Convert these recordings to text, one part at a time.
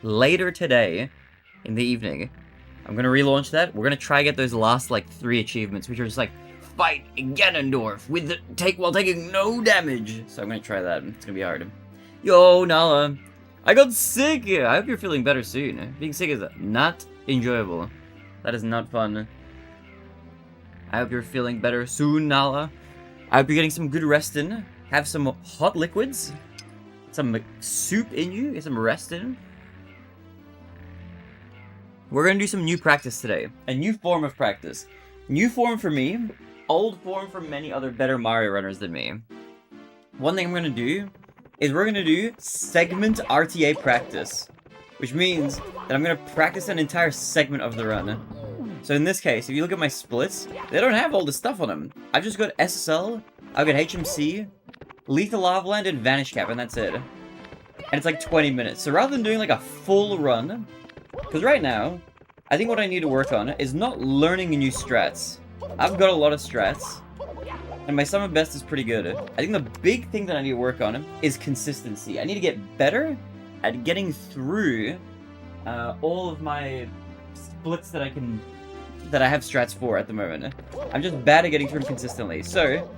later today, in the evening, I'm gonna relaunch that. We're gonna try to get those last, like, 3 achievements, which are just like, fight Ganondorf while taking no damage. So I'm gonna try that. It's gonna be hard. Yo, Nala. I got sick! I hope you're feeling better soon. Being sick is not enjoyable. That is not fun. I hope you're feeling better soon, Nala. I hope you're getting some good rest in. Have some hot liquids. Some soup in you. Get some rest in. We're gonna do some new practice today. A new form of practice. New form for me. Old form for many other better Mario runners than me. One thing I'm gonna do is we're gonna do segment RTA practice. Which means that I'm gonna practice an entire segment of the run. So in this case, if you look at my splits, they don't have all the stuff on them. I've just got SSL, I've got HMC, Lethal Lava Land, and Vanish Cap, and that's it. And it's like 20 minutes. So rather than doing like a full run, because right now, I think what I need to work on is not learning new strats. I've got a lot of strats, and my summer best is pretty good. I think the big thing that I need to work on is consistency. I need to get better at getting through all of my splits that I have strats for at the moment. I'm just bad at getting through them consistently. So,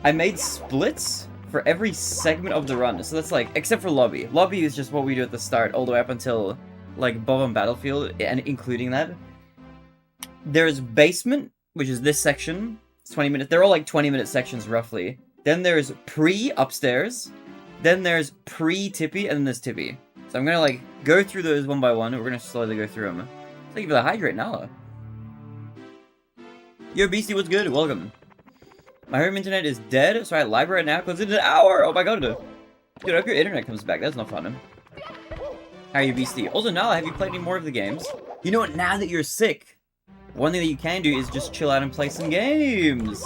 I made splits for every segment of the run. So that's like, except for lobby. Lobby is just what we do at the start, all the way up until, like, Bob Battlefield, and including that. There's basement, which is this section. It's 20 minutes. They're all like 20-minute sections, roughly. Then there's pre-upstairs. Then there's pre-Tippy, and then there's Tippy. So I'm gonna, like, go through those one by one. We're gonna slowly go through them. Thank you for the hydrate, Nala. Yo, Beastie, what's good? Welcome. My home internet is dead, so I live right now because it's an hour! Oh my god. Dude, I hope your internet comes back. That's not fun. How are you, Beastie? Also, Nala, have you played any more of the games? You know what? Now that you're sick, one thing that you can do is just chill out and play some games.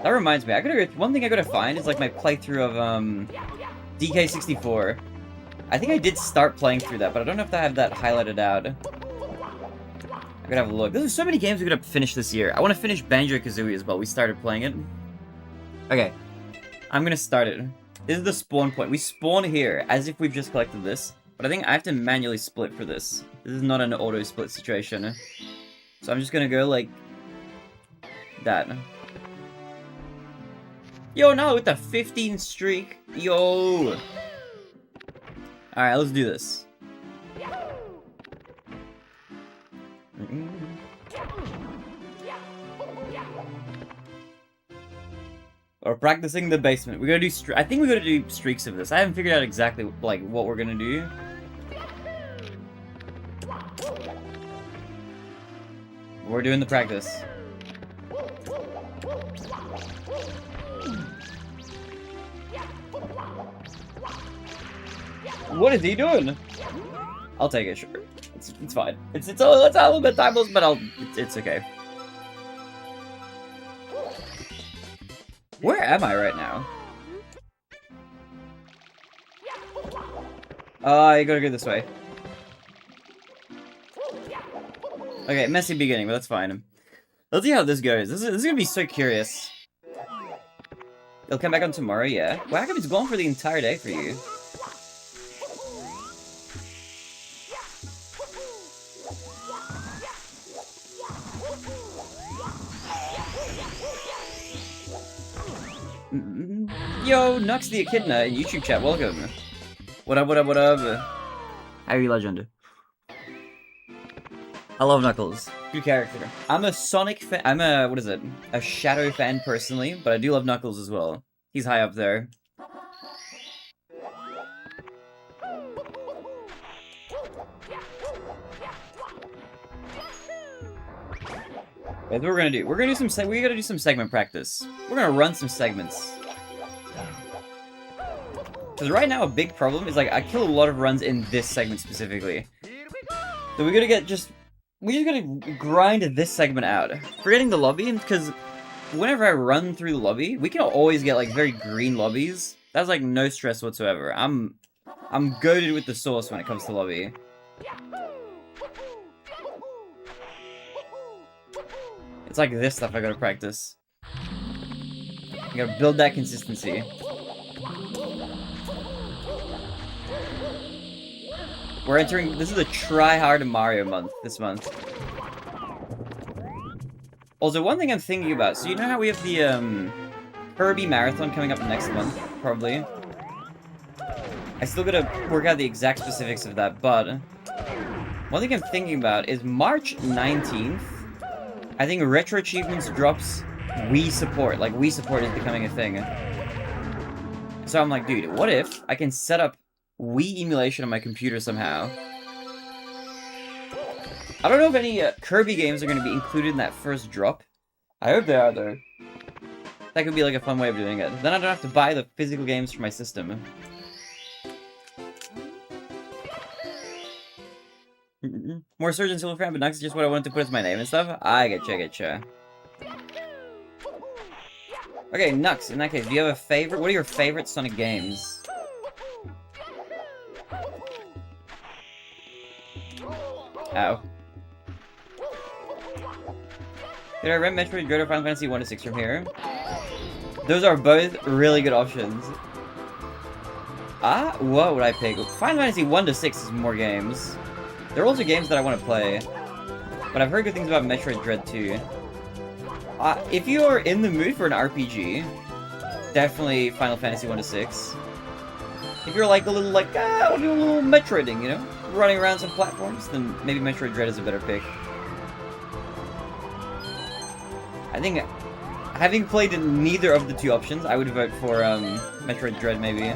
That reminds me, one thing I gotta find is like my playthrough of DK64. I think I did start playing through that, but I don't know if I have that highlighted out. I gotta have a look. There's so many games we gotta finish this year. I want to finish Banjo-Kazooie as well. We started playing it. Okay, I'm gonna start it. This is the spawn point. We spawn here as if we've just collected this. But I think I have to manually split for this. This is not an auto-split situation. So I'm just gonna go like that. Yo, no, with the 15 streak. Yo. Alright, let's do this. We're practicing the basement. We're gonna do I think we're gonna do streaks of this. I haven't figured out exactly like what we're gonna do. We're doing the practice. What is he doing? I'll take it, sure. It's fine. It's a little bit timeless, but it's okay. Where am I right now? I gotta go this way. Okay, messy beginning, but that's fine. Let's see how this goes. This is gonna be so curious. It'll come back on tomorrow, yeah? Well, how come it's gone for the entire day for you? Yo, Nux the Echidna in YouTube chat, welcome. What up, what up, what up? How are you, legend? I love Knuckles. Good character. I'm a Sonic fan. I'm a, what is it? A Shadow fan personally, but I do love Knuckles as well. He's high up there. That's what we're gonna do. We're gonna do we gotta do some segment practice. We're gonna run some segments. Because right now a big problem is like I kill a lot of runs in this segment specifically. So we just gotta grind this segment out. Forgetting the lobby, because whenever I run through the lobby, we can always get like very green lobbies. That's like no stress whatsoever. I'm goated with the sauce when it comes to lobby. It's like this stuff I gotta practice. I You gotta build that consistency. We're entering... This is a try-hard Mario month, this month. Also, one thing I'm thinking about. So you know how we have the, Kirby Marathon coming up next month, probably? I still gotta work out the exact specifics of that, but... One thing I'm thinking about is March 19th, I think Retro Achievements drops Wii support. Like, Wii support is becoming a thing. So I'm like, dude, what if I can set up Wii emulation on my computer somehow? I don't know if any Kirby games are going to be included in that first drop. I hope they are, though. That could be like a fun way of doing it. Then I don't have to buy the physical games for my system. More Surgeon Silver fan, but Nux is just what I wanted to put as my name and stuff. I getcha. Okay, Nux, in that case, do you have a favorite? What are your favorite Sonic games? Ow. Did I rent Metroid Dread or Final Fantasy 1 to 6 from here? Those are both really good options. What would I pick? Final Fantasy 1 to 6 is more games. There are also games that I want to play. But I've heard good things about Metroid Dread too. If you're in the mood for an RPG, definitely Final Fantasy 1 to 6. If you're like a little like, I'll do a little Metroiding, you know? Running around some platforms, then maybe Metroid Dread is a better pick. I think, having played neither of the two options, I would vote for Metroid Dread maybe.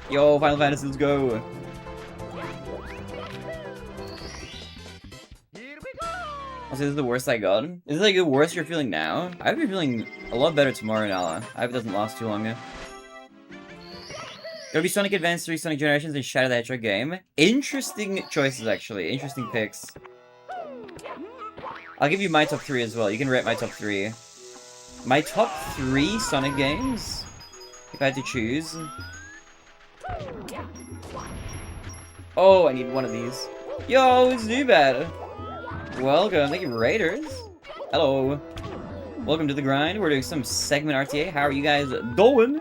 Yo, Final Fantasy, let's go! Also, this is the worst I got. Is this like the worst you're feeling now? I've been feeling a lot better tomorrow, Nala. I hope it doesn't last too long. There'll be Sonic Advance 3, Sonic Generations, and Shadow the Hedgehog game. Interesting choices, actually. Interesting picks. I'll give you my top 3 as well. You can rate my top 3. My top 3 Sonic games, if I had to choose. Oh, I need one of these. Yo, it's TheBarinade. Welcome. Thank you, Raiders. Hello. Welcome to the grind. We're doing some segment RTA. How are you guys doing?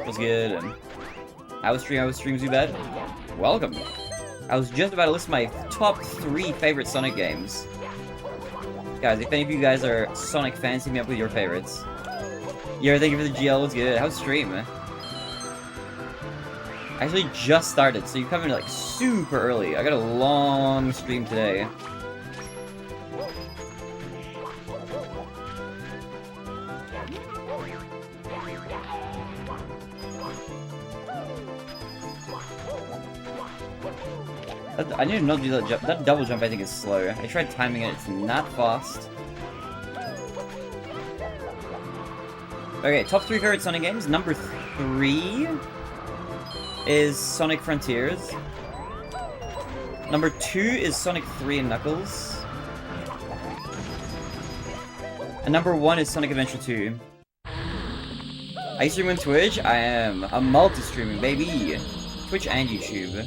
What's good? How was streams you bad? Welcome. I was just about to list my top 3 favorite Sonic games. Guys, if any of you guys are Sonic fans, hit me up with your favorites. Yo, thank you for the GL. What's good? How's stream? I actually just started, so you come in like super early. I got a long stream today. I need to not do that jump. That double jump I think is slow. I tried timing it, it's not fast. Okay, top 3 favorite Sonic games. Number 3 is Sonic Frontiers. Number 2 is Sonic 3 and Knuckles. And number 1 is Sonic Adventure 2. Are you streaming on Twitch? I am. I'm multi-streaming, baby. Twitch and YouTube.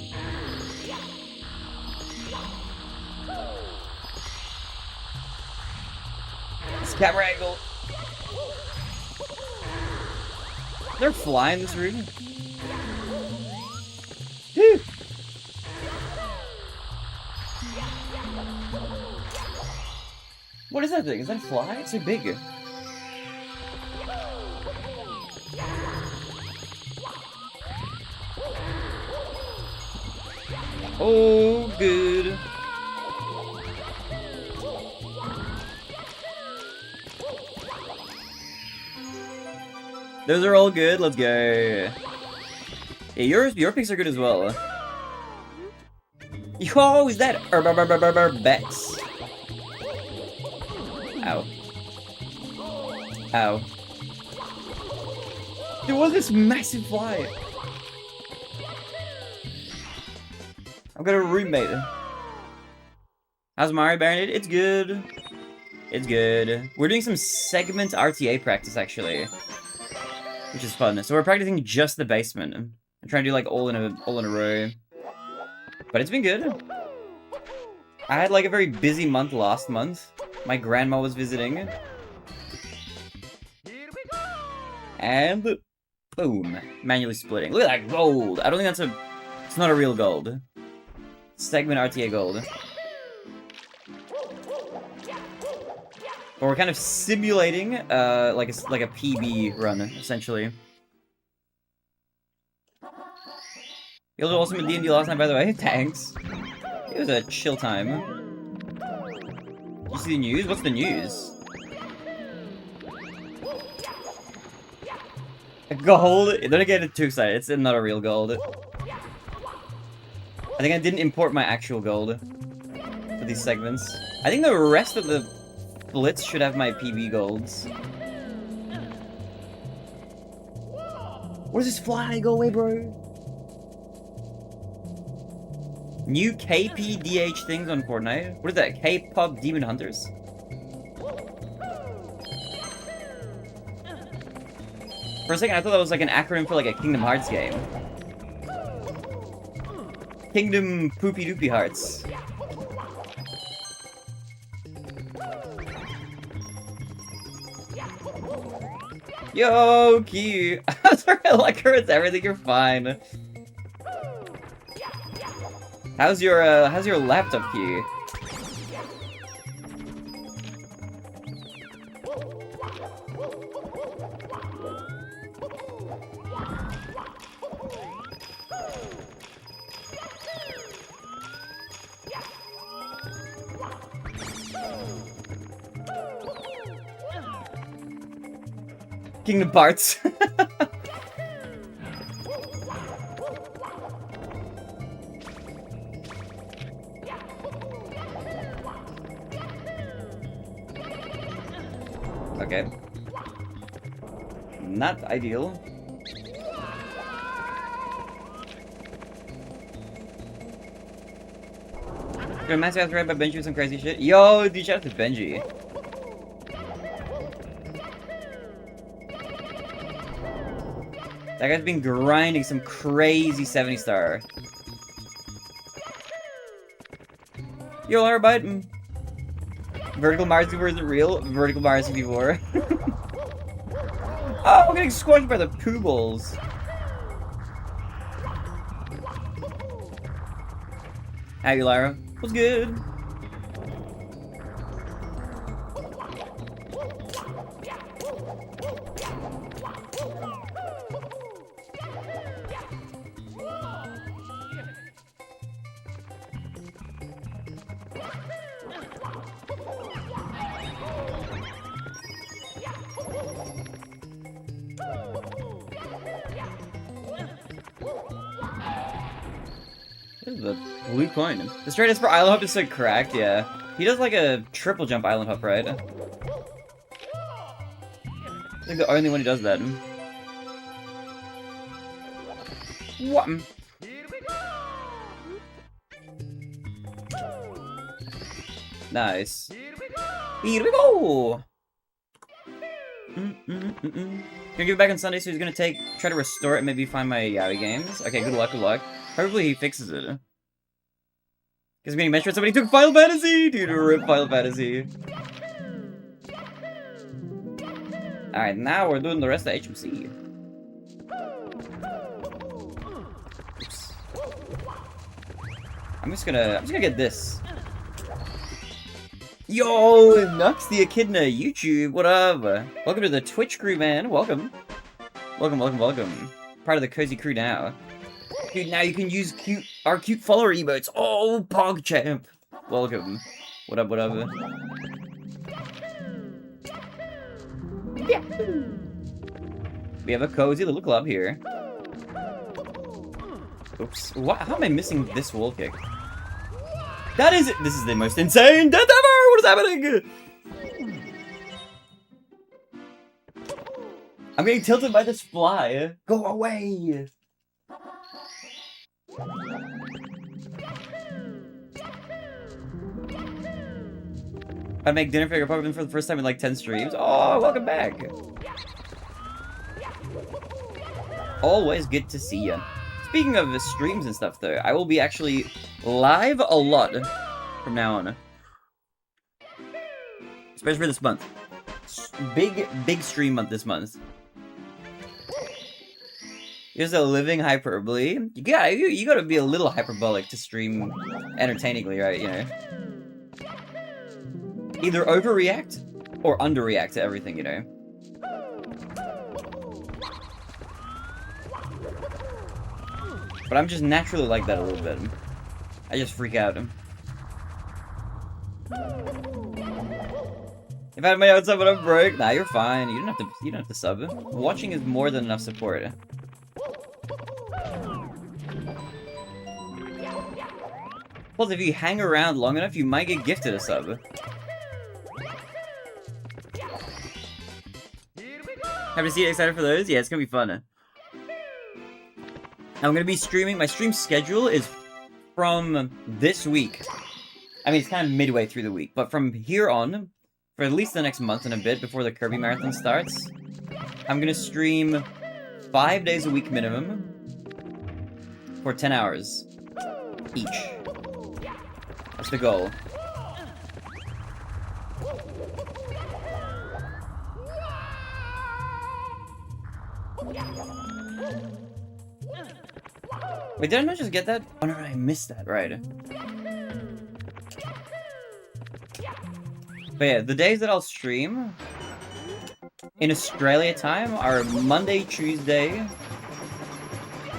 It's camera angle. They're flying this room. Whew. What is that thing? Is that a fly? It's so big. Oh, good. Those are all good. Let's go. Yeah, your picks are good as well. Yo, is that Bex? Ow. Ow. There was this massive fly. I've got a roommate. How's Mario TheBarinade? It's good. It's good. We're doing some segment RTA practice, actually. which is fun. So we're practicing just the basement. I'm trying to do like all in a row. But it's been good. I had like a very busy month last month. My grandma was visiting. And boom, manually splitting. Look at that gold. I don't think that's it's not a real gold. Segment RTA gold. But we're kind of simulating like a PB run essentially. You was awesome at D&D last night, by the way. Thanks. It was a chill time. You see the news? What's the news? A gold? Don't get too excited. It's not a real gold. I think I didn't import my actual gold for these segments. I think the rest of the splits should have my PB golds. Where's this fly? Go away, bro. New KPDH things on Fortnite. What is that? K-pop Demon Hunters? For a second, I thought that was like an acronym for like a Kingdom Hearts game. Kingdom Poopy Doopy Hearts. Yo, cute. I'm sorry, I like her with everything. You're fine. How's your laptop key? Kingdom Hearts. Okay. Not ideal. Gonna massive ass right by Benji with some crazy shit. Yo, dude, shout out to Benji. That guy's been grinding some crazy 70-star. Yo, Larabite. Vertical Mars Super isn't real. Vertical Mars V4. Oh, we're getting squashed by the Poobles. How you, Lyra? What's good? The blue coin. The straight S for island hop is so cracked, yeah. He does like a triple jump island hop, right? I think the only one who does that. What? Nice. Here we go! Gonna give it back on Sunday, so he's gonna try to restore it and maybe find my Yaoi games. Okay, good luck, good luck. Hopefully he fixes it. Because I'm getting mentioned somebody took Final Fantasy! Dude, rip Final Fantasy. Alright, now we're doing the rest of HMC. Oops. I'm just gonna get this. Yo, Nux the Echidna, YouTube, what up? Welcome to the Twitch crew, man. Welcome. Welcome, welcome, welcome. Part of the cozy crew now. Dude, now you can use our cute follower emotes. Oh, PogChamp. Welcome. What up, what up? Yeah. We have a cozy little club here. Oops. What? How am I missing this wall kick? That is it. This is the most insane death ever! What is happening? I'm getting tilted by this fly. Go away! I make dinner for your apartment for the first time in like 10 streams. Oh, welcome back. Always good to see you. Speaking of the streams and stuff, though, I will be actually live a lot from now on. Especially for this month. Big stream month this month. Here's a living hyperbole. You gotta be a little hyperbolic to stream entertainingly, right? You know. Either overreact or underreact to everything, you know. But I'm just naturally like that a little bit. I just freak out. If I had my own sub, but I'm broke. Nah, you're fine. You don't have to sub. Watching is more than enough support. Plus, if you hang around long enough, you might get gifted a sub. Happy to see you, excited for those? Yeah, it's gonna be fun. I'm gonna be streaming. My stream schedule is from this week. I mean, it's kind of midway through the week, but from here on, for at least the next month and a bit before the Kirby Marathon starts, I'm gonna stream 5 days a week minimum for 10 hours each. That's the goal. Wait, did I not just get that? Oh no, I missed that, right. But yeah, the days that I'll stream in Australia time are Monday, Tuesday,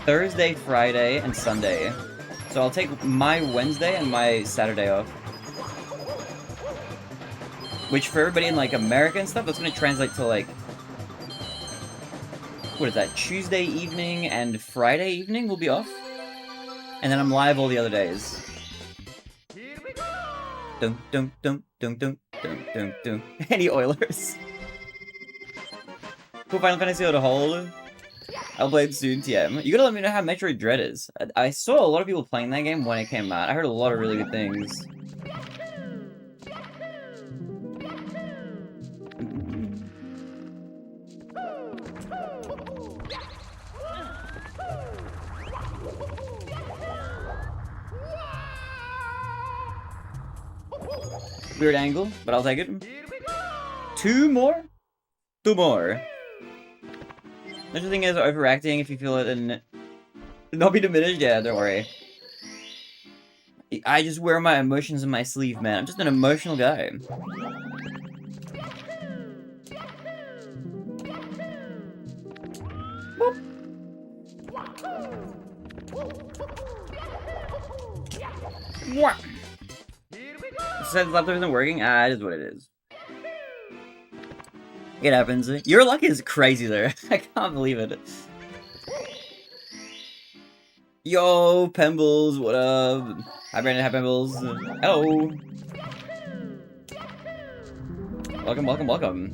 Thursday, Friday, and Sunday. So I'll take my Wednesday and my Saturday off. Which for everybody in like America and stuff, that's gonna translate to like, what is that, Tuesday evening and Friday evening will be off. And then I'm live all the other days. Dun dun dun dun dun dun dun dun. Any Oilers? Cool Final Fantasy to hold. I'll play it soon, TM. You gotta let me know how Metroid Dread is. I saw a lot of people playing that game when it came out. I heard a lot of really good things. Weird angle, but I'll take it. 2 more? 2 more. The thing is, overacting if you feel it and not be diminished. Yeah, don't worry. I just wear my emotions in my sleeve, man. I'm just an emotional guy. What? Said the laptop isn't working? Ah, it is what it is. It happens. Your luck is crazy there. I can't believe it. Yo, Pembles, what up? Hi, Brandon, hi, Pembles. Hello. Welcome, welcome, welcome.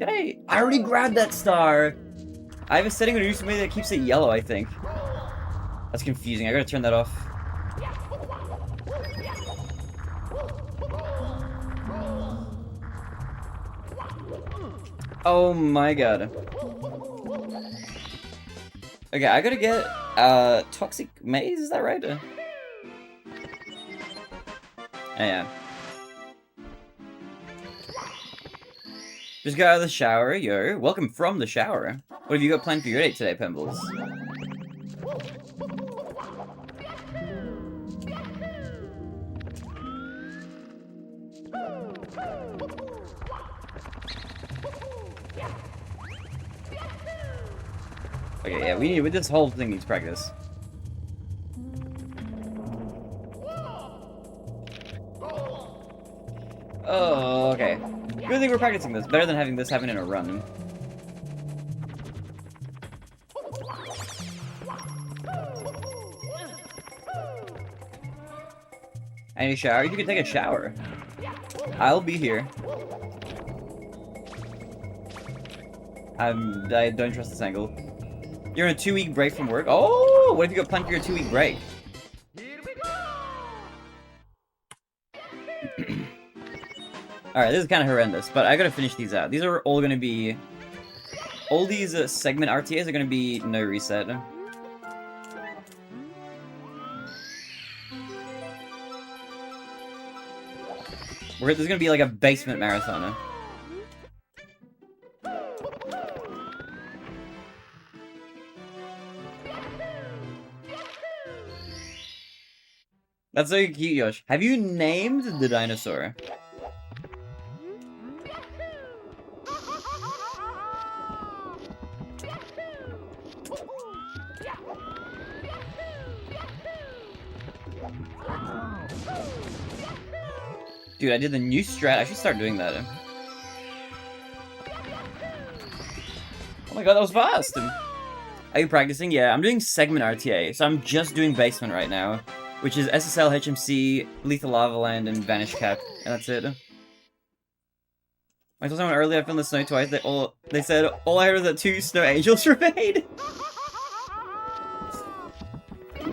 I already grabbed that star. I have a setting on YouTube that keeps it yellow, I think. That's confusing. I gotta turn that off. Oh my god. Okay, I gotta get Toxic Maze, is that right? Yeah. Just got out of the shower, yo. Welcome from the shower. What have you got planned for your date today, Pembles? Okay, yeah, with this whole thing needs practice. Oh, okay. Good thing we're practicing this. Better than having this happen in a run. I need a shower? You can take a shower. I'll be here. I don't trust this angle. You're on a 2-week break from work? Oh! What if you got planned for your 2-week break? Alright, this is kind of horrendous, but I gotta finish these out. These are all gonna be all these segment RTAs are gonna be no reset. There's gonna be like a basement marathon. That's so cute, Yosh. Have you named the dinosaur? Dude, I did the new strat. I should start doing that. Oh my god, that was fast! Are you practicing? Yeah, I'm doing segment RTA, so I'm just doing basement right now. Which is SSL, HMC, Lethal Lava Land, and Vanish Cap. And that's it. I told someone earlier I filmed the snow twice. They said all I heard was that 2 snow angels were made.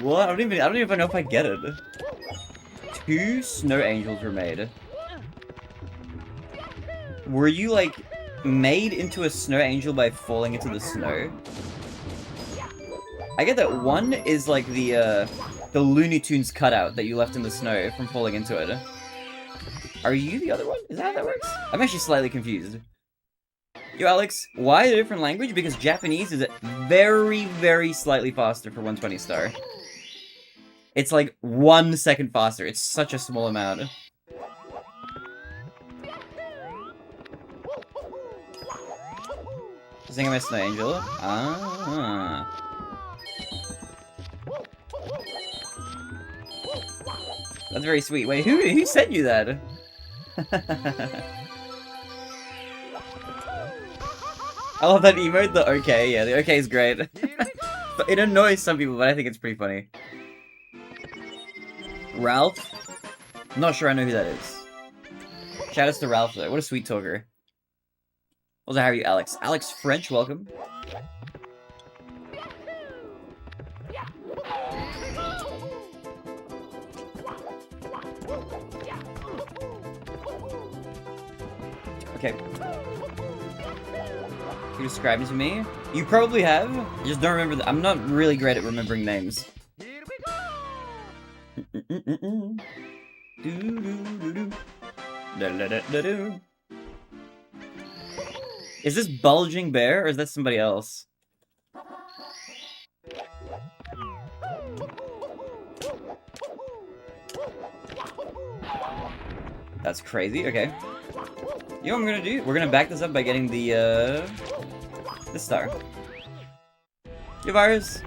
What? I don't even know if I get it. 2 snow angels were made. Were you like made into a snow angel by falling into the snow? I get that 1 is like the Looney Tunes cutout that you left in the snow from falling into it. Are you the other one? Is that how that works? I'm actually slightly confused. Yo, Alex, why a different language? Because Japanese is very, very slightly faster for 120 star. It's like 1 second faster. It's such a small amount. Singing my Snow Angel. Ah. That's very sweet. Wait, who sent you that? I love that emote, the okay. Yeah, the okay is great. But it annoys some people, but I think it's pretty funny. Ralph? I'm not sure I know who that is. Shout outs to Ralph, though. What a sweet talker. Also, how are you, Alex? Alex French, welcome. Okay. You describe it to me? You probably have. I just don't remember. I'm not really great at remembering names. Is this Bulging Bear or is that somebody else? That's crazy. Okay. You know what I'm gonna do? We're gonna back this up by getting the star. Yo, Virus!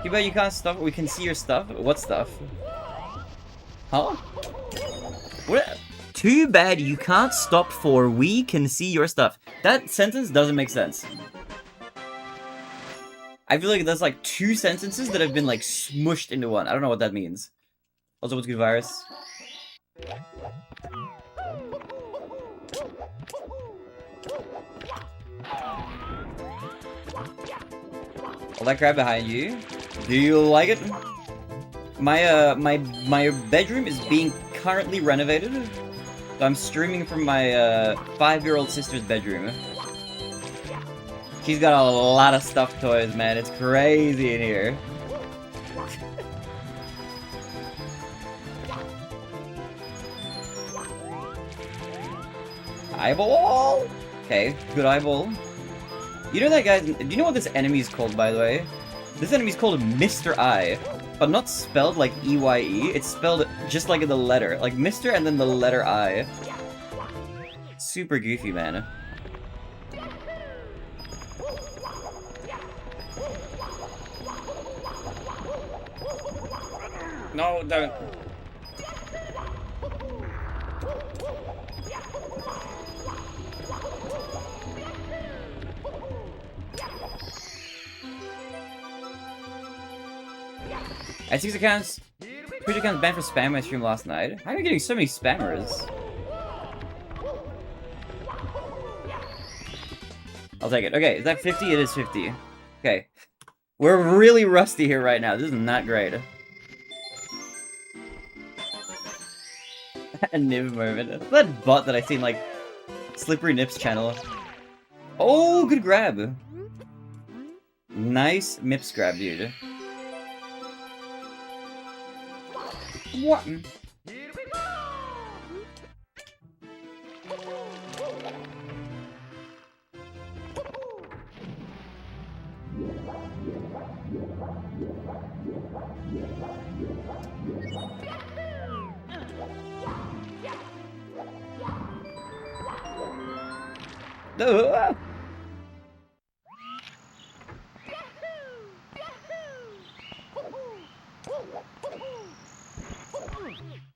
Too bad you can't stuff. We can see your stuff. What stuff? Huh? What? Too bad you can't stop for we can see your stuff. That sentence doesn't make sense. I feel like there's like 2 sentences that have been like smushed into one. I don't know what that means. Also, what's good, Virus? All that crap behind you. Do you like it? My my bedroom is being currently renovated. So I'm streaming from my 5-year-old sister's bedroom. She's got a lot of stuffed toys, man. It's crazy in here. Eyeball? Okay, good eyeball. You know that guy? Do you know what this enemy is called, by the way? This enemy is called Mr. I, but not spelled like E-Y-E. It's spelled just like the letter, like Mr. and then the letter I. Super goofy, man. No, don't. I had 6 accounts. Twitch accounts banned for spam my stream last night. How are you getting so many spammers? I'll take it. Okay, is that 50? It is 50. Okay. We're really rusty here right now. This is not great. A nib moment. That bot that I seen like Slippery Nips channel. Oh, good grab. Nice Mips grab, dude. What?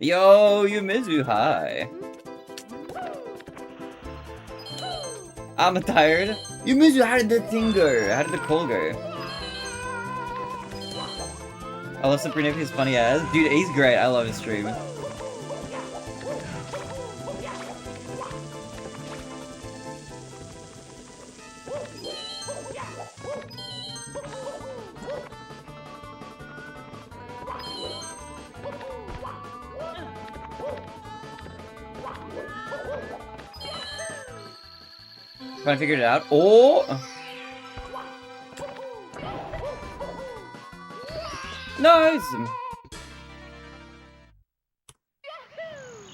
Yo, Yumizu, hi. I'm tired. Yumizu, how did the thing go? How did the call go? I love Slippery Nip, he's funny as. Dude, he's great. I love his stream. Trying to figure it out. Oh! Nice!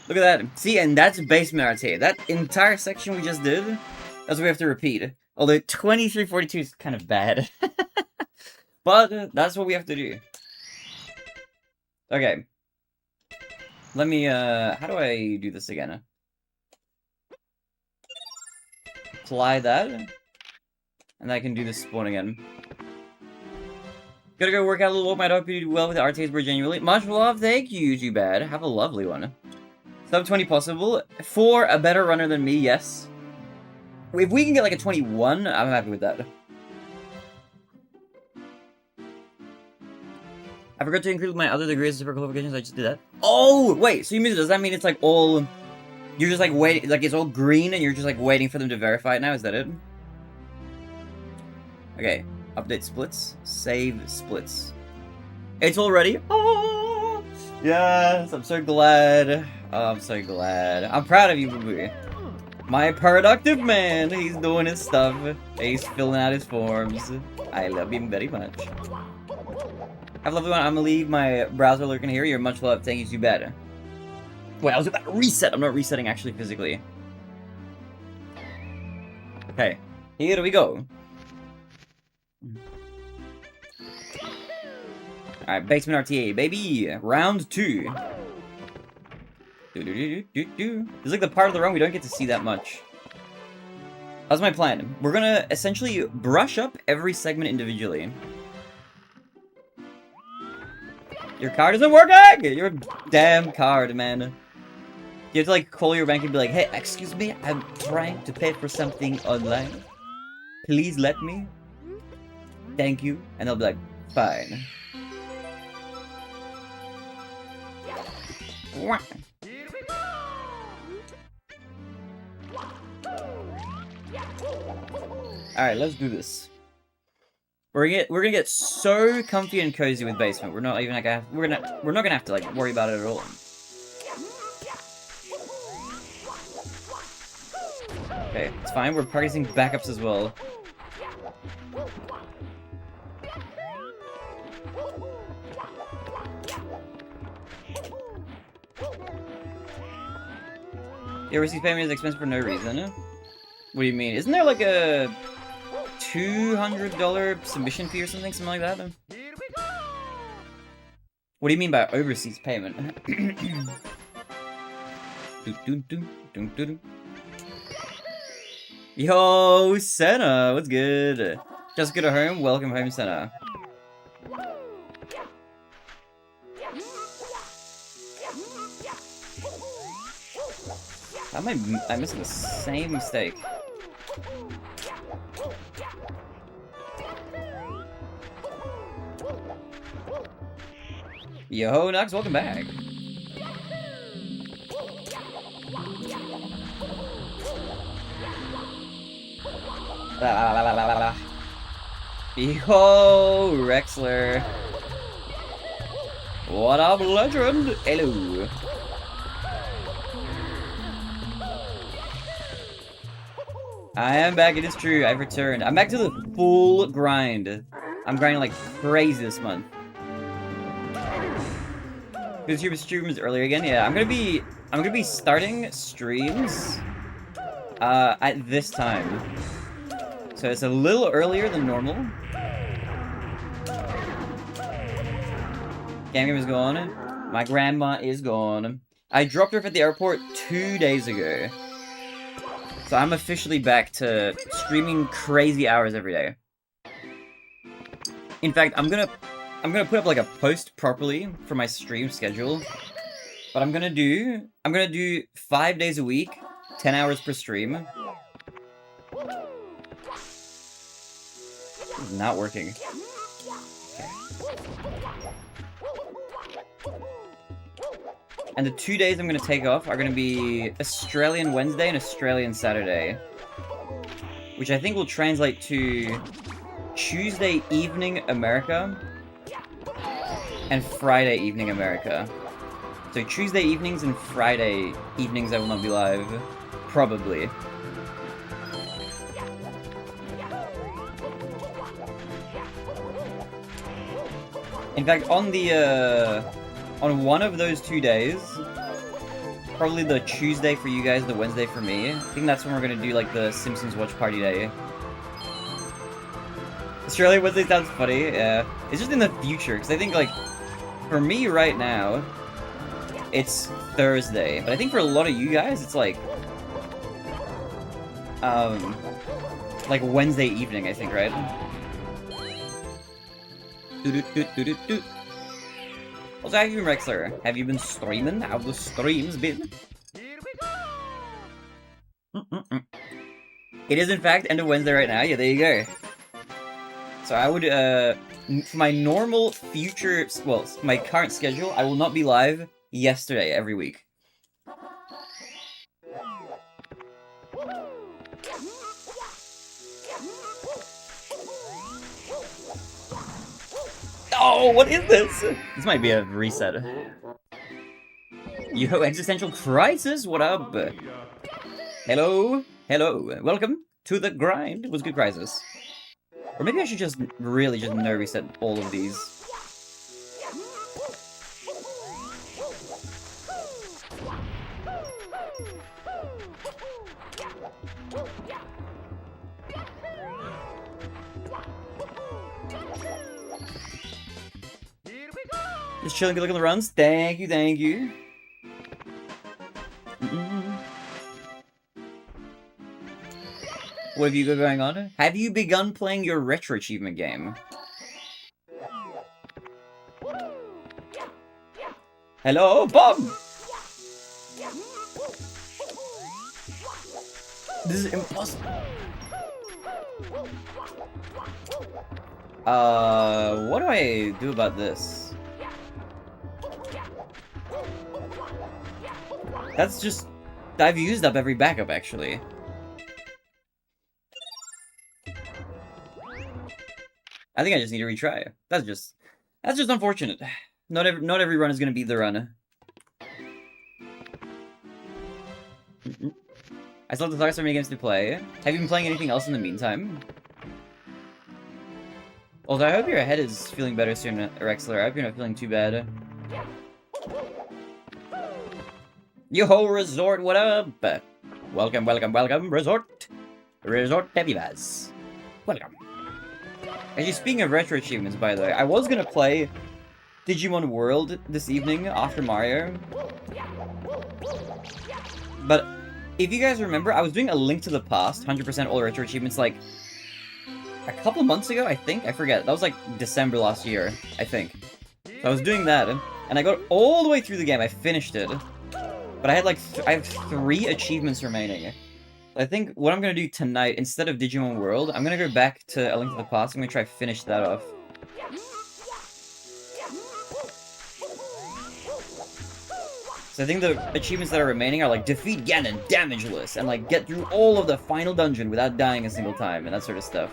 Look at that. See, and that's basement RT. That entire section we just did, that's what we have to repeat. Although 2342 is kind of bad. But that's what we have to do. Okay. Let me, how do I do this again? Apply that, and I can do this spawn again. Gotta go work out a little bit. I hope you do well with the RTs, bro, genuinely. Much love, thank you, too bad. Have a lovely one. Sub 20 possible. For a better runner than me, yes. If we can get like a 21, I'm happy with that. I forgot to include my other degrees super qualifications, I just did that. Oh, wait, so you mean, does that mean it's like all... You're just like waiting, like it's all green and you're just like waiting for them to verify it now, is that it? Okay, update splits, save splits. It's all ready. Oh, yes, I'm so glad. Oh, I'm so glad. I'm proud of you, boo-boo. My productive man, he's doing his stuff. He's filling out his forms. I love him very much. Have a lovely one. I'm gonna leave my browser lurking here. You're much loved. Thank you, too bad. Wait, I was about to reset. I'm not resetting actually physically. Okay, here we go. Alright, basement RTA, baby. Round 2. This is like the part of the run we don't get to see that much. That's my plan. We're gonna essentially brush up every segment individually. Your card isn't working! Your damn card, man. You have to like call your bank and be like, hey, excuse me, I'm trying to pay for something online. Please let me. Thank you. And they'll be like, fine. Alright, let's do this. We're gonna get so comfy and cozy with basement. We're not even like we're not gonna have to like worry about it at all. Okay, it's fine. We're practicing backups as well. Yeah, receipt payment is expensive for no reason. What do you mean? Isn't there like a $200 submission fee or something like that? What do you mean by overseas payment? Yo, Senna, what's good? Just good at home. Welcome home, Senna. I'm missing the same mistake. Yo, Nux, welcome back. Yo, Rexler. What up, legend? Hello. I am back, it is true, I've returned. I'm back to the full grind. I'm grinding like crazy this month. Because your stream was earlier again? Yeah, I'm gonna be starting streams at this time. So it's a little earlier than normal. Game is gone. My grandma is gone. I dropped her off at the airport 2 days ago. So I'm officially back to streaming crazy hours every day. In fact, I'm gonna put up like a post properly for my stream schedule. But I'm gonna do 5 days a week, 10 hours per stream. It's not working. Okay. And the 2 days I'm gonna take off are gonna be Australian Wednesday and Australian Saturday. Which I think will translate to Tuesday evening America and Friday evening America. So Tuesday evenings and Friday evenings I will not be live. Probably. In fact, on one of those 2 days, probably the Tuesday for you guys, the Wednesday for me, I think that's when we're gonna do like the Simpsons watch party day. Australia Wednesday sounds funny, yeah. It's just in the future, because I think like, for me right now, it's Thursday, but I think for a lot of you guys, it's like Wednesday evening, I think, right? Also, how have you been, Rexler? Have you been streaming? How the streams been? It is, in fact, end of Wednesday right now. Yeah, there you go. So I would, for my normal future, well, my current schedule, I will not be live yesterday every week. Oh, what is this? This might be a reset. Yo, Existential Crisis, what up? Hello, hello, welcome to the grind. What's good, Crisis? Or maybe I should just really just no reset all of these. Just chilling, good look on the runs. Thank you, thank you. What have you got going on? Have you begun playing your retro achievement game? Hello, Bob! This is impossible. What do I do about this? That's just... I've used up every backup, actually. I think I just need to retry. That's just unfortunate. Not every run is gonna be the run. I still have the thoughts for many games to play. Have you been playing anything else in the meantime? Although I hope your head is feeling better soon, Rexler. I hope you're not feeling too bad. Yo-ho, Resort, what up? Welcome, welcome, welcome, Resort. Resort Tevivas. Welcome. Actually, speaking of retro achievements, by the way, I was gonna play Digimon World this evening after Mario. But if you guys remember, I was doing A Link to the Past, 100% all retro achievements, like a couple months ago, I think? I forget. That was like December last year, I think. So I was doing that, and I got all the way through the game. I finished it. But I had like, I have 3 achievements remaining. I think what I'm gonna do tonight, instead of Digimon World, I'm gonna go back to A Link to the Past. I'm gonna try to finish that off. So I think the achievements that are remaining are like defeat Ganon damageless and like get through all of the final dungeon without dying a single time and that sort of stuff.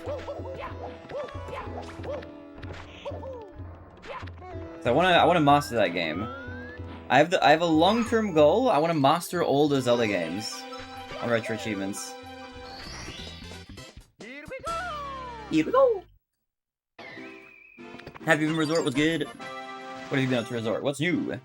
So I wanna master that game. I have a long-term goal. I want to master all the Zelda games on retro achievements. Here we go. Have you been Resort was good? What have you been up to Resort? What's new?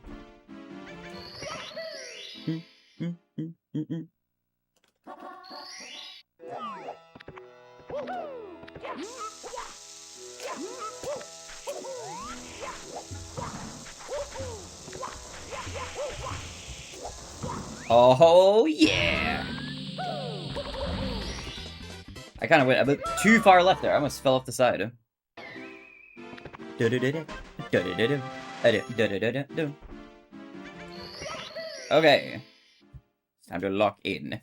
Oh yeah! I kind of went a bit too far left there. I almost fell off the side. Okay. It's time to lock in.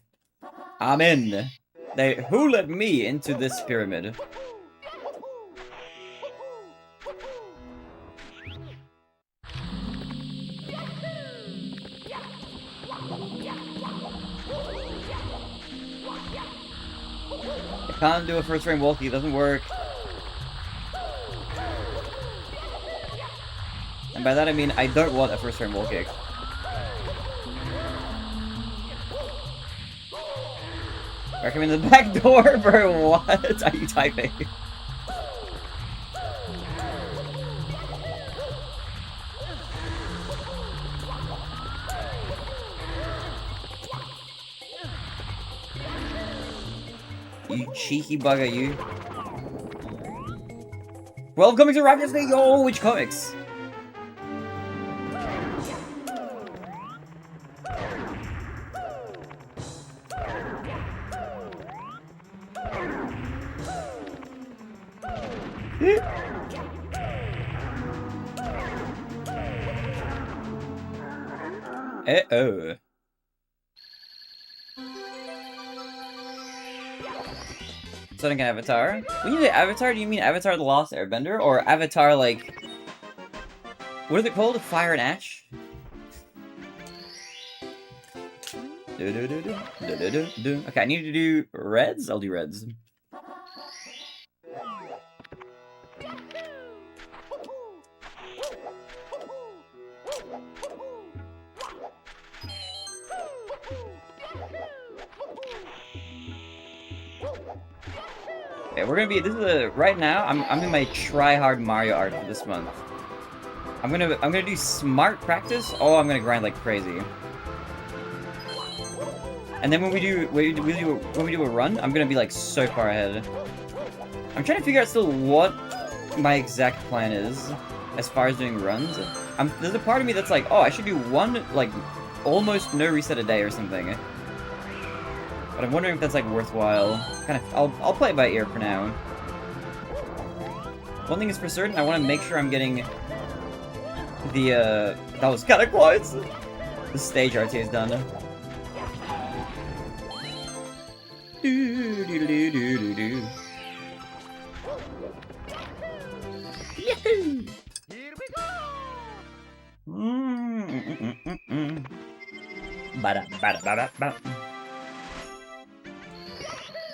I'm in. Who let me into this pyramid? I can't do a first frame walkie, it doesn't work. And by that I mean I don't want a first frame wall kick. I come in the back door, bro. What are you typing? You cheeky bugger, you. Well, coming to wrap this thing. Yo, which comics? Uh-oh. Setting an avatar? When you say avatar, do you mean Avatar the Lost Airbender? Or Avatar, like... What is it called? Fire and Ash? Okay, I need to do reds? I'll do reds. Okay, we're gonna be, right now, I'm in my try-hard Mario art for this month. I'm gonna do smart practice. Oh, I'm gonna grind like crazy. And then when we do a run, I'm gonna be like so far ahead. I'm trying to figure out still what my exact plan is as far as doing runs. There's a part of me that's like, oh, I should do one like almost no reset a day or something. But I'm wondering if that's like worthwhile. I'll play it by ear for now. One thing is for certain, I want to make sure I'm getting the that was kind of close. The stage RT is done. Yahoo! Here we go.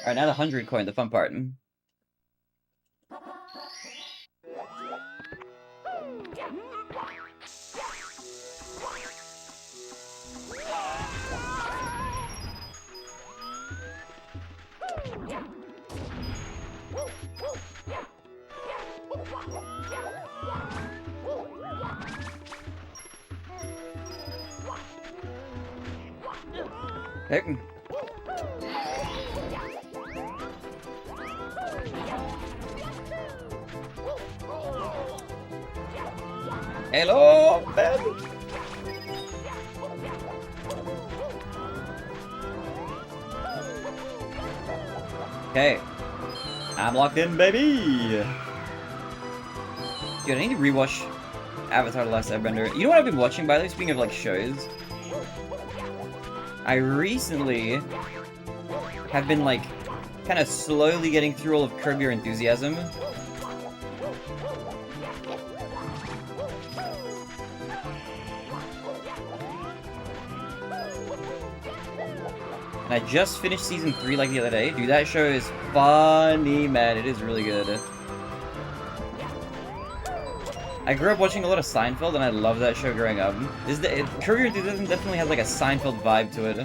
Alright, now the 100 coin, the fun part. Okay. Hello, baby. Okay. I'm locked in, baby. Dude, I need to rewatch Avatar The Last Airbender. You know what I've been watching, by the way, speaking of, like, shows? I recently have been, like, kind of slowly getting through all of Curb Your Enthusiasm. And I just finished season 3 like the other day. Dude, that show is funny, man. It is really good. I grew up watching a lot of Seinfeld, and I love that show growing up. Curb Your Enthusiasm definitely has like a Seinfeld vibe to it.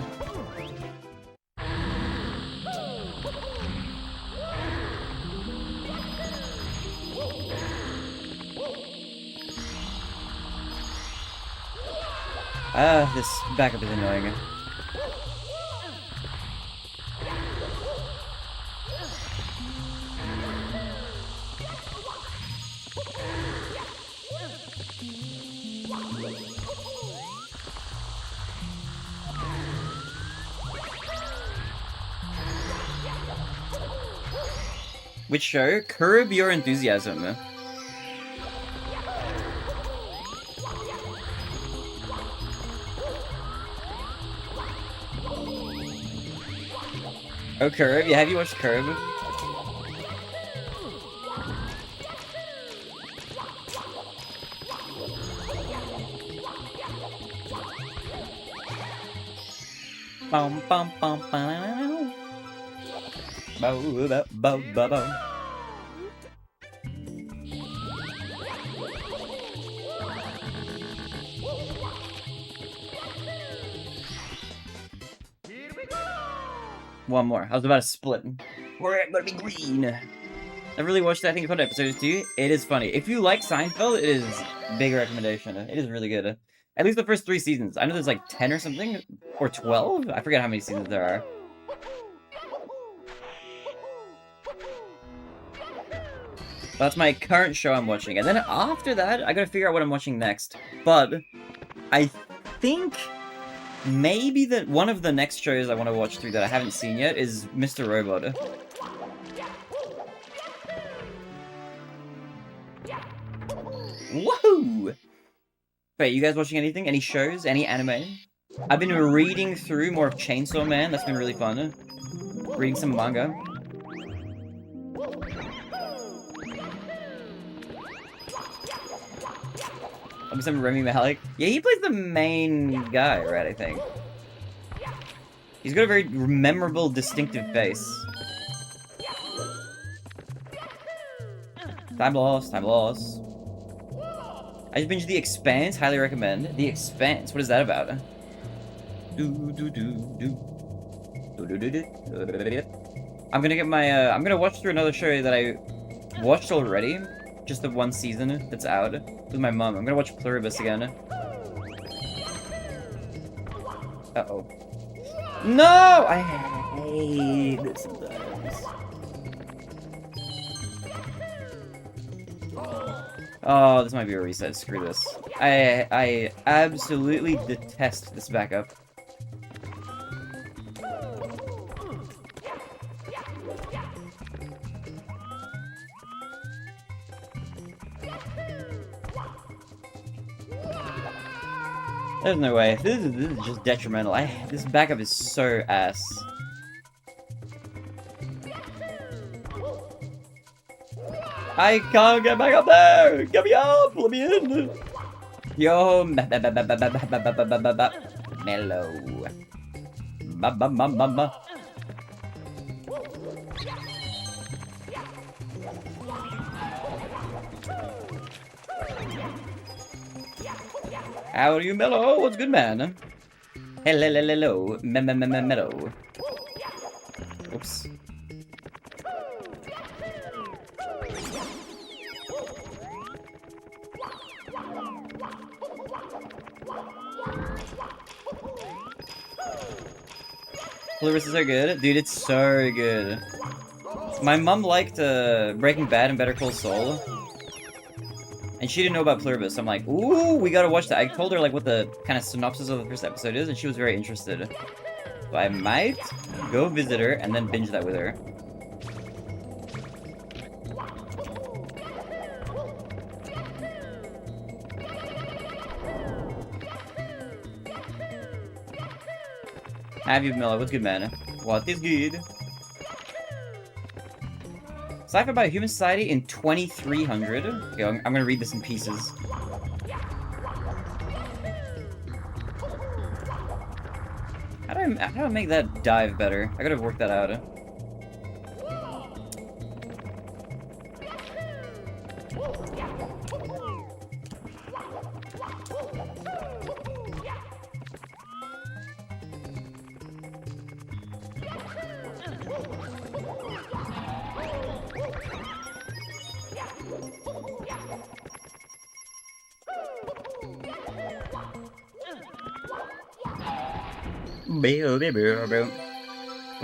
Ah, this backup is annoying. Which show? Curb Your Enthusiasm. Oh, Curb? Yeah, have you watched Curb? Bum bum bum bum. Bow, bow, bow, bow, bow. One more. I was about to split. We're gonna be green. I really watched that. I think a couple episodes too. It is funny. If you like Seinfeld, it is a big recommendation. It is really good. At least the first 3 seasons. I know there's like 10 or something, or 12. I forget how many seasons there are. That's my current show I'm watching. And then after that, I gotta figure out what I'm watching next. But I think maybe one of the next shows I want to watch through that I haven't seen yet is Mr. Robot. Woohoo! Wait, you guys watching anything? Any shows? Any anime? I've been reading through more of Chainsaw Man. That's been really fun. Reading some manga. Some Remy Malik. Yeah, he plays the main guy, right, I think. He's got a very memorable, distinctive face. Time loss, time loss. I just binged The Expanse, highly recommend. The Expanse, what is that about? I'm gonna get my, I'm gonna watch through another show that I watched already. Just the 1 season that's out with my mom. I'm gonna watch Pluribus again. Uh-oh. No! I hate this sometimes. Oh, this might be a reset. Screw this. I absolutely detest this backup. There's no way. This is just detrimental. This backup is so ass. I can't get back up there! Get me up! Let me in! Yo, mellow. Ba. How are you, Mellow? What's good, man? Hello, Mellow. Oops. Pluribus is so good. Dude, it's so good. My mom liked Breaking Bad and Better Call Saul. And she didn't know about Pluribus. I'm like, ooh, we gotta watch that. I told her like what the kind of synopsis of the first episode is, and she was very interested. So I might go visit her and then binge that with her. Have you, Miller? What's good, man? What is good? Sci-fi about human society in 2300. Okay, I'm gonna read this in pieces. How do I make that dive better? I gotta work that out. Which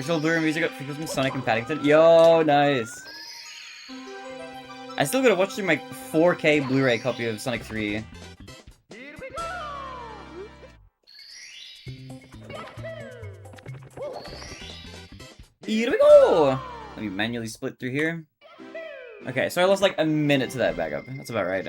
will Blu-ray music up for Christmas, Sonic and Paddington? Yo, nice. I still gotta watch through my 4K Blu-ray copy of Sonic 3. Here we go! Let me manually split through here. Okay, so I lost like a minute to that backup. That's about right.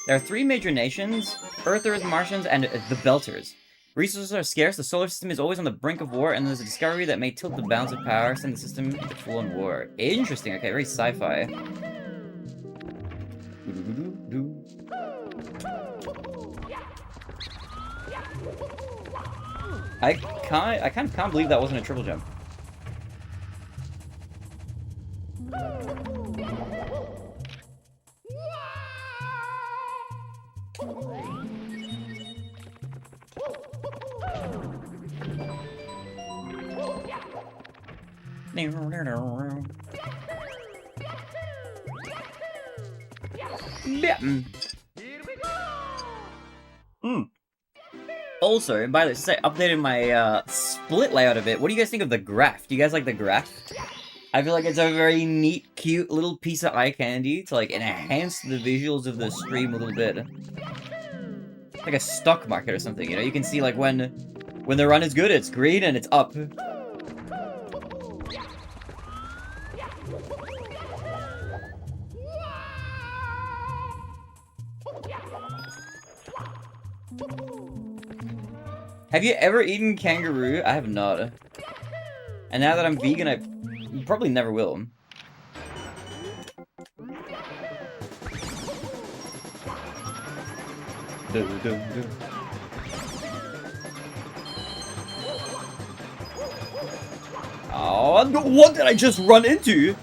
There are 3 major nations: Earthers, Martians, and the Belters. Resources are scarce, the solar system is always on the brink of war, and there's a discovery that may tilt the balance of power, send the system into full-on war. Interesting, okay, very sci-fi. I kind of can't believe that wasn't a triple jump. Also, by the way, I updated my split layout a bit. What do you guys think of the graph? Do you guys like the graph? I feel like it's a very neat, cute little piece of eye candy to like enhance the visuals of the stream a little bit. Like a stock market or something, you know? You can see like when the run is good, it's green and it's up. Have you ever eaten kangaroo? I have not. And now that I'm vegan, I probably never will. Oh, what did I just run into?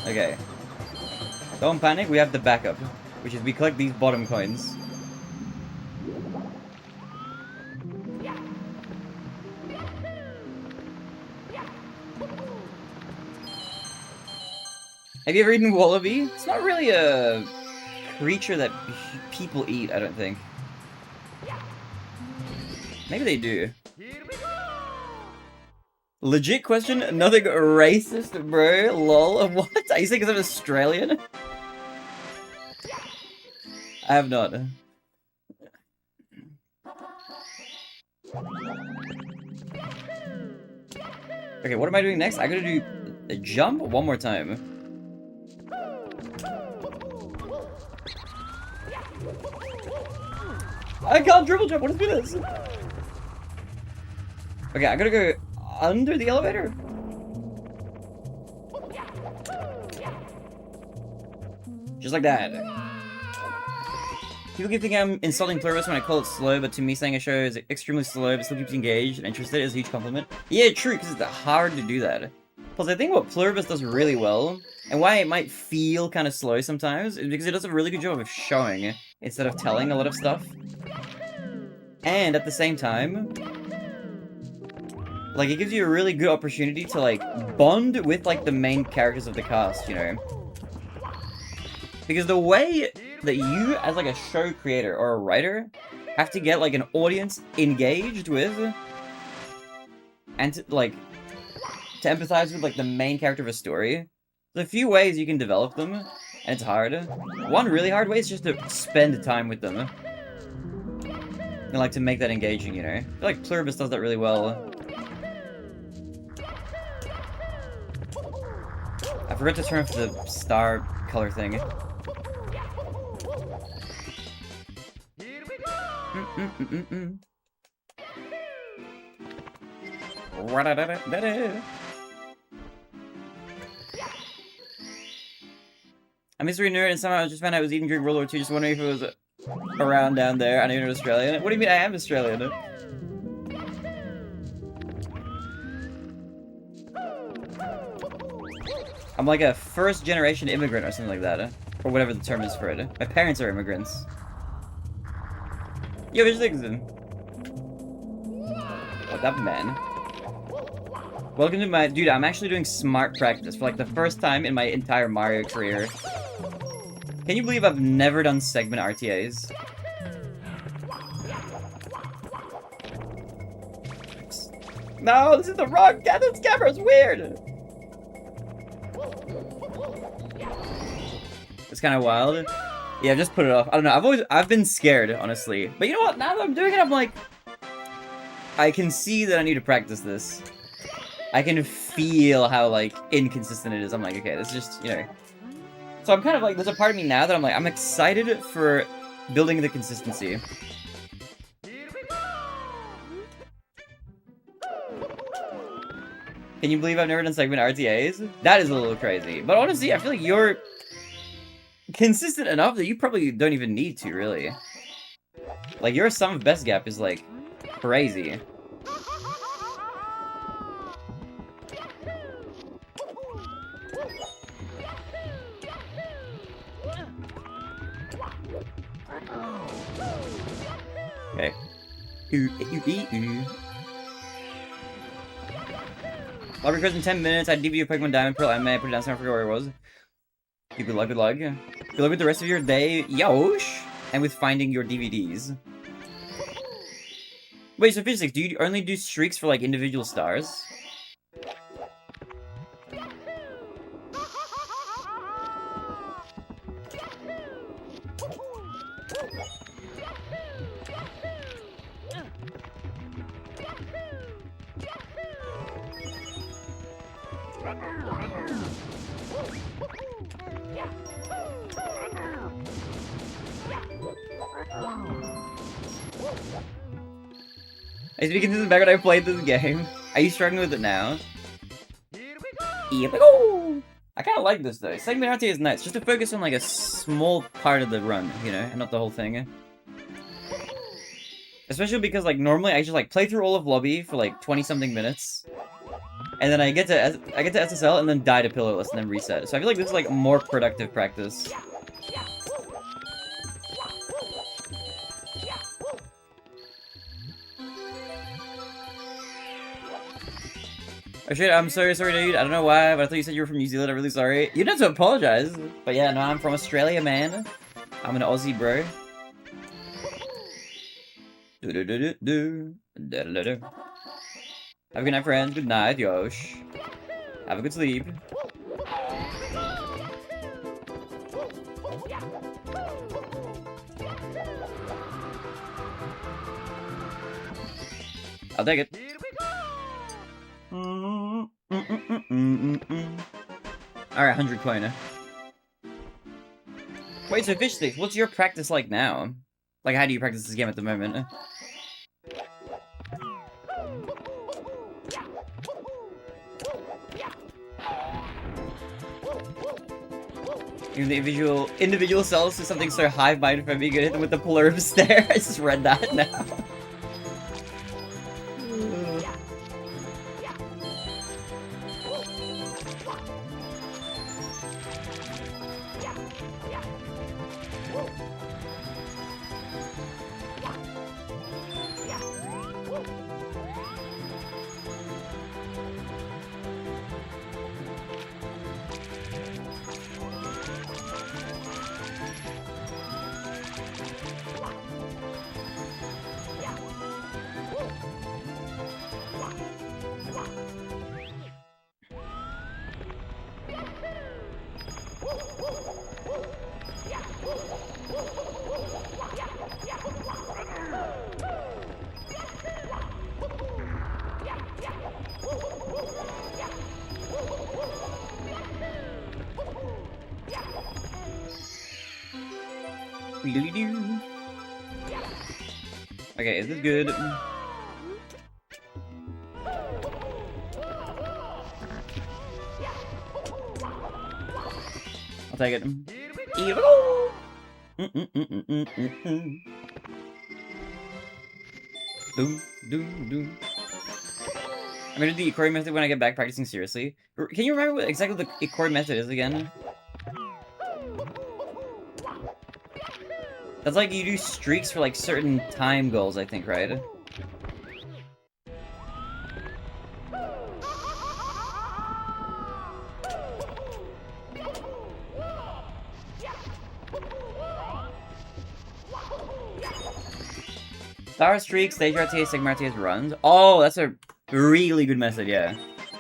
Okay. Don't panic, we have the backup. Which is we collect these bottom coins. Have you ever eaten wallaby? It's not really a creature that people eat, I don't think. Maybe they do. Legit question? Nothing racist, bro? Lol. What? Are you saying because I'm Australian? I have not. Okay, what am I doing next? I gotta do a jump one more time. I can't dribble jump. What is this? Okay, I gotta go under the elevator. Just like that. People keep thinking I'm insulting pluribus when I call it slow, but to me saying a show is extremely slow but still keeps you engaged and interested is a huge compliment. Yeah, true, because it's hard to do that. Plus, I think what pluribus does really well, and why it might feel kind of slow sometimes, is because it does a really good job of showing instead of telling a lot of stuff. And at the same time, like, it gives you a really good opportunity to, like, bond with, like, the main characters of the cast, you know? Because the way that you, as, like, a show creator or a writer, have to get, like, an audience engaged with, and, to empathize with, like, the main character of a story, there's a few ways you can develop them, and it's hard. One really hard way is just to spend time with them. And, like, to make that engaging, you know? I feel like Pluribus does that really well. I forgot to turn off the star color thing. I'm a history nerd and somehow I just found out I was eating during World War II, just wondering if it was around down there. I know you're Australian. What do you mean I am Australian? I'm like a first-generation immigrant or something like that. Or whatever the term is for it. My parents are immigrants. Yo, which things then? What up, man? Welcome to my... Dude, I'm actually doing smart practice for like the first time in my entire Mario career. Can you believe I've never done segment RTAs? No, this is the wrong camera. This camera's weird. It's kind of wild. Yeah, just put it off. I don't know. I've been scared, honestly. But you know what? Now that I'm doing it, I'm like, I can see that I need to practice this. I can feel how, like, inconsistent it is. I'm like, okay, this is just, you know. So I'm kind of like, there's a part of me now that I'm like, I'm excited for building the consistency. Can you believe I've never done segment RTAs? That is a little crazy. But honestly, I feel like you're consistent enough that you probably don't even need to, really. Like, your sum of best gap is, like, crazy. Okay. I'll request in 10 minutes. I DVD of Pokemon Diamond, Pearl, Anime, put it down, so I forgot where it was. Good luck, good luck. Good luck with the rest of your day, Yosh! And with finding your DVDs. Wait, so Physics, do you only do streaks for, like, individual stars? I used to be consistent back when I played this game. Are you struggling with it now? Here we go! I kind of like this though. Segment RTA is nice, just to focus on like a small part of the run, you know, and not the whole thing. Especially because like normally I just like play through all of lobby for like 20-something minutes, and then I get to SSL and then die to Pillarless and then reset. So I feel like this is like more productive practice. Oh shit, I'm so sorry, dude. I don't know why, but I thought you said you were from New Zealand. I'm really sorry. You don't have to apologize. But yeah, no, I'm from Australia, man. I'm an Aussie, bro. Have a good night, friends. Good night, Yosh. Have a good sleep. I'll take it. Alright, 100 coin. Wait, so Fish Sticks, what's your practice like now? Like, how do you practice this game at the moment? Even the individual cells is something so hive-minded for me. Gonna hit them with the plurb stare. I just read that now. Okay, is this good? I'll take it. I'm gonna do the Ikori method when I get back practicing seriously. Can you remember what exactly the Ikori method is again? That's like you do streaks for like certain time goals, I think, right? Star streaks, stage RTA, Sigma RTA's runs. Oh, that's a Really good method, yeah.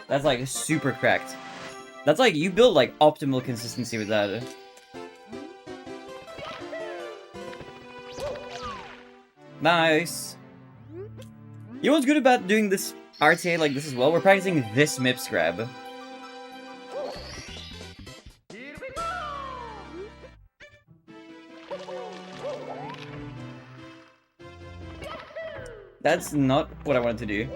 That's like super cracked. That's like, you build like optimal consistency with that. Nice. You know what's good about doing this RTA like this as well? We're practicing this MIPS grab. That's not what I wanted to do.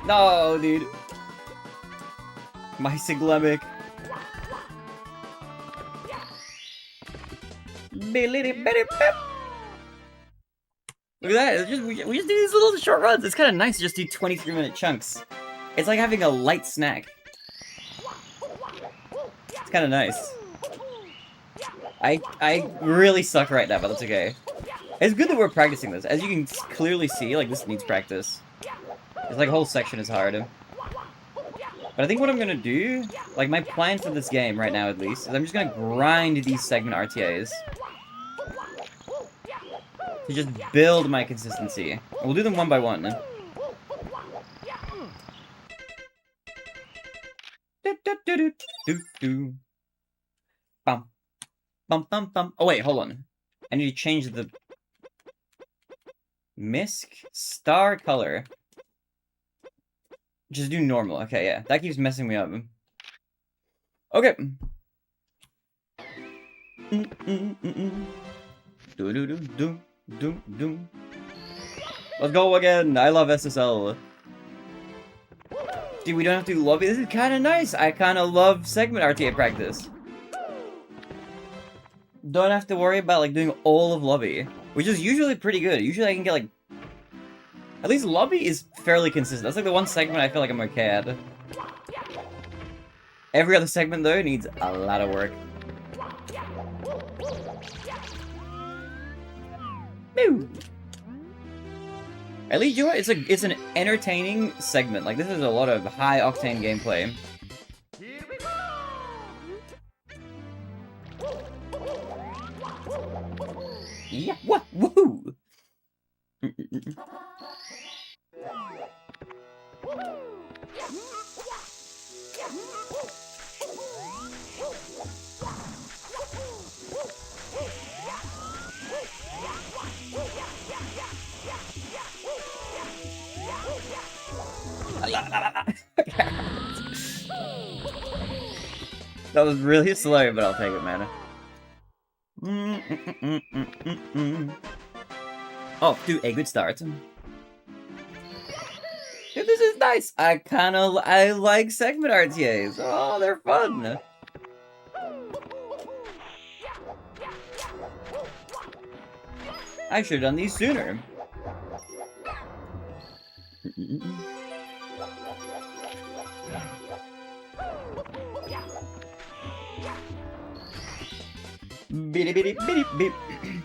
No, dude. My Siglemic. Look at that. We just do these little short runs. It's kind of nice to just do 23-minute chunks. It's like having a light snack. It's kind of nice. I really suck right now, but that's okay. It's good that we're practicing this. As you can clearly see, like, this needs practice. It's like a whole section is hard. But I think what I'm gonna do, like my plan for this game right now at least, is I'm just gonna grind these segment RTAs. To just build my consistency. We'll do them one by one. Bum. Bum bum bum. Oh wait, hold on. I need to change the misc star color. Just do normal. Okay, yeah. That keeps messing me up. Okay. Let's go again. I love SSL. Dude, we don't have to do lobby. This is kind of nice. I kind of love segment RTA practice. Don't have to worry about like doing all of lobby, which is usually pretty good. Usually I can get like... At least lobby is fairly consistent. That's like the one segment I feel like I'm okay at. Every other segment, though, needs a lot of work. Woo! At least, you know what? It's an entertaining segment. Like, this is a lot of high-octane gameplay. Yeah, what? Woohoo! That was really slow, but I'll take it, man. Oh, dude, a good start. Dude, this is nice. I like segment RTAs. Oh, they're fun. I should have done these sooner.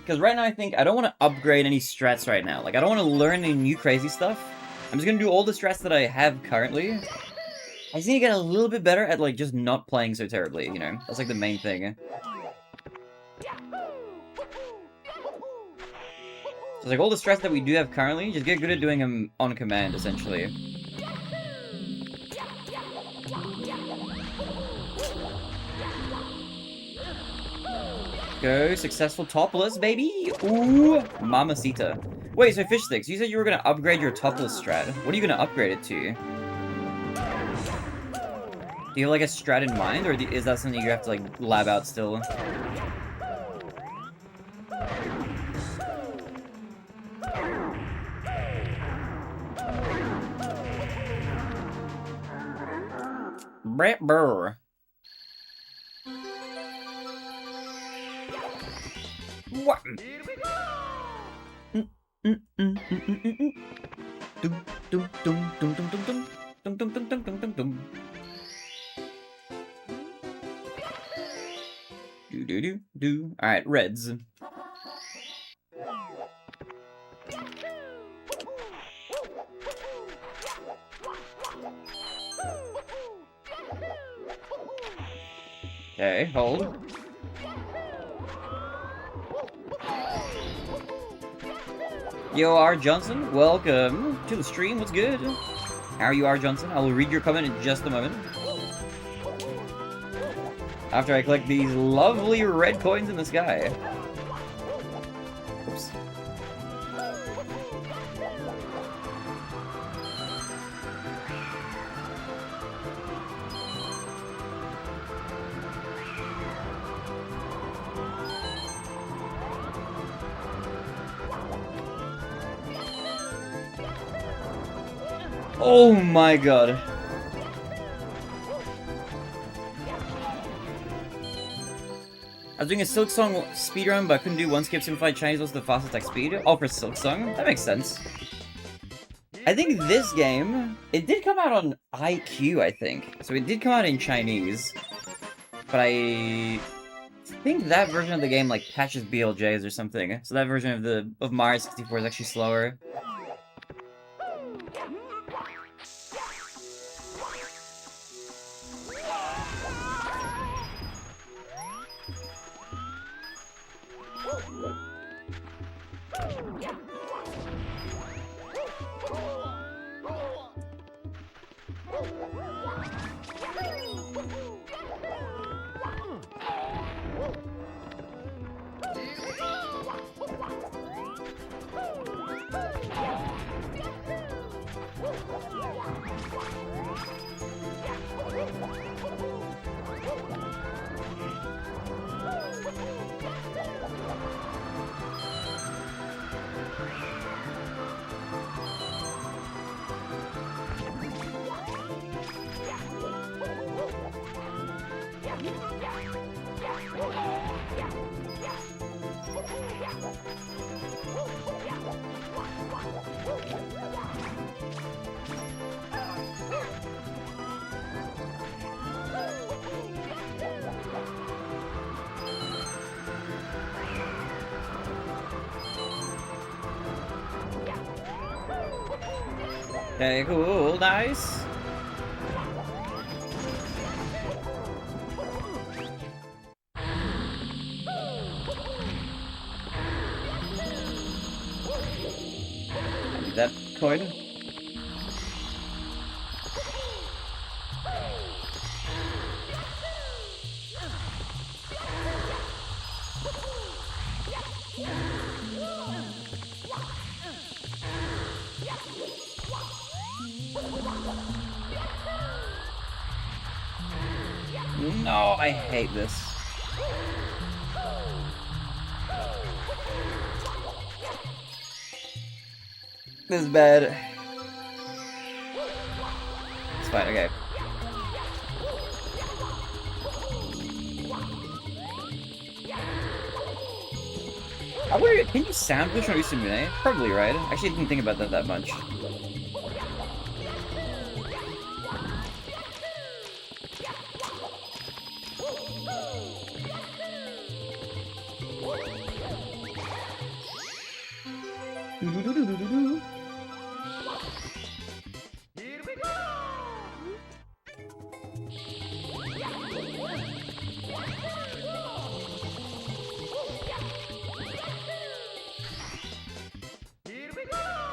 Because right now I think I don't want to upgrade any strats right now. Like, I don't want to learn any new crazy stuff. I'm just going to do all the strats that I have currently. I just need to get a little bit better at, like, just not playing so terribly, you know? That's, like, the main thing. So, like, all the strats that we do have currently, just get good at doing them on command, essentially. Go, successful topless, baby! Ooh, mamacita. Wait, so fish sticks, you said you were gonna upgrade your topless strat. What are you gonna upgrade it to? Do you have like a strat in mind, or is that something you have to like lab out still? Brett Burr. What? Alright, reds. Okay, hold. Yo, R. Johnson, welcome to the stream. What's good? How are you, R. Johnson? I will read your comment in just a moment. After I collect these lovely red coins in the sky. Oops. Oh my god. I was doing a Silk Song speedrun, but I couldn't do one skip simplified Chinese was the fastest attack speed. Oh, for Silk Song? That makes sense. I think this game, it did come out on IQ, I think. So it did come out in Chinese. But I think that version of the game, like, patches BLJs or something. So that version of Mario 64 is actually slower. Okay, cool, nice. That coin. No, I hate this. This is bad. It's fine, okay. I wonder, can you sound glitch on Usamune? Probably, right? I actually didn't think about that much.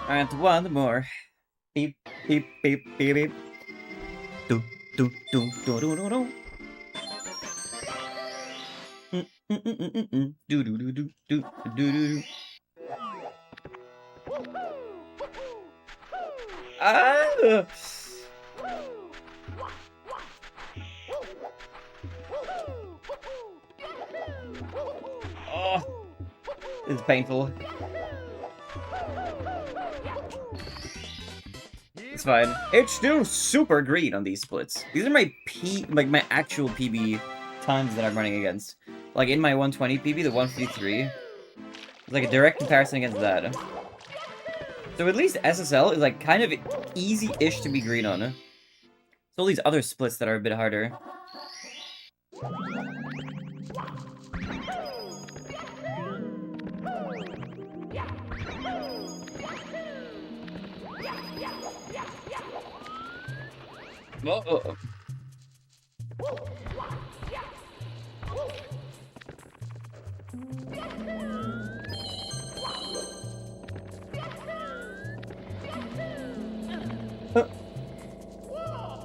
And one more. Beep, beep, beep, beep, beep. Do, do, do, do, do, do, do. Do, do, do, do, do, do, do, do. Ah! Oh, it's painful. It's fine. It's still super green on these splits. These are my my actual PB times that I'm running against. Like in my 120 PB, the 153. It's like a direct comparison against that. So at least SSL is like kind of easy-ish to be green on. It's all these other splits that are a bit harder. Oh.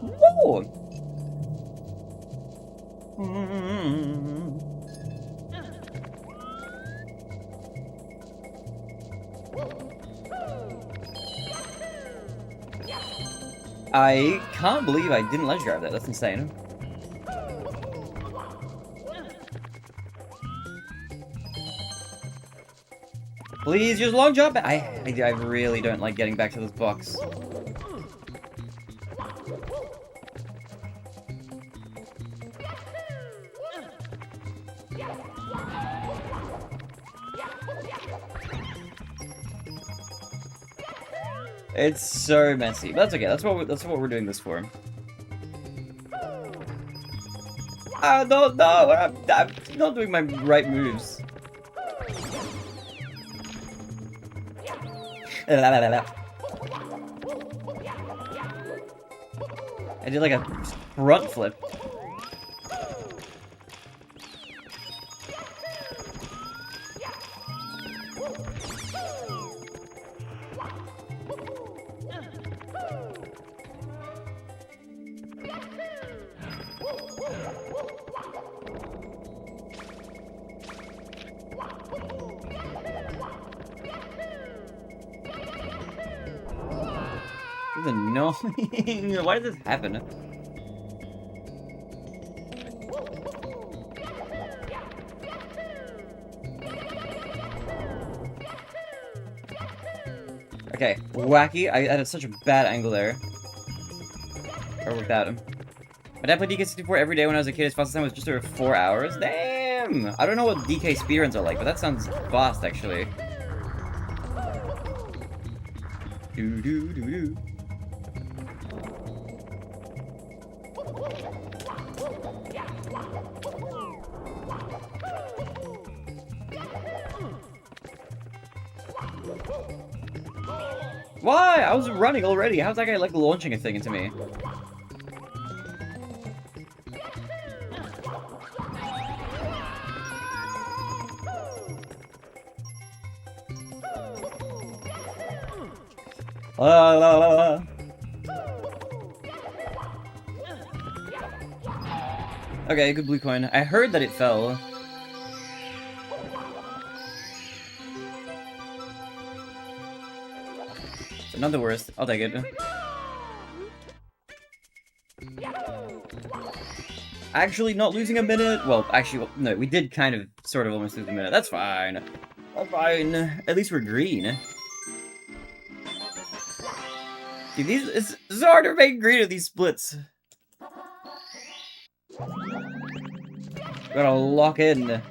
Whoa! I can't believe I didn't ledge grab that. That's insane. Please use long jump. I really don't like getting back to this box. It's so messy. But that's okay. That's what we're doing this for. No, I'm not doing my right moves. I did like a front flip. This is annoying. Why did this happen? Okay, wacky. I had such a bad angle there. Or without him. My dad played DK64 every day when I was a kid. His fastest time was just over 4 hours. Damn! I don't know what DK speedruns are like, but that sounds fast, actually. Do. Why? I was running already. How's that guy like launching a thing into me? Okay, good blue coin. I heard that it fell. So not the worst. I'll take it. Actually, not losing a minute. Well, actually, no, we did kind of, sort of, almost lose a minute. That's fine. That's fine. At least we're green. Dude, it's hard to make green of these splits. Gotta lock in.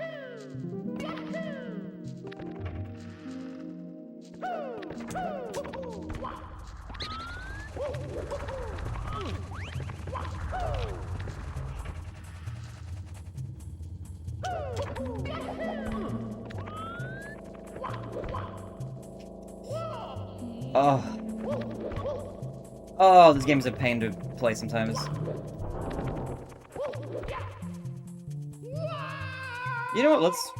Oh, this game's a pain to play sometimes. You know what, let's...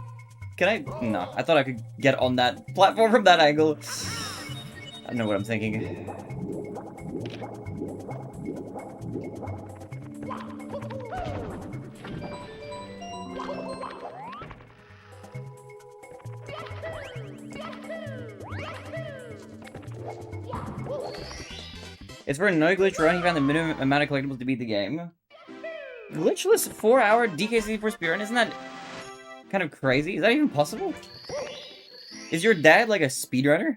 Can I... No, I thought I could get on that platform from that angle. I don't know what I'm thinking. It's for a no-glitch run. He found the minimum amount of collectibles to beat the game. Glitchless 4-hour DK64 speedrun? Isn't that kind of crazy? Is that even possible? Is your dad like a speedrunner?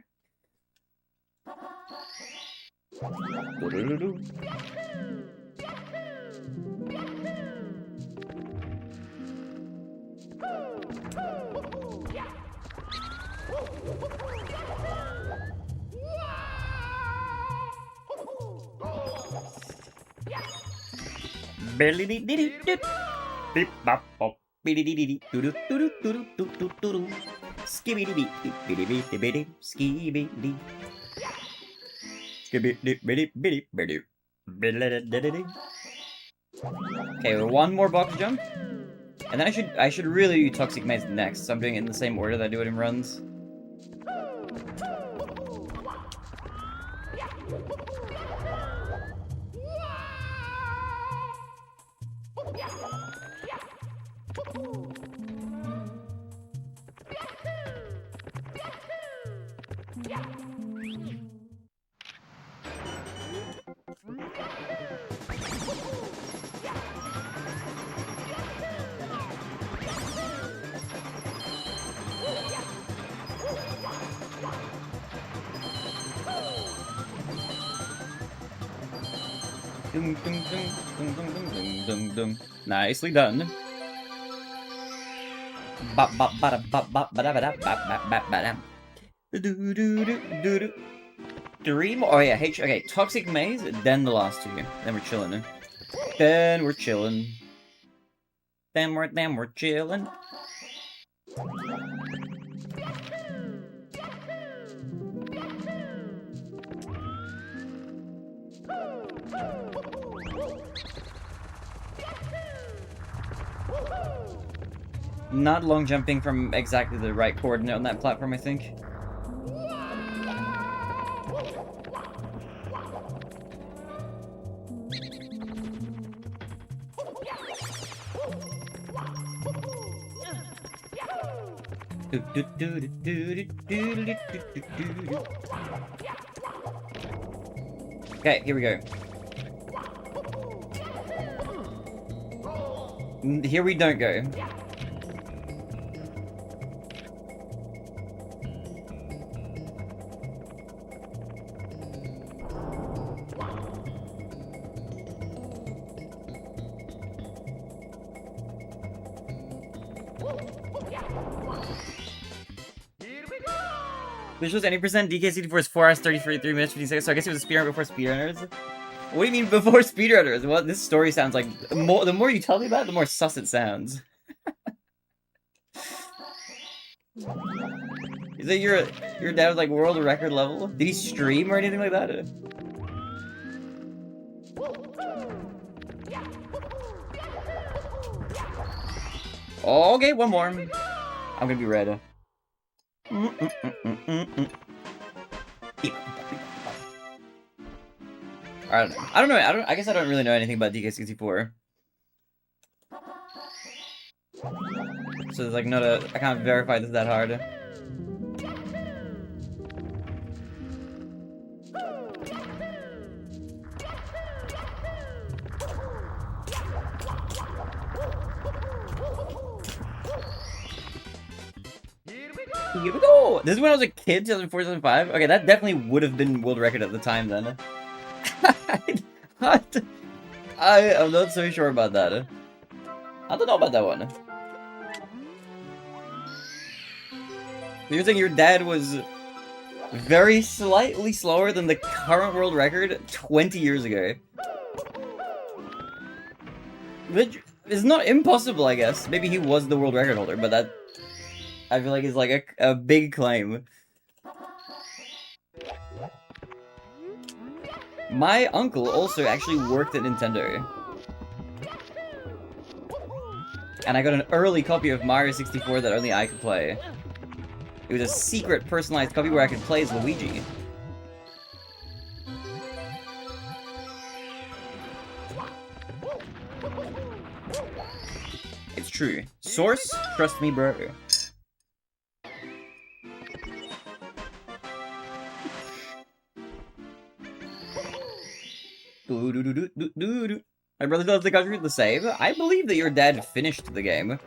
Okay, one more box jump. And then I should really do Toxic Maze next, so I'm doing it in the same order that I do it in runs. Nicely done. Three more. Oh yeah, okay. Toxic Maze, then the last two. Then we're chilling. Then we're chilling. Then we're chilling. Not long jumping from exactly the right coordinate on that platform, I think. Okay, here we go. Here we don't go. This was any percent DK64 is 4 hours 33 minutes 50 seconds, so I guess it was a speedrun before speedrunners. What do you mean before speedrunners? Well, this story sounds like the more you tell me about it, the more sus it sounds. Is that your dad was like world record level? Did he stream or anything like that? Oh, okay, one more. I'm gonna be red. I don't know. I guess I don't really know anything about DK64. So there's like I can't verify this that hard. Here we go! This is when I was a kid, 2004, 2005? Okay, that definitely would have been world record at the time then. I'm not so sure about that. I don't know about that one. You're saying your dad was very slightly slower than the current world record 20 years ago. Which is not impossible, I guess. Maybe he was the world record holder, but that I feel like is like a big claim. My uncle also actually worked at Nintendo. And I got an early copy of Mario 64 that only I could play. It was a secret personalized copy where I could play as Luigi. It's true. Source? Trust me, bro. Do-do-do-do-do-do-do. My brother does the country the same. I believe that your dad finished the game.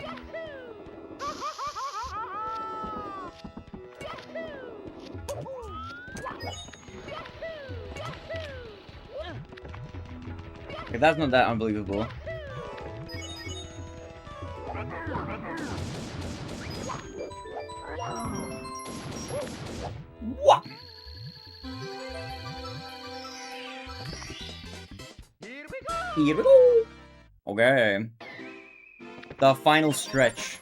Okay, that's not that unbelievable. What? Here we go. Okay. The final stretch.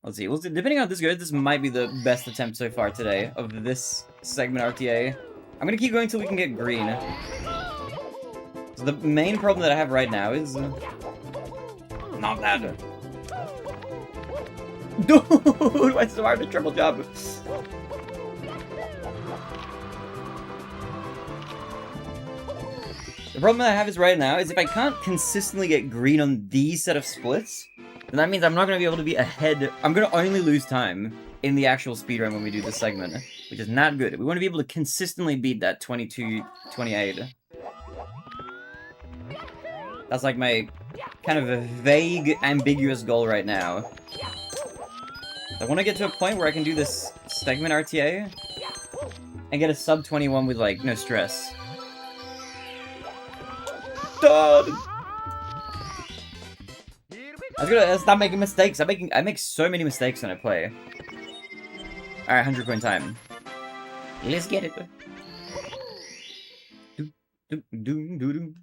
Let's see. Well, depending on how this goes, this might be the best attempt so far today of this segment RTA. I'm gonna keep going until we can get green. So the main problem that I have right now is... not that. Dude, why so hard to triple jump? The problem that I have is right now is if I can't consistently get green on these set of splits, then that means I'm not going to be able to be ahead. I'm going to only lose time in the actual speedrun when we do this segment, which is not good. We want to be able to consistently beat that 22-28. That's like my kind of a vague, ambiguous goal right now. I want to get to a point where I can do this segment RTA and get a sub 21 with, like, no stress. Done! I was gonna stop making mistakes. I make so many mistakes when I play. Alright, 100 coin time. Let's get it. Do, do, do, do, do.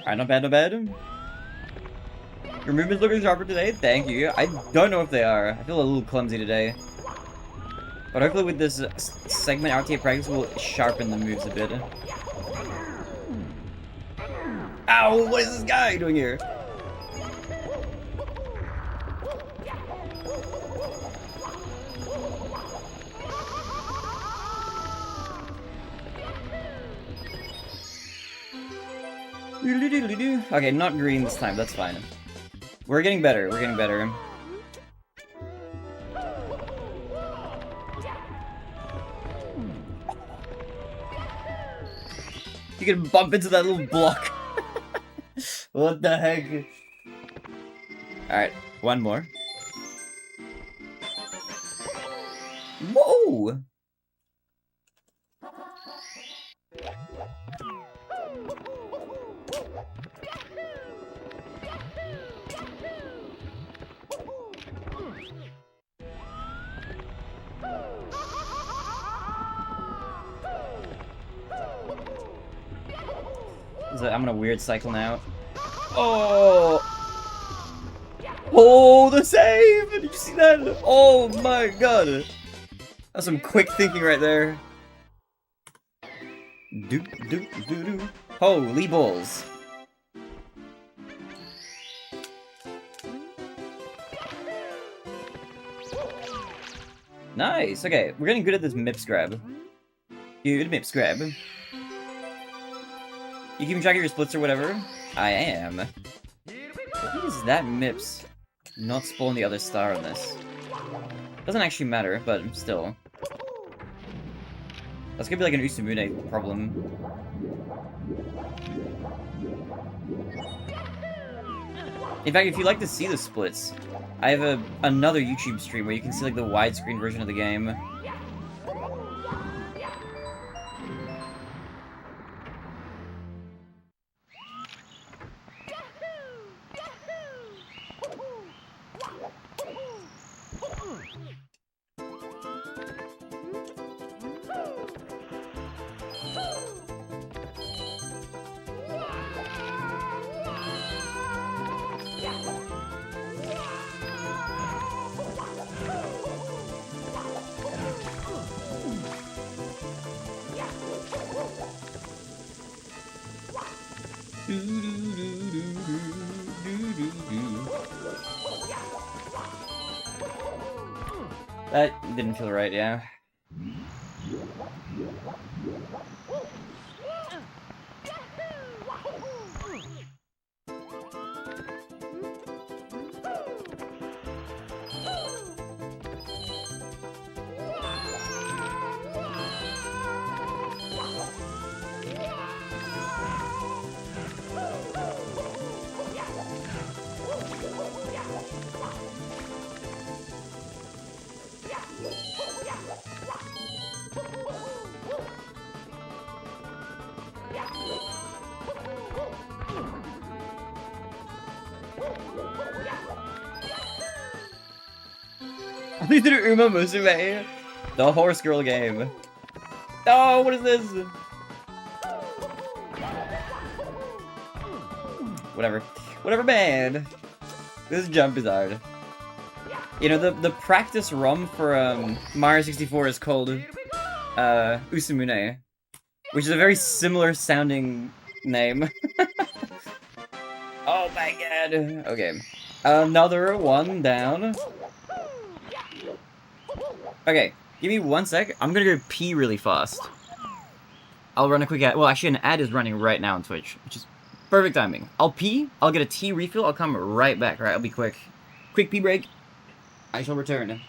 Alright, not bad, not bad. Your movements looking sharper today, thank you. I don't know if they are. I feel a little clumsy today. But hopefully with this segment RTA practice will sharpen the moves a bit. Ow, what is this guy doing here? Okay, not green this time, that's fine. We're getting better, we're getting better. You can bump into that little block. What the heck? Alright, one more. Whoa! I'm on a weird cycle now. Oh! Oh, the save! Did you see that? Oh my god! That's some quick thinking right there. Do do do do. Holy balls! Nice. Okay, we're getting good at this MIPS grab. Good MIPS grab. You keeping track of your splits or whatever? I am. Why is that MIPS not spawn the other star on this? Doesn't actually matter, but still. That's gonna be like an Usamune problem. In fact, if you'd like to see the splits, I have another YouTube stream where you can see like the widescreen version of the game. That didn't feel right, yeah. These are Uma Musume, the horse girl game. Oh, what is this? Whatever, man. This jump is hard. You know, the practice ROM for Mario 64 is called Usumune, which is a very similar sounding name. Oh my god. Okay. Another one down. Okay, give me 1 sec. I'm gonna go pee really fast. I'll run a quick ad. Well, actually, an ad is running right now on Twitch, which is perfect timing. I'll pee, I'll get a tea refill, I'll come right back, right? I'll be quick. Quick pee break. I shall return.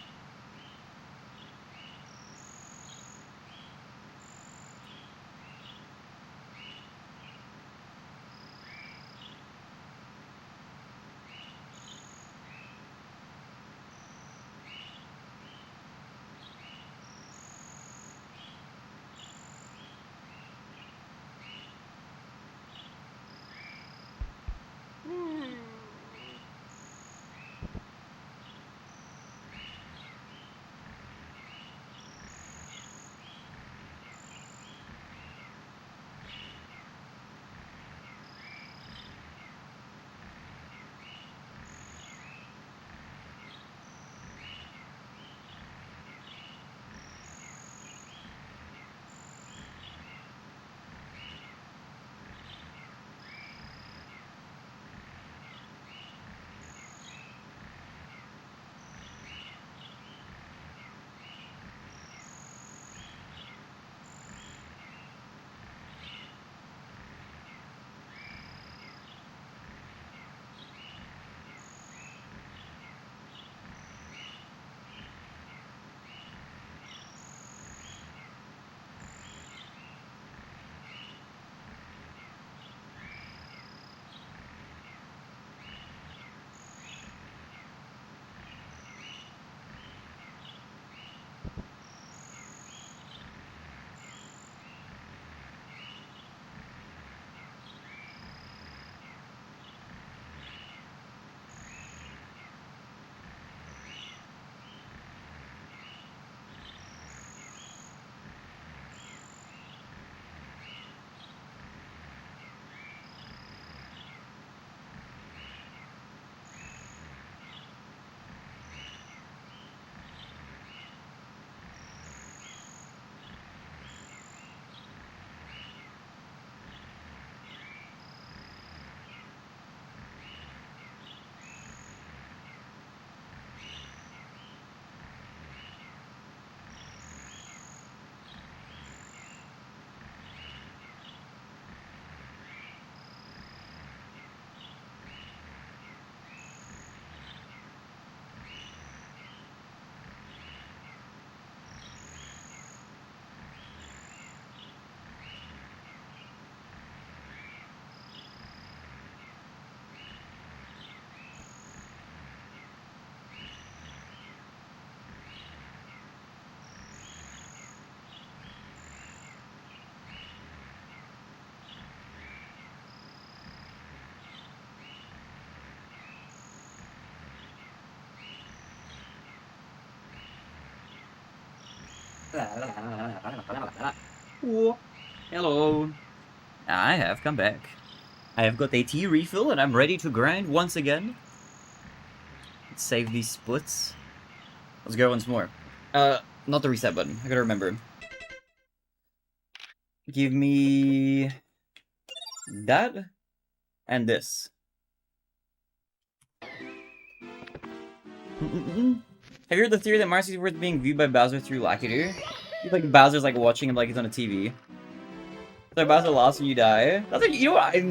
Hello. I have come back. I have got a tea refill and I'm ready to grind once again. Let's save these splits. Let's go once more. Not the reset button. I gotta remember. Give me that. and this. Have you heard the theory that Marcy's worth being viewed by Bowser through Lakitu? Like Bowser's like watching him like he's on a TV. So Bowser lost when you die. That's like, you know what? I've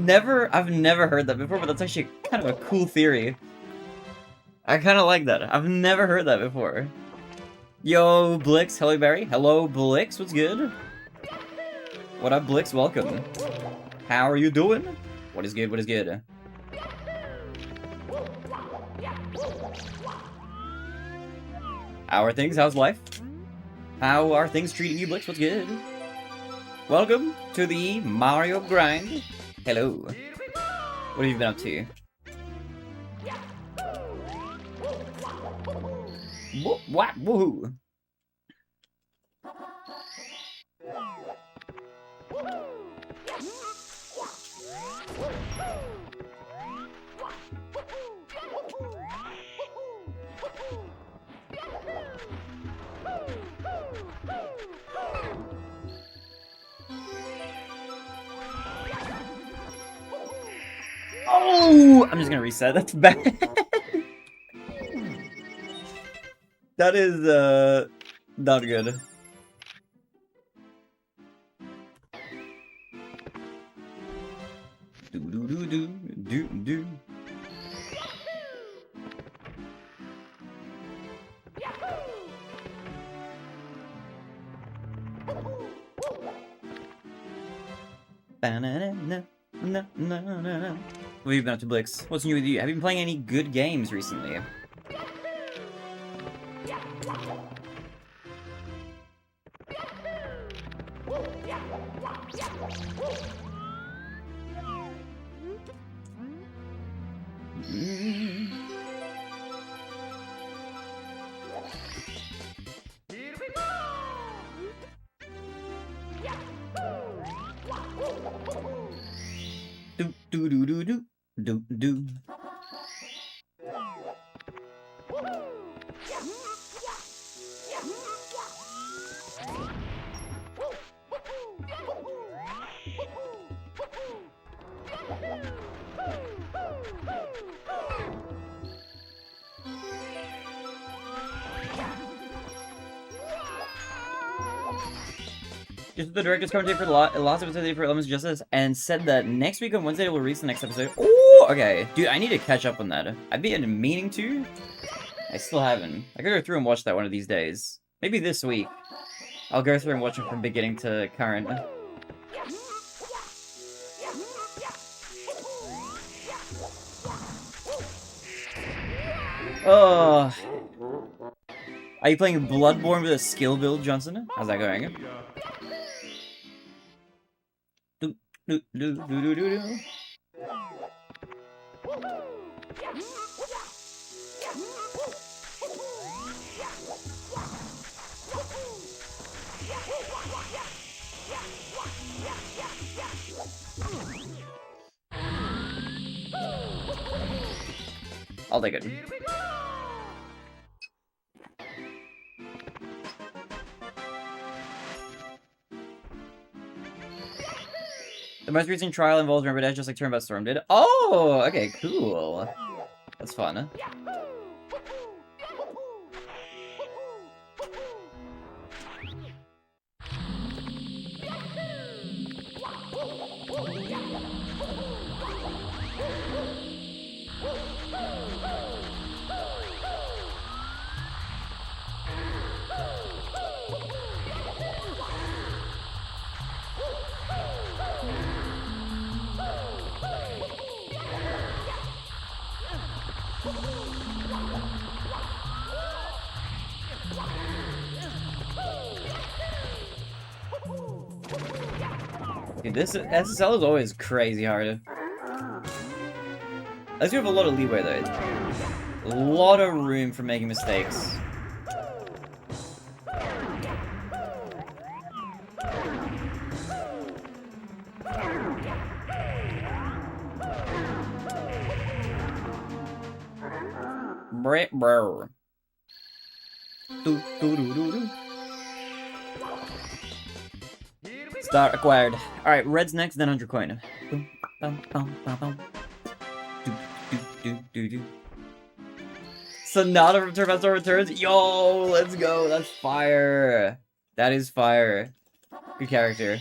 never heard that before, but that's actually kind of a cool theory. I kind of like that. I've never heard that before. Yo, Blix. Hello, Barry. Hello, Blix. What's good? What up, Blix? Welcome. How are you doing? What is good? What is good? How are things? How's life? How are things treating you, Blix? What's good? Welcome to the Mario Grind. Hello. What have you been up to? What? Woohoo! Oh! I'm just gonna reset. That's bad. That is, not good. Do. No. What have you been up to, Blix? What's new with you? Have you been playing any good games recently? Do. Just the director's commentary for the last episode for Element's Justice, and said that next week on Wednesday we'll release the next episode. Oh, okay. Dude, I need to catch up on that. I've been meaning to. I still haven't. I gotta go through and watch that one of these days. Maybe this week. I'll go through and watch it from beginning to current. Oh. Are you playing Bloodborne with a skill build, Johnson? How's that going? Do. I'll take it. The most recent trial involves Rainbow Dash just like Turnabout Storm did. Oh, okay, cool. That's fun. Dude, this SSL is always crazy hard. At least we have a lot of leeway though. A lot of room for making mistakes. Bro. Do. Start acquired. Alright, red's next, then 100 coin. Sonata from Turbo Returns. Yo, let's go. That's fire. That is fire. Good character.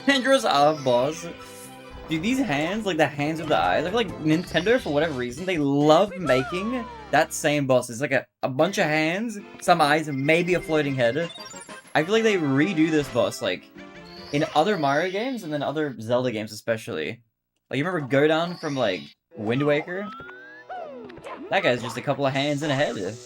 Andros boss. Dude, these hands, like the hands with the eyes, I feel like Nintendo, for whatever reason, they love making that same boss. It's like a bunch of hands, some eyes, and maybe a floating head. I feel like they redo this boss, like, in other Mario games, and then other Zelda games especially. Like, you remember Godan from, like, Wind Waker? That guy's just a couple of hands and a head.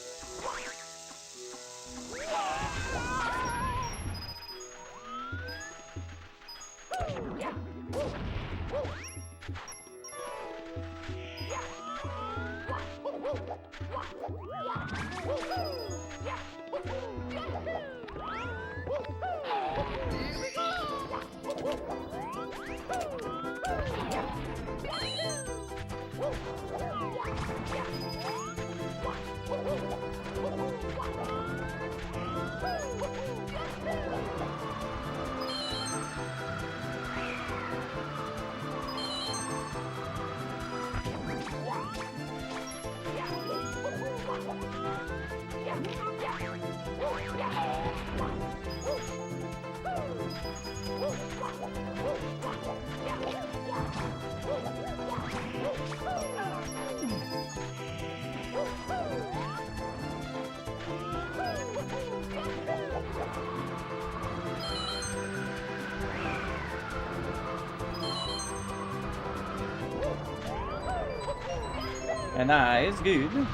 And that is good.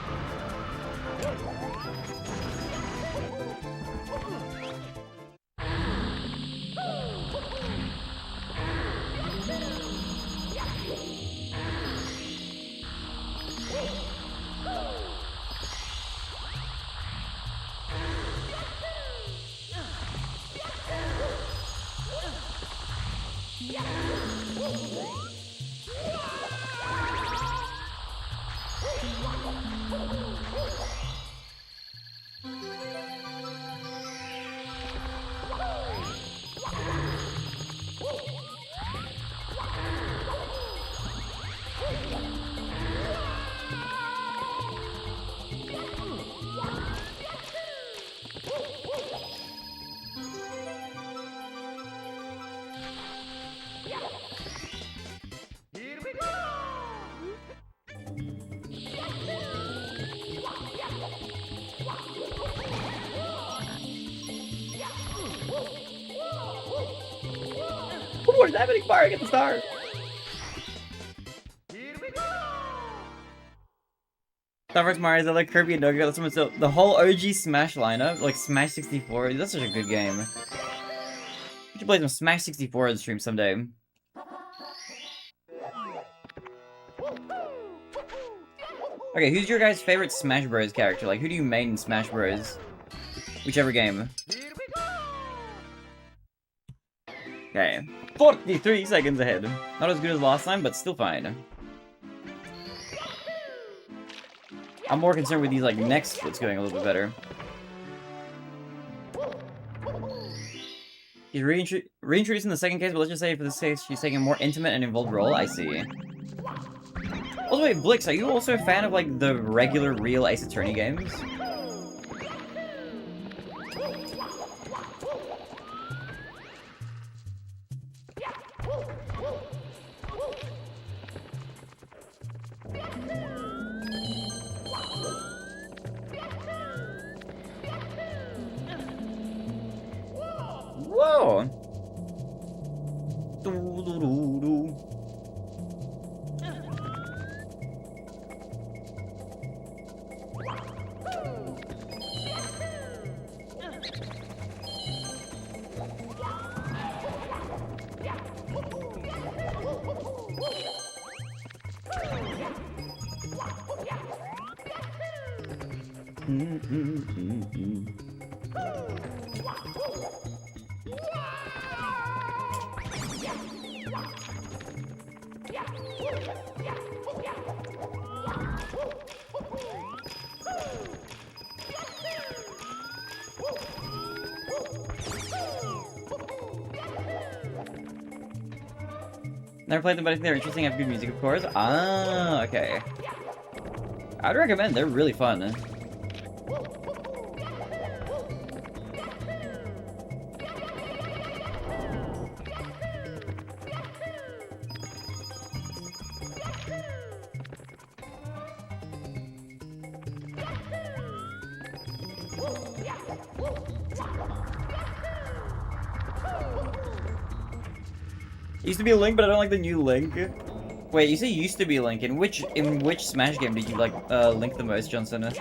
What's happening, Mario? Get the star! Star Fox, Mario, Zelda, Kirby, and Donkey Kong. That's the whole OG Smash lineup, like Smash 64. That's such a good game. We should play some Smash 64 on the stream someday. Okay, who's your guys' favorite Smash Bros. Character? Like, who do you main in Smash Bros? Whichever game. Okay. 43 seconds ahead. Not as good as last time, but still fine. I'm more concerned with these, like, next splits going a little bit better. He's reintroducing the second case, but let's just say for this case, she's taking a more intimate and involved role. I see. Also, wait, Blix, are you also a fan of, like, the regular real Ace Attorney games? Never played them, but I think they're interesting. Have good music, of course. Ah, okay. I'd recommend. They're really fun. Used to be Link, but I don't like the new Link. Wait, you say used to be Link. In which Smash game did you like Link the most, Johnson?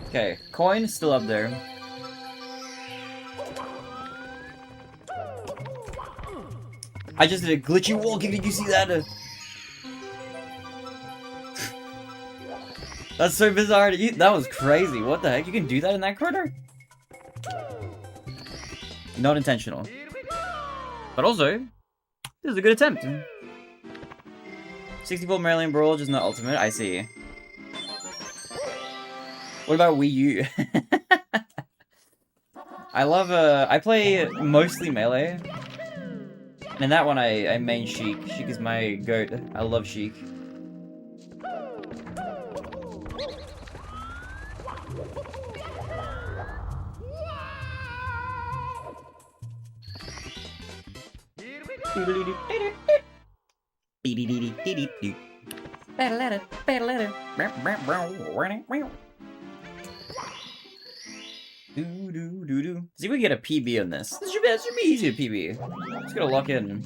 Okay, coin still up there. I just did a glitchy wall kick. Did you see that? That's so bizarre. That was crazy. What the heck? You can do that in that corner? Not intentional. But also, this is a good attempt. 64 Maryland Brawl, just not ultimate. I see. What about Wii U? I play mostly Melee. And in that one, I main Sheik. Sheik is my goat. I love Sheik. See if we can get a PB on this. This should be easy to PB. Just gotta lock in.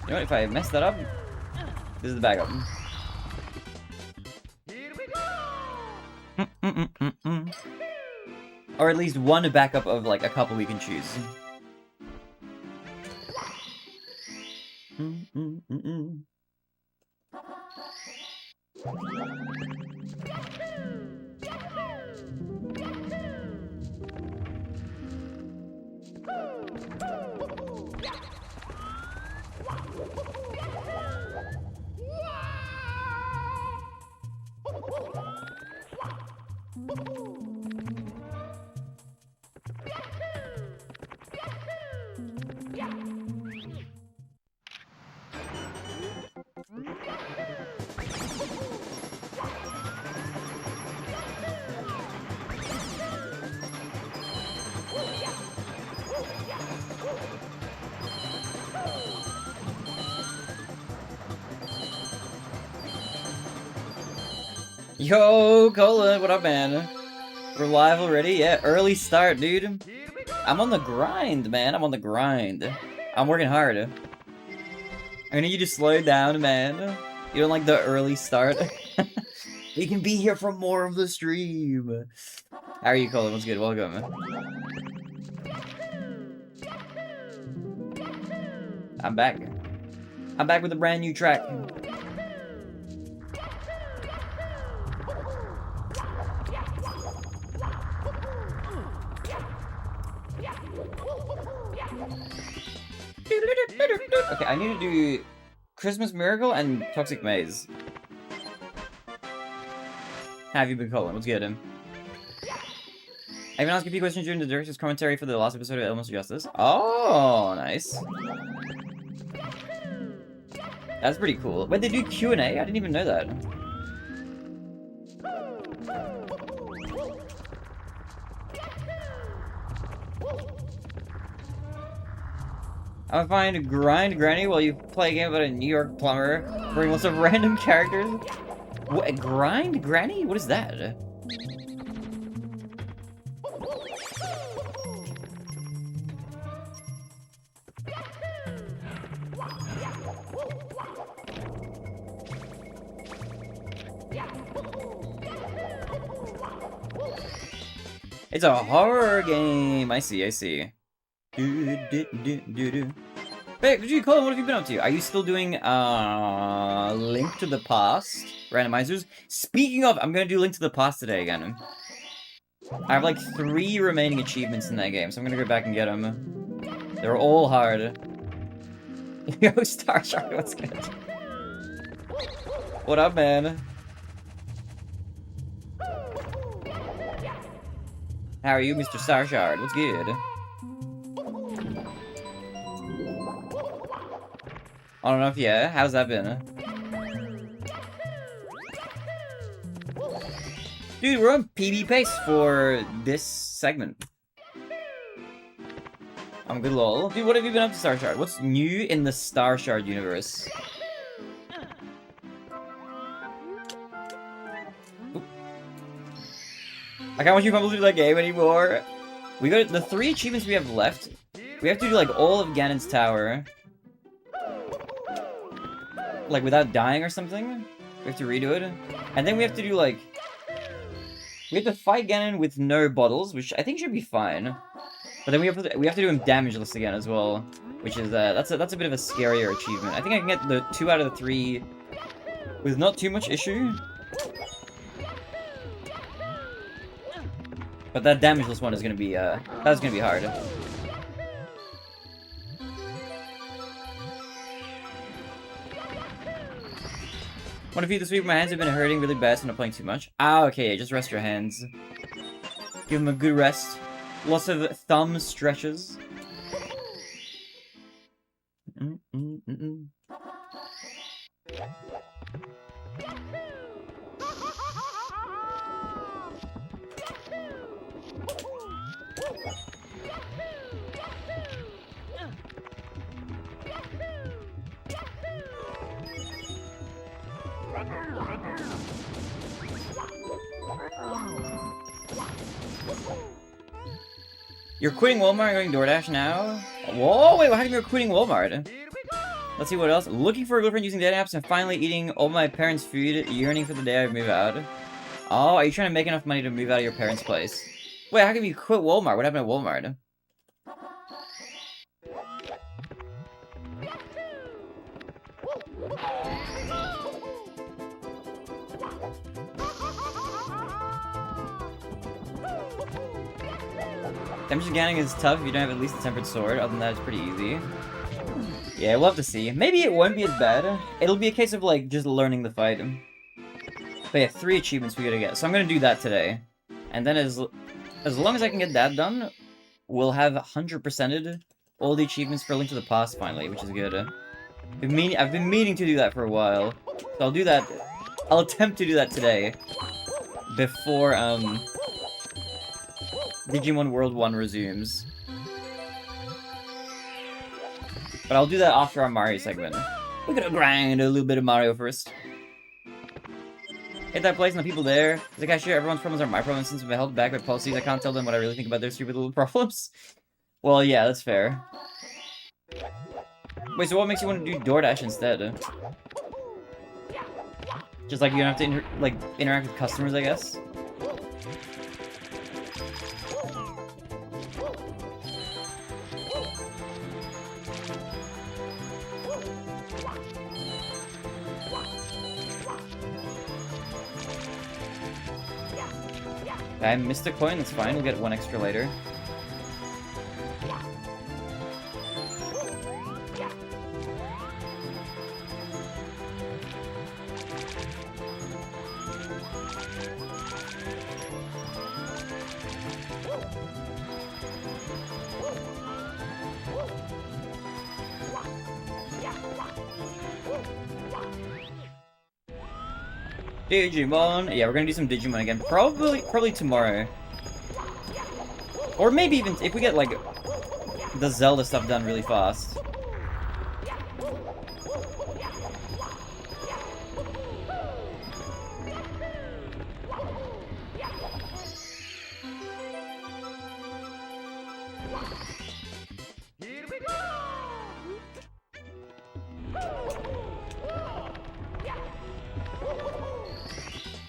You know what, if I mess that up, this is the backup. Or at least one backup of like a couple we can choose. Yo, Cola, what up, man? We're live already? Yeah, early start, dude. I'm on the grind, man. I'm on the grind. I'm working hard. I need you to slow down, man. You don't like the early start? You can be here for more of the stream. How are you, Cola? What's good? Welcome. I'm back. I'm back with a brand new track. Okay, I need to do Christmas Miracle and Toxic Maze. How have you been, Colin? What's good? I've been asking a few questions during the director's commentary for the last episode of Elements of Justice. Oh, nice. That's pretty cool. Wait, they do Q&A? I didn't even know that. I would find Grind Granny while you play a game about a New York plumber bring lots of random characters. What, Grind Granny? What is that? It's a horror game. I see, I see. Hey, could you call? What have you been up to? Are you still doing Link to the Past randomizers? Speaking of, I'm gonna do Link to the Past today again. I have like 3 remaining achievements in that game, so I'm gonna go back and get them. They're all hard. Yo, Star Shark, what's good? What up, man? How are you, Mr. Starshard? What's good? I don't know if yeah. How's that been? Dude, we're on PB pace for this segment. I'm good, lol. Dude, what have you been up to, Starshard? What's new in the Starshard universe? I can't want you to do that game anymore. We got the 3 achievements we have left. We have to do like all of Ganon's tower. Like without dying or something. We have to redo it. And then we have to do like... We have to fight Ganon with no bottles, which I think should be fine. But then we have to do him damageless again as well. Which is, that's a bit of a scarier achievement. I think I can get the 2 out of the 3 with not too much issue. But that damageless one is gonna be, that's gonna be hard. Want to feed this week? My hands have been hurting really bad, so I'm not playing too much. Ah, okay, just rest your hands. Give them a good rest. Lots of thumb stretches. You're quitting Walmart and going DoorDash now? Whoa, wait, how come you're quitting Walmart? Let's see what else. Looking for a girlfriend using dating apps and finally eating all my parents' food, yearning for the day I move out. Oh, are you trying to make enough money to move out of your parents' place? Wait, how come you quit Walmart? What happened at Walmart? Damage Ganon is tough if you don't have at least a tempered sword. Other than that, it's pretty easy. Yeah, we'll have to see. Maybe it won't be as bad. It'll be a case of, like, just learning the fight. But yeah, 3 achievements we gotta get. So I'm gonna do that today. And then as long as I can get that done, we'll have 100%ed all the achievements for Link to the Past finally, which is good. I've been meaning to do that for a while. So I'll do that. I'll attempt to do that today. Before, Digimon World 1 resumes. But I'll do that after our Mario segment. We're gonna grind a little bit of Mario first. Hit that place and the people there. It's like, I share everyone's problems are my problems since we've been held back by policies. I can't tell them what I really think about their stupid little problems. Well, yeah, that's fair. Wait, so what makes you want to do DoorDash instead? Just like you don't have to interact with customers, I guess? I missed a coin, that's fine, we'll get 1 extra later. Digimon. Yeah, we're gonna do some Digimon again. Probably tomorrow. Or maybe even if we get, like, the Zelda stuff done really fast.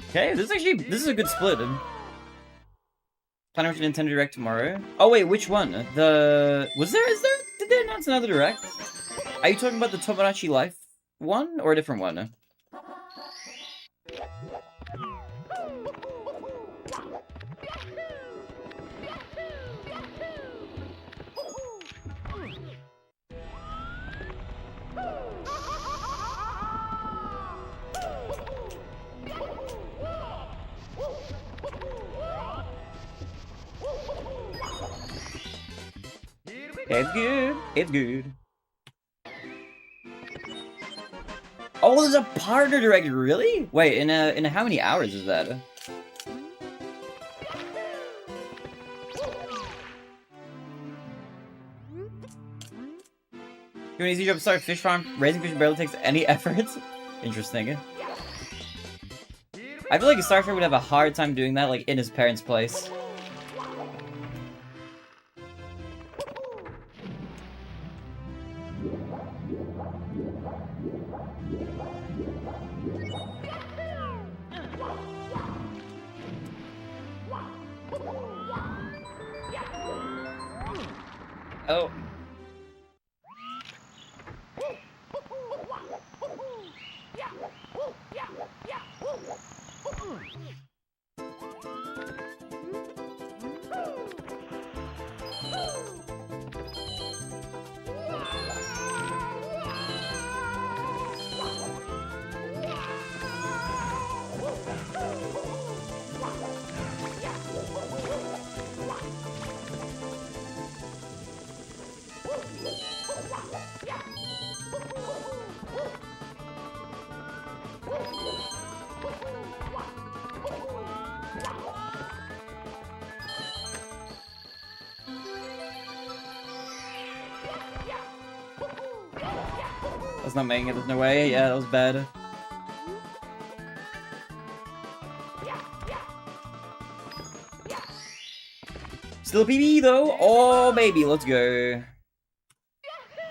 Okay, this is a good split. Planning for Nintendo Direct tomorrow. Oh wait, which one? Did they announce another Direct? Are you talking about the Tomodachi Life one or a different one? It's good. It's good. Oh, there's a partner direct, really? Wait, in how many hours is that? Do an easy job to start a fish farm. Raising fish barely takes any effort. Interesting. I feel like Starfire would have a hard time doing that, like, in his parents' place. Oh. That's not making it, there's no way. Yeah, that was bad. Still a PB though? Oh, baby, let's go.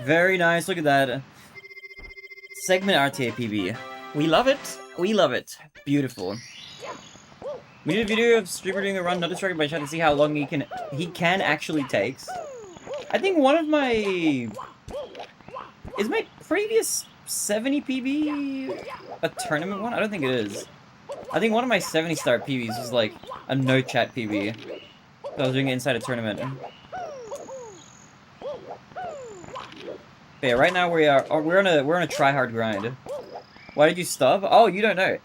Very nice, look at that. Segment RTA PB. We love it. We love it. Beautiful. We did a video of streamer doing a run, not distracted by chat, to see how long he can actually takes. I think one of my... Is my previous 70 PB a tournament one? I don't think it is. I think one of my 70-star PBs was like a no-chat PB. I was doing it inside a tournament. But yeah, right now we're on a try-hard grind. Why did you stop? Oh, you don't know.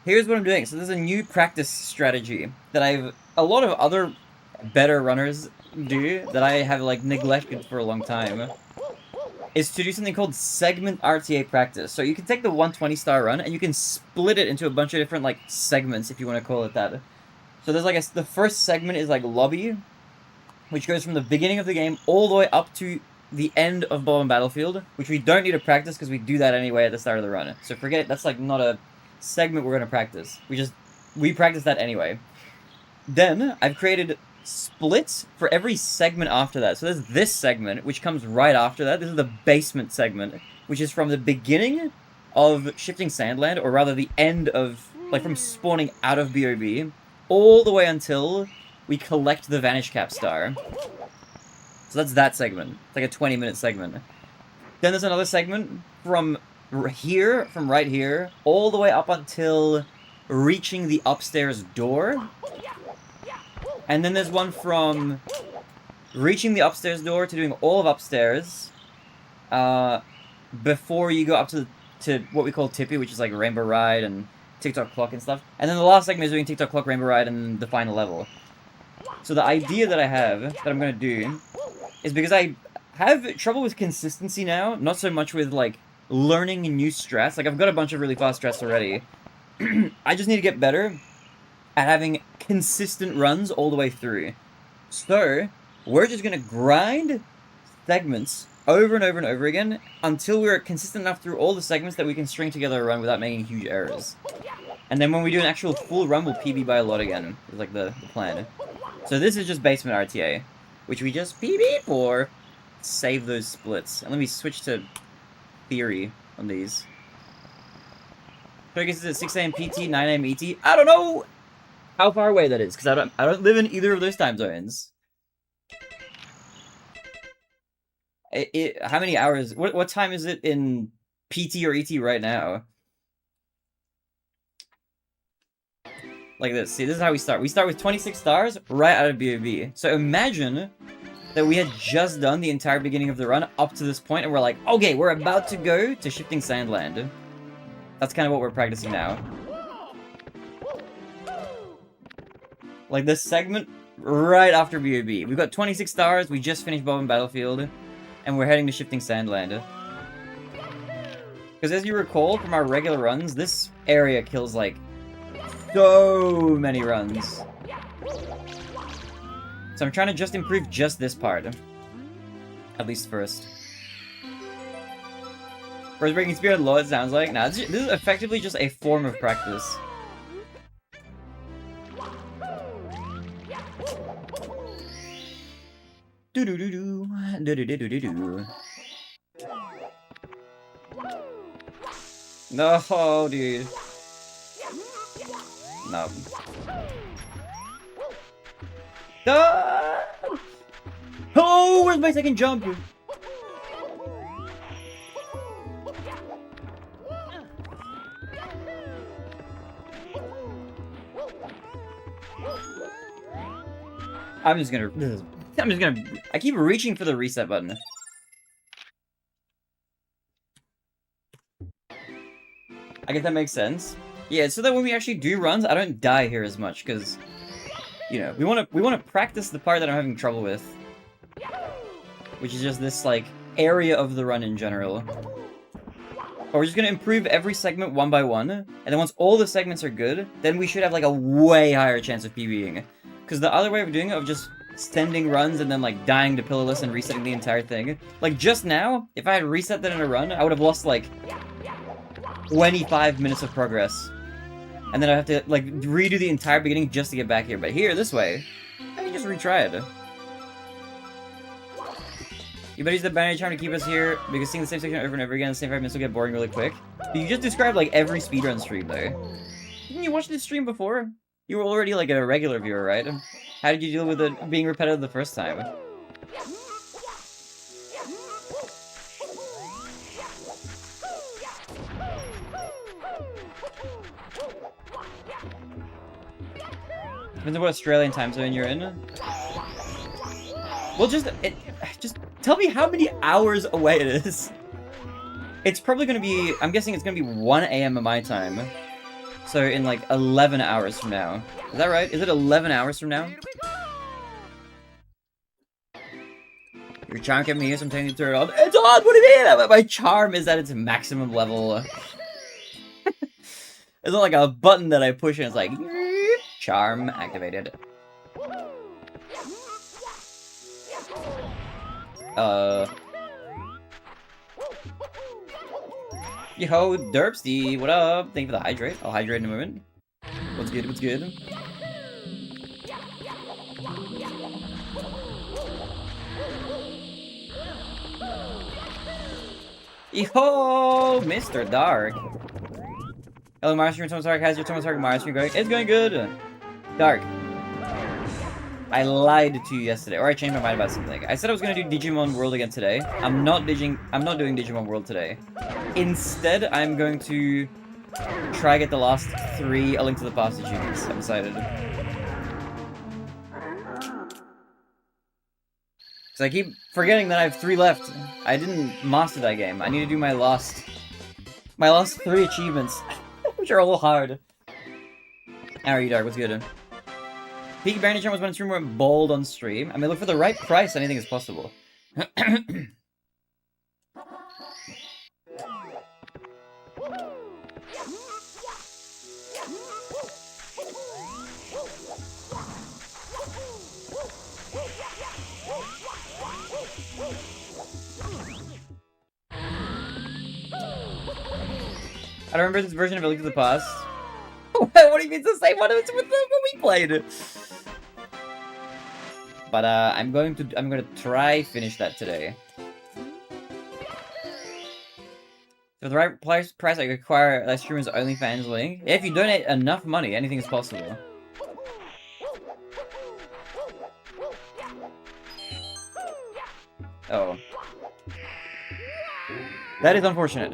Here's what I'm doing. So there's a new practice strategy that a lot of other better runners do that I have like neglected for a long time. Is to do something called segment RTA practice. So you can take the 120-star run and you can split it into a bunch of different like segments, if you want to call it that. So there's like the first segment is like lobby, which goes from the beginning of the game all the way up to the end of Bomb Battlefield, which we don't need to practice because we do that anyway at the start of the run. So forget it, that's like not a segment we're going to practice. We practice that anyway. Then I've created splits for every segment after that. So there's this segment, which comes right after that. This is the basement segment, which is from the beginning of Shifting Sandland, or rather the end of, like from spawning out of BOB, all the way until we collect the Vanish Cap Star. So that's that segment. It's like a 20-minute segment. Then there's another segment from right here, all the way up until reaching the upstairs door. And then there's one from reaching the upstairs door to doing all of upstairs, before you go up to what we call Tippy, which is like Rainbow Ride and TikTok Clock and stuff. And then the last segment is doing TikTok Clock, Rainbow Ride, and the final level. So the idea that I have, that I'm going to do, is because I have trouble with consistency now, not so much with, like, learning new strats. Like, I've got a bunch of really fast strats already. I just need to get better at having consistent runs all the way through. So, we're just gonna grind segments over and over and over again until we're consistent enough through all the segments that we can string together a run without making huge errors. And then when we do an actual full run, we'll PB by a lot again. Is like the plan. So this is just basement RTA, which we just PB for. Save those splits. And let me switch to theory on these. So I guess it's at 6 AM PT, 9 AM ET. I don't know how far away that is, because I don't live in either of those time zones. How many hours? What time is it in PT or ET right now? Like this. See, this is how we start. We start with 26 stars right out of BOB. So imagine that we had just done the entire beginning of the run up to this point, and we're like, okay, we're about to go to Shifting Sandland. That's kind of what we're practicing now. Like this segment right after BOB. We've got 26 stars, we just finished Bob and Battlefield, and we're heading to Shifting Sandland. Because as you recall from our regular runs, this area kills like so many runs. So I'm trying to just improve just this part. At least first. First breaking Spirit low, it sounds like. Nah, this is effectively just a form of practice. Do-do-do-do. Do-do-do-do-do-do. No, dude. No. Ah! Oh, where's my second jump? I'm just gonna I keep reaching for the reset button. I guess that makes sense. Yeah, so that when we actually do runs, I don't die here as much, because, you know, we wanna practice the part that I'm having trouble with. Which is just this, like, area of the run in general. But we're just gonna improve every segment one by one, and then once all the segments are good, then we should have, like, a way higher chance of PBing. Because the other way of doing it, of just sending runs and then, like, dying to pillarless and resetting the entire thing. Like, just now, if I had reset that in a run, I would have lost, like, 25 minutes of progress. And then I have to, like, redo the entire beginning just to get back here. But here, this way, I can just retry it. You better use the TheBarinade charm to keep us here, because seeing the same section over and over again in the same 5 minutes will get boring really quick. You just described, like, every speedrun stream, though. Didn't you watch this stream before? You were already, like, a regular viewer, right? How did you deal with it being repetitive the first time? Depends on what Australian time zone you're in. Well, just tell me how many hours away it is. It's probably going to be, I'm guessing it's going to be 1 AM at my time. So in like 11 hours from now. Is that right? Is it 11 hours from now? Your charm kept me here, so I'm telling you to turn it on. It's on! What do you mean? My charm is at its maximum level. It's not like a button that I push and it's like... Charm activated. Yo, Derpsty, what up? Thank you for the hydrate. I'll hydrate in a moment. What's good? What's good? Yo, Mr. Dark. Hello, Master Thomas Dark. How's your Thomas Dark Master going? It's going good. Dark. I lied to you yesterday, or I changed my mind about something. I said I was gonna do Digimon World again today. I'm not doing Digimon World today. Instead, I'm going to try get the last 3 A Link to the Past achievements. I've decided. Because I keep forgetting that I have 3 left. I didn't master that game. I need to do my last 3 achievements, which are a little hard. How are you, Dark? What's good? Peak TheBarinade charm was when stream went bold on stream. I mean, look, for the right price, anything is possible. I remember this version of A Link to the Past. What do you mean it's the same one? It's with what we played. But I'm gonna try finish that today. For the right price, I require live streamers OnlyFans link. If you donate enough money, anything is possible. Oh. That is unfortunate.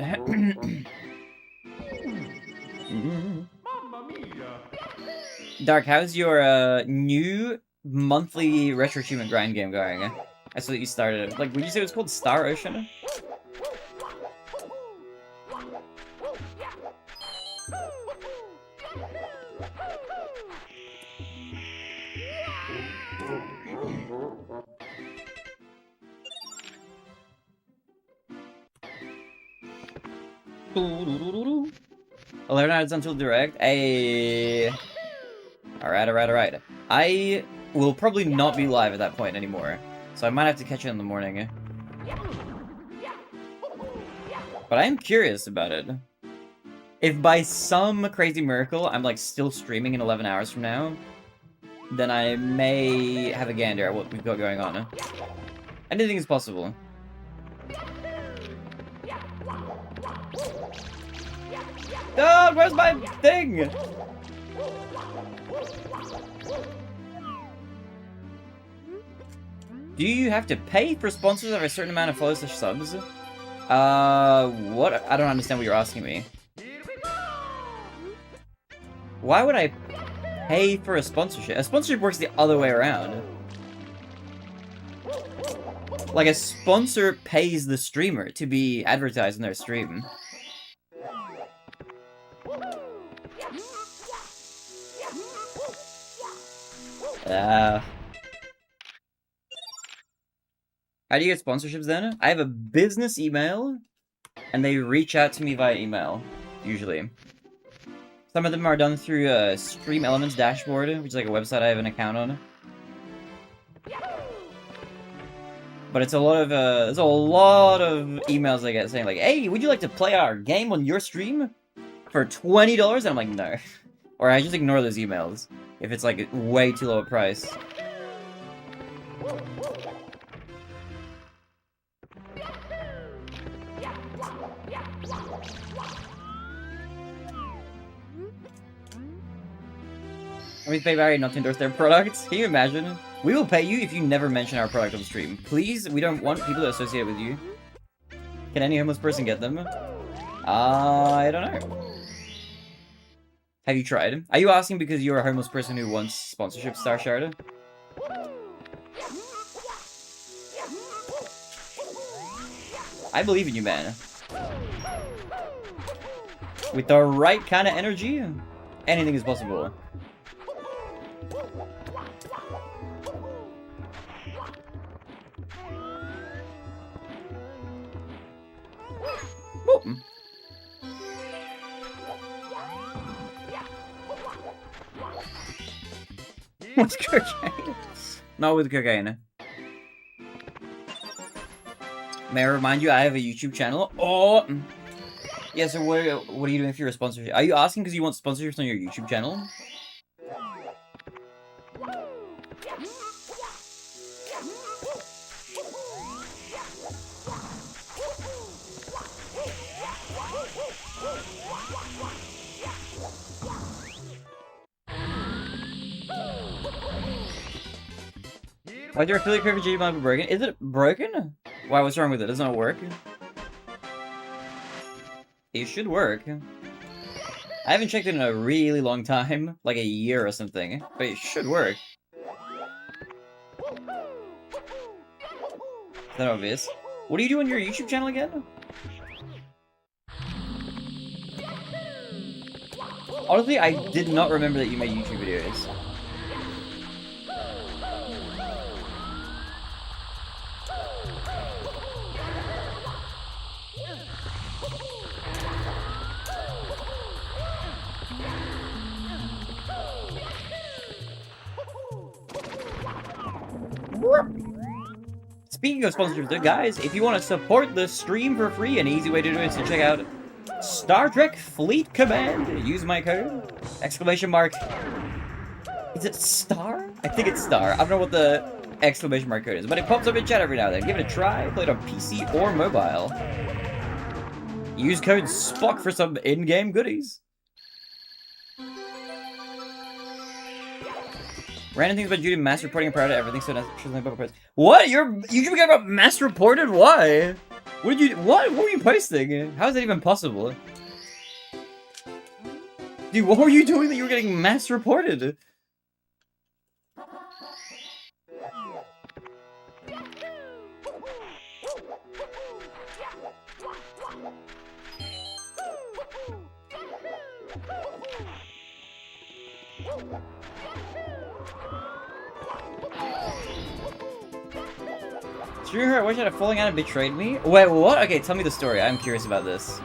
Dark, how's your new monthly retro achievement grind game going? I saw that you started it. Like, would you say it was called Star Ocean? Alert nights until direct. Alright. I will probably not be live at that point anymore, so I might have to catch it in the morning. But I am curious about it. If by some crazy miracle I'm like still streaming in 11 hours from now, then I may have a gander at what we've got going on. Anything is possible. God, where's my thing? Do you have to pay for sponsors of a certain amount of followers or subs? What? I don't understand what you're asking me. Why would I pay for a sponsorship? A sponsorship works the other way around. Like, a sponsor pays the streamer to be advertised in their stream. How do you get sponsorships then? I have a business email, and they reach out to me via email, usually. Some of them are done through Stream Elements dashboard, which is like a website I have an account on. But it's a lot of there's a lot of emails I get saying like, "Hey, would you like to play our game on your stream for $20?" And I'm like, no. Or I just ignore those emails if it's like way too low a price. I mean, TheBarinade not to endorse their products. Can you imagine? We will pay you if you never mention our product on the stream. Please, we don't want people to associate with you. Can any homeless person get them? I don't know. Have you tried? Are you asking because you're a homeless person who wants sponsorship, Star Shard? I believe in you, man. With the right kind of energy, anything is possible. Whoop. What's cocaine? Not with cocaine. May I remind you, I have a YouTube channel. Oh! Yeah, so what are you doing if you're a sponsorship? Are you asking because you want sponsorships on your YouTube channel? Why's your affiliate code for GD might be broken? Is it broken? Why, what's wrong with it? Does it not work? It should work. I haven't checked it in a really long time, like a year or something, but it should work. Is that obvious? What do you do on your YouTube channel again? Honestly, I did not remember that you made YouTube videos. Speaking of sponsorships, guys, if you want to support the stream for free, an easy way to do it is to check out Star Trek Fleet Command. Use my code. Exclamation mark. Is it star? I think it's star. I don't know what the exclamation mark code is, but it pops up in chat every now and then. Give it a try. Play it on PC or mobile. Use code SPOCK for some in-game goodies. Random things about Judy mass reporting and proud of everything, so what? You forgot about mass reported? Why? What did you? What were you posting? How is that even possible? Dude, what were you doing that you were getting mass reported? Screw her, I wish I had falling out and betrayed me? Wait, what? Okay, tell me the story. I'm curious about this.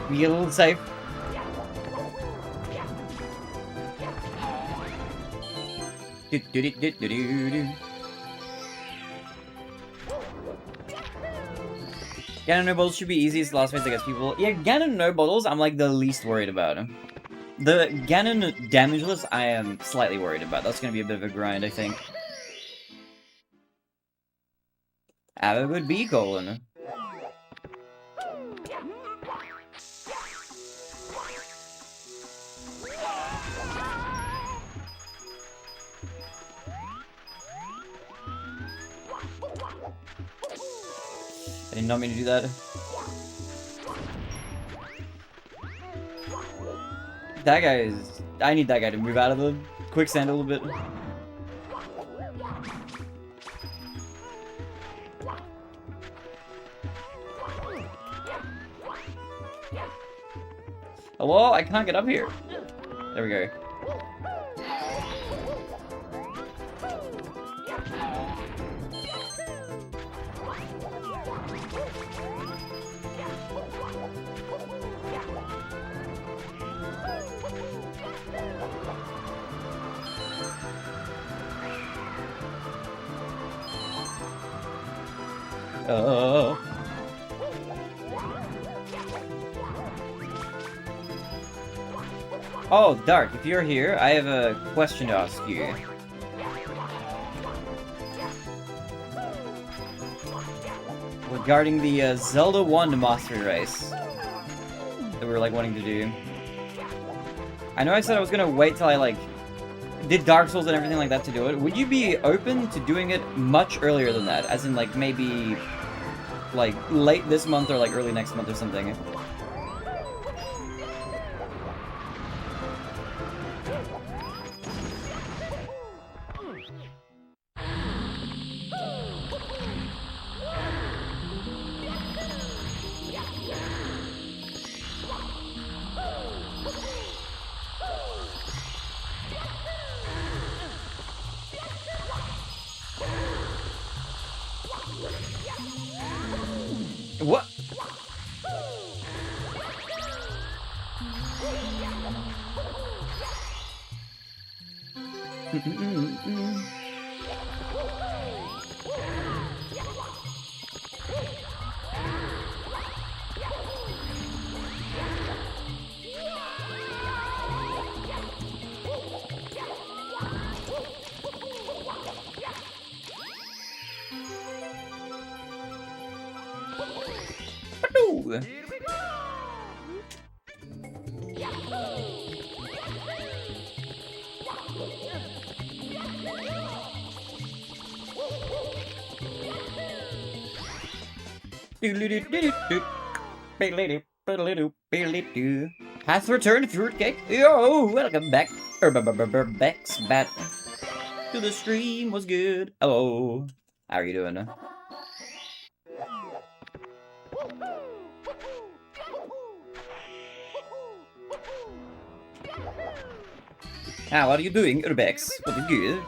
Be a little safe. Ganon no bottles should be easiest last phase against people. Yeah, Ganon no bottles I'm like the least worried about. The Ganon damageless I am slightly worried about. That's gonna be a bit of a grind, I think. Have a good B colon. I did not mean to do that. That guy is... I need that guy to move out of the quicksand a little bit. Hello? I can't get up here. There we go. Oh, Dark, if you're here, I have a question to ask you. Regarding the Zelda 1 mastery race that we were like wanting to do. I know I said I was gonna wait till I like did Dark Souls and everything like that to do it. Would you be open to doing it much earlier than that? As in like maybe like late this month or like early next month or something? What? Has returned, fruitcake. Yo, welcome back. Bex bat to the stream. Was good. Hello. How are you doing? How are you doing, Urbex? What is good?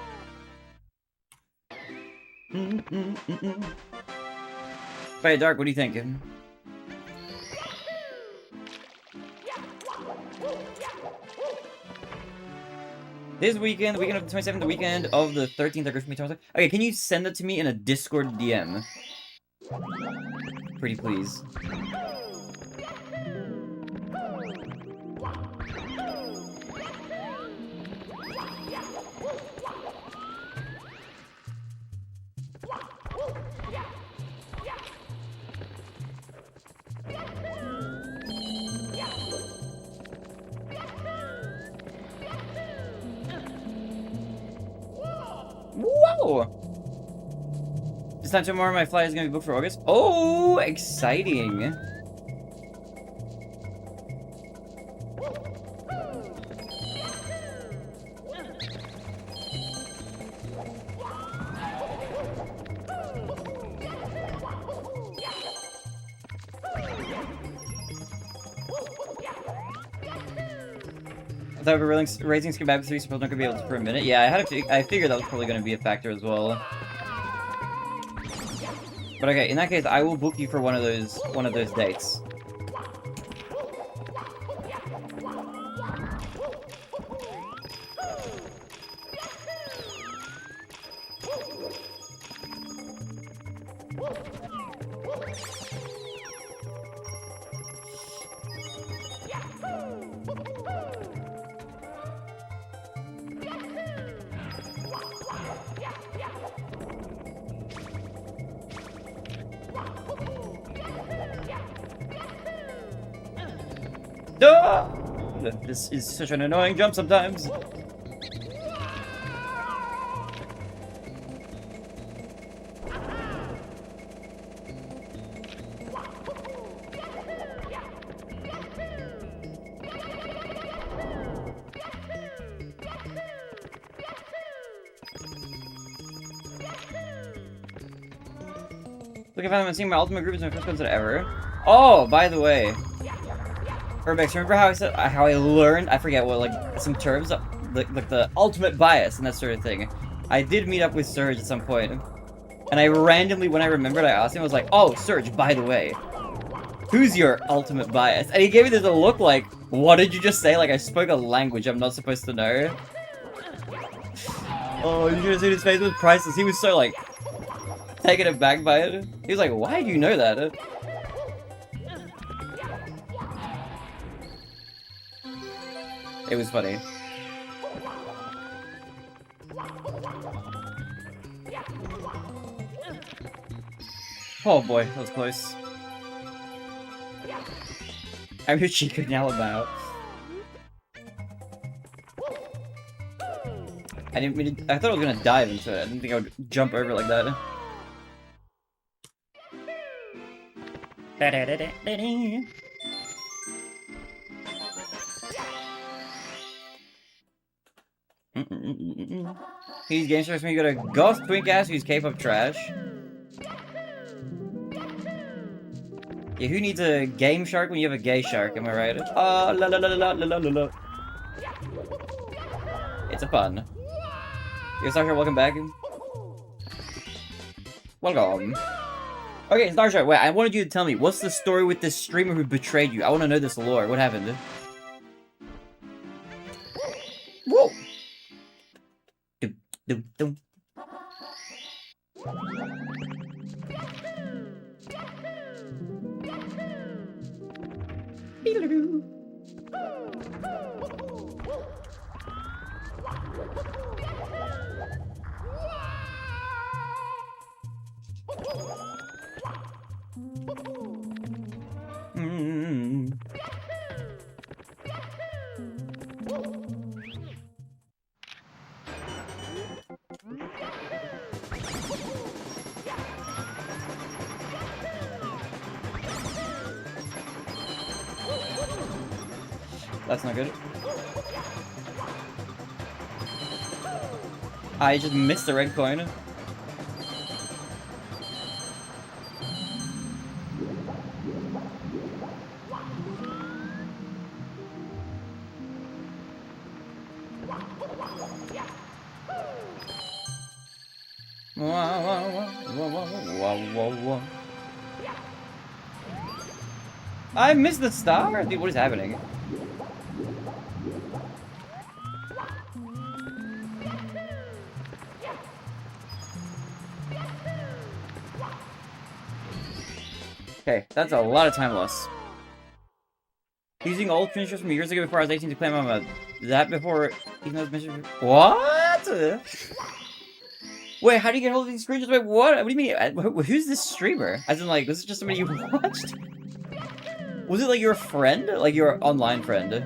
Hey, Dark, what are you thinking? This weekend, the weekend of the 27th, the weekend of the 13th, I go for me tomorrow. Okay, can you send that to me in a Discord DM? Pretty please. Whoa! This time tomorrow, my flight is going to be booked for August. Oh, exciting! I thought we were raising skin back 3, suppose not gonna be able to for a minute. Yeah, I figured that was probably gonna be a factor as well. But okay, in that case, I will book you for one of those dates. Ah! This is such an annoying jump sometimes. Look, if I haven't seen my ultimate group is my first concert ever. Oh, by the way. Urbex, remember how I said how I learned? I forget what, like some terms, like the ultimate bias and that sort of thing. I did meet up with Surge at some point, and I randomly, when I remembered, I asked him. I was like, "Oh, Surge, by the way, who's your ultimate bias?" And he gave me this look like, "What did you just say?" Like I spoke a language I'm not supposed to know. Oh, you should have seen his face was priceless. He was so like taken aback by it. He was like, "Why do you know that?" It was funny. Oh boy, that was close. I wish she could yell about. I thought I was gonna dive into it. I didn't think I would jump over like that. He's game starts when you go to Ghost Twink Ass, who's K-pop trash. Yeah, who needs a game shark when you have a gay shark, am I right? La la la la la la la la. It's a pun. Yo, Starshark, welcome back. Welcome. Okay, Starshark, wait, I wanted you to tell me, what's the story with this streamer who betrayed you? I want to know this lore. What happened? Whoa! Dum, dum. That's not good. I just missed the red coin. I missed the star? Dude, what is happening? Okay, that's a lot of time loss. Using old screenshots from years ago before I was 18 to claim I'm a... That before... Even though mission... What? Wait, how do you get hold of these screenshots? Wait, what? What do you mean? Who's this streamer? As in, like, was it just somebody you watched? Was it, like, your friend? Like, your online friend?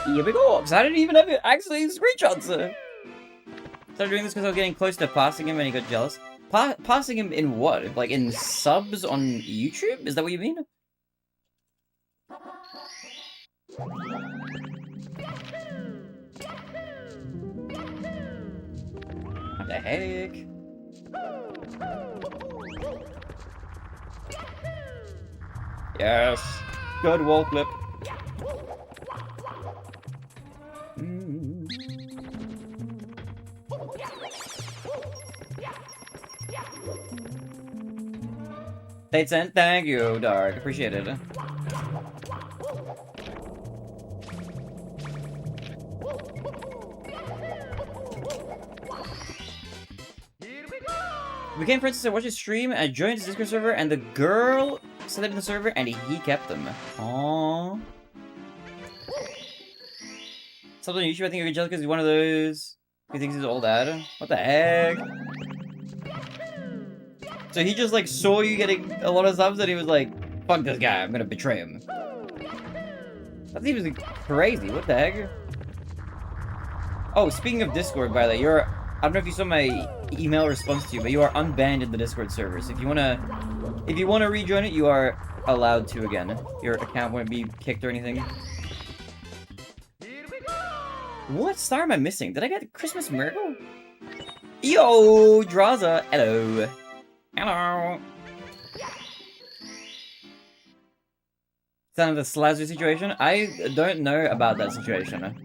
Here we go, because I didn't even have actually screenshots. Started doing this because I was getting close to passing him and he got jealous. Passing him in what? Like in subs on YouTube? Is that what you mean? What the heck? Yes. Good wall flip. They sent, thank you, Dark. Appreciate it. We became friends since I watched his stream, I joined his Discord server, and the girl set up in the server, and he kept them. Aww. Something on YouTube, I think you're jealous because he's one of those who thinks he's old dad. What the heck? So he just, like, saw you getting a lot of subs and he was like, fuck this guy, I'm gonna betray him. That seems crazy, what the heck? Oh, speaking of Discord, by the way, I don't know if you saw my email response to you, but you are unbanned in the Discord servers. If you wanna rejoin it, you are allowed to again. Your account won't be kicked or anything. What star am I missing? Did I get Christmas Miracle? Yo, Draza, hello. Hello. Sound of the Slazzer situation? I don't know about that situation.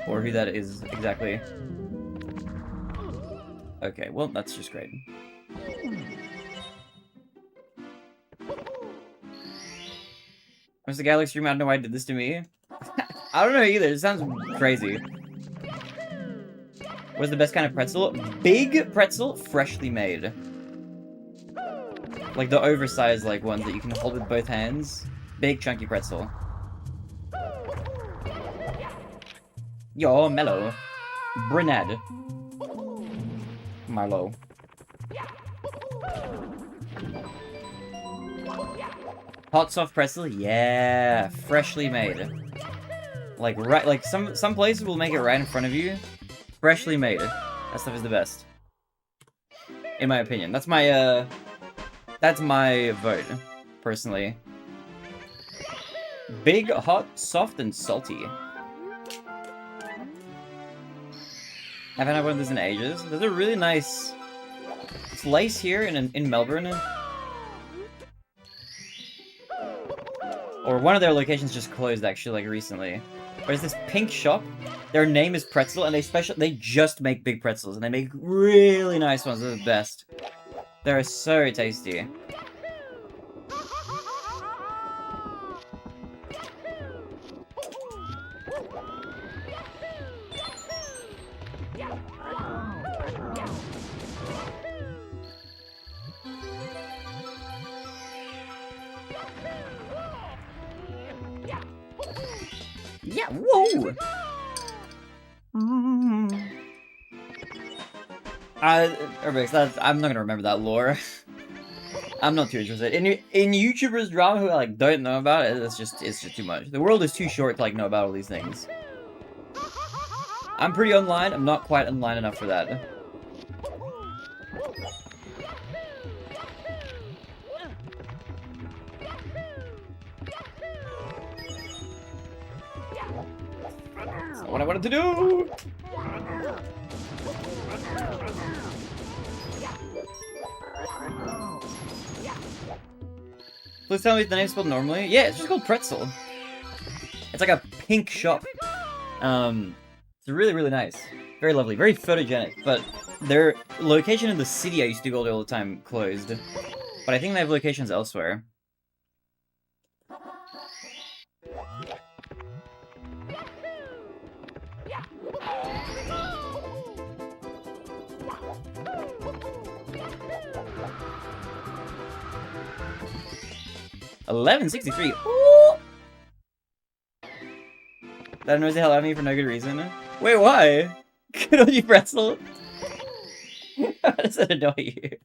Or who that is exactly. Okay, well, that's just great. Mr. Galaxy Stream, I don't know why I did this to me. I don't know either, it sounds crazy. What's the best kind of pretzel? Big pretzel, freshly made. Like the oversized like ones that you can hold with both hands. Big chunky pretzel. Yo, mellow. Brinade. Marlow. Hot soft pretzel? Yeah, freshly made. Like right, like some places will make it right in front of you. Freshly made. That stuff is the best. In my opinion. That's my vote, personally. Big, hot, soft, and salty. Haven't had one of those in ages. There's a really nice place here in Melbourne. Or one of their locations just closed, actually, like, recently. There's this pink shop. Their name is Pretzel, and they just make big pretzels, and they make really nice ones. They're the best. They're so tasty. Yeah, whoa! I'm not gonna remember that lore. I'm not too interested. In YouTubers drama who like don't know about it, it's just too much. The world is too short to like know about all these things. I'm pretty online, I'm not quite online enough for that. That's what I wanted to do! Please tell me if the name's spelled normally. Yeah, it's just called Pretzel. It's like a pink shop. It's really, really nice. Very lovely. Very photogenic. But their location in the city I used to go to all the time closed. But I think they have locations elsewhere. $11.63. Ooh! That annoys the hell out of me for no good reason. Wait, why? Good on you, Pretzel. How does that annoy you?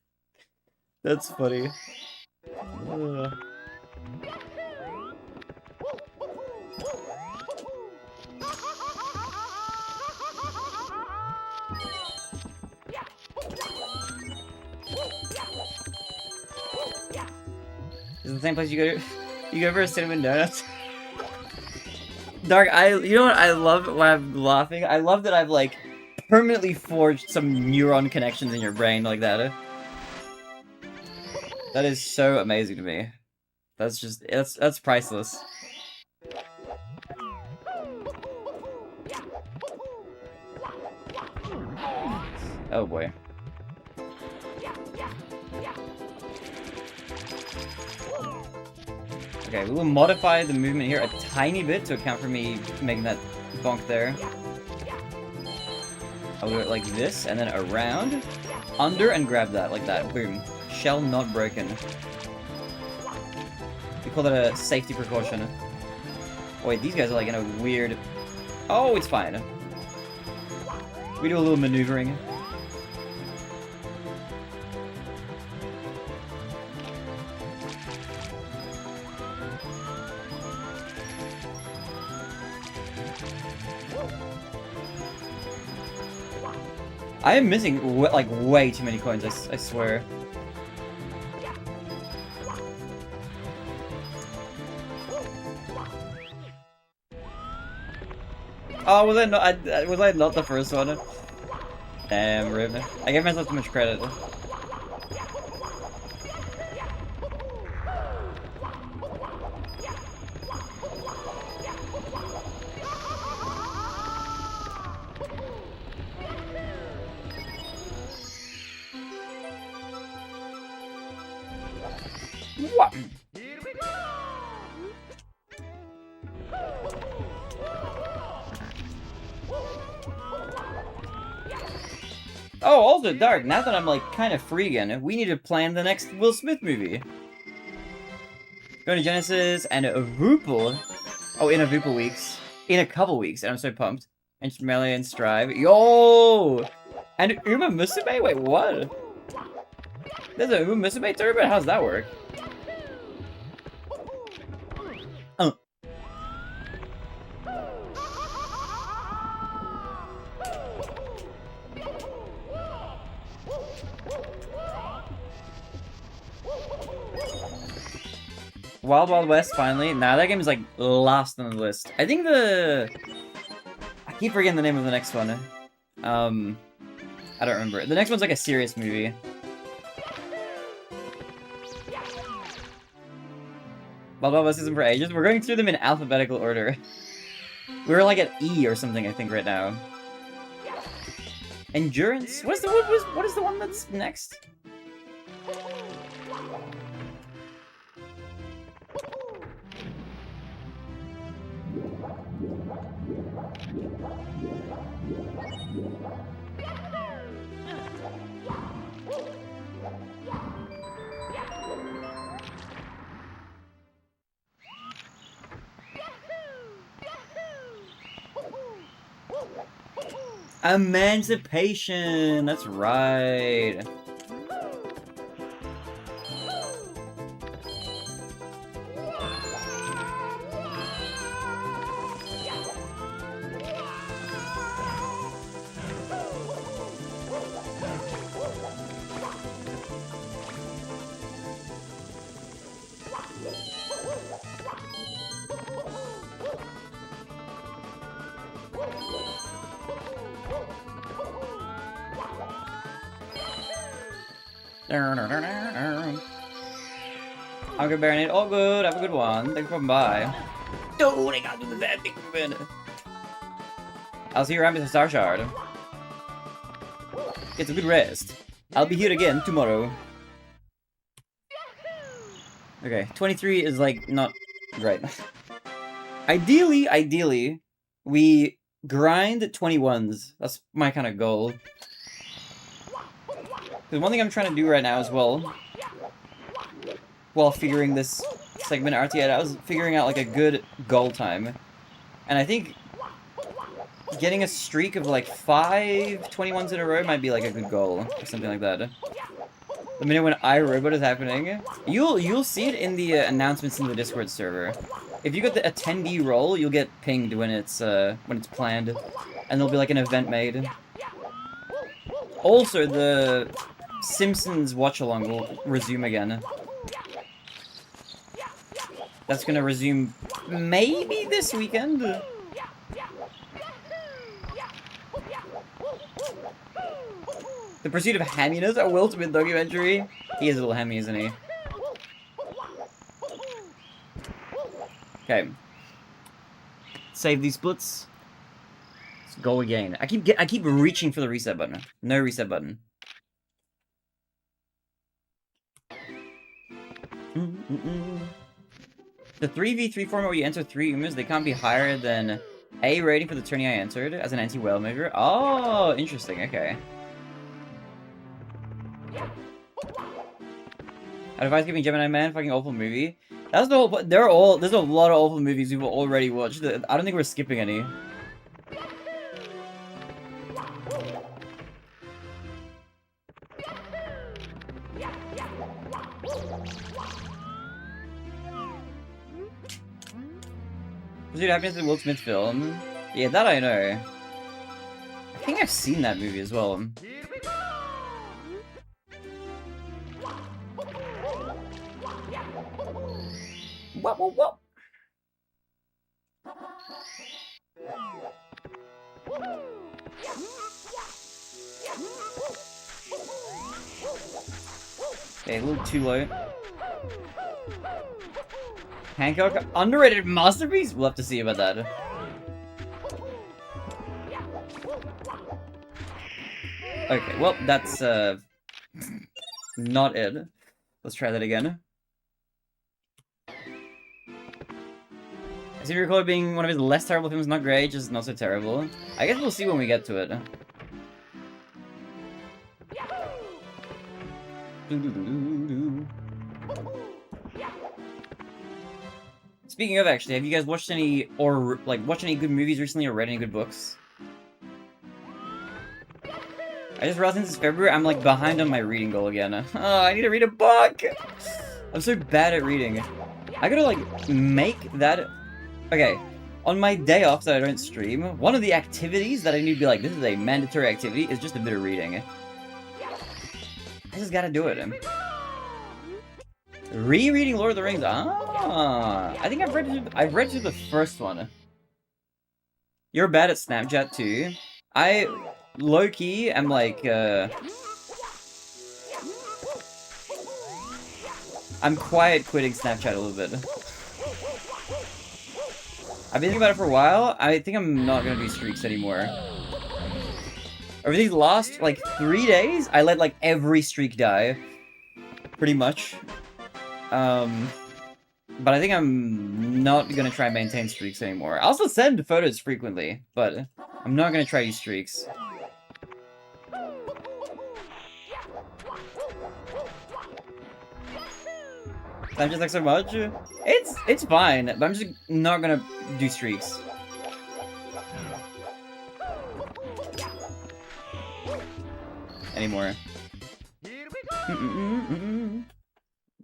That's funny. Ugh. Is it the same place you go for a cinnamon donuts? Dark, you know what I love when I'm laughing? I love that I've, like, permanently forged some neuron connections in your brain like that. That is so amazing to me. That's just, that's priceless. Oh boy. Okay, we will modify the movement here a tiny bit to account for me making that bonk there. I'll do it like this, and then around, under, and grab that, like that. Boom. Shell not broken. We call that a safety precaution. Oh, wait, these guys are like in a weird... Oh, it's fine. We do a little maneuvering. I am missing, like, way too many coins, I swear. Oh, was I not the first one? Damn, rip. I gave myself too much credit. What? Oh, also, Dark, now that I'm, like, kind of free again, we need to plan the next Will Smith movie. Going to Genesis and Voople. Oh, in a Voople weeks. In a couple weeks, and I'm so pumped. And Melee and Strive. Yo! And Uma Musume? Wait, what? There's a Uma Musume tournament? How's that work? Wild Wild West, finally. Nah, that game is, like, last on the list. I think I keep forgetting the name of the next one. I don't remember. The next one's, like, a serious movie. Wild Wild West isn't for ages. We're going through them in alphabetical order. We're, like, at E or something, I think, right now. Endurance? What is the one that's next? Emancipation! That's right. I'm good, Barinade. All good. Have a good one. Thanks for coming by. Dude, I gotta do the bad thing for a minute. I'll see you around Mr. Star Shard. Get a good rest. I'll be here again tomorrow. Okay, 23 is like not great. Ideally, we grind 21s. That's my kind of goal. Because one thing I'm trying to do right now as well, while figuring this segment RT, I was figuring out like a good goal time. And I think getting a streak of like 5 21s in a row might be like a good goal, or something like that. The minute when iRobot is happening, you'll see it in the announcements in the Discord server. If you get the attendee roll, you'll get pinged when it's planned, and there'll be like an event made. Also, the Simpsons watch-along will resume again. That's gonna resume maybe this weekend. The Pursuit of Hamminess, a Will Smith documentary. He is a little hammy, isn't he? Okay. Save these splits. Let's go again. I keep reaching for the reset button. No reset button. The 3v3 format where you enter 3 Umas, they can't be higher than A rating for the tourney I entered as an anti-whale measure. Oh, interesting. Okay. I'd advise giving Gemini Man fucking awful movie. That's the whole. There's a lot of awful movies we've already watched. I don't think we're skipping any. Pursuit of Happiness is a Will Smith film. Yeah, that I know. I think I've seen that movie as well. Whoa. Okay, a little too low. Hancock, underrated masterpiece? We'll have to see about that. Okay, well, that's, not it. Let's try that again. I seem to recall it being one of his less terrible films, not great, just not so terrible. I guess we'll see when we get to it. Speaking of, actually, have you guys watched any, or, like, watched any good movies recently or read any good books? I just realized since it's February, I'm, like, behind on my reading goal again. Oh, I need to read a book! I'm so bad at reading. I gotta, like, make that... Okay, on my day off that I don't stream, one of the activities that I need to be like, this is a mandatory activity, is just a bit of reading. I just gotta do it. Rereading Lord of the Rings. Ah, I think I've read through the first one. You're bad at Snapchat too. I low-key am like I'm quiet quitting Snapchat a little bit. I've been thinking about it for a while. I think I'm not gonna do streaks anymore. Over these last, like, 3 days, I let, like, every streak die. Pretty much. But I think I'm not gonna try and maintain streaks anymore. I also send photos frequently, but I'm not gonna try these streaks. I'm just like so much. It's fine, but I'm just not gonna do streaks. Anymore.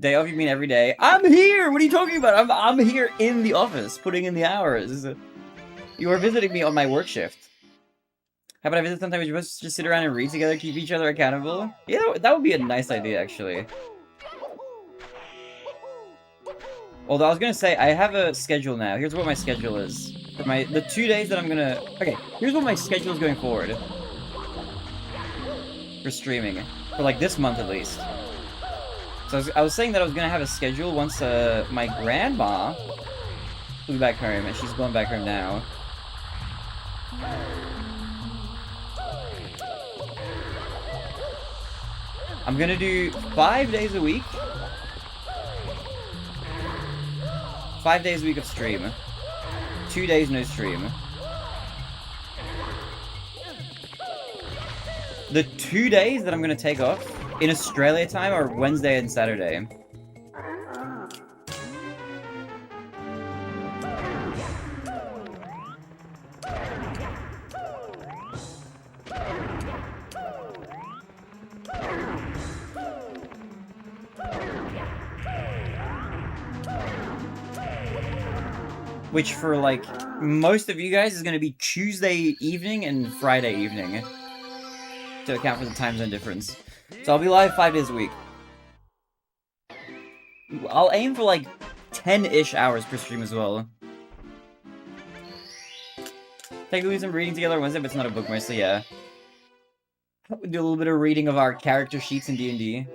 Day off, you mean every day? I'm here! What are you talking about? I'm here in the office, putting in the hours. You are visiting me on my work shift. How about I visit sometime? We're supposed to just sit around and read together, keep each other accountable? Yeah, that would be a nice idea, actually. Although I was gonna say, I have a schedule now. Here's what my schedule is. For the 2 days that I'm gonna... Okay, here's what my schedule is going forward. For streaming. For like this month at least. So I was saying that I was gonna have a schedule once my grandma flew back home, and she's going back home now. I'm gonna do 5 days a week. 5 days a week of stream. 2 days no stream. The 2 days that I'm gonna take off in Australia time are Wednesday and Saturday. Which for, like, most of you guys is going to be Tuesday evening and Friday evening. To account for the time zone difference. So I'll be live 5 days a week. I'll aim for, like, 10-ish hours per stream as well. Technically some reading together on Wednesday, but it's not a book mostly, yeah. We do a little bit of reading of our character sheets in D&D.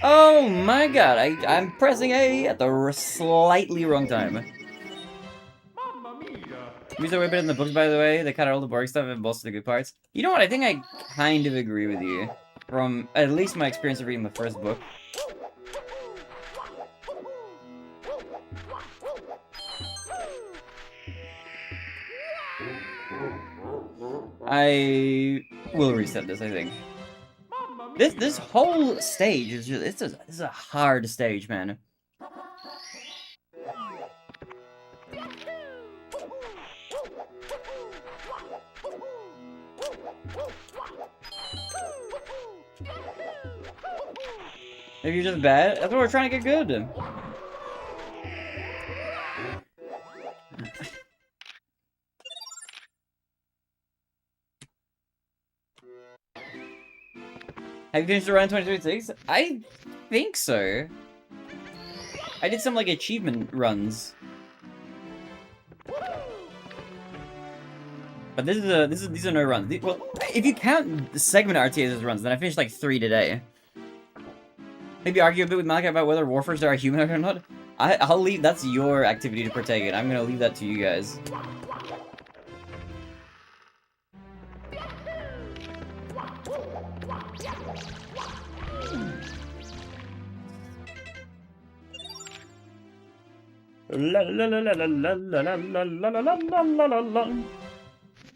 Oh my god, I'm pressing A at the slightly wrong time. These are way better than the books, by the way. They cut out all the boring stuff and bolster the good parts. You know what? I think I kind of agree with you. From at least my experience of reading the first book. I will reset this, I think. This whole stage is just this is a hard stage, man. Maybe you're just bad. That's why we're trying to get good. Have you finished around 2026? I think so. I did some, like, achievement runs. But these are no runs. Well, if you count the segment RTAs as runs, then I finished, like, 3 today. Maybe argue a bit with Malachi about whether Warfers are human or not. I'll leave, that's your activity to partake in. I'm gonna leave that to you guys. La la la la la la la la la la la la la la.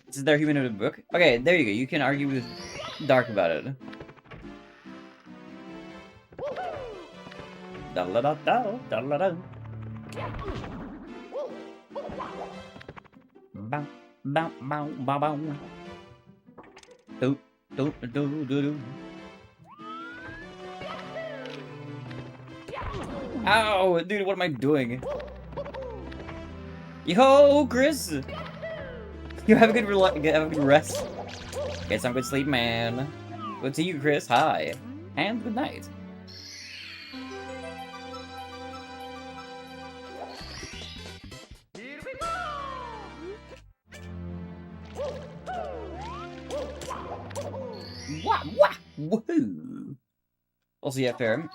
Is there human in the book? Okay, there you go. You can argue with Dark about it. Da la da da da la da. Bow bow bow bow bow. Do do do do do. Ow, dude! What am I doing? Yo, Chris! You have a good rest. Get some good sleep, man. Good to you, Chris. Hi. And good night. Here we go! Wah, wah! Woohoo! Also, yeah, fair.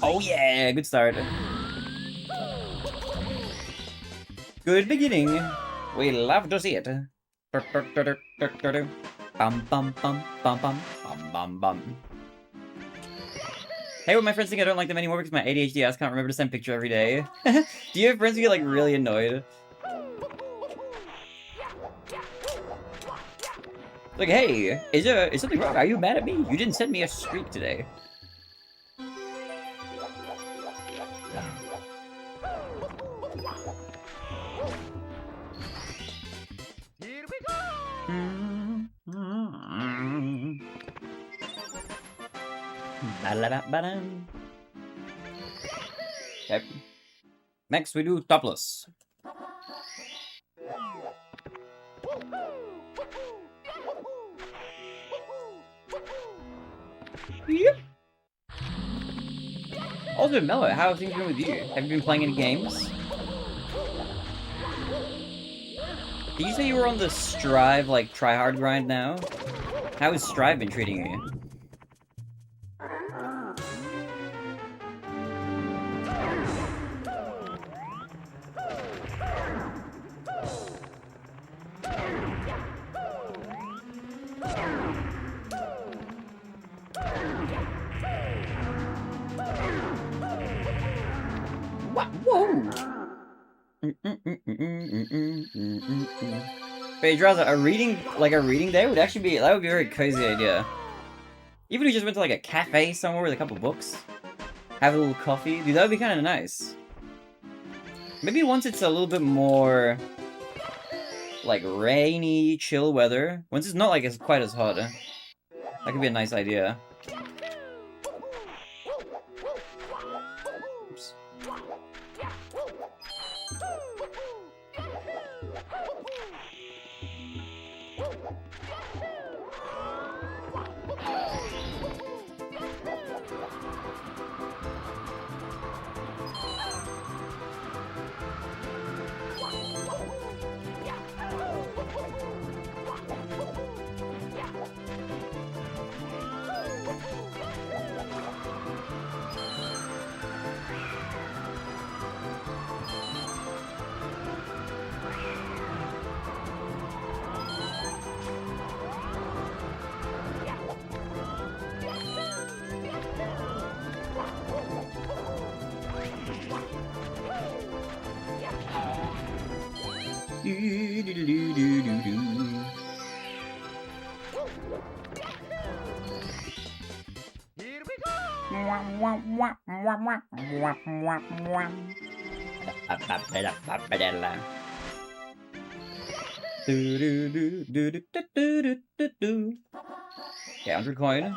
Oh yeah, good start. Good beginning. We love to see it. Bum bum bum bum bum bum bum bum. Hey, what my friends think I don't like them anymore because my ADHD ass can't remember to send picture every day. Do you have friends who get like really annoyed? Like, hey, is something wrong? Are you mad at me? You didn't send me a streak today. Here we go. Okay. Next we do topless. Yep. Also, Mello, how have things been with you? Have you been playing any games? Did you say you were on the Strive, like, try-hard grind now? How has Strive been treating you? Whoa! But Draza, a reading day would actually be, that would be a very cozy idea. Even if we just went to like a cafe somewhere with a couple books, have a little coffee, dude, that would be kind of nice. Maybe once it's a little bit more, like, rainy, chill weather, once it's not like it's quite as hot, that could be a nice idea. Oops. Okay, 100 coin.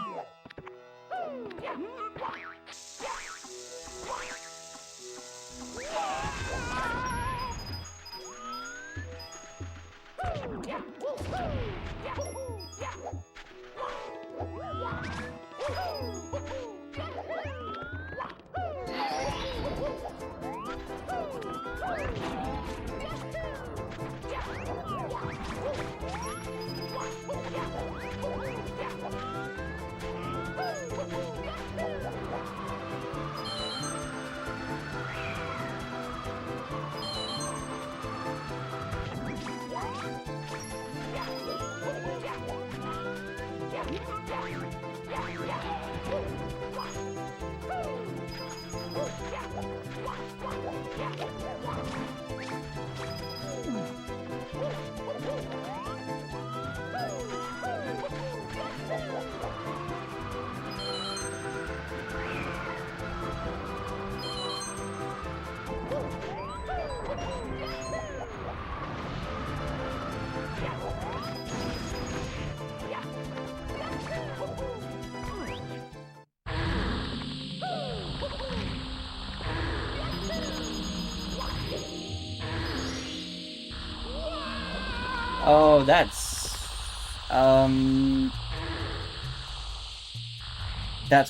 Oh, that's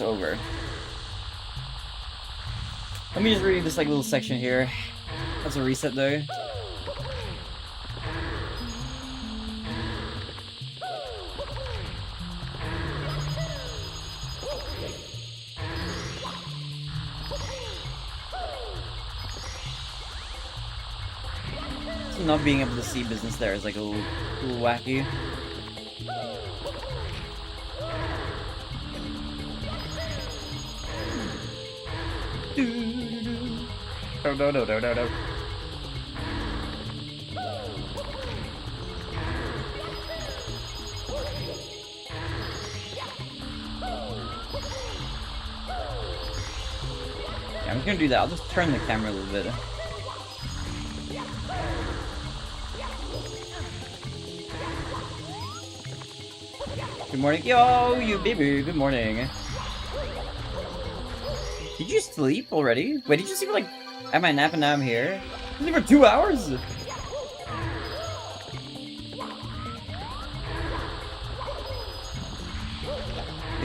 over. Let me just read this like little section here. That's a reset though. Not being able to see business there is like a little wacky. No. Yeah, I'm just gonna do that. I'll just turn the camera a little bit. Good morning. Yo, you baby. Good morning. Did you sleep already? Wait, did you sleep like at my nap and now I'm here? You sleep for 2 hours?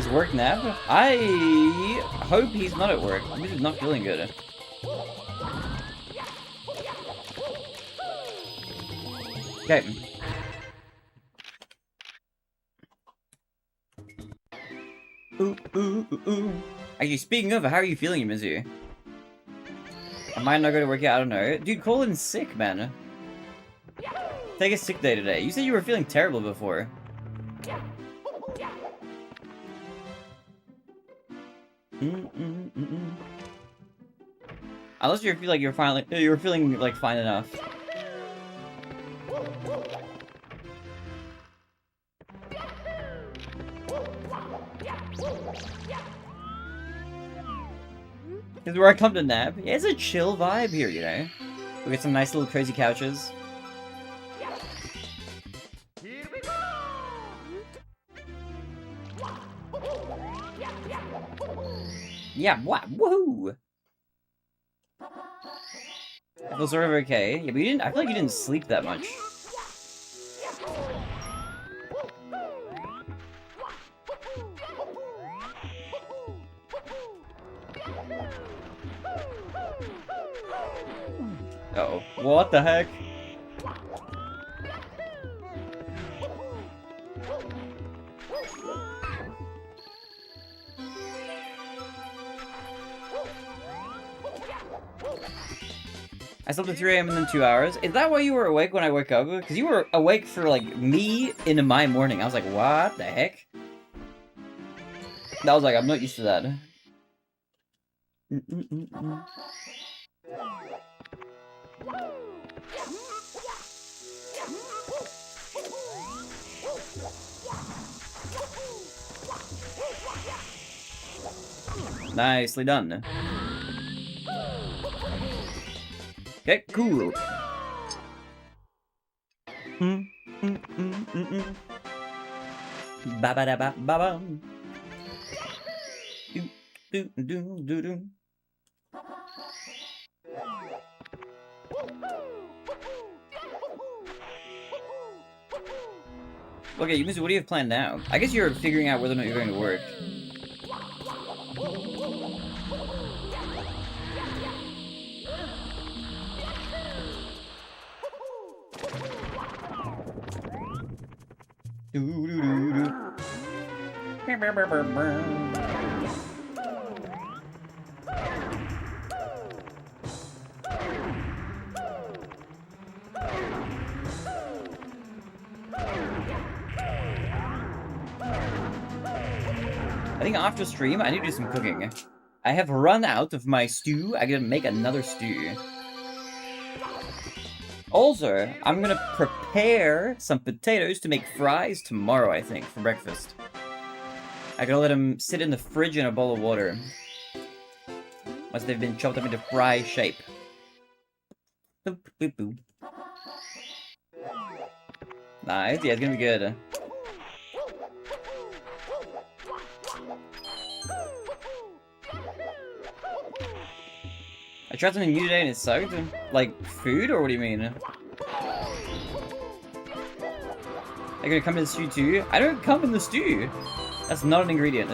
His work nap? I hope he's not at work. He's not feeling good. Okay. Ooh, ooh, ooh, ooh. Actually, speaking of, how are you feeling, Mizu? I might not go to work out, I don't know. Dude, call in sick, man. Take a sick day today. You said you were feeling terrible before. Unless you feel like you're feeling like fine enough. This is where I come to nap. Yeah, it's a chill vibe here, you know. We get some nice little cozy couches. Here we go. Yeah, what? Woohoo! I feel sort of okay. Yeah, but you didn't. I feel like you didn't sleep that much. Uh-oh. What the heck? I slept at 3 AM and then 2 hours. Is that why you were awake when I woke up? Because you were awake for, like, me into my morning. I was like, what the heck? I was like, I'm not used to that. Nicely done. Okay, cool. Ba ba da ba ba ba. Do do do do do. Okay, Yumizu, what do you have planned now? I guess you're figuring out whether or not you're going to work. I think after stream, I need to do some cooking. I have run out of my stew. I gotta make another stew. Also, I'm gonna prepare some potatoes to make fries tomorrow, I think, for breakfast. I gotta let them sit in the fridge in a bowl of water. Once they've been chopped up into fry shape. Boop, boop, boop. Nice, yeah, it's gonna be good. I tried something new today and it sucked. Like, food, or what do you mean? Are you gonna come in the stew too? I don't come in the stew! That's not an ingredient.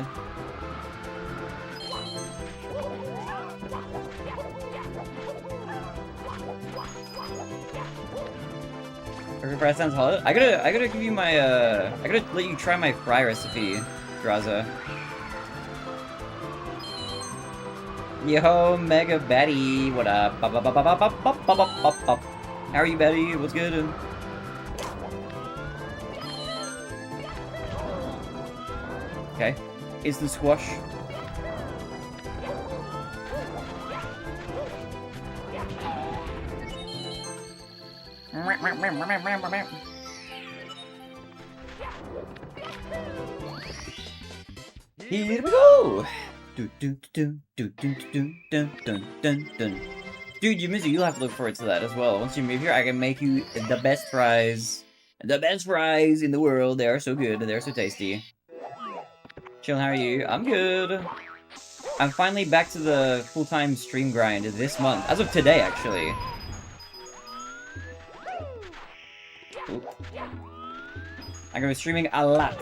Fry sounds hot. I gotta give you my, I gotta let you try my fry recipe, Graza. Yo, Mega Betty, what up? How are you, Betty? What's good? Okay, instant squash. Here we go! Dude, you'll have to look forward to that as well. Once you move here, I can make you the best fries. The best fries in the world. They are so good. They're so tasty. Chill, how are you? I'm good. I'm finally back to the full-time stream grind this month. As of today, actually. Ooh. I'm gonna be streaming a lot.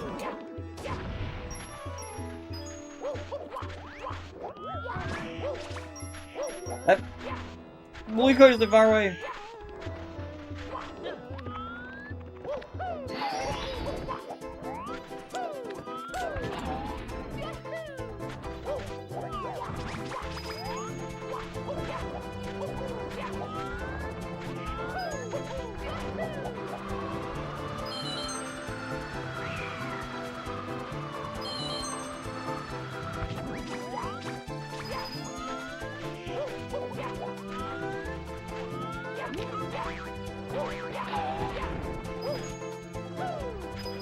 That blue code is the far away.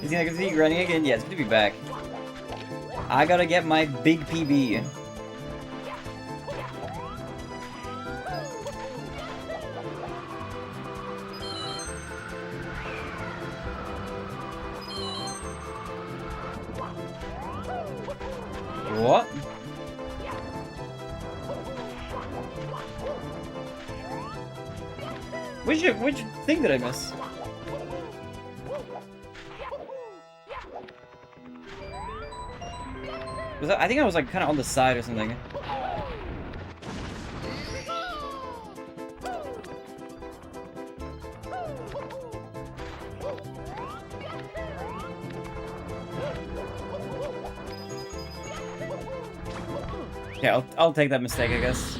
Is he gonna keep running again? Yeah, it's good to be back. I gotta get my big PB. What? Which thing did I miss? Was that, I think I was like kind of on the side or something. Yeah, I'll take that mistake, I guess.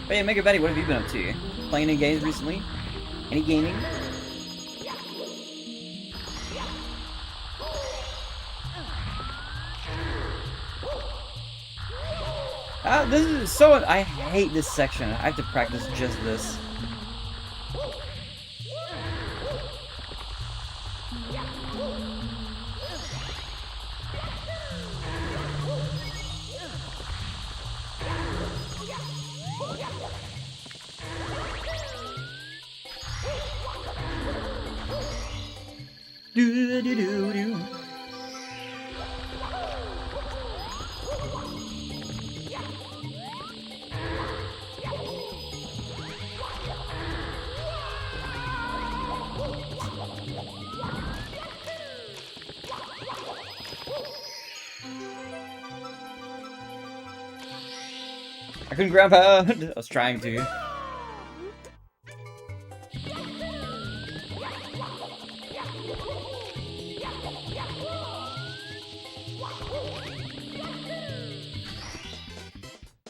But yeah, Mega Betty, what have you been up to? Playing any games recently? Any gaming? This is so... I hate this section. I have to practice just this. Do-do-do-do. I couldn't grab her. I was trying to.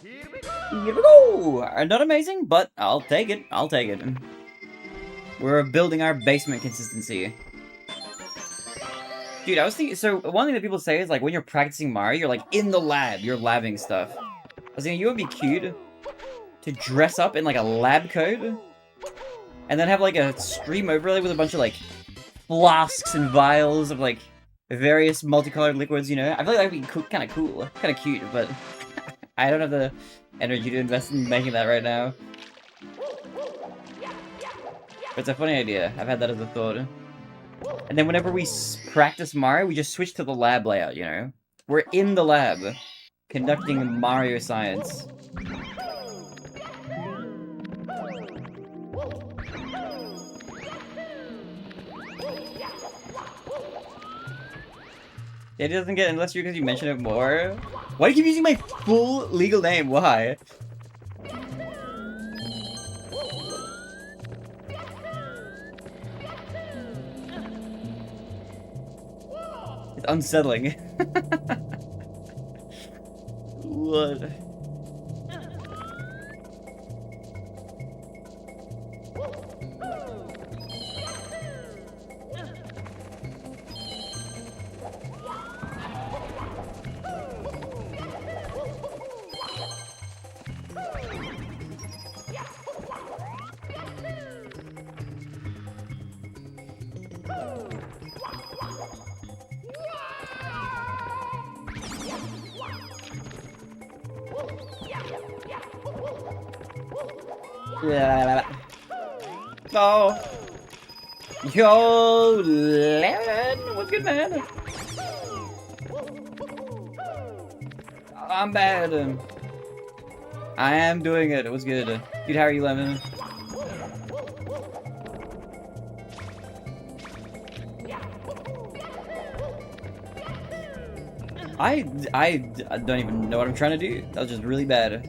Here we go! Not amazing, but I'll take it. I'll take it. We're building our basement consistency. Dude, I was thinking, so one thing that people say is like when you're practicing Mario, you're like in the lab, you're labbing stuff. I was thinking, you would be cute to dress up in like a lab coat and then have like a stream overlay with a bunch of like flasks and vials of like various multicolored liquids, you know? I feel like that would be kind of cool, kind of cute, but I don't have the energy to invest in making that right now. But it's a funny idea. I've had that as a thought. And then whenever we practice Mario, we just switch to the lab layout, you know? We're in the lab, conducting Mario science. It doesn't get unless you because you mention it more. Why do you keep using my full legal name? Why? It's unsettling. What? Yeah. Oh. Yo, Lemon. What's good, man? I'm bad. I am doing it. It was good. Dude, how are you, Lemon? I don't even know what I'm trying to do. That was just really bad.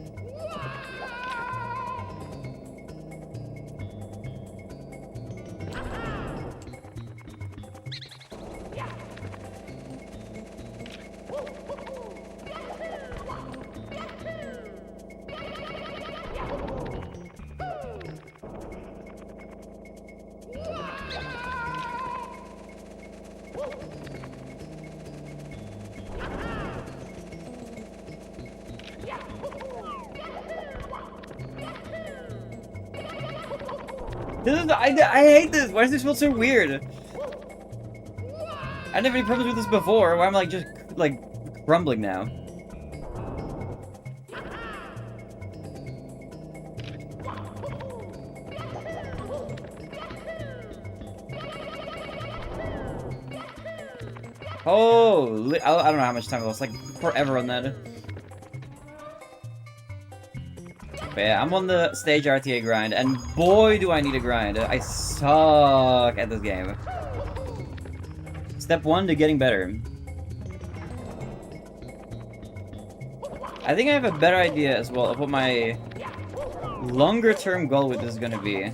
I hate this. Why does this feel so weird? I never had any problems with this before. Why am I like just like crumbling now? Oh, I don't know how much time it was. Like forever on that. But yeah, I'm on the stage RTA grind, and boy, do I need a grind. I suck at this game. Step 1 to getting better. I think I have a better idea as well of what my longer-term goal with this is gonna be.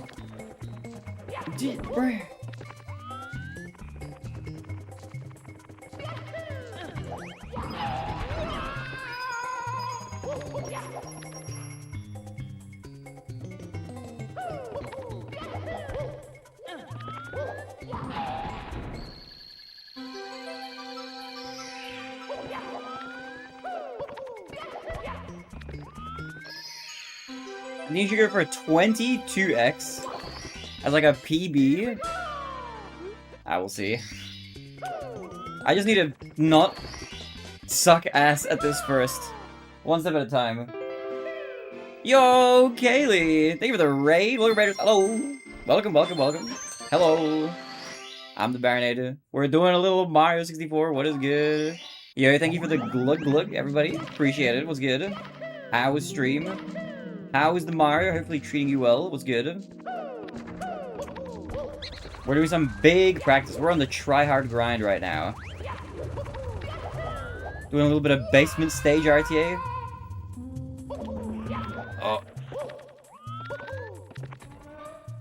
I need you to go for a 22x as like a PB. I will see. I just need to not suck ass at this first. One step at a time. Yo, Kaylee! Thank you for the raid. Welcome, raiders. Hello. Welcome, welcome, welcome. Hello. I'm TheBarinade. We're doing a little Mario 64. What is good? Yo, thank you for the glug glug, everybody. Appreciate it. What's good? How was stream? How is the Mario? Hopefully treating you well. What's good? We're doing some big practice. We're on the try-hard grind right now. Doing a little bit of basement stage RTA. Oh.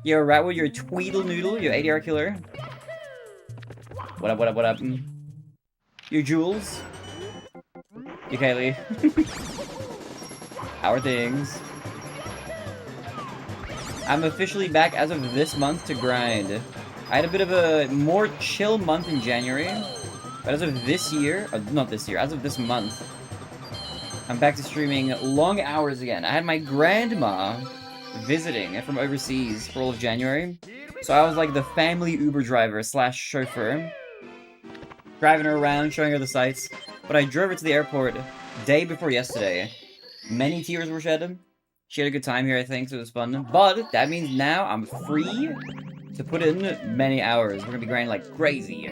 Yo, Ratwood, you're a Tweedle Noodle. You're ADR killer. What up, what up, what up? You Jules. You Kaylee. How are things? I'm officially back as of this month to grind. I had a bit of a more chill month in January, but as of this year, not this year, as of this month, I'm back to streaming long hours again. I had my grandma visiting from overseas for all of January, so I was like the family Uber driver slash chauffeur, driving her around, showing her the sights, but I drove her to the airport day before yesterday. Many tears were shed. She had a good time here, I think, so it was fun. But that means now I'm free to put in many hours. We're gonna be grinding like crazy.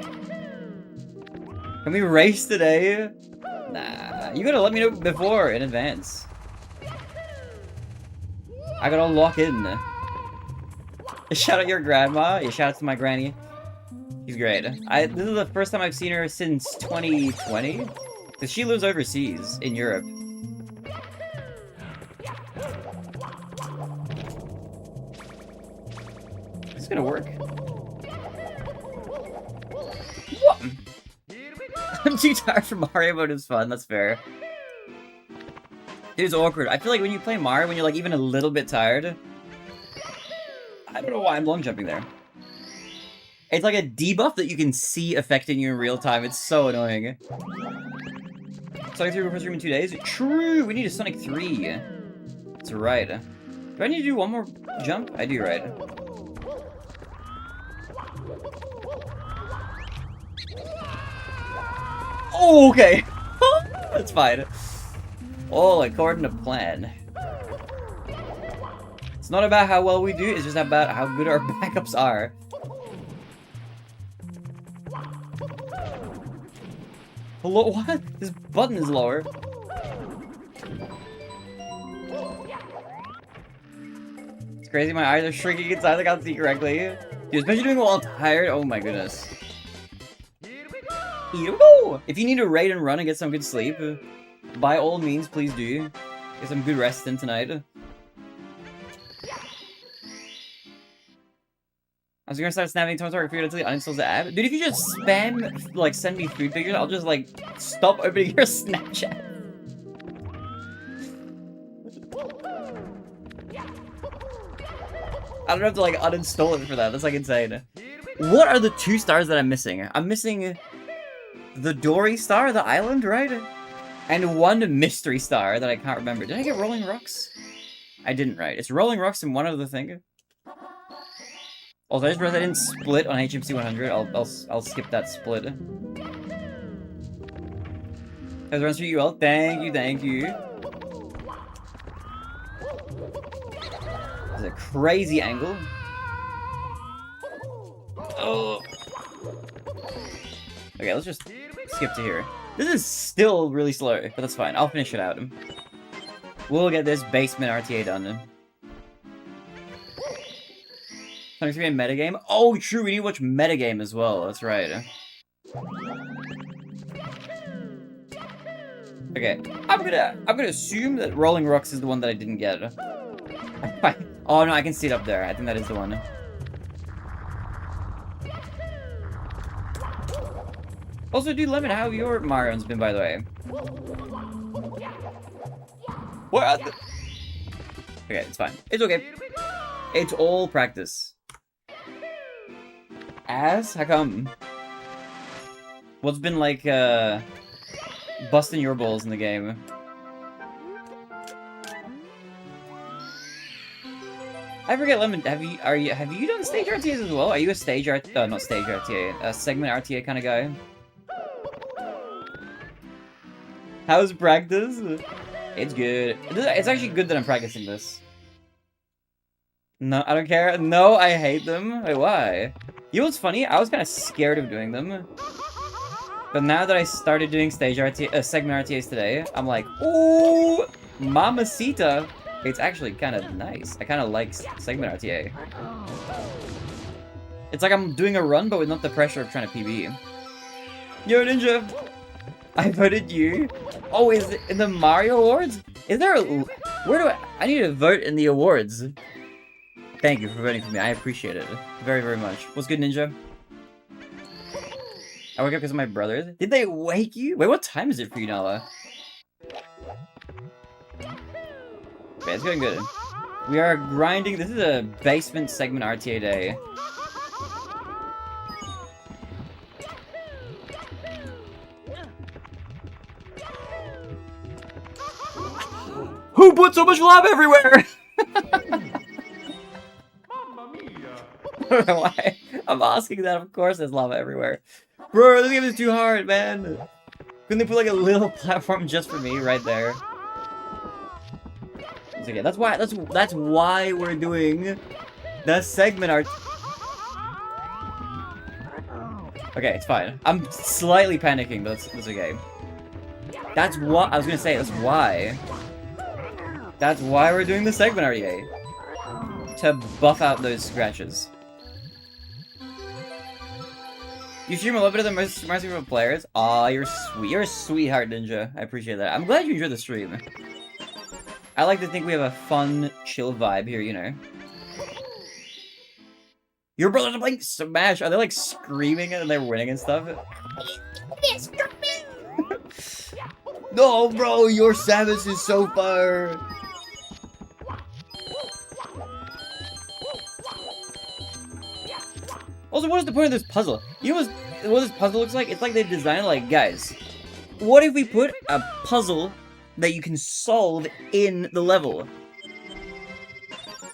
Can we race today? Nah, you gotta let me know before, in advance. I gotta lock in. Shout out your grandma. Yeah, shout out to my granny. She's great. This is the first time I've seen her since 2020. Because she lives overseas, in Europe. It's gonna work. What? I'm too tired for Mario mode. Is fun. That's fair. It is awkward. I feel like when you play Mario, when you're like even a little bit tired, I don't know why I'm long jumping there. It's like a debuff that you can see affecting you in real time. It's so annoying. Sonic 3 first stream in 2 days. True. We need a Sonic 3. That's right. Do I need to do one more jump? I do, right? Oh, okay. That's fine. All according to plan. It's not about how well we do, it's just about how good our backups are. Hello? What? This button is lower. It's crazy, my eyes are shrinking inside, I can't see correctly. Dude, especially doing it while I'm tired, oh my goodness. If you need to raid and run and get some good sleep, by all means, please do. Get some good rest in tonight. I was gonna start snapping Tom Sawyer until he uninstalls the app. Dude, if you just spam, like, send me food pictures, I'll just, like, stop opening your Snapchat. I don't have to, like, uninstall it for that. That's, like, insane. What are the 2 stars that I'm missing? I'm missing the Dory star, the island, right? And 1 mystery star that I can't remember. Did I get Rolling Rocks? I didn't, right? It's Rolling Rocks and 1 other thing. Also, I just realized I didn't split on HMC 100. I'll skip that split. Guys, runs for you all. Thank you, thank you. There's a crazy angle. Oh. Okay, let's just skip to here. This is still really slow, but that's fine. I'll finish it out. We'll get this basement RTA done. Thanks for being metagame. Oh, true. We need to watch metagame as well. That's right. Okay, I'm gonna assume that Rolling Rocks is the one that I didn't get. Oh no, I can see it up there. I think that is the one. Also, dude, Lemon, how have your Marion's been, by the way? What? Okay, it's fine. It's okay. It's all practice. As? How come? What's been like, busting your balls in the game? I forget, Lemon. Have you done stage RTAs as well? Are you a stage not stage RTA, a segment RTA kind of guy? How's practice? It's good. It's actually good that I'm practicing this. No, I don't care. No, I hate them. Wait, why? You know what's funny? I was kind of scared of doing them. But now that I started doing stage RTA, segment RTAs today, I'm like, ooh, mamacita. It's actually kind of nice. I kind of like segment RTA. It's like I'm doing a run, but with not the pressure of trying to PB. Yo, Ninja! I voted you. Oh, is it in the Mario Awards? Is there a... Where do I need to vote in the awards. Thank you for voting for me. I appreciate it. Very, very much. What's good, Ninja? I woke up because of my brothers. Did they wake you? Wait, what time is it for you, Nala? Okay, it's going good. We are grinding. This is a basement segment RTA day. Who put so much lava everywhere? I don't know why. I'm asking that. Of course there's lava everywhere. Bro, this game is too hard, man. Couldn't they put like a little platform just for me right there? It's okay. That's why we're doing the segment art. Okay, it's fine. I'm slightly panicking, but that's okay. That's what I was gonna say. That's why. That's why we're doing the segment RTA. To buff out those scratches. You stream a little bit of the most favorite players. Aw, you're sweet. You're a sweetheart, Ninja. I appreciate that. I'm glad you enjoyed the stream. I like to think we have a fun, chill vibe here, you know. Your brothers are playing Smash. Are they like screaming and they're winning and stuff? No, bro, your Samus is so far. Also, what is the point of this puzzle? You know what this puzzle looks like? It's like they designed like, guys, what if we put a puzzle that you can solve in the level?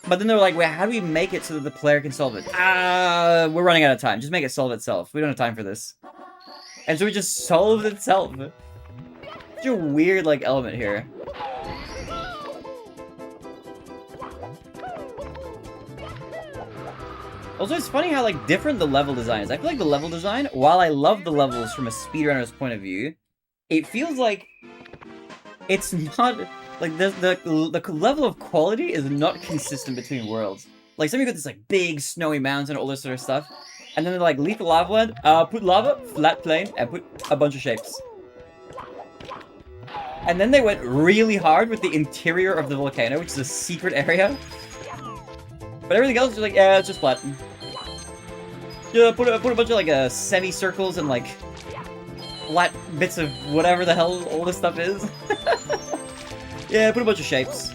But then they're like, wait, how do we make it so that the player can solve it? We're running out of time. Just make it solve itself. We don't have time for this. And so it just solved itself. Such a weird, like, element here. Also, it's funny how, like, different the level design is. I feel like the level design, while I love the levels from a speedrunner's point of view, it feels like it's not... Like, the level of quality is not consistent between worlds. Like, some of you got this, like, big snowy mountain, all this sort of stuff. And then they're like, leave the lava land, put lava, flat plane, and put a bunch of shapes. And then they went really hard with the interior of the volcano, which is a secret area. But everything else is like, yeah, it's just flat. Yeah, put a bunch of, like, semicircles and, like, flat bits of whatever the hell all this stuff is. Yeah, put a bunch of shapes.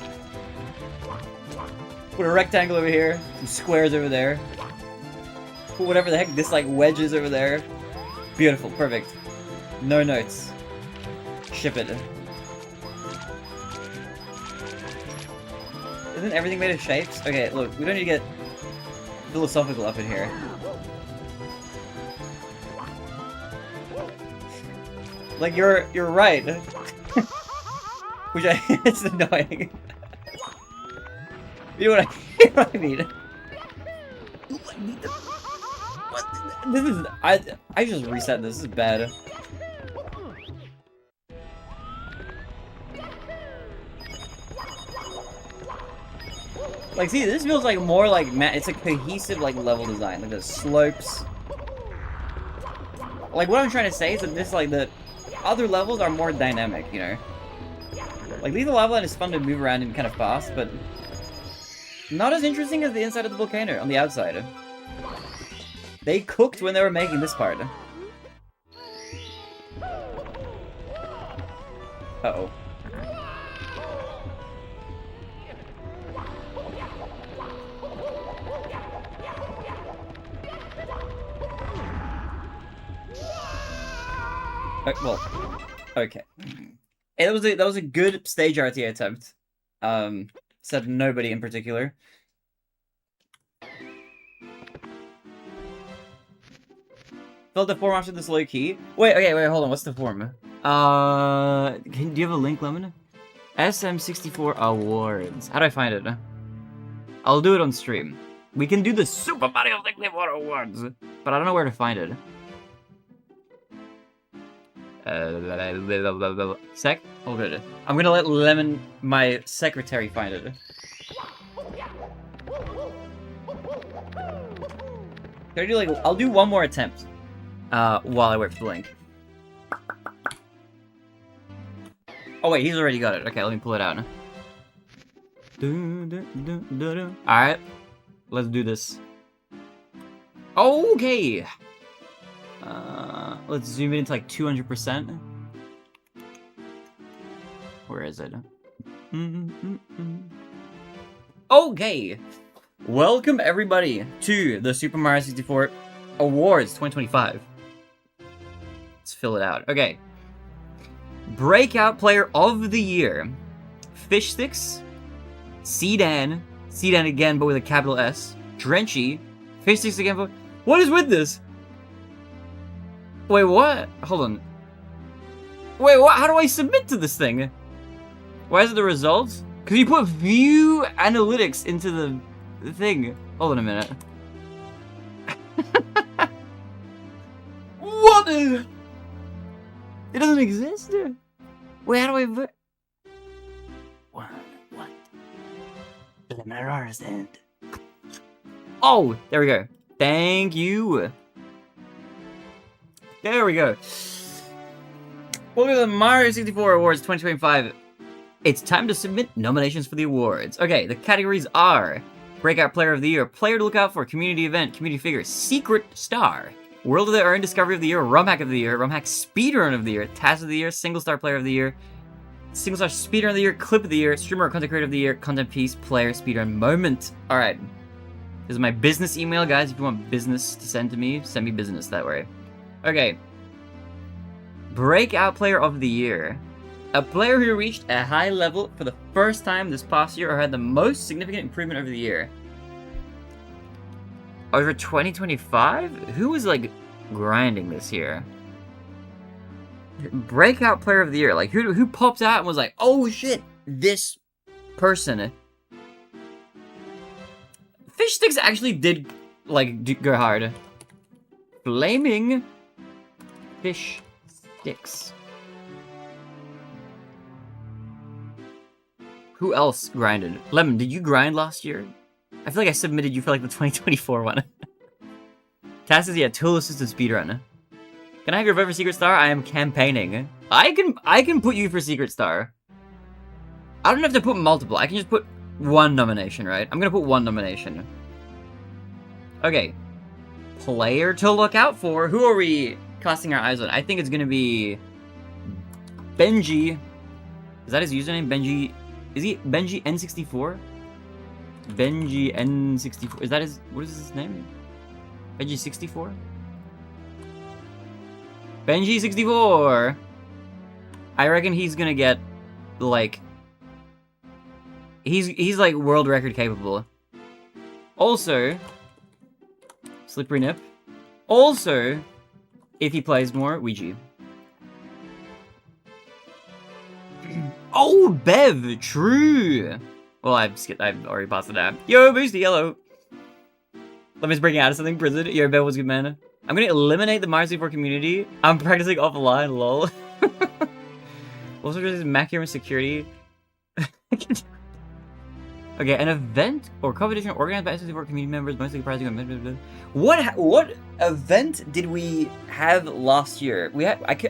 Put a rectangle over here, some squares over there. Put whatever the heck this, like, wedge is over there. Beautiful, perfect. No notes. Ship it. Isn't everything made of shapes? Okay, look, we don't need to get... philosophical up in here. Like, you're right. Which it's annoying. You know what I mean? What? This is... I just reset this. This is bad. Like, see, this feels like more like... it's a cohesive, like, level design. Like, the slopes. Like, what I'm trying to say is that this, like, the other levels are more dynamic, you know? Like, Lethal Lava Land is fun to move around and kind of fast, but... not as interesting as the inside of the volcano, on the outside. They cooked when they were making this part. Uh-oh. Well, okay. That was a good stage RTA attempt. Said nobody in particular. Felt the form after this low key. Wait, hold on. What's the form? Do you have a link, Lemon? SM64 Awards. How do I find it? I'll do it on stream. We can do the Super Mario 64 Awards, but I don't know where to find it. Sec? Hold it. I'm gonna let Lemon, my secretary, find it. Can I do like... I'll do one more attempt. While I wait for the link. Oh wait, he's already got it. Okay, let me pull it out. Alright. Let's do this. Okay! Let's zoom it into like 200%. Where is it? Okay! Welcome everybody to the Super Mario 64 Awards 2025. Let's fill it out. Okay. Breakout Player of the Year. Fish Sticks. Sedan. Sedan again, but with a capital S. Drenchy. Fish Sticks again, but... What is with this? Wait, what? Hold on. Wait, what? How do I submit to this thing? Why is it the results? Because you put view analytics into the thing. Hold on a minute. What? It doesn't exist? Wait, how do I vote? What? Let me understand. Oh, there we go. Thank you. There we go. Welcome to the Mario 64 Awards 2025. It's time to submit nominations for the awards. Okay, the categories are Breakout Player of the Year, Player to Look Out For, Community Event, Community Figure, Secret Star, World of the Earn, Discovery of the Year, Rum Hack of the Year, Rum Hack Speedrun of the Year, Task of the Year, Single Star Player of the Year, Single Star Speedrun of the Year, Clip of the Year, Streamer or Content Creator of the Year, Content Piece, Player, Speedrun Moment. Alright. This is my business email, guys. If you want business to send to me, send me business that way. Okay. Breakout Player of the Year. A player who reached a high level for the first time this past year or had the most significant improvement over the year. Over 2025? Who was, like, grinding this year? Breakout Player of the Year. Like, who popped out and was like, oh shit, this person. Fish Sticks actually did, like, go hard. Flaming Fish Sticks. Who else grinded? Lemon, did you grind last year? I feel like I submitted you for like the 2024 one. Tass says, yeah, tool assisted speedrun. Can I have your vote for Secret Star? I am campaigning. I can put you for Secret Star. I don't have to put multiple. I can just put one nomination, right? I'm gonna put one nomination. Okay. Player to look out for. Who are we casting our eyes on? I think it's gonna be Benji. Is that his username? Benji. Is he Benji N64? Benji N64. Is that his... What is his name? Benji 64? Benji 64! I reckon he's gonna get, like... He's like world record capable. Also, Slippery Nip. Also, if he plays more, Ouija. Oh, Bev! True! Well, I've already passed it out. Yo, Boosty, hello! Let me just bring you out of something, Prison. Yo, Bev was good, man. I'm gonna eliminate the Mario 64 community. I'm practicing offline, lol. Also, there's Macular security. Okay, an event or competition organized by S64 community members, mostly comprising of... What event did we have last year?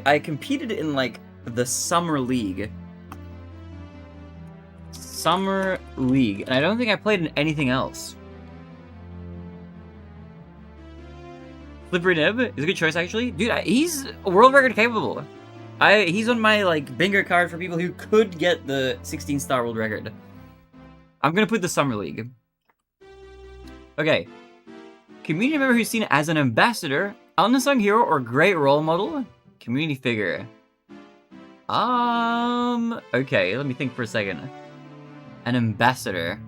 I competed in, like, the Summer League. Summer League. And I don't think I played in anything else. Slippery Nib is a good choice, actually. Dude, he's world record capable. He's on my, like, bingo card for people who could get the 16-star world record. I'm gonna put the Summer League. Okay. Community member who's seen as an ambassador, unsung hero, or great role model? Community figure. Okay, let me think for a second. An ambassador.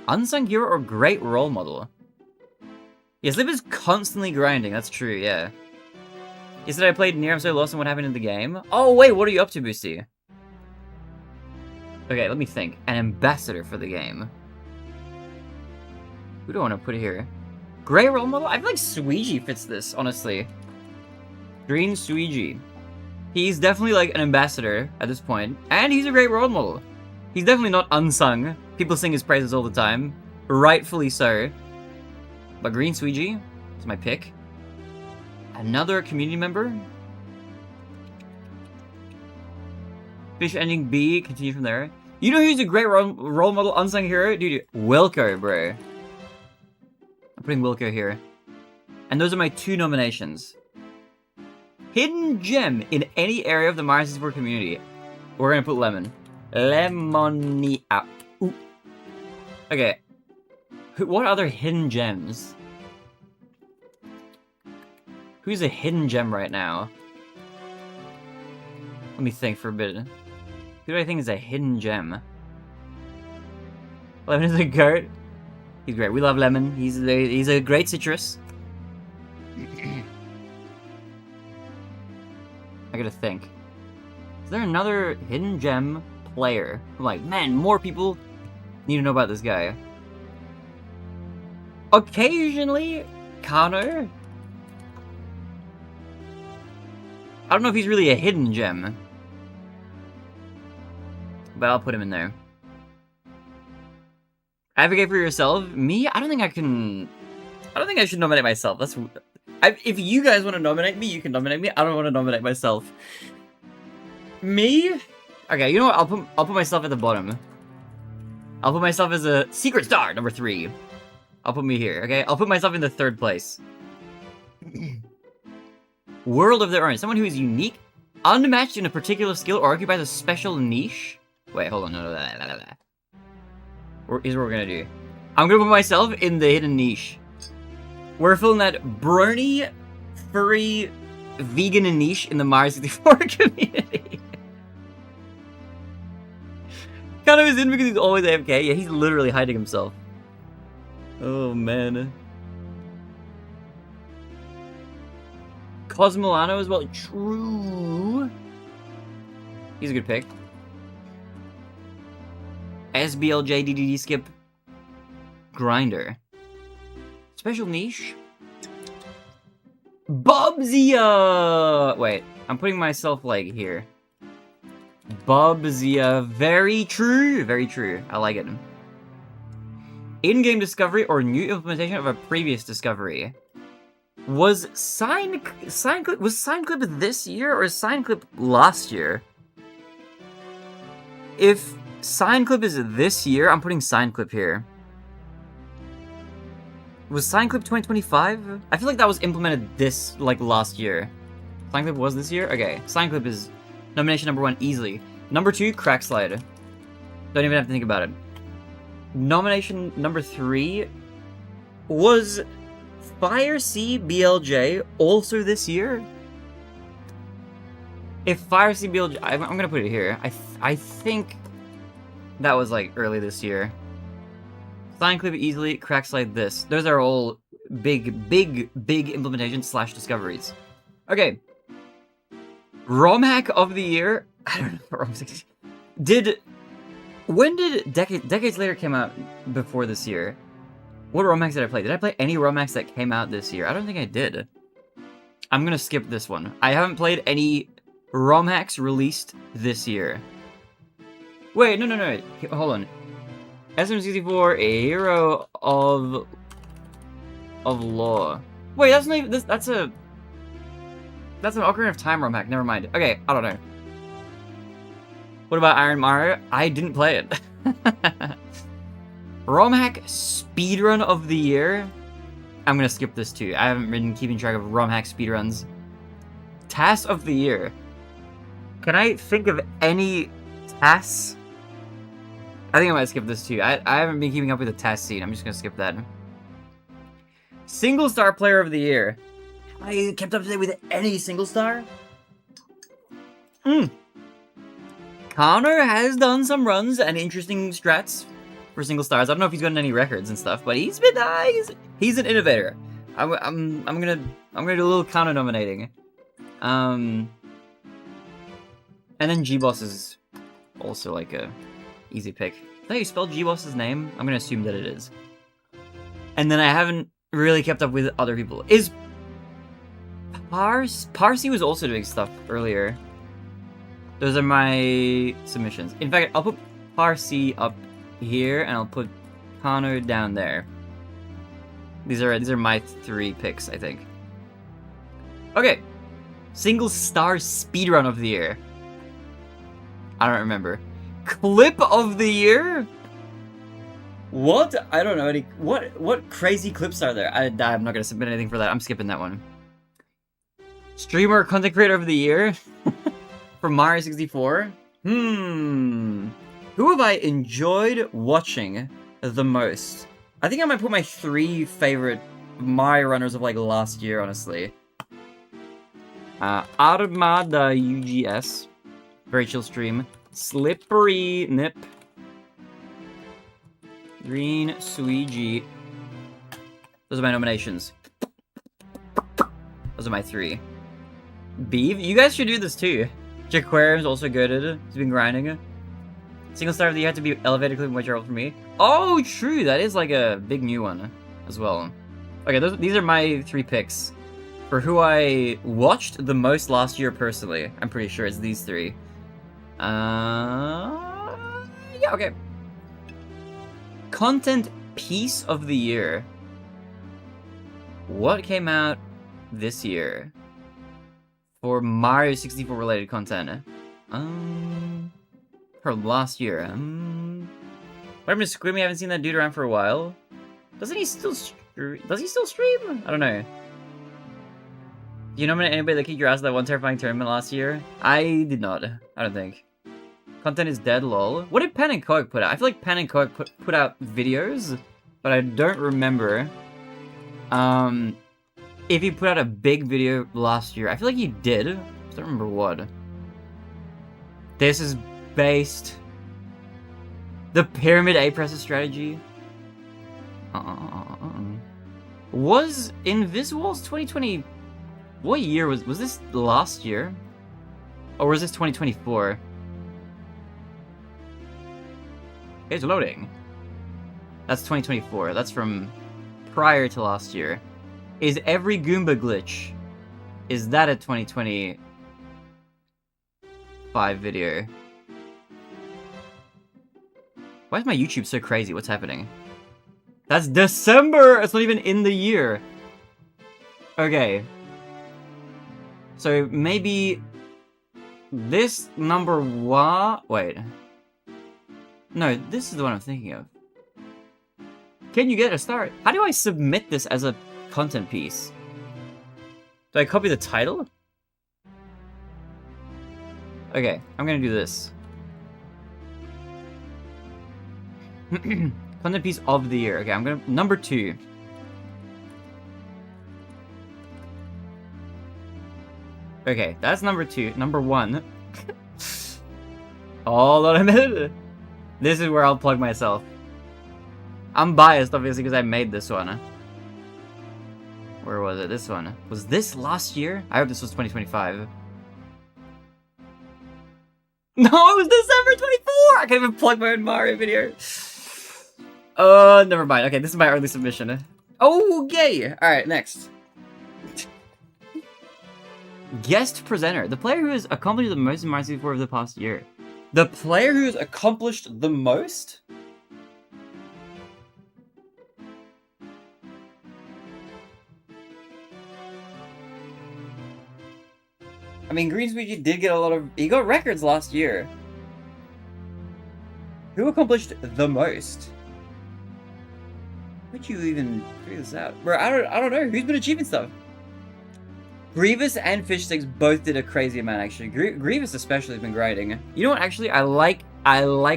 Unsung hero or great role model? Yeah, Slip is constantly grinding, that's true, yeah. Yesterday I played Nier, I'm so lost in what happened in the game. Oh wait, what are you up to, Boosty? Okay, let me think. An ambassador for the game. Who do I want to put here? Great role model? I feel like Suigi fits this, honestly. Green Suigi. He's definitely like an ambassador at this point, and he's a great role model. He's definitely not unsung. People sing his praises all the time. Rightfully so. But Green Suigi is my pick. Another community member. Fish ending B, continue from there. You know who's a great role model unsung hero? Dude, Wilco, bro. I'm putting Wilco here. And those are my 2 nominations. Hidden gem in any area of the Mario 64 community. We're gonna put Lemon. Lemonia. Ooh. Okay. What other hidden gems? Who's a hidden gem right now? Let me think for a bit. Who do I think is a hidden gem? Lemon is a goat. He's great. We love Lemon. He's a great citrus. I gotta think. Is there another hidden gem player? I'm like, man, more people need to know about this guy. Occasionally, Kano. I don't know if he's really a hidden gem. But I'll put him in there. Advocate for yourself? Me? I don't think I can... I don't think I should nominate myself. That's... if you guys want to nominate me, you can nominate me. I don't want to nominate myself. Me? Okay, you know what? I'll put myself at the bottom. I'll put myself as a secret star, number 3. I'll put me here, okay? I'll put myself in the 3rd place. World of their own. Someone who is unique, unmatched in a particular skill, or occupies a special niche. Wait, hold on. No. Here's what we're gonna do. I'm gonna put myself in the hidden niche. We're filling that brony, furry, vegan niche in the Mario 64 community. Kano is in because he's always AFK. Yeah, he's literally hiding himself. Oh, man. Cosmolano as well. True. He's a good pick. SBLJ DDD skip. Grinder. Special niche. Bubzia! Wait, I'm putting myself, like, here. Bubzia. Very true. Very true. I like it. In-game discovery or new implementation of a previous discovery. Was Signclip this year or Signclip last year? If Signclip is this year, I'm putting Signclip here. Was Signclip 2025? I feel like that was implemented this, like, last year. Signclip was this year? Okay, Signclip is nomination number 1 easily. Number 2, Crack Slide. Don't even have to think about it. Nomination number 3 was Fire C BLJ also this year? If Fire C BLJ, I'm gonna put it here. I think that was like early this year. Sign clip easily, cracks like this. Those are all big implementations / discoveries. Okay. ROM hack of the year. I don't know. When did Decades Later came out before this year? What ROM hacks did I play? Did I play any ROM hacks that came out this year? I don't think I did. I'm gonna skip this one. I haven't played any ROM hacks released this year. Wait, no. Hold on. SM64, a hero of law. Wait, that's not even that's an Ocarina of Time ROM hack. Never mind. Okay, I don't know. What about Iron Mario? I didn't play it. ROM hack speedrun of the year. I'm gonna skip this too. I haven't been keeping track of ROM hack speedruns. TAS of the year. Can I think of any TAS? I think I might skip this too. I haven't been keeping up with the TAS scene. I'm just gonna skip that. Single star player of the year. I kept up to date with any single star? Connor has done some runs and interesting strats for single stars. I don't know if he's gotten any records and stuff, but he's been he's an innovator. I'm gonna do a little Connor nominating. And then G-Boss is also like a easy pick. Is that how you spell G-Boss's name? I'm gonna assume that it is. And then I haven't really kept up with other people. Is Parsi was also doing stuff earlier. Those are my submissions. In fact, I'll put Parsi up here, and I'll put Connor down there. These are my 3 picks, I think. Okay. Single star speedrun of the year. I don't remember. Clip of the year? What? I don't know any. What crazy clips are there? I'm not gonna submit anything for that. I'm skipping that one. Streamer content creator of the year? From Mario 64? Who have I enjoyed watching the most? I think I might put my 3 favorite Mario runners of like last year, honestly. Armada UGS. Very chill stream. Slippery Nip. Green Suigi. Those are my nominations. Those are my 3. Beeve? You guys should do this too. Jaquarium's also good at it. He's been grinding. Single star of the year had to be elevated clip which are for me. Oh, true. That is like a big new one as well. Okay, these are my 3 picks for who I watched the most last year personally. I'm pretty sure it's these 3. Yeah, okay. Content piece of the year. What came out this year for Mario 64 related content? For last year. What happened to Squimmy? I haven't seen that dude around for a while. Does he still stream? I don't know. Do you nominate anybody that kicked your ass at that one terrifying tournament last year? I did not. I don't think. Content is dead, lol. What did Pan and Coke put out? I feel like Pan and Coke put out videos, but I don't remember. If he put out a big video last year. I feel like he did. I don't remember what. This is based... The Pyramid A-Presser strategy? Was Invisibles 2020... What year was this last year? Or was this 2024? It's loading. That's 2024. That's from prior to last year. Is every Goomba glitch... Is that a 2025 video? Why is my YouTube so crazy? What's happening? That's December! It's not even in the year! Okay. So maybe... This number 1... Wait. No, this is the one I'm thinking of. Can you get a start? How do I submit this as a content piece? Do I copy the title? Okay, I'm gonna do this. Content piece of the year. Okay, I'm gonna... Number 2. Okay, that's number 2. Number 1. Hold on a minute. This is where I'll plug myself. I'm biased, obviously, because I made this one. Where was it? This one. Was this last year? I hope this was 2025. No, it was December 24! I can't even plug my own Mario video. Never mind. Okay, this is my early submission. Oh, yay! Alright, next. Guest presenter. The player who has accomplished the most in Mario 64 over the past year. The player who has accomplished the most? I mean, Green Squeegee did get a lot of... He got records last year. Who accomplished the most? How'd you even figure this out? Bro, I don't know. Who's been achieving stuff? Grievous and Fish Sticks both did a crazy amount, actually. Grievous especially has been grinding. You know what, actually? I like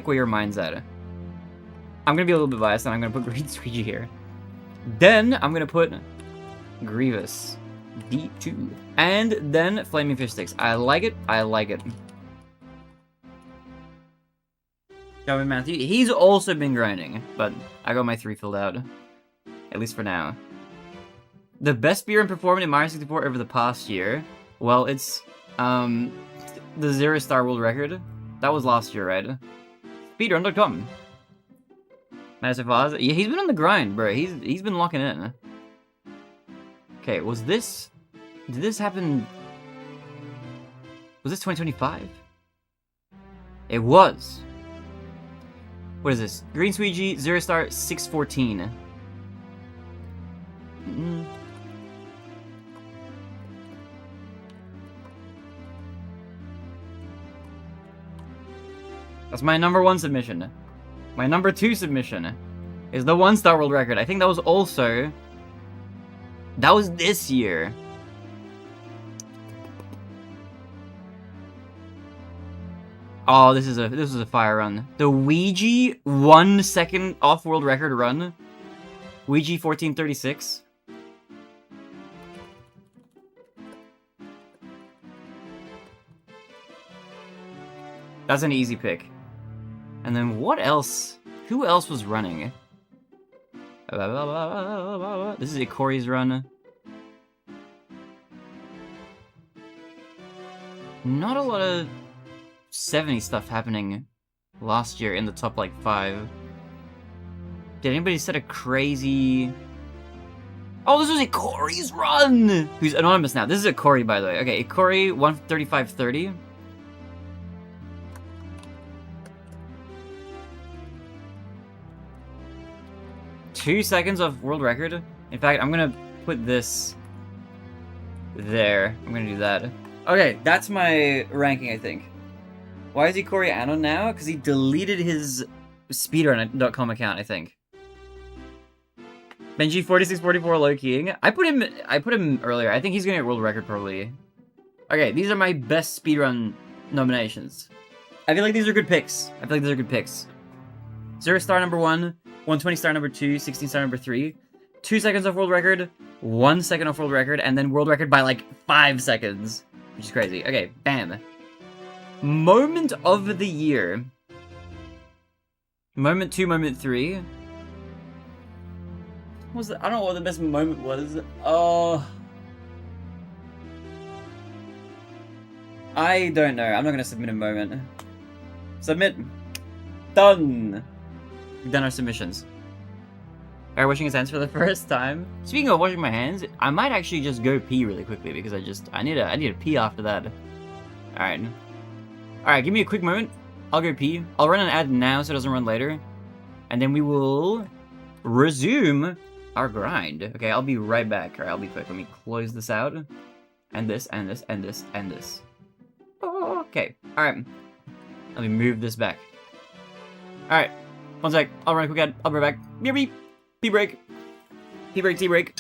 where your mind's at. I'm gonna be a little bit biased, and I'm gonna put Green Squeegee here. Then, I'm gonna put Grievous. D2. And then Flaming Fish Sticks. I like it. I like it. Calvin Matthew. He's also been grinding, but I got my 3 filled out. At least for now. The best speedrun performed in Mario 64 over the past year. Well, it's the 0-star world record. That was last year, right? Speedrun.com. Massive Oz. Yeah, he's been on the grind, bro. He's been locking in. Okay, was this... Did this happen... Was this 2025? It was. What is this? Green Squeegee, 0-star, 614. That's my number 1 submission. My number 2 submission is the 1-star world record. I think that was also... That was this year. Oh, this is a fire run. The Ouija 1 second off world record run. Ouija 1436. That's an easy pick. And then what else? Who else was running? This is Ikori's run. Not a lot of 70 stuff happening last year in the top, like, 5. Did anybody set a crazy... Oh, this was Ikori's run! Who's anonymous now. This is Ikori, by the way. Okay, Ikori, 135.30. Two seconds of world record. In fact, I'm gonna put this there. I'm gonna do that. Okay, that's my ranking, I think. Why is Ikori Anon now? Because he deleted his Speedrun.com account, I think. Benji 4644 low keying. I put him earlier. I think he's gonna get world record probably. Okay, these are my best speedrun nominations. I feel like these are good picks. 0-star number 1, 120-star number 2, 16-star number 3, 2 seconds off world record, 1 second off world record, and then world record by like 5 seconds. Which is crazy. Okay, bam. Moment of the year. Moment 2, moment 3. I don't know what the best moment was. I don't know. I'm not gonna submit a moment. Submit. Done. We've done our submissions. Alright, washing his hands for the first time. Speaking of washing my hands, I might actually just go pee really quickly because I need to pee after that. Alright. Alright, give me a quick moment. I'll go pee. I'll run an ad now so it doesn't run later. And then we will resume our grind. Okay, I'll be right back. Alright, I'll be quick. Let me close this out. And this, and this, and this, and this. Okay, alright. Let me move this back. Alright, one sec. I'll run a quick ad. I'll be right back. Beep beep. Pee break. Pee break, tea break.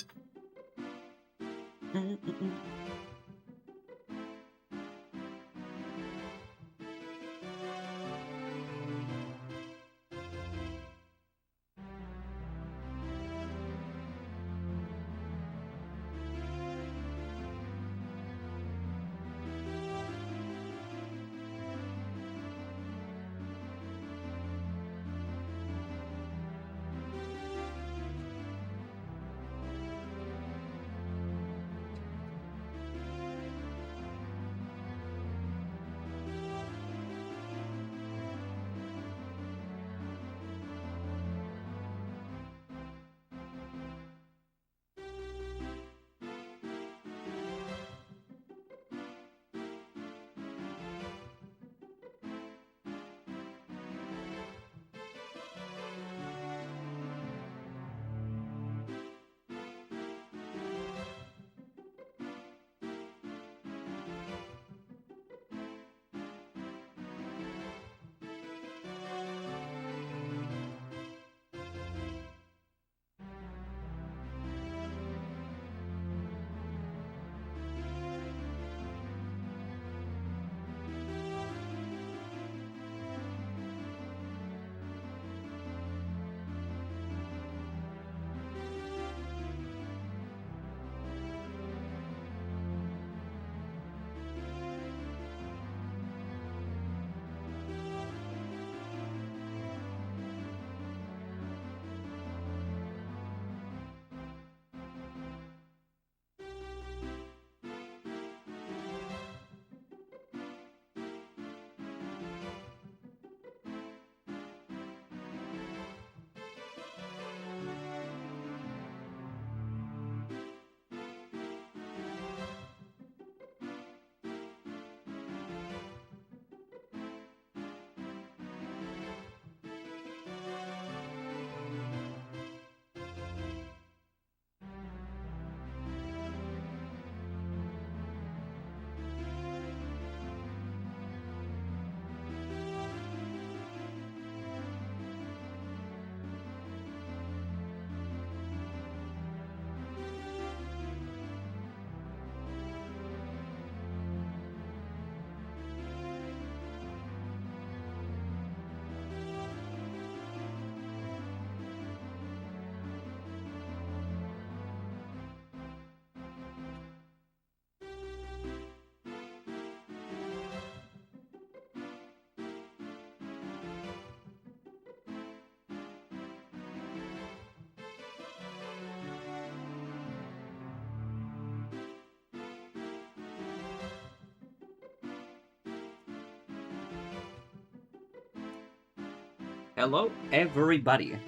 Hello, everybody.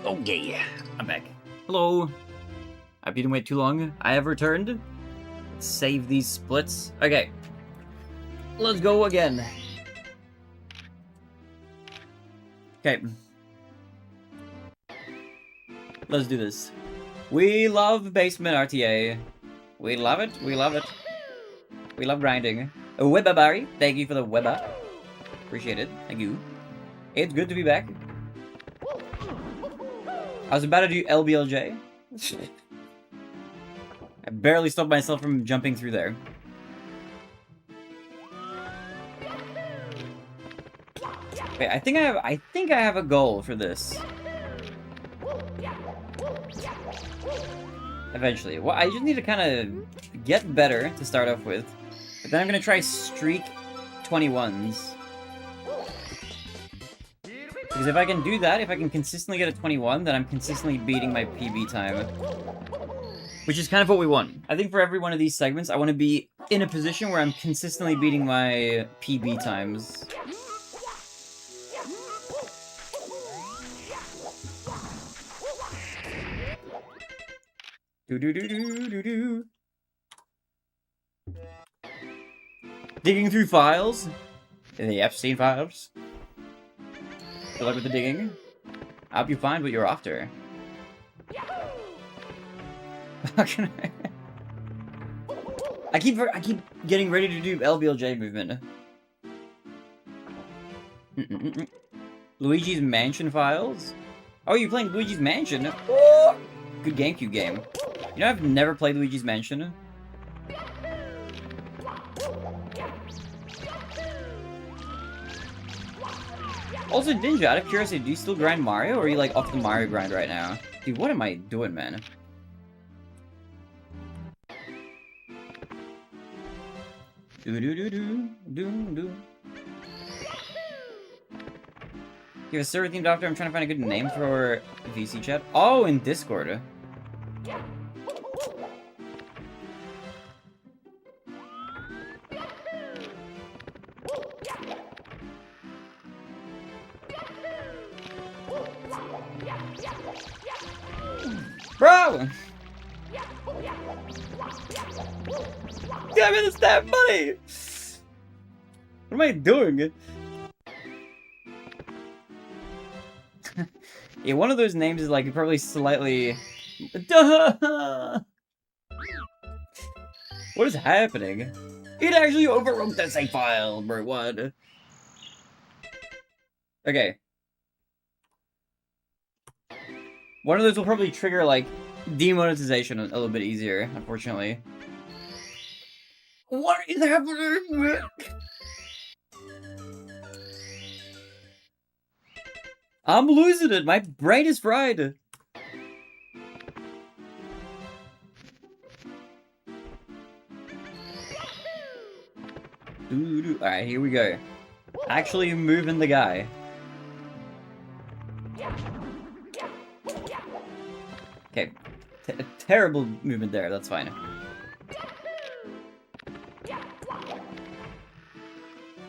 Okay, I'm back. Hello. I didn't wait too long. I have returned. Let's save these splits. Okay. Let's go again. Okay. Let's do this. We love basement RTA. We love it. We love it. We love grinding. Webabari, thank you for the weba. Appreciate it. Thank you. It's good to be back. I was about to do LBLJ. I barely stopped myself from jumping through there. Wait, I think I have a goal for this. Eventually. Well, I just need to kind of get better to start off with. But then I'm gonna try streak 21s. Because if I can do that, if I can consistently get a 21, then I'm consistently beating my PB time. Which is kind of what we want. I think for every one of these segments, I want to be in a position where I'm consistently beating my PB times. Do-do-do-do-do-do. Digging through files? In the Epstein files? Good luck with the digging. I hope you find what you're after. How can I keep getting ready to do LBLJ movement. Luigi's Mansion files? Oh, you're playing Luigi's Mansion? Oh! Good GameCube game. You know, I've never played Luigi's Mansion. Also, Ninja, out of curiosity, do you still grind Mario, or are you, like, off the Mario grind right now? Dude, what am I doing, man? Do-do-do-do-do-do. You have a server themed doctor. I'm trying to find a good name for VC chat. Oh, in Discord. Bro! Give me the stab money! What am I doing? Yeah, one of those names is like probably slightly... Duh! What is happening? It actually overwrote that save file, bro. What? Okay. One of those will probably trigger, like, demonetization a little bit easier, unfortunately. What is happening? I'm losing it. My brain is fried. Alright, here we go. Actually moving the guy. Okay. Terrible movement there. That's fine.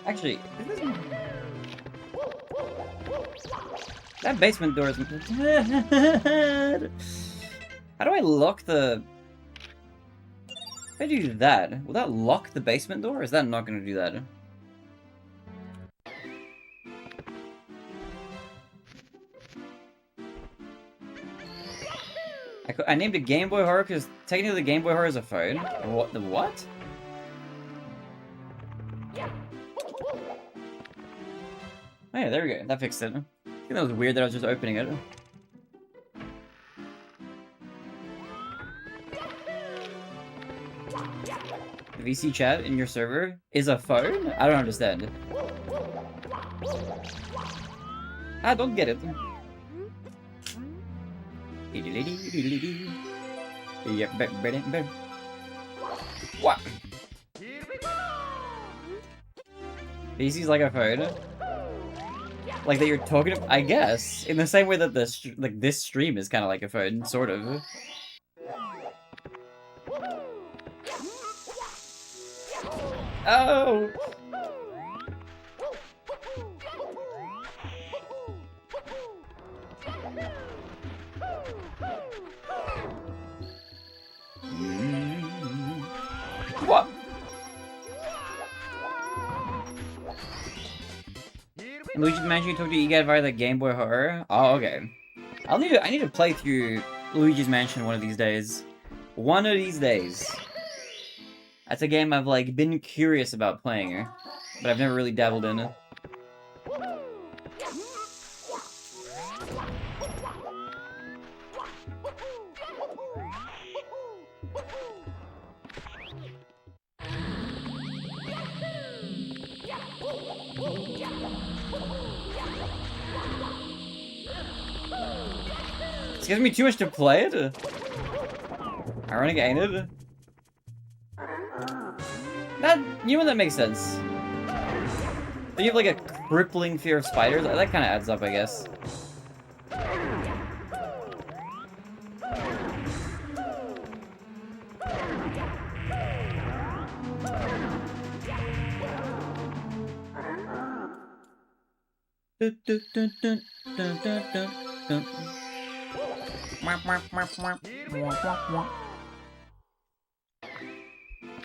Actually, that basement door is... How do I lock the... If I do that, will that lock the basement door, or is that not going to do that? I named it Game Boy Horror because technically the Game Boy Horror is a phone. What? The what? Oh yeah, there we go. That fixed it. I think that was weird that I was just opening it. The VC chat in your server is a phone? I don't understand. I don't get it. What? VC's like a phone? Like that you're talking to, I guess, in the same way that this stream is kind of like a phone, sort of. Oh! What? In Luigi's Mansion, you talk to EGAD via the Game Boy Horror? Oh, okay. I need to play through Luigi's Mansion one of these days. One of these days. That's a game I've, like, been curious about playing, but I've never really dabbled in it. It's giving me too much to play it. Ironic, ain't it? That, you know, that makes sense. But you have like a crippling fear of spiders. That kind of adds up, I guess.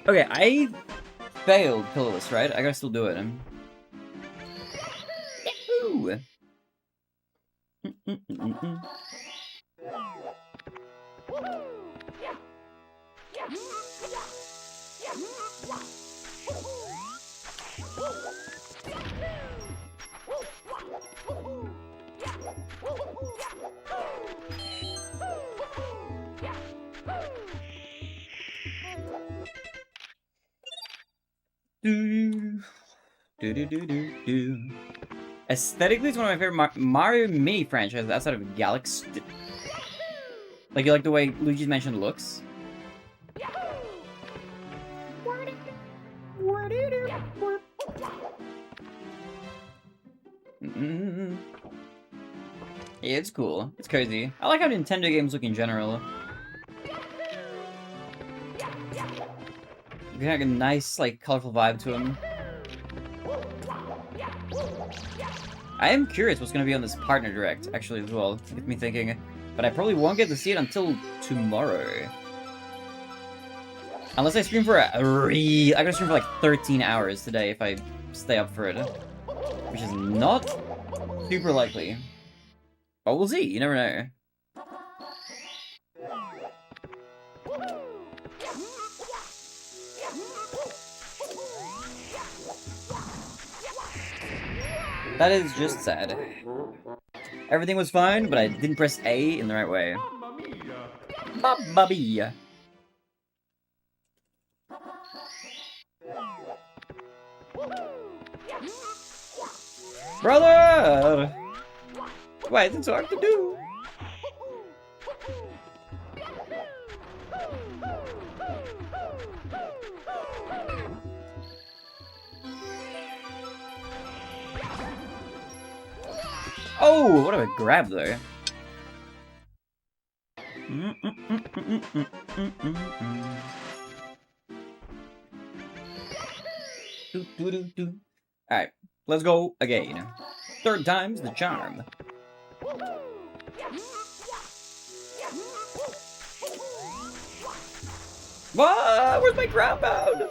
Okay, I failed Pillarless, right? I gotta still do it. Yahoo! Aesthetically, it's one of my favorite Mario mini franchises outside of Galaxy. Like, you like the way Luigi's Mansion looks? Yeah, it's cool. It's cozy. I like how Nintendo games look in general. They have a nice, like, colorful vibe to them. I am curious what's going to be on this partner direct, actually, as well. It gets me thinking. But I probably won't get to see it until tomorrow. Unless I stream for I gotta stream for like 13 hours today if I stay up for it. Which is not super likely. But we'll see, you never know. That is just sad. Everything was fine, but I didn't press A in the right way. Mamma mia. Brother! Why is it so hard to do? Oh, what a grab there. Alright, let's go again. Third time's the charm. What? Where's my grab pound?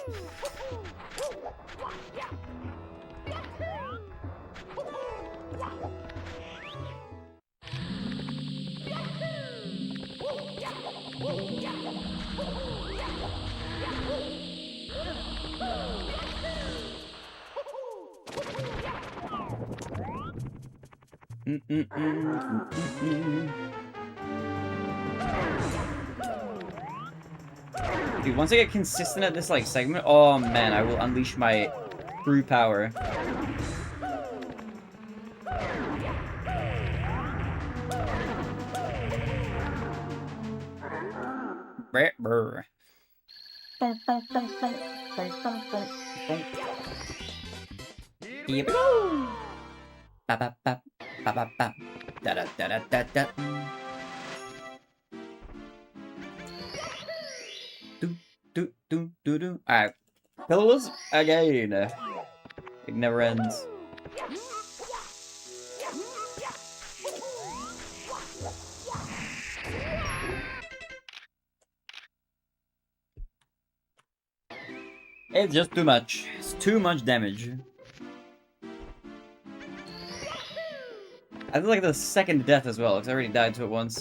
Dude, once I get consistent at this, like, segment, oh man, I will unleash my true power. Brr. Here we go! Ba ba ba ba ba ba da da da da da da. Do. Alright. Pillarless again. It never ends. It's just too much. It's too much damage. I feel like the second death as well, because I already died to it once.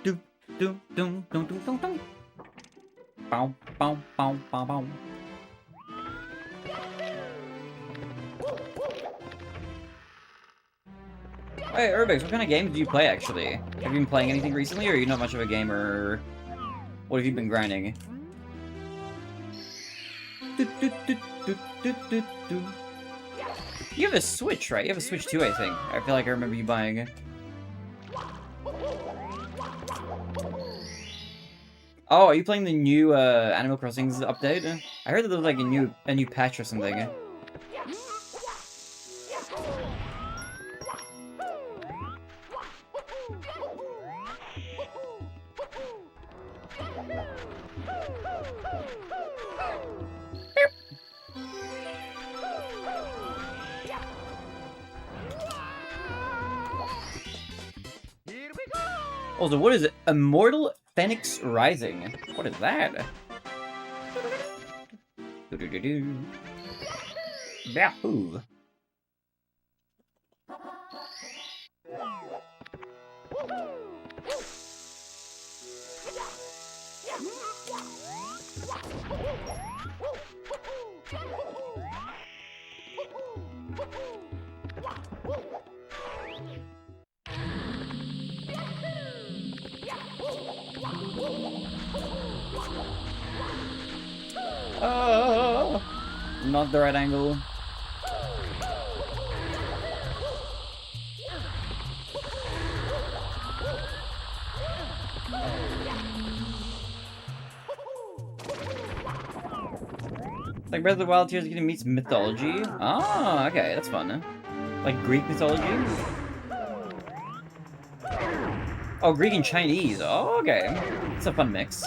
Do do do do do do do. Bow bow bow bow bow. Hey, Urbix, what kind of games do you play, actually? Have you been playing anything recently, or are you not much of a gamer? What have you been grinding? You have a Switch, right? You have a Switch too, I think. I feel like I remember you buying it. Oh, are you playing the new Animal Crossing update? I heard that there was like a new patch or something. Also, what is it? Immortal Phoenix Rising. What is that? Yahoo! Oh, not the right angle. Like Breath of the Wild Tears getting meets mythology. Ah, okay, that's fun. Like Greek mythology. Oh, Greek and Chinese. Oh, okay. It's a fun mix.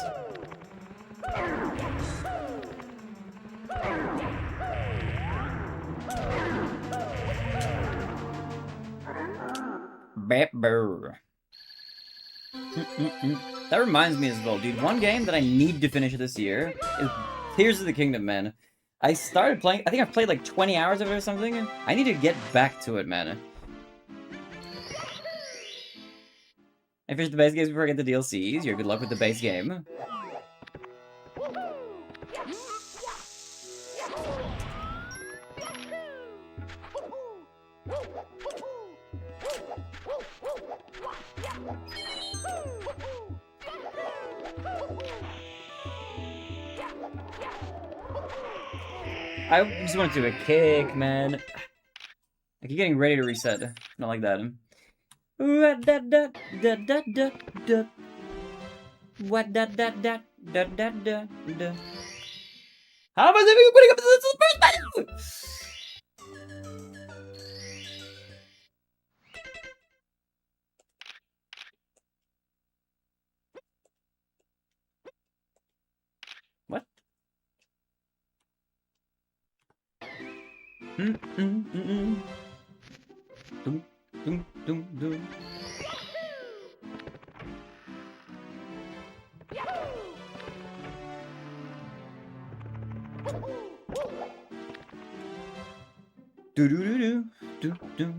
That reminds me as well, dude. One game that I need to finish this year is Tears of the Kingdom, man. I started playing, I think I've played like 20 hours of it or something. I need to get back to it, man. I finished the base games before I get the DLCs. You're good luck with the base game. I just want to do a kick, man. I keep getting ready to reset. Not like that. What da da da da da da. What da da da da da da da. How am I even putting up this first battle? What? Dum dum dum dum. Do do do do do do.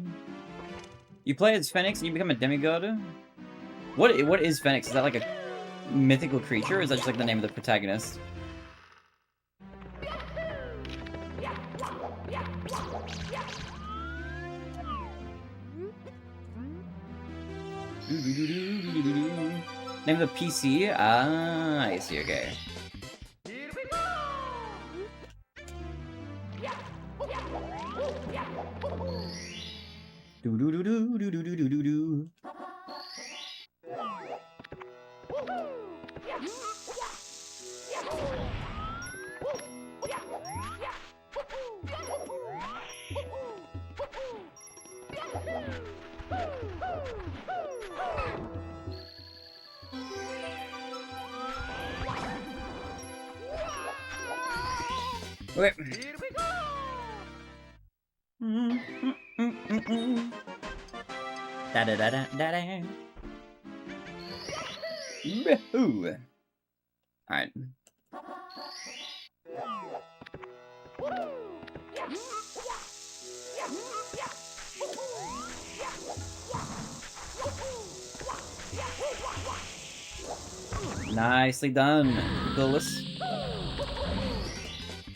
You play as Phoenix and you become a demigod? What is Phoenix? Is that like a mythical creature, or is that just like the name of the protagonist? Name of the PC? Ah, I see, okay. Do do do do do do do do do. Okay. Da da da da da da. Yahoo! Alright. Nicely done, Nicholas.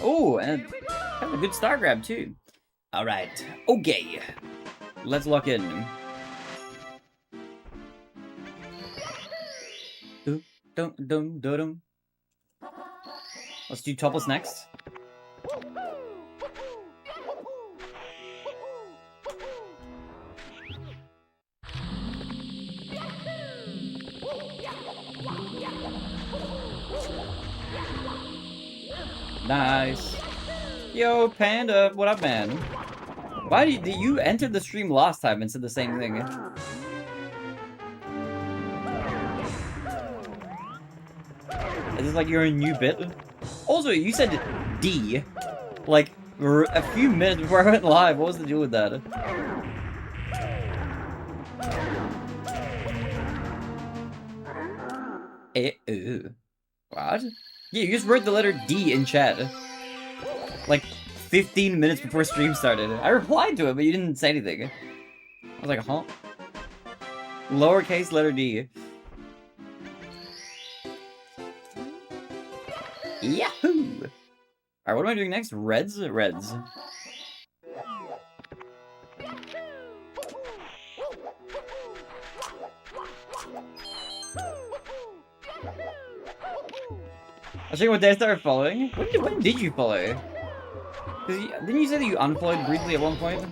Oh, and kind of a good star grab, too. Alright. Okay. Let's lock in. Let's do topless next. Nice. Yo, Panda, what up, man? Why did you enter the stream last time and said the same thing? Is this like you're a new bit? Also, you said D, like, a few minutes before I went live. What was the deal with that? What? Yeah, you just wrote the letter D in chat. Like, 15 minutes before stream started. I replied to it, but you didn't say anything. I was like, huh? Lowercase letter D. Yahoo! Alright, what am I doing next? Reds? Reds. I'll show you what day I started following. When did you follow? Didn't you say that you unfollowed briefly at one point?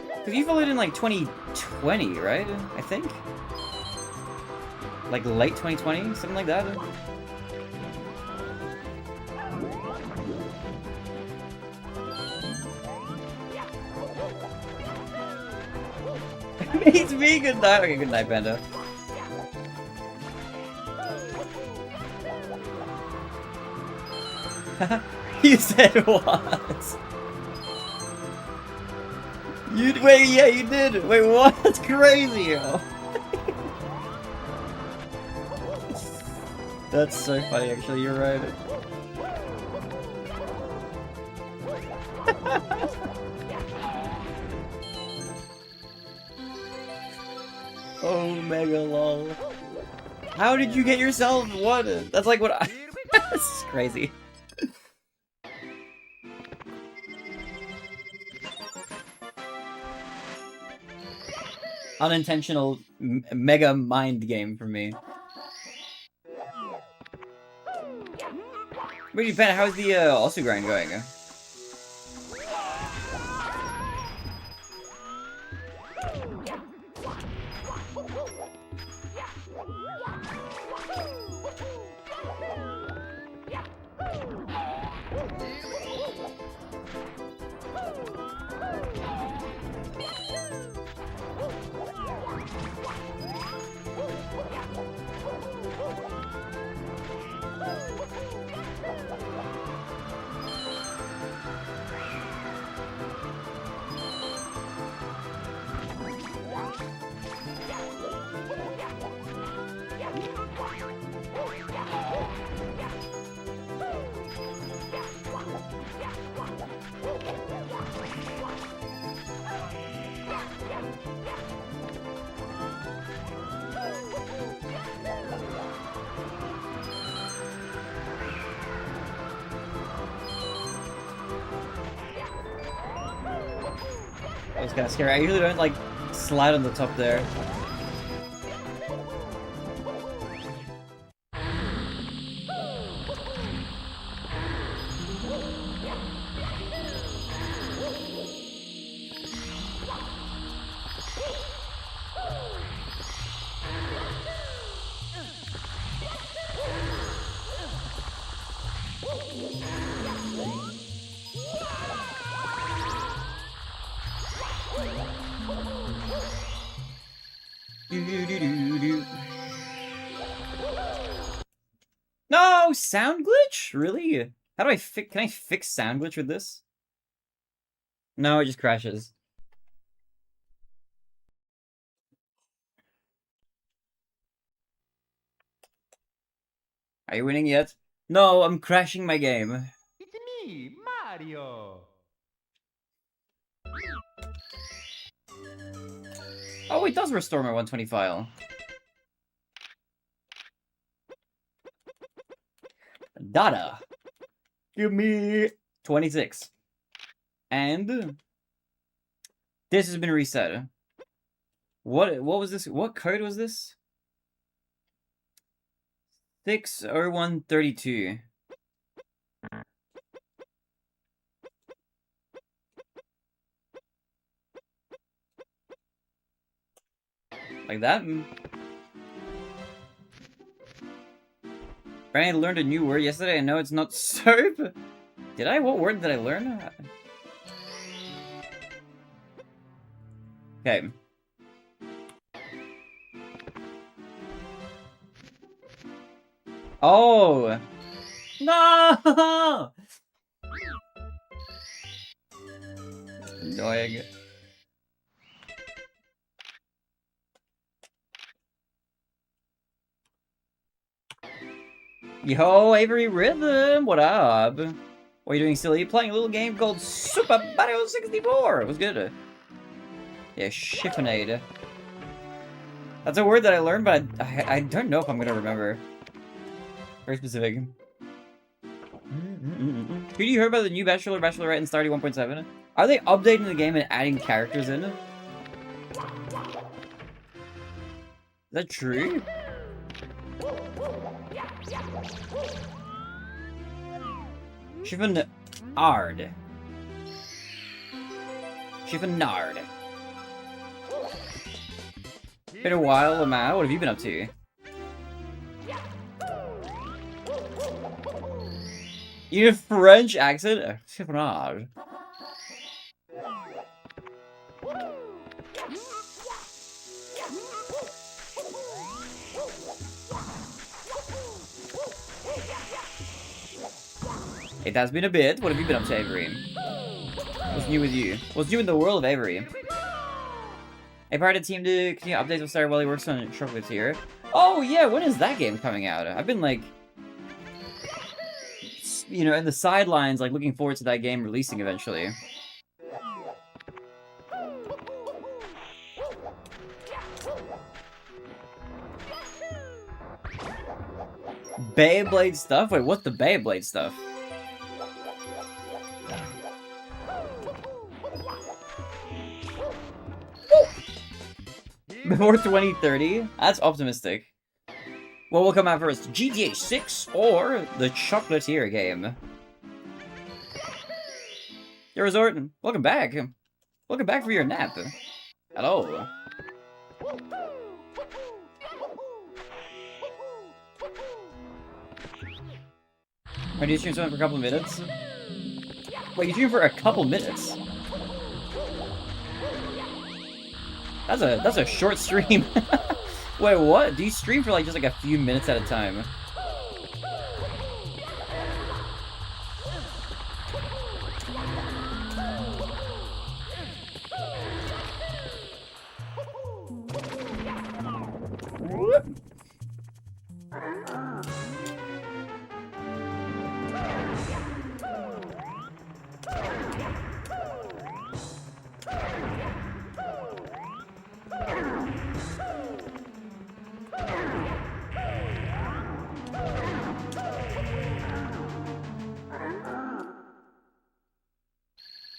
Because you followed in like 2020, right? I think? Like late 2020? Something like that? It's me, good night. Okay, good night, Panda. You said what? Wait, yeah, you did. Wait, what? That's crazy. That's so funny, actually. You're right. Oh, mega lol. How did you get yourself? What? That's like what I... This is crazy. Unintentional mega mind game for me. Wait, Japan, how's the also grind going? That was kind of scary. I usually don't, like, slide on the top there. No, sound glitch? Really? How do I fix? Can I fix sound glitch with this? No, it just crashes. Are you winning yet? No, I'm crashing my game. It's me, Mario. Oh, it does restore my 120 file. Data. Give me 26. And this has been reset. What was this? What code was this? 60132. Like that? I learned a new word yesterday. I know it's not soap. Did I? What word did I learn? Okay. Oh! No! Annoying. Yo, Avery Rhythm, what up? What are you doing, silly? Playing a little game called Super Mario 64. It was good. Yeah, chiffonade. That's a word that I learned, but I don't know if I'm gonna remember. Very specific. Who do you hear about the new Bachelor, Bachelorette in Stardew 1.7? Are they updating the game and adding characters in? Is that true? Chiffonard. Chiffonard. Been a while, man. What have you been up to? You have French accent? Chiffonard. It has been a bit. What have you been up to, Avery? What's new with you? What's new in the world of Avery? A part of the team to continue updates will start while he works on Chocolate here. Oh yeah, when is that game coming out? I've been like, you know, in the sidelines, like looking forward to that game releasing eventually. Beyblade stuff? Wait, what's the Beyblade stuff? Before 2030? That's optimistic. What will come out first? GTA 6 or the Chocolatier game? Your resort, welcome back. Welcome back for your nap. Hello. Wait, do you stream something for a couple of minutes? Wait, you stream for a couple minutes? That's a short stream. Wait, what? Do you stream for like just like a few minutes at a time?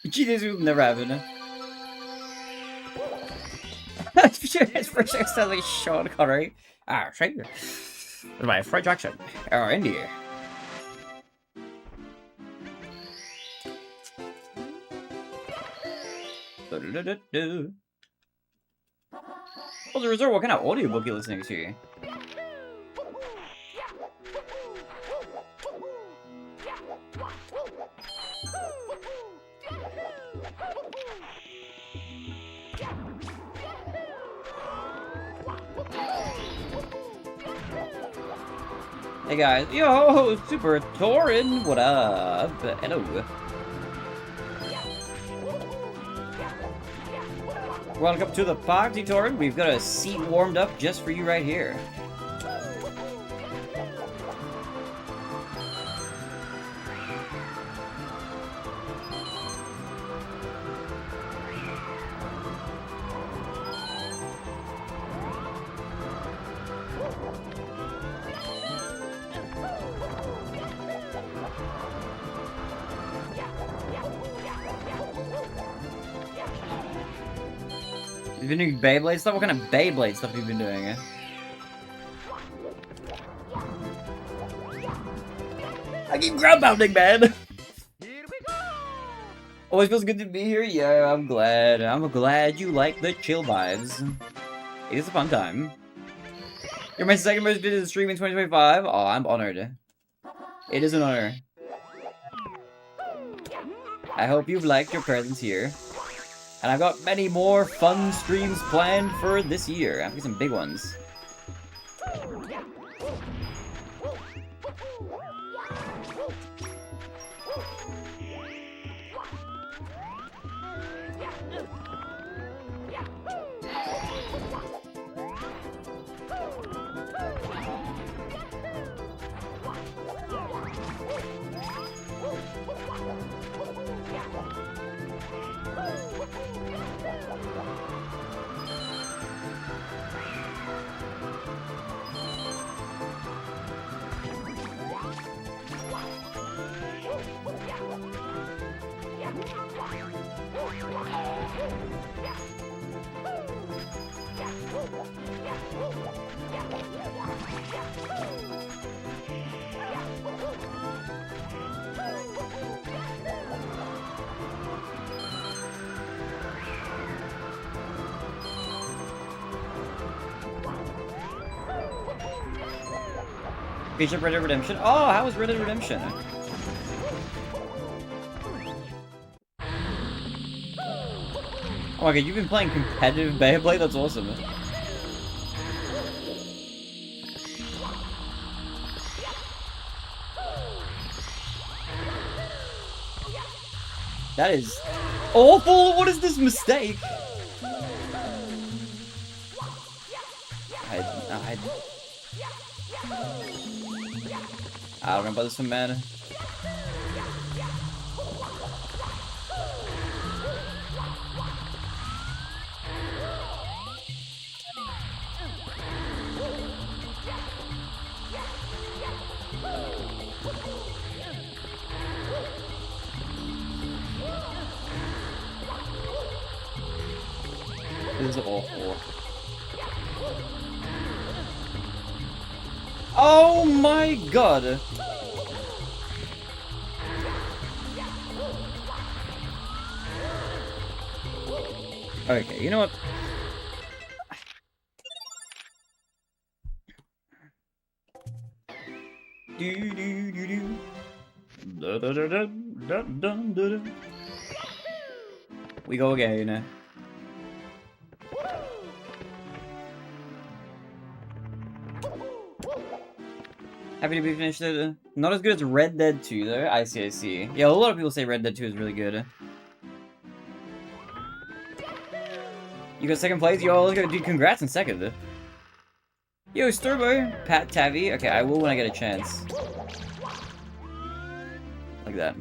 Jesus, we've never happened. His first name sounds like Sean Connery. Ah, right. My French accent. Oh, India. Oh, the resort, what kind of audiobook are you listening to? Hey guys, yo, Super Torin, what up? Hello. Welcome to the party, Torin. We've got a seat warmed up just for you right here. You've been doing Beyblade stuff? What kind of Beyblade stuff have you been doing? I keep ground pounding, man! Here we go! Always feels good to be here. Yeah, I'm glad. I'm glad you like the chill vibes. It is a fun time. You're my second most visited stream in 2025. Oh, I'm honored. It is an honor. I hope you've liked your presence here. And I've got many more fun streams planned for this year. I've got some big ones. Feature Red Dead Redemption. Oh, how was Red Dead Redemption? Oh my god, you've been playing competitive Beyblade? That's awesome. That is awful! What is this mistake? I don't know about this one, man. This is awful. Oh my god! Okay, you know what? Do do do do. Da da da da da da da da. We go again. Happy to be finished it. Not as good as Red Dead 2 though. I see, I see. Yeah, a lot of people say Red Dead 2 is really good. You got second place? Yo, let's go, dude, congrats on second. Yo, Sturbo, Pat Tavi. Okay, I will when I get a chance. Like that.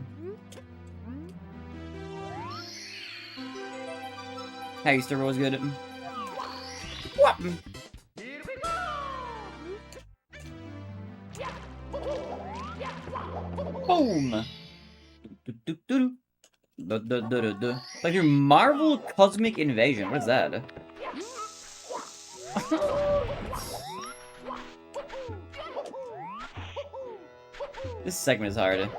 Hey, Sturbo was good. What? Boom! Like your Marvel Cosmic Invasion. What is that? This segment is hard.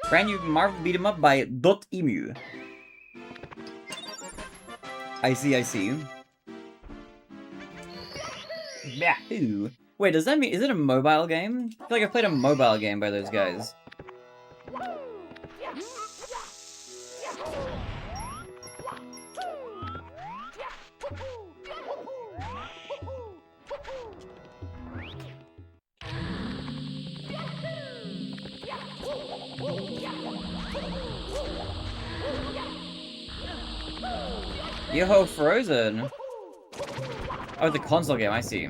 Brand new Marvel beat 'em up by .emu. I see, I see. Yahoo! Wait, does that mean, is it a mobile game? I feel like I played a mobile game by those guys. Yo, Frozen! Oh, the console game, I see.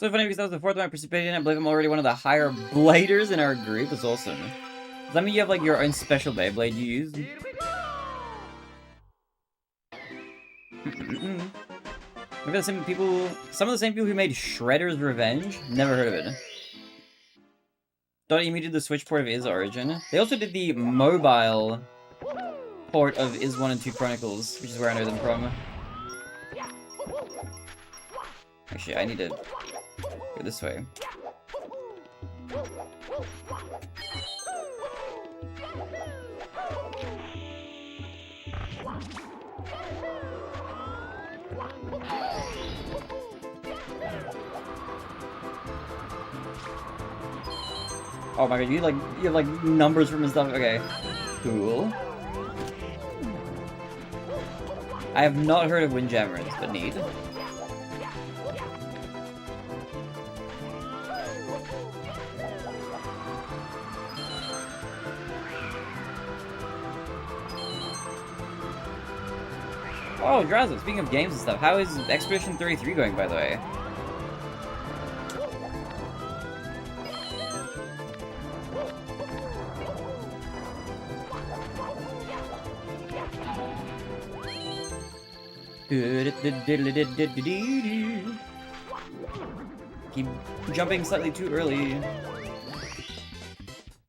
So funny because that was the 4th one I participated in. I believe I'm already one of the higher bladers in our group. That's awesome. Does that mean you have like your own special Beyblade you use? Here we go! Maybe the same people, some of the same people who made Shredder's Revenge? Never heard of it. Thought you did the Switch port of Is Origin. They also did the mobile port of Is 1 and 2 Chronicles, which is where I know them from. Actually, I need to go this way. Oh my god, you have like numbers from his stuff. Okay, cool. I have not heard of Windjammers, but neat. Oh, Drowzo, speaking of games and stuff, how is Expedition 33 going, by the way? Keep jumping slightly too early.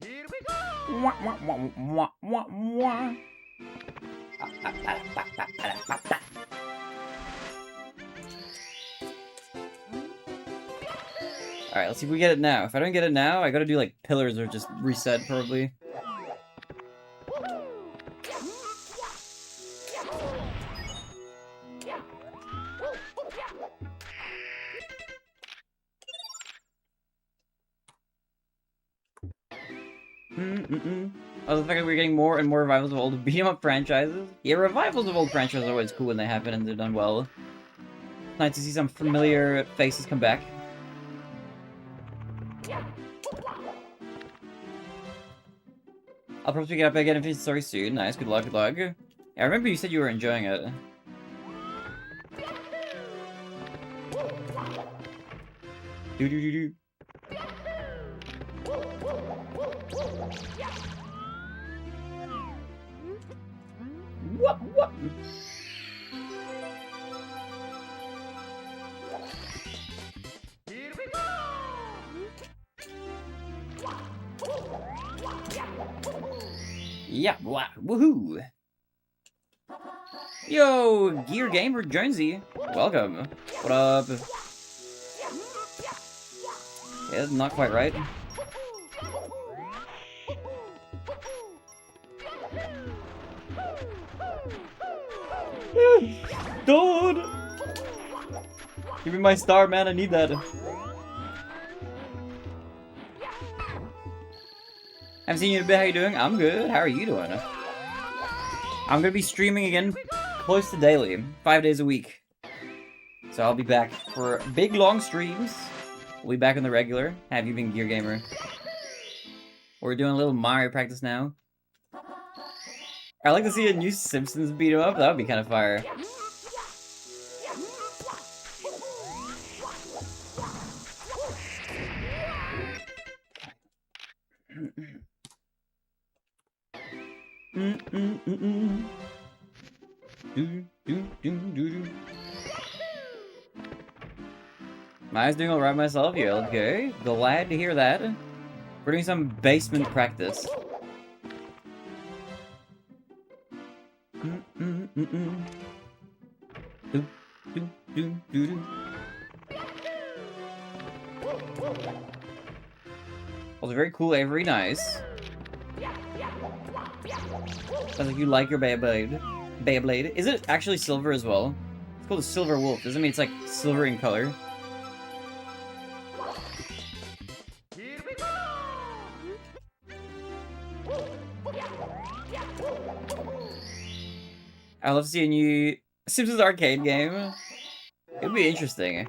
Here we go! Alright, let's see if we get it now. If I don't get it now, I gotta do like pillars or just reset probably. Oh, the fact that we're getting more and more revivals of old beat-em-up franchises. Yeah, revivals of old franchises are always cool when they happen and they're done well. Nice to see some familiar faces come back. I'll probably pick it up again if it's sorry soon. Nice, good luck, good luck. Yeah, I remember you said you were enjoying it. Do-do-do-do. Whoop, whoop. Here we go! Yeah, wow, woohoo! Yo, Gear Gamer Jonesy, welcome. What up? Yeah, that's not quite right. Dude! Give me my star, man, I need that. Haven't seen you in a bit, how you doing? I'm good, how are you doing? I'm gonna be streaming again close to daily, 5 days a week. So I'll be back for big long streams. We'll be back on the regular. Have you been Gear Gamer? We're doing a little Mario practice now. I'd like to see a new Simpsons beat 'em up, that would be kind of fire. My eyes doing alright myself, yeah, okay. Glad to hear that. We're doing some basement practice. Also, very cool, very nice. Sounds like you like your Beyblade. Beyblade. Is it actually silver as well? It's called a silver wolf. Doesn't mean it's like silver in color. Here we go! I'd love to see a new Simpsons arcade game. It'd be interesting.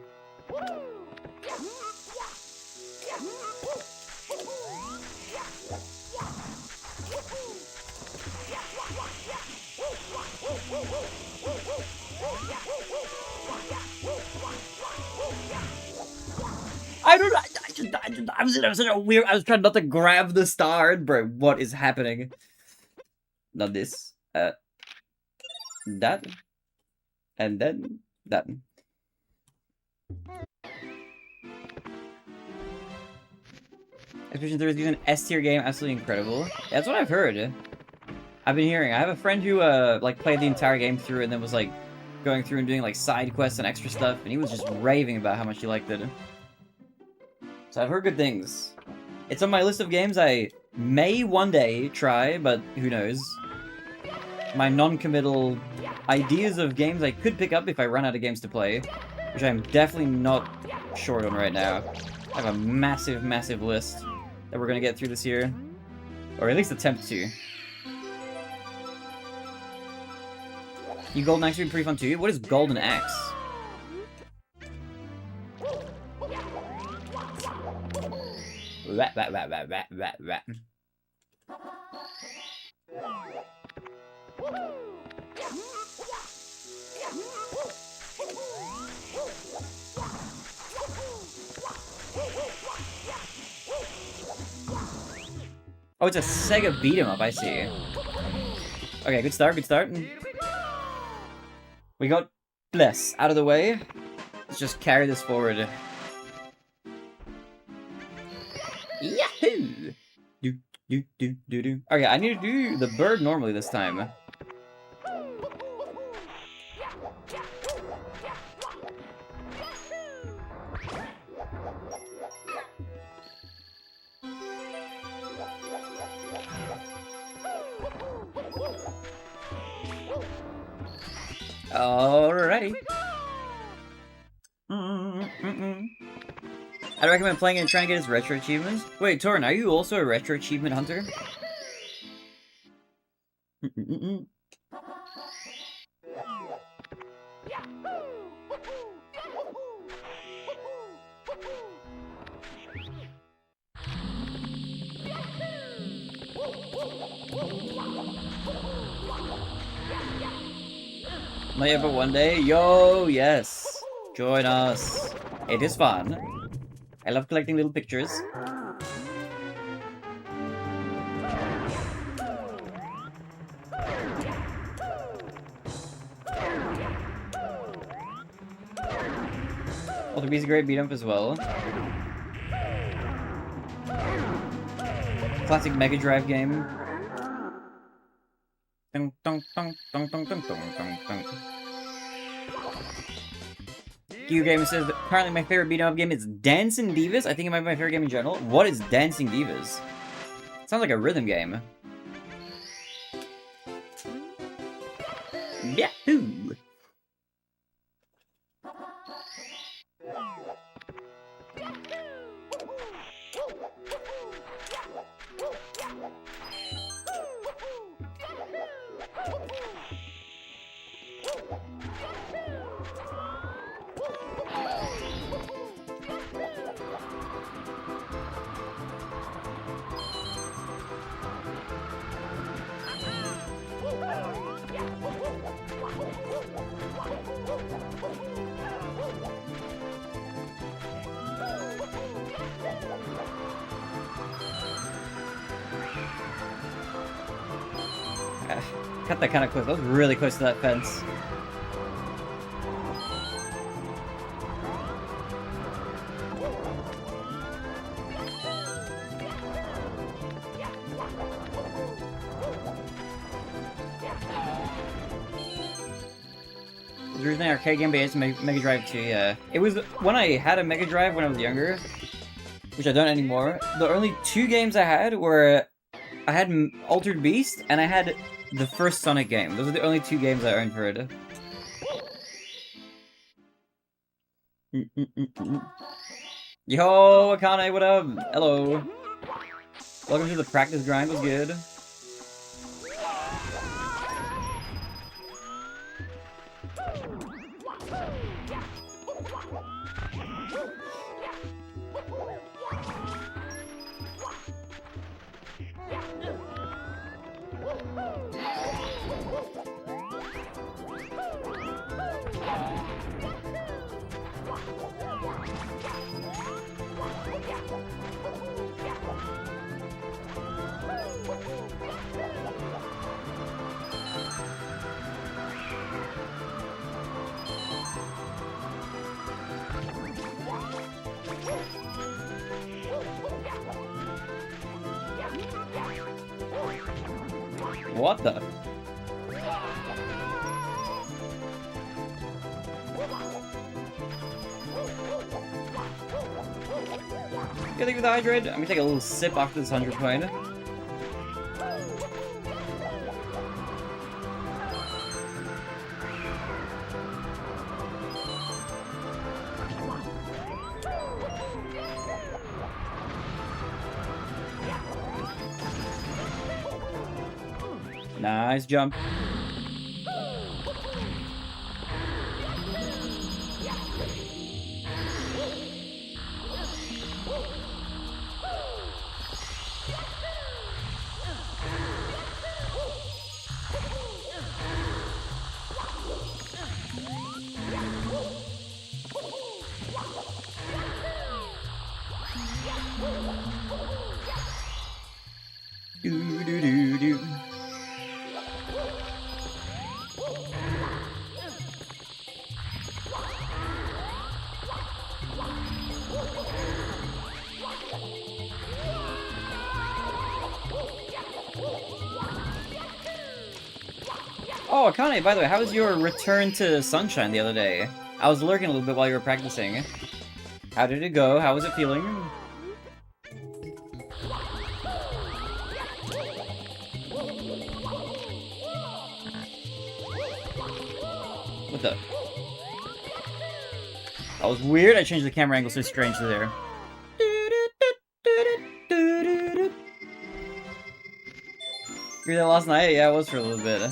I don't know. I was in such a weird. I was trying not to grab the star, bro. What is happening? Not this. That. And then that. Expedition 3 is an S tier game, absolutely incredible. That's what I've heard. I've been hearing. I have a friend who like played the entire game through and then was like going through and doing like side quests and extra stuff, and he was just raving about how much he liked it. So I've heard good things. It's on my list of games I may one day try, but who knows. My non-committal ideas of games I could pick up if I run out of games to play, which I'm definitely not short on right now. I have a massive, massive list that we're gonna get through this year. Or at least attempt to. You Golden Axe would be pretty fun too? What is Golden Axe? Rat, rat, rat, rat, rat, rat, rat. Oh, it's a Sega beat 'em up, I see. Okay, good start, good start. We got Bless out of the way. Let's just carry this forward. Yahoo! Do. Okay, I need to do the bird normally this time. Alrighty. I'd recommend playing it and trying to get his retro achievements. Wait, Torrin, are you also a retro achievement hunter? Not yet, but one day? Yo, yes. Join us. It is fun. I love collecting little pictures. Ultra Beast's a great beat-up as well. Classic Mega Drive game. Dun, dun, dun, dun, dun, dun, dun, dun, dun. Q Gamer says that currently my favorite beat 'em up game is Dancing Divas. I think it might be my favorite game in general. What is Dancing Divas? Sounds like a rhythm game. Yahoo! Cut that kind of close. That was really close to that fence. The reason arcade game based Mega Drive 2, yeah. It was when I had a Mega Drive when I was younger, which I don't anymore. The only two games I had were I had Altered Beast and I had the first Sonic game. Those are the only two games I owned for it. Yo, Akane, what up? Hello. Welcome to the practice grind. Was good. What the? You think with the hydrate? I'm gonna take a little sip after this 100 coin. Nice jump. Do do do do. Oh, Akane, by the way, how was your return to Sunshine the other day? I was lurking a little bit while you were practicing. How did it go? How was it feeling? What the? That was weird. I changed the camera angle so strangely there. You were there last night? Yeah, I was for a little bit.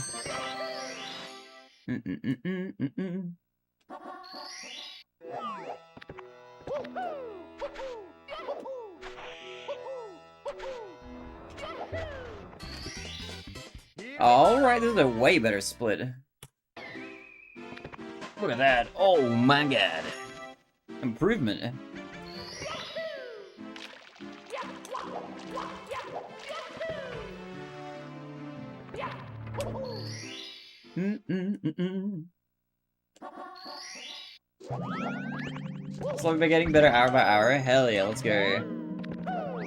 Alright, this is a way better split. Look at that. Oh my god. Improvement. Slowly by getting better hour by hour. Hell yeah, let's go.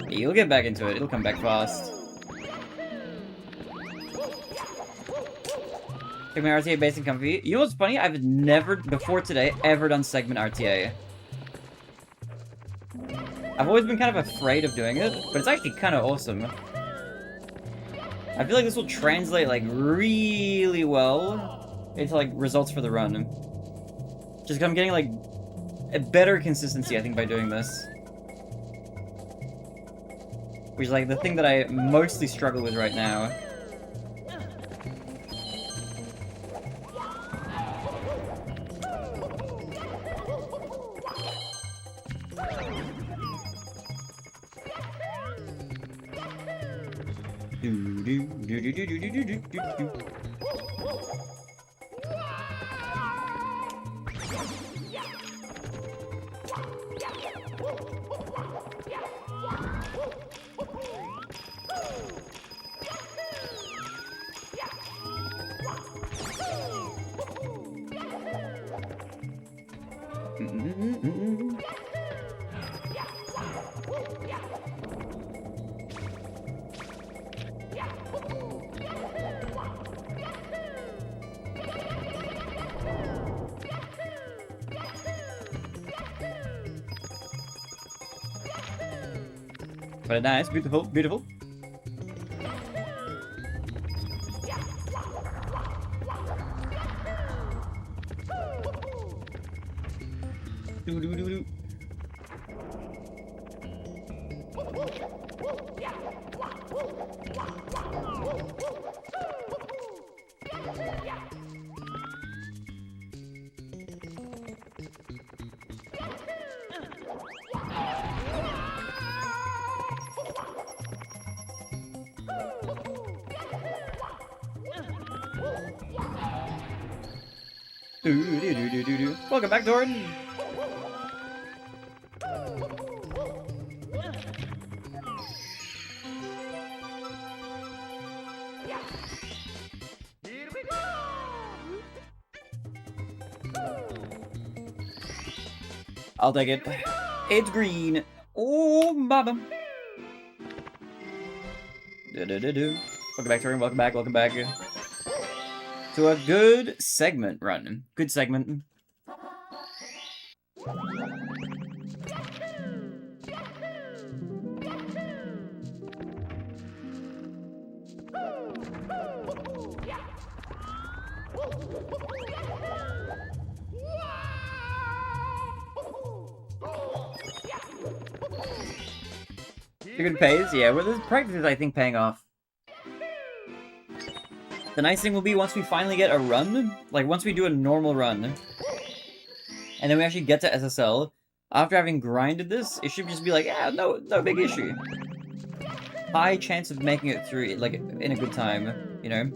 You'll get back into it. It'll come back fast. Segment RTA based and comfy. You know what's funny? I've never, before today, ever done segment RTA. I've always been kind of afraid of doing it, but it's actually kind of awesome. I feel like this will translate, like, really well into, like, results for the run. Just 'cause I'm getting, like, a better consistency, I think, by doing this. Which is, like, the thing that I mostly struggle with right now. But nice, beautiful, beautiful. Do do do do. Welcome back, Jordan. Here we go! I'll take it. It's green. Oh, mama. Do do do do. Welcome back, Turing. Welcome back. Welcome back. To a good segment run. Good segment. A good pace? Yeah, well, this practice is, I think, paying off. The nice thing will be once we finally get a run, like once we do a normal run, and then we actually get to SSL, after having grinded this, it should just be like, yeah, no big issue. High chance of making it through, like, in a good time, you know?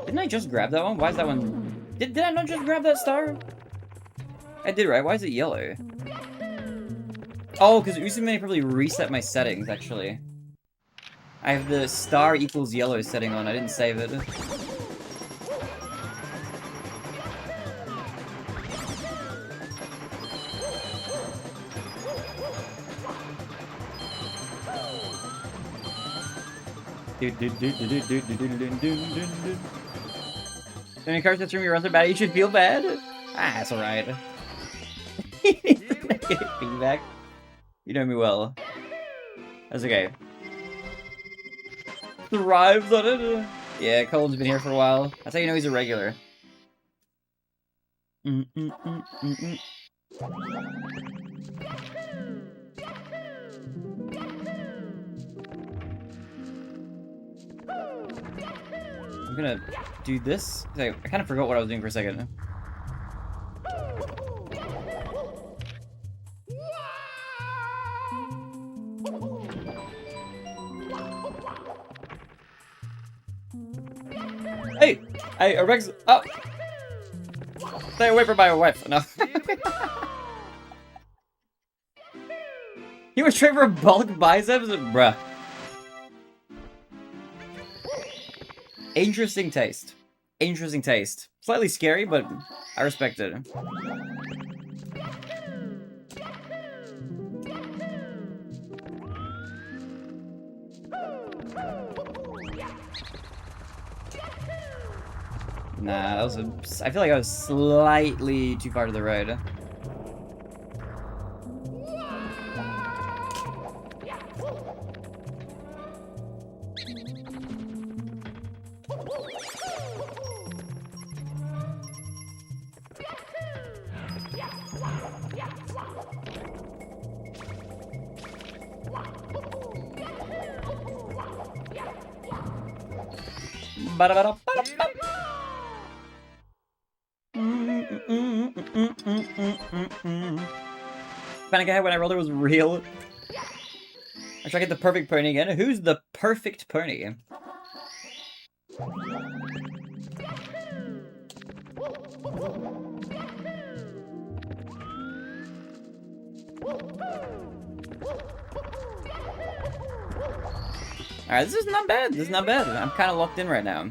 Didn't I just grab that one? Why is that one... Did I not just grab that star? I did, right? Why is it yellow? Oh, because Usumane probably reset my settings, actually. I have the star equals yellow setting on. I didn't save it. Any cards that stream your runs are bad, you should feel bad? Ah, that's alright. Feedback. You know me well. That's okay. Thrives on it. Yeah, Colin's been here for a while. That's how you know he's a regular. I'm gonna do this. I kind of forgot what I was doing for a second. Hey, Rex. Oh! Stay away from my wife. No. You were straight for bulk biceps? Bruh. Interesting taste. Interesting taste. Slightly scary, but I respect it. Nah, that was a... I feel like I was slightly too far to the right. Panic ahead when I rolled it was real. I try to get the perfect pony again. Who's the perfect pony? Alright, this is not bad. This is not bad. I'm kind of locked in right now.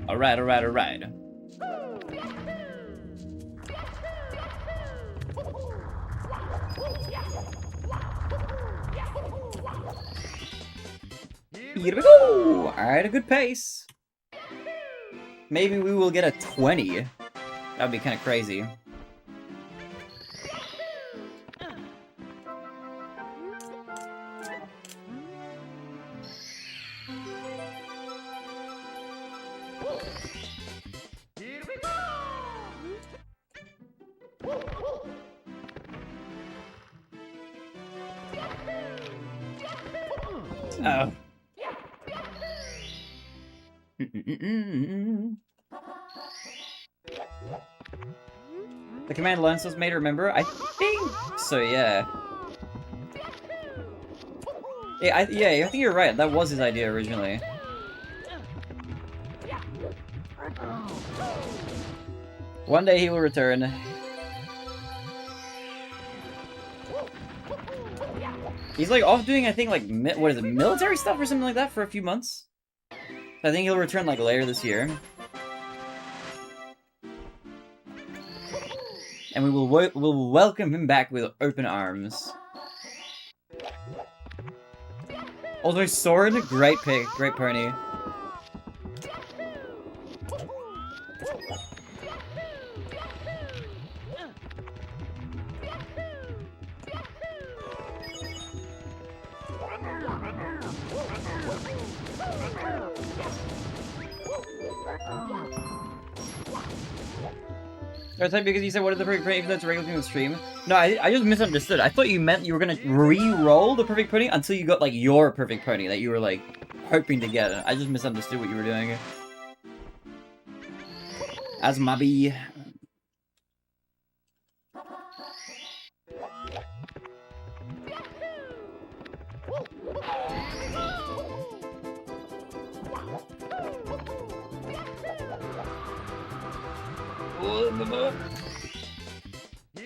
Alright, alright, alright. Here we go! Alright, a good pace. Maybe we will get a 20. That would be kind of crazy. Here we go! Oh. The command lens was made, remember? I think so, yeah. Yeah, I think you're right. That was his idea originally. One day he will return. He's like off doing, I think, like, what is it, military stuff or something like that for a few months? I think he'll return, like, later this year. And we will we'll welcome him back with open arms. Also, sword, great pick, great pony. I was because you said, what is the perfect pudding, even though it's a regular thing on the stream? No, I just misunderstood. I thought you meant you were gonna re-roll the perfect pudding until you got, like, your perfect pony that you were, like, hoping to get. I just misunderstood what you were doing. As Mabby.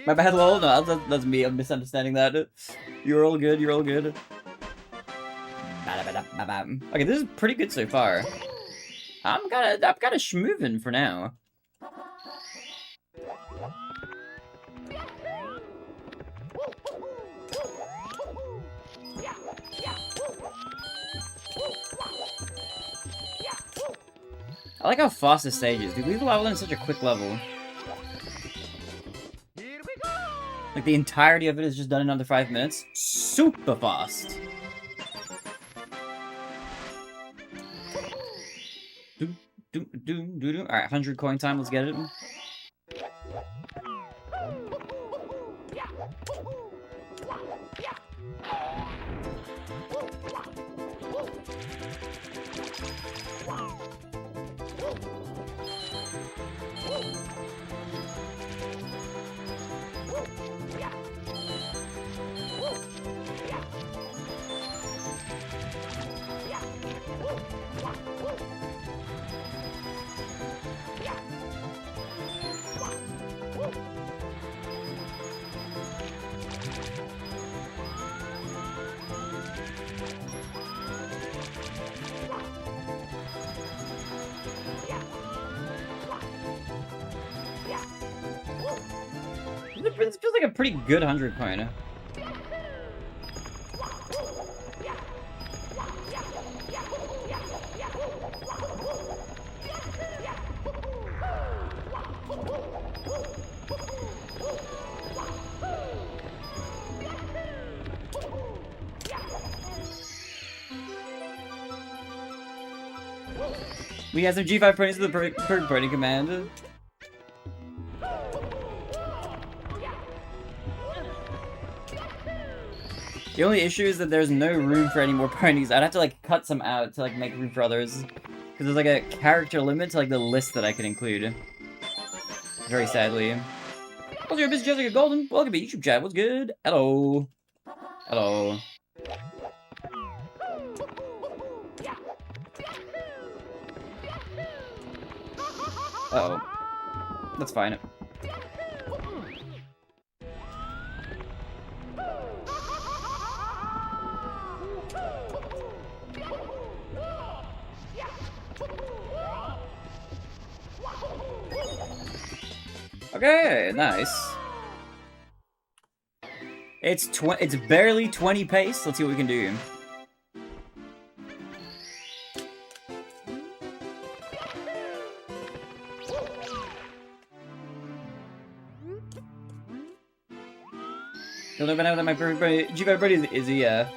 My bad, lol. No, that's me. I'm misunderstanding that. You're all good. You're all good. Okay, this is pretty good so far. I'm kind of schmoovin' for now. I like how fast the stage is. Dude, we level in such a quick level. Like, the entirety of it is just done in under 5 minutes. Super fast. Alright, 100 coin time, let's get it. This feels like a pretty good 100 coin. We have some G5 ponies with the perfect pony command. The only issue is that there's no room for any more ponies. I'd have to, like, cut some out to, like, make room for others. Because there's, like, a character limit to, like, the list that I can include. Very sadly. Also, you're Miss Jessica Golden. Welcome to YouTube chat. What's good? Hello. Hello. Uh-oh. That's fine. Okay, nice. It's barely 20 pace. Let's see what we can do. You'll never know that my perfect G5 buddy is a,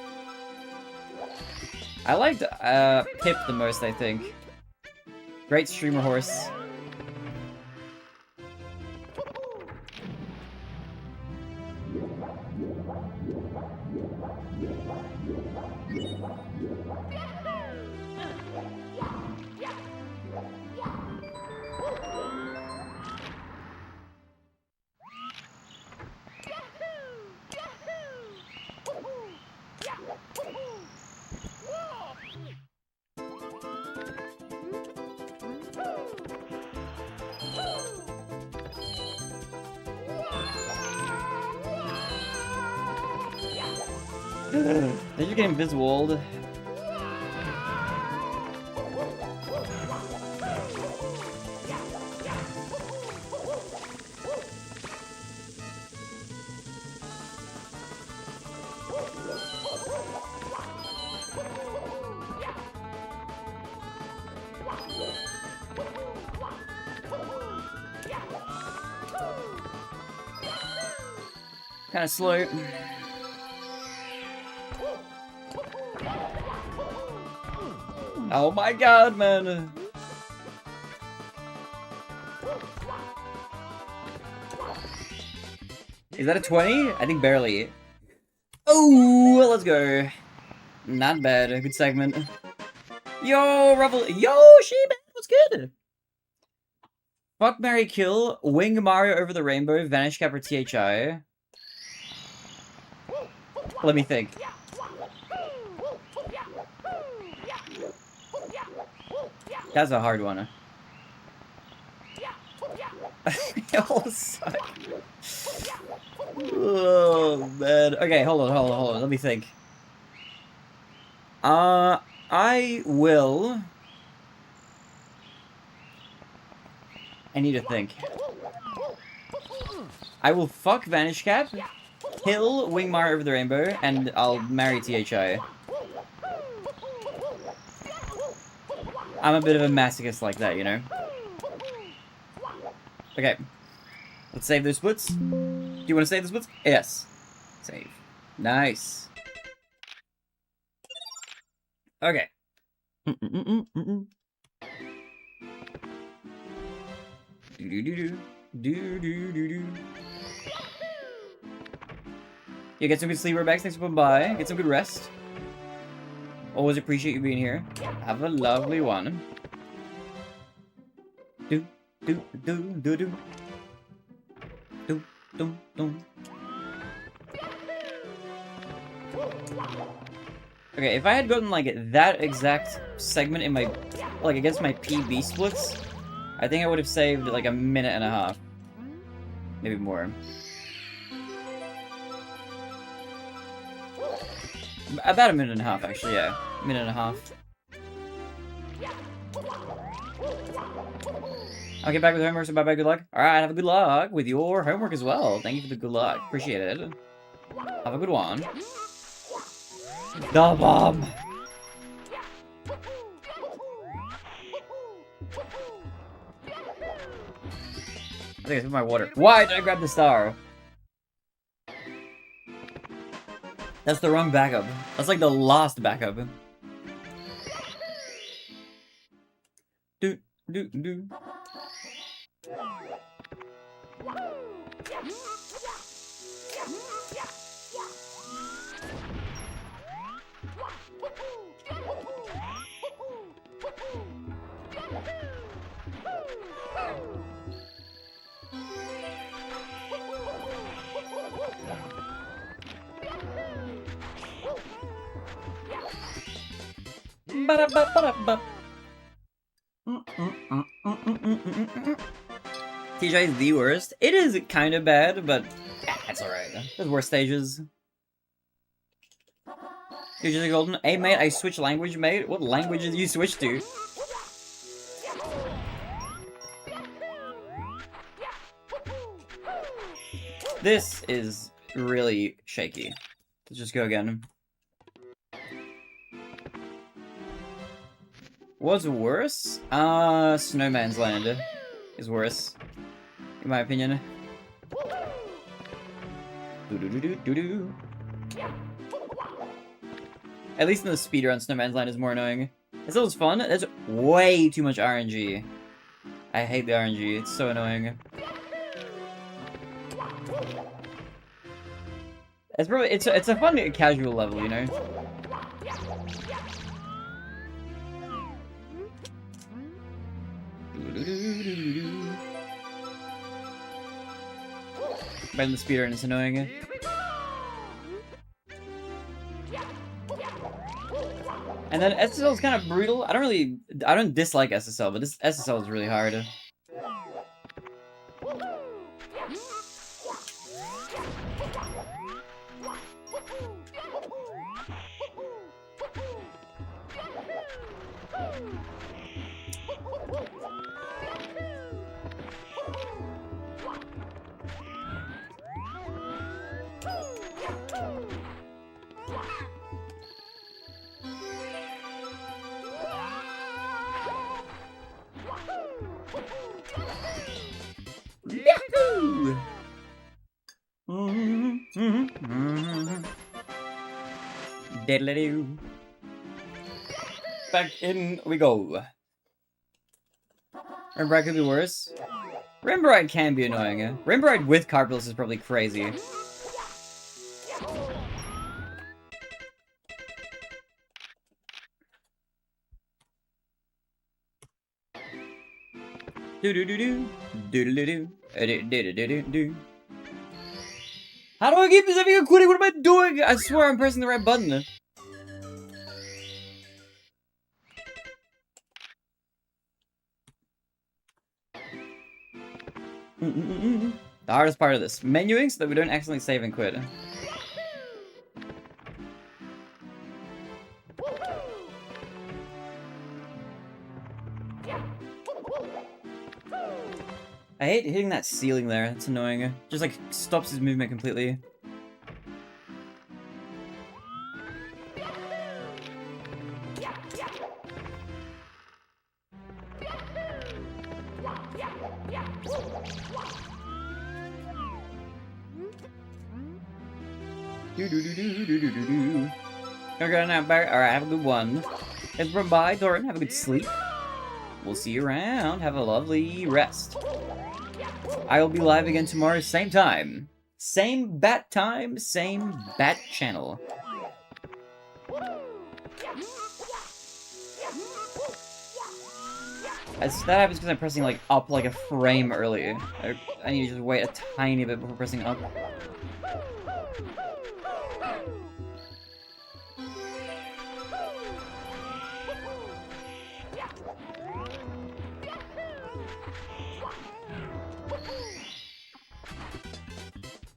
I liked Pip the most, I think. Great streamer horse. They just get invisible. Kind of slow. Oh my god, man. Is that a 20? I think barely. Oh, let's go. Not bad. A good segment. Yo, Ruffle. Yo, She-Man. What's good? Fuck, marry, kill. Wing Mario over the rainbow. Vanish Cap or THI. Let me think. That's a hard one. They all suck. Oh, man. Okay, hold on. Let me think. I will... I need to think. I will fuck Vanish Cap, kill Wing Mario over the rainbow, and I'll marry THI. I'm a bit of a masochist like that, you know? Okay. Let's save those splits. Do you want to save the splits? Yes. Save. Nice. Okay. Yeah, get some good sleep, Rebex. Thanks for coming by. Get some good rest. Always appreciate you being here. Have a lovely one. Do, do, do, do, do. Do, do, do. Okay, if I had gotten, like, that exact segment in my, like, against my PB splits, I think I would have saved, like, a minute and a half. Maybe more. About a minute and a half, actually, yeah. A minute and a half. I'll get back with homework, so bye-bye, good luck. Alright, have a good luck with your homework as well. Thank you for the good luck. Appreciate it. Have a good one. The bomb! I think I took my water. Why did I grab the star? That's the wrong backup. That's like the last backup. Do, do, do. TJ is the worst. It is kind of bad, but it's alright. There's worse stages. TJ's a golden. Hey, mate, I switched language, mate. What language did you switch to? This is really shaky. Let's just go again. What's worse? Snowman's Land is worse, in my opinion. Do-do-do-do-do-do. At least in the speedrun, Snowman's Land is more annoying. It still is fun. There's way too much RNG. I hate the RNG. It's so annoying. It's probably it's a fun casual level, you know. But in the speedrun, it's annoying. And then SSL is kind of brutal. I don't dislike SSL, but this SSL is really hard. Yahoo! Diddly-doo. Back in we go. Rainbow Ride could be worse. Rainbow Ride can be annoying. Rainbow Ride with carpels is probably crazy. Do do do do do do do do do do do. How do I keep this having a quitting? What am I doing? I swear I'm pressing the right button. The hardest part of this. Menuing so that we don't accidentally save and quit. I hate hitting that ceiling there. It's annoying. Just like stops his movement completely. Okay, now back. Alright, have a good one. Thanks for bye, Doran. Have a good sleep. We'll see you around. Have a lovely rest. I will be live again tomorrow, same time. Same bat time, same bat channel. As that happens because I'm pressing like up like a frame early. I need to just wait a tiny bit before pressing up.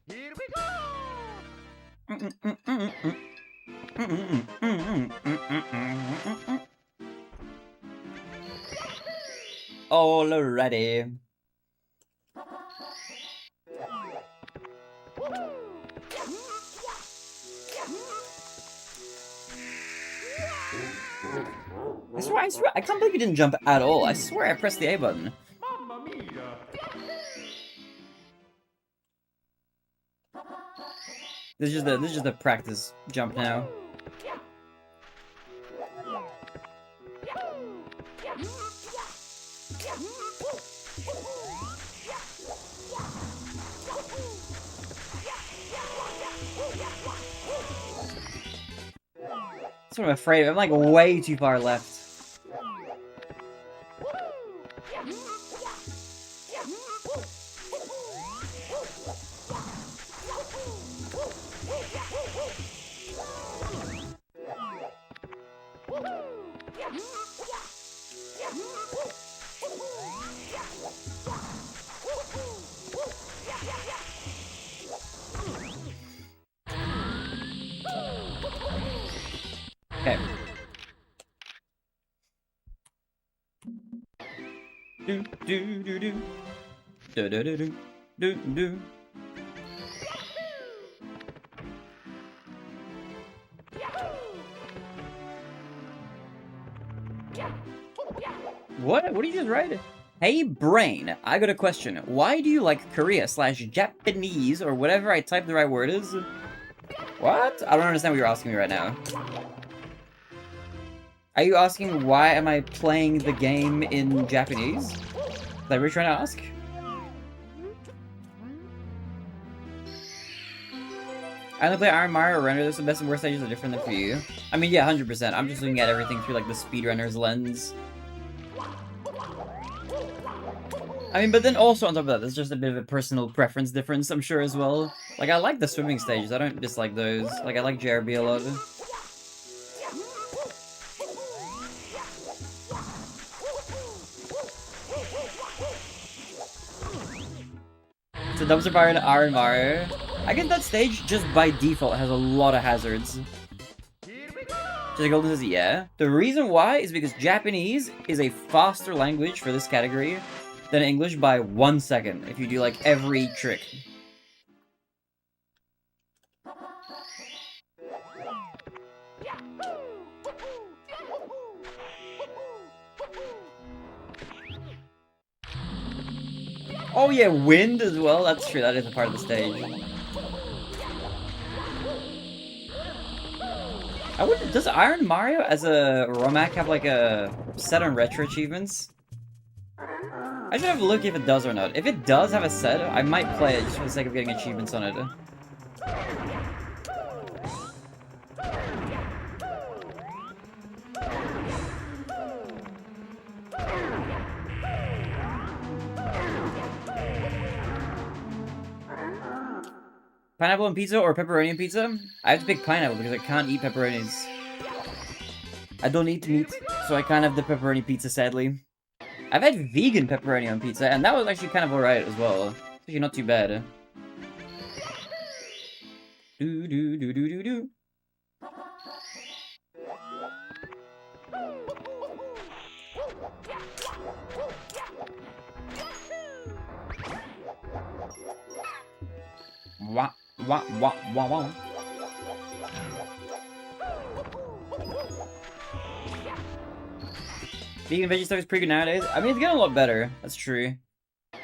Here we go! Alrighty. I swear, I can't believe you didn't jump at all. I swear I pressed the A button. Mamma mia! This is just a practice jump now. That's what I'm afraid of. I'm like way too far left. Okay. Do do do do do do do do do do. What? What did you just write? Hey brain, I got a question. Why do you like Korea/Japanese or whatever I typed the right word is? What? I don't understand what you're asking me right now. Are you asking why am I playing the game in Japanese? Is that what you're trying to ask? I only play Iron Mario Render, there's the best and worst stages are different than for you. I mean, yeah, 100%. I'm just looking at everything through, like, the speedrunner's lens. I mean, but then also on top of that, there's just a bit of a personal preference difference, I'm sure, as well. Like, I like the swimming stages, I don't dislike those. Like, I like JRB a lot. So Dumpster Fire and Iron Mario. I guess that stage, just by default, has a lot of hazards. Here we go! Just Golden says yeah. The reason why is because Japanese is a faster language for this category than English by 1 second if you do like every trick. Oh yeah, wind as well. That's true. That is a part of the stage. Does Iron Mario as a Romac have like a set on retro achievements? I should have a look if it does or not. If it does have a set, I might play it just for the sake of getting achievements on it. Pineapple on pizza or pepperoni on pizza? I have to pick pineapple because I can't eat pepperonis. I don't eat meat, so I can't have the pepperoni pizza, sadly. I've had vegan pepperoni on pizza, and that was actually kind of alright as well. It's actually not too bad. Do do do do do do. Wah wah wah wah wah. Vegan veggie stuff is pretty good nowadays. I mean, it's getting a lot better. That's true.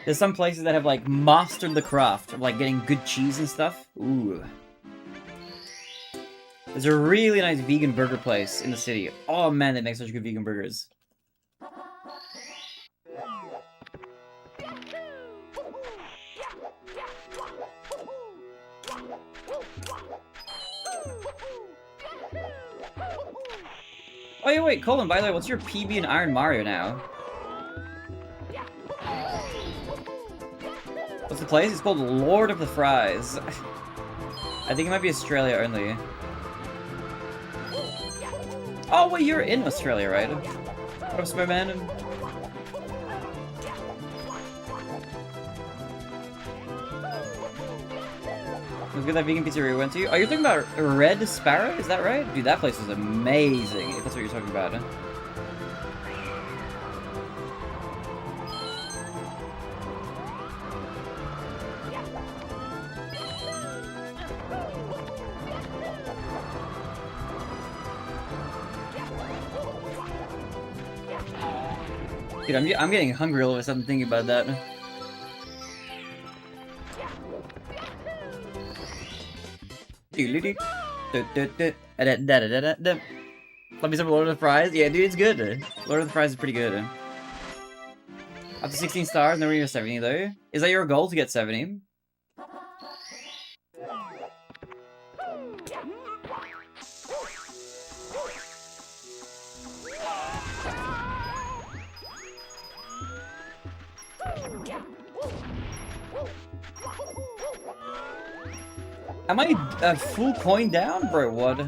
There's some places that have, like, mastered the craft of, like, getting good cheese and stuff. Ooh. There's a really nice vegan burger place in the city. Oh, man, they make such good vegan burgers. Oh, yeah, wait, Colin, by the way, what's your PB in Iron Mario now? What's the place? It's called Lord of the Fries. I think it might be Australia only. Oh, wait, you're in Australia, right? What up, Snowman? Let's get that vegan pizzeria we went to. Oh, you're talking about Red Sparrow? Is that right? Dude, that place was amazing, if that's what you're talking about. Dude, I'm getting hungry all of a sudden thinking about that. Let me some Lord of the Fries. Yeah, dude, it's good. Lord of the Fries is pretty good. Up to 16 stars, nowhere near 70 though. Is that your goal to get 70? Am I a full coin down? Bro, what?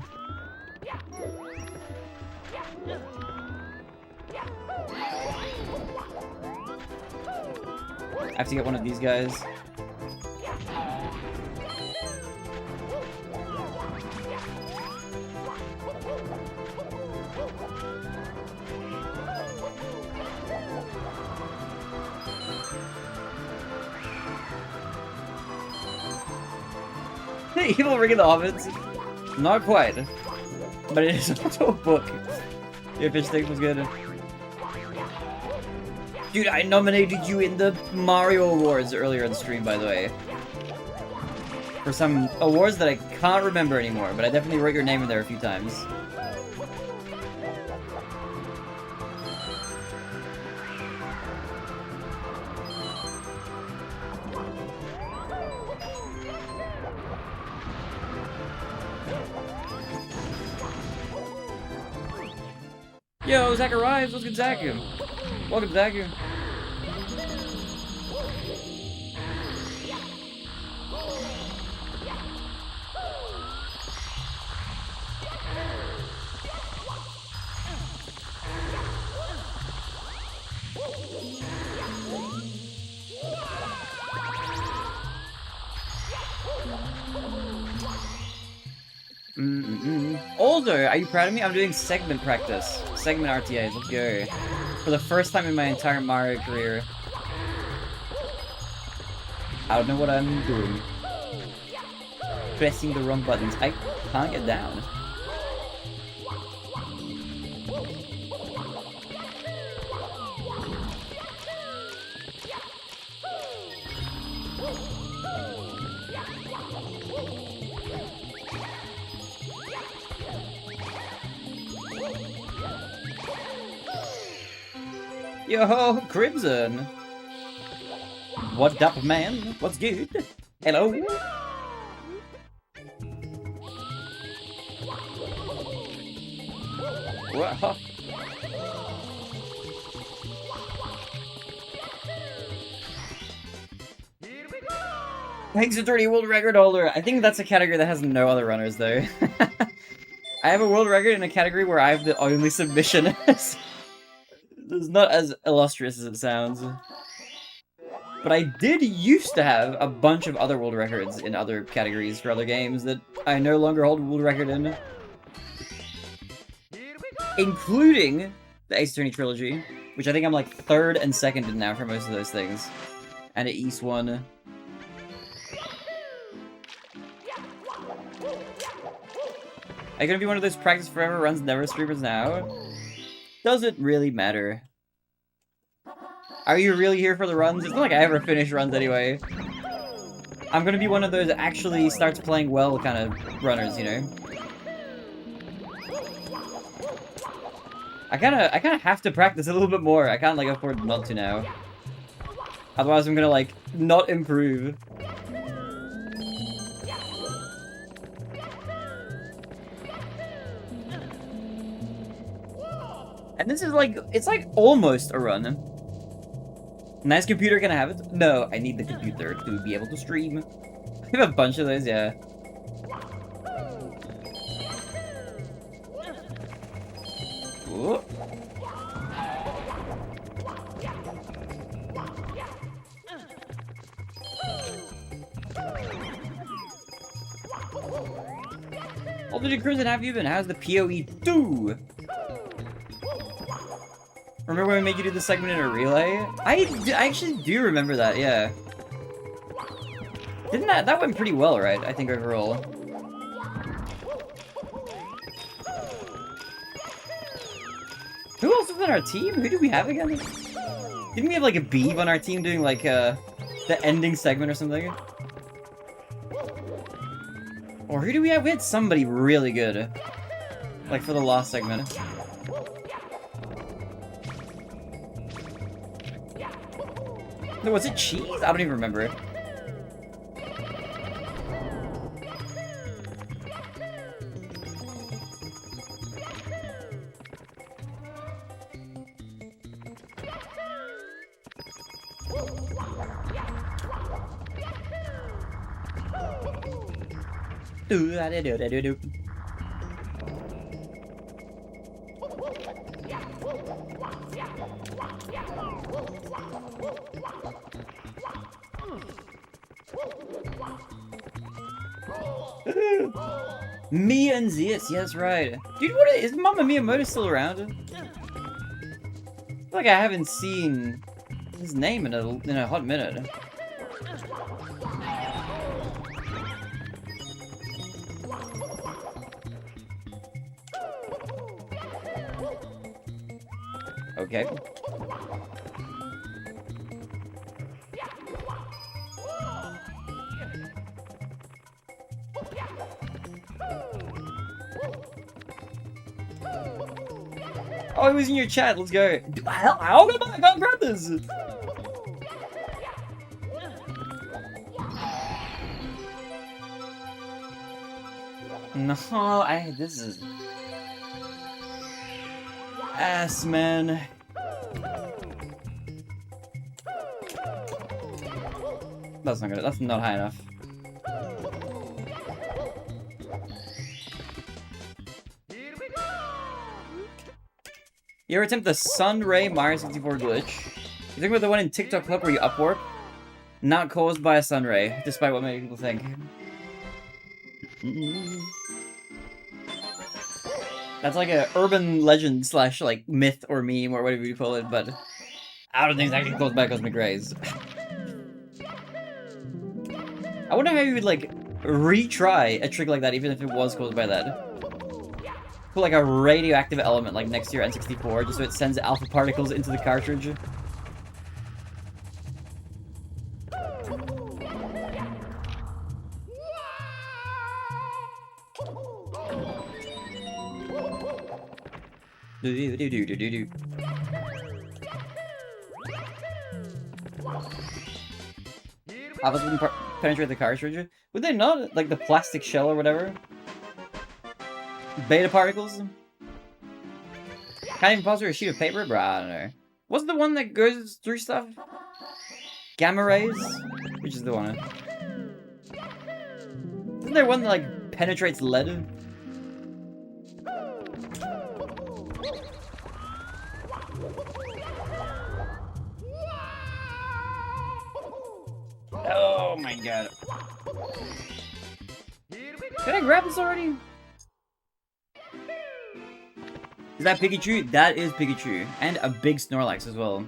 I have to get one of these guys. Evil Ring of the Hobbits? Not quite. But it is also a book. Your fish stick was good. Dude, I nominated you in the Mario Awards earlier in the stream, by the way. For some awards that I can't remember anymore, but I definitely wrote your name in there a few times. Yo, Zach arrives! What's good, Zach? Welcome, Zach. Also, are you proud of me? I'm doing segment practice. Segment RTAs, let's go. For the first time in my entire Mario career. I don't know what I'm doing. Pressing the wrong buttons. I can't get down. Yo, Crimson! What up, man? What's good? Hello? Whoa. Thanks to 30 world record holder. I think that's a category that has no other runners, though. I have a world record in a category where I have the only submission. It's not as illustrious as it sounds. But I did used to have a bunch of other world records in other categories for other games that I no longer hold a world record in. Including the Ace Attorney trilogy, which I think I'm like 3rd and 2nd in now for most of those things. And the East one. Are you gonna be one of those practice forever runs never streamers now? Does it really matter? Are you really here for the runs? It's not like I ever finish runs anyway. I'm gonna be one of those that actually starts playing well kind of runners, you know? I kinda have to practice a little bit more. I can't like afford not to now. Otherwise I'm gonna like not improve. And this is like, it's like almost a run. Nice computer, can I have it? No, I need the computer to be able to stream. I have a bunch of those, yeah. Ooh. Altitude Crimson, how have you been? How's the PoE 2? Remember when we made you do the segment in a relay? I actually do remember that, yeah. Didn't that went pretty well, right? I think overall. Who else was on our team? Who did we have again? Didn't we have like a Beeve on our team doing like the ending segment or something? Or who do we have? We had somebody really good. Like for the last segment. No, was it cheese? I don't even remember it. Do. Mia and Zeus, yes, right. Dude, what is Mamma Miyamoto still around? I feel like I haven't seen his name in a hot minute. Okay. Oh, he was in your chat. Let's go. How come I can't grab this? No, this is ass, man. That's not good. That's not high enough. You ever attempt the Sunray Mario 64 glitch? You think about the one in TikTok clip where you upwarp? Not caused by a sunray, despite what many people think. That's like a urban legend slash like myth or meme or whatever you call it, but I don't think it's actually caused by cosmic rays. I wonder how you would like retry a trick like that even if it was caused by that. Put like a radioactive element like next to your N64 just so it sends alpha particles into the cartridge. Do. Alphas wouldn't penetrate the cartridge? Would they not? Like the plastic shell or whatever? Beta particles? Can't even pass through a sheet of paper? Bruh, I don't know. What's the one that goes through stuff? Gamma rays? Which is the one? Isn't there one that like penetrates lead? Oh my god. Can I grab this already? Is that Pikachu? That is Pikachu. And a big Snorlax as well.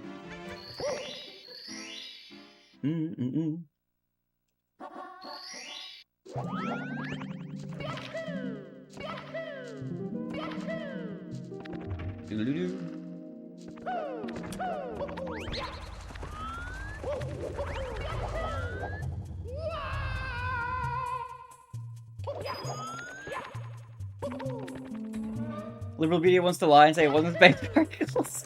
Liberalpedia wants to lie and say it wasn't space particles.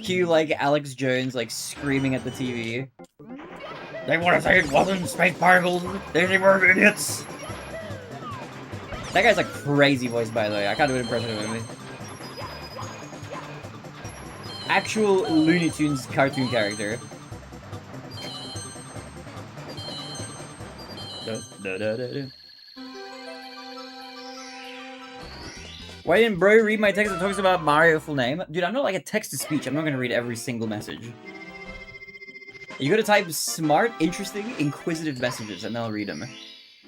Cue like Alex Jones like screaming at the TV. They want to say it wasn't space particles. They were idiots. That guy's a crazy voice, by the way. I can't do an impression of him. Actual Looney Tunes cartoon character. Why didn't bro read my text that talks about Mario full name? Dude, I'm not like a text-to-speech. I'm not gonna read every single message. You gotta type smart, interesting, inquisitive messages, and they'll read them.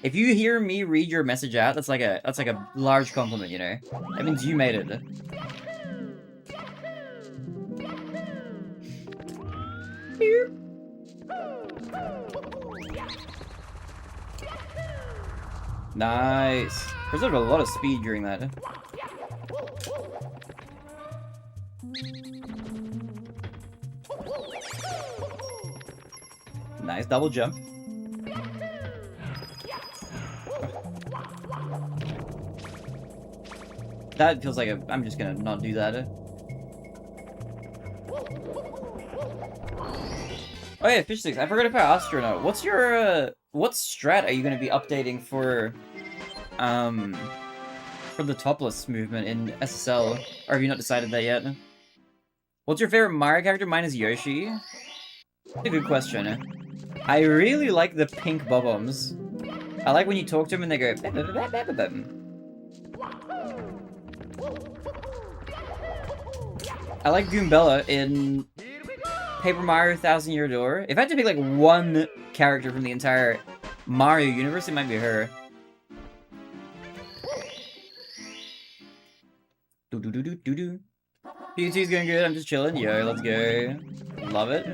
If you hear me read your message out, that's like a large compliment, you know? That means you made it. Nice. Preserved a lot of speed during that. Nice double jump. That feels like I'm just gonna not do that. Oh yeah, fish sticks. I forgot if I asked you or not. What's your what strat are you gonna be updating for the topless movement in SSL? Or have you not decided that yet? What's your favorite Mario character? Mine is Yoshi. That's a good question. I really like the pink bob-ombs. I like when you talk to them and they go. I like Goombella in Paper Mario 1000 Year Door. If I had to pick like one character from the entire Mario universe, it might be her. PUT's going good, I'm just chilling. Yo, let's go. Love it.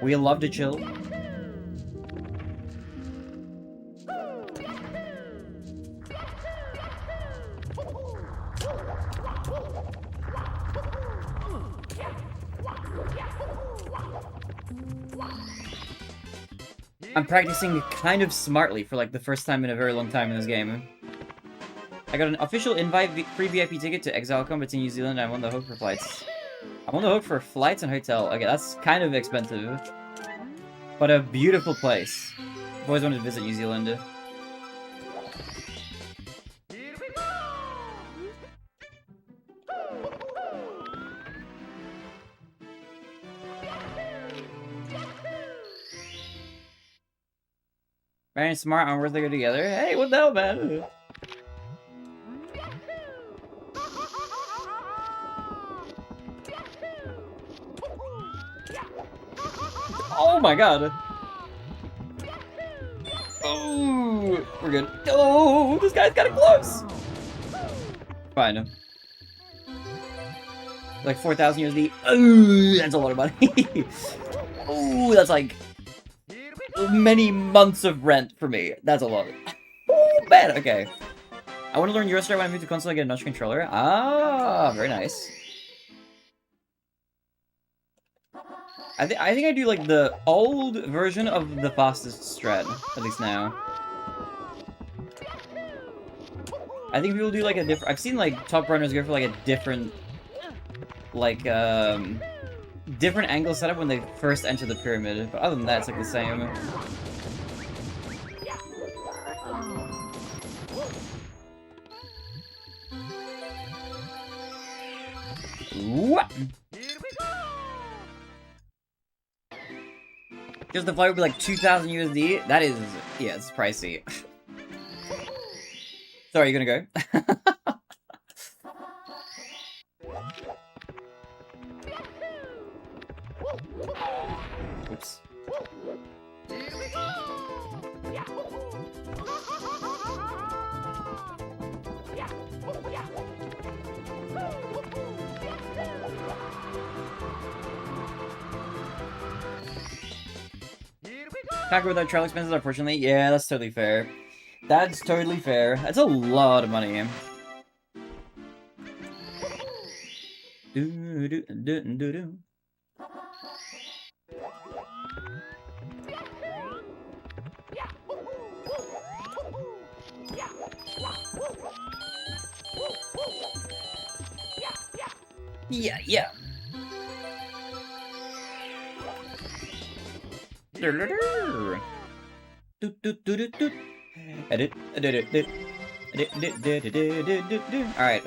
We love to chill. I'm practicing kind of smartly for like the first time in a very long time in this game. I got an official invite free VIP ticket to ExileCon, it's in New Zealand, and I'm on the hook for flights. I'm on the hook for flights and hotel. Okay, that's kind of expensive. But a beautiful place. I've always wanted to visit New Zealand. Very smart on where they go together. Hey, what the hell, man? Oh my god. Oh, we're good. Oh, this guy's kind of close. Fine. Like 4,000 USD. Ooh, that's a lot of money. Ooh, that's like many months of rent for me. That's a lot. Ooh, man, okay. I want to learn Eurostar when I move to console and get a notch controller. Ah, very nice. I think I do like the old version of the fastest strat, at least now. I think people do like a different. I've seen like top runners go for like a different, like different angle setup when they first enter the pyramid. But other than that, it's like the same. What? Just the flight would be like 2,000 USD. That is, yeah, it's pricey. Sorry, you gonna go? Oops. Packer without travel expenses, unfortunately. Yeah, that's totally fair. That's totally fair. That's a lot of money. Do, do, do, do, do. Yeah, yeah. Alright.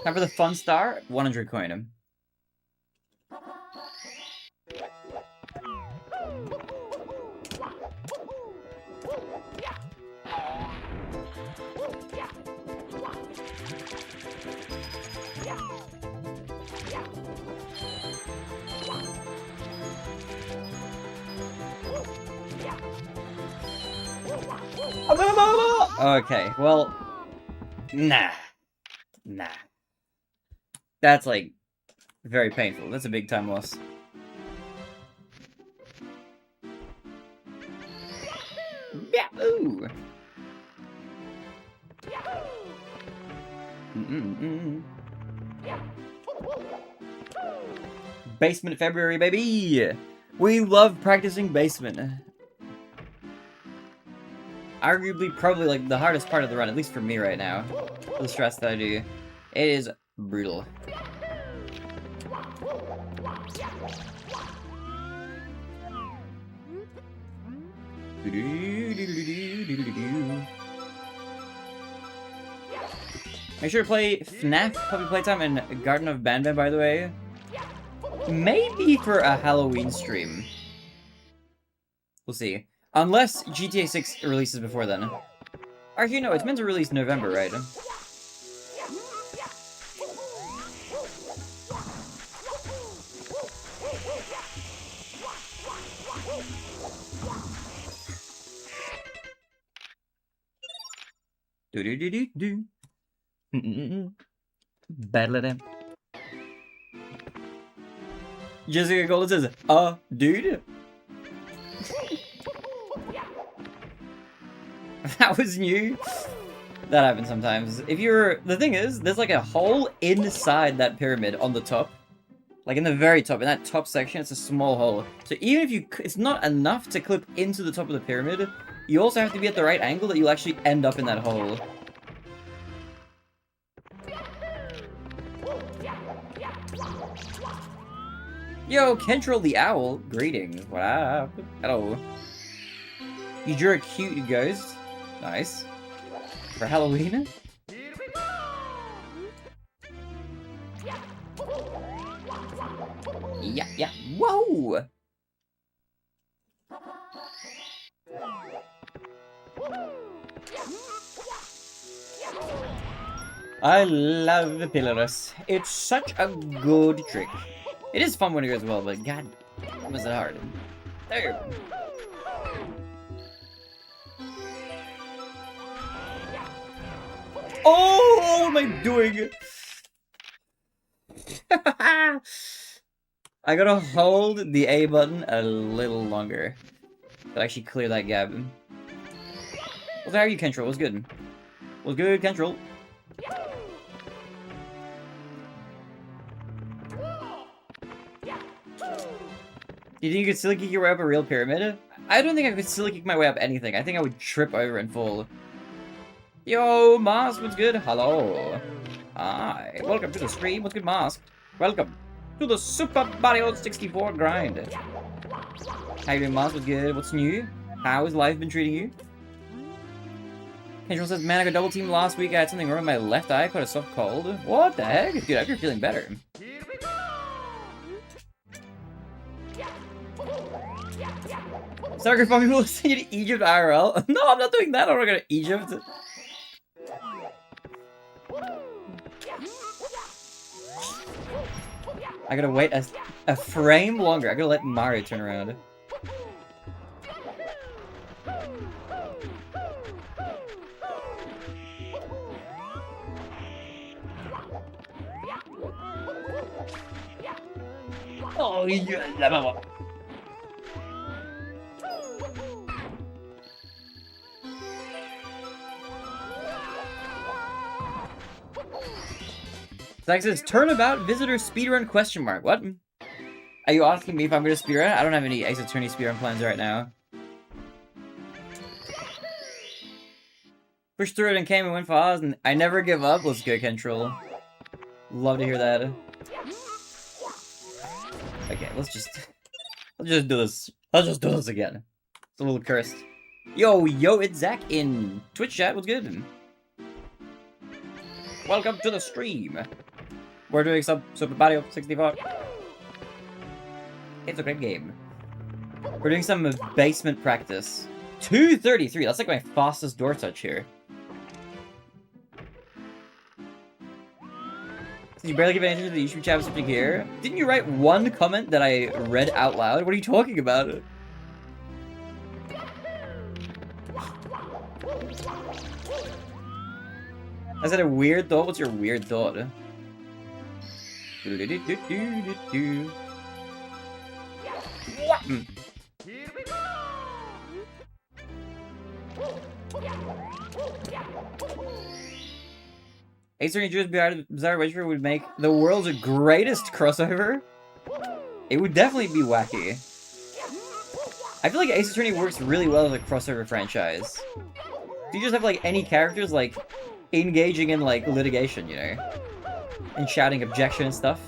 Time for the fun star. 100 coin. Okay, well, nah. That's like very painful. That's a big time loss. Yahoo! Basement February, baby! We love practicing basement. Arguably, probably like the hardest part of the run, at least for me right now. The stress that I do. It is brutal. Make sure to play FNAF Puppy Playtime and Garden of Banban, by the way. Maybe for a Halloween stream. We'll see. Unless GTA 6 releases before then. Actually, no, it's meant to release November, right? Do. Battle it. Jessica Golden says, dude. That was new. That happens sometimes. If you're... The thing is, there's like a hole inside that pyramid on the top. Like in the very top, in that top section, it's a small hole. So even if you... It's not enough to clip into the top of the pyramid, you also have to be at the right angle that you'll actually end up in that hole. Yo, Kentrell the Owl. Greetings. Wow. Hello. You drew a cute ghost. Nice. For Halloween? Yeah. Whoa! I love the Pillars. It's such a good trick. It is fun when it goes well, but god, was it hard. There. Oh! what am I doing? I gotta hold the A button a little longer to actually clear that gap. Well, how are you, Kentrel? What's good? What's good, Kentrel? You think you could silly kick your way up a real pyramid? I don't think I could silly kick my way up anything. I think I would trip over and fall. Yo, Mask, what's good? Hello. Hi. Welcome to the stream. What's good, Mask? Welcome to the Super Mario 64 grind. How you doing, Mask? What's good? What's new? How has life been treating you? Kendrick says, man, I got double teamed last week. I had something wrong with my left eye. Caught a soft cold. What the heck? Dude, I hope you're feeling better. Here we go! Sorry, people will send you to Egypt IRL. No, I'm not doing that. I'm not going to Egypt. I gotta wait a frame longer. I gotta let Mario turn around. Oh, yeah. Zach says, turnabout visitor speedrun question mark. What? Are you asking me if I'm gonna speedrun? I don't have any Ace Attorney speedrun plans right now. Pushed through it and came and went for Oz, and I never give up. Let's go, Control. Love to hear that. Okay, let's just do this. Let's just do this again. It's a little cursed. Yo, it's Zach in Twitch chat. What's good? Welcome to the stream. We're doing some Super Mario 64. It's a great game. We're doing some basement practice. 2:33. That's like my fastest door touch here. Did you barely give any attention to the YouTube chat something here? Didn't you write one comment that I read out loud? What are you talking about? Is that a weird thought? What's your weird thought? Here we go! Ace Attorney Drew's Bizarre Adventure would make the world's greatest crossover. It would definitely be wacky. I feel like Ace Attorney works really well as a crossover franchise. You just have like any characters like engaging in like litigation, you know, and shouting objection and stuff.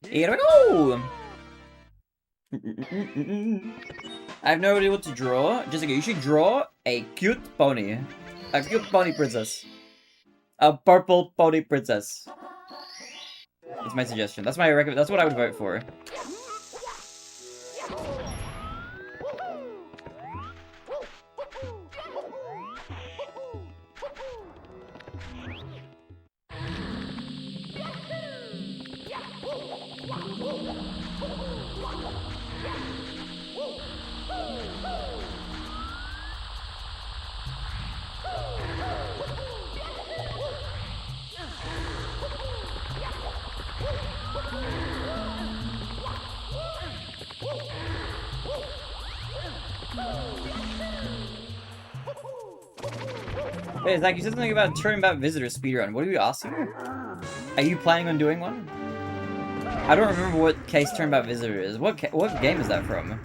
Here we go! I have no idea what to draw. Jessica, you should draw a cute pony. A cute pony princess. A purple pony princess. It's my suggestion. That's my recommend. That's what I would vote for. Hey, Zach, you said something about turnabout visitor speedrun. What are you asking? Are you planning on doing one? I don't remember what case turnabout visitor is. What game is that from?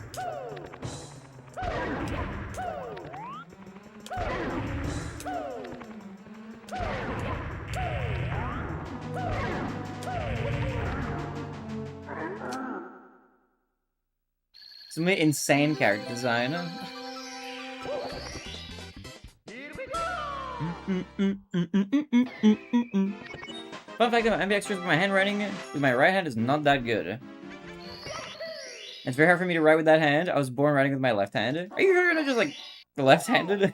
Some insane character design. Fun fact about ambidextrous with my handwriting with my right hand is not that good. It's very hard for me to write with that hand. I was born writing with my left hand. Are you sure you're not just like left-handed?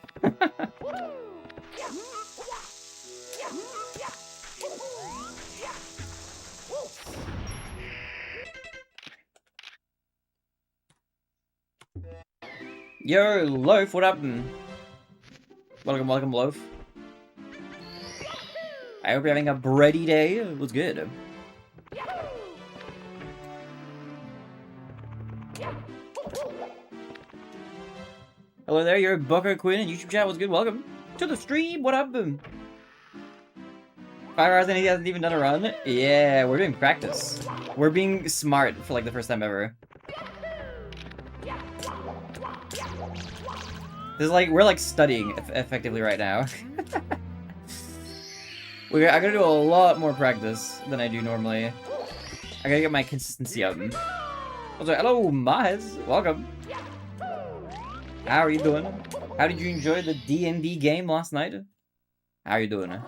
Yo, Loaf, what happened? Welcome, welcome, Loaf. I hope you're having a bready day. It was good. Hello there, you're Booker Quinn and YouTube chat was good. Welcome to the stream. What up? 5 hours and he hasn't even done a run. Yeah, we're doing practice. We're being smart for like the first time ever. This is like we're like studying effectively right now. I gotta do a lot more practice than I do normally. I gotta get my consistency up. Also, hello, Maz. Welcome. How are you doing? How did you enjoy the D&D game last night? How are you doing?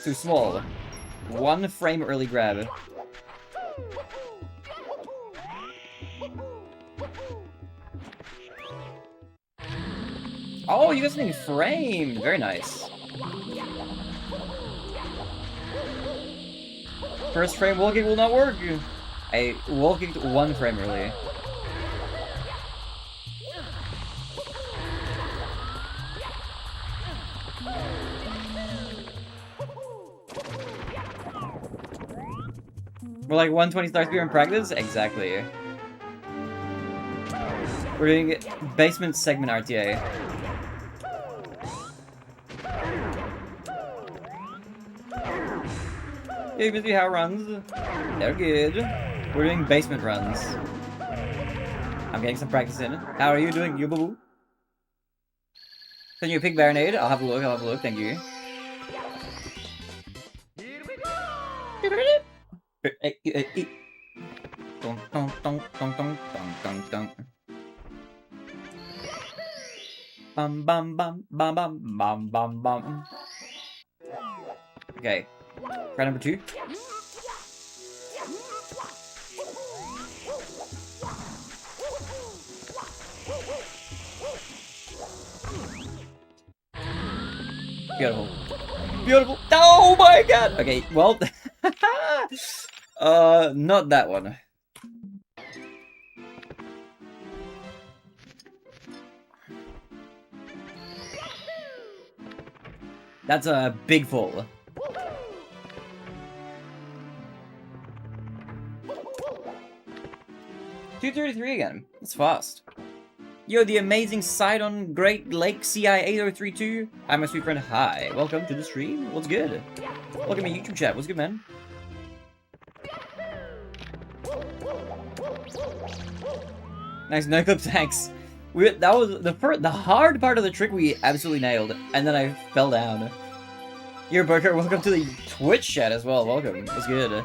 Too small. 1 frame early grab. Oh, you got something framed. Very nice. First frame wall kick will not work. I wall kicked 1 frame early. We're like 120 star speed in practice? Exactly. We're doing basement segment RTA. Hey, Missy, how runs? They're good. We're doing basement runs. I'm getting some practice in. How are you doing, you boo? Send you a TheBarinade? I'll have a look, thank you. Here we go! Dun, dun, dun, dun, dun, dun, dun. Bum bum bum bum bum bum bum bum. Okay. Try number 2. Beautiful. Beautiful. Oh my god! Okay, well... not that one. That's a big fall. $233 again. That's fast. Yo, the amazing Sidon Great Lake CI 8032. I'm my sweet friend. Hi. Welcome to the stream. What's good? Welcome to my YouTube chat. What's good, man? Nice no clip, thanks. That was the hard part of the trick we absolutely nailed, and then I fell down. Yo, Burger, welcome to the Twitch chat as well. Welcome. What's good?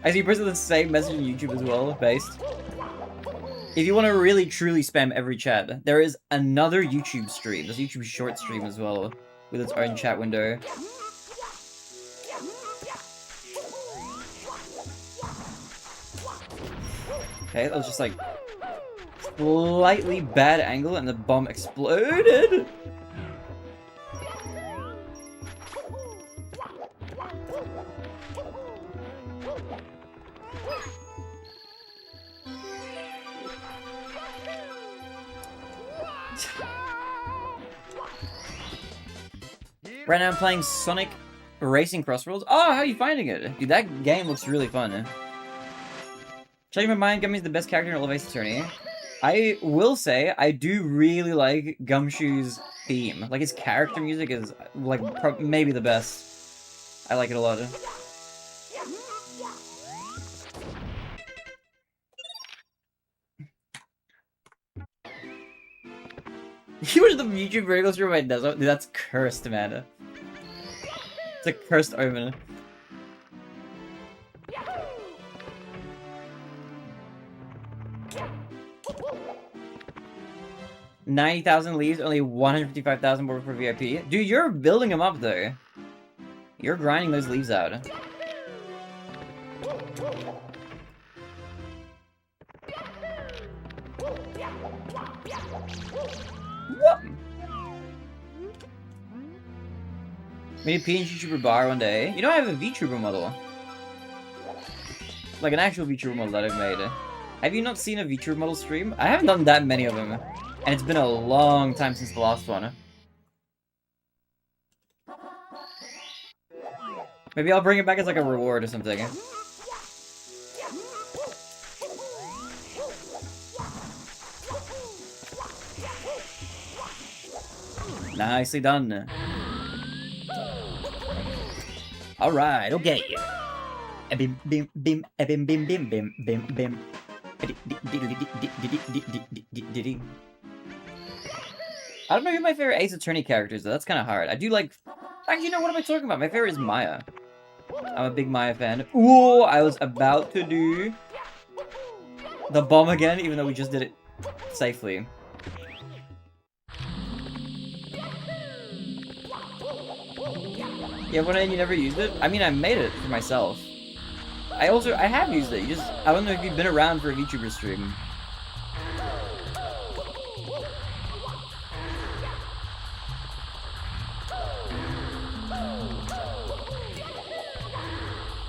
I see you posted the same message on YouTube as well, based. If you want to really truly spam every chat, there is another YouTube stream. There's a YouTube short stream as well, with its own chat window. Okay, that was just like slightly bad angle and the bomb exploded. Right now I'm playing Sonic Racing Crossroads. Oh, how are you finding it? Dude, that game looks really fun. Changing my mind, Gummy's the best character in all of Ace Attorney. I will say, I do really like Gumshoe's theme. Like, his character music is, like, maybe the best. I like it a lot. You watch the YouTube regular stream right now? Dude, that's cursed, man. It's a cursed omen. $90,000 leaves, only 155,000 more for VIP. Dude, you're building them up, though. You're grinding those leaves out. What? Maybe PNG YouTuber bar one day. You know I have a VTuber model. like an actual VTuber model that I've made. Have you not seen a VTuber model stream? I haven't done that many of them, and it's been a long time since the last one. Maybe I'll bring it back as like a reward or something. Nicely done. Alright, okay. Bim bim bim bim bim bim bim bim bim. I don't know who my favorite Ace Attorney character is though. That's kind of hard. I do like. Actually, you know what am I talking about? My favorite is Maya. I'm a big Maya fan. Ooh, I was about to do the bomb again, even though we just did it safely. Yeah, when you never used it? I mean, I made it for myself. I have used it. I don't know if you've been around for a VTuber stream.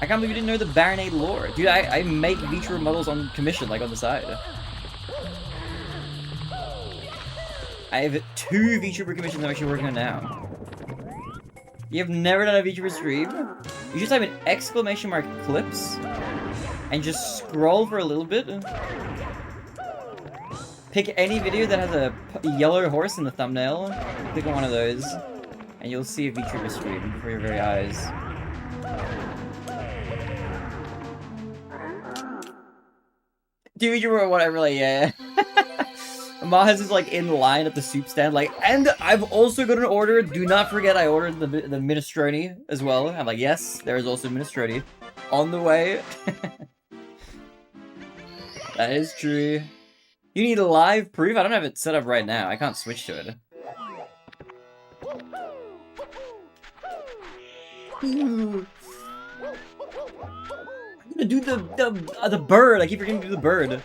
I can't believe you didn't know the TheBarinade lore. Dude, I make VTuber models on commission, like on the side. I have 2 VTuber commissions I'm actually working on now. You have never done a VTuber stream? You just type an exclamation mark clips and just scroll for a little bit. Pick any video that has a yellow horse in the thumbnail. Click on one of those, and you'll see a VTuber stream before your very eyes. Dude, you were whatever, like, yeah. Mahaz is like in line at the soup stand, like, and I've also got an order. Do not forget, I ordered the minestrone as well. I'm like, yes, there is also minestrone on the way. That is true. You need a live proof? I don't have it set up right now. I can't switch to it. Ooh. I'm gonna do the bird. I keep forgetting to do the bird.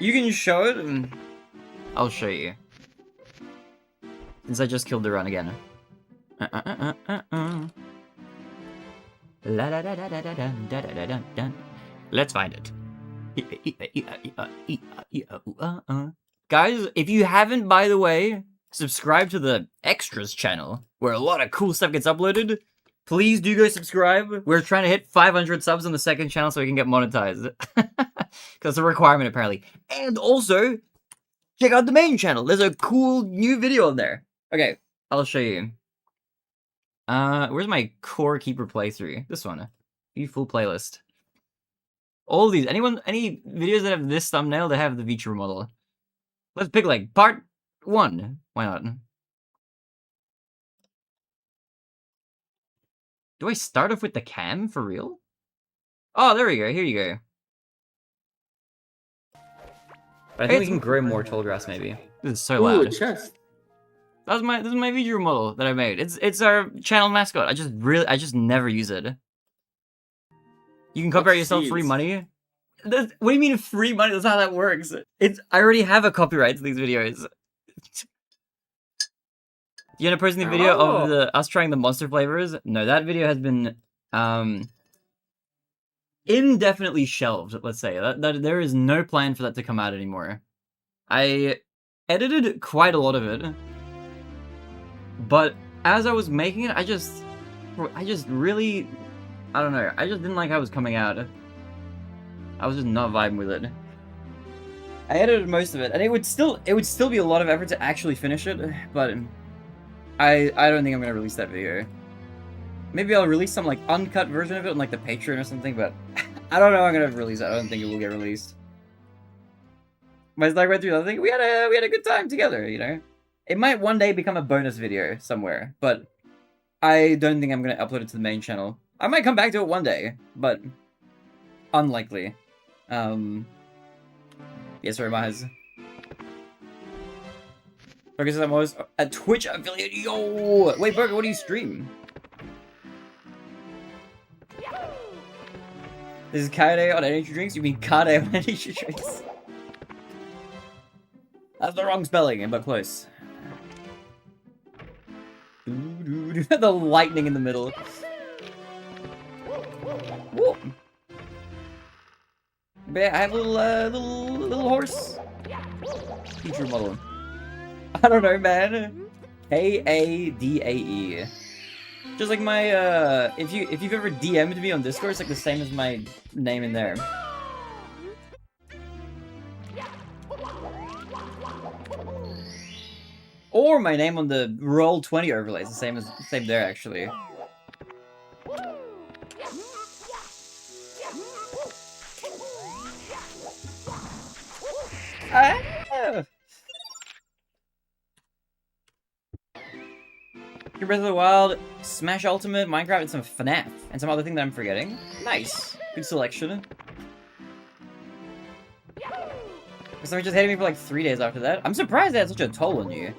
You can show it, and I'll show you. Since I just killed the run again. Let's find it. Guys, if you haven't, by the way, subscribe to the Extras channel, where a lot of cool stuff gets uploaded. Please do go subscribe. We're trying to hit 500 subs on the second channel so we can get monetized. Because it's a requirement, apparently. And also, check out the main channel. There's a cool new video on there. Okay, I'll show you. Where's my core keeper playthrough? This one. View full playlist. All of these. Any videos that have this thumbnail, they have the VTuber model. Let's pick, like, part 1. Why not? Do I start off with the cam, for real? Oh, there we go. Here you go. But I think we can grow more tall grass, maybe. This is so loud. Ooh, chest. This is my VTuber model that I made. It's our channel mascot. I just never use it. You can copyright yourself free money. What do you mean free money? That's not how that works. I already have a copyright to these videos. You end up posting the video of us trying the monster flavors? No, that video has been indefinitely shelved, let's say. That there is no plan for that to come out anymore. I edited quite a lot of it. But as I was making it, I just really, I don't know, I just didn't like how it was coming out. I was just not vibing with it. I edited most of it, and it would still be a lot of effort to actually finish it, but I don't think I'm gonna release that video. Maybe I'll release some like uncut version of it on like the Patreon or something, but I don't know I'm gonna release it. I don't think it will get released. But like right through, I think we had a good time together, you know? It might one day become a bonus video somewhere, but I don't think I'm gonna upload it to the main channel. I might come back to it one day, but unlikely. Yes, sorry, Mahaz. Burger says I'm always a Twitch affiliate. Yo! Wait, Burger, what do you stream? This is Kade on energy drinks? You mean Kade on energy drinks? That's the wrong spelling, but close. The lightning in the middle. Whoa. But yeah, I have a little horse. Feature model. I don't know, man. K-A-D-A-E. Just like my, if you've ever DM'd me on Discord, it's like the same as my name in there. Or my name on the Roll20 overlay is the same there, actually. Ah! Breath of the Wild, Smash Ultimate, Minecraft, and some FNAF, and some other thing that I'm forgetting. Nice. Good selection. Someone just hated me for like 3 days after that. I'm surprised they had such a toll on you.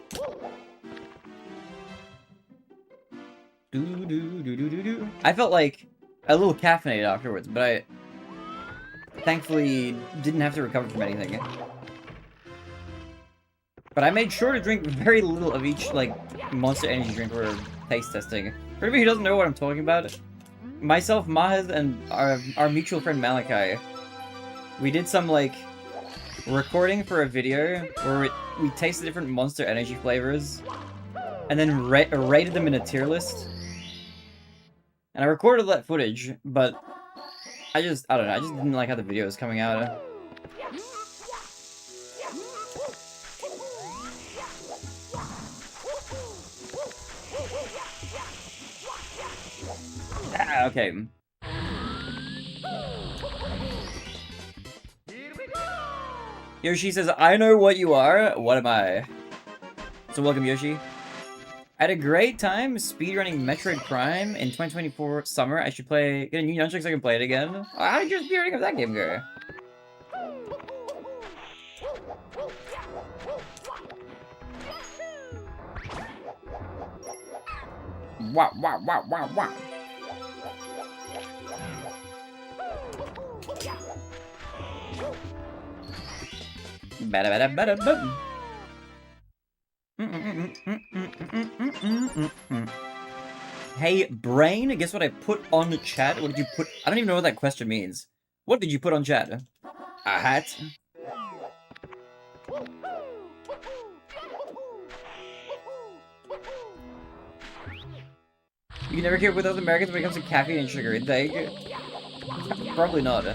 I felt like a little caffeinated afterwards, but I thankfully didn't have to recover from anything. But I made sure to drink very little of each, like, Monster Energy drink for taste testing. For anybody who doesn't know what I'm talking about, myself, Mahez, and our mutual friend Malachi, we did some, like, recording for a video where we tasted different Monster Energy flavors and then rated them in a tier list. And I recorded that footage, but I don't know, I just didn't like how the video was coming out. Ah, okay. Yoshi says, I know what you are. What am I? So welcome, Yoshi. I had a great time speedrunning Metroid Prime in 2024 summer. I should get a new nunchuck so I can play it again. Oh, how did your speedrunning of that game go? Wow, wow, wow, wow, wow. Bada bada bada boom. Hey, brain, guess what I put on the chat? What did you put? I don't even know what that question means. What did you put on chat? A hat? You can never keep up with other Americans when it comes to caffeine and sugar. Probably not.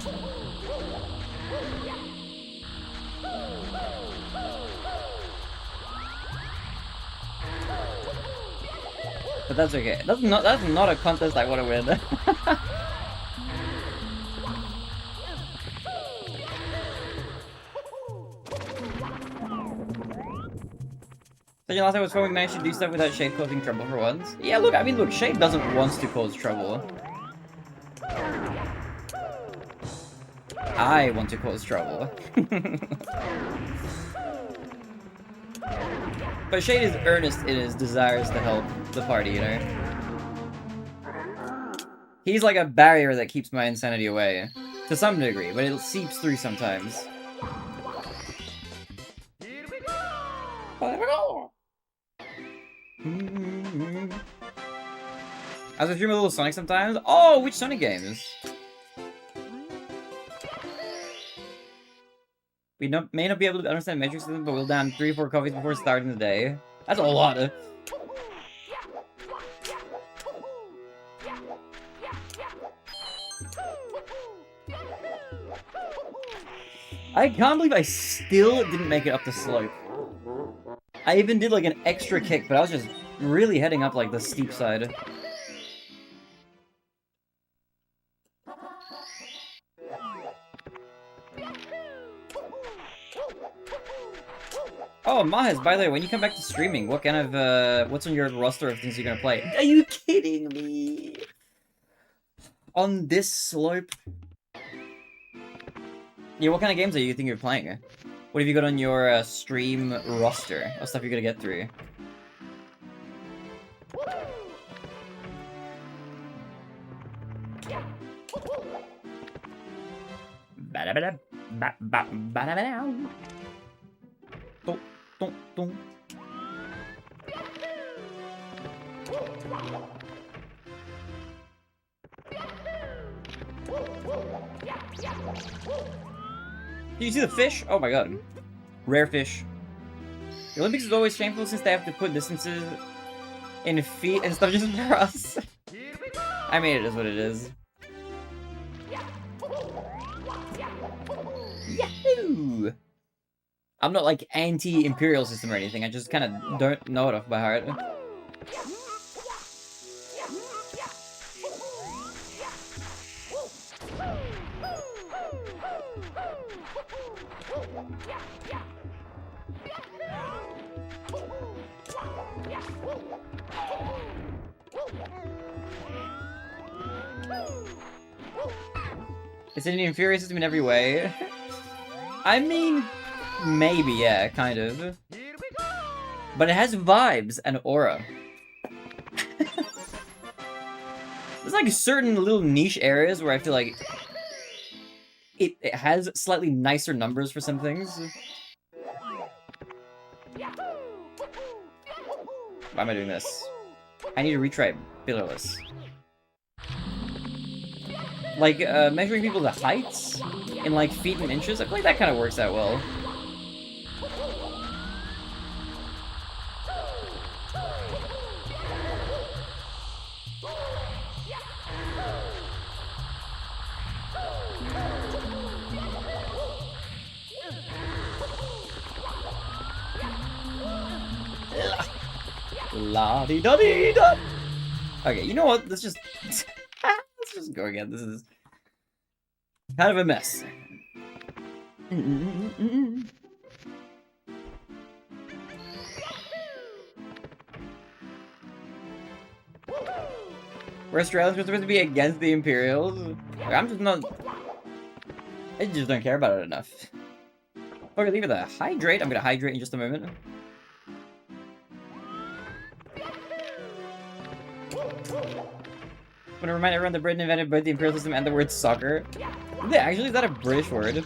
But that's okay. That's not a contest I want to win. So last time I was filming, managed to do stuff without Shade causing trouble for once. Yeah, look, I mean, look, Shade doesn't want to cause trouble. I want to cause trouble. But Shade is earnest in his desires to help the party, you know? He's like a barrier that keeps my insanity away. To some degree, but it seeps through sometimes. I was stream a little Sonic sometimes. Oh, which Sonic games? We may not be able to understand metric system, but we'll down 3 or 4 coffees before starting the day. That's a lot. I can't believe I still didn't make it up the slope. I even did like an extra kick, but I was just really heading up like the steep side. Oh, Mahez, by the way, when you come back to streaming, what kind of, what's on your roster of things you're gonna play? Are you kidding me? On this slope? Yeah, what kind of games are you think you're playing? What have you got on your stream roster of stuff you're gonna get through? Did you see the fish? Oh my god. Rare fish. The Olympics is always shameful since they have to put distances in feet and stuff just for us. I mean, it is what it is. Yahoo! I'm not like anti-imperial system or anything, I just kind of don't know it off by heart. It's an inferior system in every way. I mean, maybe, yeah, kind of. But it has vibes and aura. There's like certain little niche areas where I feel like it has slightly nicer numbers for some things. Why am I doing this? I need to retry Pillarless. Like, measuring people to heights in, like, feet and inches, I feel like that kind of works out well. La-di-da-di-da! Okay, you know what? Let's just... let's just go again. This is kind of a mess. We're Australians, we're supposed to be against the Imperials. Like, I'm just not... I just don't care about it enough. Okay, leave it there. Hydrate. I'm gonna hydrate in just a moment. I'm gonna remind everyone that Britain invented both the Imperial system and the word soccer. Yeah, actually, is that a British word?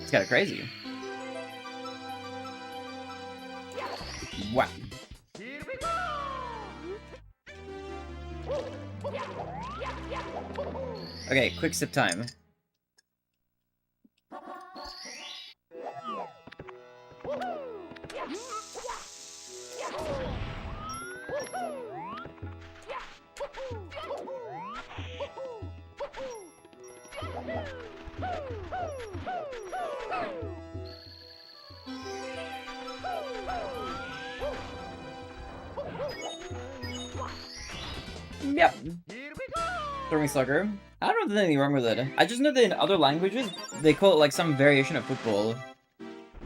It's kinda crazy. Wow. Okay, quick sip time. Yep. Throwing soccer. I don't know if there's anything wrong with it. I just know that in other languages, they call it like some variation of football.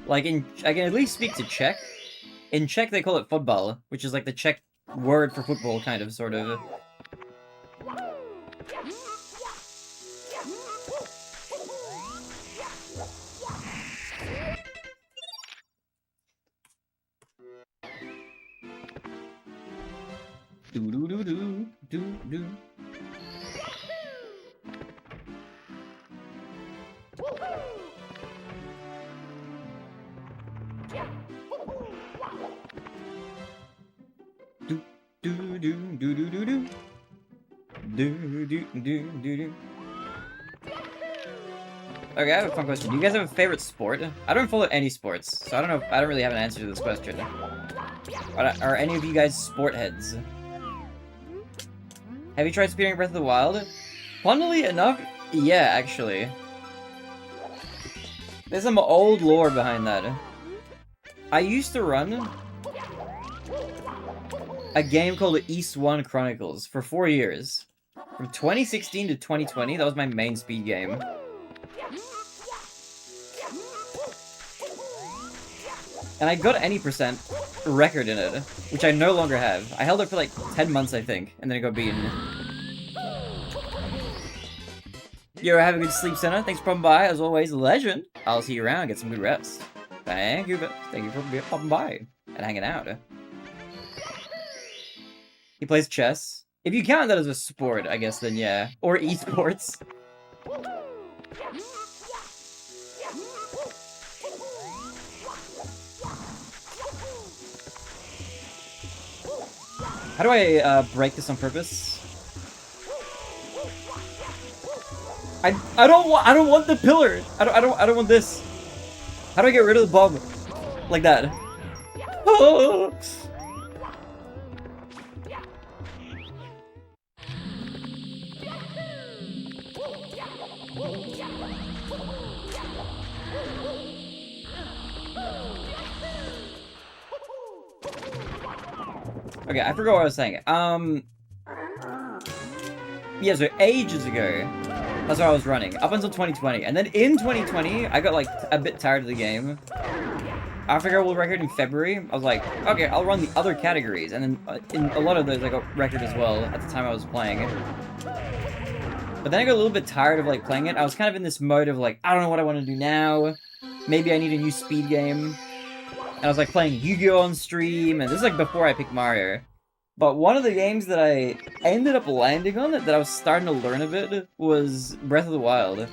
Like I can at least speak to Czech. In Czech, they call it fotbal, which is like the Czech word for football, kind of, sort of. Do do do do do do. Do do do do do do do. Do do do do do. Okay, I have a fun question. Do you guys have a favorite sport? I don't follow any sports, so I don't know. I don't really have an answer to this question. Are any of you guys sport heads? Have you tried speedrunning Breath of the Wild? Funnily enough, yeah, actually. There's some old lore behind that. I used to run a game called East 1 Chronicles for 4 years. From 2016 to 2020, that was my main speed game. And I got any percent record in it, which I no longer have. I held it for like 10 months, I think, and then it got beaten. Yo, have a good sleep center. Thanks for popping by. As always, legend. I'll see you around. Get some good rest. Thank you for popping by and hanging out. He plays chess. If you count that as a sport, I guess, then yeah. Or esports. How do I break this on purpose? I don't want the pillar. I don't want this. How do I get rid of the bomb? Like that. Oh. Okay, I forgot what I was saying. Yeah, so ages ago, that's what I was running, up until 2020. And then in 2020, I got, like, a bit tired of the game. After I got a world record in February, I was like, okay, I'll run the other categories. And then in a lot of those, I got record as well at the time I was playing. But then I got a little bit tired of, like, playing it. I was kind of in this mode of, like, I don't know what I want to do now. Maybe I need a new speed game. And I was, like, playing Yu-Gi-Oh! On stream, and this is, like, before I picked Mario. But one of the games that I ended up landing on, that I was starting to learn a bit, was Breath of the Wild.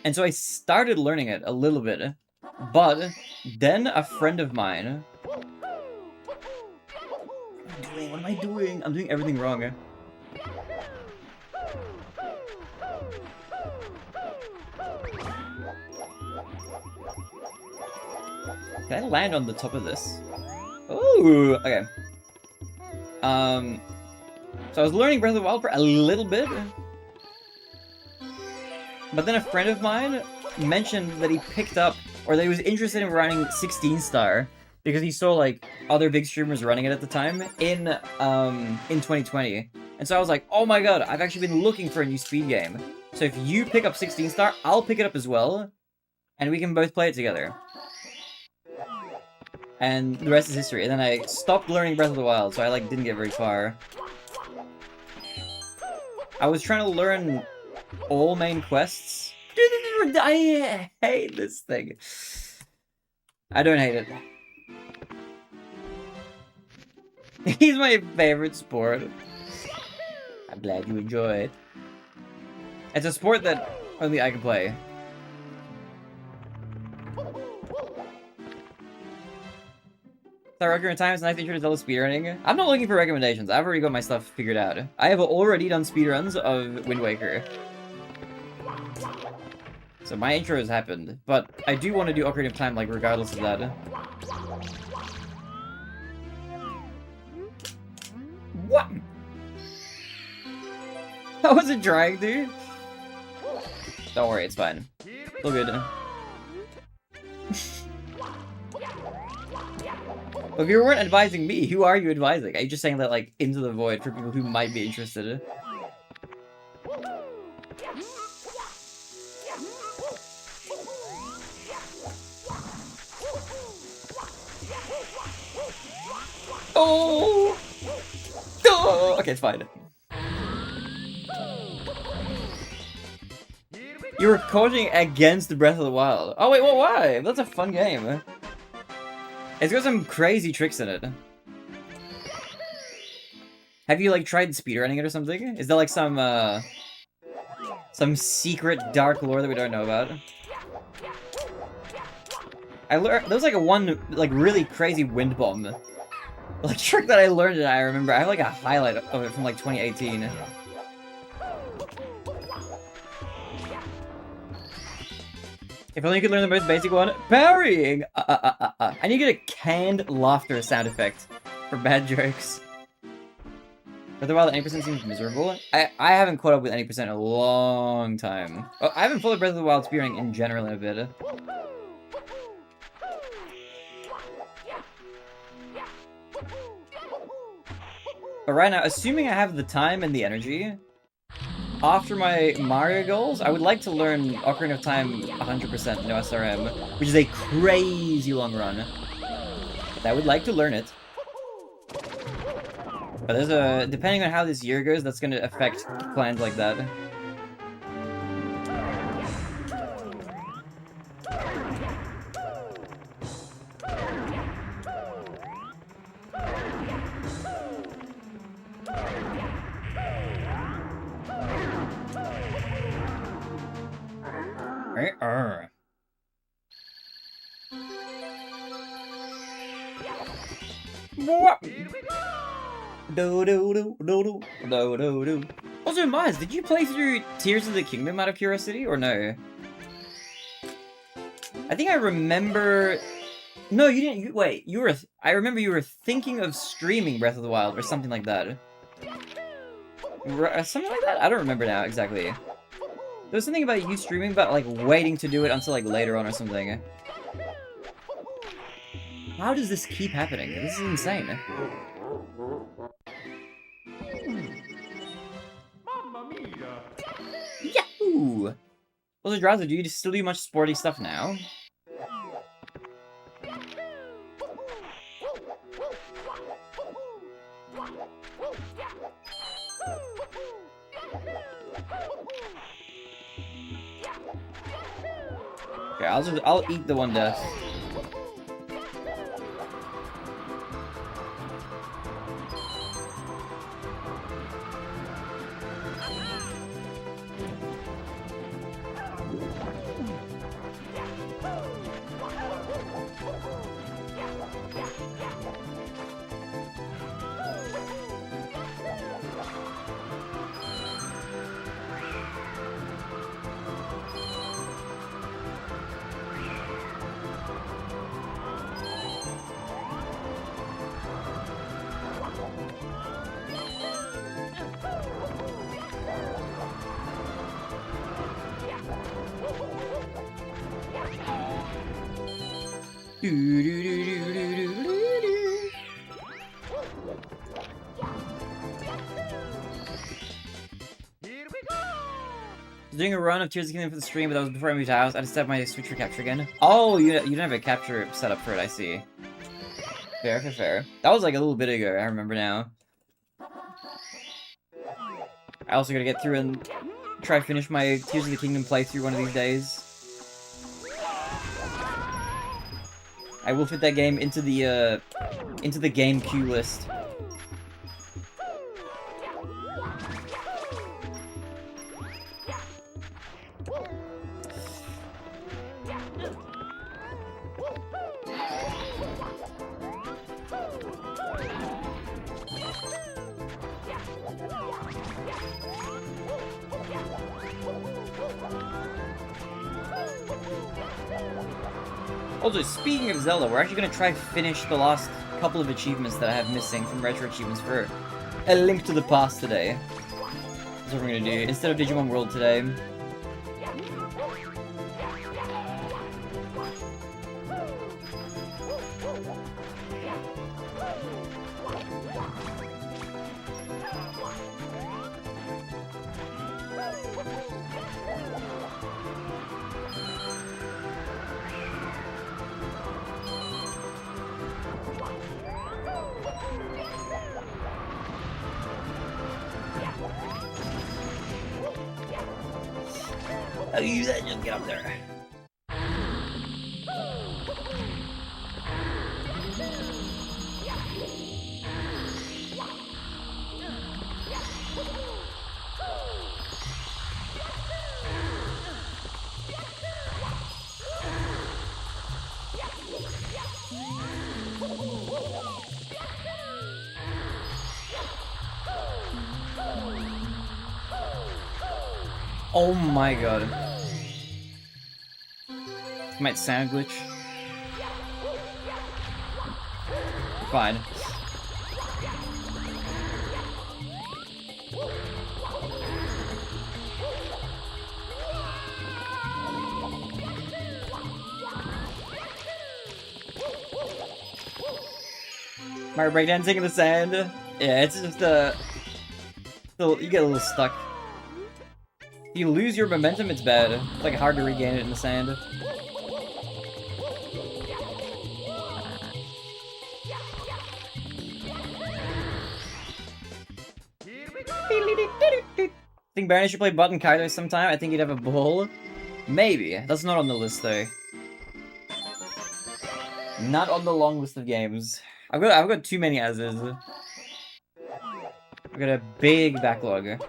And so I started learning it a little bit. But then a friend of mine... What am I doing? I'm doing everything wrong. Can I land on the top of this? Ooh, okay. So I was learning Breath of the Wild for a little bit. But then a friend of mine mentioned that he picked up, or that he was interested in running 16 star, because he saw, like, other big streamers running it at the time in 2020. And so I was like, oh my god, I've actually been looking for a new speed game. So if you pick up 16 star, I'll pick it up as well, and we can both play it together. And the rest is history. And then I stopped learning Breath of the Wild, so I, like, didn't get very far. I was trying to learn all main quests. I hate this thing. I don't hate it. He's my favorite sport. I'm glad you enjoy it. It's a sport that only I can play. Record time is nice to introduce speedrunning. I'm not looking for recommendations. I've already got my stuff figured out. I have already done speedruns of Wind Waker. So my intro has happened, but I do want to do Ocarina of Time, like, regardless of that. What? That wasn't trying, dude. Don't worry, it's fine. All good. If you weren't advising me, who are you advising? Are you just saying that, like, into the void for people who might be interested? Oh! Oh! Okay, it's fine. You were coaching against Breath of the Wild. Oh wait, well, why? That's a fun game. It's got some crazy tricks in it. Have you, like, tried speedrunning it or something? Is there, like, some secret dark lore that we don't know about? I learned... There was, like, like, really crazy wind bomb. Like, trick that I learned and I remember. I have, like, a highlight of it from, like, 2018. If only you could learn the most basic one. Parrying! I need to get a canned laughter sound effect for bad jokes. Breath of the Wild, 80% seems miserable. I haven't caught up with 80% in a long time. Oh, I haven't followed Breath of the Wild speedrunning in general in a bit. But right now, assuming I have the time and the energy, after my Mario goals, I would like to learn Ocarina of Time 100% no SRM, which is a crazy long run. But I would like to learn it. But there's a... Depending on how this year goes, that's going to affect plans like that. What? Do do do do do do do do. Also, Maz, did you play through Tears of the Kingdom out of curiosity, or no? I think I remember... No, you didn't. Wait, you were... I remember you were thinking of streaming Breath of the Wild, or something like that. Something like that? I don't remember now, exactly. There was something about you streaming, but, like, waiting to do it until, like, later on or something. How does this keep happening? This is insane. Mamma mia! Yahoo! Also, Drowser, do you still do much sporty stuff now? Okay, I'll eat the one death. Doing a run of Tears of the Kingdom for the stream, but that was before I moved house. I just set my Switch for capture again. Oh, you don't have a capture set up for it, I see. Fair, fair, fair. That was like a little bit ago, I remember now. I also gotta get through and try to finish my Tears of the Kingdom playthrough one of these days. I will fit that game into the game queue list. Also, speaking of Zelda, we're actually going to try to finish the last couple of achievements that I have missing from Retro Achievements for A Link to the Past today. That's what we're going to do, instead of Digimon World today. I'll use that, just get up there. Oh my god. Might sound glitch. Fine. Mario breakdancing in the sand. Yeah, it's just you get a little stuck. If you lose your momentum, it's bad. It's like hard to regain it in the sand. I think Barinade should play Button Kaido sometime. I think he'd have a ball. Maybe. That's not on the list though. Not on the long list of games. I've got too many as is. I've got a big backlog.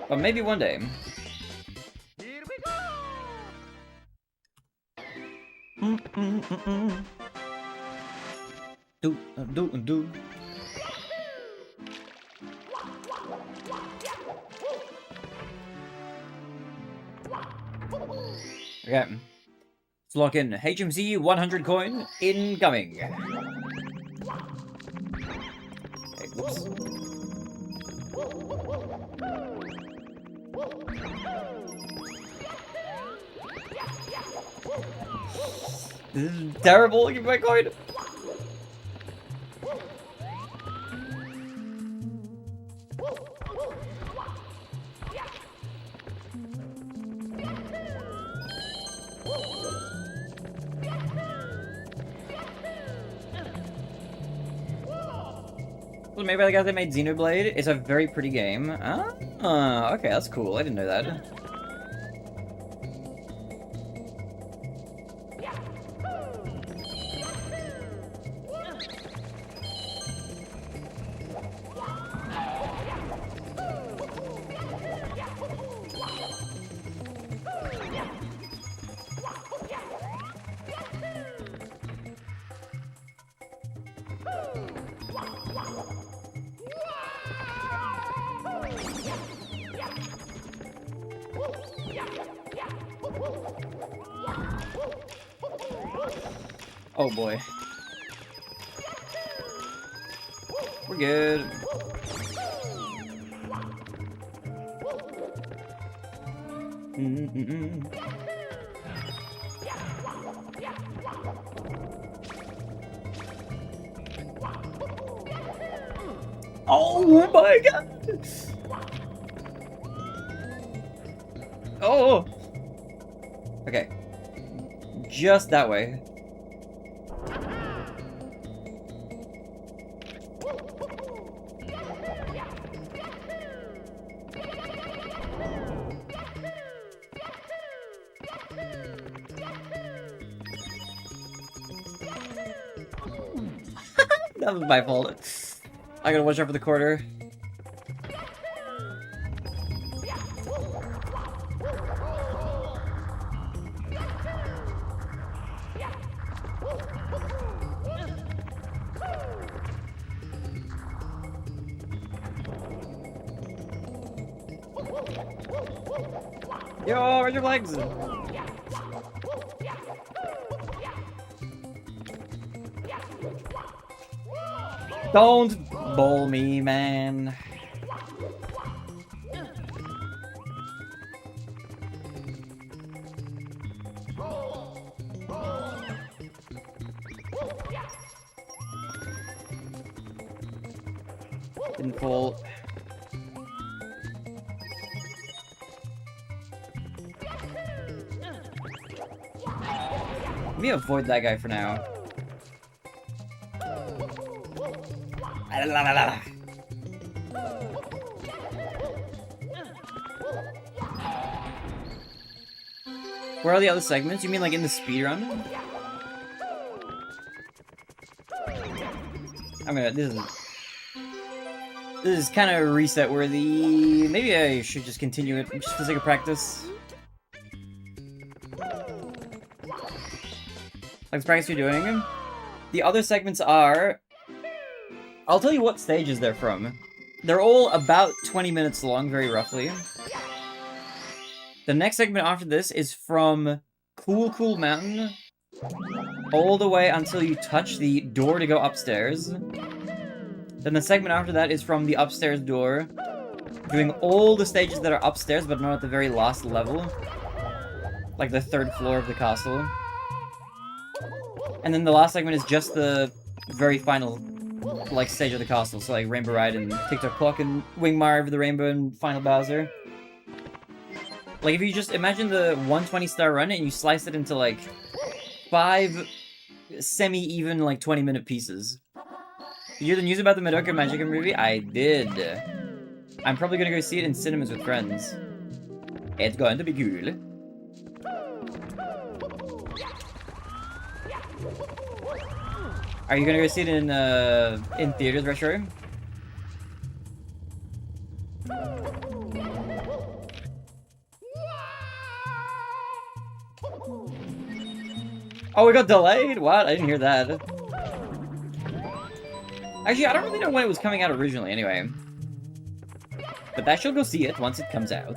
But maybe one day. Do. Okay. Let's lock in. HMC 100 coin incoming. Okay, whoops. This is terrible. Give me my coin. Was made by the guy that made Xenoblade. It's a very pretty game. Ah, okay, that's cool. I didn't know that. Oh boy. We're good. Oh my god! Oh! Okay. Just that way. That was my fault. I gotta watch out for the corner. Yo, where's your legs? Don't bowl me, man. Didn't fall. Let me avoid that guy for now. Where are the other segments? You mean like in the speedrun? This is kind of a reset worthy. Maybe I should just continue it just for the sake of practice. Like the practice you're doing. The other segments are... I'll tell you what stages they're from. They're all about 20 minutes long, very roughly. The next segment after this is from Cool Mountain all the way until you touch the door to go upstairs. Then the segment after that is from the upstairs door, doing all the stages that are upstairs but not at the very last level. Like the third floor of the castle. And then the last segment is just the very final like stage of the castle, so like Rainbow Ride and TikTok Clock and Wingmire over the Rainbow and Final Bowser. Like if you just imagine the 120-star run and you slice it into like 5 semi-even like 20-minute pieces. Did you hear the news about the Madoka Magica movie? I did. I'm probably gonna go see it in cinemas with friends. It's going to be cool. Are you gonna go see it in theaters, Retro? Oh, we got delayed? What? I didn't hear that. Actually, I don't really know when it was coming out originally, anyway. But I shall go see it once it comes out.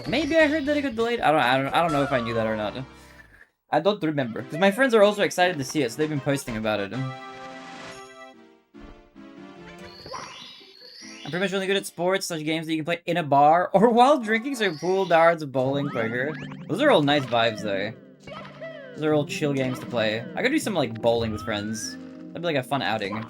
Maybe I heard that it got delayed. I don't know if I knew that or not. I don't remember, because my friends are also excited to see it, so they've been posting about it. I'm pretty much really good at sports, such games that you can play in a bar or while drinking, so pool, darts, bowling, poker. Those are all nice vibes, though. Those are all chill games to play. I could do some, like, bowling with friends. That'd be like a fun outing.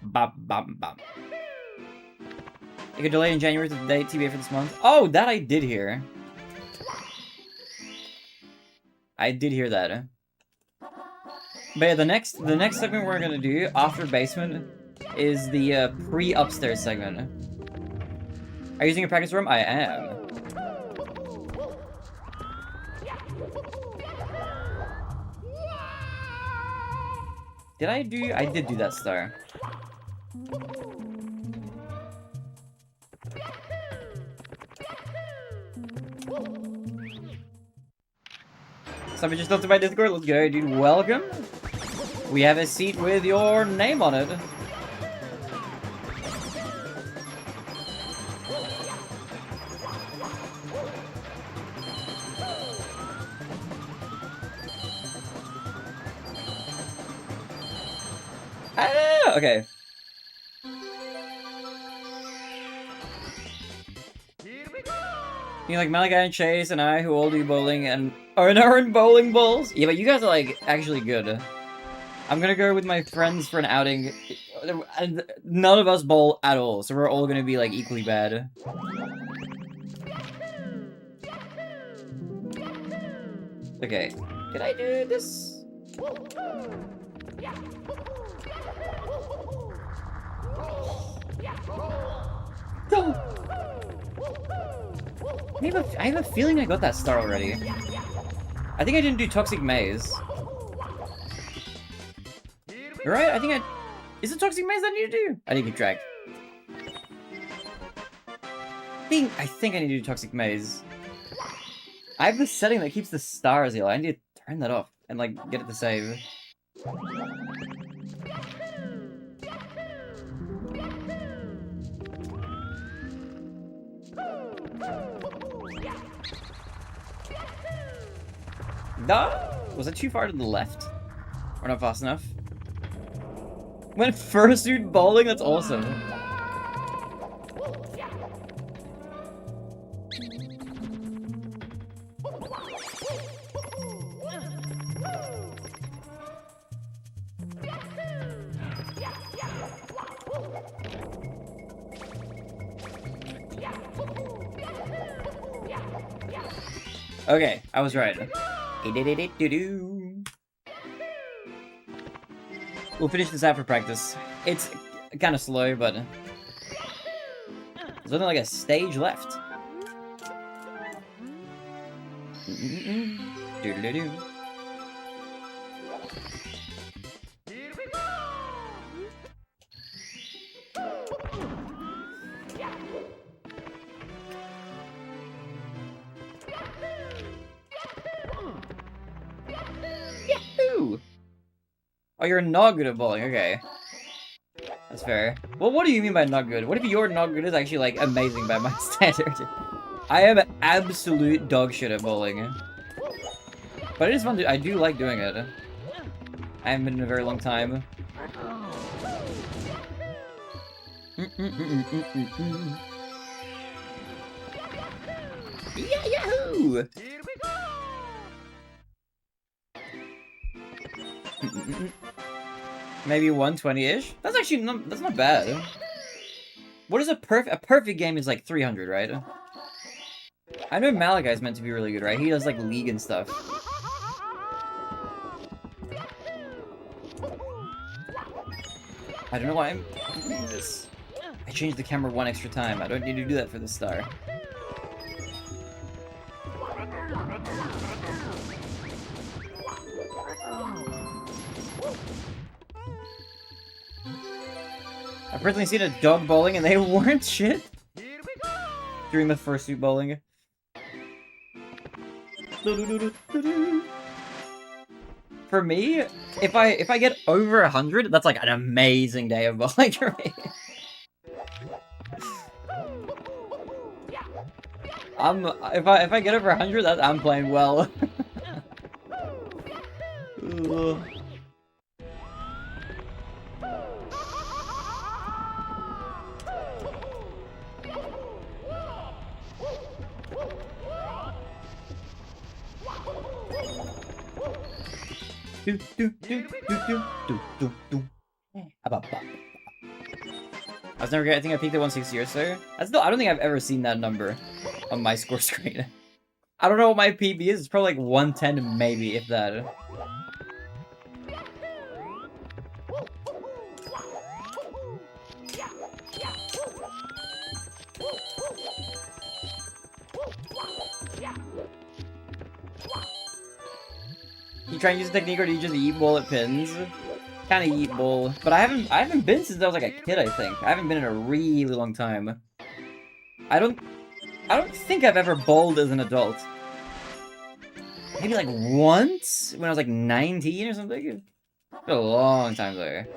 Bop, bop, bop. It could delay in January to the date TBA for this month. Oh, that I did hear. I did hear that. But yeah, the next segment we're gonna do after basement is the pre-upstairs segment. Are you using a practice room? I am. Did I do? I did do that star. Somebody just looked at my Discord. Let's go, dude. Welcome. We have a seat with your name on it. Ah, okay. You like Malachi and Chase and I, who all do bowling and earn bowling balls? Yeah, but you guys are like actually good. I'm gonna go with my friends for an outing. And none of us bowl at all, so we're all gonna be like equally bad. Okay, can I do this? No. I have a feeling I got that star already. I think I didn't do Toxic Maze. Right? I think I... Is it Toxic Maze that I need to do? I need to keep track. I think I need to do Toxic Maze. I have this setting that keeps the stars yellow. I need to turn that off and, like, get it to save. No! Was it too far to the left? Or not fast enough? Went fursuit bowling? That's awesome. Okay, I was right. We'll finish this after practice. It's kind of slow, but there's only like a stage left. Doo-doo-doo-doo. Yahoo! Oh, you're not good at bowling, okay. That's fair. Well, what do you mean by not good? What if your not good is actually, like, amazing by my standard? I am absolute dog shit at bowling. But it is fun to- I do like doing it. I haven't been in a very long time. Yeah, yahoo! Maybe 120-ish? That's actually not, that's not bad. What is a perfect game is like 300, right? I know Malachi's meant to be really good, right? He does like League and stuff. I don't know why I'm doing this. I changed the camera one extra time. I don't need to do that for the star. I've personally seen a dog bowling and they weren't shit during the fursuit bowling. For me, if I get over 100, that's like an amazing day of bowling for me. If I get over 100, I'm playing well. I was never. I think I peaked at 160 or so. That's no. I don't think I've ever seen that number on my score screen. I don't know what my PB is. It's probably like 110, maybe, if that. You try and use a technique, or do you just eat bowl at pins? Kind of eat bowl, but I haven't been since I was like a kid. I think I haven't been in a really long time. I don't think I've ever bowled as an adult. Maybe like once when I was like 19 or something. It's been a long time there.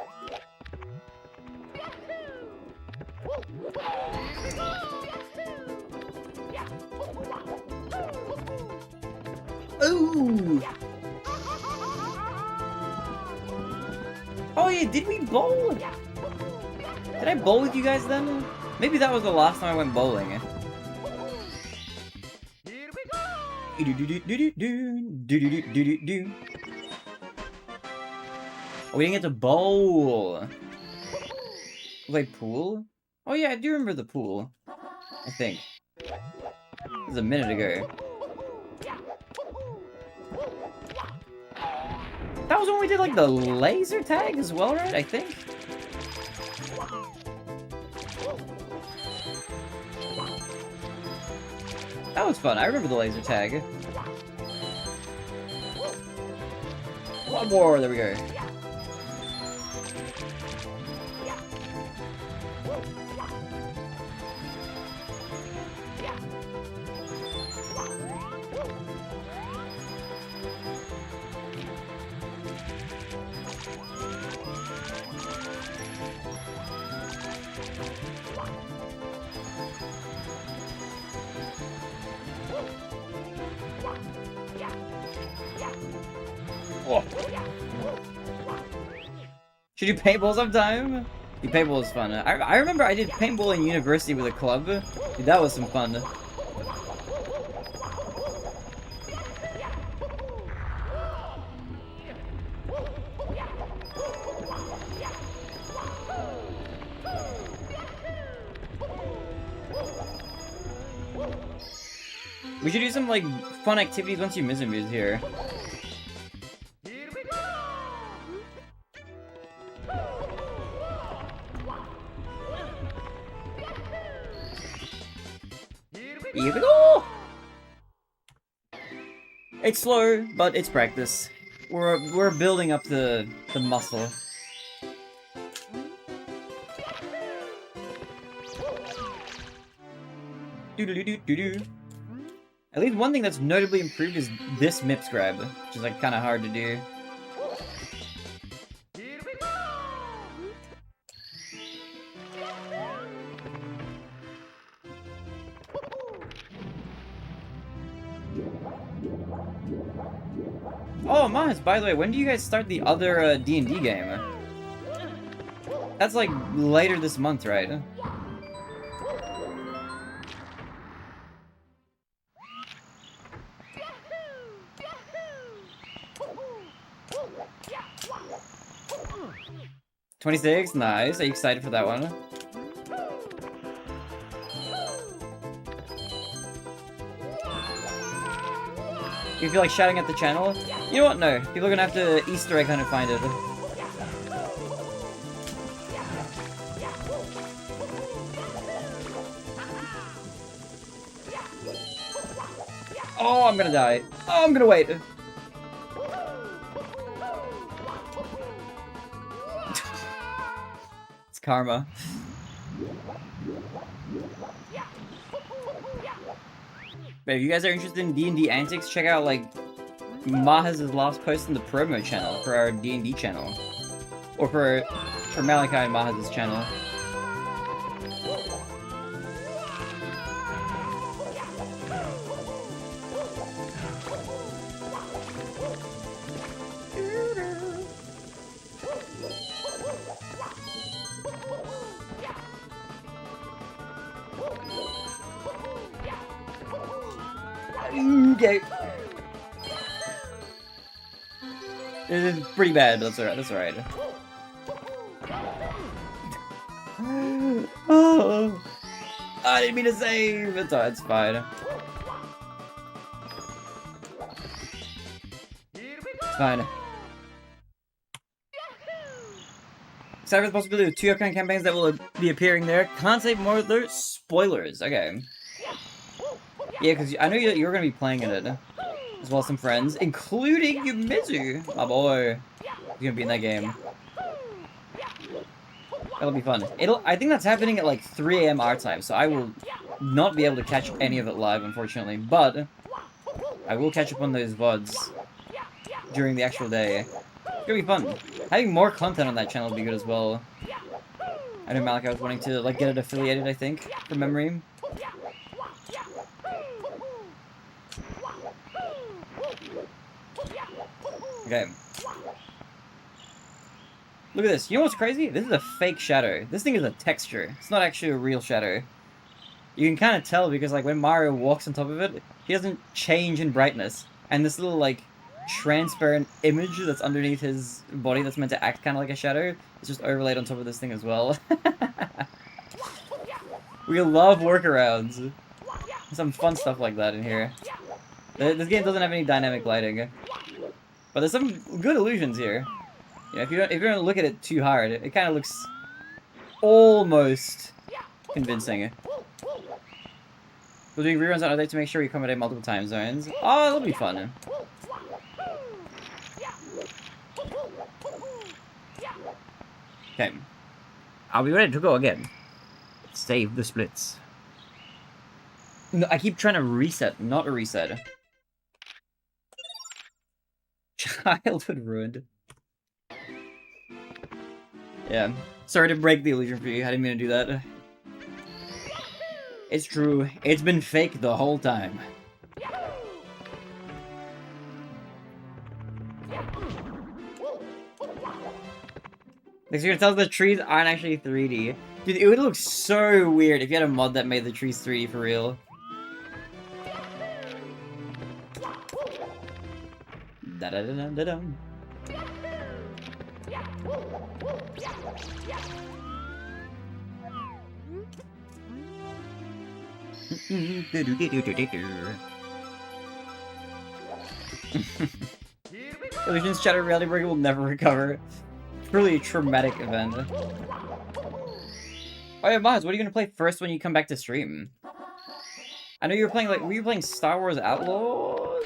Ooh. Oh yeah, did we bowl? Did I bowl with you guys then? Maybe that was the last time I went bowling. Are we didn't get to bowl. Like pool? Oh yeah, I do remember the pool. I think. It was a minute ago. That was when we did like the laser tag as well, right? I think. That was fun. I remember the laser tag. One more. There we go. Oh. Should you paintball sometime? The paintball is fun. I remember I did paintball in university with a club. Dude, that was some fun. We should do some like fun activities once you miss him is here. Here we go! It's slow, but it's practice. We're building up the muscle. Doo-doo-doo-doo-doo. At least one thing that's notably improved is this MIPS grab, which is like kind of hard to do. Oh, Maz, by the way, when do you guys start the other D&D game? That's like later this month, right? $26, nice. Are you excited for that one? You feel like shouting at the channel? You know what? No. People are gonna have to Easter egg hunt and find it. Oh, I'm gonna die. Oh, I'm gonna wait. It's karma. But if you guys are interested in D&D antics, check out, like, Mahaz's last post on the promo channel for our D&D channel. Or for Malachi and Mahaz's channel. Okay. This is pretty bad, but that's alright. That's alright. Oh, I didn't mean to save. It's alright. It's fine. It's fine. Excited for the possibility of 2 upcoming campaigns that will be appearing there. Can't say more though. Spoilers. Okay. Yeah, because I know you're going to be playing in it, as well as some friends, including Yumizu, my boy. He's going to be in that game. That'll be fun. I think that's happening at like 3 AM our time, so I will not be able to catch any of it live, unfortunately. But I will catch up on those VODs during the actual day. It's going to be fun. Having more content on that channel would be good as well. I know Malachi was wanting to like get it affiliated, I think, from memory. Okay. Look at this. You know what's crazy? This is a fake shadow. This thing is a texture. It's not actually a real shadow. You can kind of tell because, like, when Mario walks on top of it, he doesn't change in brightness. And this little, like, transparent image that's underneath his body that's meant to act kind of like a shadow is just overlaid on top of this thing as well. We love workarounds. Some fun stuff like that in here. This game doesn't have any dynamic lighting. But there's some good illusions here. Yeah, if you don't look at it too hard, it kind of looks almost convincing. We're doing reruns on other to make sure we accommodate multiple time zones. Oh, that'll be fun. Okay. I'll be ready to go again. Save the splits. No, I keep trying to reset, not a reset. Childhood ruined. Yeah. Sorry to break the illusion for you. I didn't mean to do that. It's true. It's been fake the whole time. Because you're gonna tell us the trees aren't actually 3D. Dude, it would look so weird if you had a mod that made the trees 3D for real. Da-da-da-da-da-dum. Illusion's Shattered Reality Breaker will never recover. Truly a traumatic event. Oh yeah, Maz, what are you gonna play first when you come back to stream? I know you were playing, like, were you playing Star Wars Outlaws?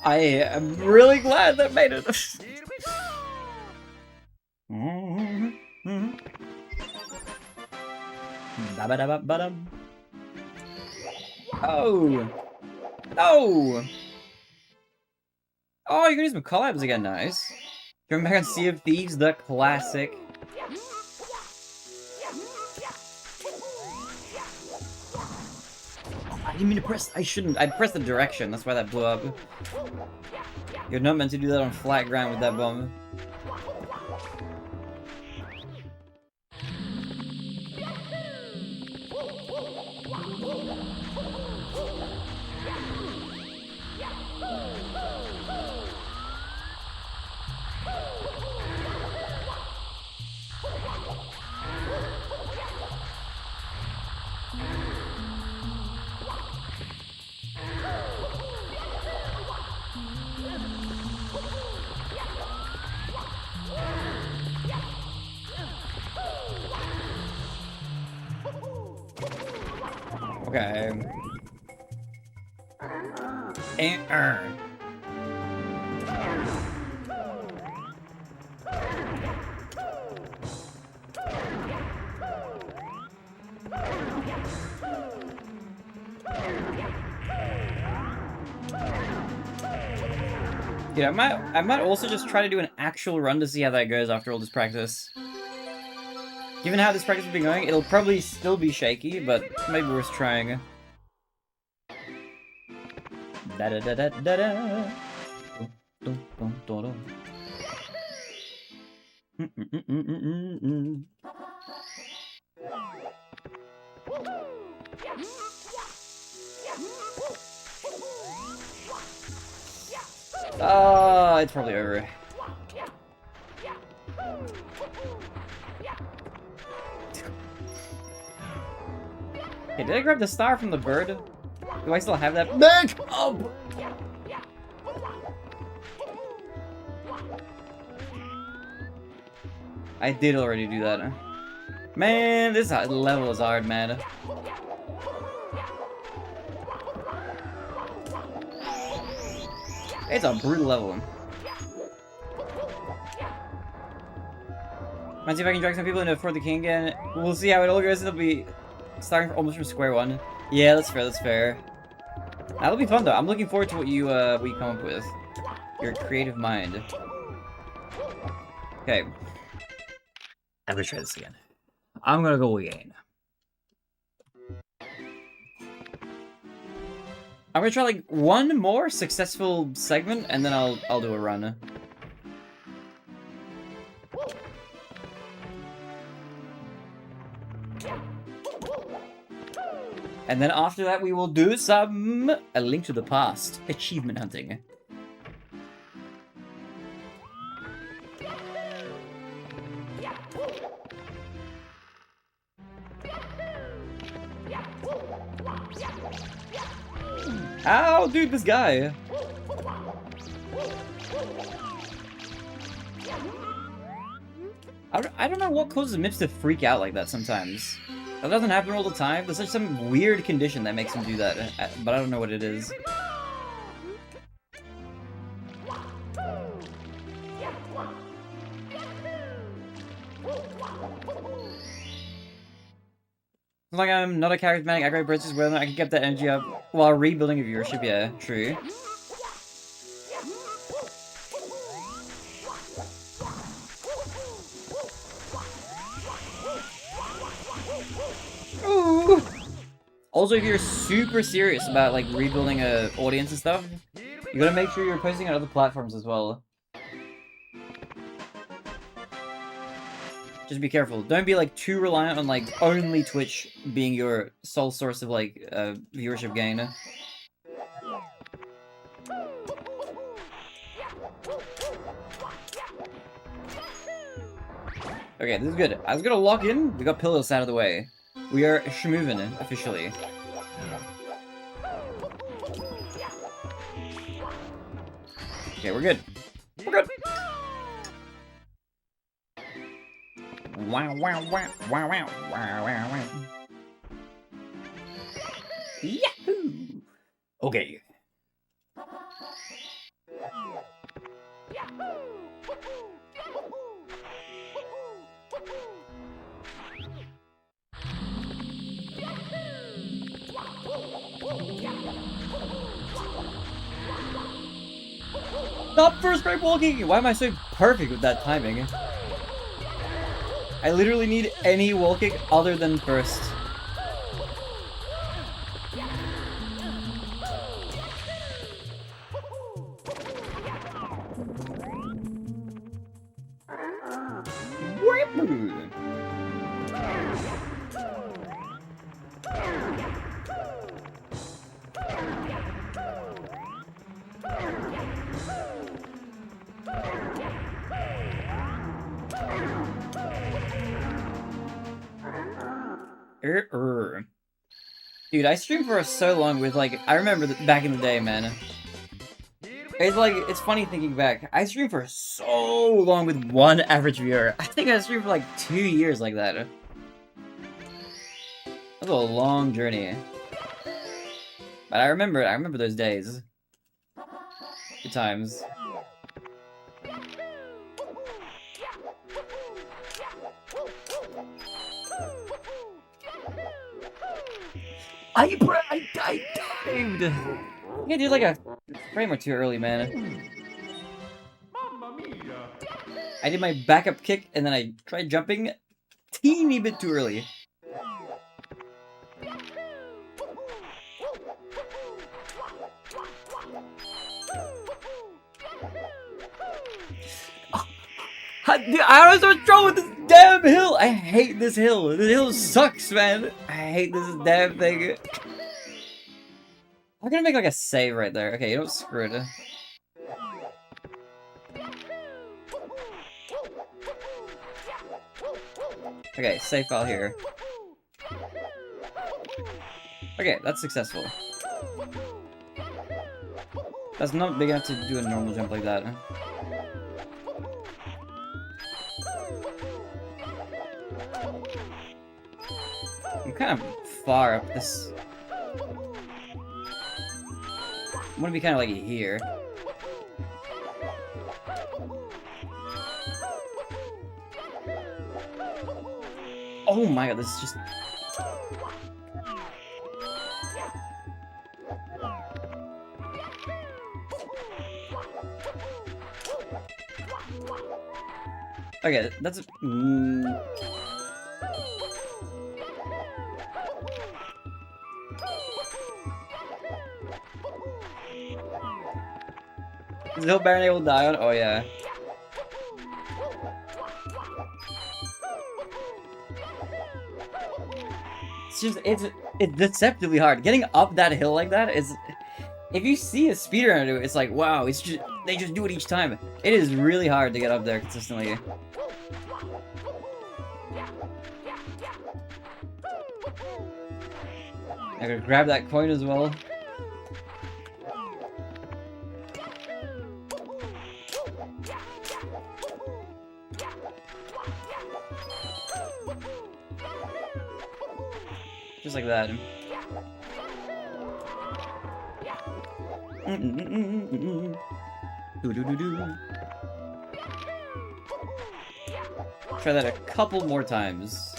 I am really glad that made it. Oh! No! Oh, you're gonna do some collabs again, nice. Going back on Sea of Thieves, the classic. I didn't mean to press, I shouldn't. I pressed the direction, that's why that blew up. You're not meant to do that on flat ground with that bomb. Okay, Okay. Dude, I might also just try to do an actual run to see how that goes after all this practice. Given how this practice has been going, it'll probably still be shaky, but maybe worth trying. Da da da da da da. Oh, it's probably over. Hey, did I grab the star from the bird? Do I still have that? Back up! I did already do that. Man, this level is hard, man. It's a brutal level. Might see if I can drag some people into For the King again. We'll see how it all goes. It'll be starting almost from square one. Yeah, that's fair, that's fair. That'll be fun, though. I'm looking forward to what you come up with. Your creative mind. Okay. I'm gonna try this again. I'm gonna go again. I'm gonna try like one more successful segment, and then I'll do a run. And then after that, we will do some A Link to the Past achievement hunting. Ow, dude, this guy. I don't know what causes Mips to freak out like that sometimes. That doesn't happen all the time. There's like some weird condition that makes him do that, but I don't know what it is. Like I'm not a charismatic aggro person, whether I can get that energy up while rebuilding a viewership. Yeah, true. Ooh. Also, if you're super serious about like rebuilding a audience and stuff, you gotta make sure you're posting on other platforms as well. Just be careful. Don't be like too reliant on like only Twitch being your sole source of like viewership gain. Okay, this is good. I was gonna lock in. We got Pillows out of the way. We are schmovin' officially. Okay, we're good. We're good. Wow, wow, wow, wow, wow, wow, wow, wow. Yahoo! Okay. Stop first frame walking! Why am I so perfect with that timing? I literally need any wall kick other than first. Dude, I streamed for so long with, like, I remember back in the day, man. It's like, it's funny thinking back. I streamed for so long with one average viewer. I think I streamed for like 2 years like that. That was a long journey. But I remember those days. Good times. I dived! Yeah, dude, like a frame or two early, man. Mamma mia! I did my backup kick, and then I tried jumping teeny bit too early. Dude, I don't know what's wrong with this damn hill! I hate this hill. This hill sucks, man. I hate this damn thing. I'm gonna make like a save right there. Okay, you don't screw it. Okay, save file here. Okay, that's successful. That's not big enough to do a normal jump like that. I'm kind of far up this. I'm gonna be kind of like here. Oh my god, this is just... Okay, that's... Is TheBarinade will die on? Oh yeah. It's deceptively hard. Getting up that hill like that is... If you see a speedrunner do it, it's like, wow, it's just... They just do it each time. It is really hard to get up there consistently. I gotta grab that coin as well. Just like that. Try that a couple more times.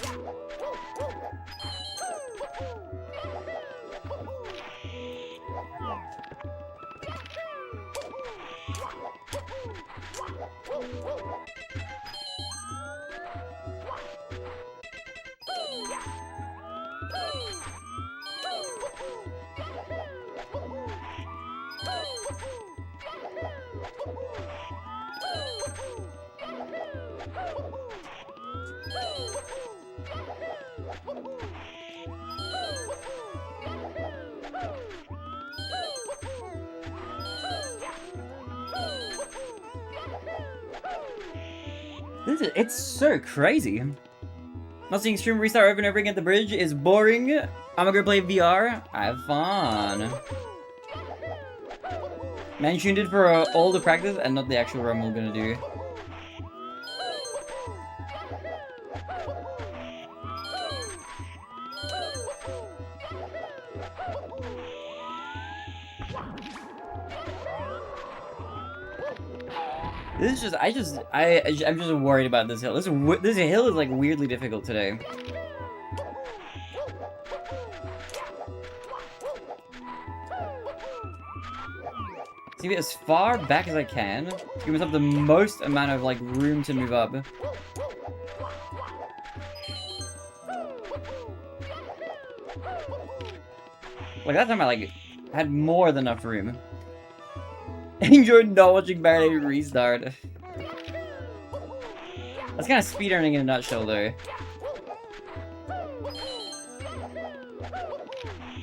It's so crazy. Not seeing stream restart over and over again at the bridge is boring. I'm gonna play VR. Have fun. Man, you tuned in for all the practice and not the actual run we're gonna do. This is just, I'm just worried about this hill. This hill is like weirdly difficult today. So get as far back as I can to give myself the most amount of like room to move up. Like that time I like had more than enough room. Enjoyed not watching TheBarinade restart. That's kind of speedrunning in a nutshell, though.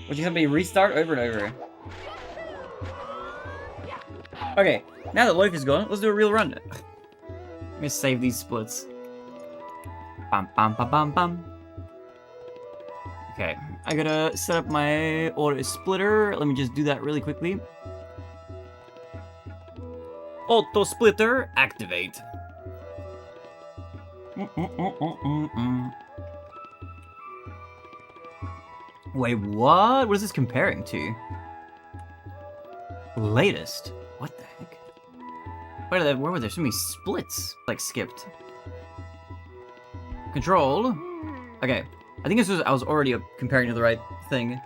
Which is gonna be restart over and over. Okay, now that Loaf is gone, let's do a real run. Let me save these splits. Bam, bam, bam, bam, bam. Okay, I gotta set up my auto splitter. Let me just do that really quickly. Auto splitter, activate. Wait, what? What is this comparing to? Latest? What the heck? Where were there so many splits? Like, skipped. Control. Okay. I think I was already comparing to the right thing.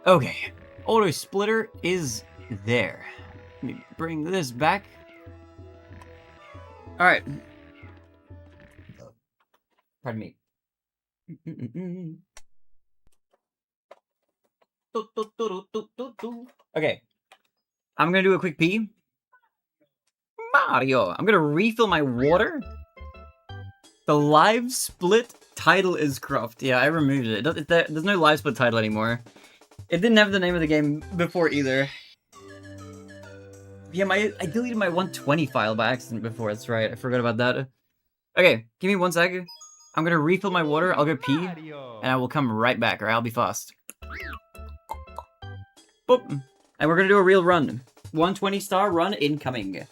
Okay. Auto splitter is there. Let me bring this back. Alright. Pardon me. Okay. I'm gonna do a quick pee. Mario! I'm gonna refill my water. The live split title is corrupt. Yeah, I removed it. There's no live split title anymore. It didn't have the name of the game before either. Yeah, I deleted my 120 file by accident before. That's right. I forgot about that. Okay, give me 1 second. I'm gonna refill my water. I'll go pee, and I will come right back, or I'll be fast. Boop. And we're gonna do a real run. 120 star run incoming.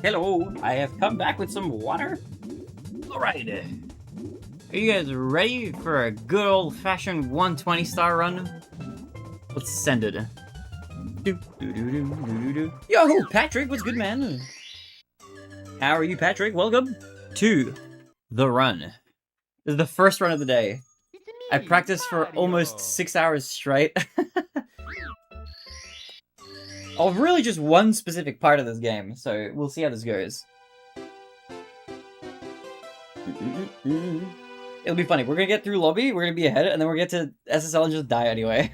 Hello, I have come back with some water. Alright. Are you guys ready for a good old-fashioned 120 star run? Let's send it. Yo, Patrick, what's good, man? How are you, Patrick? Welcome to the run. This is the first run of the day. I practiced for almost 6 hours straight. Of really just one specific part of this game, so we'll see how this goes. It'll be funny. We're gonna get through lobby, we're gonna be ahead, and then we're gonna get to SSL and just die anyway.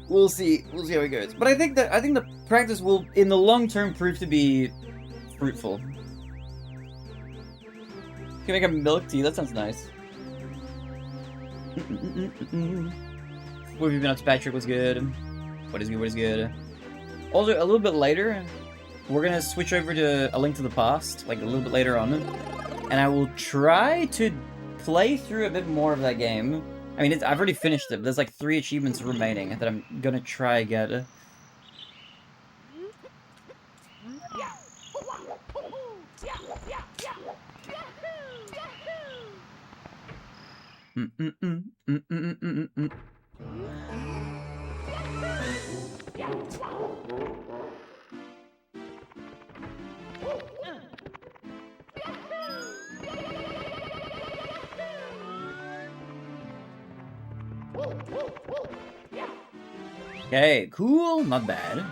We'll see. We'll see how it goes. But I think the practice will, in the long term, prove to be fruitful. Can make a milk tea. That sounds nice. What have you been up to, Patrick? What's good? What is good? What is good? Also, a little bit later, we're gonna switch over to A Link to the Past, like a little bit later on, and I will try to play through a bit more of that game. I mean, I've already finished it, but there's like 3 achievements remaining that I'm gonna try get. Okay, cool, not bad.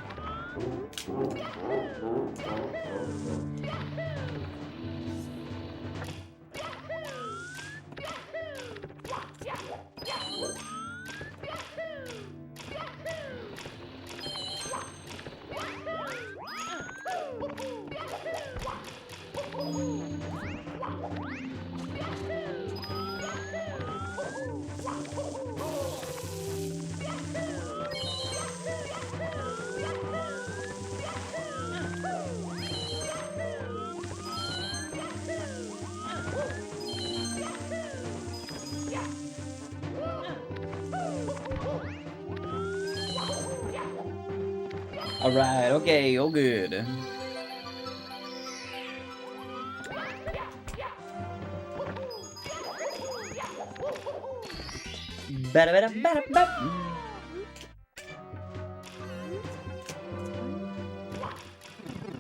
Alright, okay, all good.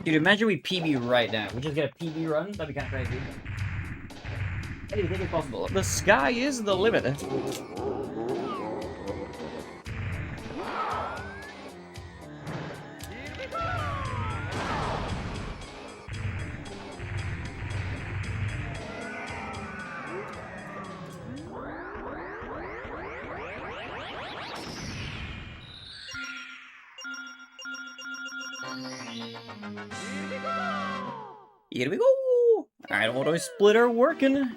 Dude, imagine we PB right now. We just get a PB run? That'd be kind of crazy. Anything is possible. The sky is the limit. Here we go! Alright, auto splitter working.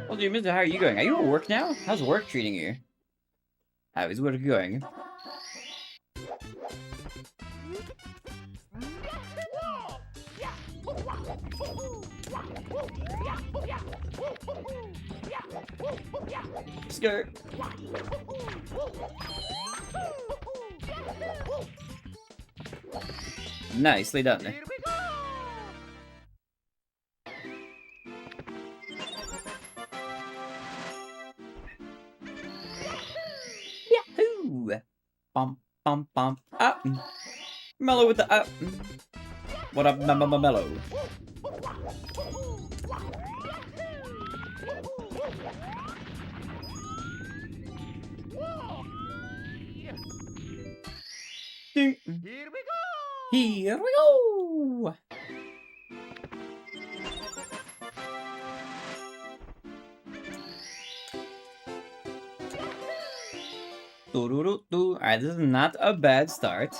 Well, dude, Mister, how are you going? Are you at work now? How's work treating you? How is work going? Skirt. Nicely done. Yahoo! Bum bum bum up. Mellow with the up. What up, mellow? Here we go! Here we go! Alright, this is not a bad start.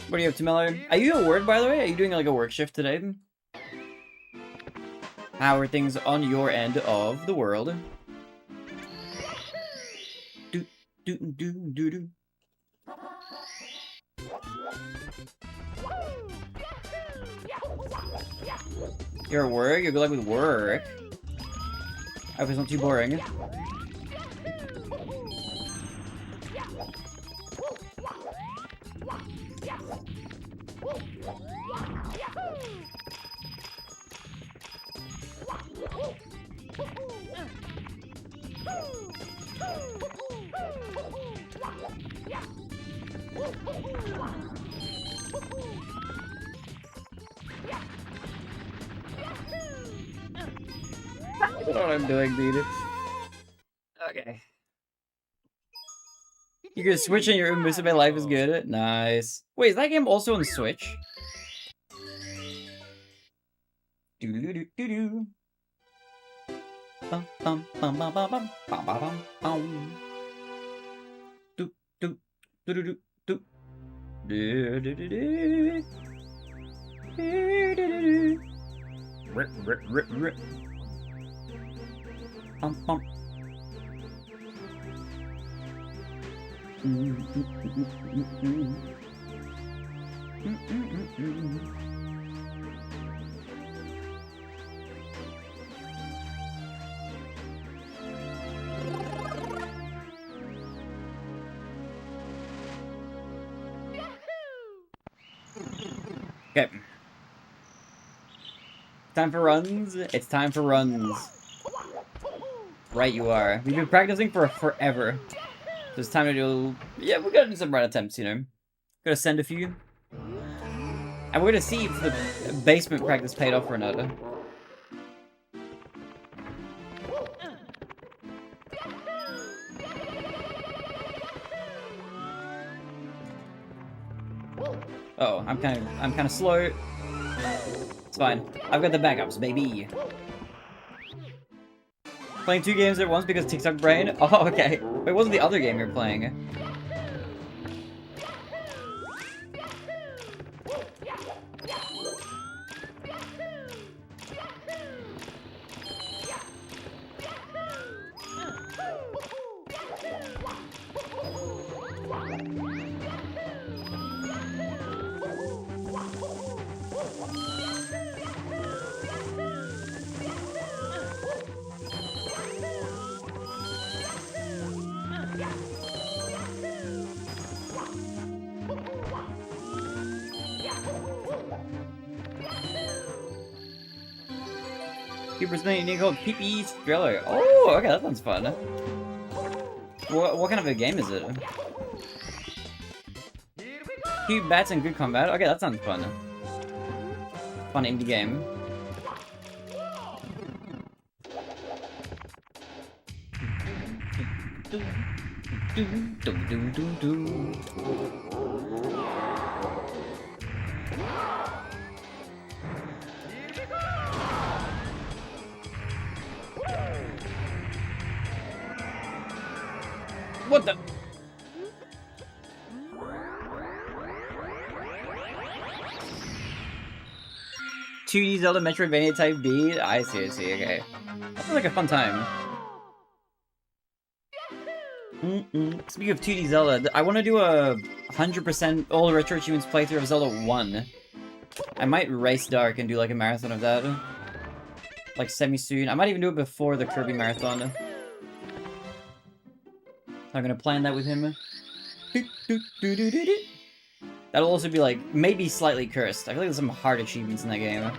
What are you up to, Miller? Are you at work, by the way? Are you doing like a work shift today? How are things on your end of the world? Do. You're at work? You're good luck with work. I hope it's not too boring. I don't know what I'm doing, dude. Okay. You can switch in your room, most of my life is good. Nice. Wait, is that game also on Switch? Do-do-do-do-do-do. Bum, bum, bum, bum, bum, bum, bum, bum, bum. Do, do, do, do, do, do. Do, do, do, do. Do, do, do, do. Rip, rip, rip, rip. Bum, bum. Okay. Time for runs. It's time for runs. Right, you are. We've been practicing for forever. So it's time to do... Yeah, we gotta do some run attempts, you know. Gotta send a few. And we're gonna see if the basement practice paid off or not. Oh, I'm kind of slow. It's fine. I've got the backups, baby. Playing 2 games at once because TikTok brain? Oh, okay. Wait, what was the other game you're playing? Keeper's name called PP Thriller. Oh, okay, that sounds fun. What kind of a game is it? Cute bats and good combat. Okay, that sounds fun. Fun indie game. What the? $2D Zelda Metroidvania type B? I see, okay. That sounds like a fun time. Speaking of 2D Zelda, I want to do a 100% all retro achievements playthrough of Zelda 1. I might race Dark and do like a marathon of that. Like semi-soon. I might even do it before the Kirby marathon. I'm gonna plan that with him. That'll also be like, maybe slightly cursed. I feel like there's some hard achievements in that game.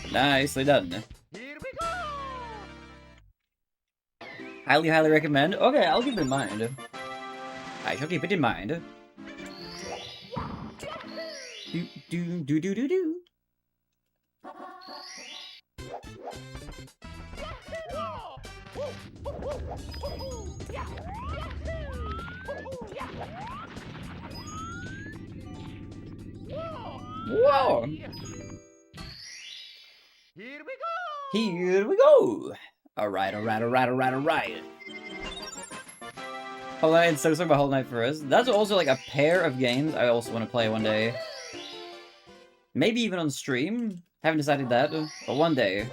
Nicely done. Highly, highly recommend. Okay, I'll keep it in mind. I shall keep it in mind. Do. Whoa! Here we go! Alright. Hollow Knight and Sosa by Hollow Knight first. That's also like a pair of games I also want to play one day. Maybe even on stream. Haven't decided that, but one day.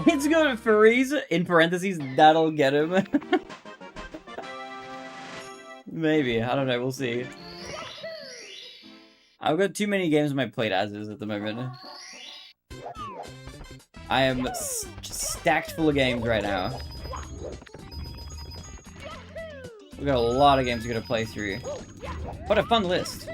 It's gonna freeze, in parentheses, that'll get him. Maybe, I don't know, we'll see. I've got too many games on my plate as is at the moment. I am stacked full of games right now. We've got a lot of games we're gonna play through. What a fun list.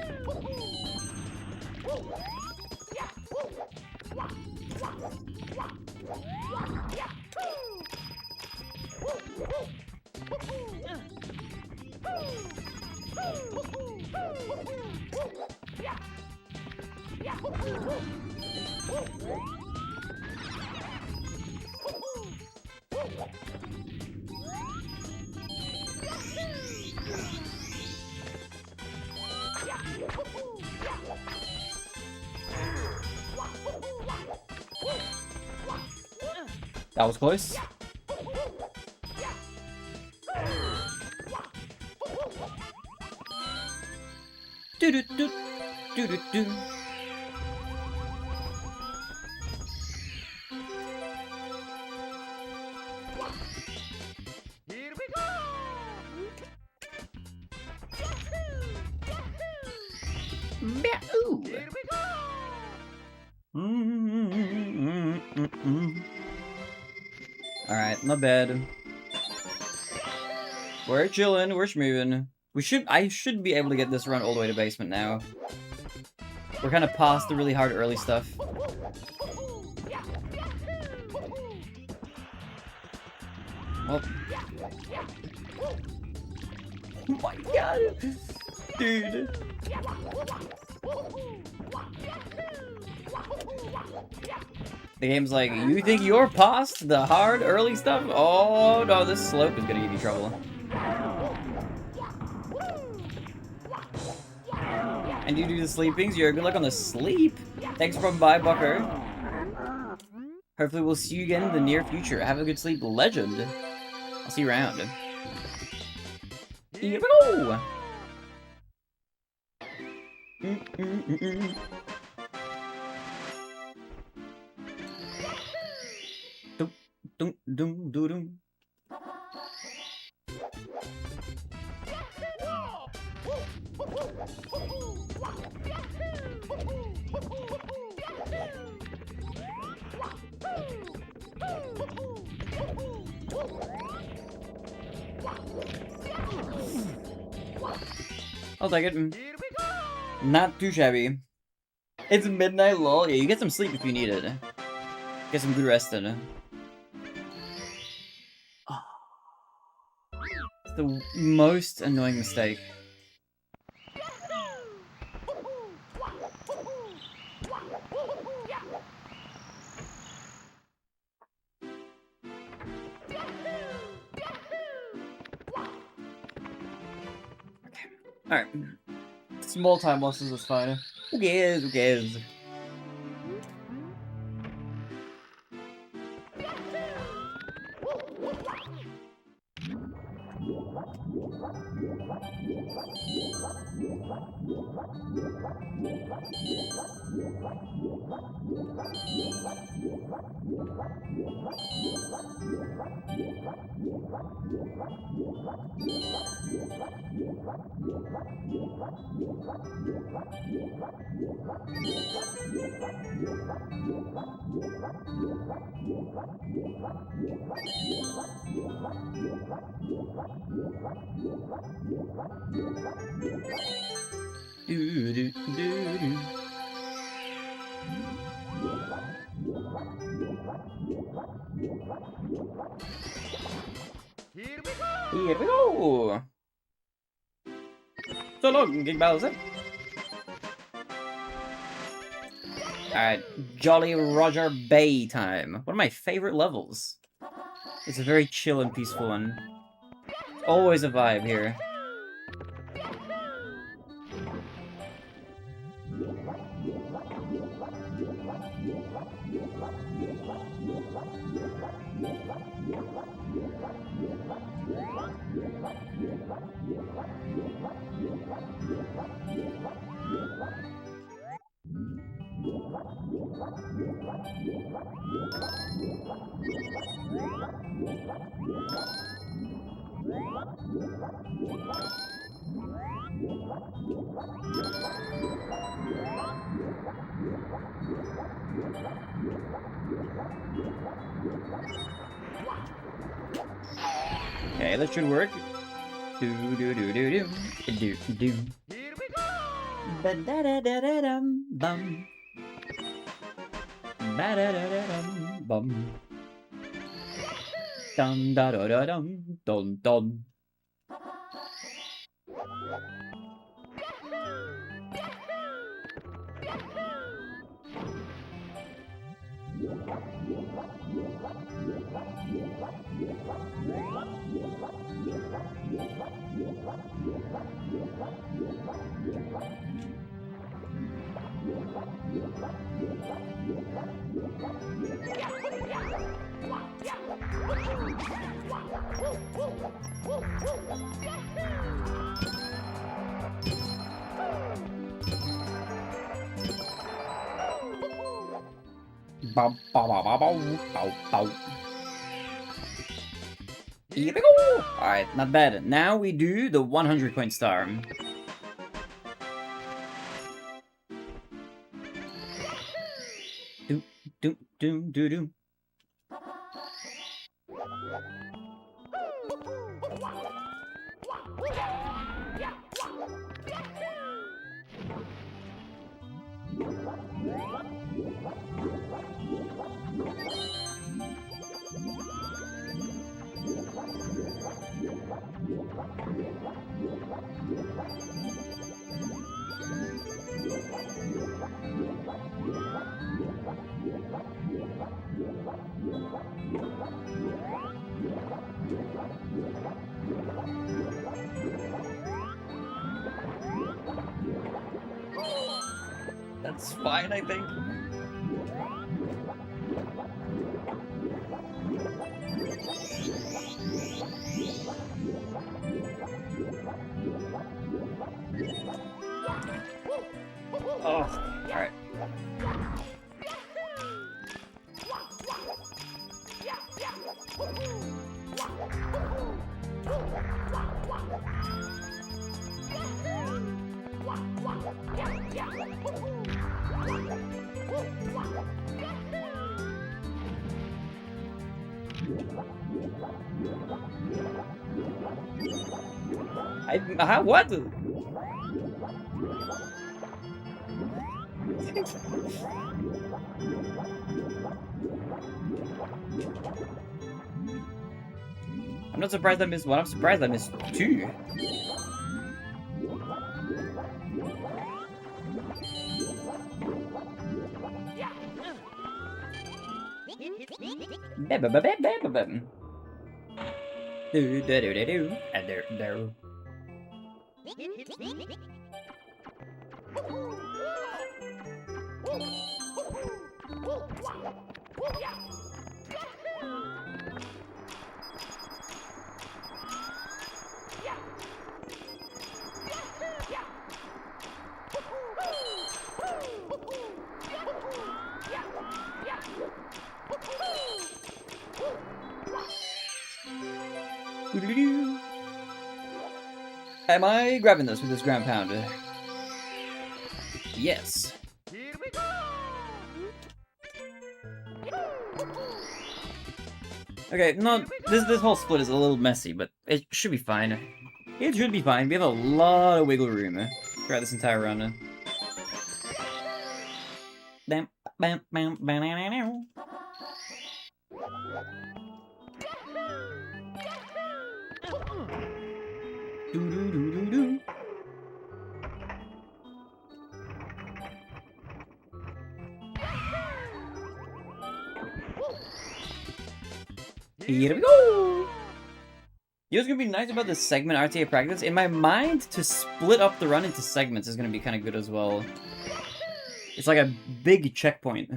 That was close. Do do do do do do. Here we go! Meow. Here we go! Alright, not bad. We're chilling, we're schmoving. I should be able to get this run all the way to basement now. We're kind of past the really hard early stuff. Well. Oh my god! Dude. The game's like, you think you're past the hard early stuff? Oh no, this slope is gonna give you trouble. And you do the sleepings, you're good luck on the sleep. Thanks for coming by, Bucker. Hopefully we'll see you again in the near future. Have a good sleep, legend. I'll see you around. Here we go! Dum dum dum dum dum. I'll take it. Not too shabby. It's midnight, lol. Yeah, you get some sleep if you need it. Get some good rest in. It's the most annoying mistake. Alright. Small time losses is fine. Who cares? Who cares? Do, do, do, do. Here we go! Here we go! So long, King Bowser. Alright, Jolly Roger Bay time. One of my favorite levels. It's a very chill and peaceful one. Always a vibe here. Okay, that should work. Do do do do do do do. Here we go! Ba da da da da dum bum. Ba da da da dum bum. Dum da da da dum dum dum. Bow, bow, bow, bow, bow, bow, bow. Here we go! Alright, not bad. Now we do the 100 coin star. Do, do, do, do, do. That's fine, I think. Oh, alright. What? I'm not surprised I missed one, I'm surprised I missed two. Do do do do do and there. Am I grabbing this with this ground pounder? Yes. Here we go! Okay, no, this whole split is a little messy, but it should be fine. It should be fine. We have a lot of wiggle room throughout this entire run. Bam, bam, bam, bam, bam, bam. Do do do do do. Here we go! You know what's gonna be nice about this segment RTA practice? In my mind, to split up the run into segments is gonna be kind of good as well. It's like a big checkpoint.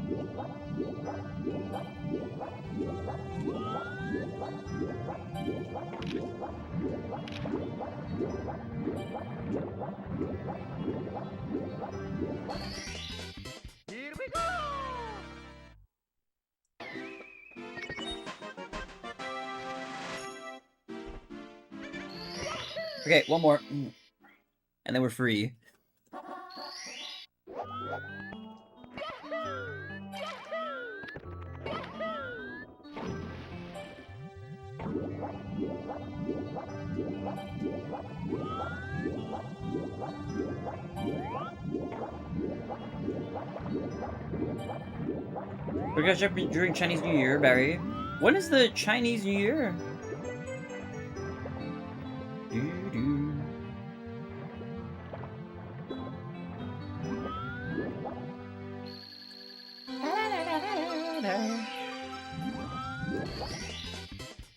Here we go! Okay, one more. And then we're free. We're gonna jump during Chinese New Year, Barry. When is the Chinese New Year? Doo-doo.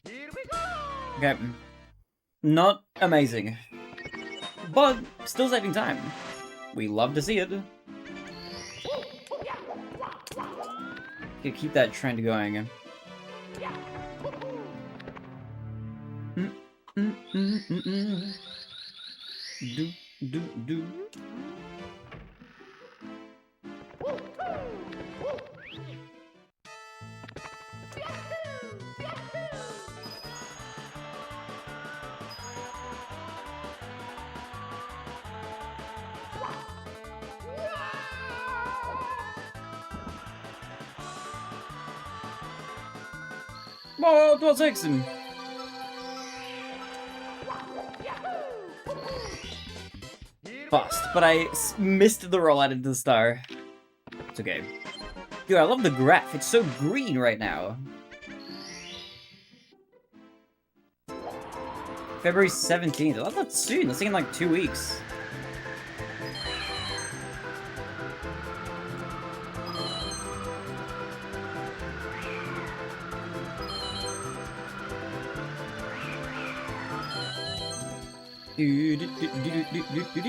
Here we go! Okay. Not amazing. But still saving time. We love to see it. Okay, keep that trend going. Do, do, do. Oh, 12-6. Bust, but I missed the roll out into the star. It's okay. Dude, I love the graph. It's so green right now. February 17th. I thought that's soon. That's in like 2 weeks. Do, do, do, do, do, do, do, do.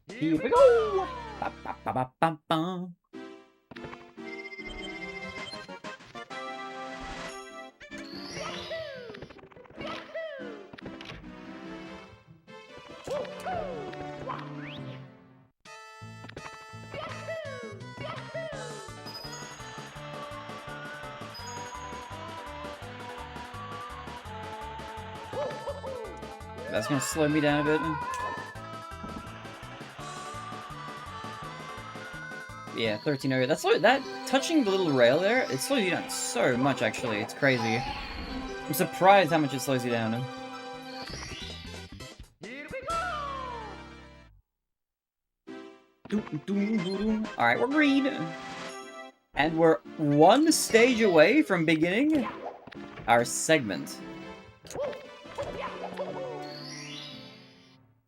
Here we go! Ba, ba, ba, ba, ba, ba. That's gonna slow me down a bit. Yeah, 13 That's that touching the little rail there, it slows you down so much actually. It's crazy. I'm surprised how much it slows you down. Here we go! Alright, we're green. And we're one stage away from beginning our segment.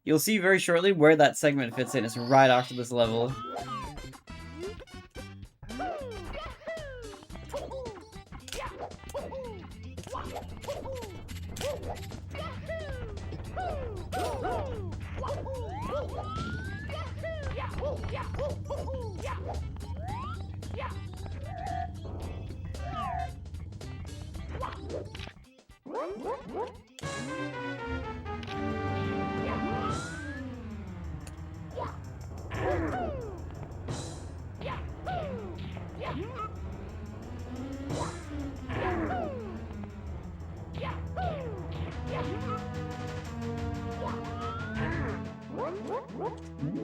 You'll see very shortly where that segment fits in. It's right after this level.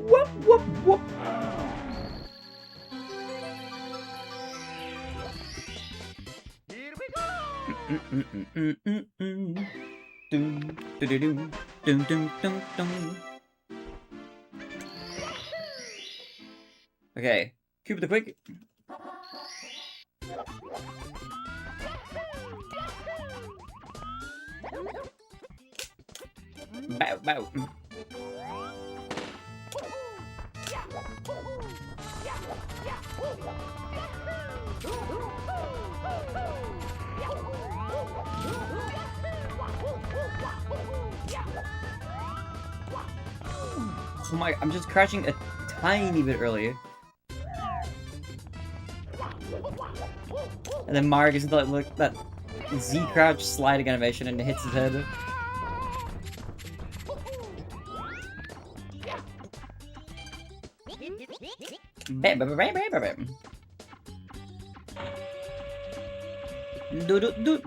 Whoop, whoop, whoop. Here we go! Dum, dum, dum, dum, dum, dum. Okay, Cube the Quick. Bow, bow. Oh my, I'm just crouching a tiny bit early. And then Mario gets into like that Z crouch sliding animation and it hits his head. Bam, bam, bam, bam, bam, bam. Do do do.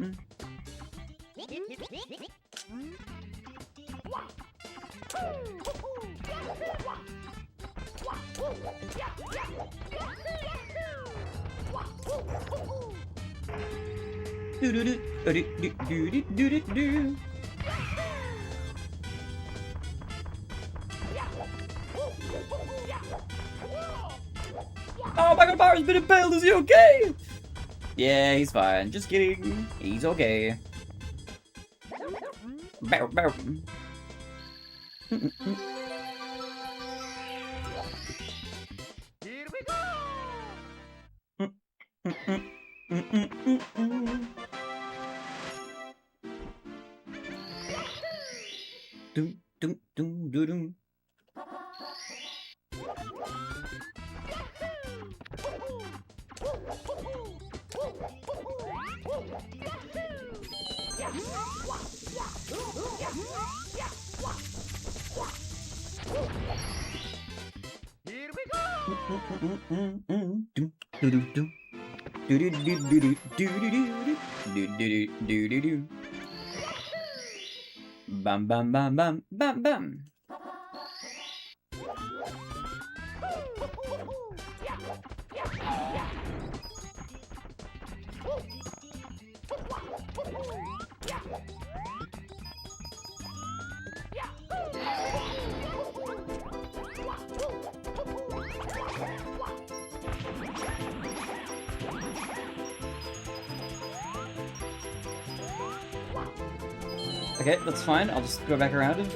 Do do do do do do do do. Oh my god, Mario's been impaled, is he okay? Yeah, he's fine. Just kidding. He's okay. Bow, bow. Here we go! Dum dum dum dum dum. Here we go! Bam bam bam bam bam bam. Okay, that's fine. I'll just go back around.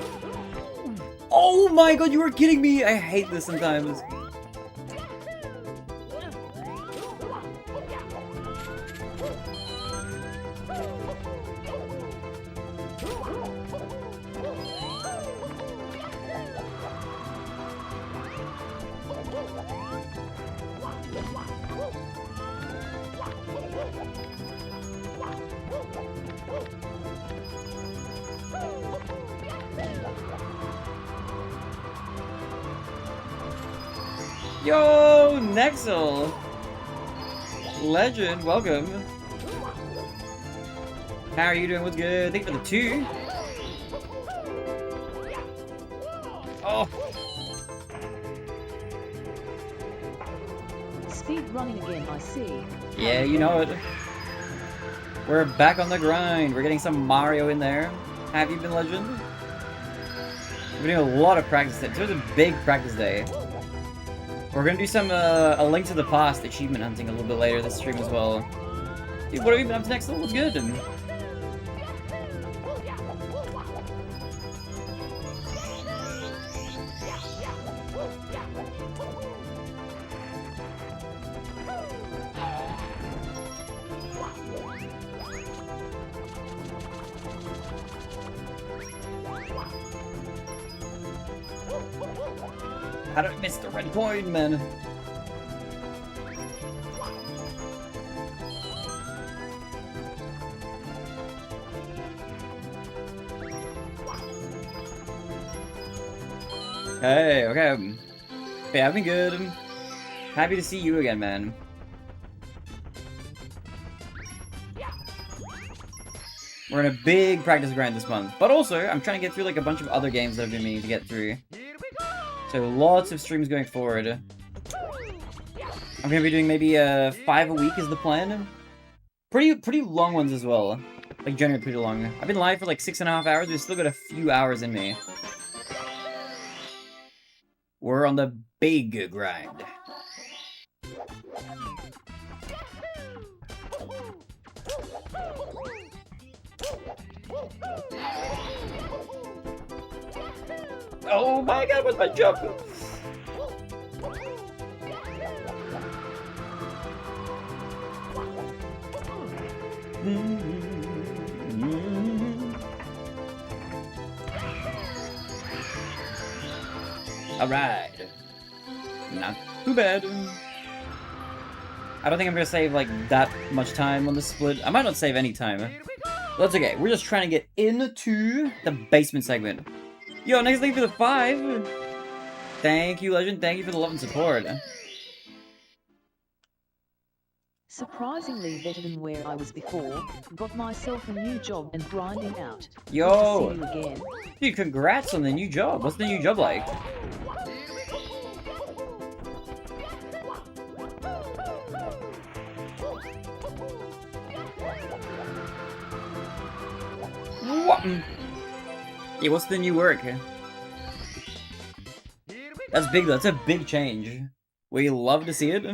Oh my god, you were kidding me! I hate this sometimes. Yo, Nexel! Legend, welcome. How are you doing? What's good? Thank you for the 2. Oh! Speed running again, I see. Yeah, you know it. We're back on the grind. We're getting some Mario in there. Have you been, Legend? We're doing a lot of practice today. Today's a big practice day. We're gonna do some A Link to the Past achievement hunting a little bit later this stream as well. Dude, what have you been up to next? What's good? How did I miss the red coin, man? Hey, okay. Hey, I've been good. Happy to see you again, man. We're in a big practice grind this month. But also, I'm trying to get through like a bunch of other games that I've been meaning to get through. So lots of streams going forward. I'm gonna be doing maybe 5 a week is the plan. Pretty long ones as well. Like generally pretty long. I've been live for like 6.5 hours. We've still got a few hours in me. We're on the big grind. Oh my god, what's my jump? Alright. Not too bad. I don't think I'm gonna save, like, that much time on this split. I might not save any time. Here we go. That's okay. We're just trying to get into the basement segment. Yo, next thing for the 5. Thank you, Legend. Thank you for the love and support. Surprisingly better than where I was before. Got myself a new job and grinding out. Yo. Good to see you again. Dude, congrats on the new job. What's the new job like? What? Yeah, what's the new work? Here we That's big, though. That's a big change. We love to see it.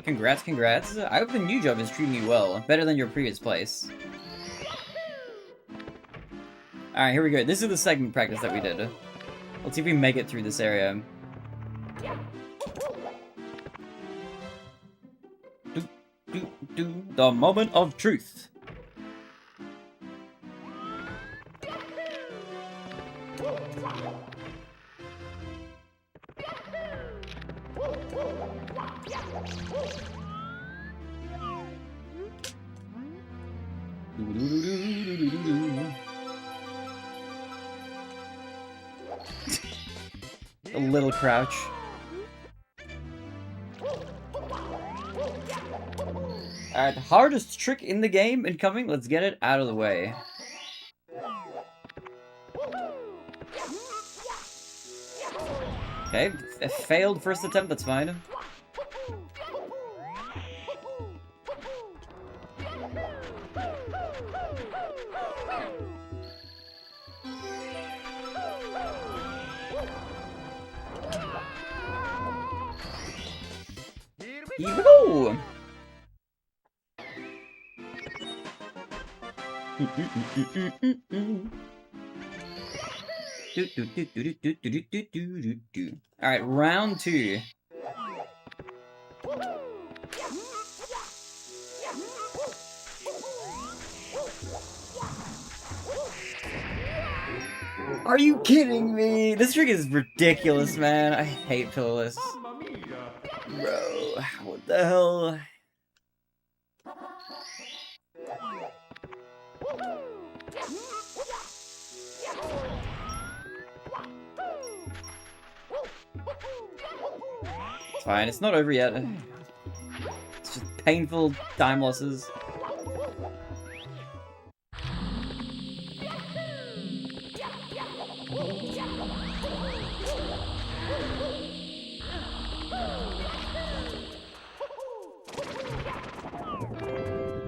Congrats, congrats. I hope the new job is treating you well. Better than your previous place. Alright, here we go. This is the segment practice that we did. Let's see if we make it through this area. The moment of truth. A little crouch. Alright, the hardest trick in the game incoming. Let's get it out of the way. Okay, a failed first attempt, that's fine. Here we go! Alright, round 2. Are you kidding me? This trick is ridiculous, man. I hate Pillowless. Mamma mia. Bro, what the hell? It's fine, it's not over yet. It's just painful time losses.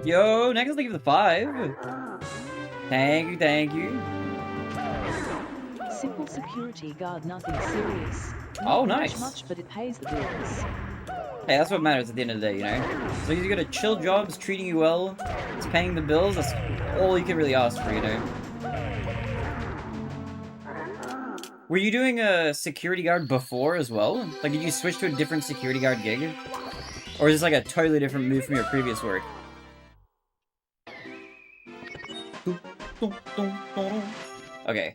Yo, next thing for the 5. Thank you, thank you. Simple security guard, nothing serious. Oh, Not nice. much, but it pays the bills. Hey, that's what matters at the end of the day, you know? So you got a chill job, it's treating you well, it's paying the bills, that's all you can really ask for, you know? Were you doing a security guard before as well? Like, did you switch to a different security guard gig? Or is this like a totally different move from your previous work? Okay.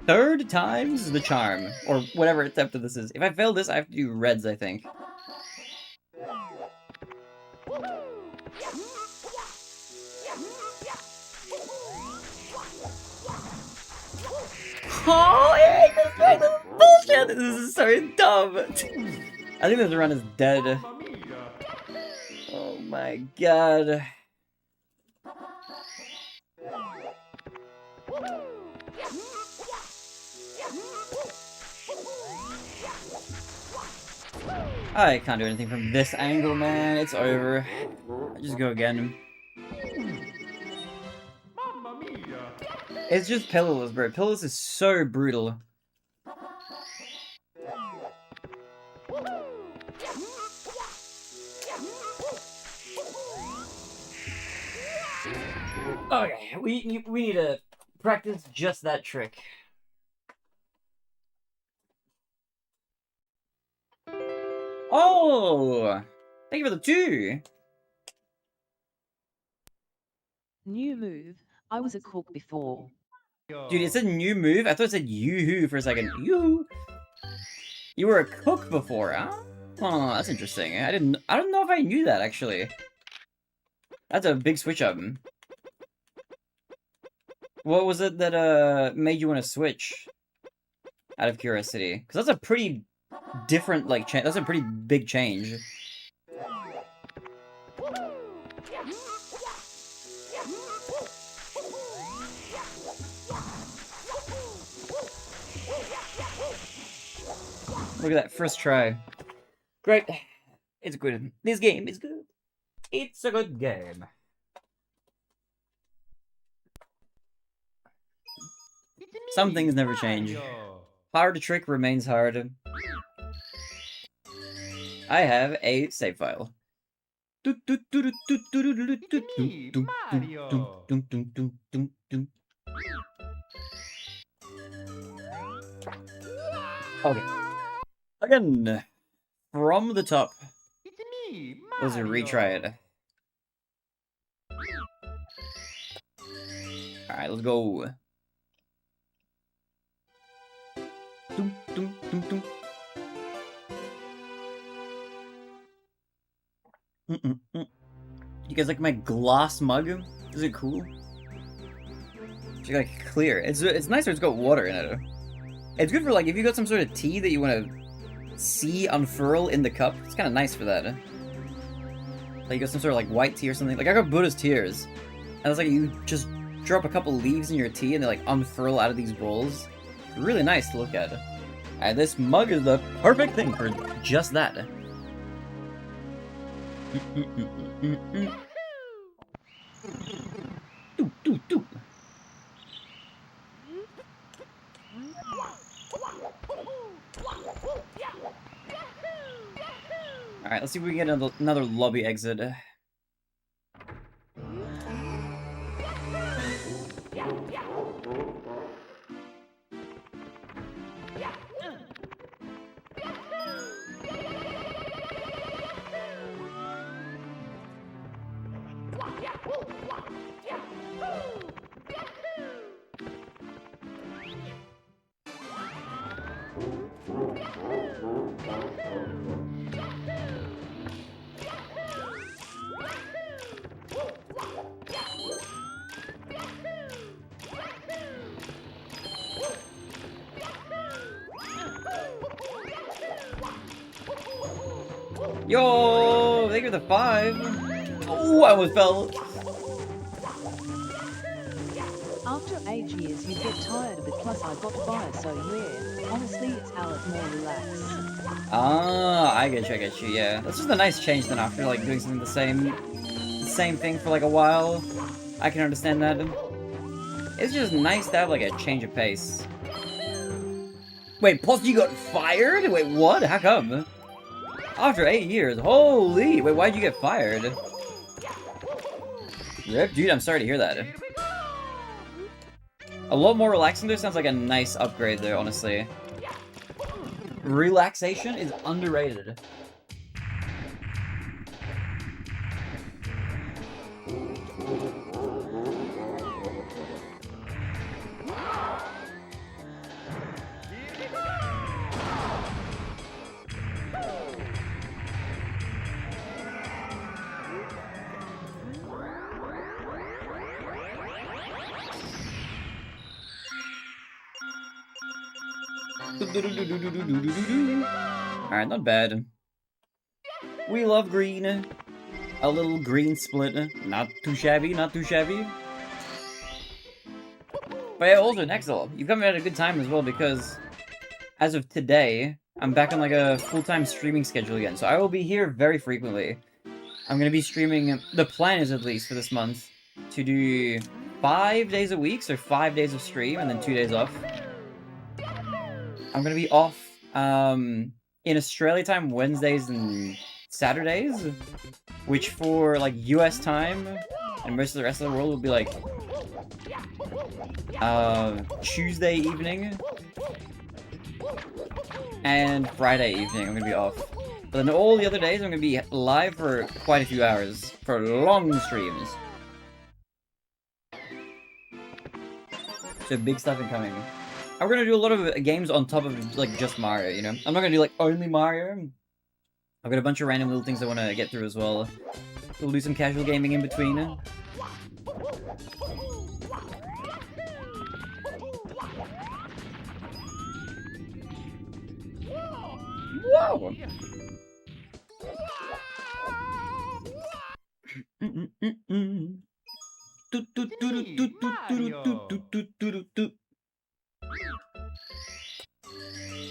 3rd time's the charm. Or whatever attempt this is. If I fail this, I have to do reds, I think. Oh, I hate this run. This is bullshit. This is so dumb. I think this run is dead. Mamma mia. Oh my god. I can't do anything from this angle, man. It's over. I just go again. Mamma mia. It's just Pillowless, bro. Pillowless is so brutal. Okay, we need to practice just that trick. Oh! Thank you for the 2! New move. I was a cook before. Dude, it said new move? I thought it said yoo-hoo for a second. Yoo-hoo! You were a cook before, huh? Oh, that's interesting. I don't know if I knew that, actually. That's a big switch up. What was it that, made you want to switch? Out of curiosity. Because that's a pretty different, like, that's a pretty big change. Look at that, first try. Great. It's good. This game is good. It's a good game. Some things never change. Hard trick remains hard. I have a save file. Okay. Again, from the top. Let's retry it. Alright, let's go. You guys like my gloss mug? Is it cool? It's like clear. It's nicer. It's got water in it. It's good for like if you got some sort of tea that you want to see unfurl in the cup. It's kind of nice for that. Like you got some sort of like white tea or something. Like I got Buddha's tears, and it's like you just drop a couple leaves in your tea and they like unfurl out of these bowls. Really nice to look at. And this mug is the perfect thing for just that. Alright, let's see if we can get another lobby exit. Yo, thank you for the 5. Oh, I almost fell. After 8 years you get tired of it, plus I got fire, so yeah, honestly it's out more relaxed. Ah, I get you, yeah. That's just a nice change then after like doing something the same thing for like a while. I can understand that. It's just nice to have like a change of pace. Wait, plus you got fired? Wait, what? How come? After 8 years, holy! Wait, why'd you get fired? Rip, dude, I'm sorry to hear that. A lot more relaxing there sounds like a nice upgrade there, honestly. Relaxation is underrated. Alright, not bad. We love green. A little green split. Not too shabby, not too shabby. But yeah, also, Nexel, you've come at a good time as well because as of today, I'm back on like a full-time streaming schedule again. So I will be here very frequently. I'm going to be streaming, the plan is at least for this month, to do 5 days a week, so 5 days of stream and then 2 days off. I'm going to be off in Australia time Wednesdays and Saturdays, which for like US time and most of the rest of the world will be like Tuesday evening and Friday evening. I'm going to be off. But then all the other days I'm going to be live for quite a few hours for long streams. So big stuff incoming. we're gonna do a lot of games on top of like just Mario, you know? I'm not gonna do like only Mario. I've got a bunch of random little things I want to get through as well. We'll do some casual gaming in between. Whoa!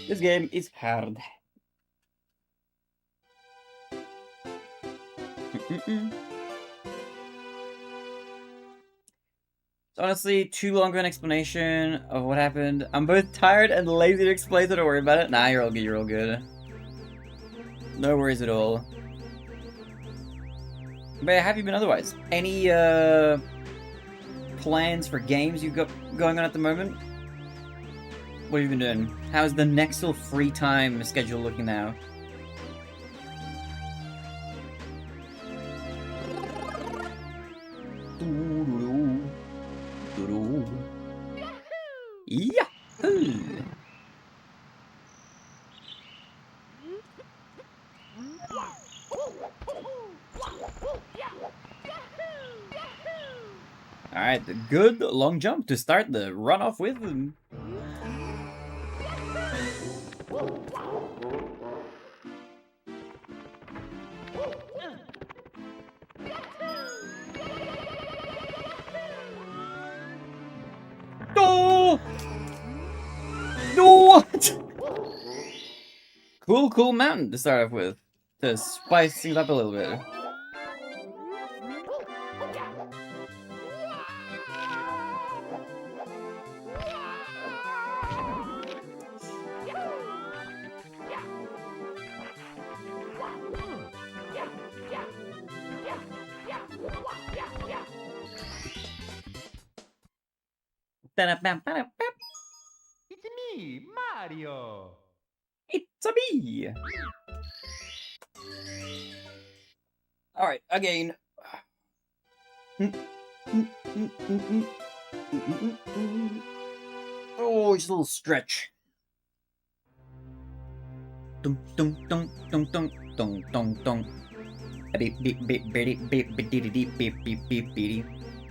This game is hard. It's honestly too long of an explanation of what happened. I'm both tired and lazy to explain, so don't worry about it. Nah, you're all good, you're all good. No worries at all. But how have you been otherwise? Any, plans for games you've got going on at the moment? What have you been doing? How's the next little free time schedule looking now? Yahoo! Alright, the good long jump to start the runoff with. No! No! What? Cool mountain to start off with. To spice things up a little bit. It's me, Mario. It's a me! Alright, again. Oh, just a little stretch. Dum dum dum dum dum dum dum dum.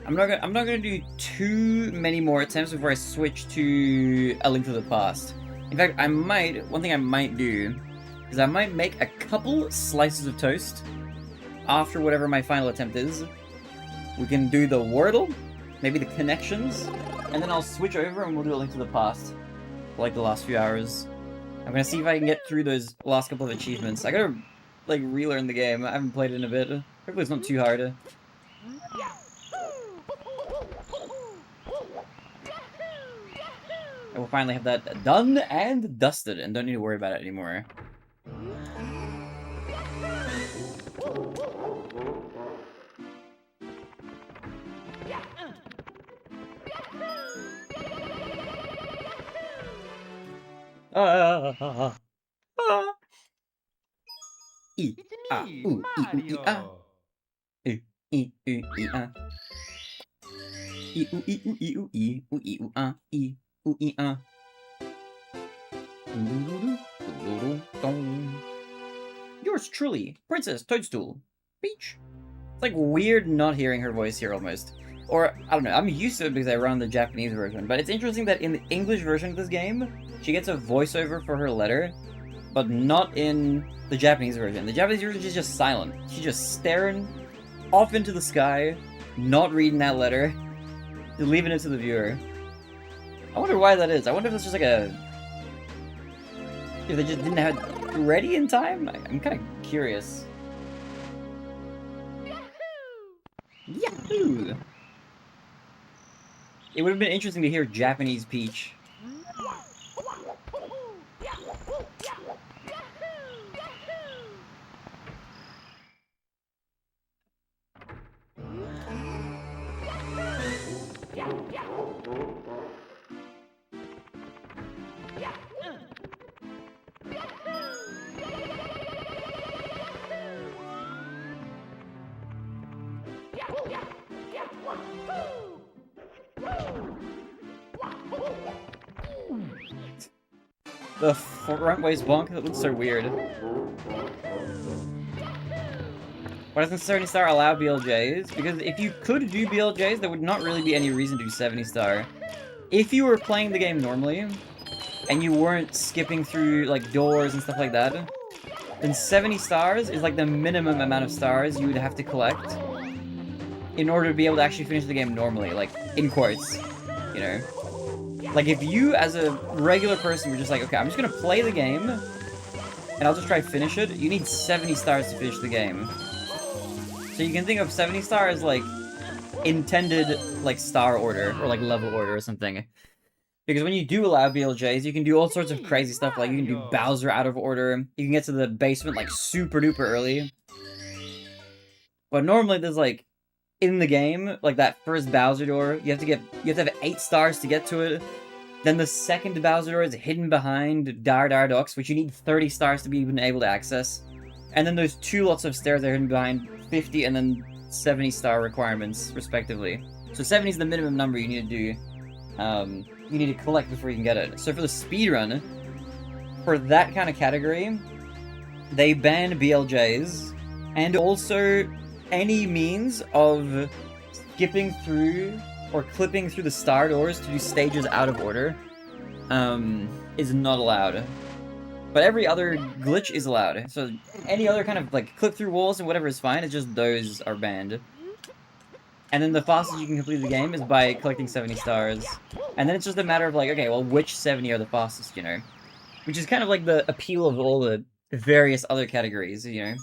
I'm not gonna do too many more attempts before I switch to A Link to the Past. In fact, one thing I might do is I might make a couple slices of toast after whatever my final attempt is. We can do the Wordle, maybe the connections, and then I'll switch over and we'll do A Link to the Past for like the last few hours. I'm gonna see if I can get through those last couple of achievements. I gotta like relearn the game. I haven't played it in a bit. Hopefully it's not too hard. I will finally have that done and dusted and don't need to worry about it anymore. It's me, Mario. Yours truly, Princess Toadstool. Peach. It's like weird not hearing her voice here almost. Or, I don't know, I'm used to it because I run the Japanese version, but it's interesting that in the English version of this game, she gets a voiceover for her letter, but not in the Japanese version. The Japanese version is just silent. She's just staring off into the sky, not reading that letter, leaving it to the viewer. I wonder why that is. I wonder if it's just like a... if they just didn't have it ready in time? I'm kind of curious. Yahoo! It would have been interesting to hear Japanese Peach. The front waist bonk, that looks so weird. Why doesn't 70 star allow BLJs? Because if you could do BLJs, there would not really be any reason to do 70 star. If you were playing the game normally, and you weren't skipping through, like, doors and stuff like that, then 70 stars is, like, the minimum amount of stars you would have to collect in order to be able to actually finish the game normally, like, in quotes, you know? Like, if you, as a regular person, were just like, okay, I'm just gonna play the game, and I'll just try to finish it, you need 70 stars to finish the game. So you can think of 70 stars like intended, like, star order, or, like, level order or something. Because when you do allow BLJs, you can do all sorts of crazy stuff, like, you can do Bowser out of order, you can get to the basement, like, super duper early. But normally there's, like, in the game, like, that first Bowser door, you have to have 8 stars to get to it. Then the second Bowser door is hidden behind Dar Docks, which you need 30 stars to be even able to access. And then those 2 lots of stairs that are hidden behind 50 and then 70 star requirements, respectively. So 70 is the minimum number you need to do. You need to collect before you can get it. So for the speedrun, for that kind of category, they ban BLJs, and also any means of skipping through or clipping through the star doors to do stages out of order is not allowed. But every other glitch is allowed. So any other kind of, like, clip through walls and whatever is fine, it's just those are banned. And then the fastest you can complete the game is by collecting 70 stars. And then it's just a matter of, like, okay, well, which 70 are the fastest, you know? Which is kind of like the appeal of all the various other categories, you know?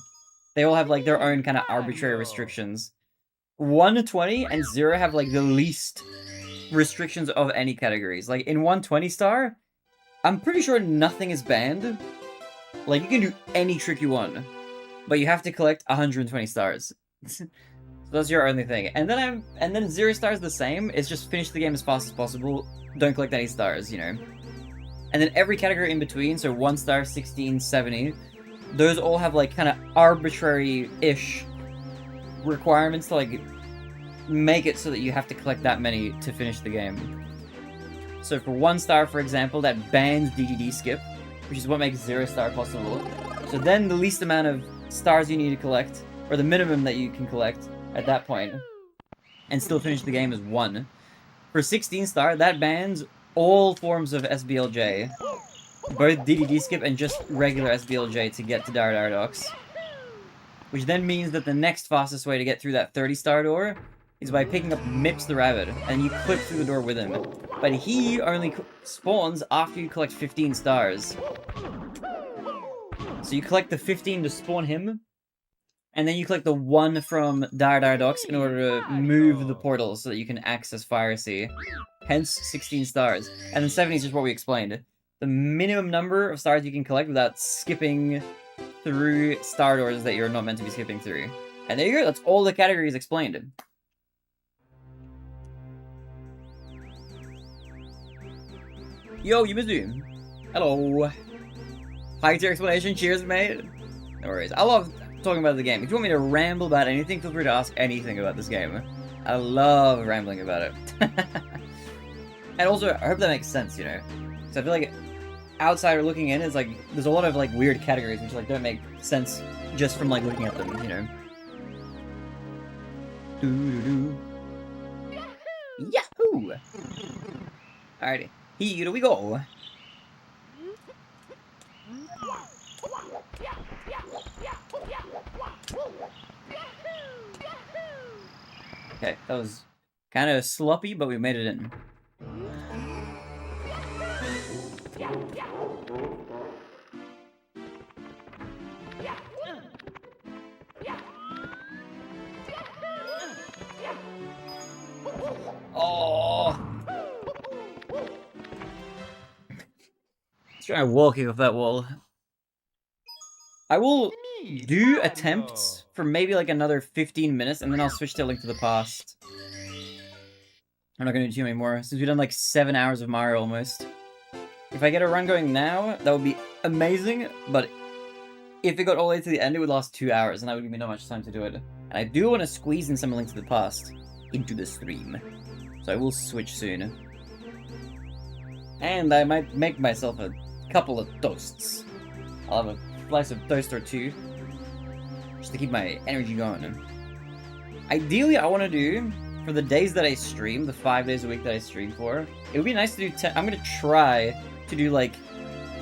They all have, like, their own kind of arbitrary restrictions. 120 and 0 have, like, the least restrictions of any categories. Like, in 120 star, I'm pretty sure nothing is banned. Like, you can do any trick you want, but you have to collect 120 stars. So that's your only thing. And then 0 stars the same. It's just finish the game as fast as possible. Don't collect any stars, you know. And then every category in between, so 1 star, 16, 70, those all have, like, kind of arbitrary-ish requirements to, like, make it so that you have to collect that many to finish the game. So for 1 star, for example, that bans DDD skip, which is what makes 0 star possible. So then the least amount of stars you need to collect, or the minimum that you can collect at that point, and still finish the game is 1. For 16 star, that bans all forms of SBLJ, both DDD skip and just regular SBLJ to get to Dar Docks. Which then means that the next fastest way to get through that 30 star door is by picking up Mips the Rabbit, and you clip through the door with him. But he only spawns after you collect 15 stars. So you collect the 15 to spawn him, and then you collect the 1 from Dar Docks in order to move the portal so that you can access Fire Sea. Hence 16 stars. And then 70 is just what we explained. The minimum number of stars you can collect without skipping through star doors that you're not meant to be skipping through. And there you go, that's all the categories explained. Yo, Yumizu. Hello. Hi to your explanation, cheers, mate. No worries. I love talking about the game. If you want me to ramble about anything, feel free to ask anything about this game. I love rambling about it. And also, I hope that makes sense, you know? Because I feel like outsider looking in is like, there's a lot of, like, weird categories which, like, don't make sense just from, like, looking at them, you know? Doo-doo-doo. Yahoo! Alrighty. Here we go. Okay, that was kind of sloppy, but we made it in. Oh! Let's try walking off that wall. I will do attempts for maybe like another 15 minutes, and then I'll switch to Link to the Past. I'm not going to do too many more, since we've done like 7 hours of Mario almost. If I get a run going now, that would be amazing, but if it got all the way to the end, it would last 2 hours, and that would give me not much time to do it. And I do want to squeeze in some Link to the Past into the stream, so I will switch soon. And I might make myself a couple of toasts. I'll have a slice of toast or two, just to keep my energy going. Ideally, I want to do, for the days that I stream, the 5 days a week that I stream for, it would be nice to do 10, I'm gonna try to do, like,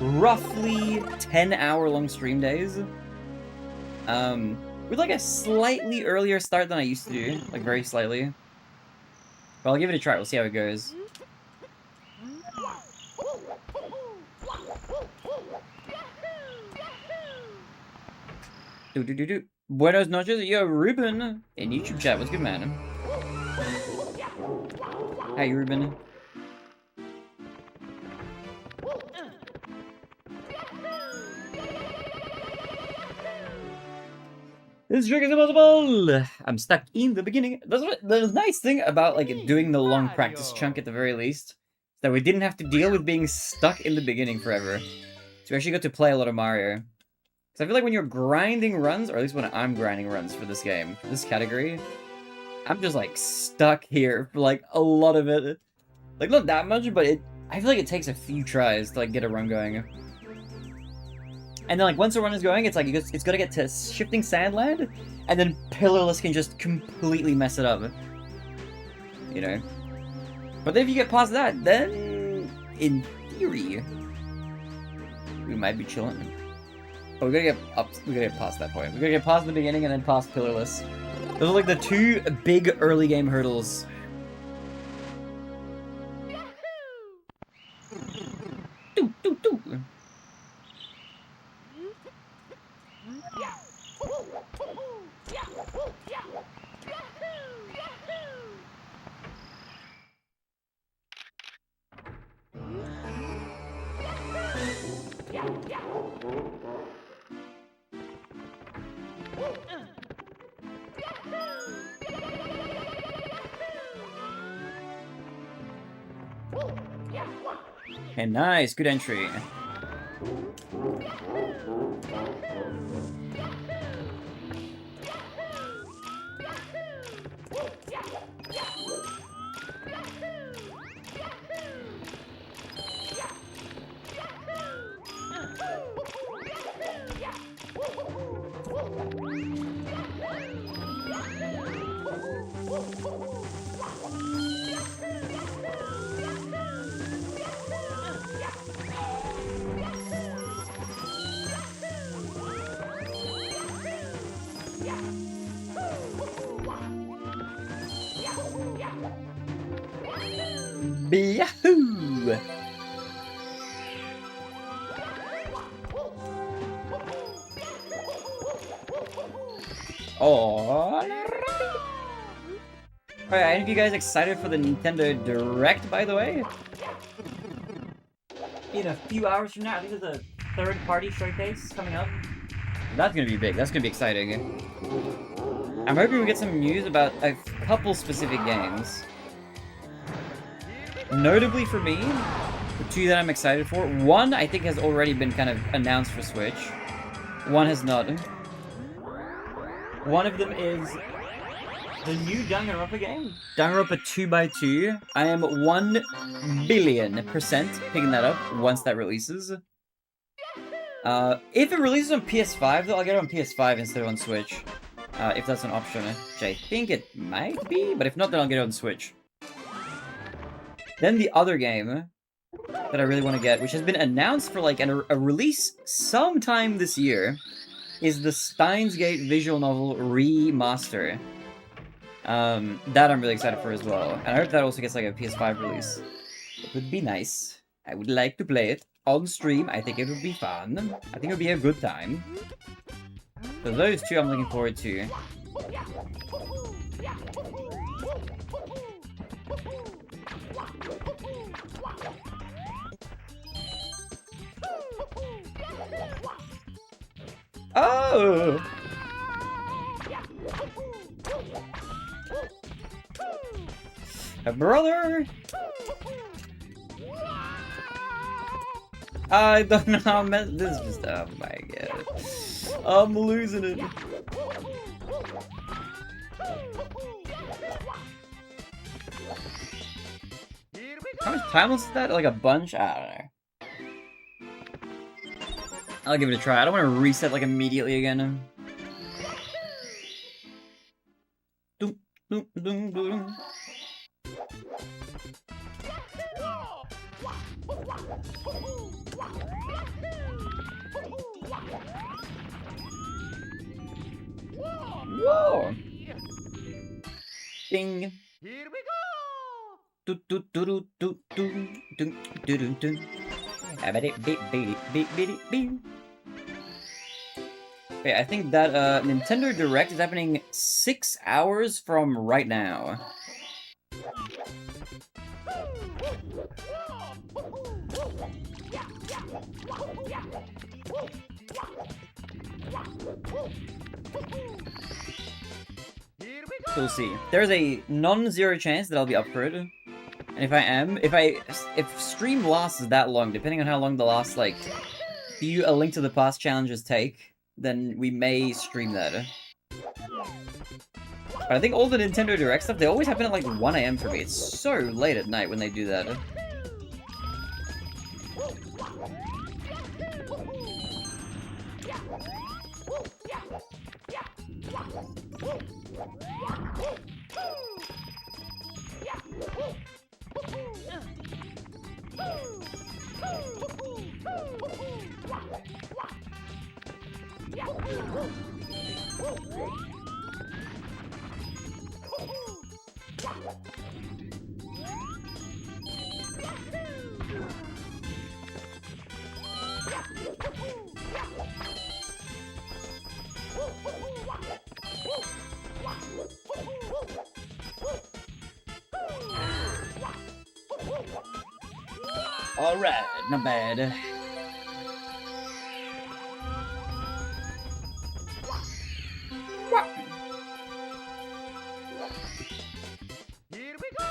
roughly 10-hour-long stream days. With, like, a slightly earlier start than I used to do, like, very slightly. But I'll give it a try, we'll see how it goes. Do. Buenos noches, yo, Ruben, in YouTube chat, what's good, man? Hi, Ruben. This trick is impossible! I'm stuck in the beginning. That's what the nice thing about, like, doing the long practice chunk at the very least, is that we didn't have to deal with being stuck in the beginning forever. So we actually got to play a lot of Mario. Because I feel like when you're grinding runs, or at least when I'm grinding runs for this game, for this category, I'm just, like, stuck here for, like, a lot of it. Like, not that much, but I feel like it takes a few tries to, like, get a run going. And then, like, once a run is going, it's like, it's gotta get to Shifting Sandland, and then Pillarless can just completely mess it up. You know? But then if you get past that, then, in theory, we might be chilling. But we gotta get past that point. We gotta get past the beginning and then past Pillarless. Those are, like, the two big early game hurdles. Do. Okay, nice, good entry. Yahoo! Oh. Alright, any of you guys excited for the Nintendo Direct, by the way? In a few hours from now, I think there's a third-party showcase coming up. That's gonna be big. That's gonna be exciting. I'm hoping we get some news about a couple specific games. Notably for me, the two that I'm excited for, one I think has already been kind of announced for Switch. One has not. One of them is the new Danganronpa game, Danganronpa 2x2. I am 1,000,000,000% picking that up once that releases. If it releases on PS5, though, I'll get it on PS5 instead of on Switch. If that's an option, which I think it might be, but if not, then I'll get it on Switch. Then the other game that I really want to get, which has been announced for like a release sometime this year, is the Steins Gate visual novel remaster. That I'm really excited for as well. And I hope that also gets like a PS5 release. It would be nice. I would like to play it on stream. I think it would be fun. I think it would be a good time. So those two I'm looking forward to. Oh! A brother! I don't know how this is just, oh my god. I'm losing it. How much time was that? Like a bunch? I don't know. I'll give it a try. I don't want to reset like immediately again. Doom, doom, doom, doom. Whoa! Ding. Here we go! Do do do do do do do do do do. Wait, I think that Nintendo Direct is happening 6 hours from right now. So we'll see. There's a non-zero chance that I'll be up for it. And if I am, if stream lasts that long, depending on how long the last, like, few A Link to the Past challenges take, then we may stream that. But I think all the Nintendo Direct stuff, they always happen at like 1 AM for me. It's so late at night when they do that. Alright, not bad. Here we go!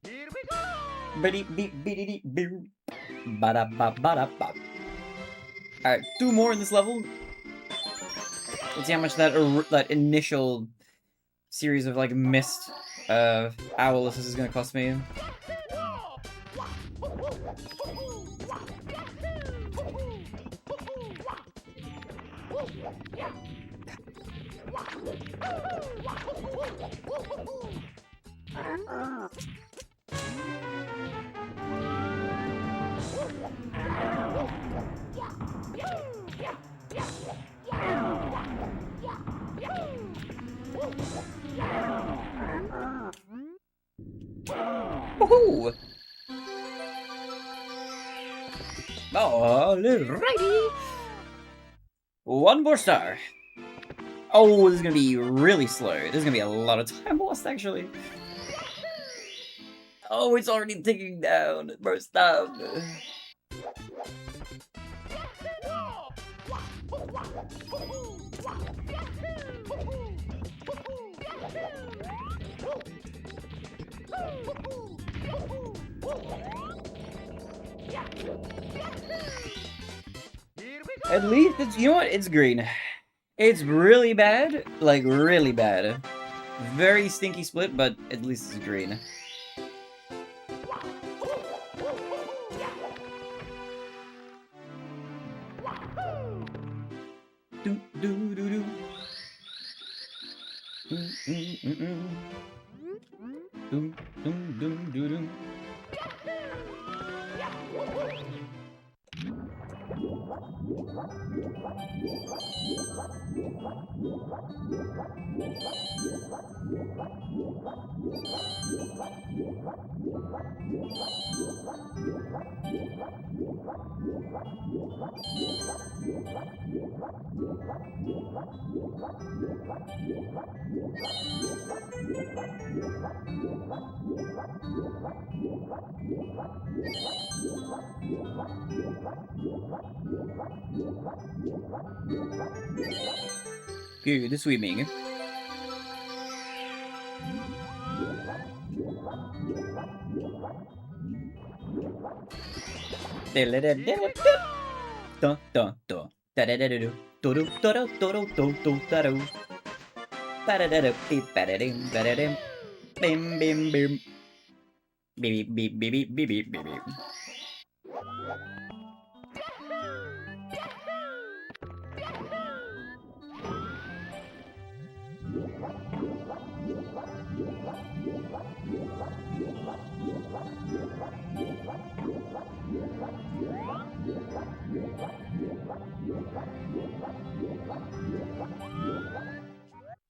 Here we go! Alright, 2 more in this level. Let's see how much that initial series of like missed owls is gonna cost me. Woohoo! Alrighty! 1 more star. Oh, this is gonna be really slow. This is gonna be a lot of time lost, actually. Oh, it's already ticking down. First up. At least it's, you know what? It's green. It's really bad. Like, really bad. Very stinky split, but at least it's green. Do do do do. Dum dum dum dum dum. Good swimming. Bim bim bim. Beep beep beep beep beep beep beep beep.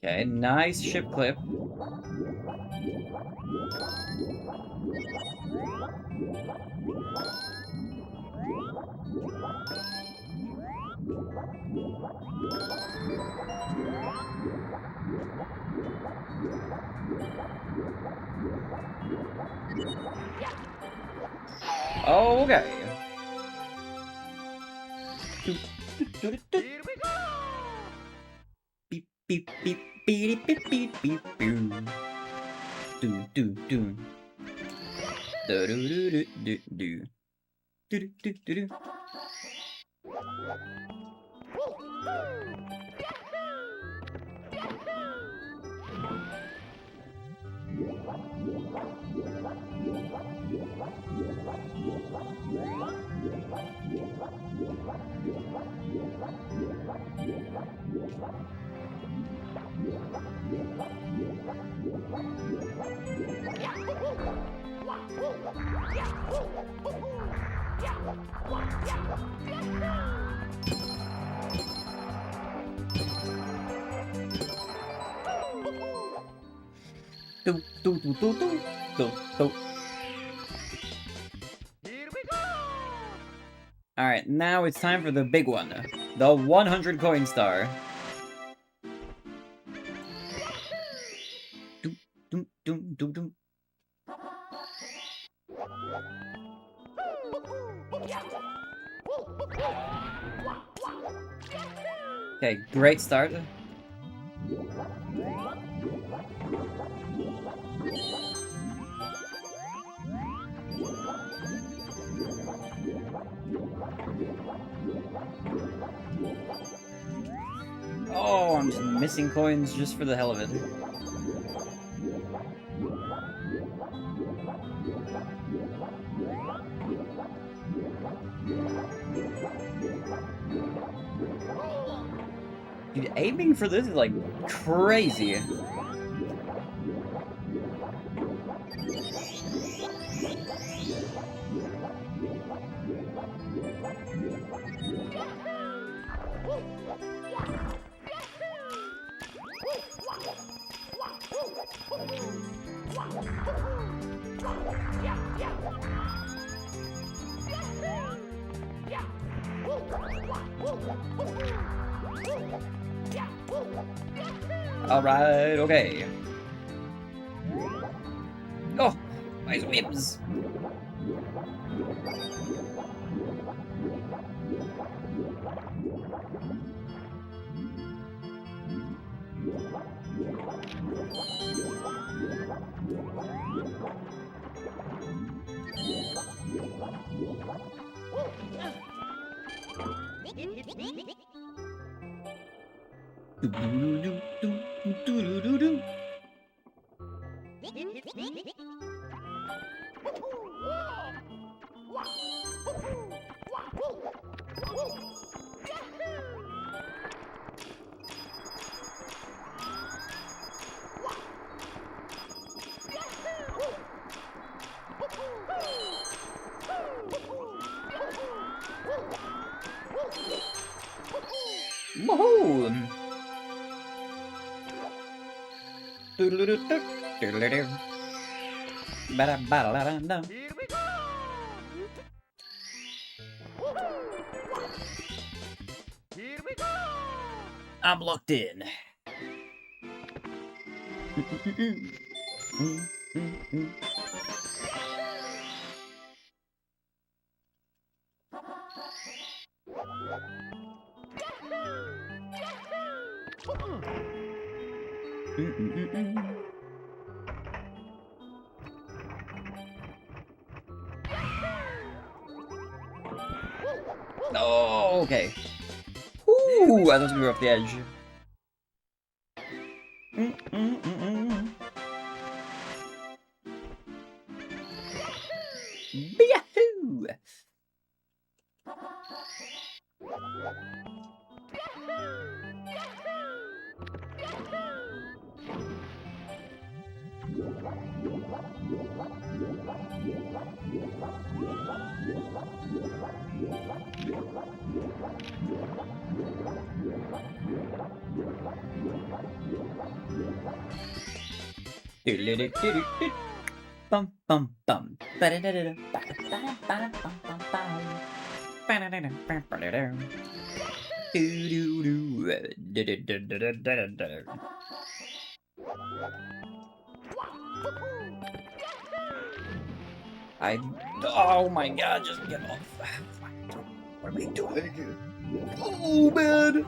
Okay, nice ship clip. Okay. Here we go! Beep beep beep beep beep beep beep beep. Do do do. Do do do do do do. Do do do do do. Do do do do do do do. Here we go! Alright, now it's time for the big one. The 100 coin star. Doom, doom, doom, doom, doom. Okay, great start. Oh, I'm just missing coins just for the hell of it. Dude, aiming for this is like crazy. Alright, okay. Oh, nice whips. Do-do-do-do-do-do-do-do-do. Woohoo! Do-do-do-do-do, do-do-do-do. Ba-da-ba-da-da-da. Here we go! Here we go! I'm locked in. Oh, okay. Ooh, I thought we were off the edge. Bum bum bum. Ba-da-da-da-da. Ba-da-ba-da-bum-bum-bum. Ba-da-da-da-bum-ba-da-da. Doo-doo-doo. Da-da-da-da-da-da-da. Oh my god, just get off. What am I doing? Oh man!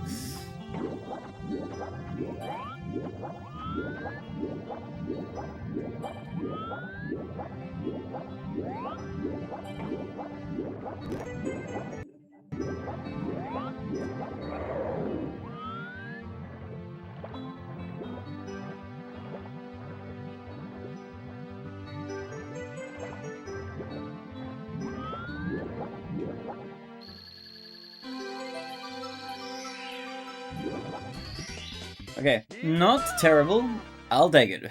Okay, not terrible. I'll take it.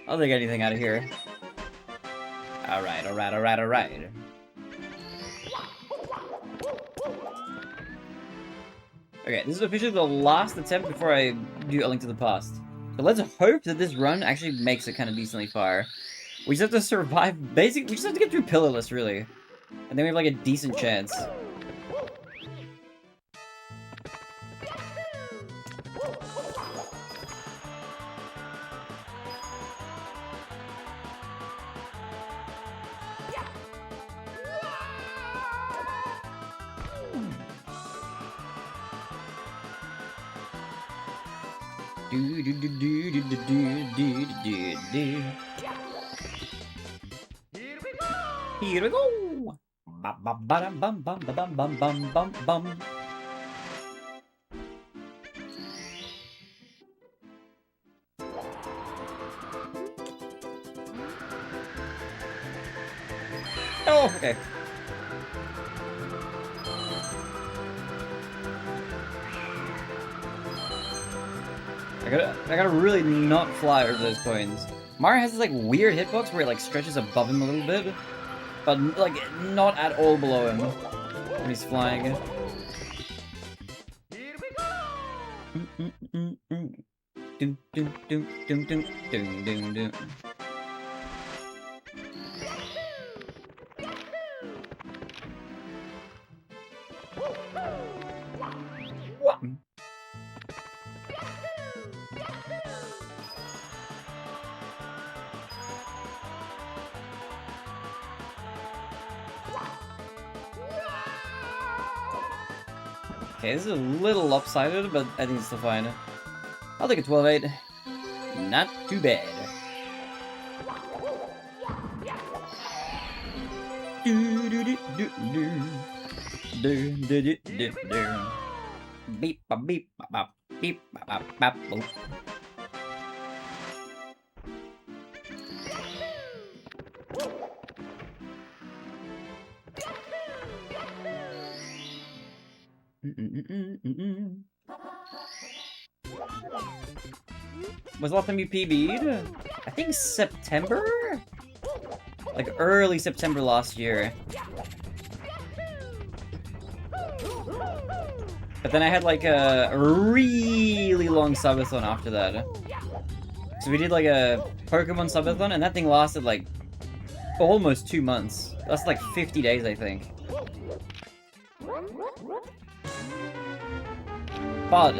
I'll take anything out of here. Alright, alright, alright, alright. Okay, this is officially the last attempt before I do A Link to the Past. So let's hope that this run actually makes it kind of decently far. We just have to survive, basically, we just have to get through Pillarless, really. And then we have like a decent chance. Do do do do do do do do do. Here we go. Ba ba ba bum bum ba bum bum bum bum bum. Oh, okay. I gotta really not fly over those coins. Mario has this like weird hitbox where it like stretches above him a little bit, but like not at all below him when he's flying. Here we go! Dum dum dum dum dum dum dum dum. What? Okay, this is a little lopsided, but I think it's still fine. I'll take a 12-8. Not too bad. Do do do do do. Do do do do do. Beep bop beep bop bop beep bop bop bop boop. Was the last time you PB'd? I think September? Like early September last year. But then I had like a really long subathon after that. So we did like a Pokemon subathon and that thing lasted like almost 2 months. That's like 50 days, I think. But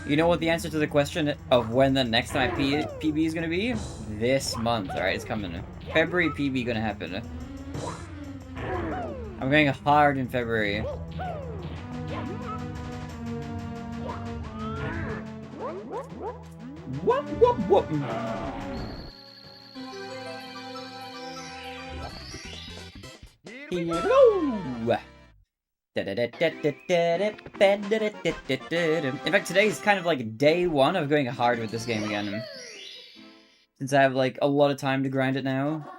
you know what the answer to the question of when the next time I PB is gonna be? This month, alright, it's coming. February PB gonna happen. I'm going hard in February. Whoop whoop whoop. Here we go. In fact, today is kind of like day one of going hard with this game again. Since I have like a lot of time to grind it now.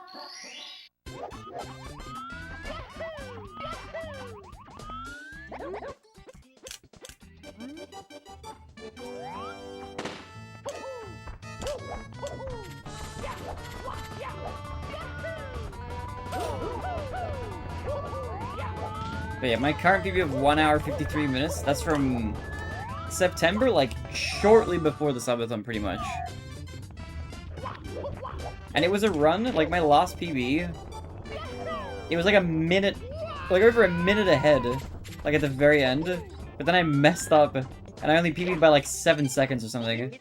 But yeah, my current PB of 1 hour 53 minutes. That's from September, like shortly before the subathon, pretty much. And it was a run, like my last PB. It was like a minute, like over a minute ahead, like at the very end. But then I messed up, and I only PB'd by like 7 seconds or something.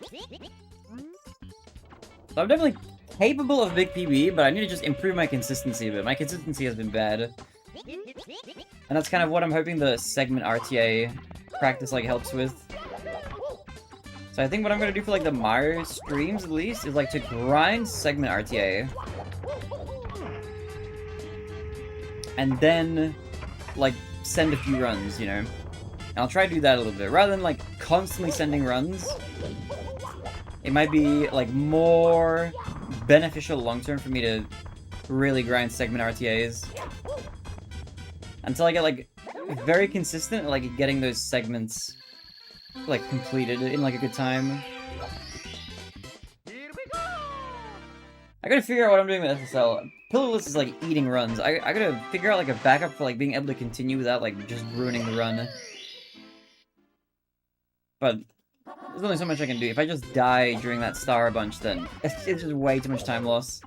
So I'm definitely capable of big PB, but I need to just improve my consistency a bit. My consistency has been bad. And that's kind of what I'm hoping the segment RTA practice like helps with. So I think what I'm gonna do for like the Mario streams at least is like to grind segment RTA. And then like send a few runs, you know? And I'll try to do that a little bit. Rather than like constantly sending runs, it might be like more beneficial long term for me to really grind segment RTAs. Until I get like very consistent at like getting those segments like completed in like a good time. I gotta figure out what I'm doing with SSL. Pillarless is like eating runs. I gotta figure out like a backup for like being able to continue without like just ruining the run. But there's only so much I can do. If I just die during that star bunch, then it's just way too much time loss.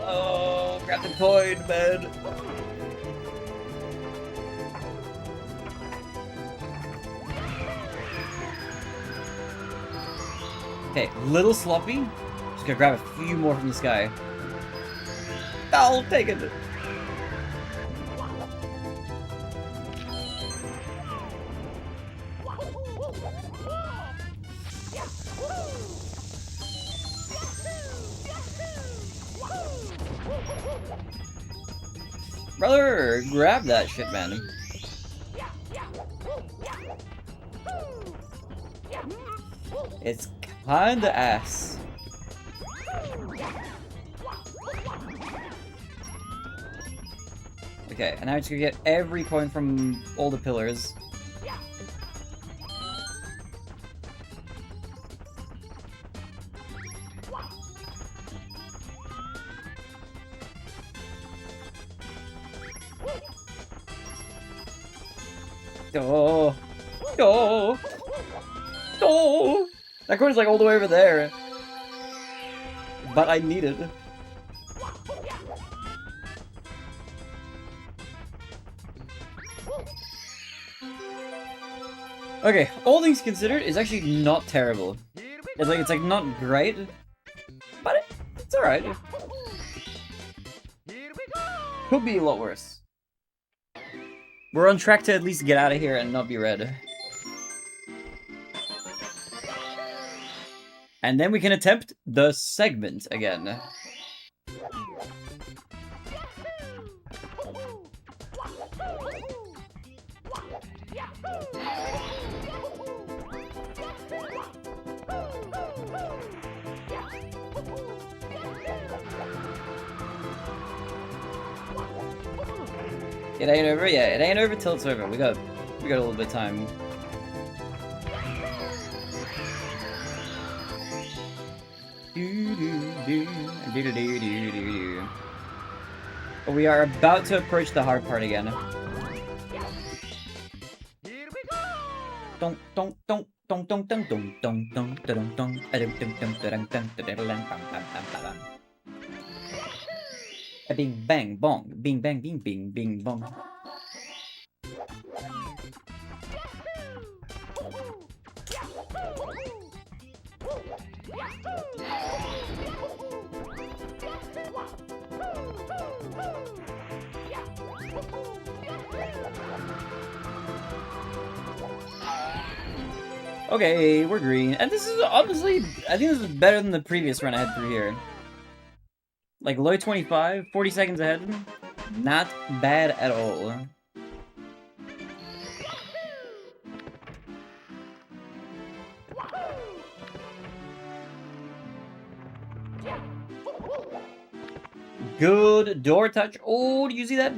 Oh, grab the coin, man. Okay, little sloppy. Just gonna grab a few more from the sky. I'll take it. Brother, grab that shit, man. It's kinda ass. Okay, and now I'm just gonna get every coin from all the pillars. Oh, oh, oh! That coin's like all the way over there. But I need it. Okay, all things considered, it's actually not terrible. It's like not great, but it's alright. Could be a lot worse. We're on track to at least get out of here and not be red. And then we can attempt the segment again. It ain't over? Yeah, it ain't over till it's over. We got a little bit of time. We are about to approach the hard part again. Dong dong dong dong dong dong dong dong dong dong dong dong. A bing bang bong, bing bang bing bing bing bong. Okay, we're green. And this is honestly, I think this is better than the previous run I had through here. Like low 25, 40 seconds ahead. Not bad at all. Good door touch. Oh, do you see that?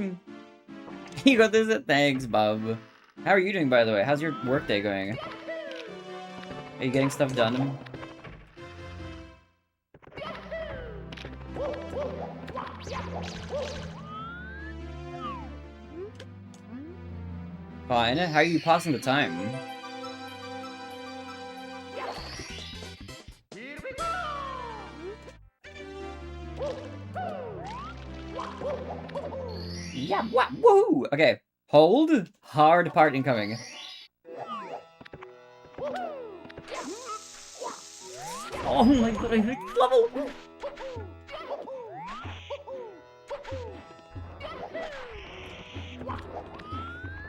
You got this. Thanks, Bob. How are you doing, by the way? How's your workday going? Are you getting stuff done? Fine. How are you passing the time? Yeah, what? Woo! Okay, hold. Hard part incoming. Oh my god, I hit level!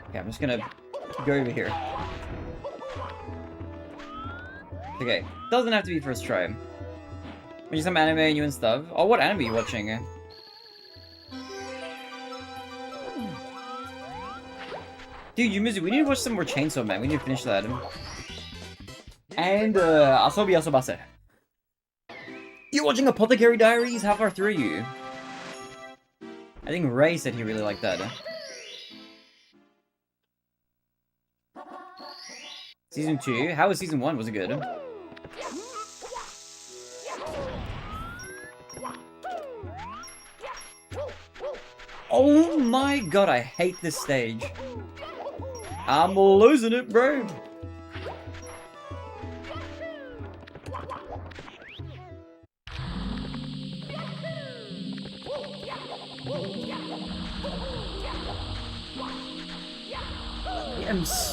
Okay, I'm just gonna go over here. Okay, doesn't have to be first try. Maybe some anime new and stuff. Oh, what anime are you watching? Dude, Yumizu, we need to watch some more Chainsaw Man. We need to finish that. And, Asobi Asobase. You watching Apothecary Diaries? How far through are you? I think Ray said he really liked that. Season 2? How was Season 1? Was it good? Oh my god, I hate this stage. I'm losing it, bro.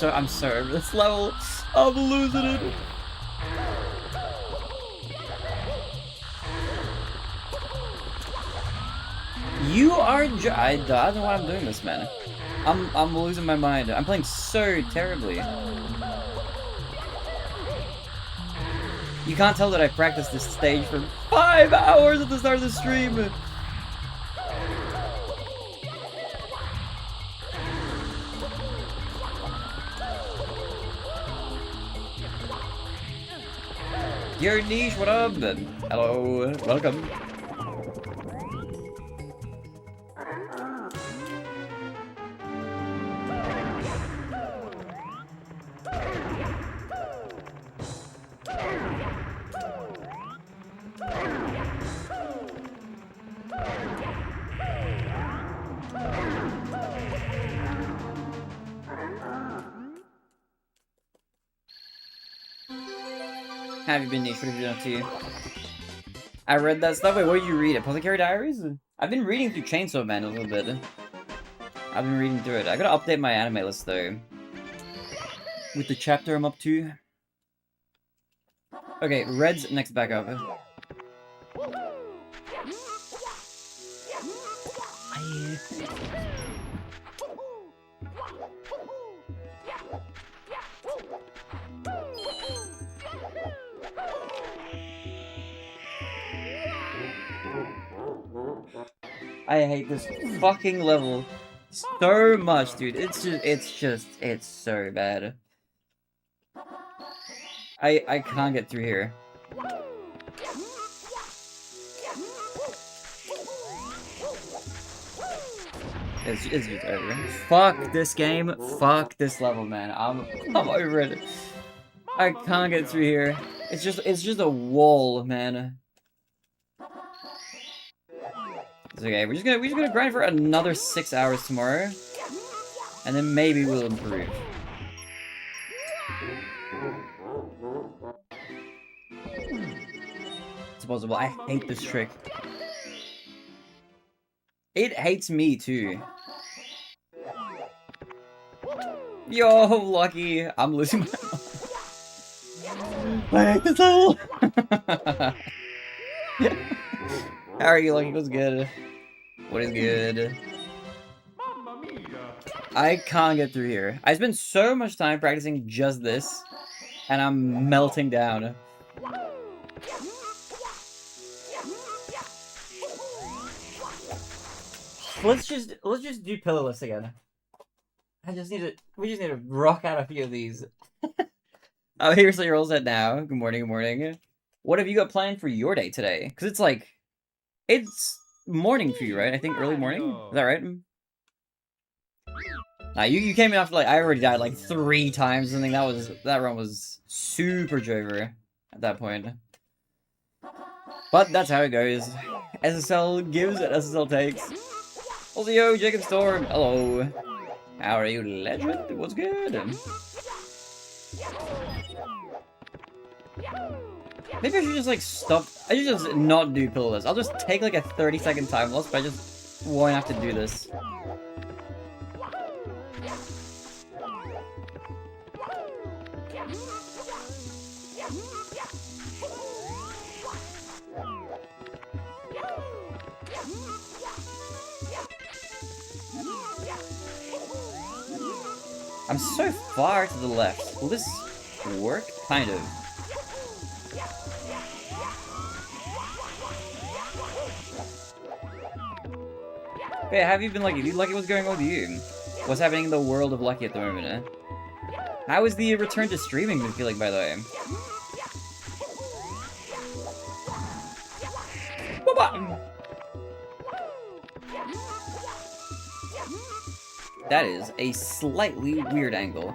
I'm so over this level. I'm losing it. You are I don't know why I'm doing this, man. I'm losing my mind. I'm playing so terribly. You can't tell that I practiced this stage for 5 hours at the start of the stream. Your niche, what up? Hello, welcome. Have you been niche? What have you done to you? I read that stuff. Wait, what did you read? Apothecary Diaries? I've been reading through Chainsaw Man a little bit. I've been reading through it. I gotta update my anime list though. With the chapter I'm up to. Okay, Red's next back up. I hate this fucking level so much, dude. It's so bad. I can't get through here. It's just over. Fuck this game. Fuck this level, man. I'm over it. I can't get through here. It's just a wall, man. It's okay. We're just gonna grind for another 6 hours tomorrow, and then maybe we'll improve. It's possible. I hate this trick. It hates me too. Yo, Lucky. I'm losing my mind. I hate this level. How are you, Lucky? What's good? What is good? I can't get through here. I spent so much time practicing just this, and I'm melting down. Let's just do pillarless again. We just need to rock out a few of these. Oh, here's your rolls at now. Good morning, good morning. What have you got planned for your day today? Because it's like, it's morning for you, right? I think early morning? Is that right? Nah, you came in after like, I already died like 3 times or something. That run was super drover at that point. But that's how it goes. SSL gives and SSL takes. Also, yo, Jacob Storm, hello. How are you, legend? What's good? Maybe I should just like stop. I should just not do pillarless. I'll just take like a 30-second time loss, but I just won't have to do this. I'm so far to the left. Will this work? Kind of. Hey, have you been Lucky? Lucky, what's going on with you? What's happening in the world of Lucky at the moment, eh? How is the return to streaming been feeling, by the way? That is a slightly weird angle.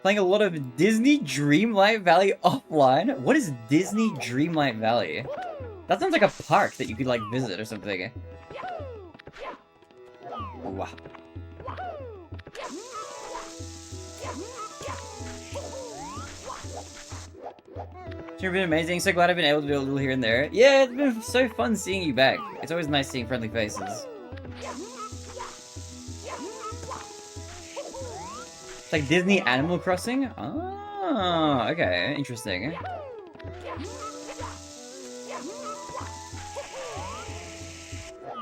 Playing a lot of Disney Dreamlight Valley offline? What is Disney Dreamlight Valley? That sounds like a park that you could like visit or something. Wow. It's been amazing. So glad I've been able to do a little here and there. Yeah, it's been so fun seeing you back. It's always nice seeing friendly faces. It's like Disney Animal Crossing? Oh, okay. Interesting.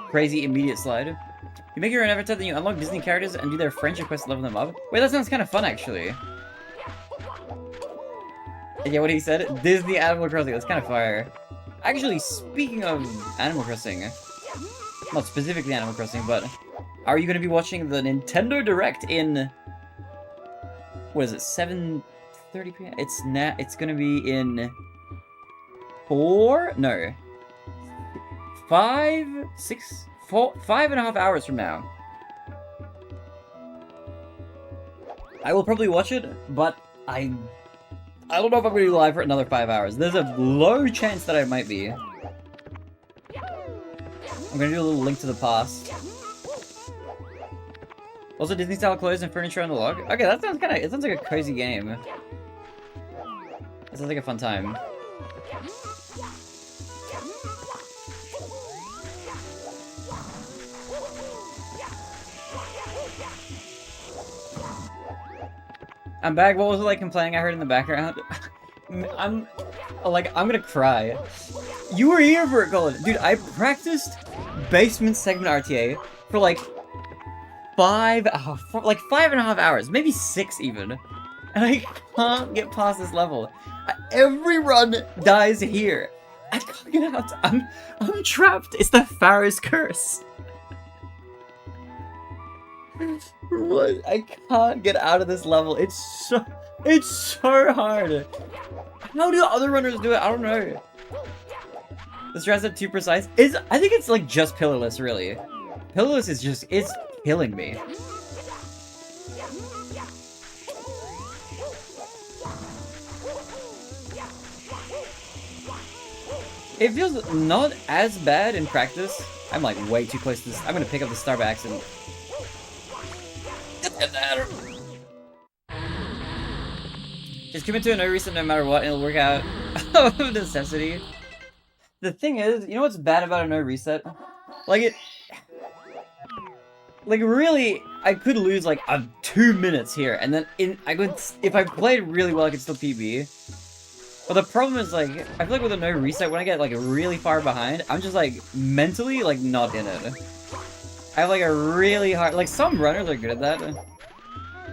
Crazy immediate slide. You make your own avatar, then you unlock Disney characters and do their friendship quests to level them up. Wait, that sounds kind of fun, actually. Yeah, what he said? Disney Animal Crossing. That's kind of fire. Actually, speaking of Animal Crossing, not specifically Animal Crossing, but are you going to be watching the Nintendo Direct in, what is it, 7:30 p.m.? It's going to be in 5.5 hours from now. I will probably watch it, but I don't know if I'm going to be live for another 5 hours. There's a low chance that I might be. I'm going to do a little Link to the Past. Also, Disney-style clothes and furniture on the log. Okay, that sounds kind of... It sounds like a cozy game. That sounds like a fun time. I'm back. What was it like playing? I heard in the background. I'm gonna cry. You were here for it, Colin. Dude, I practiced basement segment RTA for like 5.5 hours, maybe 6 even. And I can't get past this level. Every run dies here. I can't get out. I'm trapped. It's the Pharaoh's curse. What? I can't get out of this level. It's so hard. How do other runners do it? I don't know. The strats are too precise. I think it's like just pillarless, really. Pillarless is just, it's killing me. It feels not as bad in practice. I'm like way too close to this. I'm gonna pick up the star by accident. Get there! Just commit to a no reset no matter what, and it'll work out of necessity. The thing is, you know what's bad about a no reset? Like really, I could lose like 2 minutes here, and then if I played really well, I could still PB. But the problem is, like, I feel like with a no reset, when I get like really far behind, I'm just like mentally like not in it. I have like a really hard, like some runners are good at that.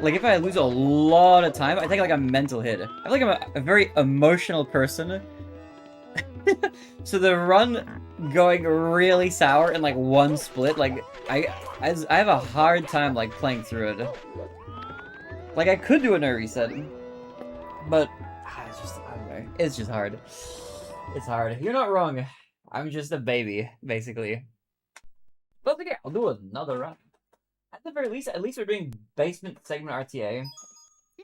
Like if I lose a lot of time, I take like a mental hit. I feel like I'm a very emotional person. So the run going really sour in like one split, like I have a hard time like playing through it. Like I could do a no reset, but it's just, I don't know. It's just hard. It's hard. You're not wrong. I'm just a baby, basically. But okay, I'll do another run. At the very least, we're doing basement segment RTA.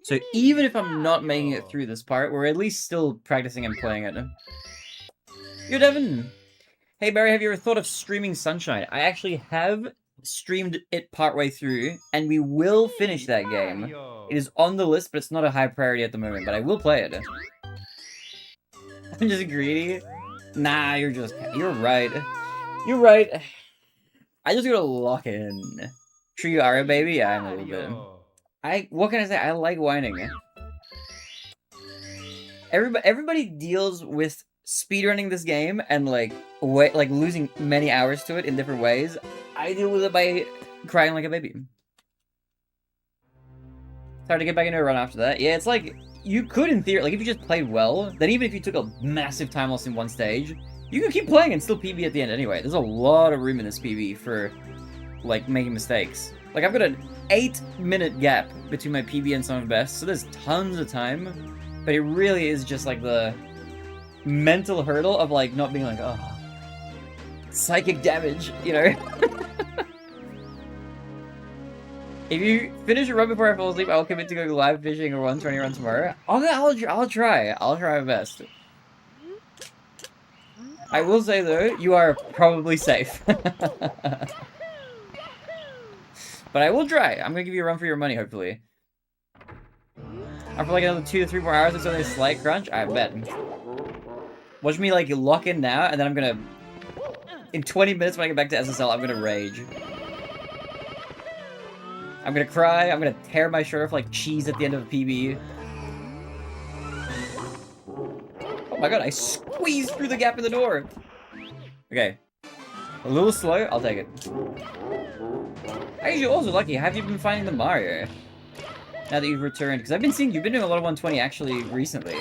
So even if I'm not making it through this part, we're at least still practicing and playing it. Yo, Devin! Hey, Barry, have you ever thought of streaming Sunshine? I actually have streamed it partway through, and we will finish that game. It is on the list, but it's not a high priority at the moment, but I will play it. I'm just greedy? Nah, you're right. You're right. I just gotta lock in. True you are a baby? Yeah, I'm a little bit. What can I say? I like whining. Everybody deals with speedrunning this game and like losing many hours to it in different ways. I deal with it by crying like a baby. It's hard to get back into a run after that. Yeah, it's like you could in theory, like if you just played well, then even if you took a massive time loss in one stage, you could keep playing and still PB at the end anyway. There's a lot of room in this PB for like making mistakes. Like I've got an 8-minute gap between my PB and some of best, so there's tons of time. But it really is just like the mental hurdle of like not being like, oh, psychic damage, you know? If you finish a run before I fall asleep, I'll commit to going live fishing or 120 run tomorrow. I'll try. I'll try my best. I will say though, you are probably safe. But I will try. I'm gonna give you a run for your money, hopefully. After like another 2 to 3 more hours, it's only a slight crunch. I bet. Watch me like lock in now, and then I'm gonna. In 20 minutes when I get back to SSL, I'm gonna rage. I'm gonna cry. I'm gonna tear my shirt off like cheese at the end of a PB. Oh my god! I squeezed through the gap in the door. Okay. A little slow. I'll take it. Actually, also lucky. Have you been finding the Mario? Now that you've returned, because I've been seeing you've been doing a lot of 120 actually recently.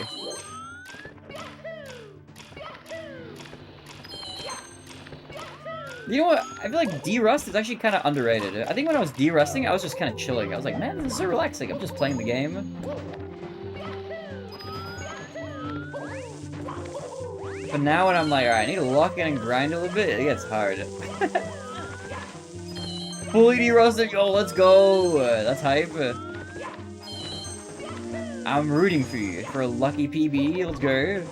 You know what? I feel like D-Rust is actually kind of underrated. I think when I was D-Rusting, I was just kind of chilling. I was like, man, this is so relaxing. I'm just playing the game. But now when I'm like, alright, I need to lock in and grind a little bit, it gets hard. Fully D-Rusting, yo, let's go! That's hype. I'm rooting for you for a lucky PB. Let's go.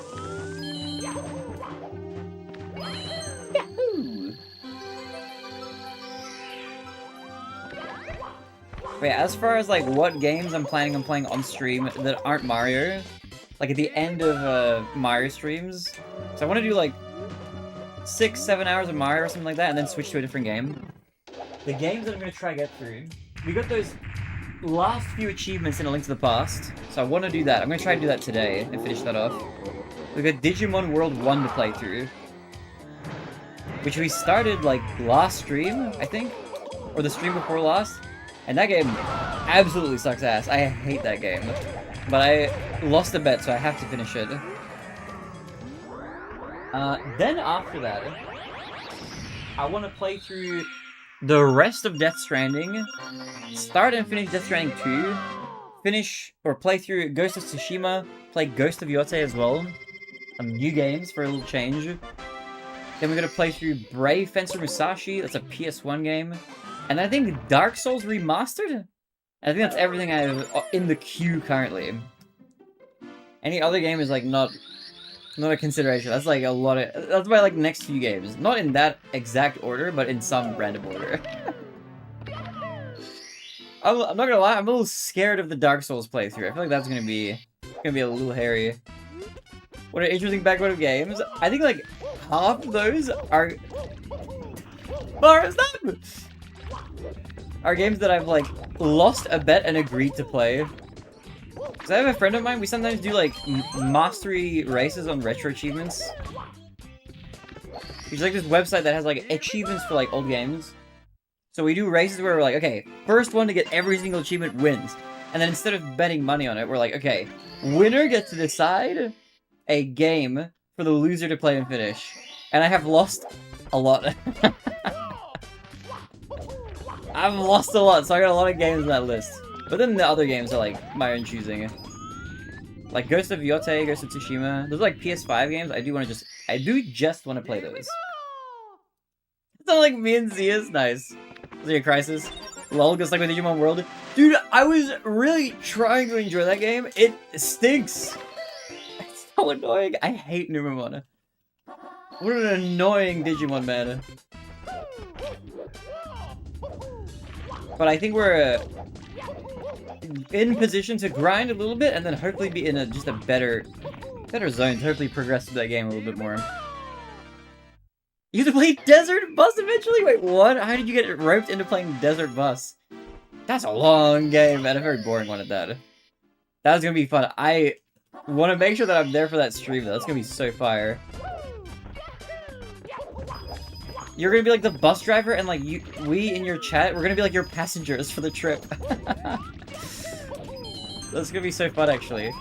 Yahoo! Wait, as far as like what games I'm planning on playing on stream that aren't Mario, like at the end of Mario streams, so I want to do like 6-7 hours of Mario or something like that, and then switch to a different game. The games that I'm gonna try to get through, we got those last few achievements in A Link to the Past, so I want to do that. I'm going to try to do that today and finish that off. We've got Digimon World 1 to play through, which we started like last stream, I think, or the stream before last, and that game absolutely sucks ass. I hate that game, but I lost a bet, so I have to finish it. Then after that, I want to play through the rest of Death Stranding, start and finish Death Stranding 2, finish or play through Ghost of Tsushima, play Ghost of Yotei as well, some new games for a little change. Then we're going to play through Brave Fencer Musashi, that's a PS1 game, and I think Dark Souls Remastered? I think that's everything I have in the queue currently. Any other game is like not Not a consideration. That's like a lot of. That's my like next few games. Not in that exact order, but in some random order. I'm not gonna lie. I'm a little scared of the Dark Souls playthrough. I feel like that's gonna be a little hairy. What an interesting background of games. I think like half of those are. Mara, stop! Are games that I've like lost a bet and agreed to play. Cause I have a friend of mine. We sometimes do like mastery races on retro achievements. There's like this website that has like achievements for like old games. So we do races where we're like, okay, first one to get every single achievement wins. And then instead of betting money on it, we're like, okay, winner gets to decide a game for the loser to play and finish. And I have lost a lot. I've lost a lot, so I got a lot of games on that list. But then the other games are like my own choosing. Like Ghost of Yote, Ghost of Tsushima. Those are like PS5 games. I do just want to play those. It's not like me and Zia's. Nice. Is it a Crisis? Lol, just like with Digimon World. Dude, I was really trying to enjoy that game. It stinks. It's so annoying. I hate Numemon. What an annoying Digimon, man. But I think we're in position to grind a little bit and then hopefully be in just a better zone to hopefully progress through that game a little bit more. You have to play Desert Bus eventually? Wait, what? How did you get roped into playing Desert Bus? That's a long game and a very boring one at that. That's gonna be fun. I want to make sure that I'm there for that stream though. That's gonna be so fire. You're gonna be like the bus driver and like we in your chat, we're gonna be like your passengers for the trip. That's gonna be so fun actually.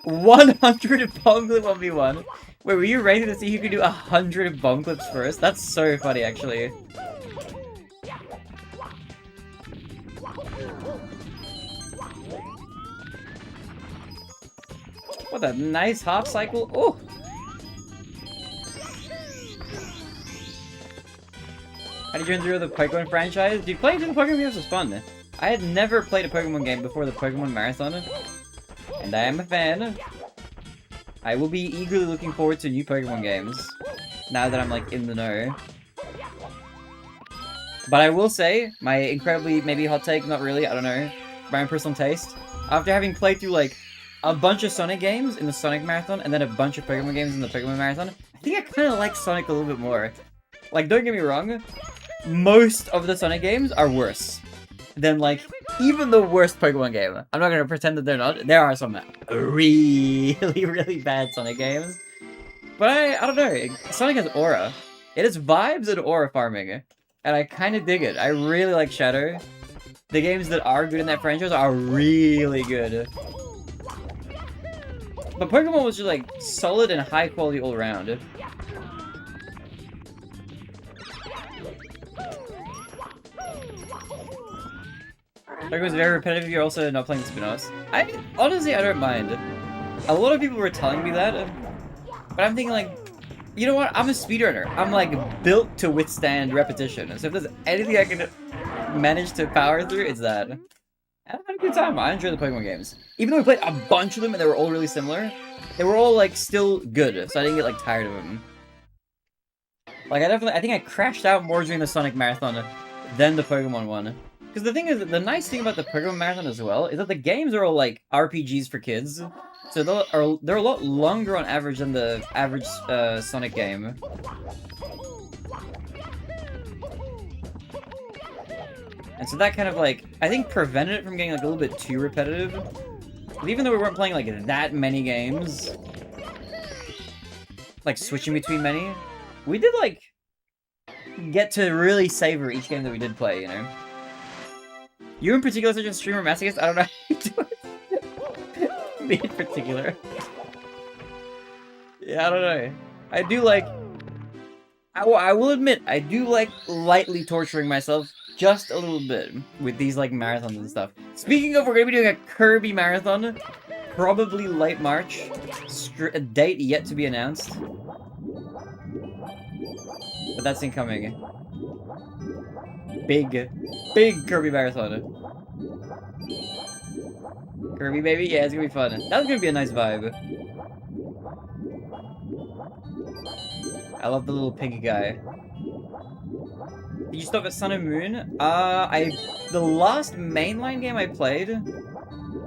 $100 bomb clip 1v1. Wait, were you ready to see who could do 100 bomb clips first? That's so funny, actually. What a nice half cycle. Oh! How did you enjoy the Pokemon franchise? Dude, playing through the Pokemon games was fun. I had never played a Pokemon game before the Pokemon Marathon. And I am a fan. I will be eagerly looking forward to new Pokemon games. Now that I'm like in the know. But I will say, my incredibly, maybe hot take, not really, I don't know. My own personal taste. After having played through like a bunch of Sonic games in the Sonic Marathon and then a bunch of Pokemon games in the Pokemon Marathon, I think I kind of like Sonic a little bit more. Like, don't get me wrong, most of the Sonic games are worse than like even the worst Pokemon game. I'm not gonna pretend that they're not. There are some really, really bad Sonic games. But I don't know. Sonic has aura. It has vibes and aura farming. And I kind of dig it. I really like Shadow. The games that are good in that franchise are really good. But Pokemon was just like solid and high quality all around. Pokemon's very repetitive, you're also not playing the spin-offs. Honestly, I don't mind. A lot of people were telling me that, but I'm thinking like, you know what, I'm a speedrunner. I'm like built to withstand repetition, so if there's anything I can manage to power through, it's that. And I had a good time. I enjoy the Pokemon games. Even though we played a bunch of them and they were all really similar, they were all like still good, so I didn't get like tired of them. Like I think I crashed out more during the Sonic Marathon than the Pokemon one. Because the thing is, the nice thing about the Pokemon Marathon as well is that the games are all like RPGs for kids, so they're a lot longer on average than the average Sonic game. And so that kind of like, I think prevented it from getting like a little bit too repetitive. But even though we weren't playing like that many games, like switching between many, we did like get to really savor each game that we did play, you know? You in particular such a streamer masochist? I don't know how you do it. Me in particular. Yeah, I don't know. I do like... I will admit, I do like lightly torturing myself just a little bit with these like marathons and stuff. Speaking of, we're going to be doing a Kirby marathon. Probably late March. A date yet to be announced. But that's incoming. Big Kirby marathon. Kirby, baby? Yeah, it's gonna be fun. That's gonna be a nice vibe. I love the little piggy guy. Did you stop at Sun and Moon? The last mainline game I played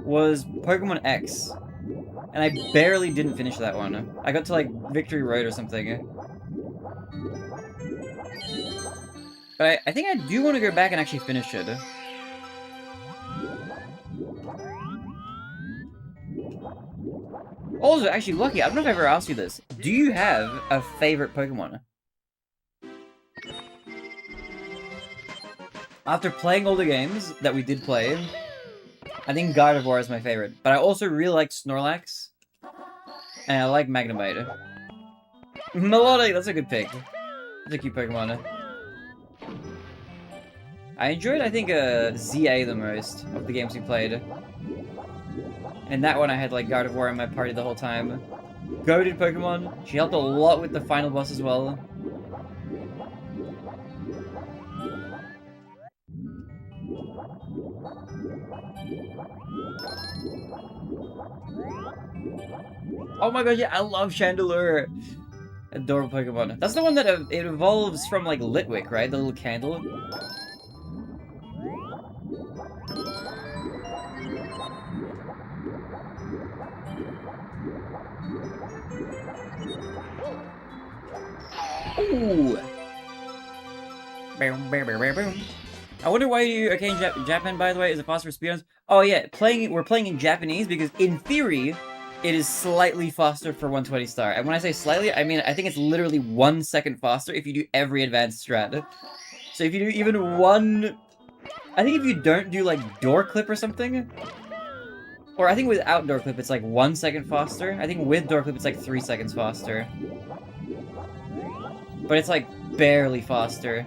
was Pokemon X. And I barely didn't finish that one. I got to, like, Victory Road or something. But I think I do want to go back and actually finish it. Also, actually, Lucky, I don't know if I ever asked you this. Do you have a favorite Pokemon? After playing all the games that we did play, I think Gardevoir is my favorite. But I also really like Snorlax. And I like Magnemite. Melodic, that's a good pick. That's a cute Pokemon. I enjoyed, I think, ZA the most of the games we played. And that one I had, like, Gardevoir in my party the whole time. Goated Pokemon. She helped a lot with the final boss as well. Oh my god, yeah, I love Chandelure! Adorable Pokemon. That's the one that it evolves from, like, Litwick, right? The little candle. Ooh! I wonder why you... Okay, in Japan, by the way, is it faster for speedruns? Oh yeah, we're playing in Japanese because, in theory, it is slightly faster for 120 star. And when I say slightly, I mean I think it's literally 1 second faster if you do every advanced strat. So if you do even one... I think if you don't do, like, door clip or something... Or I think without door clip it's like 1 second faster. I think with door clip it's like 3 seconds faster. But it's like barely faster.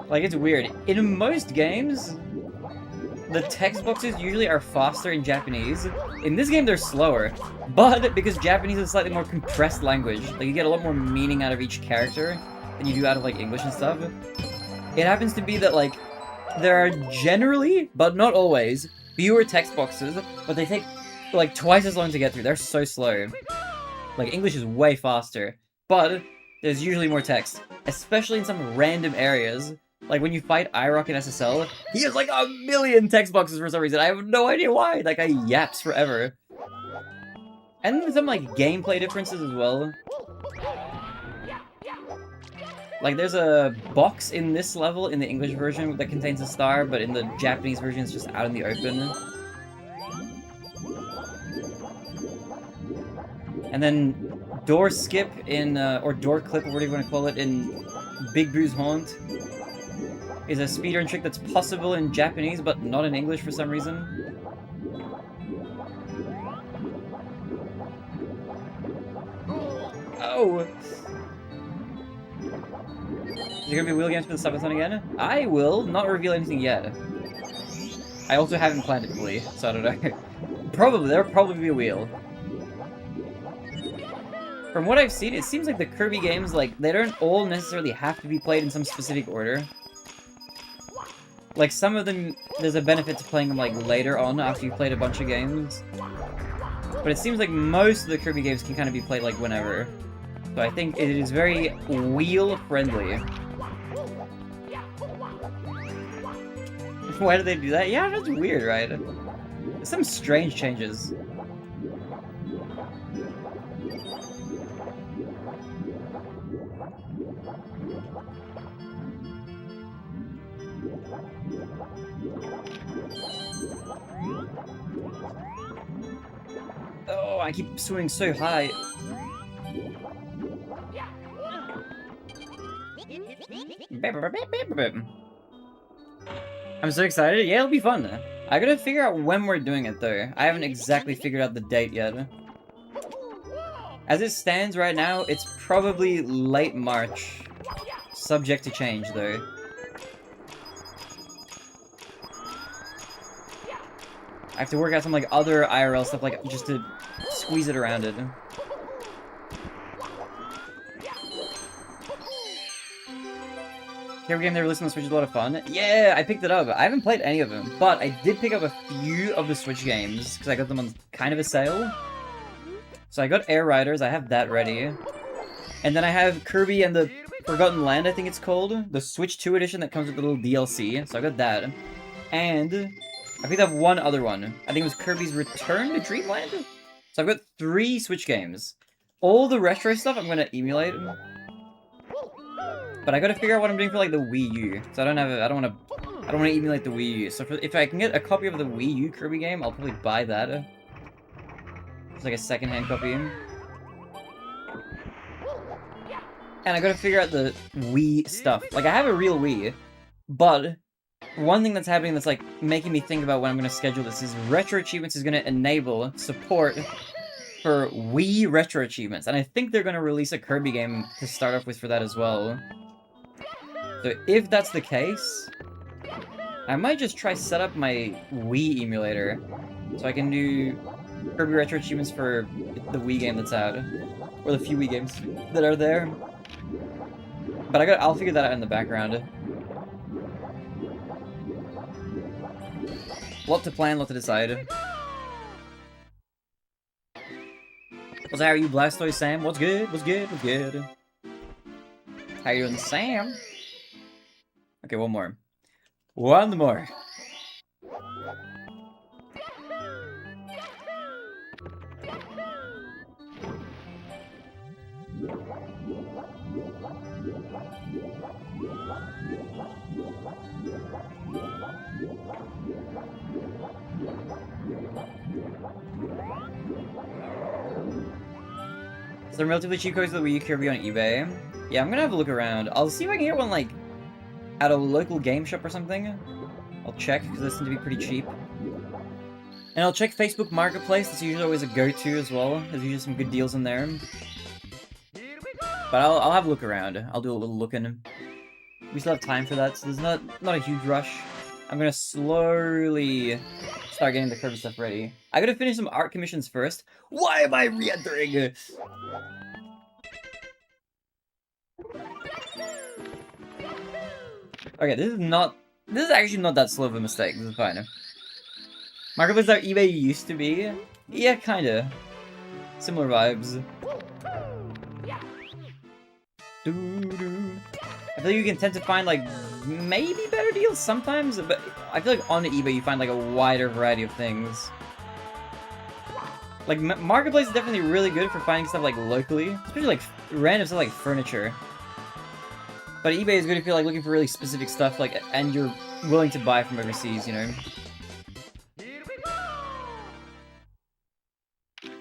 Like, it's weird. In most games, the text boxes usually are faster in Japanese. In this game, they're slower. But because Japanese is a slightly more compressed language, like, you get a lot more meaning out of each character than you do out of, like, English and stuff. It happens to be that, like, there are generally, but not always, fewer text boxes, but they take, like, twice as long to get through. They're so slow. Like, English is way faster, but there's usually more text, especially in some random areas. Like, when you fight IROC in SSL, he has, like, 1,000,000 text boxes for some reason. I have no idea why. That guy yaps forever. And there's some, like, gameplay differences as well. Like, there's a box in this level in the English version that contains a star, but in the Japanese version it's just out in the open. And then door skip in, or door clip, or whatever you want to call it, in Big Boo's Haunt is a speedrun trick that's possible in Japanese, but not in English for some reason. Oh! Is there gonna be wheel games for the subathon again? I will not reveal anything yet. I also haven't planned it fully, so I don't know. There'll probably be a wheel. From what I've seen, it seems like the Kirby games, like, they don't all necessarily have to be played in some specific order. Like, some of them, there's a benefit to playing them, like, later on after you've played a bunch of games. But it seems like most of the Kirby games can kind of be played, like, whenever. So I think it is very wheel-friendly. Why do they do that? Yeah, that's weird, right? There's some strange changes. Oh, I keep swimming so high. I'm so excited. Yeah, it'll be fun. I gotta figure out when we're doing it, though. I haven't exactly figured out the date yet. As it stands right now, it's probably late March. Subject to change, though. I have to work out some, like, other IRL stuff, like, just to squeeze it around it. Kirby game they released on the Switch is a lot of fun. Yeah, I picked it up. I haven't played any of them, but I did pick up a few of the Switch games because I got them on kind of a sale. So I got Air Riders, I have that ready. And then I have Kirby and the Forgotten Land, I think it's called. The Switch 2 edition that comes with the little DLC. So I got that. And I picked up one other one. I think it was Kirby's Return to Dreamland? So I've got 3 Switch games. All the retro stuff I'm gonna emulate. But I gotta figure out what I'm doing for like the Wii U. So I don't wanna emulate the Wii U. So if I can get a copy of the Wii U Kirby game, I'll probably buy that. It's like a secondhand copy. And I gotta figure out the Wii stuff. Like, I have a real Wii, but one thing that's happening that's, like, making me think about when I'm gonna schedule this is Retro Achievements is gonna enable support for Wii Retro Achievements. And I think they're gonna release a Kirby game to start off with for that as well. So if that's the case, I might just try set up my Wii emulator so I can do Kirby Retro Achievements for the Wii game that's out. Or the few Wii games that are there. But I'll figure that out in the background. Lot to plan, lot to decide. What's how are you, Blastoise Sam? What's good? What's good? What's good? How you doing, Sam? Okay, one more. One more. Some relatively cheap codes that we Kirby on eBay. Yeah, I'm gonna have a look around. I'll see if I can get one, like, at a local game shop or something. I'll check, because they seem to be pretty cheap. And I'll check Facebook Marketplace. That's usually always a go-to as well. There's usually some good deals in there. But I'll have a look around. I'll do a little looking. We still have time for that, so there's not a huge rush. I'm gonna slowly start getting the Kirby stuff ready. I gotta finish some art commissions first. Why am I re-entering? Okay, this is actually not that slow of a mistake. This is fine. Marketplace is how eBay used to be. Yeah, kinda. Similar vibes. I feel like you can tend to find, like, maybe better deals sometimes, but I feel like on eBay you find, like, a wider variety of things. Like, Marketplace is definitely really good for finding stuff, like, locally. Especially, like, random stuff like furniture. But eBay is good if you're, like, looking for really specific stuff, like, and you're willing to buy from overseas, you know?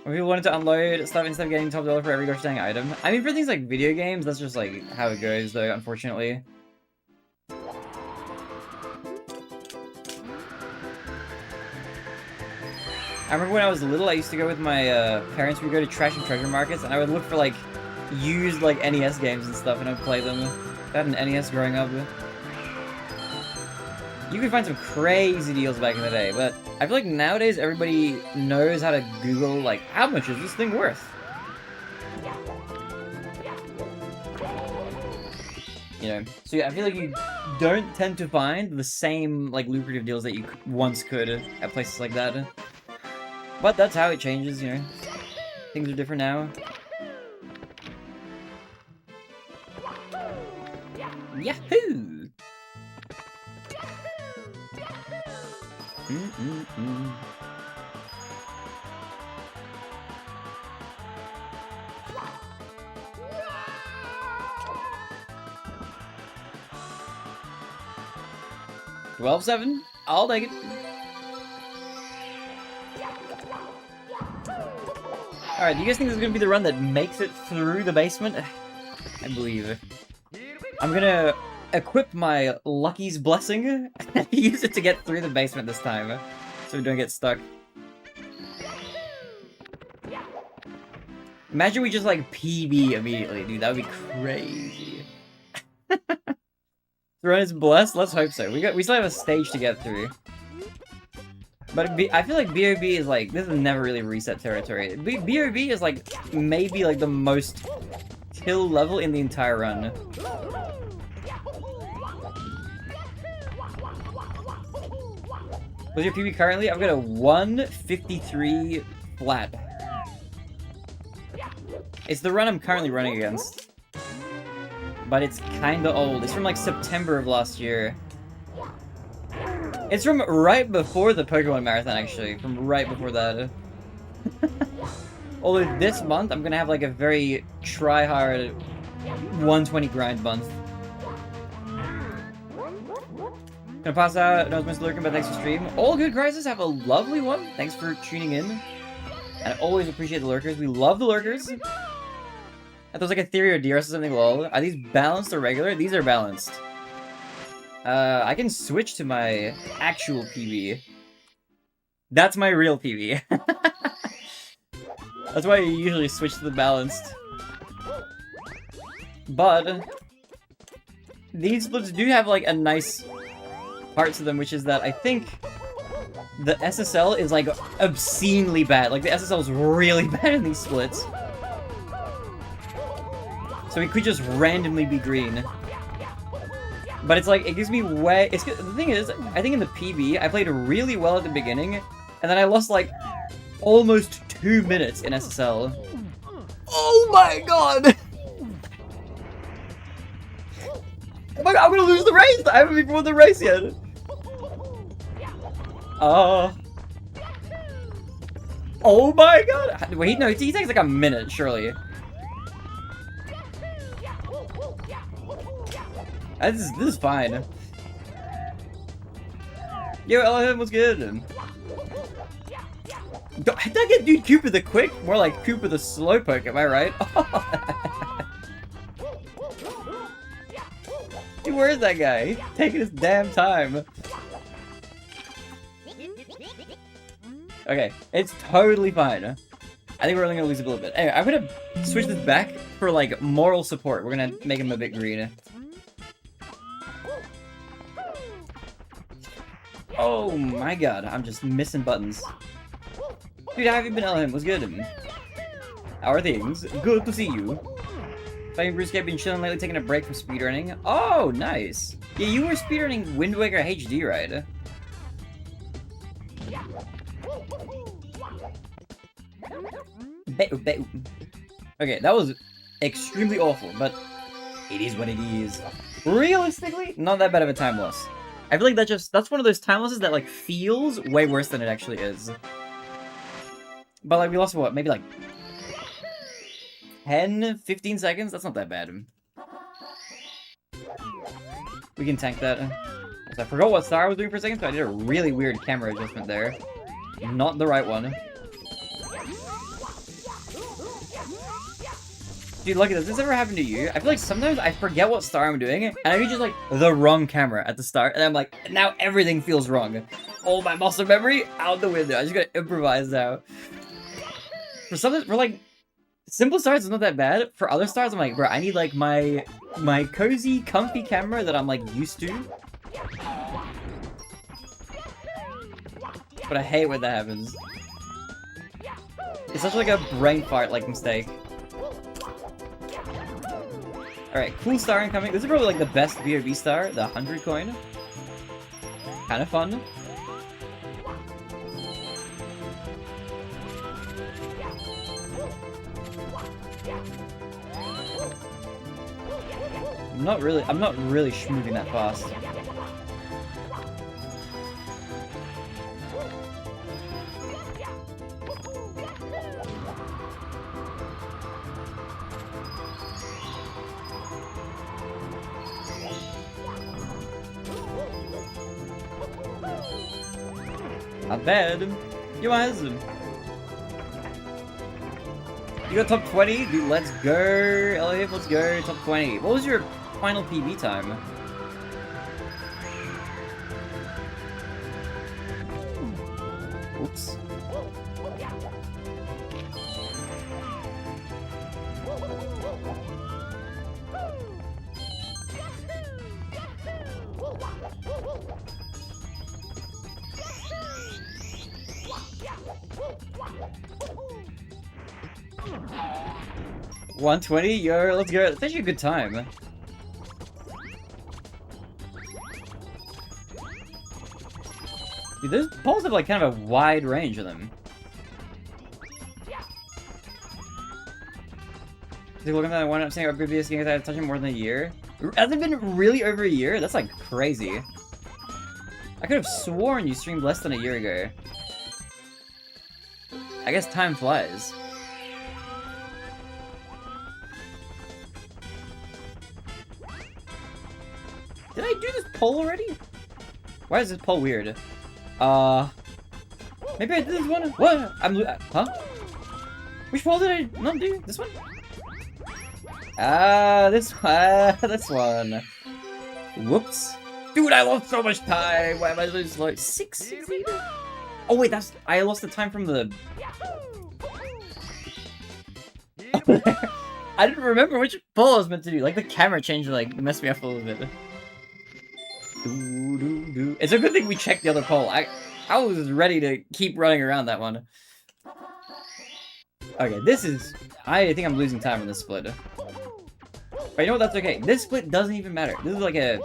Or people wanted to unload stuff instead of getting top dollar for every gosh dang item. I mean, for things like video games, that's just, like, how it goes, though, unfortunately. I remember when I was little, I used to go with my parents, we'd go to trash and treasure markets, and I would look for, like, used, like, NES games and stuff, and I'd play them. I had an NES growing up. You could find some crazy deals back in the day, but I feel like nowadays everybody knows how to Google, like, how much is this thing worth? You know, so yeah, I feel like you don't tend to find the same, like, lucrative deals that you once could at places like that. But that's how it changes, you know. Things are different now. Yahoo! Mm-mm-mm. $12.7? I'll take it. Alright, do you guys think this is gonna be the run that makes it through the basement? I believe. I'm gonna equip my Lucky's Blessing and use it to get through the basement this time, so we don't get stuck. Imagine we just, like, PB immediately, dude. That would be crazy. The run is blessed? Let's hope so. We still have a stage to get through. But I feel like BOB is, like, this is never really reset territory. BOB is, like, maybe, like, the most kill level in the entire run. What's your PB currently? I've got a 153 flat. It's the run I'm currently running against. But it's kinda old. It's from like September of last year. It's from right before the Pokemon Marathon, actually. From right before that. Although this month, I'm gonna have like a very try-hard 120 grind month. Gonna pass out. No, Mr. Lurkin, but thanks for stream. All good, Crisis. Have a lovely one. Thanks for tuning in. And I always appreciate the lurkers. We love the lurkers. I thought it was like a theory or DRS or something. Lol. Are these balanced or regular? These are balanced. I can switch to my actual PB. That's my real PB. That's why you usually switch to the balanced. But these splits do have like a nice part to them, which is that I think the SSL is like obscenely bad. Like the SSL is really bad in these splits. So it could just randomly be green. But it's like, it gives me way... The thing is, I think in the PB, I played really well at the beginning, and then I lost like almost 2 minutes in SSL. Oh my god! Oh my god, I'm gonna lose the race! I haven't even won the race yet! Oh my god! Wait, no, he takes like a minute, surely. This is fine. Yo, LM was good. Did I get Dude Cooper the quick? More like Cooper the slowpoke, am I right? Dude, where is that guy? He's taking his damn time. Okay, it's totally fine. I think we're only gonna lose a little bit. Anyway, I'm gonna switch this back for like moral support. We're gonna make him a bit green. Oh my god, I'm just missing buttons. Dude, how have you been, LM? What's good? How are things? Good to see you. Playing Bruce, I've been chilling lately, taking a break from speedrunning. Oh, nice. Yeah, you were speedrunning Wind Waker HD, right? Okay, that was extremely awful, but it is what it is. Realistically, not that bad of a time loss. I feel like that's one of those time losses that like feels way worse than it actually is. But like we lost what, maybe like 10, 15 seconds? That's not that bad. We can tank that. So I forgot what star I was doing for a second, so I did a really weird camera adjustment there. Not the right one. Dude, Lucky, does this ever happen to you? I feel like sometimes I forget what star I'm doing, and I do just like the wrong camera at the start, and I'm like, now everything feels wrong. All my muscle memory out the window. I just gotta improvise now. For something, for like simple stars, it's not that bad. For other stars, I'm like, bro, I need like my cozy, comfy camera that I'm like used to. But I hate when that happens. It's such like a brain fart like mistake. Alright, cool star incoming. This is probably like the best BRB star, the 100 coin. Kind of fun. I'm not really schmooving that fast. Not bad. You guys. You got top 20? Dude, let's go. Elliot, let's go. Top 20. What was your final PB time? Oops. $120? Yo, let's go. It's actually a good time. Dude, those poles have like kind of a wide range of them. Dude, look at that one. I'm saying our previous games I had touched it more than a year. Has it been really over a year? That's like crazy. I could have sworn you streamed less than a year ago. I guess time flies. Did I do this poll already? Why is this poll weird? Maybe I did this one? What? Huh? Which poll did I not do? This one? This one. Whoops. Dude, I lost so much time. Why am I so slow? 6? Oh wait, I lost the time from the... I didn't remember which poll I was meant to do. Like, the camera changed, like, messed me up a little bit. It's a good thing we checked the other poll. I was ready to keep running around that one. Okay, this is... I think I'm losing time on this split. But you know what? That's okay. This split doesn't even matter. This is like a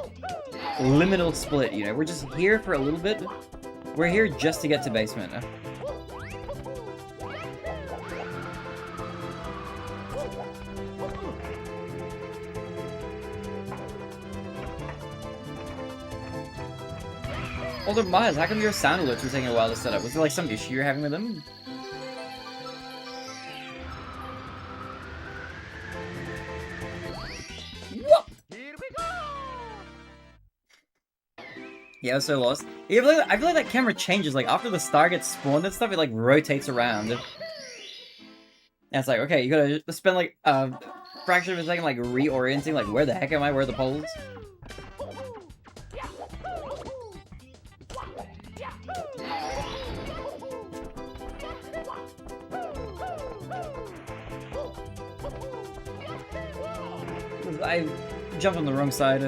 liminal split, you know? We're just here for a little bit. We're here just to get to basement. Older Miles, how come your sound alerts were taking a while to set up? Was there like some issue you're having with them? What? Yeah, I was so lost. Yeah, I feel like that camera changes, like after the star gets spawned and stuff, it like rotates around. And it's like, okay, you gotta spend like a fraction of a second like reorienting, like where the heck am I, where are the poles? I jumped on the wrong side.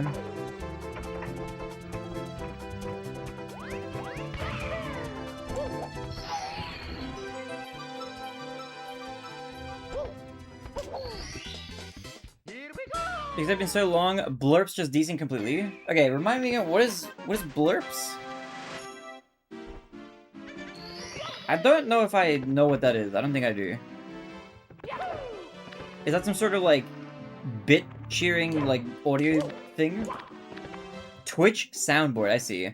Because they've been so long, blurps just decent completely. Okay, remind me again, what is blurps? I don't know if I know what that is. I don't think I do. Is that some sort of like bit cheering like audio thing? Twitch soundboard, I see.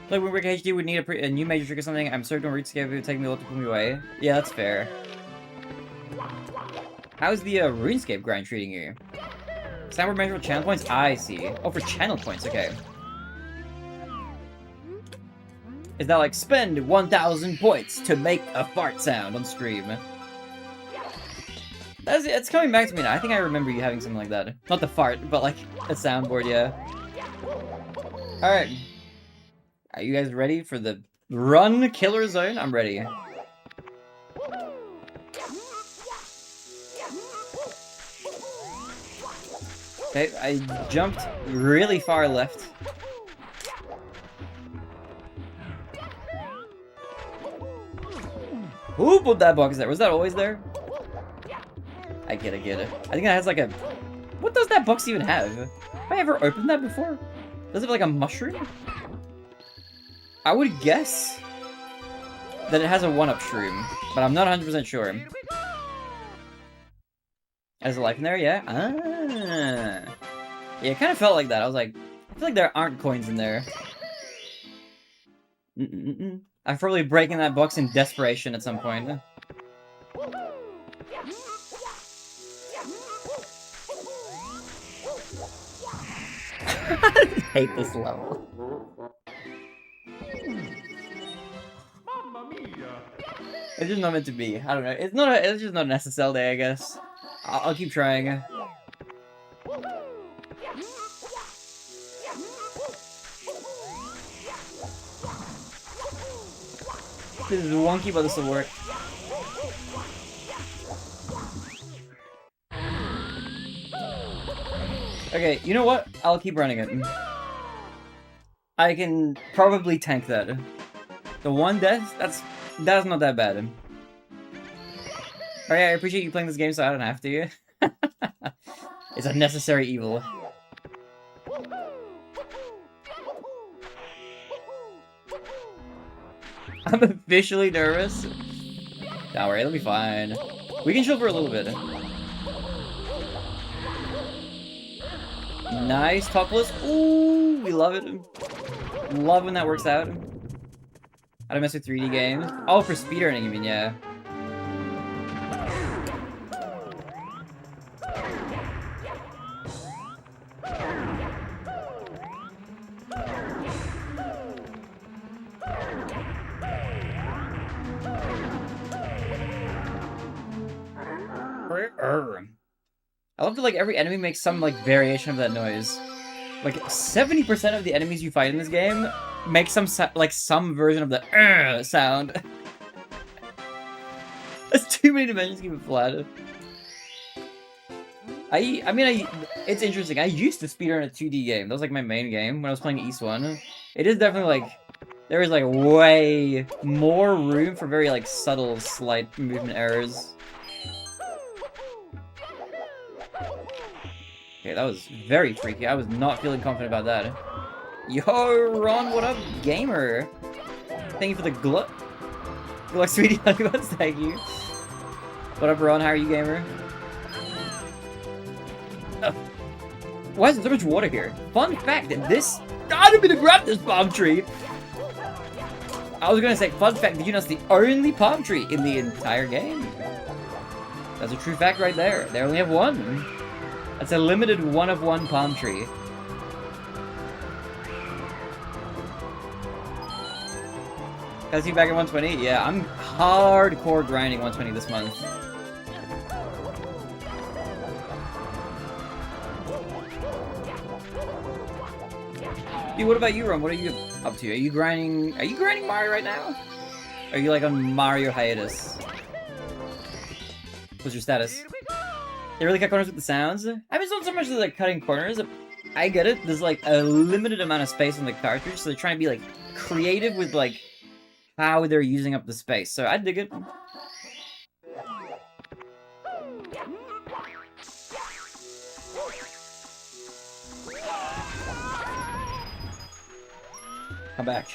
Like when Rick HD would need a new major trick or something, I'm certain RuneScape would take me a lot to pull me away. Yeah, that's fair. How's the RuneScape grind treating you? Soundboard measure for channel points? I see. Oh, for channel points, okay. Is that like, spend 1,000 points to make a fart sound on stream? It's coming back to me now. I think I remember you having something like that. Not the fart, but like a soundboard, yeah. Alright. Are you guys ready for the run killer zone? I'm ready. Okay, I jumped really far left. Who put that box there? Was that always there? I get it. I think that has like a... What does that box even have? Have I ever opened that before? Does it have like a mushroom? I would guess that it has a 1-up shroom, but I'm not 100% sure. Has a life in there? Yeah? Ah. Yeah, it kind of felt like that. I was like, I feel like there aren't coins in there. I'm probably breaking that box in desperation at some point. I hate this level. It's just not meant to be. I don't know. It's just not an SSL day, I guess. I'll keep trying. This is wonky, but this will work. Okay, you know what? I'll keep running it. I can probably tank that. The 1 death? That's not that bad. Alright, I appreciate you playing this game so I don't have to. It's a necessary evil. I'm officially nervous. Don't worry, it'll be fine. We can chill for a little bit. Nice, topless. Ooh, we love it. Love when that works out. How to mess with 3D games. Oh, for speedrunning, you mean, yeah. I love that, like, every enemy makes some, like, variation of that noise. Like, 70% of the enemies you fight in this game make some version of the sound. That's too many dimensions to keep it flat. It's interesting. I used to speedrun a 2D game. That was, like, my main game when I was playing East 1. It is definitely, like, there is, like, way more room for very, like, subtle, slight movement errors. Okay, that was very freaky. I was not feeling confident about that. Yo, Ron, what up, gamer? Thank you for the Gluck, sweetie. Thank you. What up, Ron? How are you, gamer? Why is there so much water here? Fun fact that this... I didn't mean to grab this palm tree! I was gonna say, fun fact, did you know it's the only palm tree in the entire game? That's a true fact right there. They only have one. That's a limited 1-of-1 palm tree. Can I see you back at 120? Yeah, I'm hardcore grinding 120 this month. Dude, what about you, Ron? What are you up to? Are you grinding Mario right now? Are you like on Mario hiatus? What's your status? They really cut corners with the sounds? I haven't done so much as like cutting corners. I get it. There's like a limited amount of space on the cartridge, so they're trying to be like creative with like how they're using up the space. So I dig it. Come back.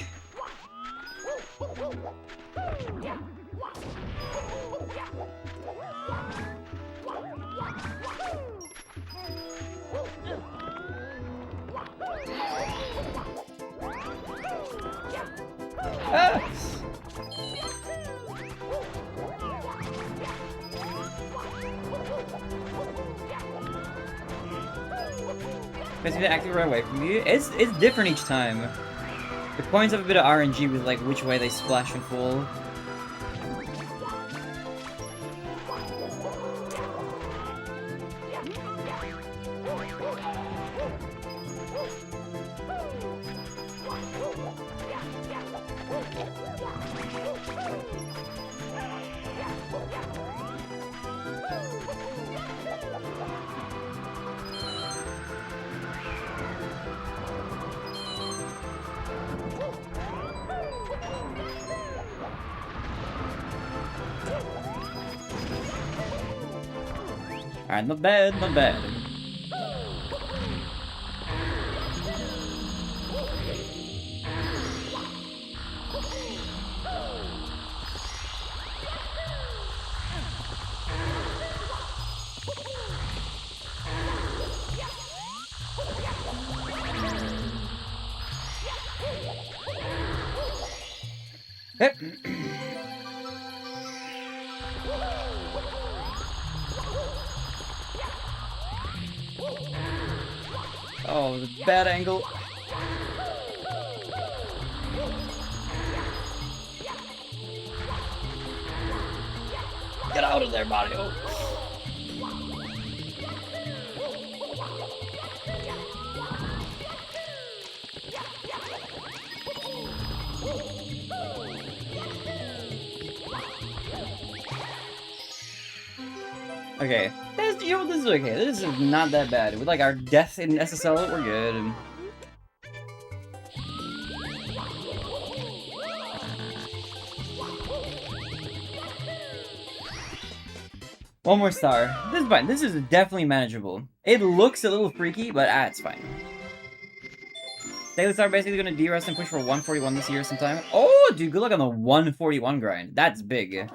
Ah! Makes me actively run away from you. It's different each time. The coins have a bit of RNG with like which way they splash and fall. Alright, not bad, not bad. Yep. Oh, the bad angle. Get out of there, Mario. Okay. This is okay. This is not that bad. With like our death in SSL, we're good. One more star. This is fine. This is definitely manageable. It looks a little freaky, but it's fine. Daily Star basically gonna de-rest and push for 141 this year sometime. Oh, dude, good luck on the 141 grind. That's big.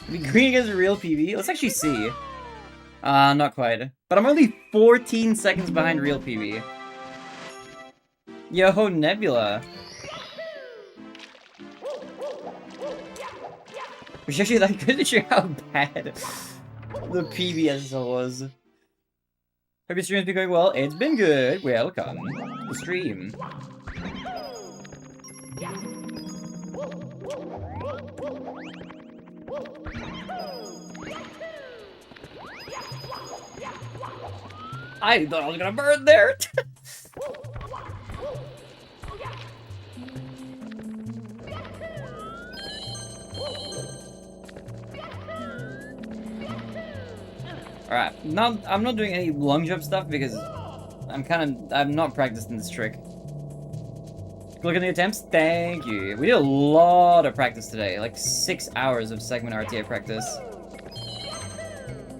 Be green against real PB? Let's actually see. Not quite. But I'm only 14 seconds behind real PB. Yo, Nebula. Which actually, that couldn't show how bad the PBS was. Hope your stream's been going well. It's been good. Welcome to the stream. I thought I was gonna burn there. Alright, I'm not doing any long jump stuff because I'm not practicing this trick. Look at the attempts, thank you. We did a lot of practice today, like 6 hours of segment RTA practice.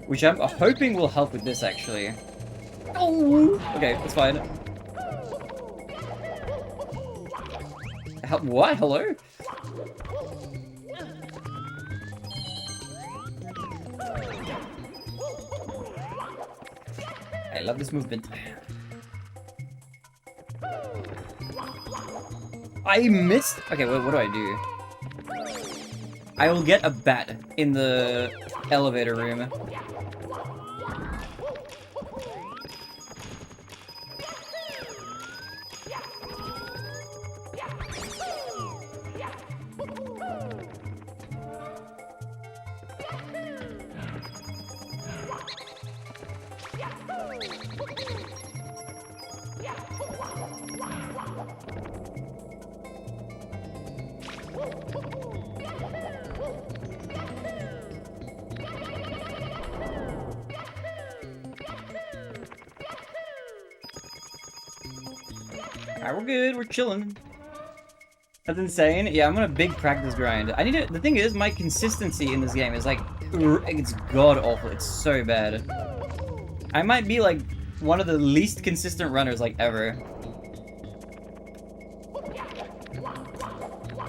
Which I'm hoping will help with this actually. Oh! Okay, that's fine. What? Hello? I love this movement. I missed. Okay, what do I do? I will get a bat in the elevator room. Alright, we're good. We're chilling. That's insane. Yeah, I'm on a big practice grind. I need to. The thing is, my consistency in this game is like, it's god awful. It's so bad. I might be like one of the least consistent runners like ever.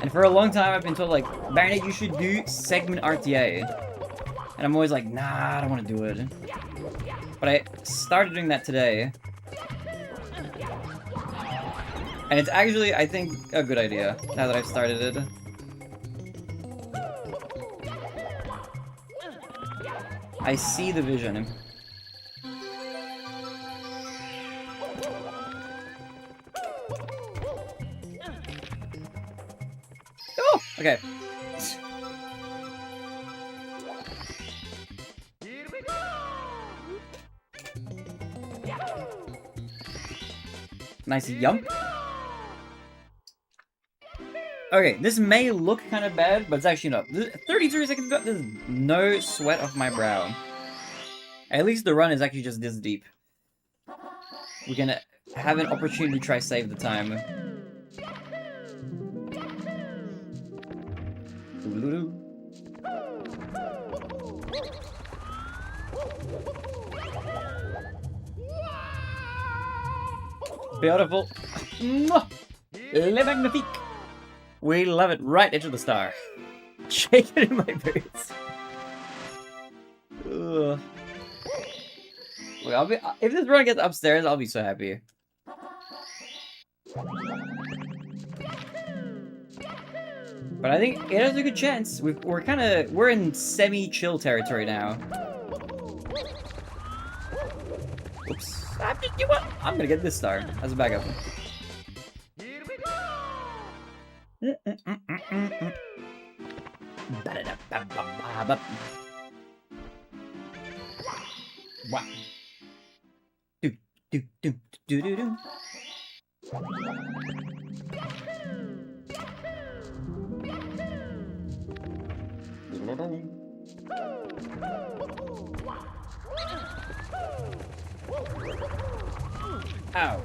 And for a long time, I've been told like, Barinade, you should do segment RTA. And I'm always like, nah, I don't want to do it. But I started doing that today. And it's actually, I think, a good idea, now that I've started it. I see the vision. Oh! Okay. Nice jump. Okay, this may look kind of bad, but it's actually not. 33 seconds ago, there's no sweat off my brow. At least the run is actually just this deep. We can have an opportunity to try save the time. Beautiful. Le magnifique. We love it. Right edge of the star. Shake it in my boots. Ugh. Look, if this run gets upstairs, I'll be so happy. But I think it has a good chance. We're in semi-chill territory now. Oops. You know what? I'm gonna get this star as a backup. Wow. Do. Ow.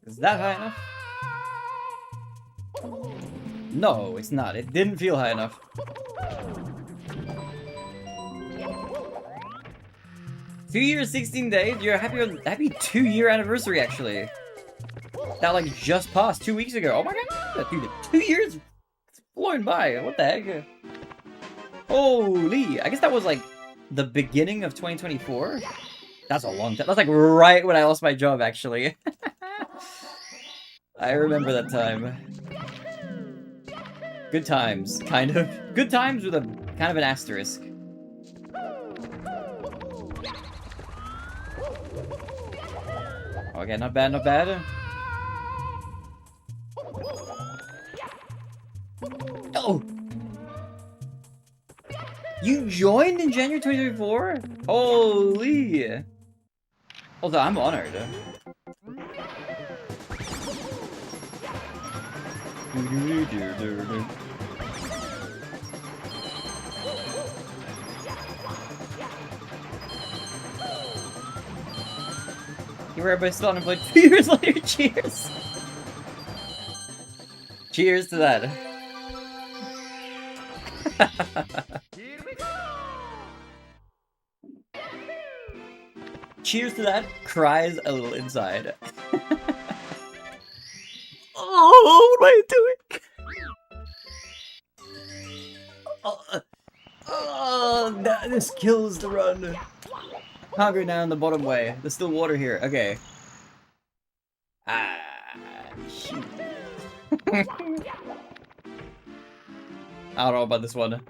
Is that high enough? No, it's not. It didn't feel high enough. Two years, 16 days? You're happy 2-year anniversary, actually. That, like, just passed 2 weeks ago. Oh my god! Dude, 2 years flown by. What the heck? Holy! I guess that was, like, the beginning of 2024? That's a long time. That's, like, right when I lost my job, actually. I remember that time. Good times, kind of. Good times with a kind of an asterisk. Okay, not bad, not bad. Oh! You joined in January 2024? Holy! Although I'm honored. You were everybody still unemployed 2 years later. Cheers! Cheers to that. Cheers to that. Cries a little inside. Oh, what am I doing? This kills the run. Hungry down the bottom way. There's still water here. Okay. Ah, shoot. I don't know about this one.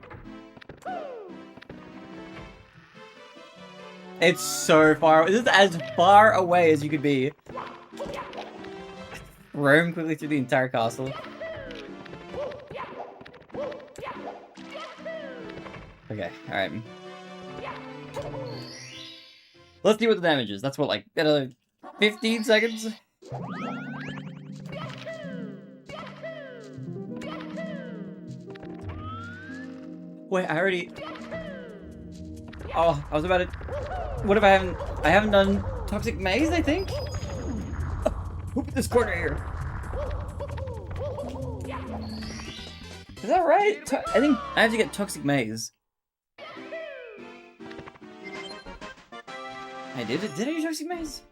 It's so far. This is as far away as you could be. Roam quickly through the entire castle. Okay, alright. Let's see what the damage is. That's what, like, 15 seconds? Wait, I already... Oh, I was about to... What if I haven't done Toxic Maze, I think? Whoop this corner here. Is that right? I think I have to get Toxic Maze. I did it? Did I do Toxic Maze?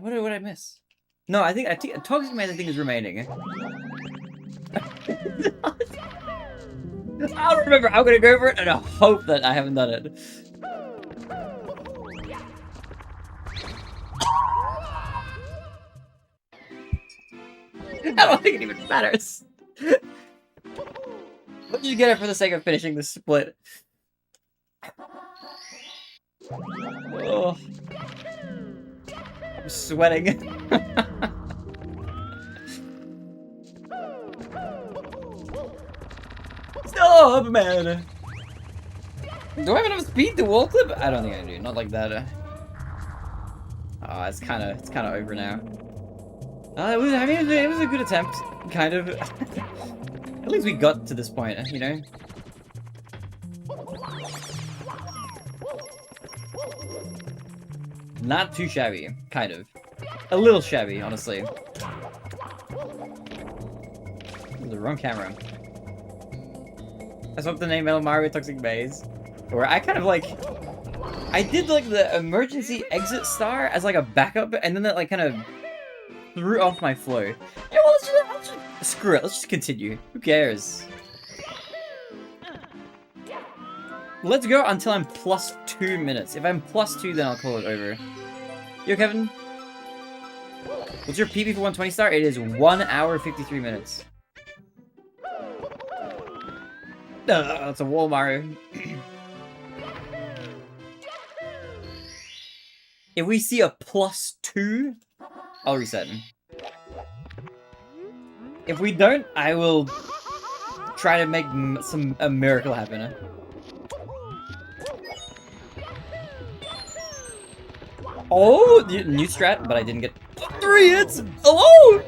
What did I miss? No, I think Toxic Maze I think is remaining. I'll remember. I'm gonna go for it and I hope that I haven't done it. I don't think it even matters. Let's just get it for the sake of finishing the split. Oh. I'm sweating. Stop, man! Do I have enough speed to wall clip? I don't think I do. Not like that. Oh, it's kind of over now. It was a good attempt, kind of. At least we got to this point, you know. Not too shabby, kind of. A little shabby, honestly. The wrong camera. I swapped the name Metal Mario Toxic Maze, where I kind of like, I did like the emergency exit star as like a backup, and then that like kind of threw off my flow. Yeah, well, let's just screw it. Let's just continue. Who cares? Let's go until I'm plus 2 minutes. If I'm plus 2, then I'll call it over. Yo, Kevin. What's your PB for 120 star? It is 1 hour 53 minutes. That's a wall, Mario. If we see a plus 2, I'll reset. If we don't, I will try to make a miracle happen. Oh, new strat, but I didn't get 3 hits. Hello.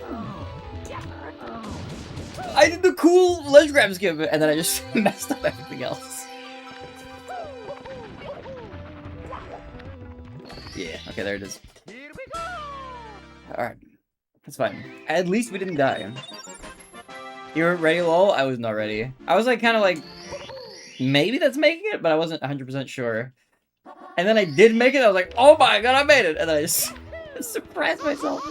I did the cool ledge grab skip, and then I just messed up everything else. Yeah, okay, there it is. Alright. That's fine. At least we didn't die. You weren't ready, lol? I was not ready. I was like, kind of like, maybe that's making it, but I wasn't 100% sure. And then I did make it, I was like, oh my god, I made it! And then I just surprised myself.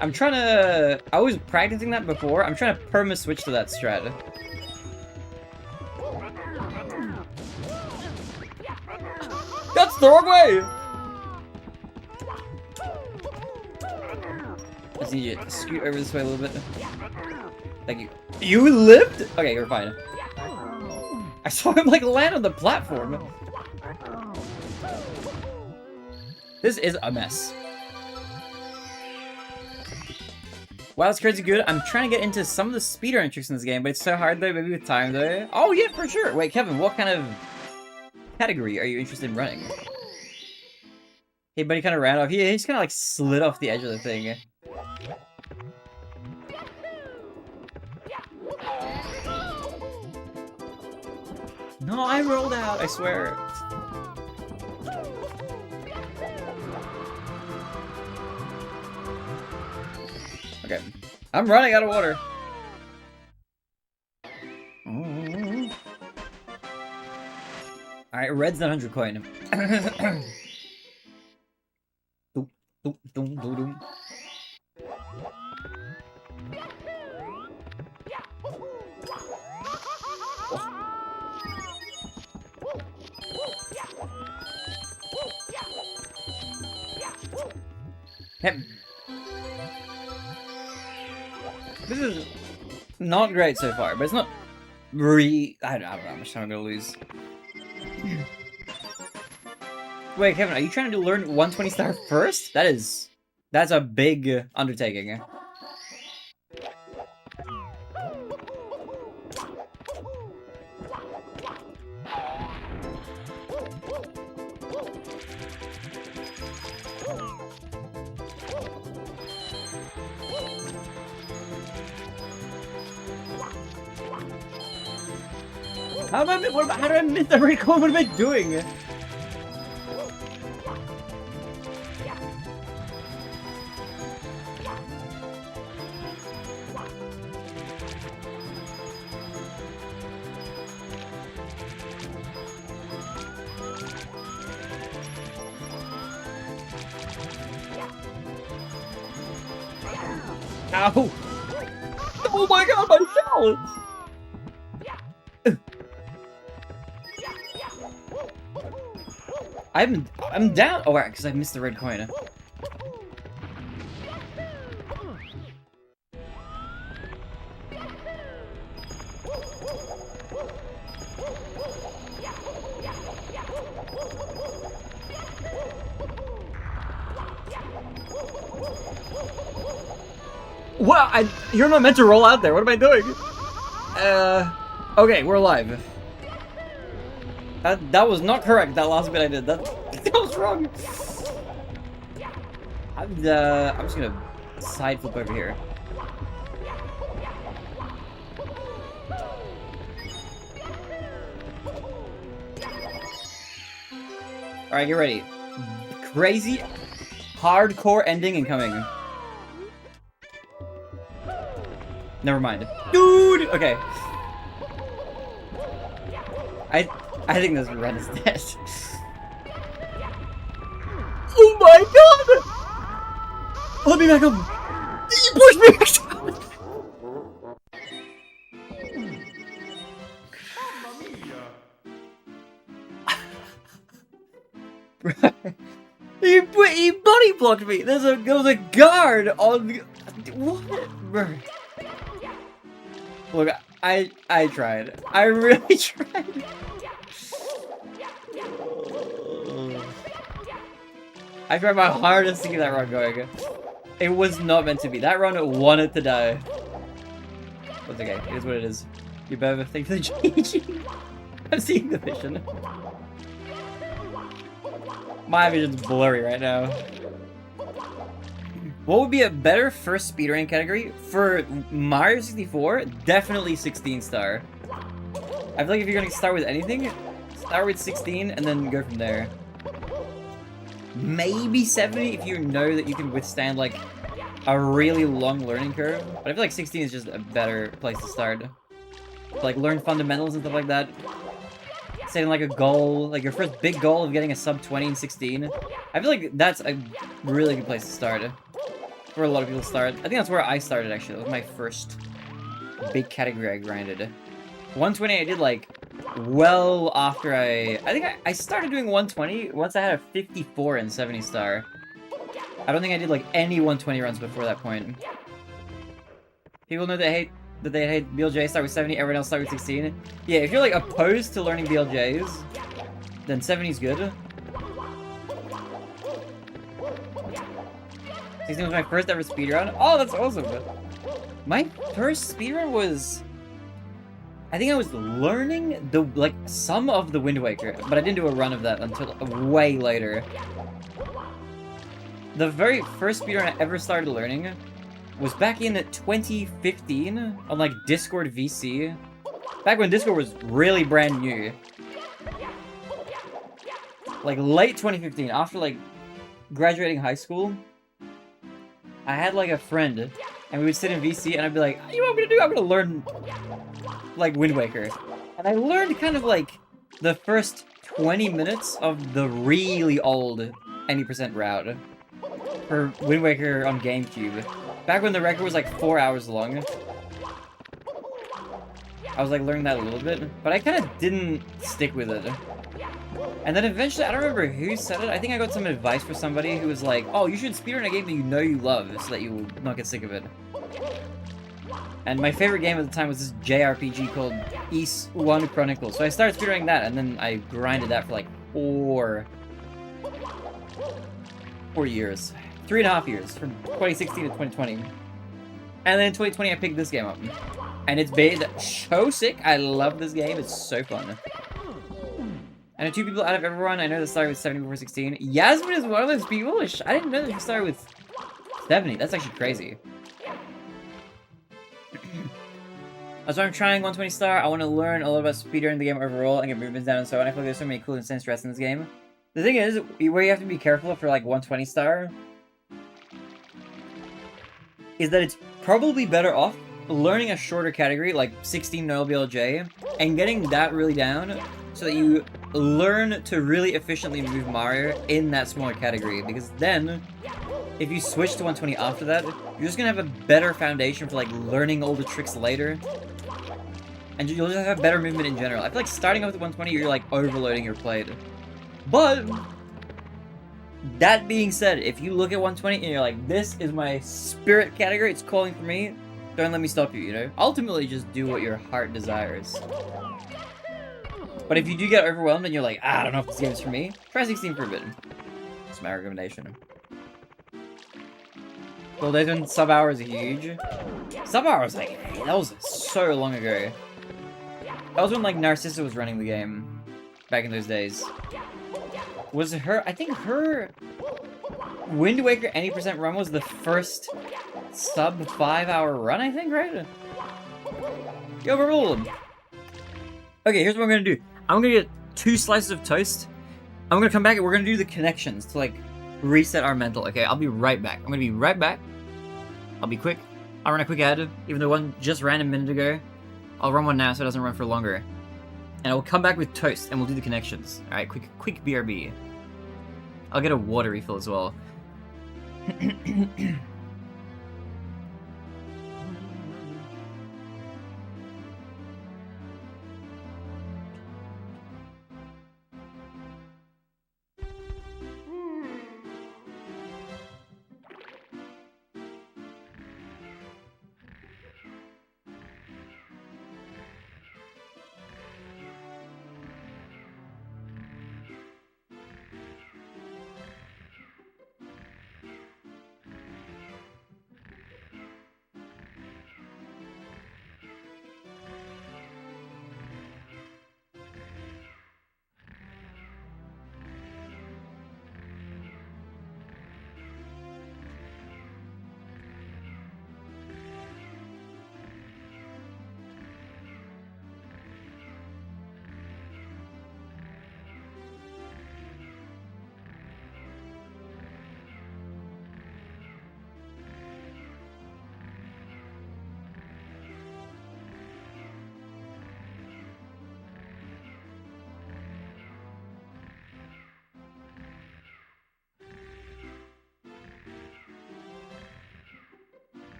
I'm trying to... I was practicing that before. I'm trying to perma-switch to that strat. That's the wrong way! I just need you to scoot over this way a little bit. Thank you. You lived? Okay, you're fine. I saw him, like, land on the platform. This is a mess. Wow, that's crazy good. I'm trying to get into some of the speedrun tricks in this game, but it's so hard though, maybe with time though. Oh yeah, for sure. Wait, Kevin, what kind of category are you interested in running? Hey, buddy kind of ran off. He just kind of like slid off the edge of the thing. No, I rolled out, I swear. Okay. I'm running out of water. Alright, red's not 100 coin. Doom, doom, doom, doom, doom. Hey. This is not great so far, but it's not I don't know how much time I'm gonna lose. Wait, Kevin, are you trying to learn 120 star first? That's a big undertaking. How do I miss the record? What am I doing? Ow! Oh my god, my shell! I'm down. Oh, right, because I missed the red coin. Wow, you're not meant to roll out there. What am I doing? Okay, we're alive. That was not correct. That last bit I did. That was wrong. I'm just gonna side flip over here. All right, get ready. Crazy, hardcore ending incoming. Never mind, dude. Okay. I think this run is dead. Oh my god! Let me back up! You pushed me back down! He body blocked me! There was a guard on the... What? Look, I tried. I really tried. I tried my hardest to keep that run going. It was not meant to be. That run wanted to die. But it's okay. It is what it is. You better think for the GG. I'm seeing the vision. My vision's blurry right now. What would be a better first speedrun category? For Mario 64, definitely 16 star. I feel like if you're gonna start with anything, start with 16 and then go from there. Maybe 70 if you know that you can withstand like a really long learning curve. But I feel like 16 is just a better place to start. Like learn fundamentals and stuff like that. Setting like a goal, like your first big goal of getting a sub 20 in 16. I feel like that's a really good place to start. For a lot of people to start. I think that's where I started actually. That was my first big category I grinded. 120 I did like well after I think I started doing 120 once I had a 54 in 70 star. I don't think I did like any 120 runs before that point. People know they hate BLJ start with 70, everyone else start with 16. Yeah, if you're like opposed to learning BLJs, then 70 is good. 16 was my first ever speedrun. Oh, that's awesome. My first speedrun was, I think I was learning the like some of the Wind Waker, but I didn't do a run of that until way later. The very first speedrun I ever started learning was back in 2015 on like Discord VC. Back when Discord was really brand new. Like late 2015, after like graduating high school, I had like a friend and we would sit in VC and I'd be like, you know what I'm gonna do? I'm gonna learn like Wind Waker. And I learned kind of like the first 20 minutes of the really old any percent route for Wind Waker on GameCube. Back when the record was like 4 hours long. I was like learning that a little bit, but I kind of didn't stick with it. And then eventually, I don't remember who said it, I think I got some advice from somebody who was like, oh, you should speedrun a game that you know you love so that you will not get sick of it. And my favorite game at the time was this JRPG called East 1 Chronicles. So I started speedrunning that, and then I grinded that for like 4 years. 3.5 years, from 2016 to 2020. And then in 2020, I picked this game up. And it's been so sick. I love this game. It's so fun. And the 2 people out of everyone, I know that started with 70 before 16. Yasmin is one of those people? I didn't know that she started with 70. That's actually crazy. That's why I'm trying 120 star. I want to learn a lot about speedrunning the game overall and get movements down and so on. I feel like there's so many cool and insane stress in this game. The thing is, where you have to be careful for like 120 star is that it's probably better off learning a shorter category, like 16 no BLJ, and getting that really down so that you learn to really efficiently move Mario in that smaller category. Because then, if you switch to 120 after that, you're just gonna have a better foundation for like learning all the tricks later. And you'll just have better movement in general. I feel like starting off with 120, you're like overloading your plate. But that being said, if you look at 120 and you're like, this is my spirit category, it's calling for me, don't let me stop you, you know? Ultimately, just do what your heart desires. But if you do get overwhelmed and you're like, I don't know if this game's for me, try 16 for a bit. That's my recommendation. Well, days when sub hours are huge. Sub hours, like, hey, that was so long ago. That was when, like, Narcissa was running the game. Back in those days. Was her, I think her Wind Waker any percent run was the first sub 5 hour run, I think, right? Yo, we're rolling. Okay, here's what I'm gonna do. I'm gonna get 2 slices of toast. I'm gonna come back and we're gonna do the connections to like reset our mental. Okay, I'll be right back. I'm gonna be right back. I'll be quick. I'll run a quick ad, even though one just ran a minute ago. I'll run one now so it doesn't run for longer. And I will come back with toast and we'll do the connections. Alright, quick BRB. I'll get a water refill as well.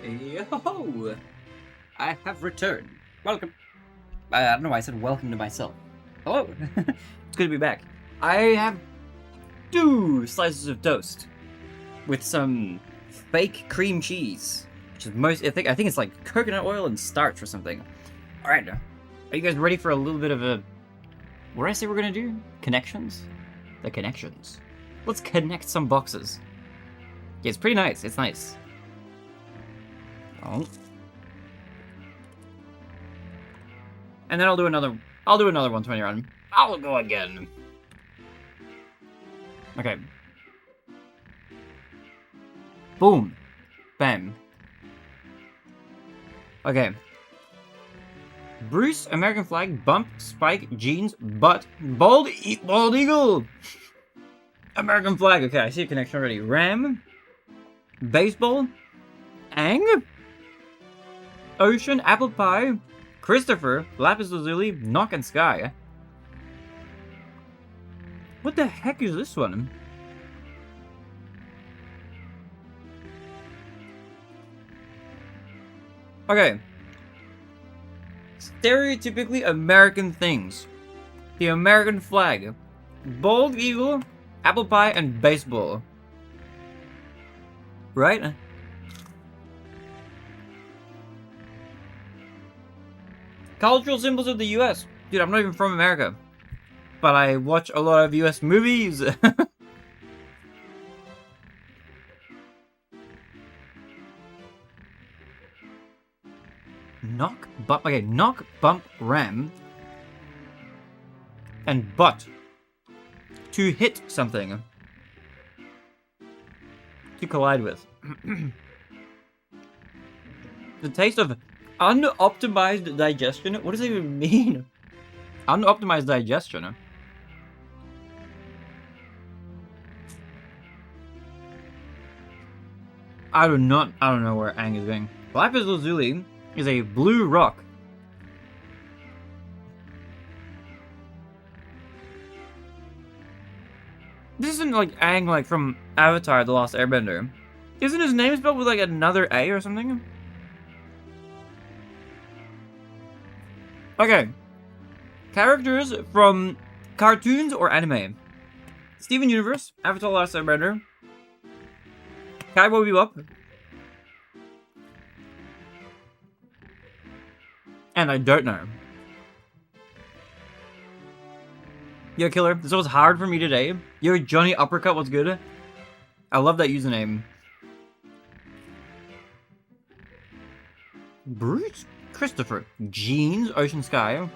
Yo! I have returned. Welcome. I don't know why I said welcome to myself. Hello. It's good to be back. I have 2 slices of toast with some fake cream cheese, which is I think it's like coconut oil and starch or something. All right, are you guys ready for a little bit of a? What did I say we're gonna do? Connections? The connections. Let's connect some boxes. Yeah, it's pretty nice. It's nice. Oh. And then I'll do another 120 run. I'll go again. Okay. Boom. Bam. Okay. Bruce, American flag, bump, spike, jeans, butt, bald eagle. American flag. Okay, I see a connection already. Ram, baseball, Ang, ocean, apple pie, Christopher, lapis lazuli, knock and sky. What the heck is this one? Okay. Stereotypically American things. The American flag. Bald eagle, apple pie, and baseball. Right? Cultural symbols of the US. Dude, I'm not even from America. But I watch a lot of US movies. Knock, bump, okay, knock, bump, ram, and butt. To hit something. To collide with. The taste of unoptimized digestion? What does it even mean? Unoptimized digestion? I don't know where Ang is going. Lapis lazuli is a blue rock. This isn't like Aang like from Avatar The Last Airbender. Isn't his name spelled with like another A or something? Okay. Characters from cartoons or anime. Steven Universe, Avatar The Last Airbender, Cowboy Bebop, and I don't know. Yo, Killer, this was hard for me today. Yo, Johnny Uppercut, what's good? I love that username. Bruce Christopher, Jeans, Ocean Sky.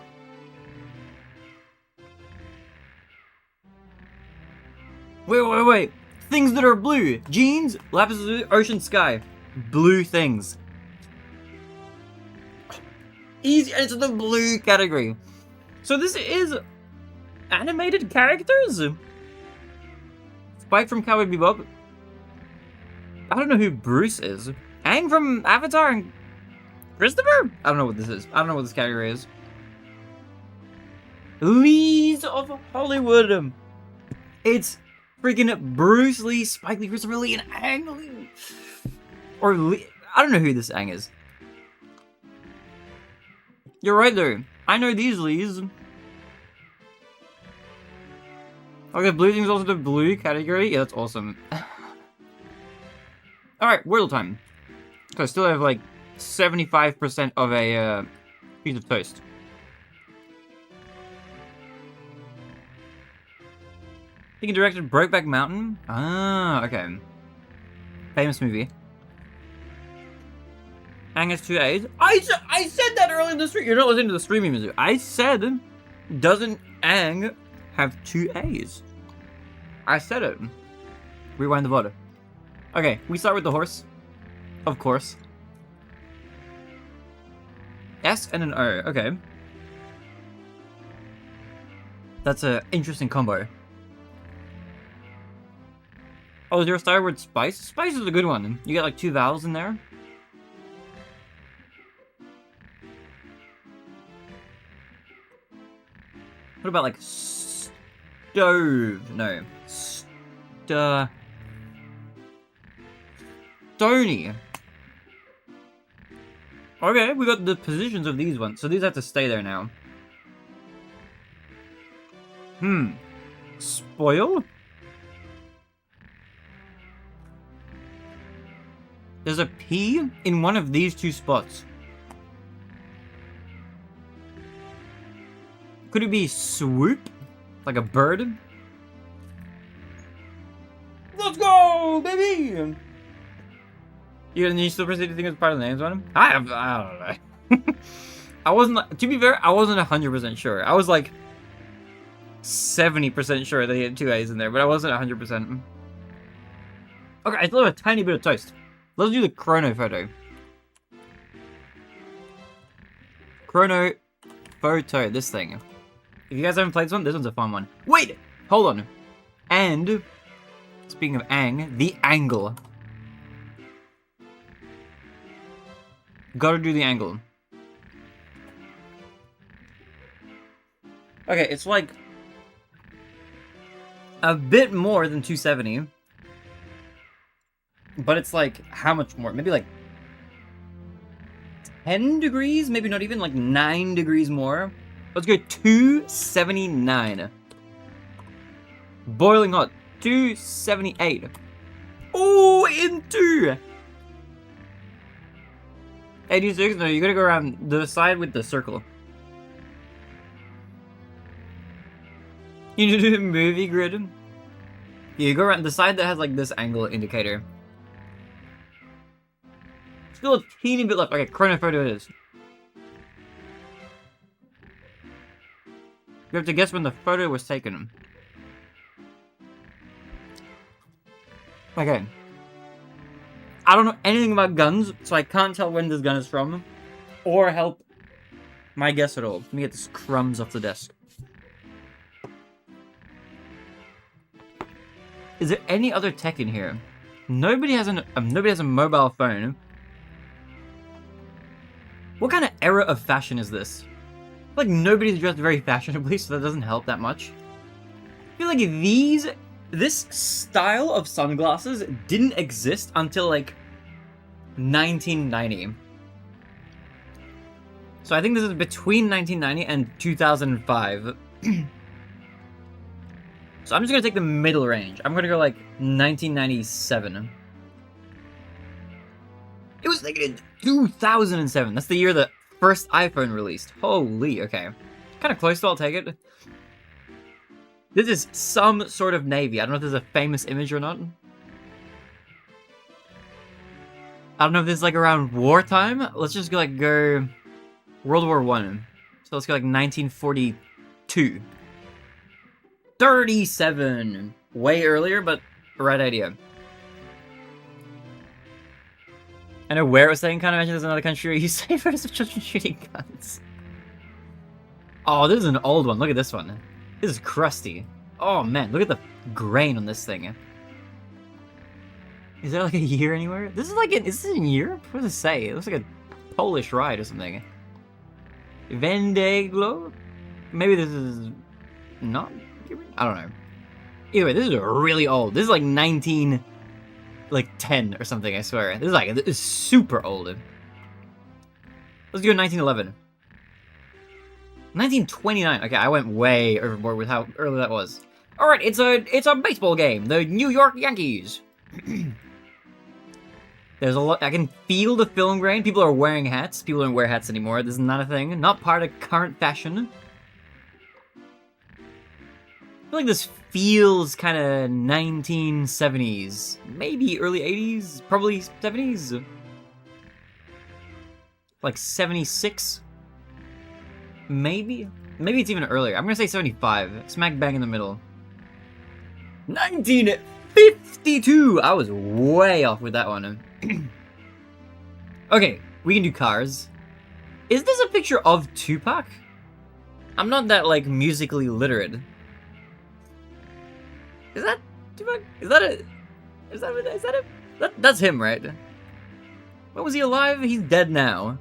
Wait. Things that are blue. Jeans, lapis lazuli, Ocean Sky. Blue things. Easy, it's the blue category. So this is animated characters? Spike from Cowboy Bebop. I don't know who Bruce is. Aang from Avatar and Christopher? I don't know what this is. I don't know what this category is. Lees of Hollywood. It's freaking Bruce Lee, Spike Lee, Christopher Lee, and Aang Lee. Or Lee. I don't know who this Aang is. You're right though. I know these Lees. Okay, blue thing's also the blue category. Yeah, that's awesome. Alright, Wordle time. So I still have like 75% of a piece of toast. He directed Brokeback Mountain. Ah, okay. Famous movie. Aang has 2 A's. I said that earlier in the stream. You're not listening to the streaming music. I said, doesn't Aang have 2 A's? I said it. Rewind the VOD. Okay, we start with the horse. Of course. S and an O. Okay. That's an interesting combo. Oh, is there a star word spice? Spice is a good one. You get like 2 vowels in there. What about like stove? No. Stony. Okay, we got the positions of these ones, so these have to stay there now. Spoil? There's a P in one of these two spots. Could it be swoop? Like a bird? Let's go, baby! You still proceed to think it's part of the names on him? I don't know. I wasn't, to be fair, I wasn't 100% sure. I was like 70% sure that he had 2 A's in there, but I wasn't 100%. Okay, I still have a tiny bit of toast. Let's do the chrono photo. Chrono photo, this thing. If you guys haven't played this one, this one's a fun one. Wait! Hold on. And, speaking of ang, the angle. Gotta do the angle. Okay, it's like a bit more than 270. But it's like, how much more? Maybe like 10 degrees? Maybe not even, like 9 degrees more. Let's go 279. Boiling hot. 278. Oh, into 86? No, you gotta go around the side with the circle. You need to do a movie grid. Yeah, you go around the side that has like this angle indicator. Still a teeny bit left. Okay, chrono photo it is. You have to guess when the photo was taken. Okay. I don't know anything about guns, so I can't tell when this gun is from, or help my guess at all. Let me get this crumbs off the desk. Is there any other tech in here? Nobody has a mobile phone. What kind of era of fashion is this? Like nobody's dressed very fashionably, so that doesn't help that much. I feel like this style of sunglasses didn't exist until like 1990. So I think this is between 1990 and 2005. So I'm just gonna take the middle range. I'm gonna go like 1997. It was like in 2007. That's the year the first iPhone released. Holy, okay. Kind of close, so I'll take it. This is some sort of navy. I don't know if there's a famous image or not. I don't know if this is like around wartime. Let's just go World War I. So let's go like 1942. 37! Way earlier, but right idea. I know where it was saying, can't imagine there's another country where you say photos of children shooting guns. Oh, this is an old one. Look at this one. This is crusty. Oh man, look at the grain on this thing. Is there like a year anywhere? This is like, is this in Europe? What does it say? It looks like a Polish ride or something. Vendeglo? Maybe this is not? I don't know. Either way, this is really old. This is like 10 or something, I swear. This is super old. Let's go 1911. 1929. Okay, I went way overboard with how early that was. Alright, it's a baseball game. The New York Yankees. There's a lot. I can feel the film grain. People are wearing hats. People don't wear hats anymore. This is not a thing. Not part of current fashion. I feel like this feels kind of 1970s. Maybe early 80s. Probably 70s. Like 76? Maybe? Maybe it's even earlier. I'm gonna say 75. Smack bang in the middle. 1952! I was way off with that one. Okay, we can do cars. Is this a picture of Tupac? I'm not that, like, musically literate. Is that Tupac? That's him, right? When was he alive? He's dead now.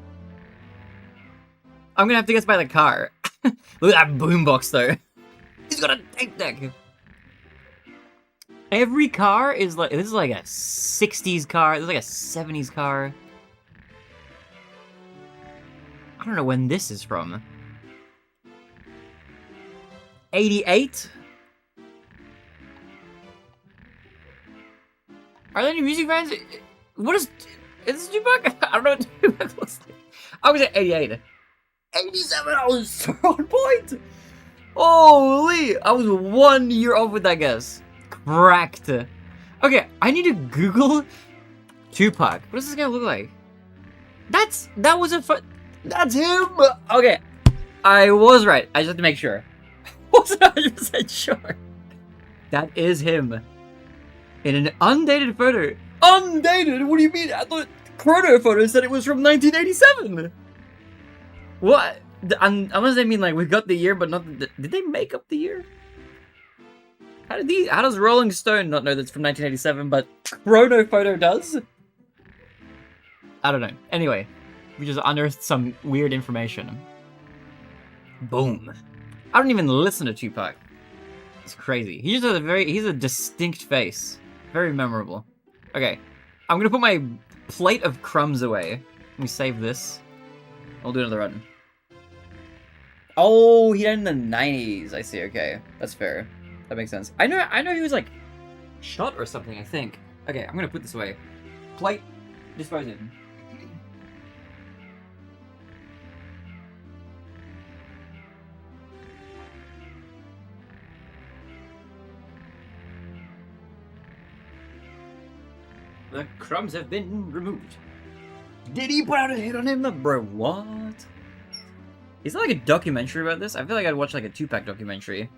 I'm gonna have to guess by the car. Look at that boombox, though. He's got a tape deck. Every car is like, this is like a 60s car, this is like a 70s car. I don't know when this is from. 88? Are there any music fans? What is this Tupac? I don't know what Tupac looks like. I was at 88. 87, I was so on point! Holy! I was 1 year off with that guess. Cracked. Okay, I need to Google Tupac. What does this guy look like? That's him! Okay, I was right. I just have to make sure. I wasn't 100% sure. That is him. In an undated photo. Undated? What do you mean? I thought Chrono Photo said it was from 1987. What? Unless they mean like we got the year, but not. Did they make up the year? How does Rolling Stone not know that's from 1987, but Chrono Photo does? I don't know. Anyway, we just unearthed some weird information. Boom. I don't even listen to Tupac. It's crazy. He's a distinct face. Very memorable. Okay, I'm gonna put my plate of crumbs away. Let me save this. I'll do another run. Oh, he died in the 90s. I see. Okay, that's fair. That makes sense. I know he was like shot or something. I think. Okay, I'm gonna put this away. Plate disposed. The crumbs have been removed. Did he put out a hit on him? Bro, what? Is there like a documentary about this? I feel like I'd watch like a Tupac documentary.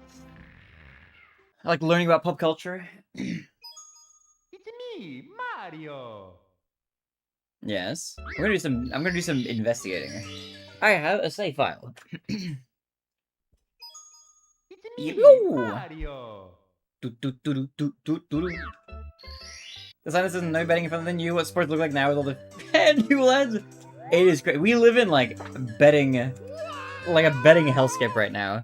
I like learning about pop culture. It's me, Mario. Yes. I'm gonna do some investigating. I have a save file. It's me, Yo. Mario. The sign that says no betting further than you. What sports look like now with all the new lads? It is great. We live in like betting, like a betting hellscape right now.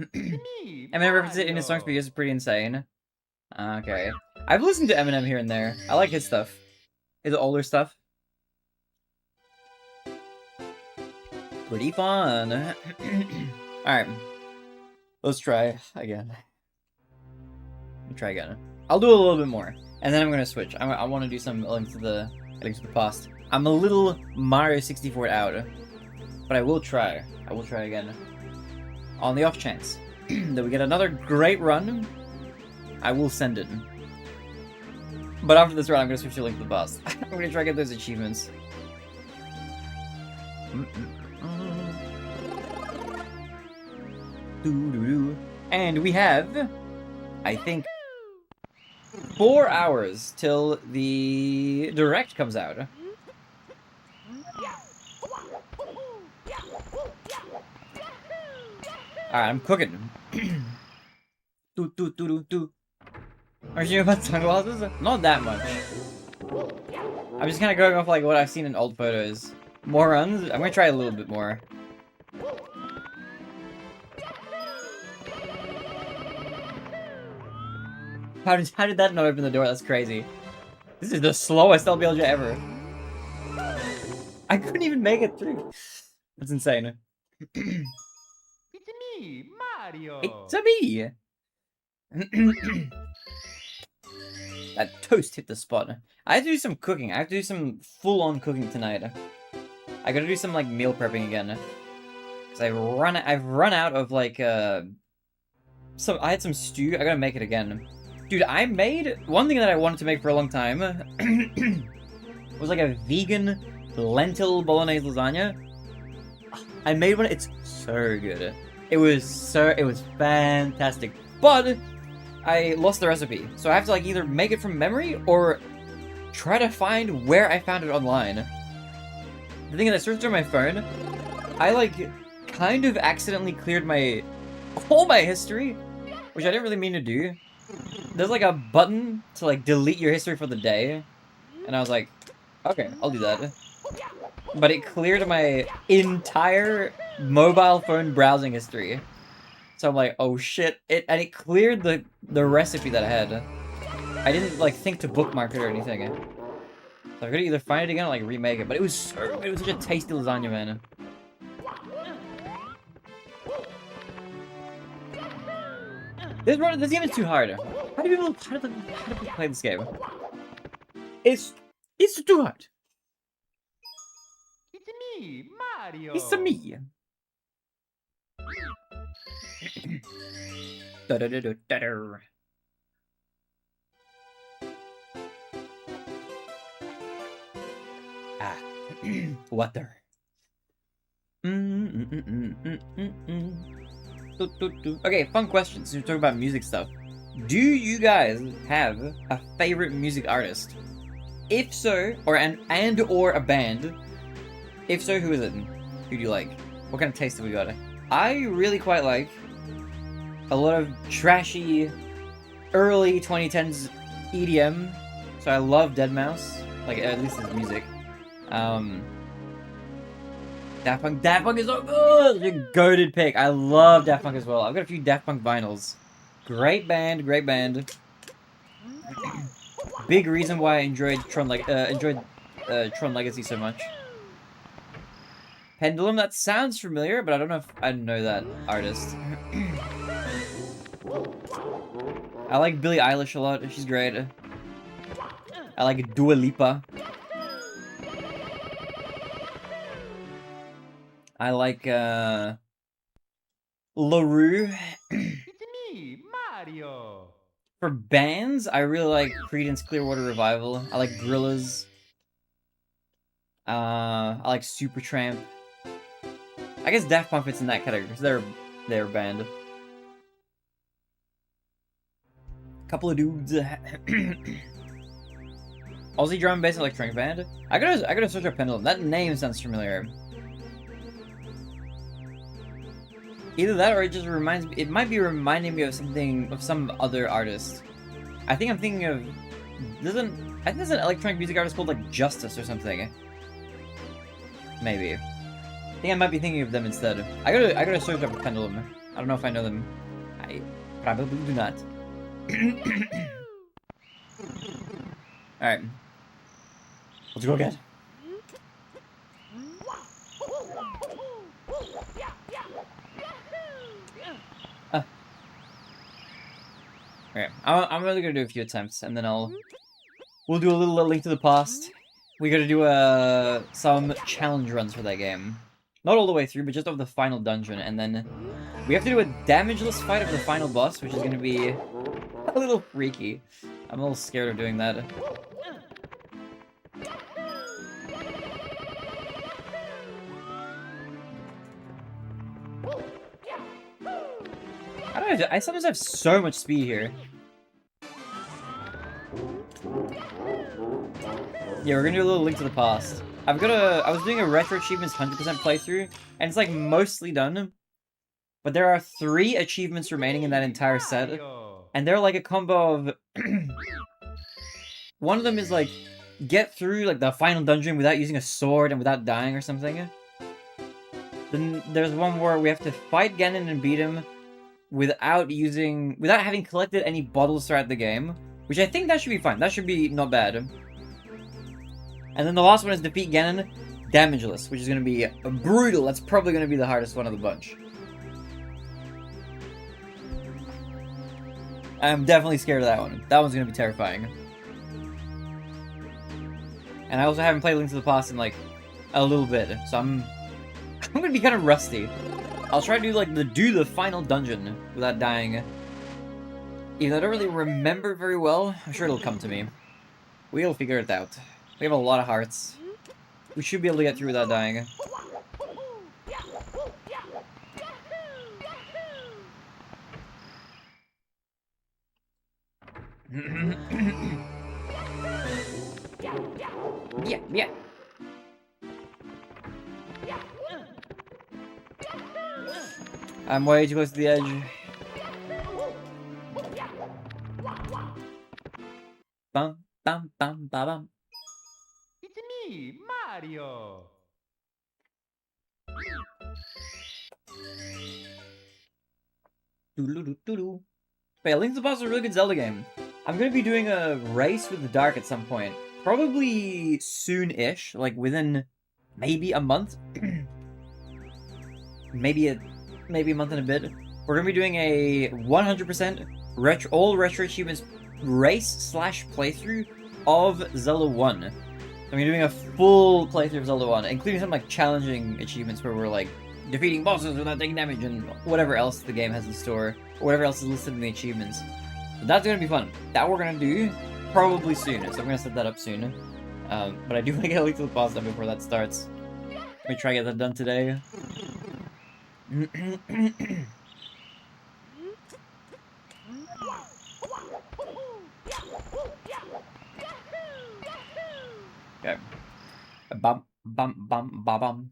Eminem references it in his songs, but it's pretty insane. Okay, I've listened to Eminem here and there. I like his stuff, his older stuff. Pretty fun. All right, let's try again. Try again. I'll do a little bit more, and then I'm gonna switch. I want to do some Link to the Past. I'm a little Mario 64 out, but I will try. I will try again. On the off chance that we get another great run, I will send it. But after this run, I'm gonna switch to Link to the Past. I'm gonna try to get those achievements. And we have, I think, 4 hours till the direct comes out. Alright, I'm cooking. Are you about sunglasses? Not that much. I'm just kind of going off like what I've seen in old photos. More runs? I'm gonna try a little bit more. How did that not open the door? That's crazy. This is the slowest LBLJ ever. I couldn't even make it through. That's insane. It's me, Mario. It's a me. That toast hit the spot. I have to do some cooking. I have to do some full-on cooking tonight. I gotta do some like meal prepping again. Cause I've run out of like I had some stew. I gotta make it again. Dude, I made one thing that I wanted to make for a long time. Was like a vegan lentil bolognese lasagna. I made one. It's so good. It was fantastic. But I lost the recipe, so I have to like either make it from memory or try to find where I found it online. The thing is, I searched on my phone. I like kind of accidentally cleared all my history, which I didn't really mean to do. There's like a button to like delete your history for the day, and I was like, okay, I'll do that. But it cleared my entire mobile phone browsing history. So I'm like, oh shit, and it cleared the recipe that I had. I didn't like think to bookmark it or anything. So I could either find it again or like remake it, but it was so good. It was such a tasty lasagna, man. This game is too hard. How do people play this game? It's too hard. It's me, Mario. It's me. Ah, water. Okay, fun question. Since we're talking about music stuff, do you guys have a favorite music artist? If so, or or a band. If so, who is it? Who do you like? What kind of taste have we got? I really quite like a lot of trashy early 2010s EDM. So I love Deadmau5, like at least his music. Daft Punk is so good! It's a goated pick. I love Daft Punk as well. I've got a few Daft Punk vinyls. Great band, great band. Big reason why I enjoyed Tron Legacy so much. Pendulum, that sounds familiar, but I don't know if I know that artist. I like Billie Eilish a lot. She's great. I like Dua Lipa. I like LaRue. It's me, Mario. For bands, I really like Creedence Clearwater Revival. I like Gorillaz. I like Supertramp. I guess Daft Punk fits in that category because they're a band. Couple of dudes. Aussie drum and bass electronic band. I gotta search up Pendulum. That name sounds familiar. Either that or it just reminds me. It might be reminding me of some other artist. I think I'm thinking of. I think there's an electronic music artist called like Justice or something. Maybe. I think I might be thinking of them instead. I gotta search up Pendulum. I don't know if I know them. I probably do not. Alright. Let's go again. Okay, I'm really gonna do a few attempts, and then we'll do a little Link to the Past. We gotta do some challenge runs for that game. Not all the way through, but just of the final dungeon, and then we have to do a damageless fight of the final boss, which is gonna be a little freaky. I'm a little scared of doing that. I don't know, I sometimes have so much speed here. Yeah, we're gonna do a little Link to the Past. I was doing a Retro Achievements 100% playthrough, and it's like mostly done. But there are 3 achievements remaining in that entire set. Mario. And they're like a combo of... One of them is like, get through like the final dungeon without using a sword and without dying or something. Then there's one where we have to fight Ganon and beat him without having collected any bottles throughout the game. Which I think that should be fine. That should be not bad. And then the last one is defeat Ganon, damageless, which is going to be brutal. That's probably going to be the hardest one of the bunch. I'm definitely scared of that one. That one's going to be terrifying. And I also haven't played Link to the Past in like a little bit, so I'm going to be kind of rusty. I'll try to do the final dungeon without dying. Even though I don't really remember very well, I'm sure it'll come to me. We'll figure it out. We have a lot of hearts. We should be able to get through without dying. Yeah. I'm way too close to the edge. Bum, bum, bum, ba, bum. It's me, Mario. But yeah, Link to the Past is a really good Zelda game. I'm gonna be doing a race with the dark at some point. probably soon-ish, like within maybe a month, maybe a month and a bit. We're gonna be doing a 100% all retro achievements race / playthrough of Zelda 1. I'm gonna be doing a full playthrough of Zelda 1, including some like challenging achievements where we're like defeating bosses without taking damage and whatever else the game has in store, or whatever else is listed in the achievements. So that's gonna be fun. That we're gonna do probably soon, so I'm gonna set that up soon. But I do want to get a link to the boss done before that starts. Let me try to get that done today. Okay. Bum bum bum ba bum.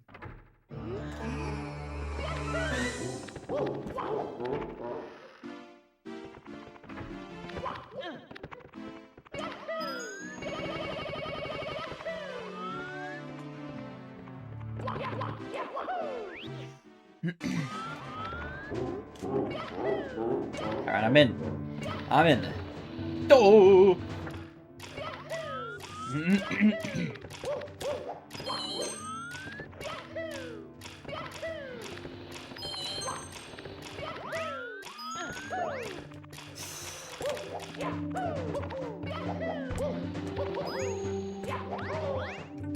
Alright, I'm in. I'm in. Oh!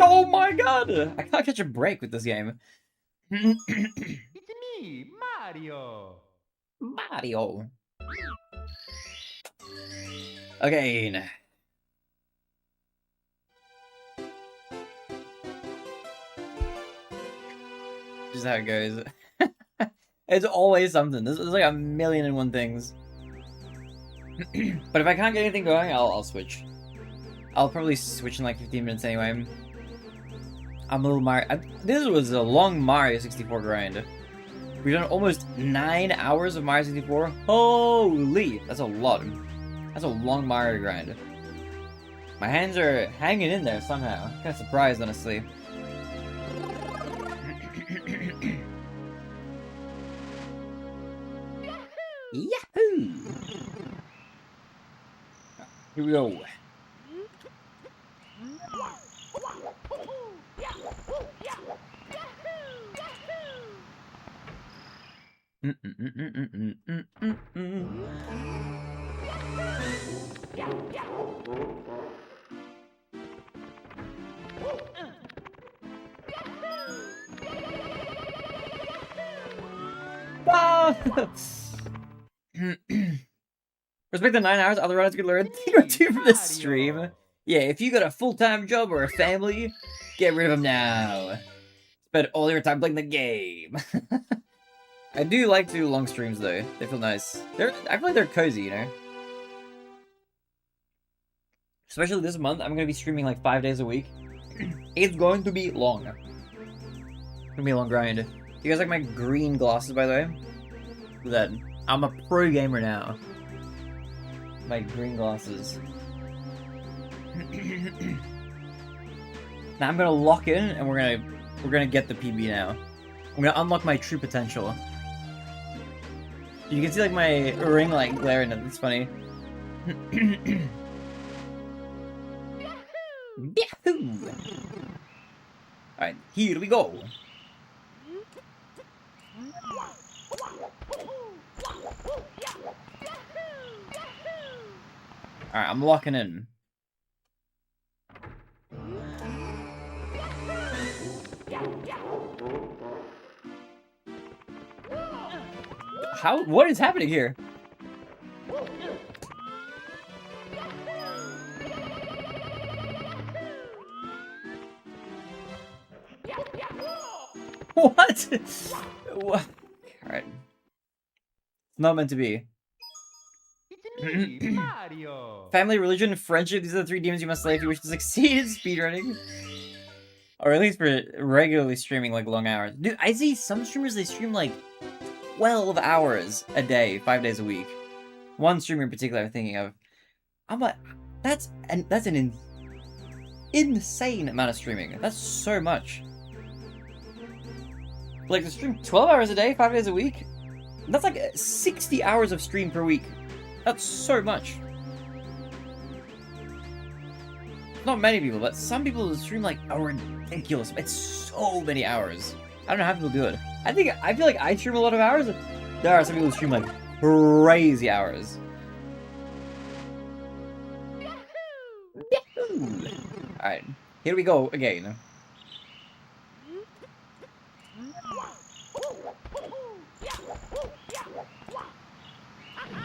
Oh my god! I can't catch a break with this game. It's me, Mario. Mario. Again. Just how it goes. It's always something. There's like a million and one things. But if I can't get anything going, I'll switch. I'll probably switch in like 15 minutes anyway. I'm a little Mario. This was a long Mario 64 grind. We've done almost 9 hours of Mario 64. Holy! That's a lot. That's a long Mario grind. My hands are hanging in there somehow. Kind of surprised, honestly. Yahoo! Here we go. Respect the 9 hours other runners could learn thing or two from this stream. Yeah, if you got a full-time job or a family, get rid of them now. Spend all your time playing the game. I do like to do long streams though. They feel nice. I feel like they're cozy, you know? Especially this month, I'm gonna be streaming like 5 days a week. It's going to be long. It's gonna be a long grind. You guys like my green glasses, by the way? Look at that. I'm a pro gamer now. My green glasses. Now I'm gonna lock in, and we're gonna get the PB now. I'm gonna unlock my true potential. You can see like my ring light glaring at it. It's funny. Yahoo! Alright, here we go. Alright, I'm locking in. What is happening here? What? What? Alright. It's not meant to be. It's me, Mario. Family, religion, friendship, these are the 3 demons you must slay if you wish to succeed in speedrunning. Or at least for regularly streaming like long hours. Dude, I see some streamers, they stream like 12 hours a day, 5 days a week. One streamer in particular I'm thinking of. I'm like, that's an insane amount of streaming. That's so much. Like, to stream 12 hours a day, 5 days a week? That's like 60 hours of stream per week. That's so much. not many people, but some people stream like a ridiculous. It's so many hours. I don't know how people do it. I feel like I stream a lot of hours. There are some people who stream like crazy hours. Alright, here we go again.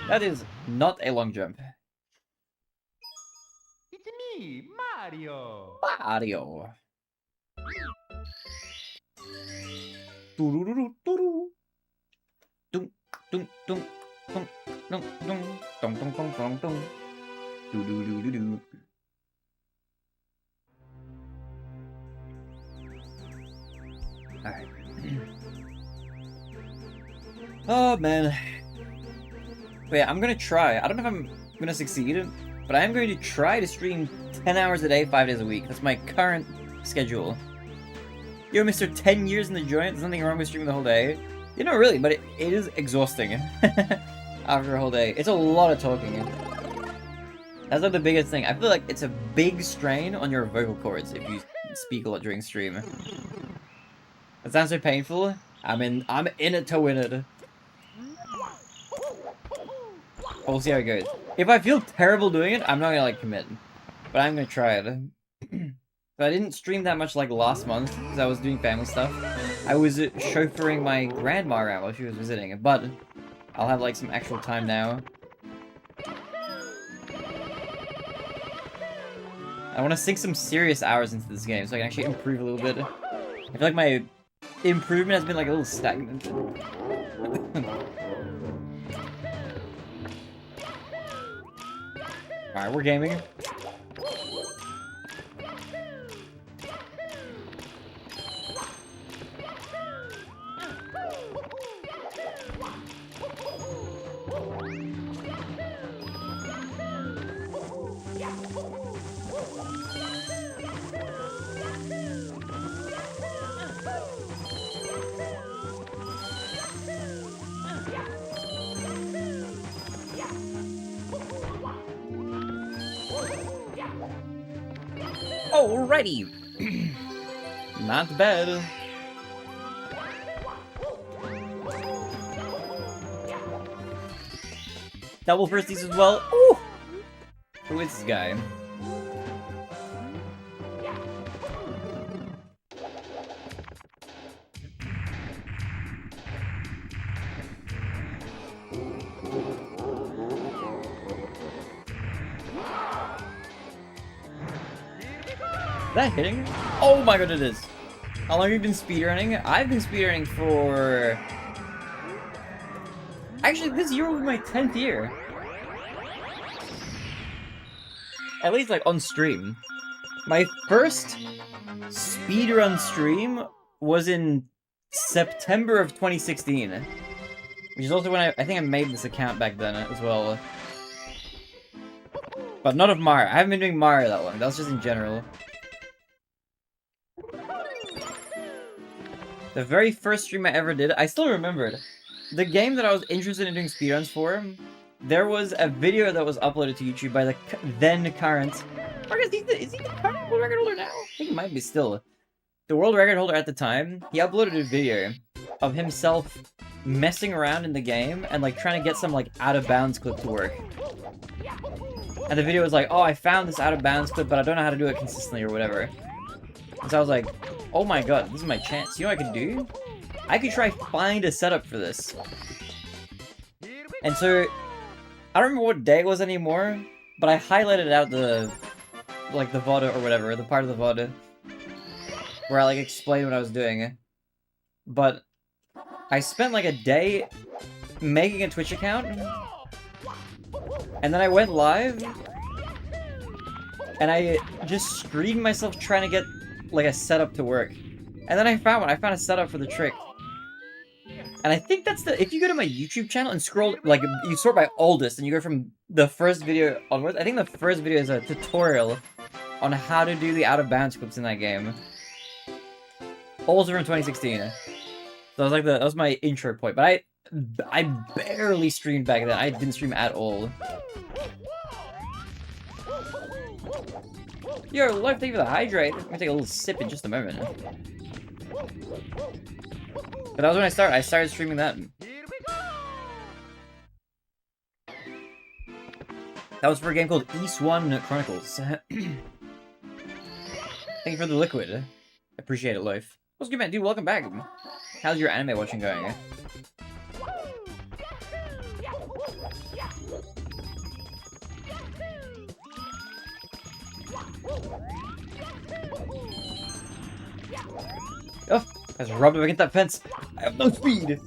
That is not a long jump. It's me, Mario. Mario. Doo-doo-doo-doo-doo. Dum, dum, dum, dum, dum, dum, dum, dum, dum, dum, dum. Doo-doo-doo-doo-doo. Alright. Oh, man. Wait, I'm gonna try. I don't know if I'm gonna succeed, but I am going to try to stream 10 hours a day, 5 days a week. That's my current schedule. Yo, Mr. 10 years in the joint, there's nothing wrong with streaming the whole day. You know, really, but it is exhausting after a whole day. It's a lot of talking. That's like the biggest thing. I feel like it's a big strain on your vocal cords if you speak a lot during stream. That sounds so painful. I'm in it to win it. We'll see how it goes. If I feel terrible doing it, I'm not gonna like commit. But I'm gonna try it. So I didn't stream that much like last month because I was doing family stuff. I was chauffeuring my grandma around while she was visiting, but I'll have like some actual time now. I want to sink some serious hours into this game so I can actually improve a little bit. I feel like my improvement has been like a little stagnant. Alright, we're gaming. Alrighty! Not bad. Double firsties as well. Ooh! Who is this guy? Is that hitting? Oh my god, it is. How long have you been speedrunning? I've been speedrunning for... Actually, this year will be my 10th year. At least, like, on stream. My first speedrun stream was in September of 2016. Which is also when I think I made this account back then as well. But not of Mario. I haven't been doing Mario that long. That was just in general. The very first stream I ever did, I still remembered. The game that I was interested in doing speedruns for, there was a video that was uploaded to YouTube by the then current... Is he the current world record holder now? I think he might be still. The world record holder at the time, he uploaded a video of himself messing around in the game and like trying to get some like out of bounds clip to work. And the video was like, oh, I found this out of bounds clip, but I don't know how to do it consistently or whatever. And so I was like, oh my god, this is my chance. You know what I could do? I could try find a setup for this. And so, I don't remember what day it was anymore, but I highlighted out the, like, the VOD or whatever, the part of the VOD, where I, like, explained what I was doing. But I spent, like, a day making a Twitch account, and then I went live, and I just screened myself trying to get, like, a setup to work. And then I found one. I found a setup for the trick. And I think that's the... If you go to my YouTube channel and scroll... Like, you sort by oldest, and you go from the first video onwards. I think the first video is a tutorial on how to do the out-of-bounds clips in that game. Also from 2016. So that was like that was my intro point. But I barely streamed back then. I didn't stream at all. Yo, Life, thank you for the hydrate. I'm gonna take a little sip in just a moment. But that was when I started streaming that. Here we go! That was for a game called East One Chronicles. Thank you for the liquid. Appreciate it, Life. What's good, man? Dude, welcome back. How's your anime watching going? Oh, I just rubbed up against that fence. I have no speed.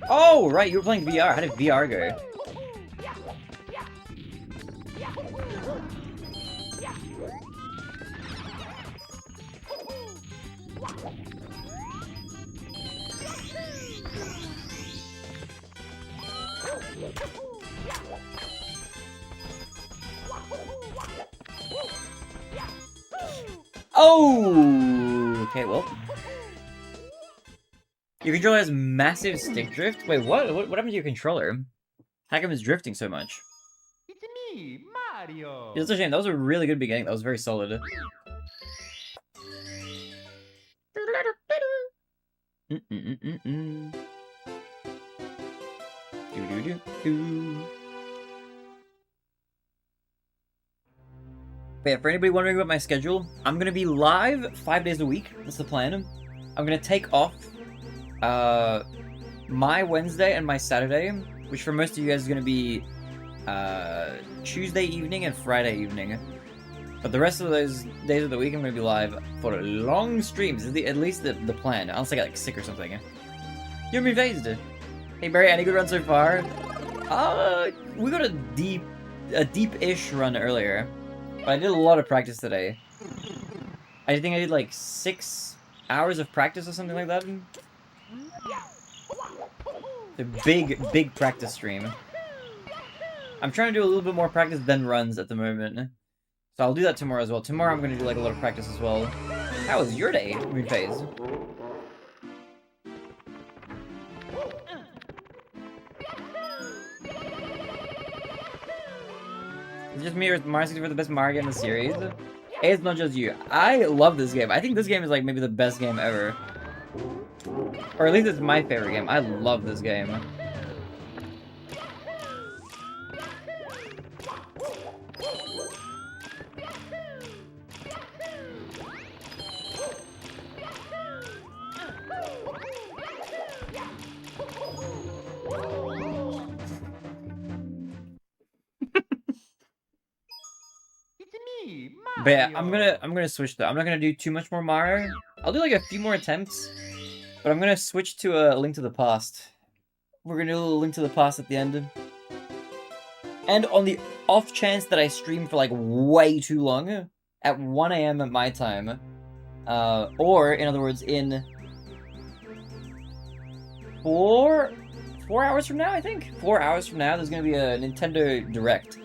Oh, right, you were playing VR. How did VR go? Oh! Okay, well. Your controller has massive stick drift? Wait, what? What happened to your controller? How come it's drifting so much? It's me, Mario! It's a shame. That was a really good beginning. That was very solid. But yeah, for anybody wondering about my schedule, I'm gonna be live 5 days a week. That's the plan. I'm gonna take off my Wednesday and my Saturday, which for most of you guys is gonna be Tuesday evening and Friday evening. But the rest of those days of the week, I'm gonna be live for long streams. At least the plan, unless I get like sick or something. You're me phased. Hey Barry, any good run so far? We got a deep-ish run earlier. But I did a lot of practice today. I think I did like 6 hours of practice or something like that. The big practice stream. I'm trying to do a little bit more practice than runs at the moment. So I'll do that tomorrow as well. Tomorrow I'm going to do like a lot of practice as well. How was your day, Moonphase? It's just me or Mario 64 the best Mario game in the series? Hey, it's not just you. I love this game. I think this game is like maybe the best game ever. Or at least it's my favorite game. I love this game. But yeah, I'm gonna switch though. I'm not gonna do too much more Mario. I'll do like a few more attempts, but I'm gonna switch to a Link to the Past. We're gonna do a little Link to the Past at the end. And on the off chance that I stream for like way too long, at 1 AM at my time, or in other words, in 4 hours from now, I think? 4 hours from now, there's gonna be a Nintendo Direct.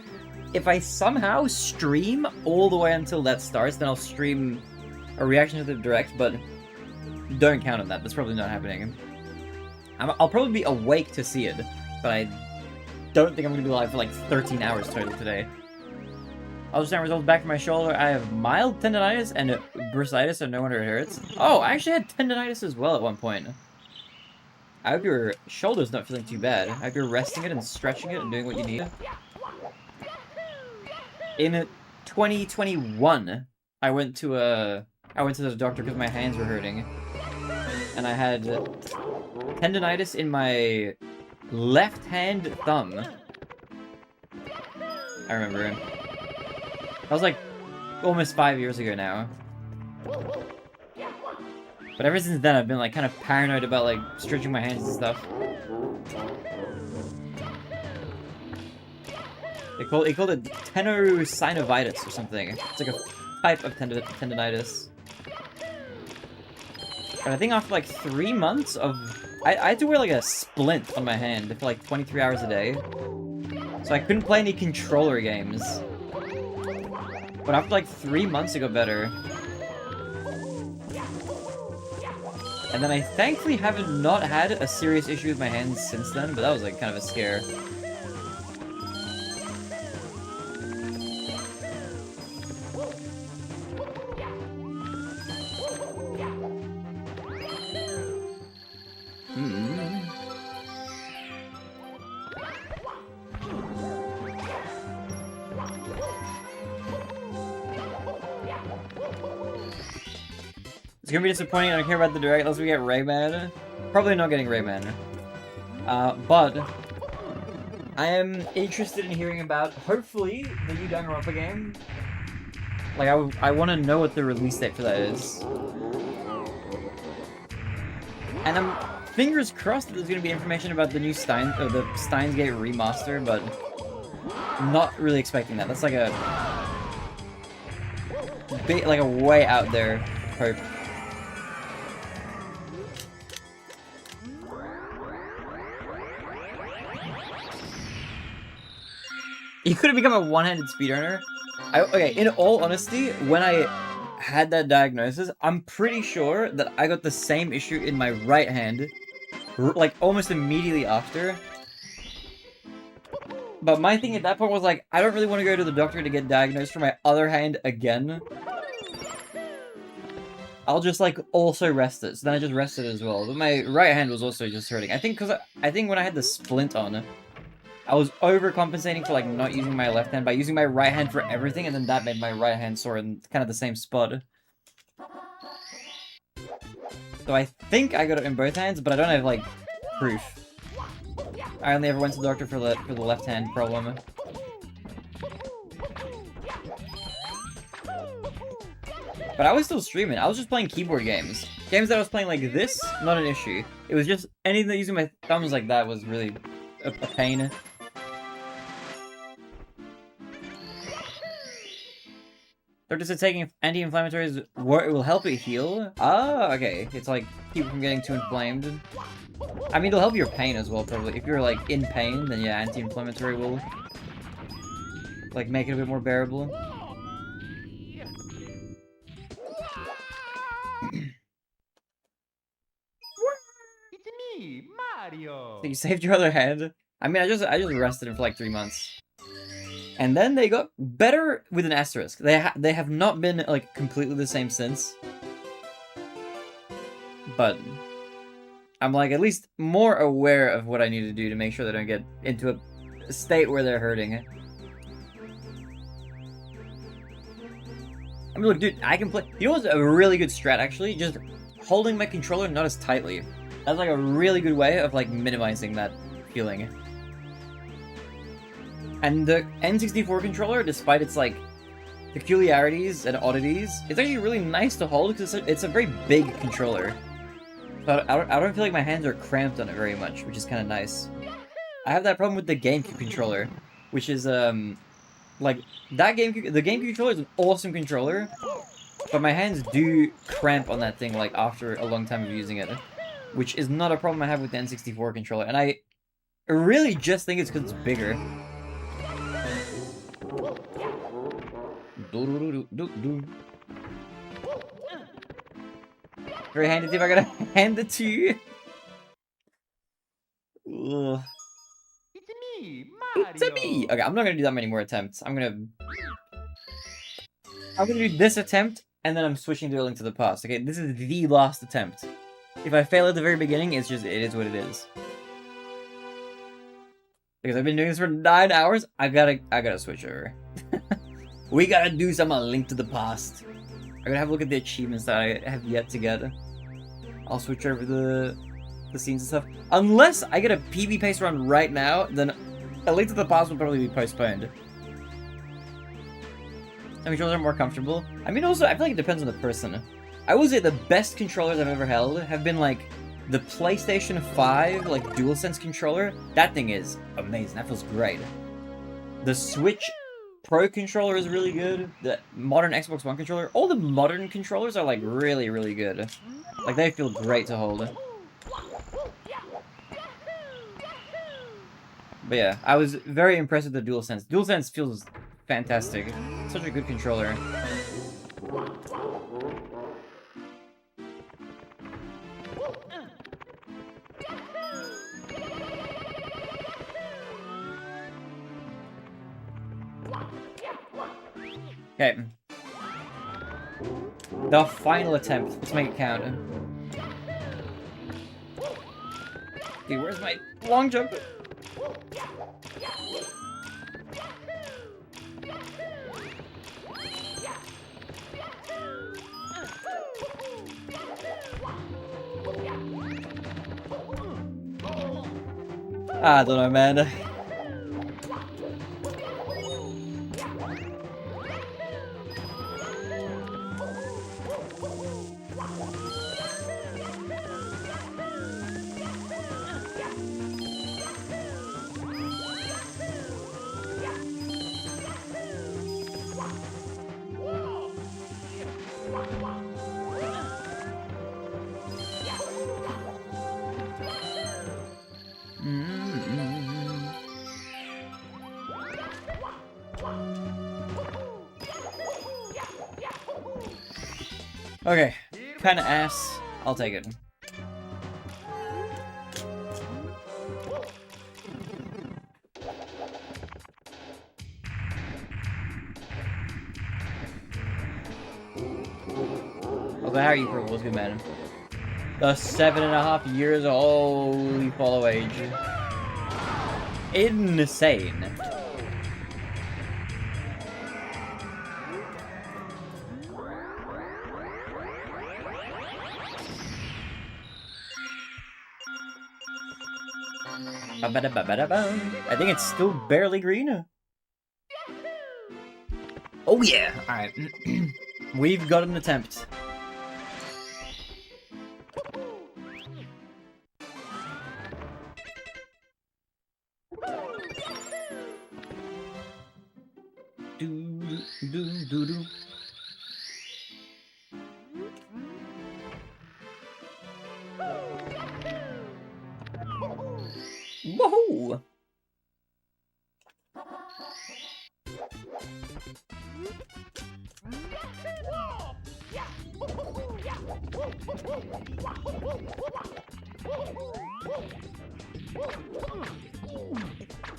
If I somehow stream all the way until that starts, then I'll stream a reaction to the Direct, but don't count on that. That's probably not happening. I'll probably be awake to see it, but I don't think I'm going to be live for like 13 hours total today. Ultrasound results back from my shoulder. I have mild tendonitis and bursitis, so no wonder it hurts. Oh, I actually had tendonitis as well at one point. I hope your shoulder's not feeling too bad. I hope you're resting it and stretching it and doing what you need. In 2021, I went to the doctor because my hands were hurting, and I had tendonitis in my left hand thumb. I remember it. That was like almost 5 years ago now. But ever since then, I've been like kind of paranoid about like stretching my hands and stuff. They call it tenosynovitis or something. It's like a type of tendonitis. But I think after like 3 months of... I had to wear like a splint on my hand for like 23 hours a day. So I couldn't play any controller games. But after like 3 months it got better. And then I thankfully haven't not had a serious issue with my hands since then, but that was like kind of a scare. It's gonna be disappointing. I don't care about the direct unless we get Rayman. Probably not getting Rayman. But I am interested in hearing about, hopefully, the new Danganronpa game. Like, I want to know what the release date for that is. And I'm fingers crossed that there's gonna be information about the new Steins Gate remaster, but not really expecting that. That's like a bit, like a way out there hope. You could have become a one-handed speedrunner. Okay, in all honesty, when I had that diagnosis, I'm pretty sure that I got the same issue in my right hand, like, almost immediately after. But my thing at that point was like, I don't really want to go to the doctor to get diagnosed for my other hand again. I'll just, like, also rest it. So then I just rested as well. But my right hand was also just hurting. I think when I had the splint on, I was overcompensating for, like, not using my left hand by using my right hand for everything, and then that made my right hand sore in kind of the same spot. So I think I got it in both hands, but I don't have, like, proof. I only ever went to the doctor for the left hand problem. But I was still streaming. I was just playing keyboard games. Games that I was playing like this, not an issue. It was just anything that using my thumbs like that was really a pain. Doctor said taking anti-inflammatories it will help it heal. Ah, okay. It's like keep it from getting too inflamed. I mean, it'll help your pain as well, probably. If you're like in pain, then yeah, anti-inflammatory will like make it a bit more bearable. It's me, Mario. So you saved your other hand. I mean, I just rested it for like 3 months. And then they got better with an asterisk. They have not been, like, completely the same since. But I'm, like, at least more aware of what I need to do to make sure they don't get into a state where they're hurting. I mean, look, dude, I can play... You know what's a really good strat, actually? Just holding my controller not as tightly. That's, like, a really good way of, like, minimizing that feeling. And the N64 controller, despite its, like, peculiarities and oddities, it's actually really nice to hold because it's a very big controller. So I don't feel like my hands are cramped on it very much, which is kind of nice. I have that problem with the GameCube controller, which is, like, the GameCube controller is an awesome controller, but my hands do cramp on that thing, like, after a long time of using it, which is not a problem I have with the N64 controller, and I really just think it's because it's bigger. Very handy if I gotta hand it to you. Ugh. It's me, Mario. It's me! Okay, I'm not gonna do that many more attempts. I'm gonna do this attempt, and then I'm switching to A Link to the Past. Okay, this is the last attempt. If I fail at the very beginning, it is what it is. Because I've been doing this for 9 hours, I gotta switch over. We gotta do some A Link to the Past. I gotta have a look at the achievements that I have yet to get. I'll switch over the scenes and stuff. Unless I get a PB pace run right now, then A Link to the Past will probably be postponed. Some controllers are more comfortable. I mean, also, I feel like it depends on the person. I would say the best controllers I've ever held have been, like, the PlayStation 5, like, DualSense controller. That thing is amazing. That feels great. The Switch Pro controller is really good. The modern Xbox One controller. All the modern controllers are, like, really, really good. Like, they feel great to hold. But yeah, I was very impressed with the DualSense. DualSense feels fantastic. Such a good controller. Okay. The final attempt. Let's make it count. Dude, where's my long jump? I don't know, man. Okay, kinda ass. I'll take it. Okay, how are you, Purple? What's good, man? The 7.5 years, holy follow age. Insane. I think it's still barely green. Oh yeah! Alright. We've got an attempt. Do. Whoa!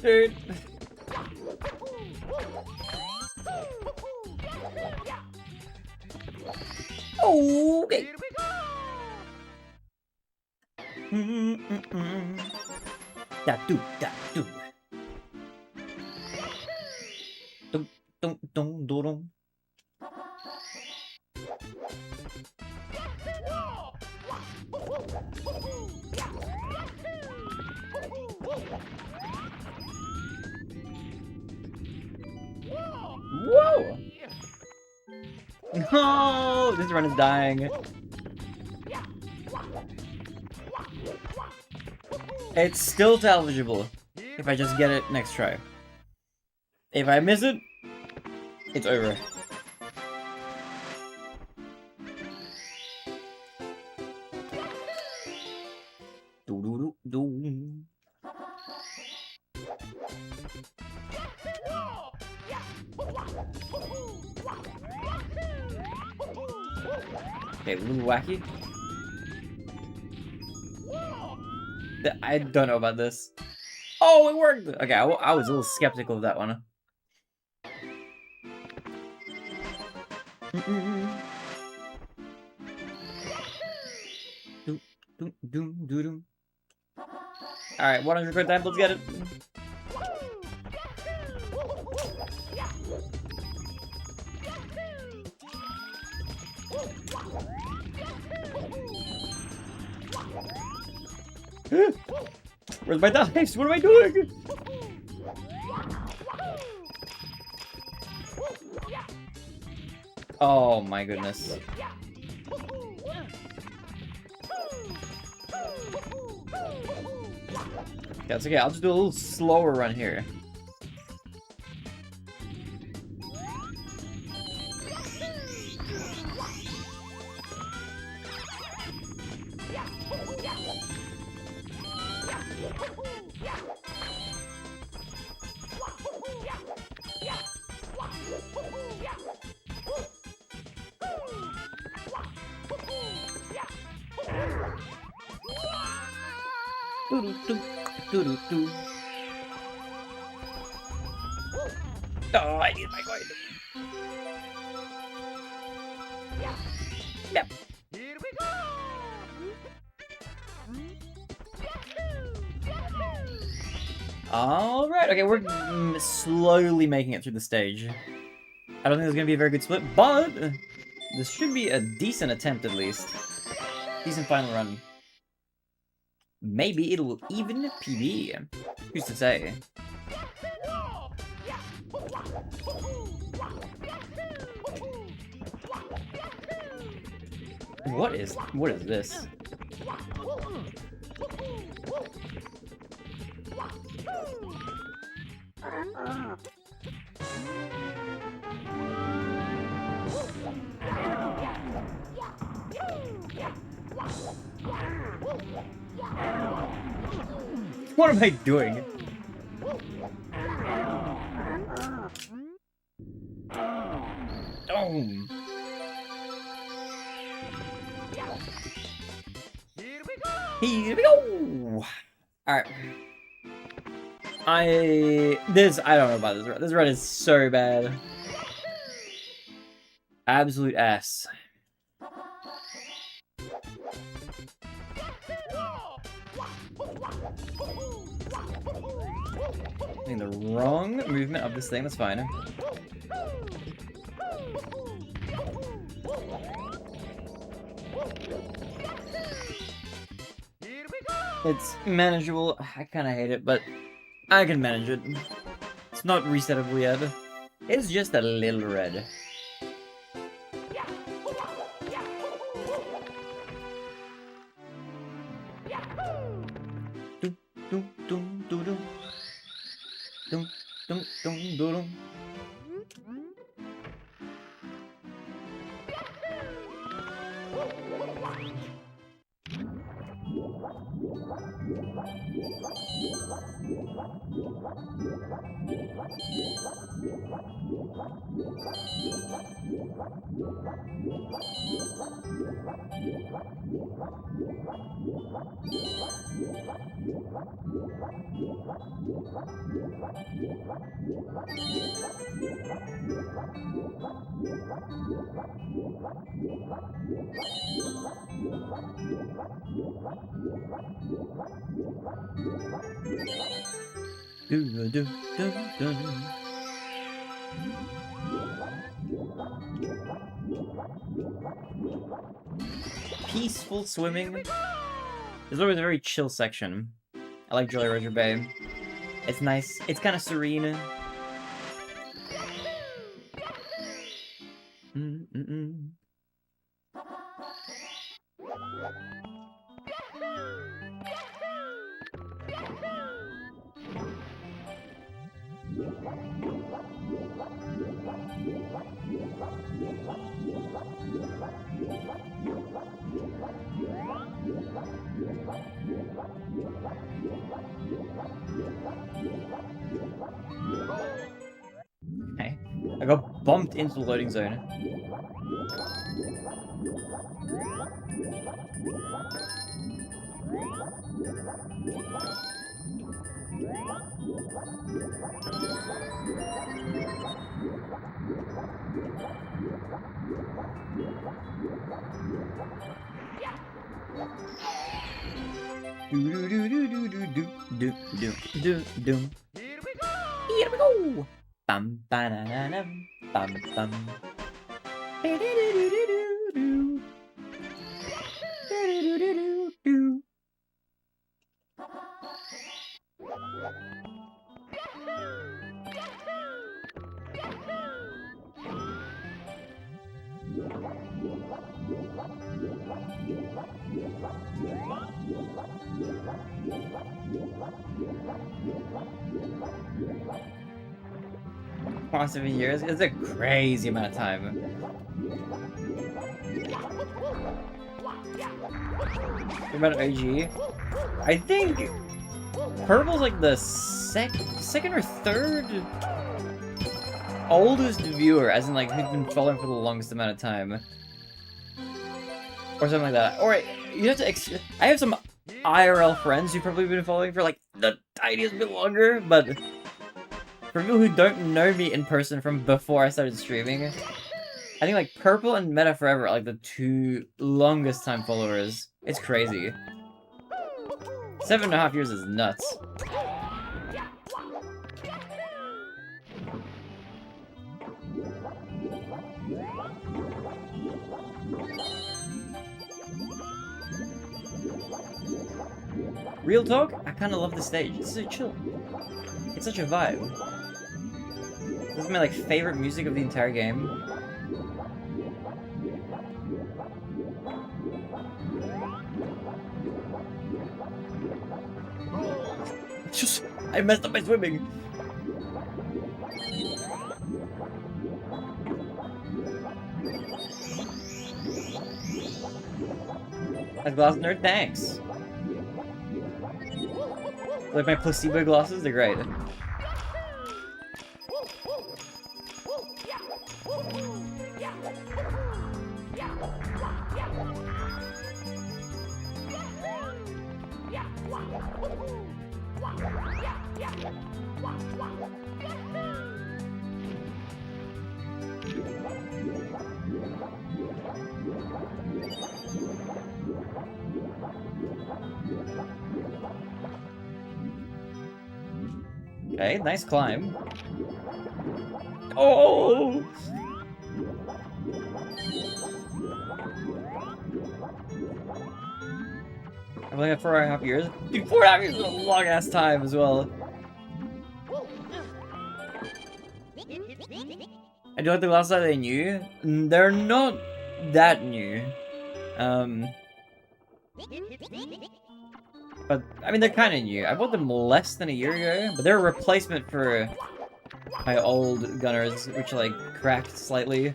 Dude. Okay. That do. Dum. Whoa! No, this run is dying. It's still salvageable if I just get it next try. If I miss it, it's over. Okay, a little wacky. I don't know about this. Oh, it worked! Okay, I was a little skeptical of that one. Alright, 100 crit time, let's get it. Where's my dice? What am I doing? Oh my goodness. That's okay, I'll just do a little slower run here. Do. Oh, I need my coin. Yep. Here we go! Alright, okay, we're slowly making it through the stage. I don't think there's gonna be a very good split, but this should be a decent attempt at least. Decent final run. Maybe it'll even PB. Who's to say? What is this? What am I doing? Boom. Here we go! Alright. I don't know about this run. This run is so bad. Absolute ass. Doing the wrong movement of this thing, that's fine. It's manageable. I kind of hate it, but I can manage it. It's not resettable yet. It's just a little red. Peaceful swimming. There's always a very chill section. I like Jolly Roger Bay. It's nice. It's kind of serene. Okay. I got bumped into the loading zone. Here we go. Bum ba da da dum bum bum. Past 7 years? It's a crazy amount of time. The amount of AG. I think Purple's like the second or third oldest viewer, as in like who's been following for the longest amount of time, or something like that. Or you have to. I have some IRL friends who've probably been following for like the tiniest bit longer, but for people who don't know me in person from before I started streaming, I think like Purple and Meta Forever are like the 2 longest time followers. It's crazy. 7.5 years is nuts. Real talk, I kind of love the stage. It's so chill. It's such a vibe. This is my like favorite music of the entire game. Just, I messed up my swimming. That's glass nerd, thanks. Like my placebo glasses, they're great. Okay, nice climb. Oh! I've only got 4.5 years. Dude, 4.5 years is a long ass time as well. I do like the glasses that they new. They're not that new. But, I mean, they're kind of new. I bought them less than a year ago, but they're a replacement for my old Gunners, which, like, cracked slightly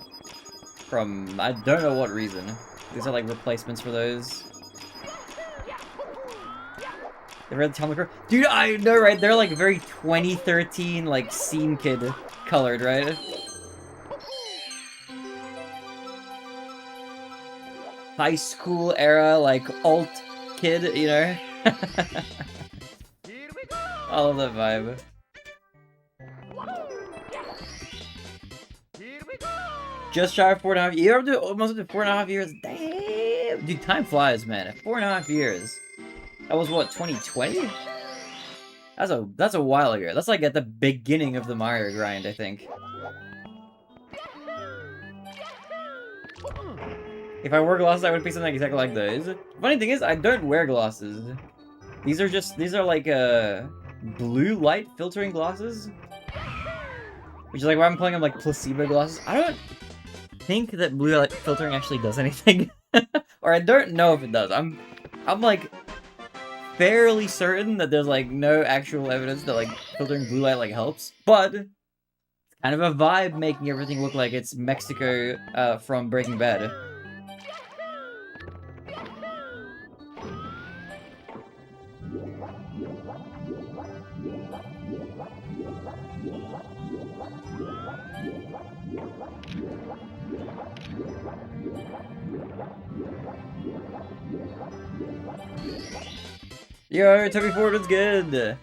from, I don't know what reason. These are, like, replacements for those. The red Tumblr. Dude, I know, right? They're, like, very 2013, like, scene kid colored, right? High school era, like, alt kid, you know? I love that vibe. Just shy of 4.5 years. You're almost up to 4.5 years. Damn! Dude, time flies, man. 4.5 years. That was what, 2020? That's a while ago. That's like at the beginning of the Mario grind, I think. If I wore glasses, I would pick something exactly like those. Funny thing is, I don't wear glasses. These are like blue light filtering glasses. Which is like why I'm calling them like placebo glasses. I don't think that blue light filtering actually does anything. Or I don't know if it does. I'm like fairly certain that there's like no actual evidence that like filtering blue light like helps. But it's kind of a vibe making everything look like it's Mexico from Breaking Bad. Yo, Toby Ford is good.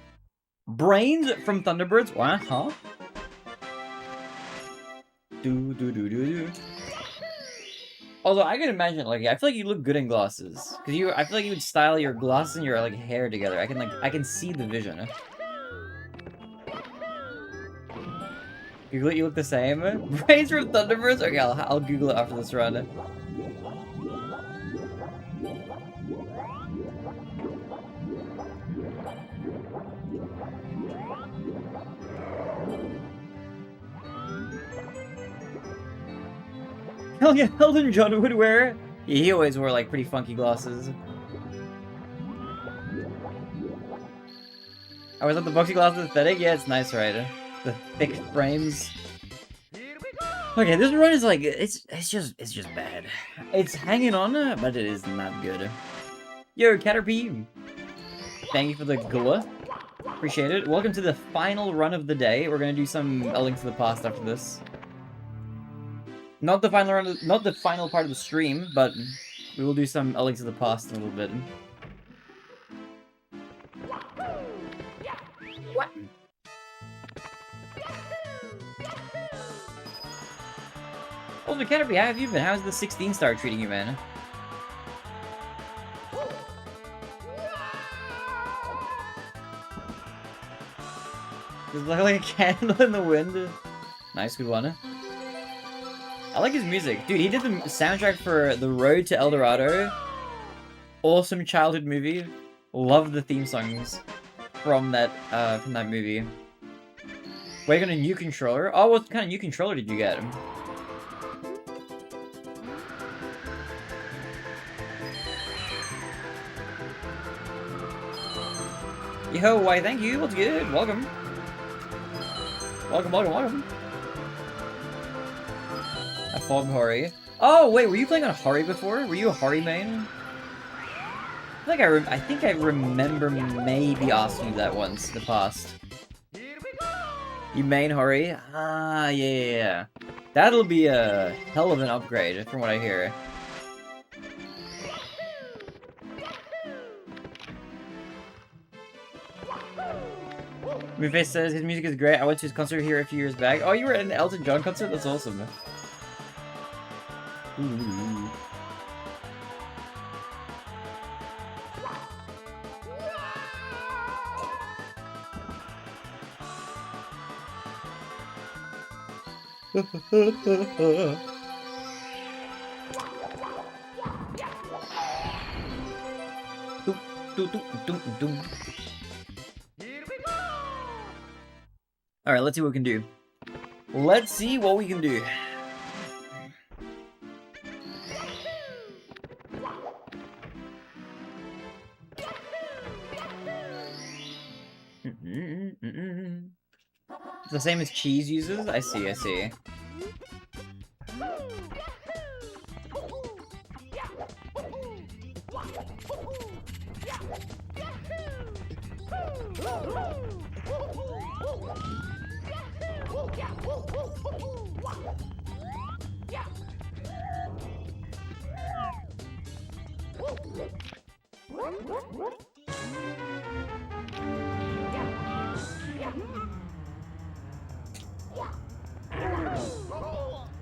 Brains from Thunderbirds? What? Huh? Do. Although I can imagine, like, I feel like you look good in glasses. Cause I feel like you would style your glasses and your like hair together. I can see the vision. You look the same. Brains from Thunderbirds? Okay, I'll Google it after this run. Hell yeah, Elton John would wear. Yeah, he always wore like pretty funky glasses. I was at the boxy glasses aesthetic. Yeah, it's nice, right? The thick frames. Okay, this run is like it's just bad. It's hanging on, but it is not good. Yo, Caterpie, thank you for the gula. Appreciate it. Welcome to the final run of the day. We're gonna do some A Link to the Past after this. Not the final run, not the final part of the stream, but we will do some A Link to the Past in a little bit. What? Soldier Caterpie, how have you been? How's the 16 star treating you, man? There's like a candle in the wind. Nice, good one. I like his music. Dude, he did the soundtrack for The Road to El Dorado. Awesome childhood movie. Love the theme songs from that movie. Wait, got a new controller? Oh, what kind of new controller did you get? Yo, why, thank you. What's good? Welcome. Welcome, welcome, welcome. I fogged Hori. Oh, wait, were you playing on Hori before? Were you a Hori main? I think I remember maybe asking you that once in the past. You main Hori? Ah, yeah. That'll be a hell of an upgrade, from what I hear. Moonface says his music is great. I went to his concert here a few years back. Oh, you were at an Elton John concert? That's awesome. Ooh. Alright, let's see what we can do. Let's see what we can do. It's the same as cheese uses? I see, I see.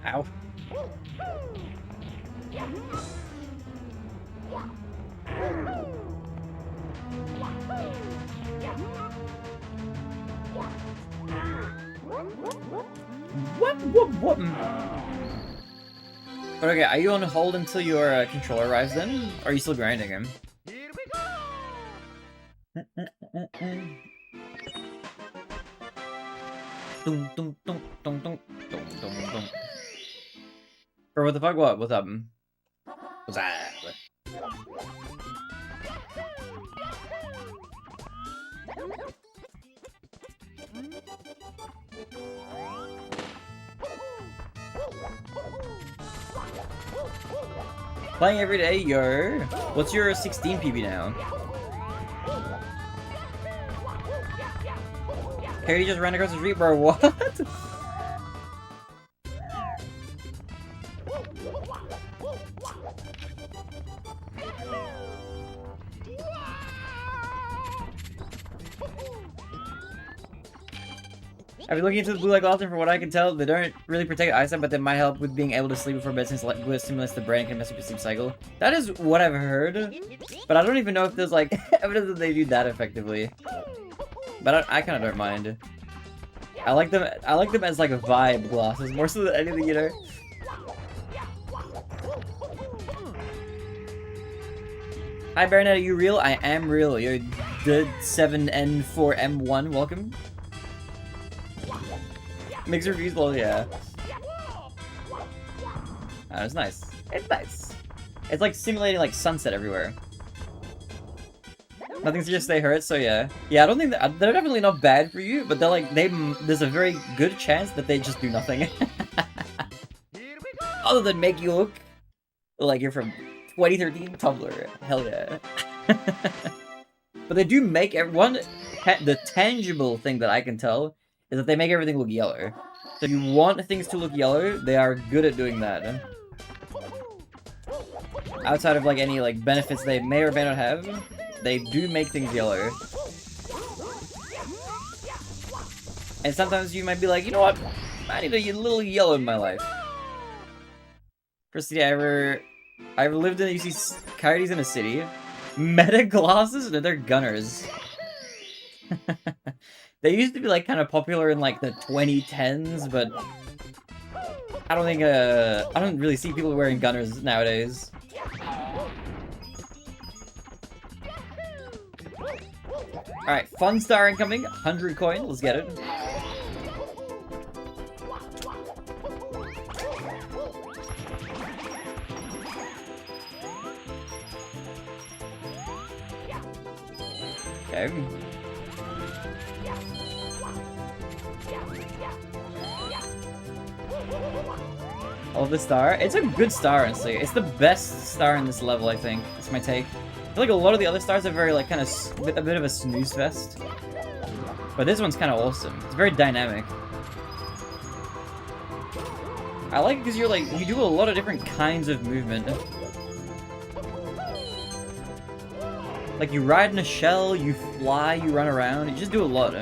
Ow. What? Okay, are you on hold until your controller arrives then? Or are you still grinding him? Dum dum dum dum dum dum dum dum. Bro, what the fuck? What? What's up? What's up? Playing every day, yo. What's your 16 PB now? Harry just ran across the street, bro. What? I've been looking into the blue light often. From what I can tell, they don't really protect eyesight, but they might help with being able to sleep before bed since blue stimulates the brain and can mess with your sleep cycle. That is what I've heard, but I don't even know if there's like evidence that they do that effectively. But I kind of don't mind. I like them as like vibe glasses more so than anything, you know. Hi Baronet, are you real? I am real. You're the 7N4M1. Welcome. Mixed reviews, well, yeah. It's nice. It's nice. It's like simulating like sunset everywhere. Nothing suggests they hurt, so yeah. Yeah, I don't think they're definitely not bad for you, but they're like there's a very good chance that they just do nothing. Other than make you look like you're from 2013 Tumblr. Hell yeah. But they do make everyone the tangible thing that I can tell is that they make everything look yellow. So if you want things to look yellow, they are good at doing that. Outside of like any like benefits they may or may not have, they do make things yellow. And sometimes you might be like, you know what? I need a little yellow in my life. First city I ever lived in. You see coyotes in a city. Meta glasses? No, they're gunners. They used to be like kind of popular in like the 2010s, but I don't really see people wearing gunners nowadays. Alright, fun star incoming. 100 coin. Let's get it. Okay. Oh, the star. It's a good star, honestly. It's the best star in this level, I think. That's my take. I feel like a lot of the other stars are very, like, kind of a bit of a snooze fest. But this one's kind of awesome. It's very dynamic. I like it because you're, like, you do a lot of different kinds of movement. Like, you ride in a shell, you fly, you run around. You just do a lot.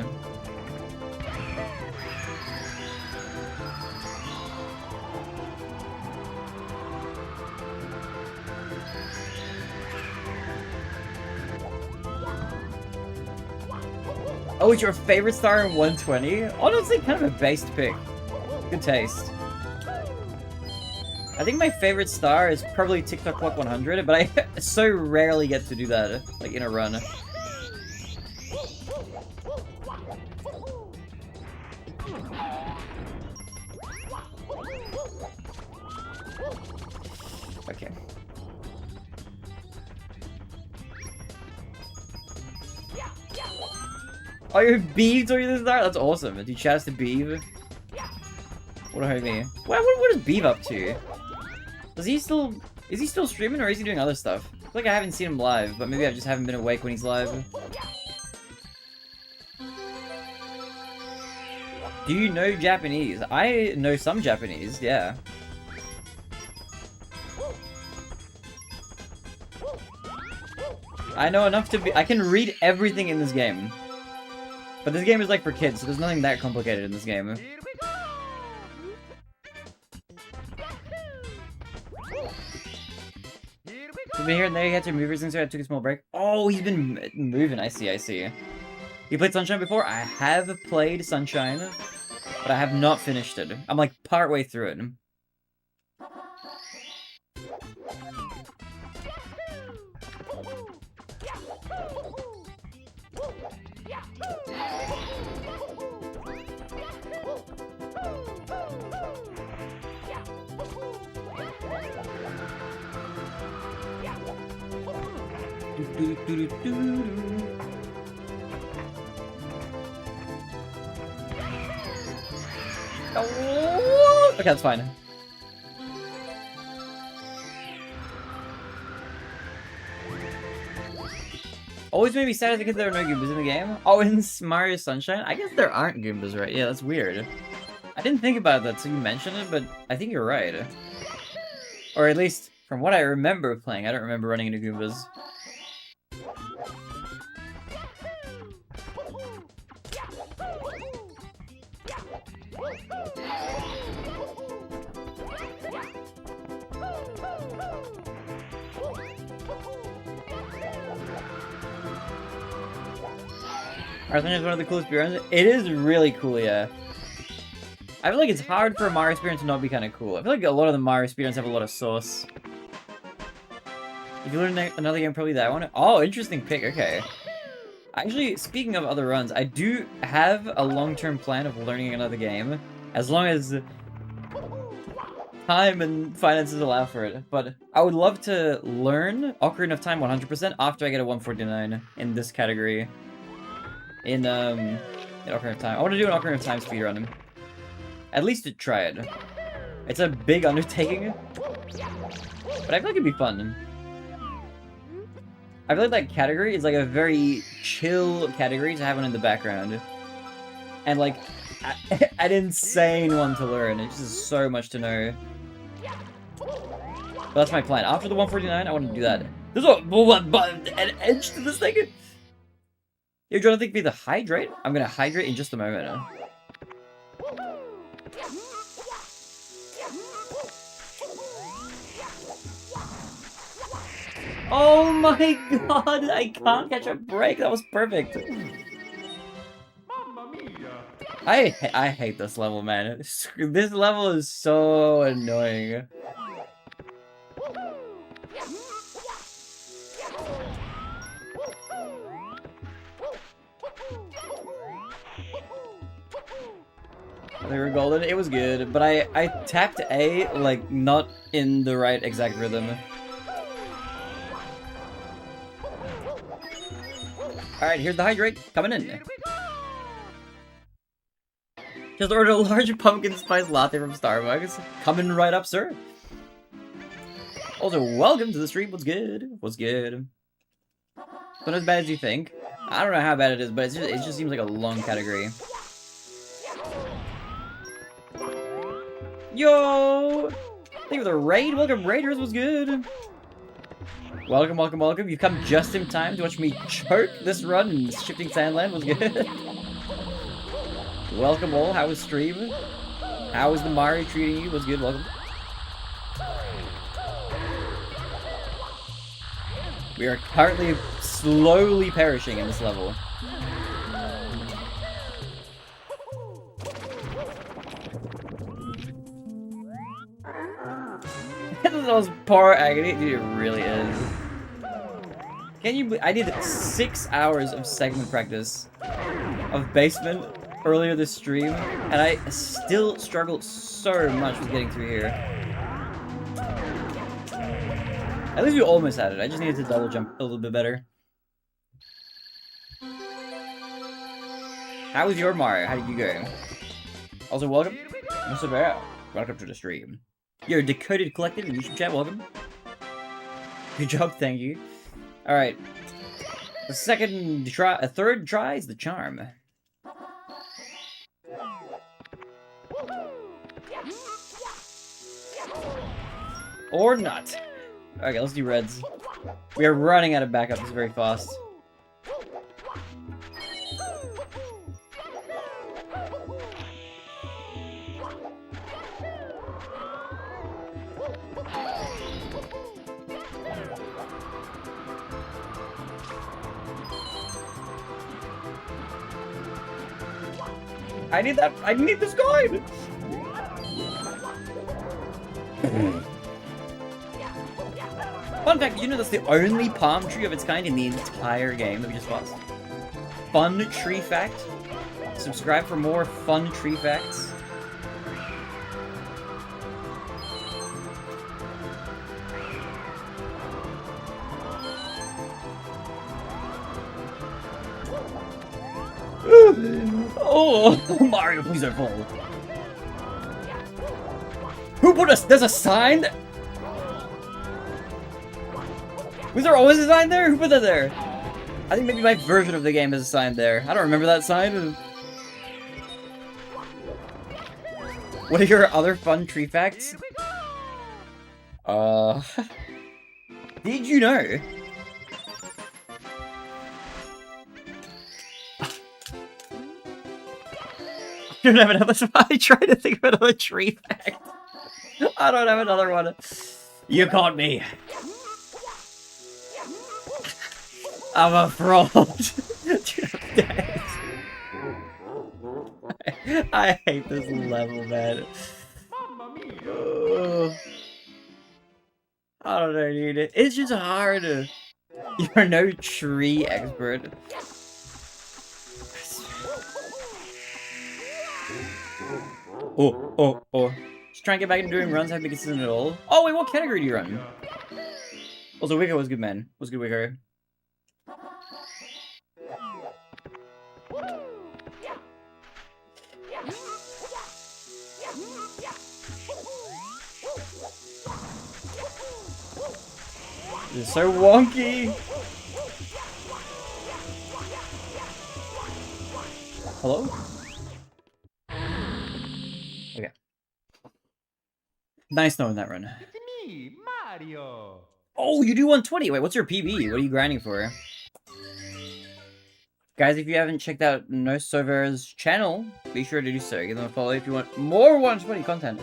Oh, it's your favorite star in 120? Honestly, kind of a based pick. Good taste. I think my favorite star is probably TikTok Clock 100, but I so rarely get to do that, like, in a run. Okay. Oh, you're Beeve during this star? That's awesome. Do you chat us to Beeve? What do I mean? What is Beeve up to? Is he still streaming or is he doing other stuff? I feel like I haven't seen him live, but maybe I just haven't been awake when he's live. Do you know Japanese? I know some Japanese, yeah. I know enough to be- I can read everything in this game. But this game is like for kids, so there's nothing that complicated in this game. He's been here and there, he had to move recently, so I took a small break. Oh, he's been moving, I see, I see. You played Sunshine before? I have played Sunshine, but I have not finished it. I'm like part way through it. Oh, okay, that's fine. Always made me sad because there are no Goombas in the game. Oh, in Mario Sunshine? I guess there aren't Goombas, right? Yeah, that's weird. I didn't think about that, so you mentioned it, but I think you're right. Or at least, from what I remember playing, I don't remember running into Goombas. Arthur is one of the coolest speedruns. It is really cool, yeah. I feel like it's hard for a Mario speedrun to not be kind of cool. I feel like a lot of the Mario speedruns have a lot of sauce. If you learn another game, probably that one. Oh, interesting pick, okay. Actually, speaking of other runs, I do have a long-term plan of learning another game. As long as time and finances allow for it. But I would love to learn Ocarina of Time 100% after I get a 149 in this category. In Ocarina of Time. I want to do an Ocarina of Time speedrun. At least to try it. It's a big undertaking. But I feel like it'd be fun. I feel like that category is like a very chill category to have one in the background. And like, an insane one to learn. It's just so much to know. But that's my plan. After the 149, I want to do that. There's an edge to this thing. Yo, do you want to think me the hydrate? I'm gonna hydrate in just a moment. Oh my god, I can't catch a break. That was perfect. Mamma mia! I hate this level, man. This level is so annoying. They were golden. It was good, but I tapped A like not in the right exact rhythm. All right, here's the hydrate coming in. Just ordered a large pumpkin spice latte from Starbucks. Coming right up, sir. Also, welcome to the stream. What's good? What's good? It's not as bad as you think. I don't know how bad it is, but it just seems like a long category. Yo! Thank you for the raid. Welcome, Raiders. What's good? Welcome, welcome, welcome. You've come just in time to watch me choke this run in Shifting Sandland. What's good? Welcome all. How was stream? How is the Mario treating you? What's good? Welcome. We are currently slowly perishing in this level. This is the most poor agony. Dude, it really is. Can you I did 6 hours of segment practice of basement earlier this stream, and I still struggled so much with getting through here. At least we almost had it. I just needed to double jump a little bit better. How was your Mario? How did you go? Also, welcome. Mr. Bear. Welcome to the stream. You're a Decoded Collective in YouTube chat. Welcome. Good job. Thank you. All right. A third try is the charm. Or not. Okay, let's do reds. We are running out of backups very fast. I need that. I need this guide. Fun fact, you know that's the only palm tree of its kind in the entire game that we just lost? Fun tree fact. Subscribe for more fun tree facts. Oh, Mario, please don't fall. Who put us? There's a sign? Was there always a sign there? Who put that there? I think maybe my version of the game has a sign there. I don't remember that sign. What are your other fun tree facts? Did you know? I don't have another. I tried to think of another tree fact. I don't have another one. You caught me. I'm a fraud. I hate this level, man. I don't know, dude. It's just hard. You're no tree expert. Oh. Just trying to get back into doing runs, haven't been consistent at all. Oh, wait, what category do you run? Also, Wicco was good, man. Was good, Wicco. This is so wonky. Hello? Okay. Nice knowing that run. It's me, Mario. Oh, you do 120. Wait, what's your PB? What are you grinding for? Guys, if you haven't checked out No Sovera's channel, be sure to do so. Give them a follow if you want more 120 content.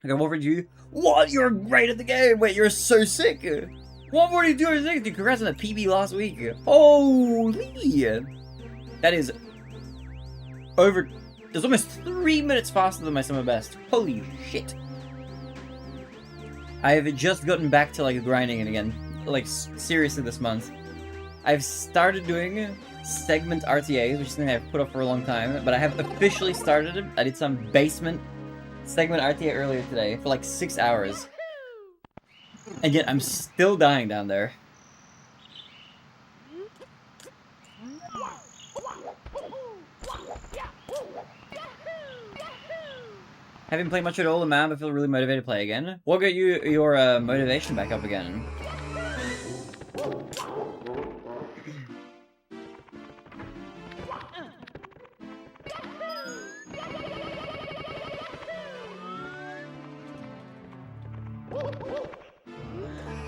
Okay, 142. What? You're great at the game! Wait, you're so sick! 142 or 60! Congrats on the PB last week! Holy! That is over... That's almost 3 minutes faster than my summer best. Holy shit. I have just gotten back to, like, grinding it again. Like, seriously this month. I've started doing segment RTAs, which is something I've put off for a long time, but I have officially started it. I did some basement segment RTA earlier today for like 6 hours. And yet I'm still dying down there. Haven't played much at all, man, but feel really motivated to play again. What got you your motivation back up again?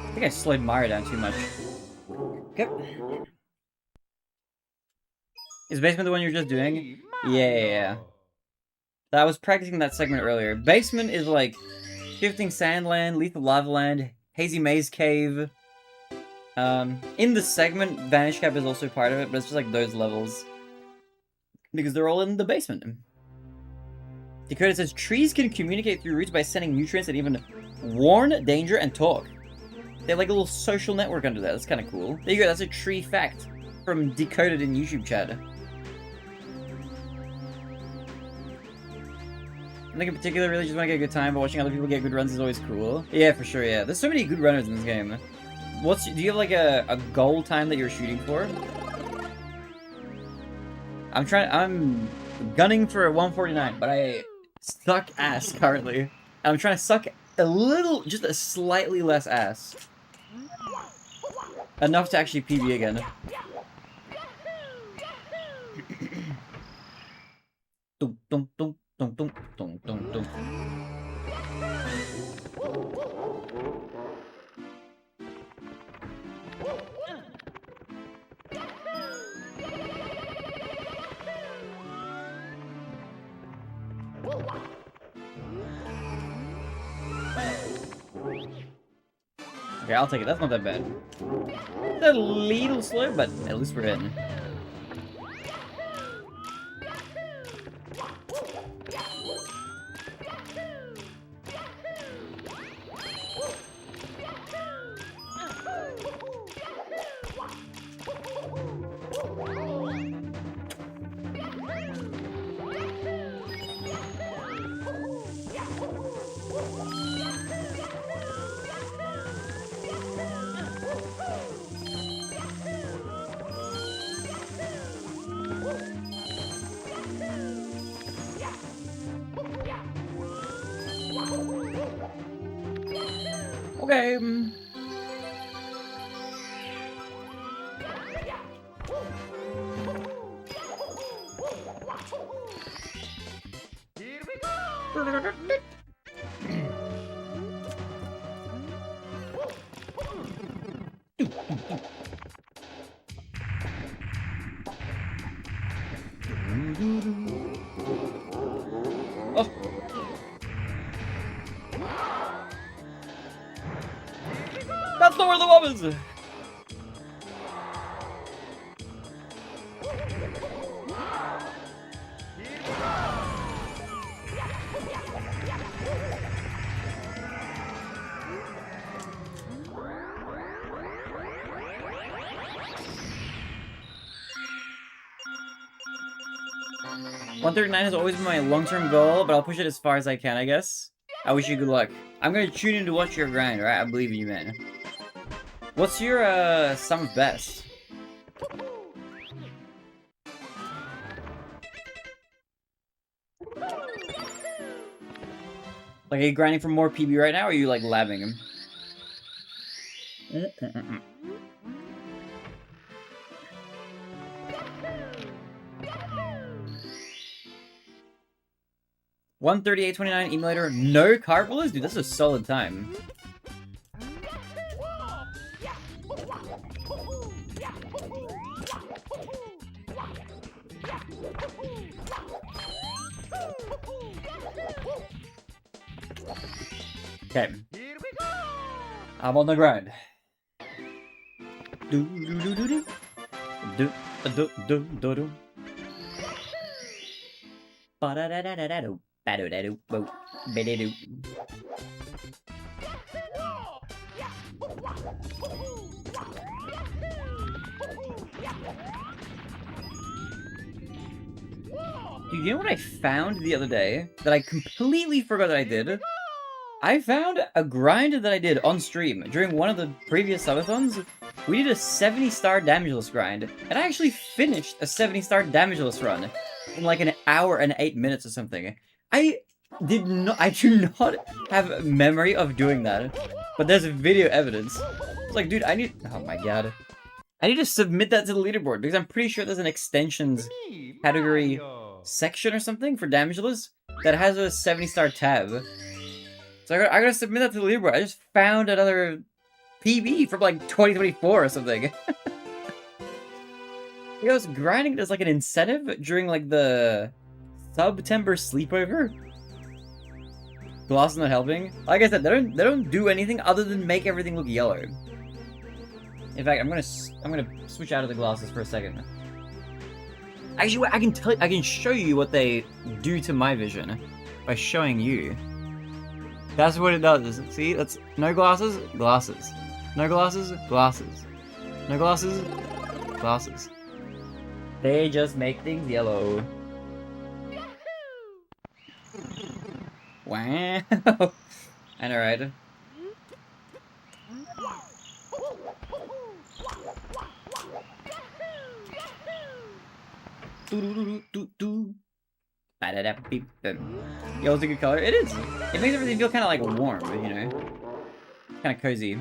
I think I slowed Mario down too much. Okay. Is Basement the one you're just doing? Yeah. I was practicing that segment earlier. Basement is like Shifting Sandland, Lethal Lava Land, Hazy Maze Cave. In the segment, Vanish Cap is also part of it, but it's just like those levels. Because they're all in the basement. Dakota says, trees can communicate through roots by sending nutrients and even warn, danger, and talk. They have like a little social network under there. That's kind of cool. There you go, that's a tree fact from Decoded in YouTube chat. I think in particular, really just want to get a good time, but watching other people get good runs is always cool. Yeah, for sure, yeah. There's so many good runners in this game. Do you have like a goal time that you're shooting for? I'm gunning for a 149, but I suck ass currently. I'm trying to suck a little, just a slightly less ass. Enough to actually PB again. Dum dum dum dum dum dum dum dum. Okay, I'll take it. That's not that bad. It's a little slow, but at least we're hitting. Okay. Here we go. Oh. That's not where the woman's. $139 has always been my long-term goal, but I'll push it as far as I can, I guess. I wish you good luck. I'm gonna tune in to watch your grind, right? I believe in you, man. What's your, summer best? Like, are you grinding for more PB right now, or are you, like, labbing him? 138.29 emulator, no carbulas? Dude, that's a solid time. Okay, Here we go! I'm on the grind. Do do do do do. Do do do do do. Ba da da da da da do. Ba do da do. Bo. Ba da do. Dude, you know what I found the other day that I completely forgot that I did? I found a grind that I did on stream during one of the previous subathons. We did a 70-star damageless grind, and I actually finished a 70-star damageless run in like an hour and 8 minutes or something. I do not have memory of doing that, but there's video evidence. It's like, dude, oh my god. I need to submit that to the leaderboard, because I'm pretty sure there's an extensions Me, category Mario. section or something for damageless that has a 70-star tab. So I gotta submit that to the leaderboard. I just found another PB from like 2024 or something. I was grinding it as like an incentive during like the September sleepover. Gloss is not helping. Like I said, they don't do anything other than make everything look yellow. In fact, I'm gonna switch out of the glasses for a second. Actually, I can show you what they do to my vision by showing you. That's what it does. See, that's no glasses, glasses. No glasses, glasses. No glasses, glasses. They just make things yellow. Wow. I know, right? Yellow's a good color. It is. It makes everything feel kind of like warm, you know? Kind of cozy.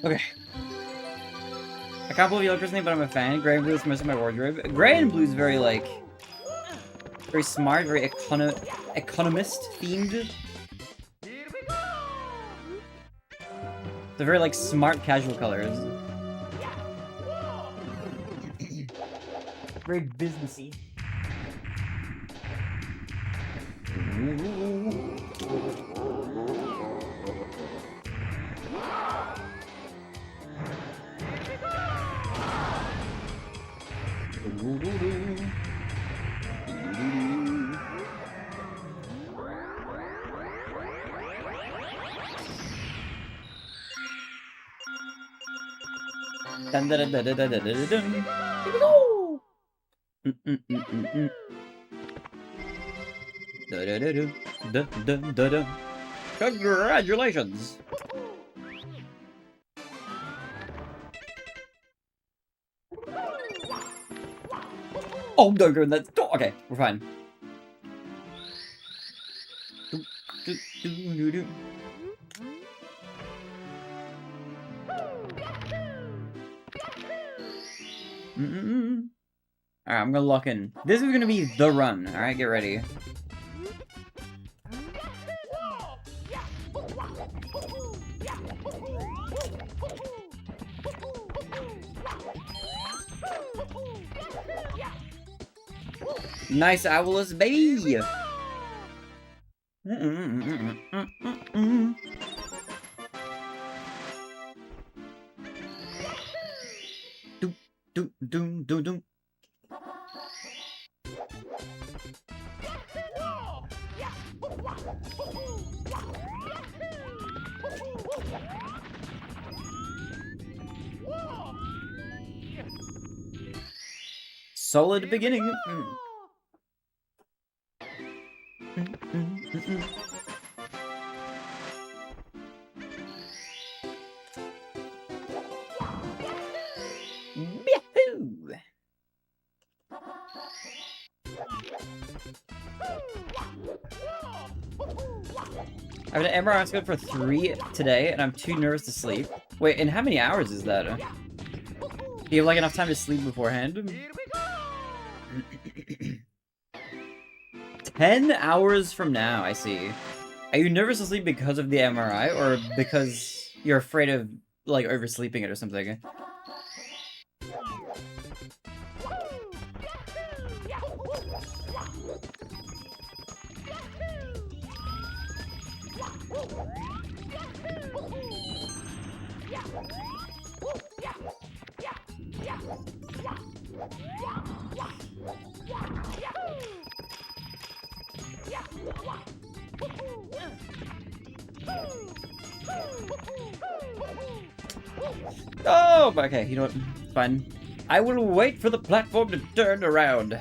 Okay. I can't believe Yellow personally, but I'm a fan. Gray and blue is most of my wardrobe. Gray and blue is very, like, very smart, very economist themed. They're very, like, smart casual colors. Very businessy. Dun, dun, dun, dun, dun, dun, dun, dun, dun. Here we go! Da, da, da, da. Dun, dun, dun, dun. Congratulations! Oh, no, go in that door. Okay, we're fine. Do, do, do, do. Alright, I'm gonna lock in. This is gonna be the run. Alright, get ready. Nice owlus, baby! Doom, doom, doom, doom. solid beginning. Yahoo! I have an MRI scheduled for 3 today, and I'm too nervous to sleep. Wait, and how many hours is that? Do you have like enough time to sleep beforehand? Here we go. 10 hours from now, I see. Are you nervous to sleep because of the MRI, or because you're afraid of, like, oversleeping it or something? Oh, okay, you know what? It's fine. I will wait for the platform to turn around.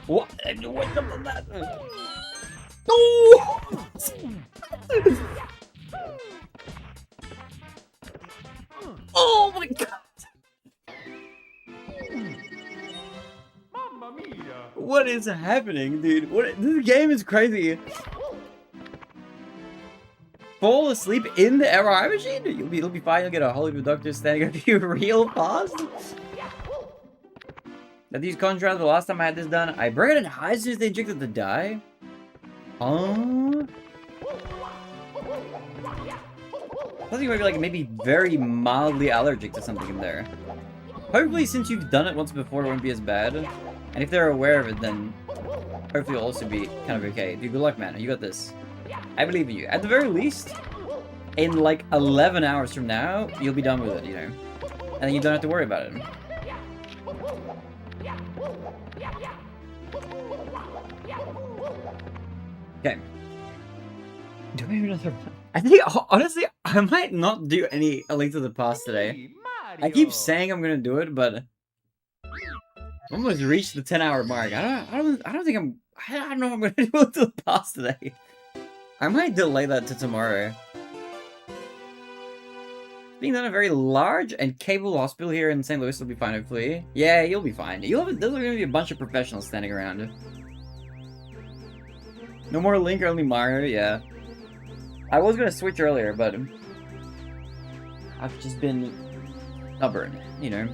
What? What's up with that? Oh! Oh my god! Mamma mia. What is happening, dude? This game is crazy. Fall asleep in the MRI machine? You'll be fine. You'll get a Hollywood doctor standing up to you real fast. That these contrast the last time I had this done. I burned it high as soon as they injected the dye. I thought you might be like maybe very mildly allergic to something in there. Hopefully, since you've done it once before, it won't be as bad. And if they're aware of it, then hopefully it'll also be kind of okay. Dude, good luck, man. You got this. I believe in you. At the very least, in like 11 hours from now, you'll be done with it, you know? And then you don't have to worry about it. Okay. Do I have another one? I think, honestly, I might not do any A Link to the Past today. Hey, I keep Mario. saying I'm gonna do it, but I almost reached the 10-hour mark. I don't think I don't know if I'm gonna do A Link to the Past today. I might delay that to tomorrow. Being done at a very large and capable hospital here in St. Louis will be fine, hopefully. Yeah, you'll be fine. There's gonna be a bunch of professionals standing around. No more Link, only Mario, yeah. I was gonna switch earlier, but I've just been stubborn, you know.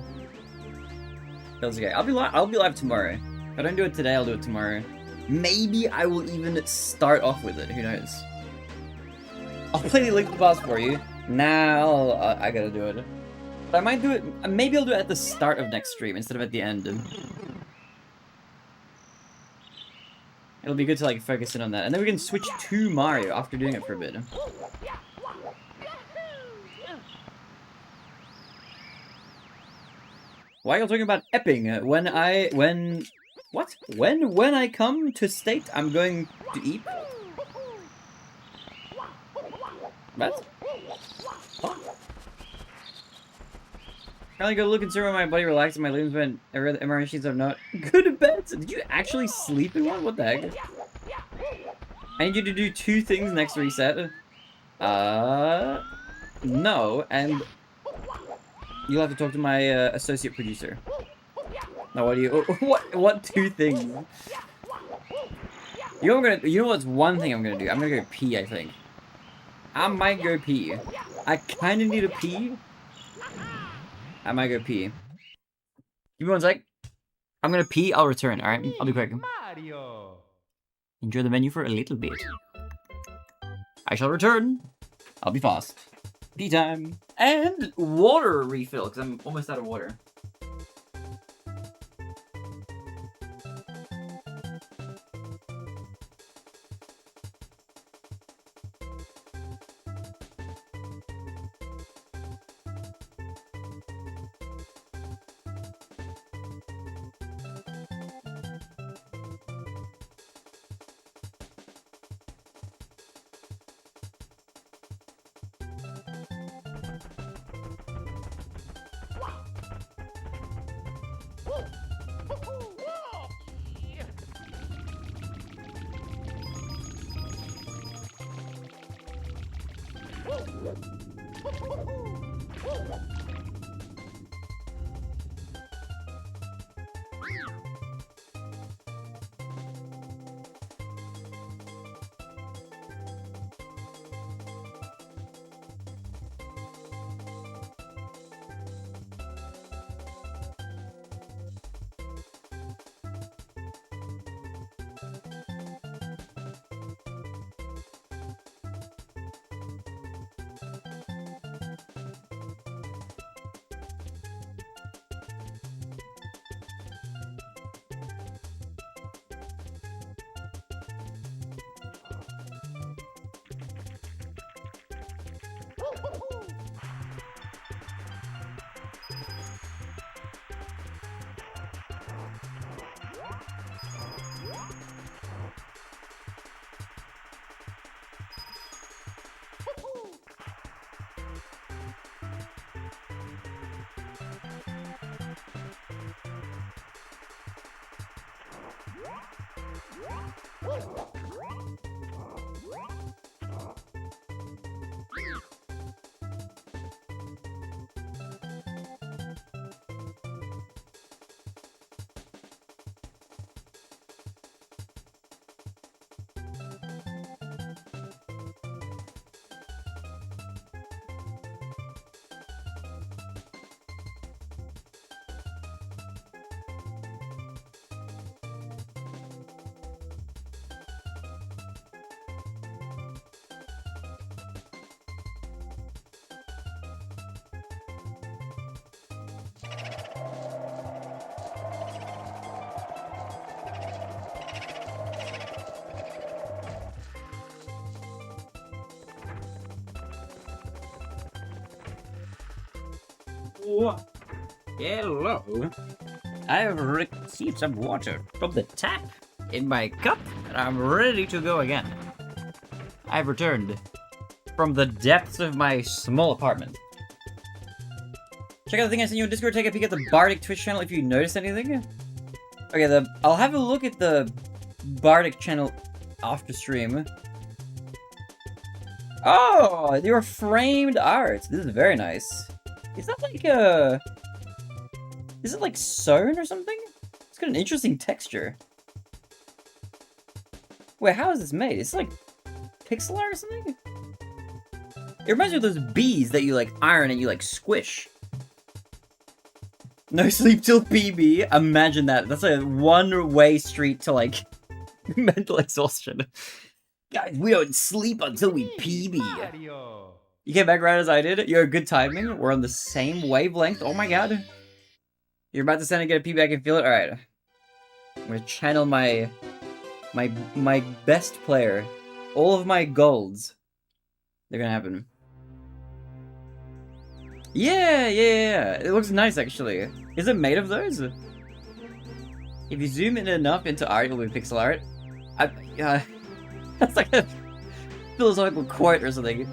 Feels okay. I'll be live tomorrow. If I don't do it today, I'll do it tomorrow. Maybe I will even start off with it. Who knows? I'll play the Link to the Past for you. Now I gotta do it. But I might do it. Maybe I'll do it at the start of next stream instead of at the end. It'll be good to like focus in on that, and then we can switch to Mario after doing it for a bit. Why are you talking about Epping? When I come to state I'm going to eat? What? Huh? Apparently go look and see where my body relaxes, my limbs when every other MRI machines are not good beds. Did you actually sleep in one? What the heck? I need you to do 2 things next reset. No, and you'll have to talk to my associate producer. Now, what do you? What 2 things? You know what's one thing I'm gonna do? I'm gonna go pee. I think. I might go pee. I kind of need a pee. I might go pee. Give me 1 sec. I'm gonna pee. I'll return. All right. I'll be quick. Mario. Enjoy the menu for a little bit. I shall return. I'll be fast. Pee time. And water refill, because I'm almost out of water. Hello. I have received some water from the tap in my cup, and I'm ready to go again. I've returned from the depths of my small apartment. Check out the thing I sent you on Discord. Take a peek at the Bardic Twitch channel if you notice anything. Okay, I'll have a look at the Bardic channel after stream. Oh, your framed art. This is very nice. Is that like is it like sewn or something? It's got an interesting texture. Wait, how is this made? It's like pixel art or something? It reminds me of those bees that you like iron and you like squish. No sleep till PB. Imagine that. That's a one-way street to like mental exhaustion. Guys, we don't sleep until we PB. Mario. You came back right as I did. You're a good timing. We're on the same wavelength. Oh my god. You're about to send and get a PB. I can feel it. All right. I'm gonna channel my best player. All of my golds. They're gonna happen. Yeah. It looks nice, actually. Is it made of those? If you zoom in enough into art, it'll be pixel art. That's like a philosophical quote or something.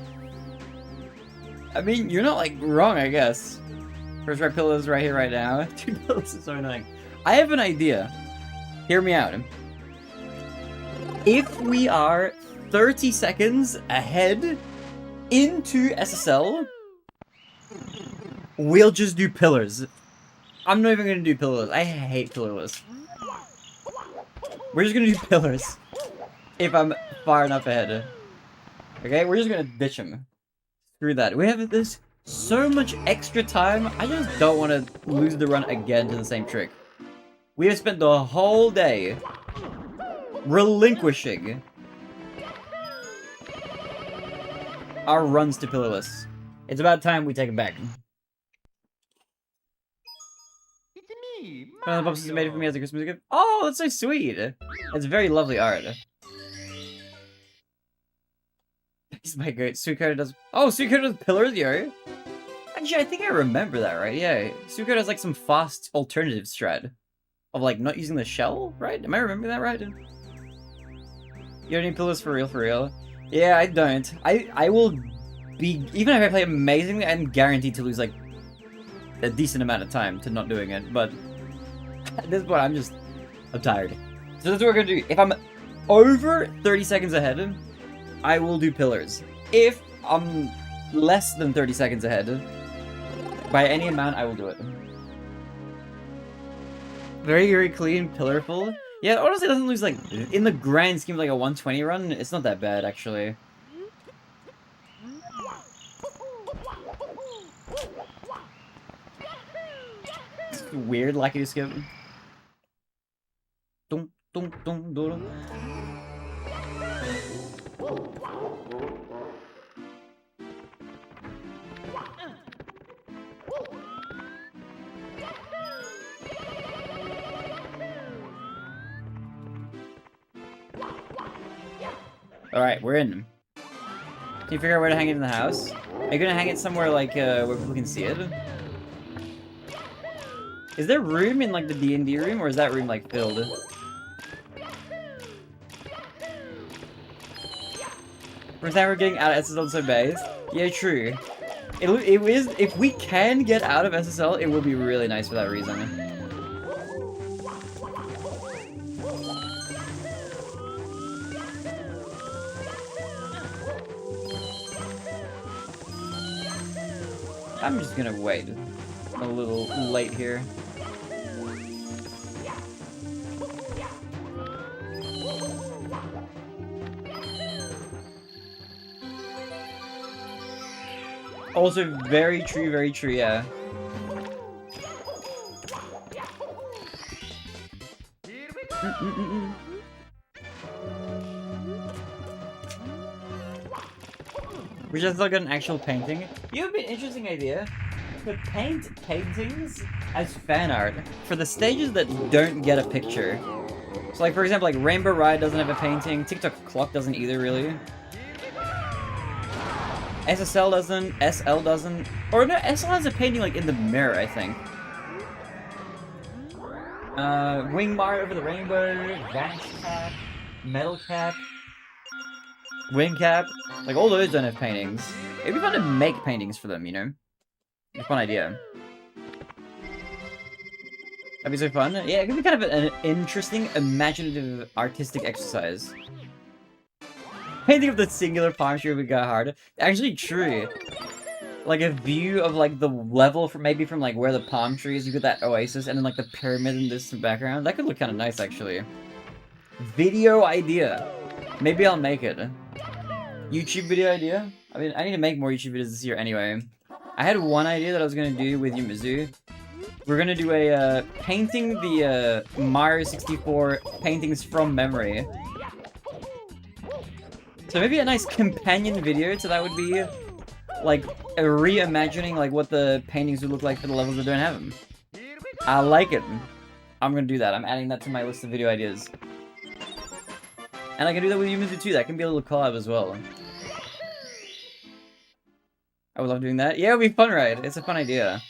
I mean, you're not, like, wrong, I guess. First right pillars right here, right now. Two pillars is so annoying. I have an idea. Hear me out. If we are 30 seconds ahead into SSL, we'll just do pillars. I'm not even gonna do pillars. I hate pillarless. We're just gonna do pillars. If I'm far enough ahead. Okay, we're just gonna ditch him. Screw that. We have this so much extra time. I just don't want to lose the run again to the same trick. We have spent the whole day relinquishing our runs to pillarless. It's about time we take it back. It's me, One of the boxes made it for me as a Christmas gift. Oh, that's so sweet. It's very lovely art. He's my great. Suikoden does. Oh, Suikoden does pillars, yo. Actually, I think I remember that, right? Yeah. Suikoden has like some fast alternative strat of like not using the shell, right? Am I remembering that right? You don't need pillars for real? Yeah, I don't. I will be, even if I play amazingly, I'm guaranteed to lose like a decent amount of time to not doing it. But at this point, I'm tired. So that's what we're gonna do. If I'm over 30 seconds ahead, I will do pillars. If I'm less than 30 seconds ahead. By any amount, I will do it. Very, very clean, pillarful. Yeah, honestly, it doesn't lose, like, in the grand scheme of, like, a 120 run, it's not that bad, actually. Weird, lucky to skip. Dum, dum, dum, dum. Alright, we're in. Can you figure out where to hang it in the house? Are you gonna hang it somewhere, like, where people can see it? Is there room in, like, the D&D room, or is that room, like, filled? First time we're getting out of SSL so base. Yeah, true. It is, if we can get out of SSL, it will be really nice for that reason. I'm just gonna wait. A little late here. Also, very true, yeah. We just like an actual painting. You have an interesting idea. To paint paintings as fan art for the stages that don't get a picture. So like, for example, like Rainbow Ride doesn't have a painting, TikTok Clock doesn't either, really. SSL doesn't, SL doesn't, or no, SL has a painting like in the mirror, I think. Wing Mario Over the Rainbow, Vanish Cap, Metal Cap, Wing Cap, like all those don't have paintings. It'd be fun to make paintings for them, you know? A fun idea. That'd be so fun. Yeah, it could be kind of an interesting, imaginative, artistic exercise. Painting of the singular palm tree would go hard. Actually, true. Like a view of like the level from maybe from like where the palm tree is. You get that oasis, and then like the pyramid in the distant background. That could look kind of nice, actually. Video idea. Maybe I'll make it. YouTube video idea. I mean, I need to make more YouTube videos this year anyway. I had one idea that I was gonna do with Yumizu. We're gonna do a painting the Mario 64 paintings from memory. So maybe a nice companion video to that would be like a reimagining like what the paintings would look like for the levels that don't have them. I like it. I'm gonna do that. I'm adding that to my list of video ideas. And I can do that with Yumizu too. That can be a little collab as well. I would love doing that. Yeah, it would be fun, right? It's a fun idea.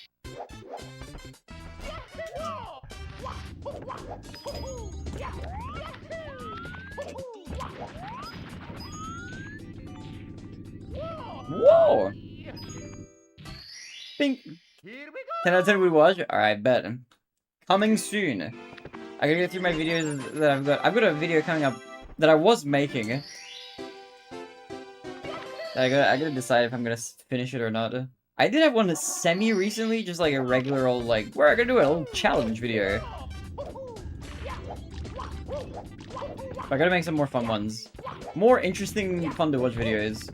Whoa! Pink. 10 out of 10 we watch? Alright, bet. Coming soon. I gotta go through my videos that I've got. I've got a video coming up that I was making. I gotta decide if I'm gonna finish it or not. I did have one semi-recently, just like a regular old, like, where I gotta do a little challenge video. I gotta make some more fun ones. More interesting, fun to watch videos.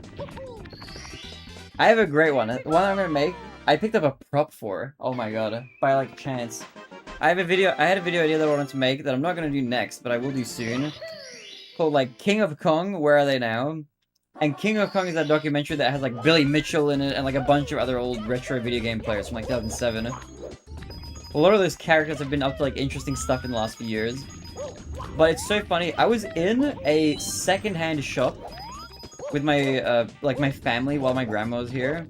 I have a great one. The one I'm gonna make, I picked up a prop for. Oh my god, by like chance. I had a video idea that I wanted to make that I'm not gonna do next, but I will do soon. Called like King of Kong, Where Are They Now? And King of Kong is that documentary that has like Billy Mitchell in it and like a bunch of other old retro video game players from like 2007. A lot of those characters have been up to like interesting stuff in the last few years. But it's so funny. I was in a secondhand shop with my like my family while my grandma was here.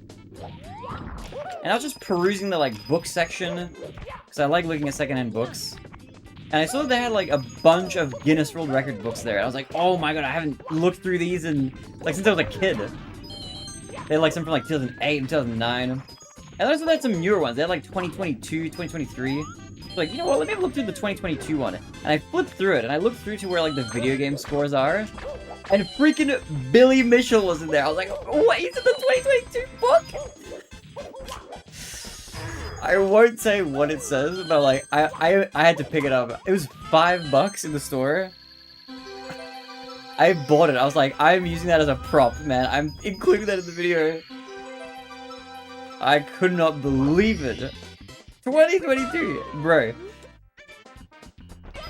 And I was just perusing the like book section because I like looking at secondhand books. And I saw that they had like a bunch of Guinness World Record books there. I was like, oh my god, I haven't looked through these in like since I was a kid. They had like some from like 2008 and 2009. And I also had some newer ones. They had like 2022, 2023. Like, you know what, let me look through the 2022 one. And I flipped through it, and I looked through to where like the video game scores are. And freaking Billy Mitchell was in there. I was like, what? He's in the 2022 book? I won't say what it says, but like, I had to pick it up. It was $5 in the store. I bought it. I was like, I'm using that as a prop, man. I'm including that in the video. I could not believe it. 2022, bro.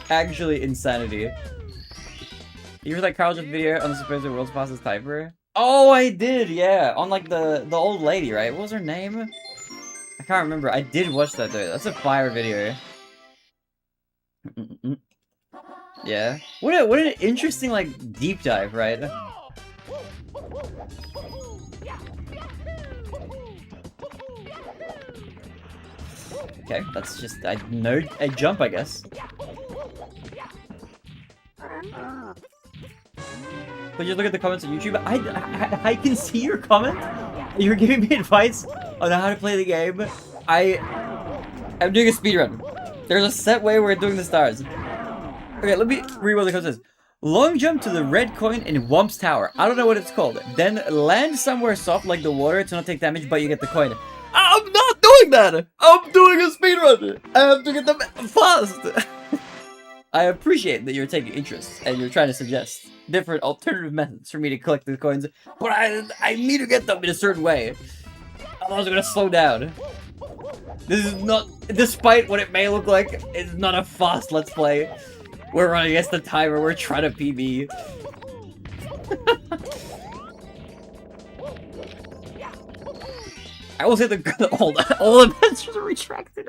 Actually, insanity. You heard that Carl Jeff video on the supposed world's fastest typer? Oh, I did, yeah. On like the old lady, right? What was her name? I can't remember. I did watch that though. That's a fire video. Yeah. What an interesting like deep dive, right? Okay, that's just a jump, I guess. But just look at the comments on YouTube. I can see your comment. You're giving me advice on how to play the game. I'm doing a speedrun. There's a set way we're doing the stars. Okay, let me read what the code says. Long jump to the red coin in Wump's Tower. I don't know what it's called. Then land somewhere soft like the water to not take damage, but you get the coin. I'm not doing that! I'm doing a speedrun! I have to get them fast! I appreciate that you're taking interest and you're trying to suggest different alternative methods for me to collect the coins, but I need to get them in a certain way. Otherwise I'm gonna slow down. This is not, despite what it may look like, it's not a fast let's play. We're running against the timer, we're trying to PB. I will say all the messages are retracted.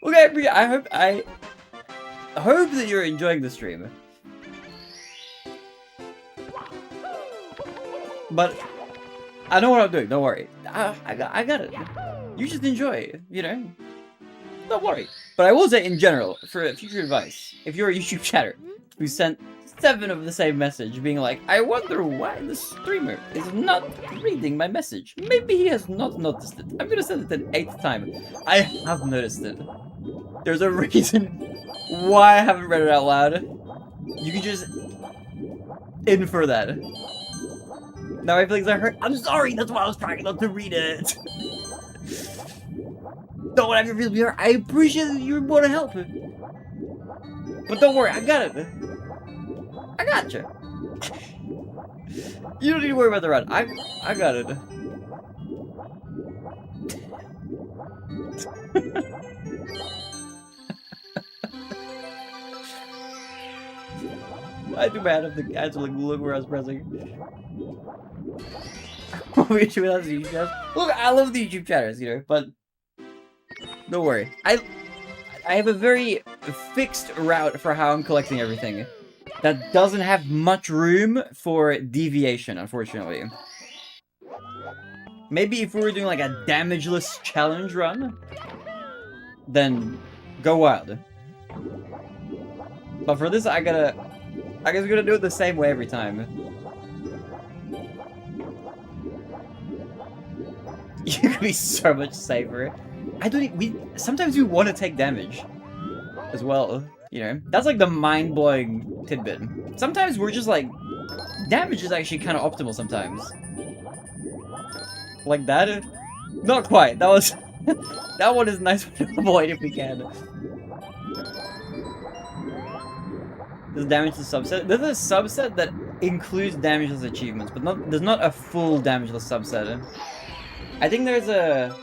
Okay, I hope that you're enjoying the stream. But I know what I'm doing, don't worry. I got it. You just enjoy, you know? Don't worry. But I will say in general, for future advice, if you're a YouTube chatter who sent 7 of the same message being like, I wonder why the streamer is not reading my message. Maybe he has not noticed it. I'm gonna send it an 8th time. I have noticed it. There's a reason why I haven't read it out loud. You can just infer that. Now my feelings are hurt. I'm sorry, that's why I was trying not to read it. Don't have your feelings be hurt. I appreciate that you want to help. But don't worry, I got it. I got you. You don't need to worry about the run. I got it. I do bad if the guys will like, look where I was pressing. Look, I love the YouTube chatters, you know, but don't worry. I have a very fixed route for how I'm collecting everything. That doesn't have much room for deviation, unfortunately. Maybe if we were doing like a damageless challenge run, then go wild. But for this, I guess we're gonna do it the same way every time. You could be so much safer. Sometimes we want to take damage as well. You know, that's like the mind-blowing tidbit. Sometimes we're just like, damage is actually kind of optimal sometimes. Like that? Not quite. That was, that one is a nice one to avoid if we can. Does damage the subset? There's a subset that includes damageless achievements, but there's not a full damageless subset. I think there's a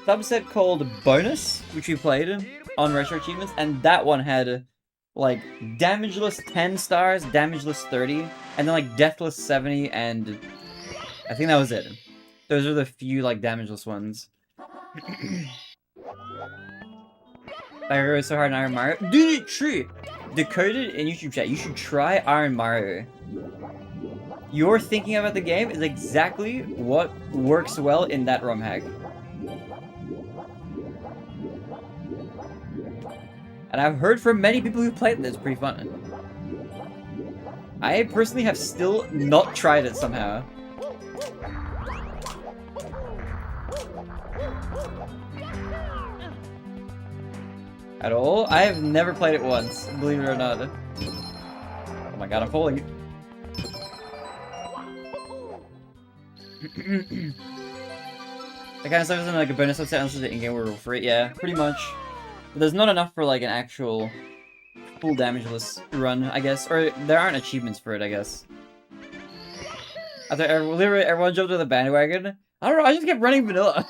subset called Bonus, which we played on Retro Achievements, and that one had like damageless 10 stars, damageless 30, and then like deathless 70, and I think that was it. Those are the few like damageless ones. I rode so hard in Iron Mario. Dude, true! Decoded in YouTube chat, you should try Iron Mario. Your thinking about the game is exactly what works well in that ROM hack. And I've heard from many people who played it, it's pretty fun. I personally have still not tried it somehow. At all? I have never played it once, believe it or not. Oh my god, I'm falling. That kind of stuff isn't like a bonus upset unless the in-game rule for it. Yeah, pretty much. But there's not enough for like an actual full damageless run, I guess. Or there aren't achievements for it, I guess. I thought literally everyone jumped on the bandwagon. I don't know, I just kept running vanilla.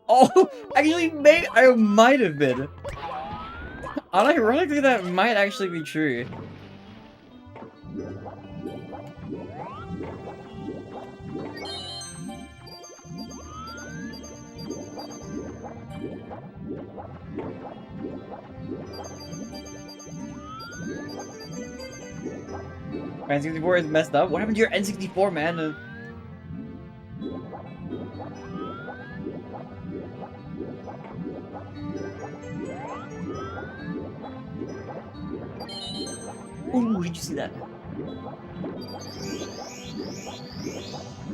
Oh, actually, I might have been. Unironically, that might actually be true. N64 is messed up. What happened to your N64, man? Ooh, did you see that?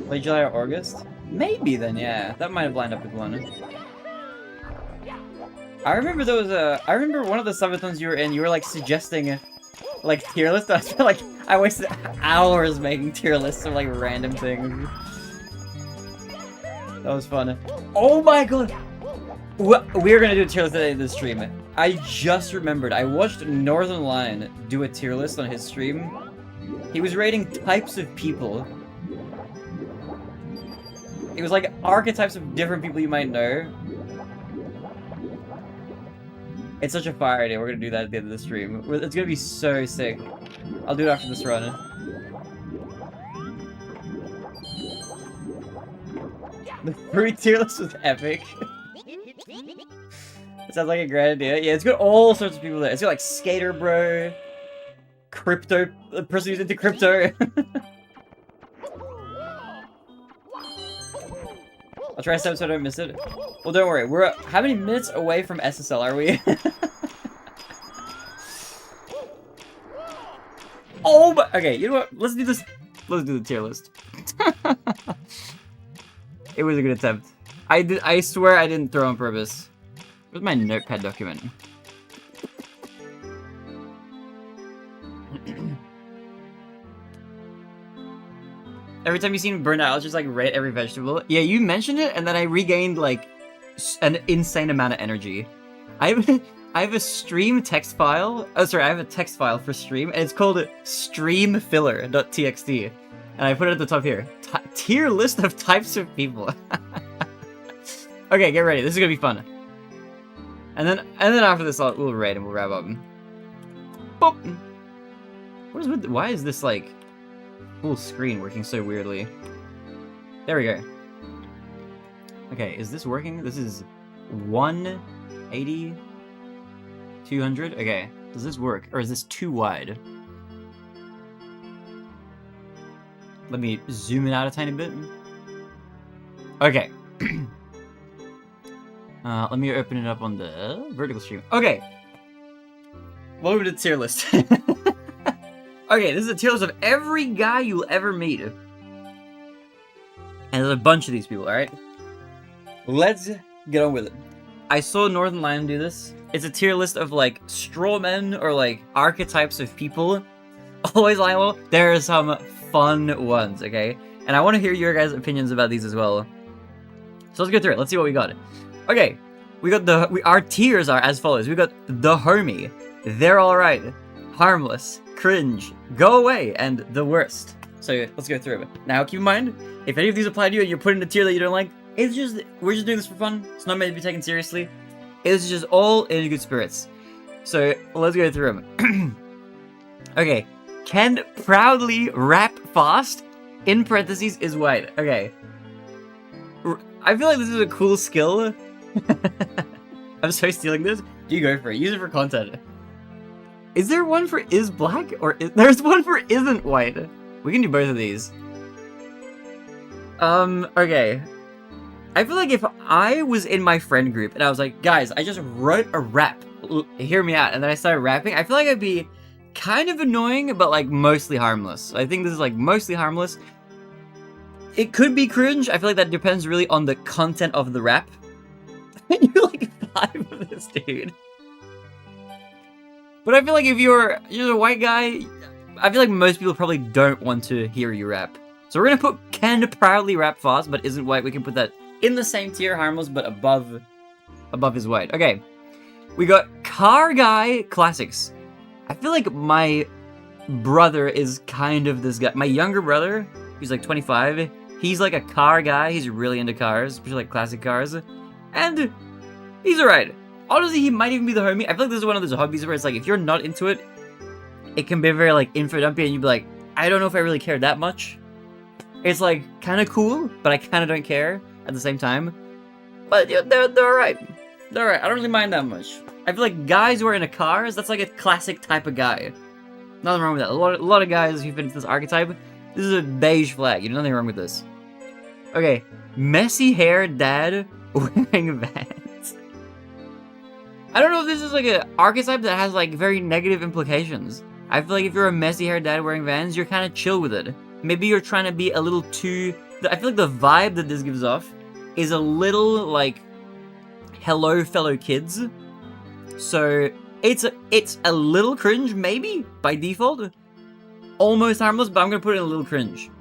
Late July or August? Maybe then, yeah. That might have lined up with one. I remember I remember one of the subathons you were in, you were like suggesting like tier lists. I feel like I wasted hours making tier lists of like random things. That was fun. Oh my god! We're gonna do a tier list today in this stream. I just remembered. I watched Northern Lion do a tier list on his stream. He was rating types of people. It was like archetypes of different people you might know. It's such a fire idea. We're gonna do that at the end of the stream. It's gonna be so sick. I'll do it after this run. The fruit tier list was epic. It sounds like a great idea. Yeah, it's got all sorts of people there. It's got like Skater Bro, Crypto, the person who's into crypto. I'll try to so I don't miss it. Well, don't worry. We're how many minutes away from SSL are we? Oh, but okay. You know what? Let's do this. Let's do the tier list. It was a good attempt. I swear I didn't throw on purpose. Where's my notepad document? Every time you see me burn out, I'll just like rate every vegetable. Yeah, you mentioned it, and then I regained like an insane amount of energy. I have a stream text file. Oh, sorry, I have a text file for stream, and it's called streamfiller.txt. And I put it at the top here. Tier list of types of people. Okay, get ready. This is gonna be fun. And then after this, we'll rate and we'll wrap up. Boop. Why is this like full screen working so weirdly? There we go. Okay, is this working? This is 180, 200. Okay, does this work, or is this too wide? Let me zoom it out a tiny bit. Okay. Let me open it up on the vertical stream. Okay. Welcome to the tier list. Okay, this is a tier list of every guy you'll ever meet. And there's a bunch of these people, alright? Let's get on with it. I saw Northern Lion do this. It's a tier list of, like, straw men or, like, archetypes of people. Always lying low. There are some fun ones, okay? And I want to hear your guys' opinions about these as well. So let's go through it. Let's see what we got. Okay, we got our tiers are as follows. We got the homie, they're alright, harmless, cringe, go away, and the worst. So let's go through it. Now keep in mind, if any of these apply to you and you're put in a tier that you don't like, we're just doing this for fun. It's not meant to be taken seriously. It's just all in good spirits. So let's go through them. Okay, can proudly rap fast, in parentheses, is white. Okay. I feel like this is a cool skill. I'm so stealing this. You go for it. Use it for content. Is there one for is black? Or there's one for isn't white. We can do both of these. Okay. I feel like if I was in my friend group and I was like, guys, I just wrote a rap. Hear me out. And then I started rapping. I feel like I'd be kind of annoying, but like mostly harmless. I think this is like mostly harmless. It could be cringe. I feel like that depends really on the content of the rap. You're like 5 of this, dude. But I feel like if you're a white guy, I feel like most people probably don't want to hear you rap. So we're gonna put can proudly rap fast, but isn't white. We can put that in the same tier, harmless, but above his white. Okay, we got car guy classics. I feel like my brother is kind of this guy. My younger brother, who's like 25, he's like a car guy. He's really into cars, especially like classic cars, and he's alright. Honestly, he might even be the homie. I feel like this is one of those hobbies where it's like, if you're not into it, it can be very like info dumpy, and you'd be like, I don't know if I really care that much. It's like kind of cool, but I kind of don't care at the same time. But yeah, they're alright. They're alright. I don't really mind that much. I feel like guys who are into cars, that's like a classic type of guy. Nothing wrong with that. A lot of guys who fit into this archetype, this is a beige flag. You know, nothing wrong with this. Okay, messy hair dad wearing Vans. I don't know if this is like an archetype that has like very negative implications. I feel like if you're a messy hair dad wearing Vans, you're kind of chill with it. Maybe you're trying to be a little too... I feel like the vibe that this gives off is a little like, hello fellow kids. So it's a little cringe, maybe, by default. Almost harmless, but I'm gonna put it in a little cringe.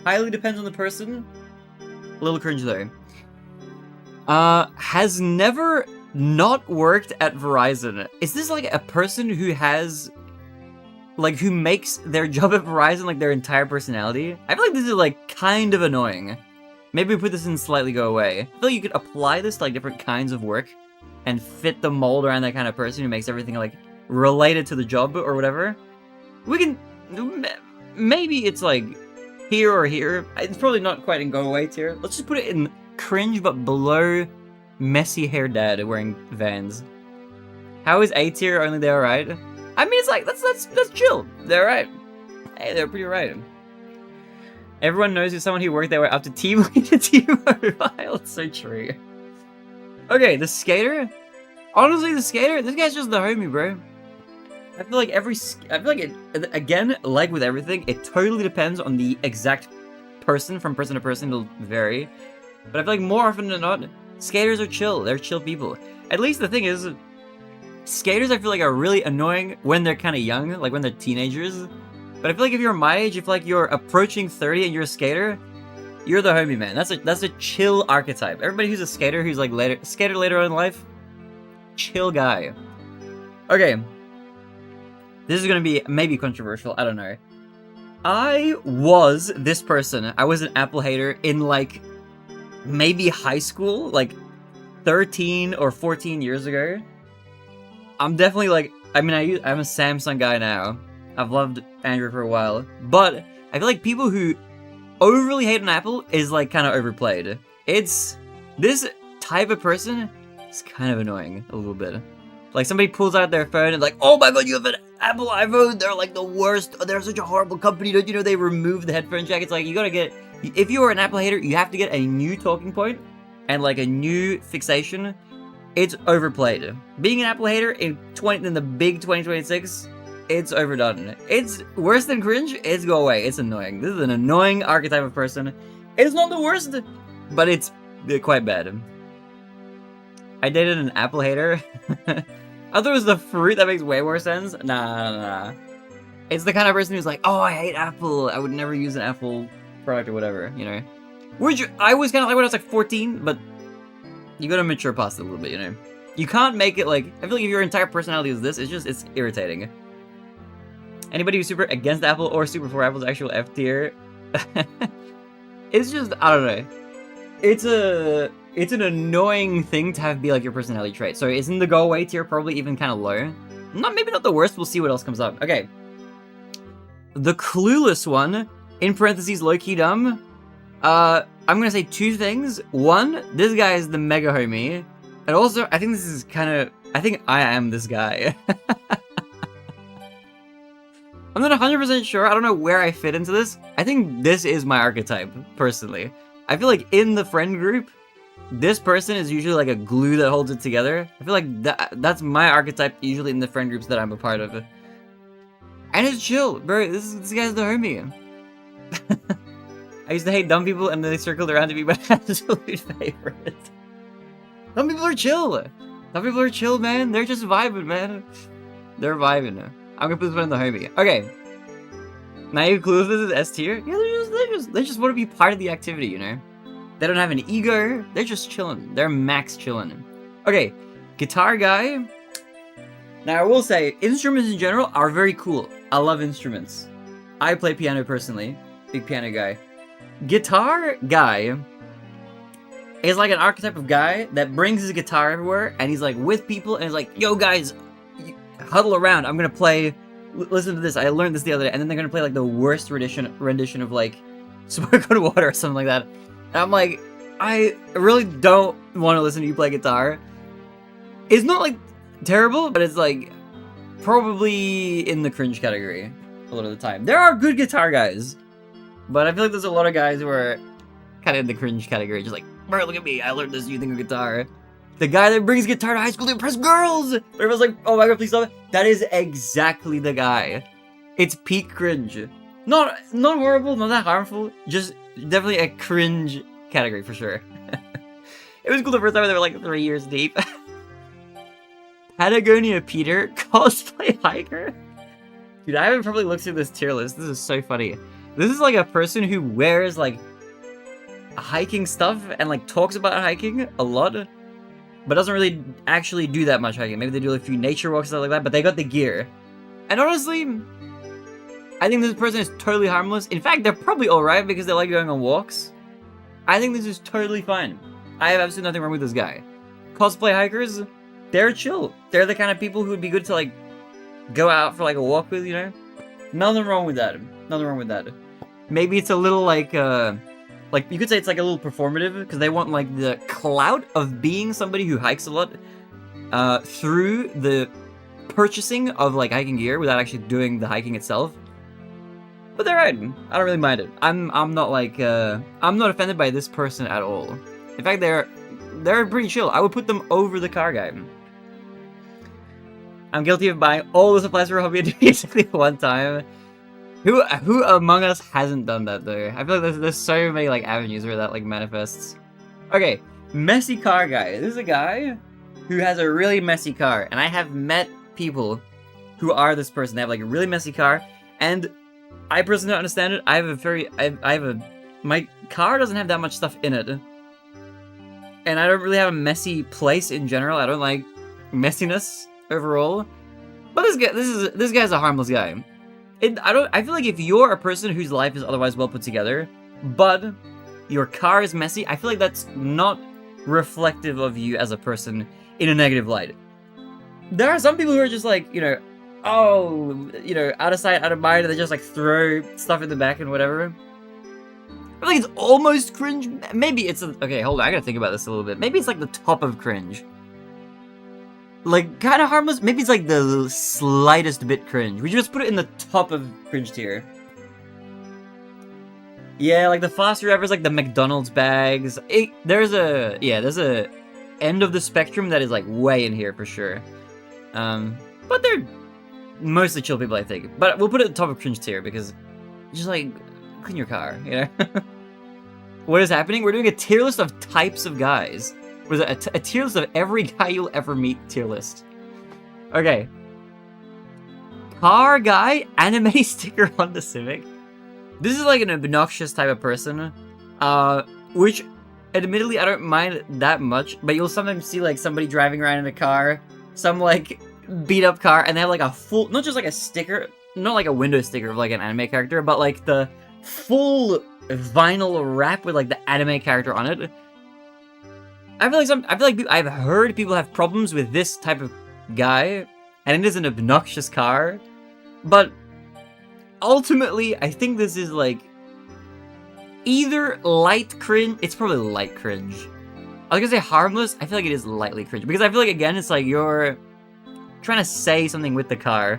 Highly depends on the person. A little cringe though. Has never not worked at Verizon. Is this like a person who has... like, who makes their job at Verizon, like, their entire personality? I feel like this is, like, kind of annoying. Maybe we put this in slightly go away. I feel like you could apply this to, like, different kinds of work and fit the mold around that kind of person who makes everything, like, related to the job or whatever. We can... maybe it's, like, here or here. It's probably not quite in go away tier. Let's just put it in cringe but below messy hair dad wearing Vans. How is A tier? Only they're alright? I mean, it's like, that's chill. They're right. Hey, they're pretty right. Everyone knows who's someone who worked their way up to team leader T-Mobile. It's so true. Okay, the skater? Honestly, the skater, this guy's just the homie, bro. I feel like again, like with everything, it totally depends on the exact person. From person to person, it'll vary. But I feel like more often than not, skaters are chill. They're chill people. At least the thing is, skaters, I feel like, are really annoying when they're kind of young, like when they're teenagers. But I feel like if you're my age, if like you're approaching 30 and you're a skater, you're the homie, man. That's a chill archetype. Everybody who's a skater, who's like skater later on in life, chill guy. Okay, this is gonna be maybe controversial. I don't know. I was this person. I was an Apple hater in like maybe high school, like 13 or 14 years ago. I'm definitely like, I'm a Samsung guy now. I've loved Android for a while. But I feel like people who overly hate an Apple is like kind of overplayed. It's, this type of person is kind of annoying a little bit. Like somebody pulls out their phone and like, oh my god, you have an Apple iPhone, they're like the worst, they're such a horrible company, don't you know they remove the headphone jack? It's like, you gotta get, if you are an Apple hater, you have to get a new talking point and like a new fixation. It's overplayed. Being an Apple hater in the big 2026, it's overdone. It's worse than cringe, it's go away. It's annoying. This is an annoying archetype of person. It's not the worst, but it's quite bad. I dated an Apple hater. I thought it was the fruit. That makes way more sense. Nah. It's the kind of person who's like, oh, I hate Apple. I would never use an Apple product or whatever, you know? Which I was kind of like when I was like 14, but you gotta mature past it a little bit, you know? You can't make it like, I feel like if your entire personality is this, it's irritating. Anybody who's super against Apple or super for Apple's actual F tier, it's just, I don't know. It's an annoying thing to have be like your personality trait. So isn't the go away tier probably even kind of low? Maybe not the worst, we'll see what else comes up. Okay. The clueless one, in parentheses, low-key dumb. I'm gonna say two things. One, this guy is the mega homie. And also, I think this is kind of, I think I am this guy. I'm not 100% sure, I don't know where I fit into this. I think this is my archetype, personally. I feel like in the friend group, this person is usually like a glue that holds it together. I feel like that's my archetype usually in the friend groups that I'm a part of. And it's chill, bro. This guy's the homie. I used to hate dumb people and then they circled around to be my absolute favorite. Dumb people are chill. Dumb people are chill, man. They're just vibing, man. They're vibing. I'm gonna put this one in the homie. Okay. Naive clueless is S tier? Yeah, they're they just want to be part of the activity, you know? They don't have an ego, they're just chilling. They're max chilling. Okay, guitar guy. Now I will say, instruments in general are very cool. I love instruments. I play piano personally, big piano guy. Guitar guy is like an archetype of guy that brings his guitar everywhere, and he's like with people, and he's like, yo guys, huddle around, I'm gonna play, listen to this, I learned this the other day, and then they're gonna play like the worst rendition of like Smoke on Water or something like that. And I'm like, I really don't want to listen to you play guitar. It's not like terrible, but it's like probably in the cringe category a lot of the time. There are good guitar guys, but I feel like there's a lot of guys who are kind of in the cringe category, just like, bro, look at me, I learned this new thing of guitar. The guy that brings guitar to high school to impress girls! But everyone's like, oh my god, please stop it. That is exactly the guy. It's peak cringe. Not horrible, not that harmful, just definitely a cringe category for sure. It was cool the first time they were like 3 years deep. Patagonia Peter, cosplay hiker? Dude, I haven't probably looked through this tier list. This is so funny. This is like a person who wears like hiking stuff and like talks about hiking a lot, but doesn't really actually do that much hiking. Maybe they do a few nature walks and stuff like that, but they got the gear. And honestly, I think this person is totally harmless. In fact, they're probably alright because they like going on walks. I think this is totally fine. I have absolutely nothing wrong with this guy. Cosplay hikers, they're chill. They're the kind of people who would be good to like go out for like a walk with, you know? Nothing wrong with that. Nothing wrong with that. Maybe it's a little like you could say it's like a little performative because they want like the clout of being somebody who hikes a lot through the purchasing of like hiking gear without actually doing the hiking itself. But they're right. I don't really mind it. I'm not like I'm not offended by this person at all. In fact, they're pretty chill. I would put them over the car guy. I'm guilty of buying all the supplies for a hobby at basically one time. Who among us hasn't done that though? I feel like there's so many like avenues where that like manifests. Okay, messy car guy. This is a guy who has a really messy car, and I have met people who are this person. They have like a really messy car, and I personally don't understand it. My car doesn't have that much stuff in it, and I don't really have a messy place in general. I don't like messiness overall. But this guy's a harmless guy. I feel like if you're a person whose life is otherwise well put together, but your car is messy, I feel like that's not reflective of you as a person in a negative light. There are some people who are just like, you know, oh, you know, out of sight, out of mind, and they just like throw stuff in the back and whatever. I think it's almost cringe. Maybe it's okay, hold on, I gotta think about this a little bit. Maybe it's like the top of cringe. Like, kind of harmless. Maybe it's like the slightest bit cringe. We just put it in the top of cringe tier. Yeah, like the fast food rappers, like the McDonald's bags. There's a end of the spectrum that is like way in here for sure. But they're mostly chill people, I think. But we'll put it at the top of cringe tier because just like clean your car, you know. What is happening? We're doing a tier list of types of guys. Was it a tier list of every guy you'll ever meet tier list? Okay. Car guy, anime sticker on the Civic. This is like an obnoxious type of person, which admittedly I don't mind that much, but you'll sometimes see like somebody driving around in a car, some like beat up car, and they have like a full, not just like a sticker, not like a window sticker of like an anime character, but like the full vinyl wrap with like the anime character on it. I feel like I've heard people have problems with this type of guy, and it is an obnoxious car, but ultimately, I think this is like either light cringe. It's probably light cringe. I was gonna say harmless. I feel like it is lightly cringe because I feel like again, it's like you're trying to say something with the car,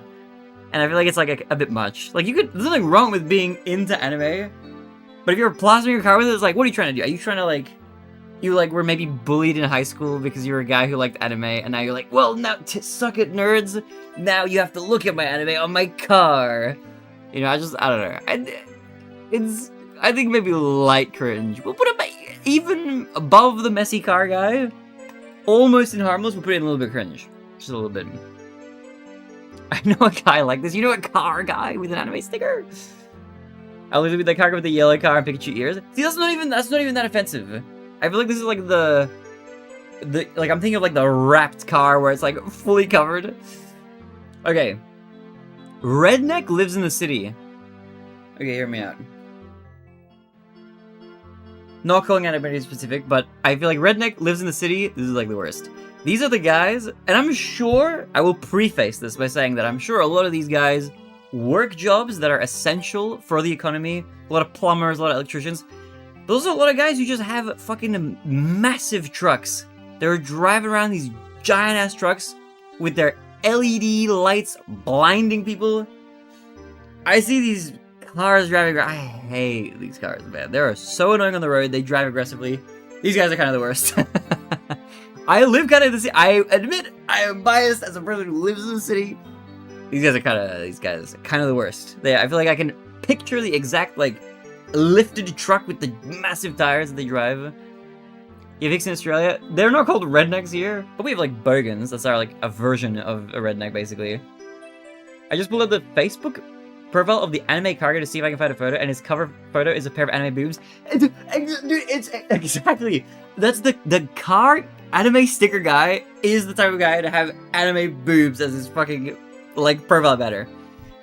and I feel like it's like a bit much. Like there's nothing wrong with being into anime, but if you're plastering your car with it, it's like, what are you trying to do? Are you trying to like? You like were maybe bullied in high school because you were a guy who liked anime, and now you're like, well, now suck it, nerds. Now you have to look at my anime on my car. You know, I don't know. I think maybe light cringe. We'll put it even above the messy car guy. Almost in harmless, we'll put it in a little bit cringe. Just a little bit. I know a guy like this. You know a car guy with an anime sticker? I'll literally be the character with the yellow car and Pikachu ears. See, that's not even that offensive. I feel like this is like like I'm thinking of like the wrapped car where it's like fully covered. Okay. Redneck lives in the city. Okay, hear me out. Not calling out anybody specific, but I feel like Redneck lives in the city. This is like the worst. These are the guys, and I'm sure, I will preface this by saying that I'm sure a lot of these guys work jobs that are essential for the economy. A lot of plumbers, a lot of electricians. Those are a lot of guys who just have fucking massive trucks. They're driving around these giant-ass trucks with their LED lights blinding people. I see these cars driving around. I hate these cars, man. They're so annoying on the road. They drive aggressively. These guys are kind of the worst. I live kind of in the city. I admit I am biased as a person who lives in the city. These guys are kind of the worst. I feel like I can picture the exact like lifted truck with the massive tires that they drive. You fix in Australia, they're not called rednecks here, but we have like bogans. That's our like a version of a redneck basically. I just pulled up the Facebook profile of the anime Karga to see if I can find a photo, and his cover photo is a pair of anime boobs. Dude, it's exactly, that's the car anime sticker guy is the type of guy to have anime boobs as his fucking like profile banner.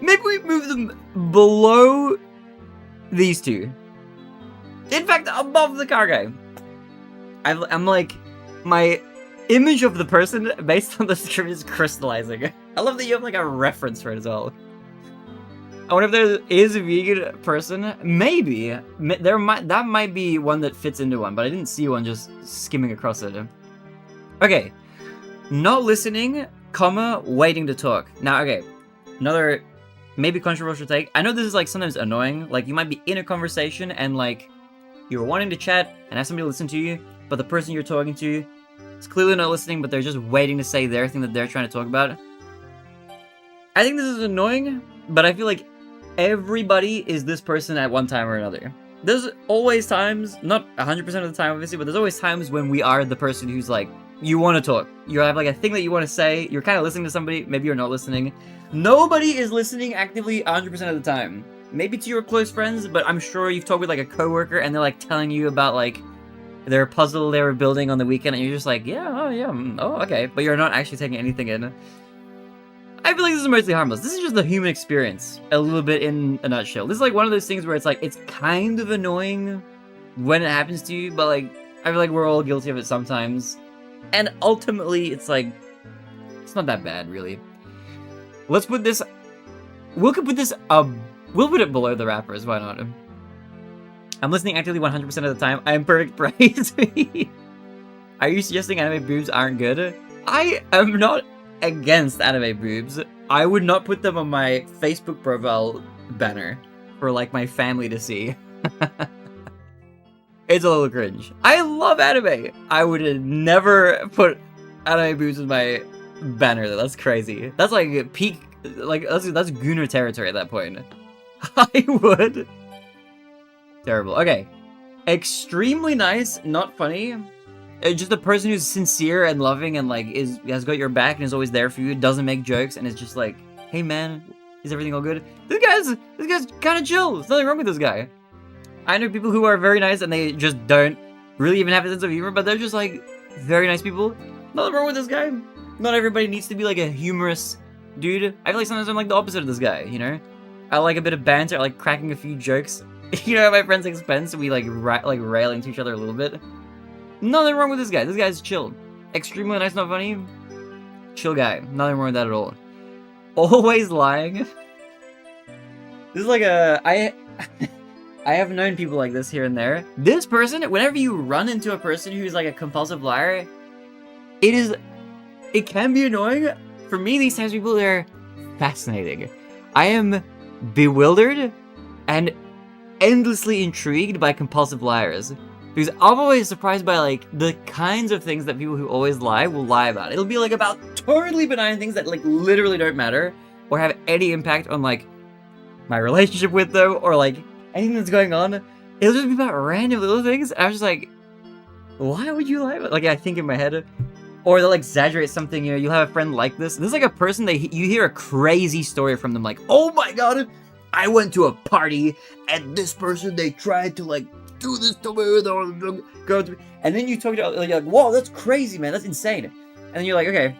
Maybe we move them below these two. In fact, above the car guy. I'm like, my image of the person based on the description is crystallizing. I love that you have like a reference for it as well. I wonder if there is a vegan person. Maybe that might be one that fits into one, but I didn't see one just skimming across it. Okay, not listening, comma, waiting to talk. Now, okay, another maybe controversial take. I know this is like sometimes annoying. Like you might be in a conversation and like you're wanting to chat and have somebody listen to you, but the person you're talking to is clearly not listening, but they're just waiting to say their thing that they're trying to talk about. I think this is annoying, but I feel like everybody is this person at one time or another. There's always times, not 100% of the time obviously, but there's always times when we are the person who's like, you want to talk. You have like a thing that you want to say, you're kind of listening to somebody, maybe you're not listening. Nobody is listening actively 100% of the time. Maybe to your close friends, but I'm sure you've talked with like a coworker and they're like telling you about like their puzzle they were building on the weekend, and you're just like, oh, okay, but you're not actually taking anything in. I feel like this is mostly harmless. This is just the human experience, a little bit in a nutshell. This is like one of those things where it's like, it's kind of annoying when it happens to you, but like, I feel like we're all guilty of it sometimes. And ultimately, it's like, it's not that bad, really. Let's put this, we'll put it below the rappers, why not? I'm listening actively 100% of the time. I am perfect praise. Are you suggesting anime boobs aren't good? I am not against anime boobs. I would not put them on my Facebook profile banner for like my family to see. It's a little cringe. I love anime. I would never put anime boobs in my banner though. That's crazy. That's like peak, like that's Gooner territory at that point. I would. Terrible. Okay. Extremely nice, not funny. Just a person who's sincere and loving and like has got your back and is always there for you, doesn't make jokes and is just like, hey man, is everything all good? This guy's kind of chill. There's nothing wrong with this guy. I know people who are very nice and they just don't really even have a sense of humor, but they're just like very nice people. Nothing wrong with this guy. Not everybody needs to be like a humorous dude. I feel like sometimes I'm like the opposite of this guy, you know? I like a bit of banter, I like cracking a few jokes. You know, at my friend's expense, we like rail into each other a little bit. Nothing wrong with this guy. This guy's chill. Extremely nice, not funny. Chill guy. Nothing wrong with that at all. Always lying. This is like I have known people like this here and there. This person, whenever you run into a person who's like a compulsive liar, it can be annoying. For me, these types of people, they're fascinating. I am bewildered and endlessly intrigued by compulsive liars. Because I'm always surprised by, like, the kinds of things that people who always lie will lie about. It'll be, like, about totally benign things that, like, literally don't matter or have any impact on, like, my relationship with them or, like, anything that's going on. It'll just be about random little things. And I'm just like, why would you lie about? Like, I think in my head. Or they'll exaggerate something, you know, you'll have a friend like this. This is like a person, you hear a crazy story from them, like, oh my god, I went to a party and this person, they tried to like do this to me, go through, and then you talk to like, you're like, whoa, that's crazy, man, that's insane. And then you're like, okay,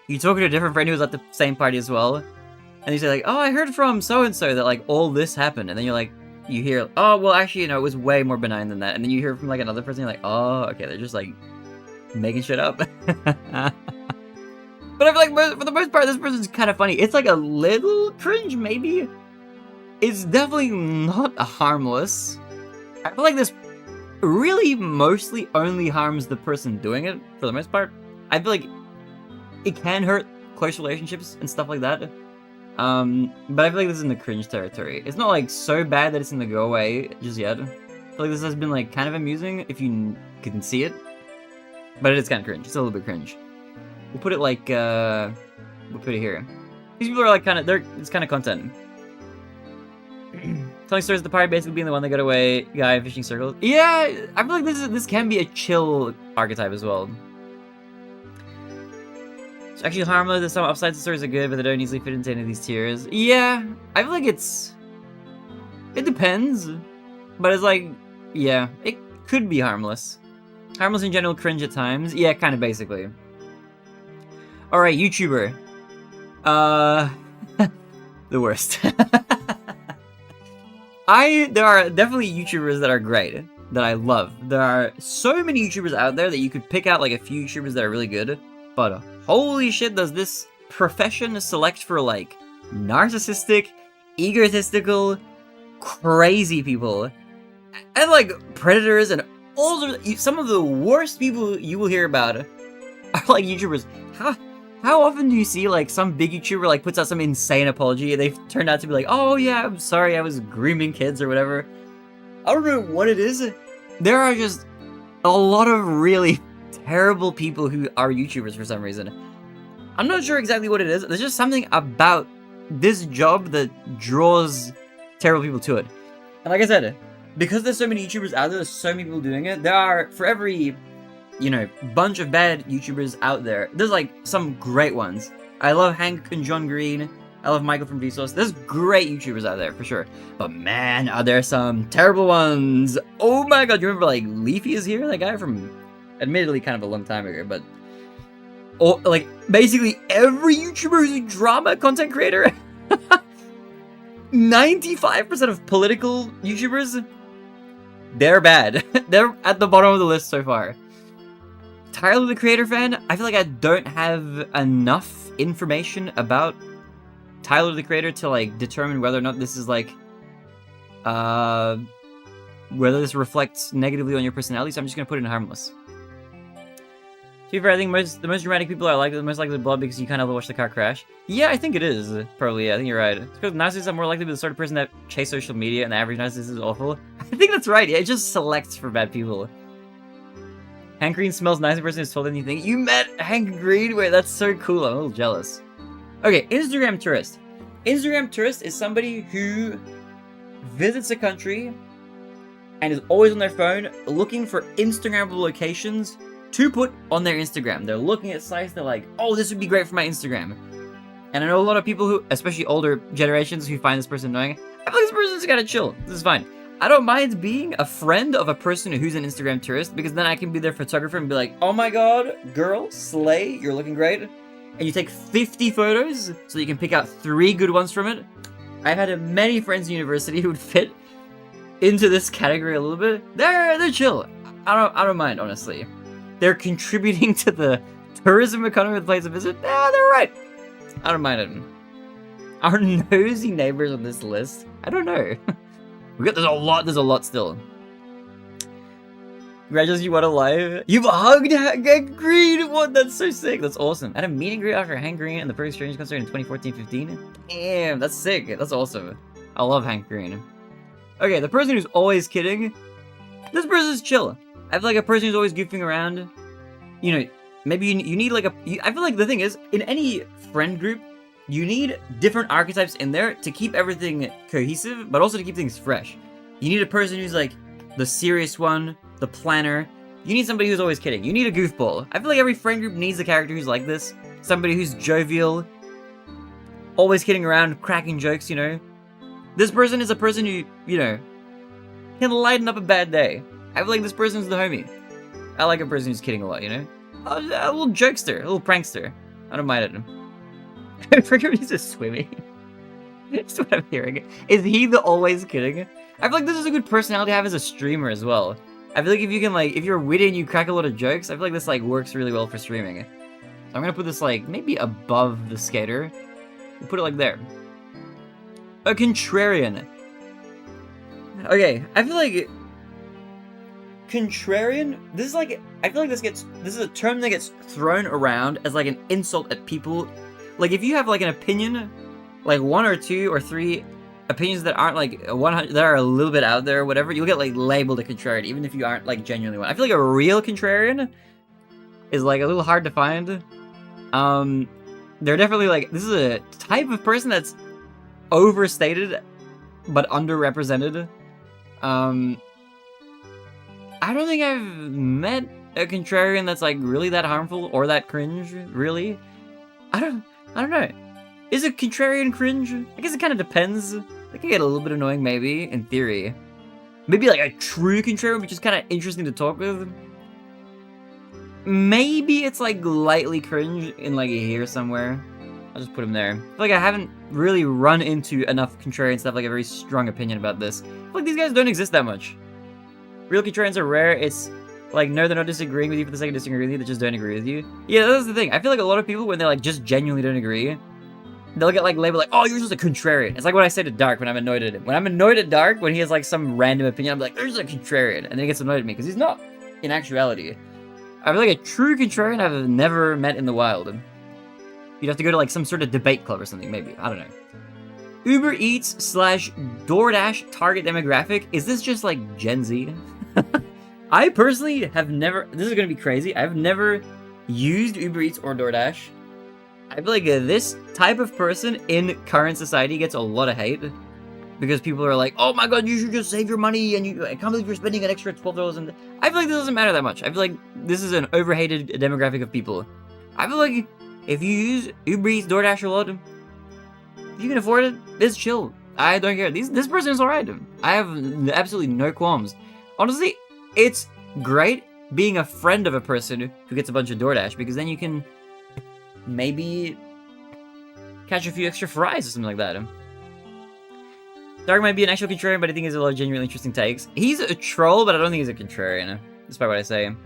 you talk to a different friend who was at the same party as well, and you say like, oh, I heard from so and so that like all this happened, and then you're like, you hear, oh, well, actually, you know, it was way more benign than that, and then you hear from like another person, you're like, oh, okay, they're just like making shit up. But I feel like for the most part, this person's kind of funny. It's like a little cringe, maybe. It's definitely not harmless. I feel like this really mostly only harms the person doing it, for the most part. I feel like it can hurt close relationships and stuff like that. But I feel like this is in the cringe territory. It's not like so bad that it's in the go away just yet. I feel like this has been like kind of amusing if you can see it. But it is kind of cringe. It's a little bit cringe. We'll put it like, we'll put it here. These people are like kind of, it's kind of content. Telling stories at the party, basically being the one that got away, guy in fishing circles. Yeah, I feel like this can be a chill archetype as well. It's actually harmless that some upsides of stories are good, but they don't easily fit into any of these tiers. Yeah, I feel like it depends. But it's like, yeah, it could be harmless. Harmless in general, cringe at times. Yeah, kind of basically. Alright, YouTuber. The worst. There are definitely YouTubers that are great, that I love. There are so many YouTubers out there that you could pick out like a few YouTubers that are really good, but holy shit does this profession select for like narcissistic, egotistical, crazy people, and like predators and all some of the worst people you will hear about are like YouTubers. How often do you see like some big YouTuber like puts out some insane apology and they've turned out to be like, oh yeah, I'm sorry, I was grooming kids or whatever. I don't know what it is. There are just a lot of really terrible people who are YouTubers for some reason. I'm not sure exactly what it is. There's just something about this job that draws terrible people to it. And like I said, because there's so many YouTubers out there, there's so many people doing it, there are, for every, you know, bunch of bad YouTubers out there, there's like some great ones. I love Hank and John Green. I love Michael from Vsauce. There's great YouTubers out there, for sure. But man, are there some terrible ones. Oh my god, you remember like Leafy is here? That guy from, admittedly kind of a long time ago, but... oh, like, basically every YouTuber who's a drama content creator. 95% of political YouTubers, they're bad. They're at the bottom of the list so far. Tyler the Creator fan, I feel like I don't have enough information about Tyler the Creator to like determine whether or not this is like whether this reflects negatively on your personality, so I'm just gonna put it in harmless. To be fair, I think the most dramatic people are the most likely to blow because you kind of watch the car crash. Yeah, I think it is. Probably, yeah, I think you're right. It's because narcissists are more likely to be the sort of person that chase social media, and the average narcissist is awful. I think that's right, yeah, it just selects for bad people. Hank Green smells nice in person who's told anything. You met Hank Green? Wait, that's so cool. I'm a little jealous. Okay, Instagram tourist. Instagram tourist is somebody who visits a country and is always on their phone looking for Instagrammable locations to put on their Instagram. They're looking at sites, they're like, oh, this would be great for my Instagram. And I know a lot of people who, especially older generations, who find this person annoying. I feel like this person's gotta chill. This is fine. I don't mind being a friend of a person who's an Instagram tourist, because then I can be their photographer and be like, oh my god, girl, slay, you're looking great. And you take 50 photos so you can pick out 3 good ones from it. I've had many friends in university who would fit into this category a little bit. They're chill. I don't mind, honestly. They're contributing to the tourism economy of the place to visit. Yeah, they're right. I don't mind it. Our nosy neighbors on this list, I don't know. There's a lot still. Congratulations, you won a live. You've hugged Hank Green! What? That's so sick. That's awesome. At a meet and greet after Hank Green and the Perfect Strange concert in 2014-15. Damn, that's sick. That's awesome. I love Hank Green. Okay, the person who's always kidding. This person's chill. I feel like a person who's always goofing around. You know, maybe you need like I feel like the thing is, in any friend group, you need different archetypes in there to keep everything cohesive, but also to keep things fresh. You need a person who's like the serious one, the planner. You need somebody who's always kidding. You need a goofball. I feel like every friend group needs a character who's like this. Somebody who's jovial, always kidding around, cracking jokes, you know. This person is a person who, you know, can lighten up a bad day. I feel like this person's the homie. I like a person who's kidding a lot, you know? A little jokester, a little prankster. I don't mind it. I forget he's just swimming. That's what I'm hearing. Is he the always kidding? I feel like this is a good personality to have as a streamer as well. I feel like if you can, like, if you're witty and you crack a lot of jokes, I feel like this, like, works really well for streaming. So I'm gonna put this, like, maybe above the skater. We'll put it, like, there. A contrarian. Okay, I feel like... Contrarian? This is, like... I feel like this is a term that gets thrown around as, like, an insult at people. Like, if you have, like, an opinion, like, 1 or 2 or 3... opinions that aren't like 100, that are a little bit out there or whatever, you'll get like labeled a contrarian, even if you aren't like genuinely one. I feel like a real contrarian is like a little hard to find. They're definitely like, this is a type of person that's overstated but underrepresented. I don't think I've met a contrarian that's like really that harmful or that cringe, really. I don't know. Is a contrarian cringe? I guess it kind of depends. It can get a little bit annoying, maybe, in theory. Maybe, like, a true contrarian, which is kind of interesting to talk with. Maybe it's, like, lightly cringe in, like, here somewhere. I'll just put him there. I feel like I haven't really run into enough contrarians to have, like, a very strong opinion about this. I feel like these guys don't exist that much. Real contrarians are rare. It's, like, no, they're not disagreeing with you for the sake of disagreeing with you. They just don't agree with you. Yeah, that's the thing. I feel like a lot of people, when they, like, just genuinely don't agree, they'll get, like, labeled, like, oh, you're just a contrarian. It's like what I say to Dark when I'm annoyed at him. When I'm annoyed at Dark, when he has, like, some random opinion, I'm like, you're just a contrarian. And then he gets annoyed at me, because he's not, in actuality. I feel like a true contrarian I've never met in the wild. You'd have to go to, like, some sort of debate club or something, maybe. I don't know. Uber Eats / DoorDash target demographic. Is this just, like, Gen Z? I personally have never... This is going to be crazy. I've never used Uber Eats or DoorDash. I feel like this type of person in current society gets a lot of hate because people are like, oh my god, you should just save your money and I can't believe you're spending an extra $12 and I feel like this doesn't matter that much. I feel like this is an overhated demographic of people. I feel like if you use Uber Eats, DoorDash a lot, if you can afford it, it's chill. I don't care. This person is alright. I have absolutely no qualms. Honestly, it's great being a friend of a person who gets a bunch of DoorDash because then you can maybe catch a few extra fries or something like that. Dark might be an actual contrarian, but I think he has a lot of genuinely interesting takes. He's a troll, but I don't think he's a contrarian, despite what I say. I feel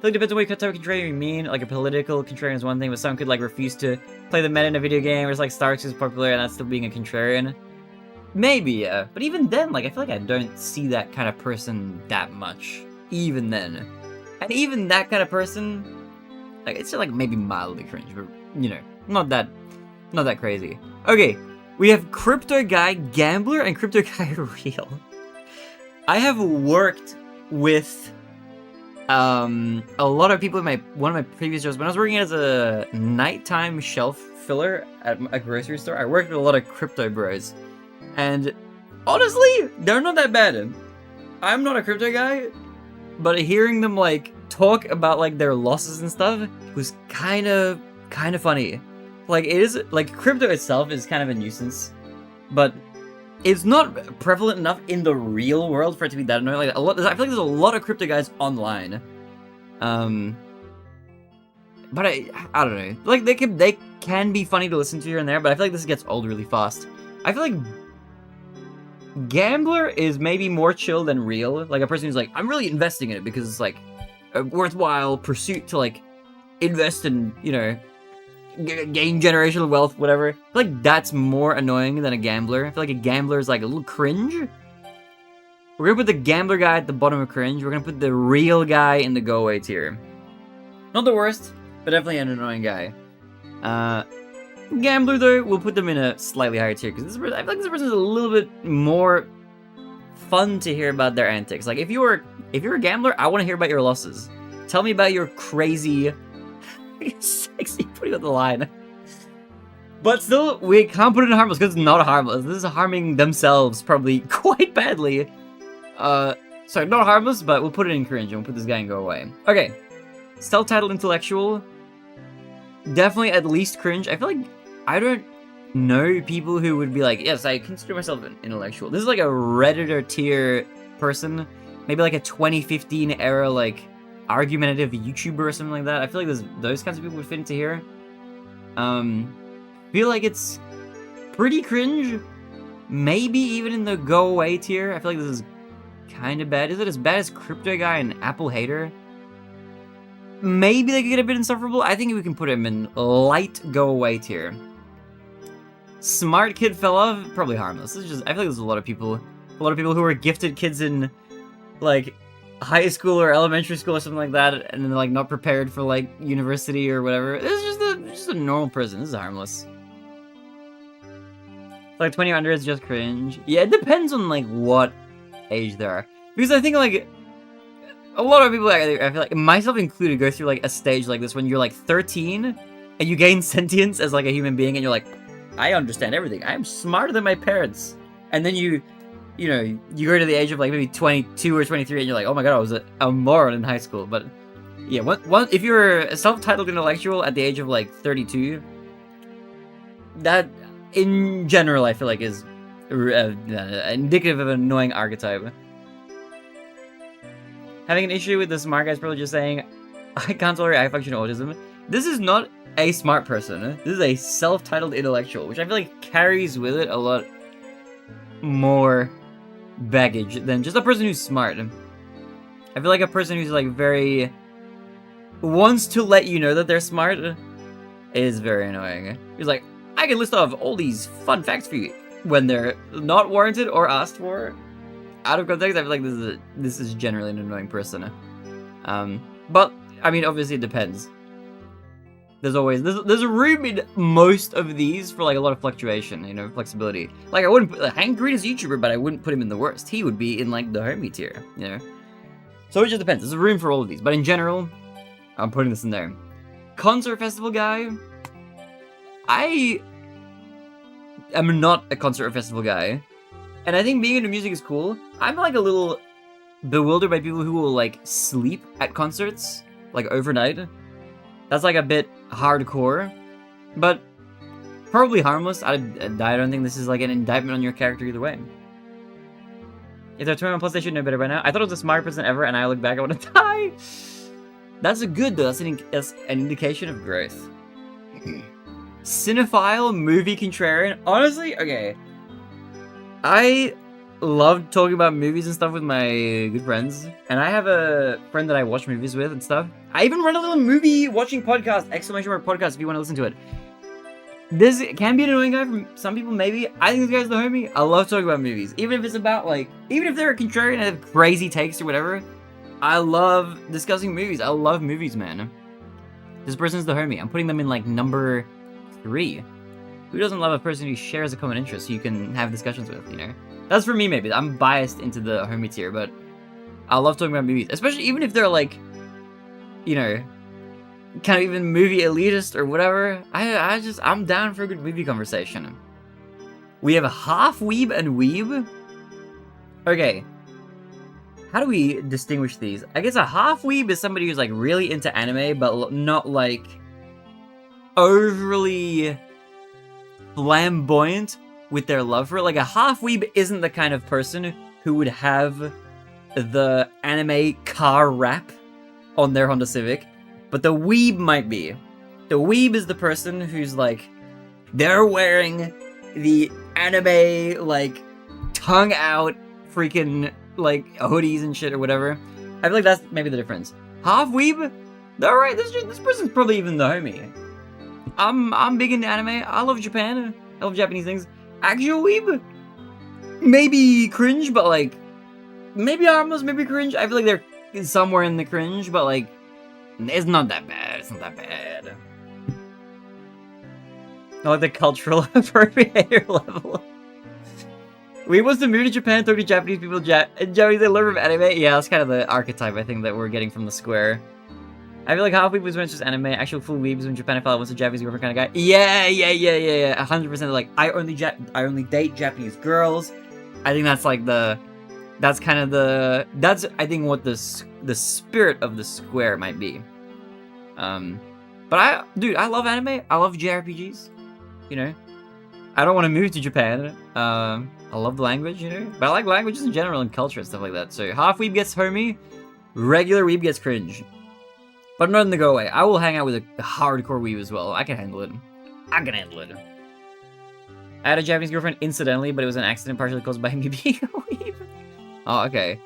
like it depends on what type of contrarian you mean. Like a political contrarian is one thing, but someone could like refuse to play the meta in a video game, or it's like Starks is popular and that's still being a contrarian. Maybe, yeah. But even then, like, I feel like I don't see that kind of person that much. Even then. And even that kind of person... Like, it's like maybe mildly cringe, but, you know, not that crazy. Okay, we have Crypto Guy Gambler and Crypto Guy Real. I have worked with a lot of people in one of my previous jobs. When I was working as a nighttime shelf filler at a grocery store, I worked with a lot of crypto bros. And honestly, they're not that bad. I'm not a crypto guy, but hearing them, like, talk about like their losses and stuff was kind of funny. Like, it is like crypto itself is kind of a nuisance, but it's not prevalent enough in the real world for it to be that annoying. Like I feel like there's a lot of crypto guys online, but I don't know. Like they can be funny to listen to here and there, but I feel like this gets old really fast. I feel like Gambler is maybe more chill than Real. Like a person who's like, I'm really investing in it because it's like a worthwhile pursuit to like invest in, you know, gain generational wealth, whatever. I feel like that's more annoying than a gambler. I feel like a gambler is like a little cringe. We're gonna put the gambler guy at the bottom of cringe. We're gonna put the real guy in the go away tier. Not the worst, but definitely an annoying guy. Gambler though, we'll put them in a slightly higher tier because I feel like this person is a little bit more fun to hear about their antics. Like if you're a gambler, I want to hear about your losses. Tell me about your crazy, sexy putting on the line. But still, we can't put it in harmless because it's not harmless. This is harming themselves probably quite badly. Sorry, not harmless, but we'll put it in cringe and we'll put this guy in go away. Okay, self-titled intellectual. Definitely at least cringe. I feel like I don't know people who would be like, yes, I consider myself an intellectual. This is like a Redditor tier person. Maybe like a 2015 era, like, argumentative YouTuber or something like that. I feel like those kinds of people would fit into here. Feel like it's pretty cringe. Maybe even in the go away tier. I feel like this is kind of bad. Is it as bad as Crypto Guy and Apple Hater? Maybe they could get a bit insufferable. I think we can put him in light go away tier. Smart Kid Fella, probably harmless. This is just, I feel like there's a lot of people who are gifted kids in, like, high school or elementary school or something like that, and then like not prepared for like university or whatever. This is just a normal person. This is harmless. Like 20 under is just cringe. Yeah, it depends on like what age they are. Because I think like a lot of people, I feel like myself included, go through like a stage like this when you're like 13 and you gain sentience as like a human being and you're like, I understand everything. I'm smarter than my parents. And then you know, you go to the age of like maybe 22 or 23 and you're like, oh my god, I was a moron in high school. But yeah, if you're a self-titled intellectual at the age of like 32, that in general I feel like is indicative of an annoying archetype. Having an issue with the smart guy's probably just saying, I can't tolerate eye function autism. This is not a smart person. This is a self-titled intellectual, which I feel like carries with it a lot more baggage than just a person who's smart. I feel like a person who's like very wants to let you know that they're smart is very annoying. He's like, I can list off all these fun facts for you when they're not warranted or asked for out of context. I feel like this is generally an annoying person. But I mean, obviously it depends. There's a room in most of these for like a lot of fluctuation, you know, flexibility. Like I wouldn't put Hank Green as a YouTuber, but I wouldn't put him in the worst. He would be in like the homie tier, you know. So it just depends. There's a room for all of these, but in general, I'm putting this in there. Concert festival guy. I am not a concert or festival guy, and I think being into music is cool. I'm like a little bewildered by people who will like sleep at concerts like overnight. That's like a bit hardcore, but probably harmless. I don't think this is like an indictment on your character either way. If they're 21 plus, they should know better by now. I thought it was the smartest person ever, and I look back, I want to die. That's a good though. That's an indication of growth. Cinephile, movie contrarian. Honestly, okay. I love talking about movies and stuff with my good friends, and I have a friend that I watch movies with and stuff. I even run a little movie watching podcast, exclamation mark podcast, if you want to listen to it. This can be an annoying guy for some people, maybe. I think this guy's the homie. I love talking about movies, even if it's about like, even if they're a contrarian and have crazy takes or whatever. I love discussing movies. I love movies, man. This person's the homie. I'm putting them in like number 3. Who doesn't love a person who shares a common interest you can have discussions with, you know? That's for me, maybe. I'm biased into the homie tier, but I love talking about movies. Especially even if they're like, you know, kind of even movie elitist or whatever. I'm down for a good movie conversation. We have a half weeb and weeb. Okay. How do we distinguish these? I guess a half weeb is somebody who's like really into anime, but not like overly flamboyant with their love for it. Like a half weeb isn't the kind of person who would have the anime car wrap on their Honda Civic, but the weeb might be. The weeb is the person who's like, they're wearing the anime like tongue out freaking like hoodies and shit or whatever. I feel like that's maybe the difference. Half weeb, alright, this person's probably even the homie. I'm big into anime. I love Japan. I love Japanese things. Actual weeb, maybe cringe, but like maybe harmless, maybe cringe. I feel like they're somewhere in the cringe, but like it's not that bad. It's not that bad. I like the cultural appropriator level. We was to move to Japan, talk to Japanese people, Japanese, they learn from anime. Yeah, that's kind of the archetype I think that we're getting from the square. I feel like half weebs when it's just anime, actual full weebs when Japan fella wants a Japanese girlfriend kind of guy. Yeah. 100% like, I only date Japanese girls. I think that's like that's I think what the spirit of the square might be. But I love anime. I love JRPGs. You know, I don't want to move to Japan. I love the language, you know? But I like languages in general and culture and stuff like that. So half weeb gets homie, regular weeb gets cringe. But not in the go away. I will hang out with a hardcore weeb as well. I can handle it. I can handle it. I had a Japanese girlfriend incidentally, but it was an accident partially caused by me being a weeb. Oh, okay.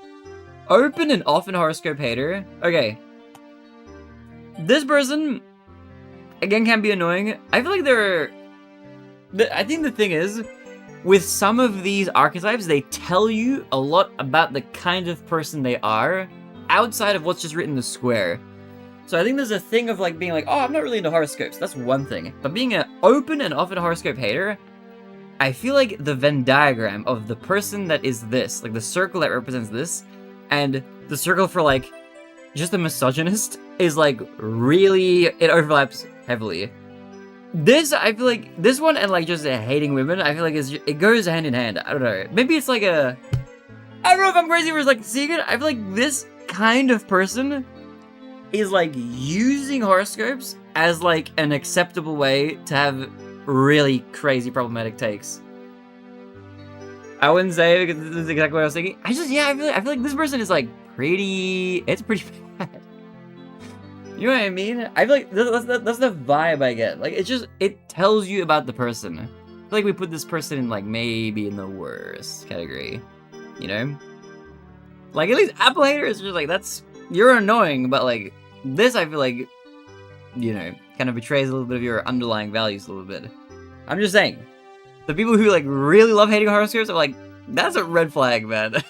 Open and often horoscope hater. Okay. This person, again, can be annoying. I feel like I think the thing is, with some of these archetypes, they tell you a lot about the kind of person they are, outside of what's just written in the square. So I think there's a thing of like being like, oh, I'm not really into horoscopes. That's one thing. But being an open and often horoscope hater, I feel like the Venn diagram of the person that is this, like the circle that represents this, and the circle for like just a misogynist is like really, it overlaps heavily. This, I feel like, this one and like just hating women, I feel like it goes hand in hand. I don't know. Maybe it's like I don't know if I'm crazy for like seeing it. I feel like this kind of person is like using horoscopes as like an acceptable way to have really crazy problematic takes. I wouldn't say it because this is exactly what I was thinking. I feel like this person is like it's pretty bad. You know what I mean? I feel like that's the vibe I get. Like, it tells you about the person. I feel like we put this person in, like, maybe in the worst category. You know? Like, at least Apple hater is just like, you're annoying, but, like, this I feel like, you know, kind of betrays a little bit of your underlying values a little bit. I'm just saying. The people who, like, really love hating horoscopes are like, that's a red flag, man.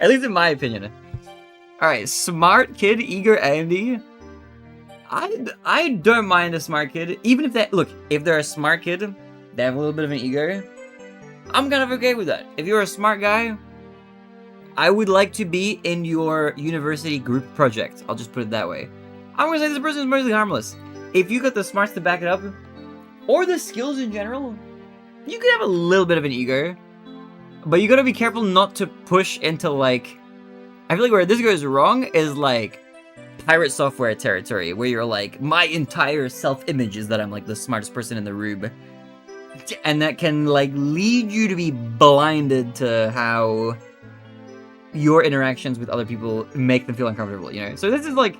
At least in my opinion. Alright, smart kid, eager Andy. I don't mind a smart kid. Even if if they're a smart kid, they have a little bit of an ego, I'm kind of okay with that. If you're a smart guy, I would like to be in your university group project. I'll just put it that way. I'm gonna say this person is mostly harmless. If you got the smarts to back it up, or the skills in general, you could have a little bit of an ego. But you gotta be careful not to push into, like... I feel like where this goes wrong is, like, pirate software territory, where you're like, my entire self-image is that I'm, like, the smartest person in the room. And that can, like, lead you to be blinded to how your interactions with other people make them feel uncomfortable, you know? So this is, like...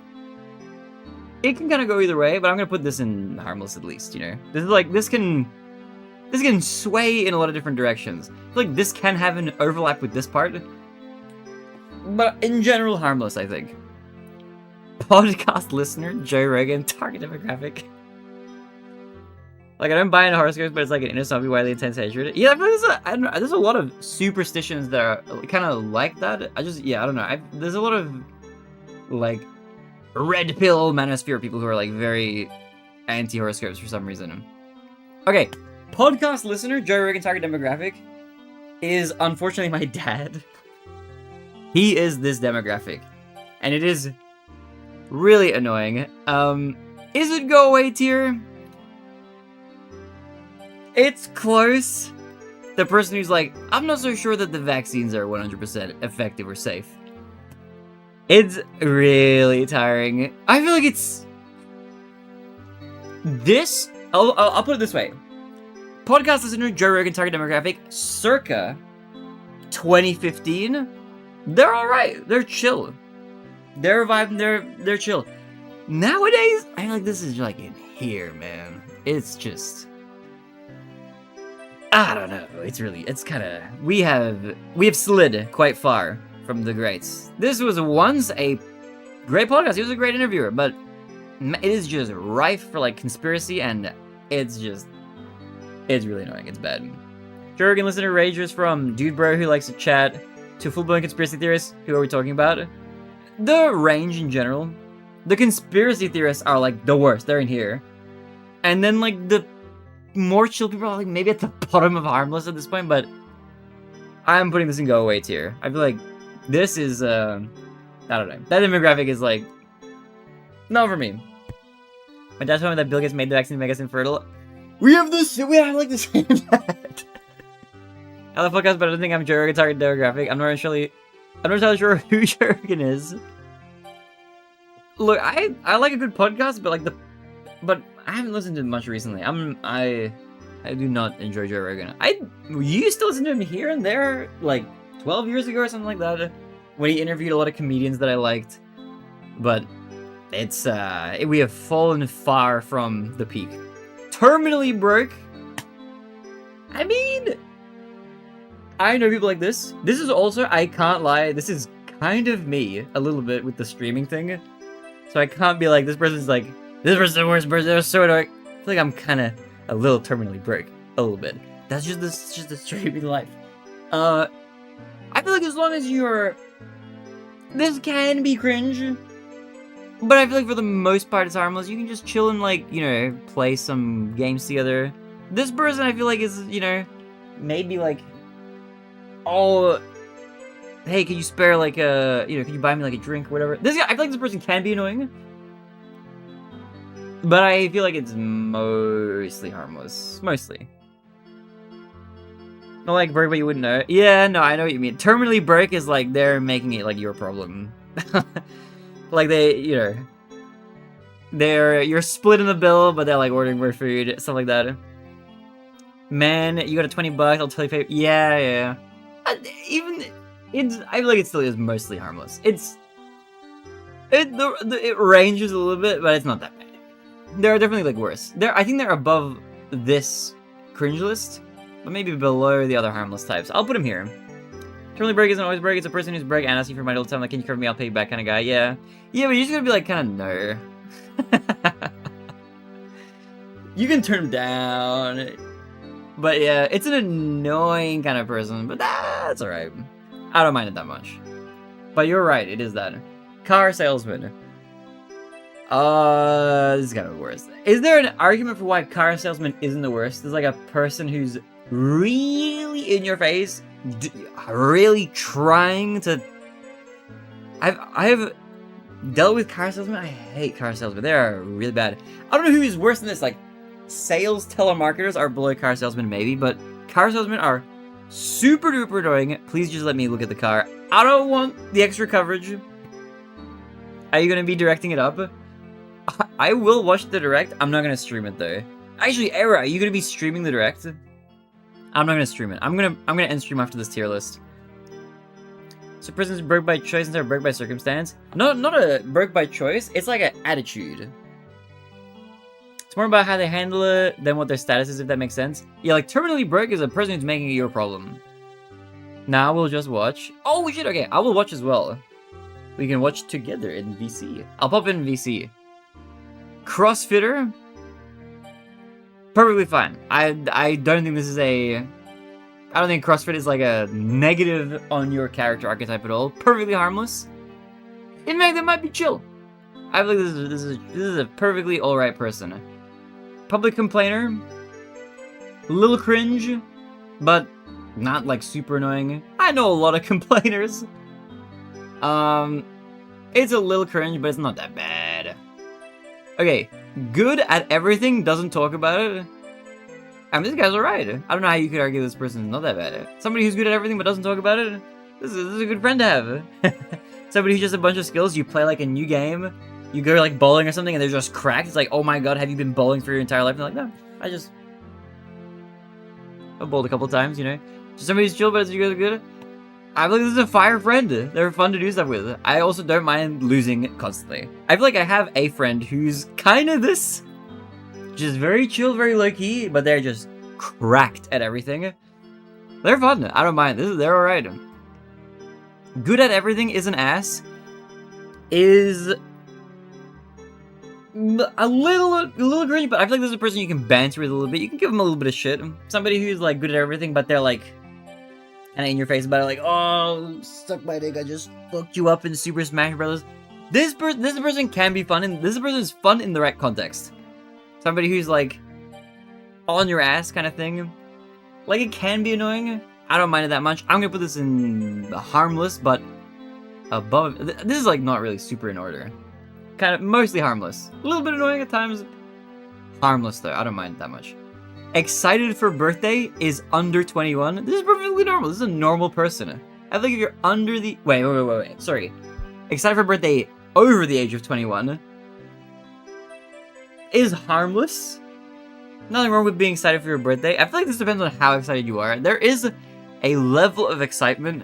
It can kind of go either way, but I'm gonna put this in harmless at least, you know? This is, like, this can sway in a lot of different directions. I feel like this can have an overlap with this part, but in general, harmless, I think. Podcast listener, Joe Rogan, target demographic. Like, I don't buy into horoscopes, but it's like an inner zombie, widely intense hatred. Yeah, I feel like there's a lot of superstitions that are kind of like that. I don't know. There's a lot of, like, red pill manosphere people who are, like, very anti-horoscopes for some reason. Okay. Podcast listener, Joe Rogan target demographic, is unfortunately my dad. He is this demographic. And it is really annoying. Is it go away tier? It's close. The person who's like, I'm not so sure that the vaccines are 100% effective or safe. It's really tiring. I feel like it's... This... I'll put it this way. Podcast listener, Joe Rogan target demographic, circa 2015, they're alright. They're chill. They're vibing, they're chill. Nowadays, I feel like this is like in here, man. It's just... I don't know. It's kind of... We have slid quite far from the greats. This was once a great podcast. He was a great interviewer, but it is just rife for like conspiracy, and it's really annoying. It's bad. Joe Rogan listener ragers from dude bro who likes to chat to full-blown conspiracy theorists. Who are we talking about? The range in general. The conspiracy theorists are like the worst. They're in here. And then like the more chill people are like maybe at the bottom of harmless at this point, but I'm putting this in go away tier. I feel like this is I don't know. That demographic is like not for me. My dad told me that Bill Gates made the vaccine to make us infertile. We have like the same dad. I love podcasts, but I don't think I'm Joe Rogan target demographic. I'm not entirely sure who Joe Rogan is. Look, I like a good podcast, but I haven't listened to much recently. I do not enjoy Joe Rogan. I used to listen to him here and there, like 12 years ago or something like that, when he interviewed a lot of comedians that I liked. But it's we have fallen far from the peak. Terminally broke. I mean, I know people like this. This is also, I can't lie, this is kind of me a little bit with the streaming thing. So I can't be like, this person's like, this person's the worst person, they're so dark. I feel like I'm kind of a little terminally broke. A little bit. That's just the streaming life. I feel like as long as you're... This can be cringe. But I feel like for the most part it's harmless. You can just chill and like, you know, play some games together. This person I feel like is, you know, maybe like... Oh... Hey, can you spare like a... You know, can you buy me like a drink or whatever? This guy, I feel like this person can be annoying. But I feel like it's mostly harmless. Mostly. Not like broke, but you wouldn't know. Yeah, no, I know what you mean. Terminally broke is like they're making it like your problem. Like they, you know, you're splitting the bill, but they're like ordering more food, stuff like that. Man, you got a $20, I'll tell you. Yeah. Even I feel like it still is mostly harmless. It ranges a little bit, but it's not that bad. There are definitely like worse. I think they're above this cringe list, but maybe below the other harmless types. I'll put him here. Terminally break isn't always break. It's a person who's break and asking for money all the time. Like, can you cover me? I'll pay you back, kind of guy. Yeah, but you're just gonna be like, kind of no. You can turn him down, but yeah, it's an annoying kind of person. But that's alright. I don't mind it that much. But you're right. It is that car salesman. This is kind of the worst. Is there an argument for why car salesman isn't the worst? There's like a person who's really in your face, really trying to... I've dealt with car salesmen. I hate car salesmen. They are really bad. I don't know who is worse than this. Like, sales telemarketers are below car salesmen maybe, but car salesmen are super duper annoying. Please just let me look at the car. I don't want the extra coverage. Are you going to be directing it up? I will watch the direct. I'm not gonna stream it though. Actually, Era, are you gonna be streaming the direct? I'm not gonna stream it. I'm gonna end stream after this tier list. So prisoners broke by choice instead of broke by circumstance. Not a broke by choice. It's like an attitude. It's more about how they handle it than what their status is, if that makes sense. Yeah, like terminally broke is a person who's making it your problem. Now we'll just watch. Oh shit! Okay, I will watch as well. We can watch together in VC. I'll pop in VC. Crossfitter, perfectly fine. I don't think this is I don't think CrossFit is like a negative on your character archetype at all. Perfectly harmless. In fact, that might be chill. I feel like this is a perfectly alright person. Public complainer, a little cringe, but not like super annoying. I know a lot of complainers. It's a little cringe, but it's not that bad. Okay, good at everything, doesn't talk about it. I mean, this guy's alright. I don't know how you could argue this person's not that bad. Somebody who's good at everything but doesn't talk about it, this is a good friend to have. Somebody who's just a bunch of skills, you play like a new game, you go like bowling or something and they're just cracked. It's like, oh my god, have you been bowling for your entire life? And they're like, no, I've bowled a couple times, you know. Just somebody who's chill, but you guys are good. I feel like this is a fire friend. They're fun to do stuff with. I also don't mind losing constantly. I feel like I have a friend who's kind of this. Just very chill, very low-key, but they're just cracked at everything. They're fun. I don't mind. They're alright. Good at everything is an ass. Is a little cringy, but I feel like this is a person you can banter with a little bit. You can give them a little bit of shit. Somebody who's like good at everything, but they're like kind of in your face about it, like, oh, suck my dick, I just fucked you up in Super Smash Brothers. This person can be fun, and this person is fun in the right context. Somebody who's like on your ass kind of thing. Like, it can be annoying. I don't mind it that much. I'm gonna put this in the harmless, but above. This is like not really super in order. Kind of mostly harmless. A little bit annoying at times. Harmless though. I don't mind it that much. Excited for birthday is under 21. This is perfectly normal. This is a normal person. I think if you're under the... Wait. Sorry. Excited for birthday over the age of 21 is harmless. Nothing wrong with being excited for your birthday. I feel like this depends on how excited you are. There is a level of excitement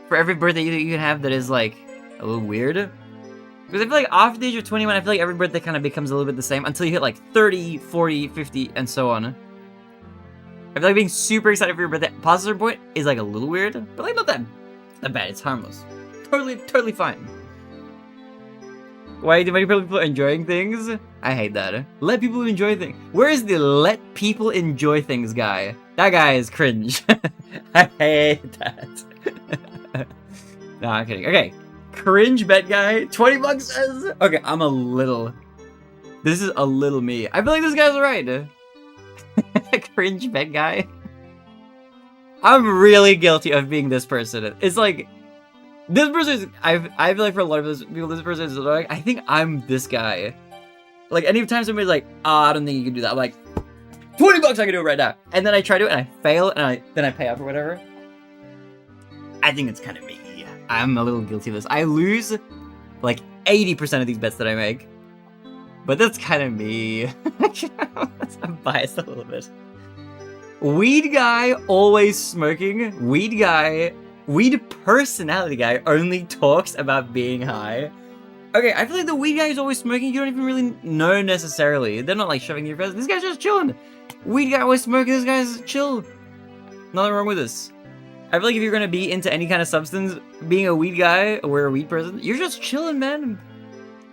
for every birthday that you can have that is like a little weird. Because I feel like after the age of 21, I feel like every birthday kind of becomes a little bit the same until you hit like 30, 40, 50, and so on. I feel like being super excited for your birthday past a certain point is like a little weird, but like not that bad. It's harmless. Totally fine. Why do many people enjoying things? I hate that. Let people enjoy things. Where is the let people enjoy things guy? That guy is cringe. I hate that. No, I'm kidding. Okay. Cringe bet guy. 20 bucks says. Okay, I'm a little. This is a little me. I feel like this guy's right. Cringe bet guy. I'm really guilty of being this person. It's like. This person is, I feel like for a lot of people, this person is like, I think I'm this guy. Like, anytime somebody's like, oh, I don't think you can do that, I'm like, 20 bucks, I can do it right now. And then I try to do it, and I fail, and then I pay up or whatever. I think it's kind of me. I'm a little guilty of this. I lose, like, 80% of these bets that I make. But that's kind of me. I'm biased a little bit. Weed guy, always smoking. Weed guy... Weed personality guy only talks about being high. Okay, I feel like the weed guy is always smoking. You don't even really know necessarily. They're not like shoving in your face. This guy's just chilling. Weed guy always smoking. This guy's chill. Nothing wrong with this. I feel like if you're gonna be into any kind of substance, being a weed guy or a weed person, you're just chilling, man.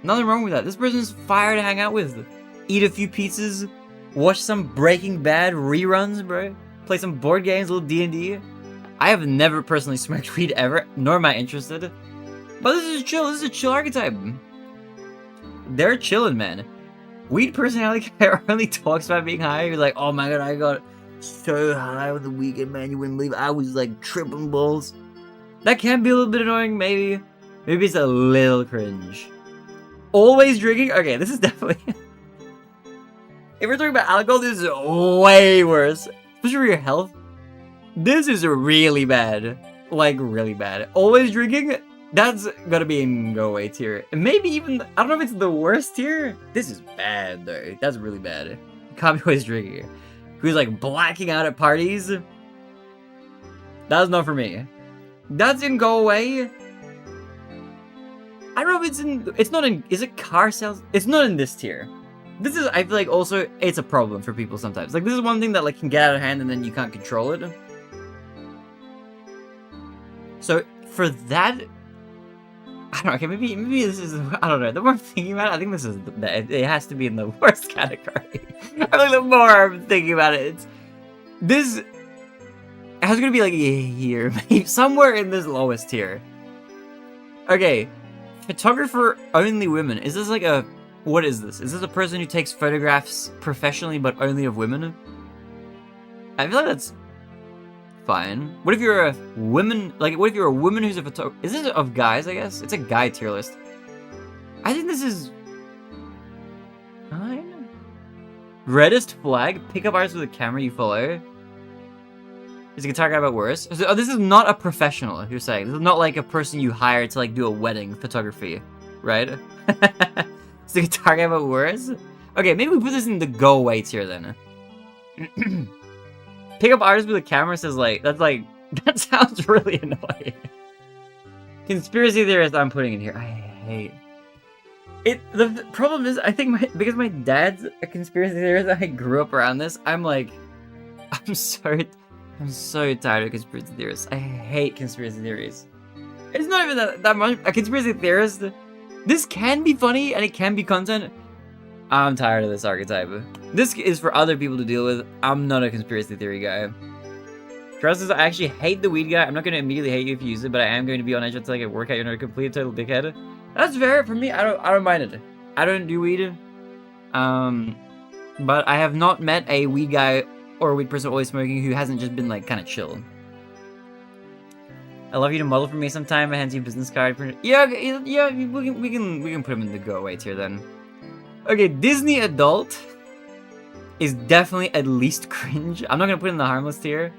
Nothing wrong with that. This person's fire to hang out with. Eat a few pizzas. Watch some Breaking Bad reruns, bro. Play some board games, a little D&D. I have never personally smoked weed ever, nor am I interested. But this is chill. This is a chill archetype. They're chilling, man. Weed personality guy only talks about being high. You're like, oh my god, I got so high with the weekend, man. You wouldn't believe it. I was like tripping balls. That can be a little bit annoying, maybe. Maybe it's a little cringe. Always drinking? Okay, this is definitely... If we're talking about alcohol, this is way worse. Especially for your health. This is really bad. Like, really bad. Always drinking? That's gotta be in go away tier. And maybe even, I don't know if it's the worst tier. This is bad, though. That's really bad. You can't be always drinking. Who's, like, blacking out at parties? That's not for me. That's in go away. I don't know if it's in, it's not in, is it car sales? It's not in this tier. This is, I feel like, also, it's a problem for people sometimes. Like, this is one thing that, like, can get out of hand and then you can't control it. So, for that, I don't know, okay, maybe this is, I don't know, the more I'm thinking about it, I think this is, it has to be in the worst category. I think the more I'm thinking about it, this has gonna be like here, maybe somewhere in this lowest tier. Okay, photographer only women, is this like a, what is this? Is this a person who takes photographs professionally but only of women? I feel like that's fine. What if you're a woman, like, what if you're a woman who's a photographer? Is this of guys, I guess? It's a guy tier list. I think this is fine. Reddest flag, pick up artists with a camera you follow. Is a guitar guy about worse? So, oh, this is not a professional, you're saying. This is not like a person you hire to, like, do a wedding photography, right? Is the guitar guy about worse? Okay, maybe we put this in the go away tier then. Pick up artist with a camera says like, that's like, that sounds really annoying. Conspiracy theorist I'm putting in here. I hate it. The problem is, I think because my dad's a conspiracy theorist, I grew up around this, I'm like, I'm so tired of conspiracy theorists. I hate conspiracy theories. It's not even that much. A conspiracy theorist, this can be funny and it can be content. I'm tired of this archetype. This is for other people to deal with. I'm not a conspiracy theory guy. Trust us, I actually hate the weed guy. I'm not going to immediately hate you if you use it, but I am going to be on edge until I get workout. You're not a complete total dickhead. That's fair for me. I don't mind it. I don't do weed. But I have not met a weed guy or a weed person always smoking who hasn't just been like kind of chill. I love you to model for me sometime. I hand you a business card. Yeah, we can put him in the go away tier then. Okay, Disney adult is definitely at least cringe. I'm not gonna put it in the harmless tier.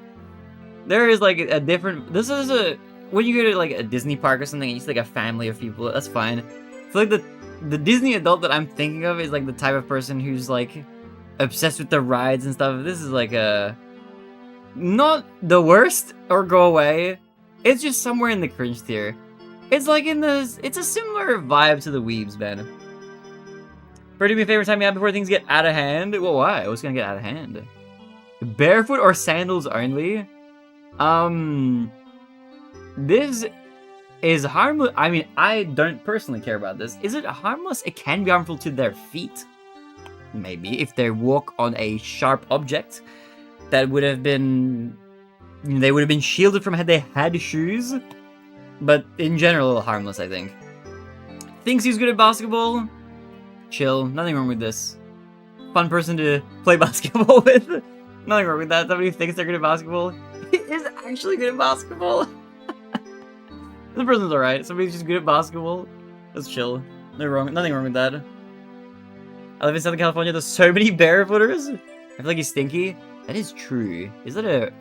There is like a different. This is a when you go to like a Disney park or something and you see like a family of people. That's fine. I feel like the Disney adult that I'm thinking of is like the type of person who's like obsessed with the rides and stuff. This is like a... Not the worst or go away. It's just somewhere in the cringe tier. It's like in the... It's a similar vibe to the weebs, man. Pretty my favorite time you have before things get out of hand. Well, why? What's gonna get out of hand? Barefoot or sandals only? This is harmless. I mean, I don't personally care about this. Is it harmless? It can be harmful to their feet. Maybe if they walk on a sharp object that would have been... They would have been shielded from had they had shoes. But in general, harmless, I think. Thinks he's good at basketball? Chill. Nothing wrong with this. Fun person to play basketball with. Nothing wrong with that. Somebody who thinks they're good at basketball is actually good at basketball. The person's alright. Somebody's just good at basketball. That's chill. Nothing wrong with that. I live in Southern California. There's so many barefooters. I feel like he's stinky. That is true. Is that a...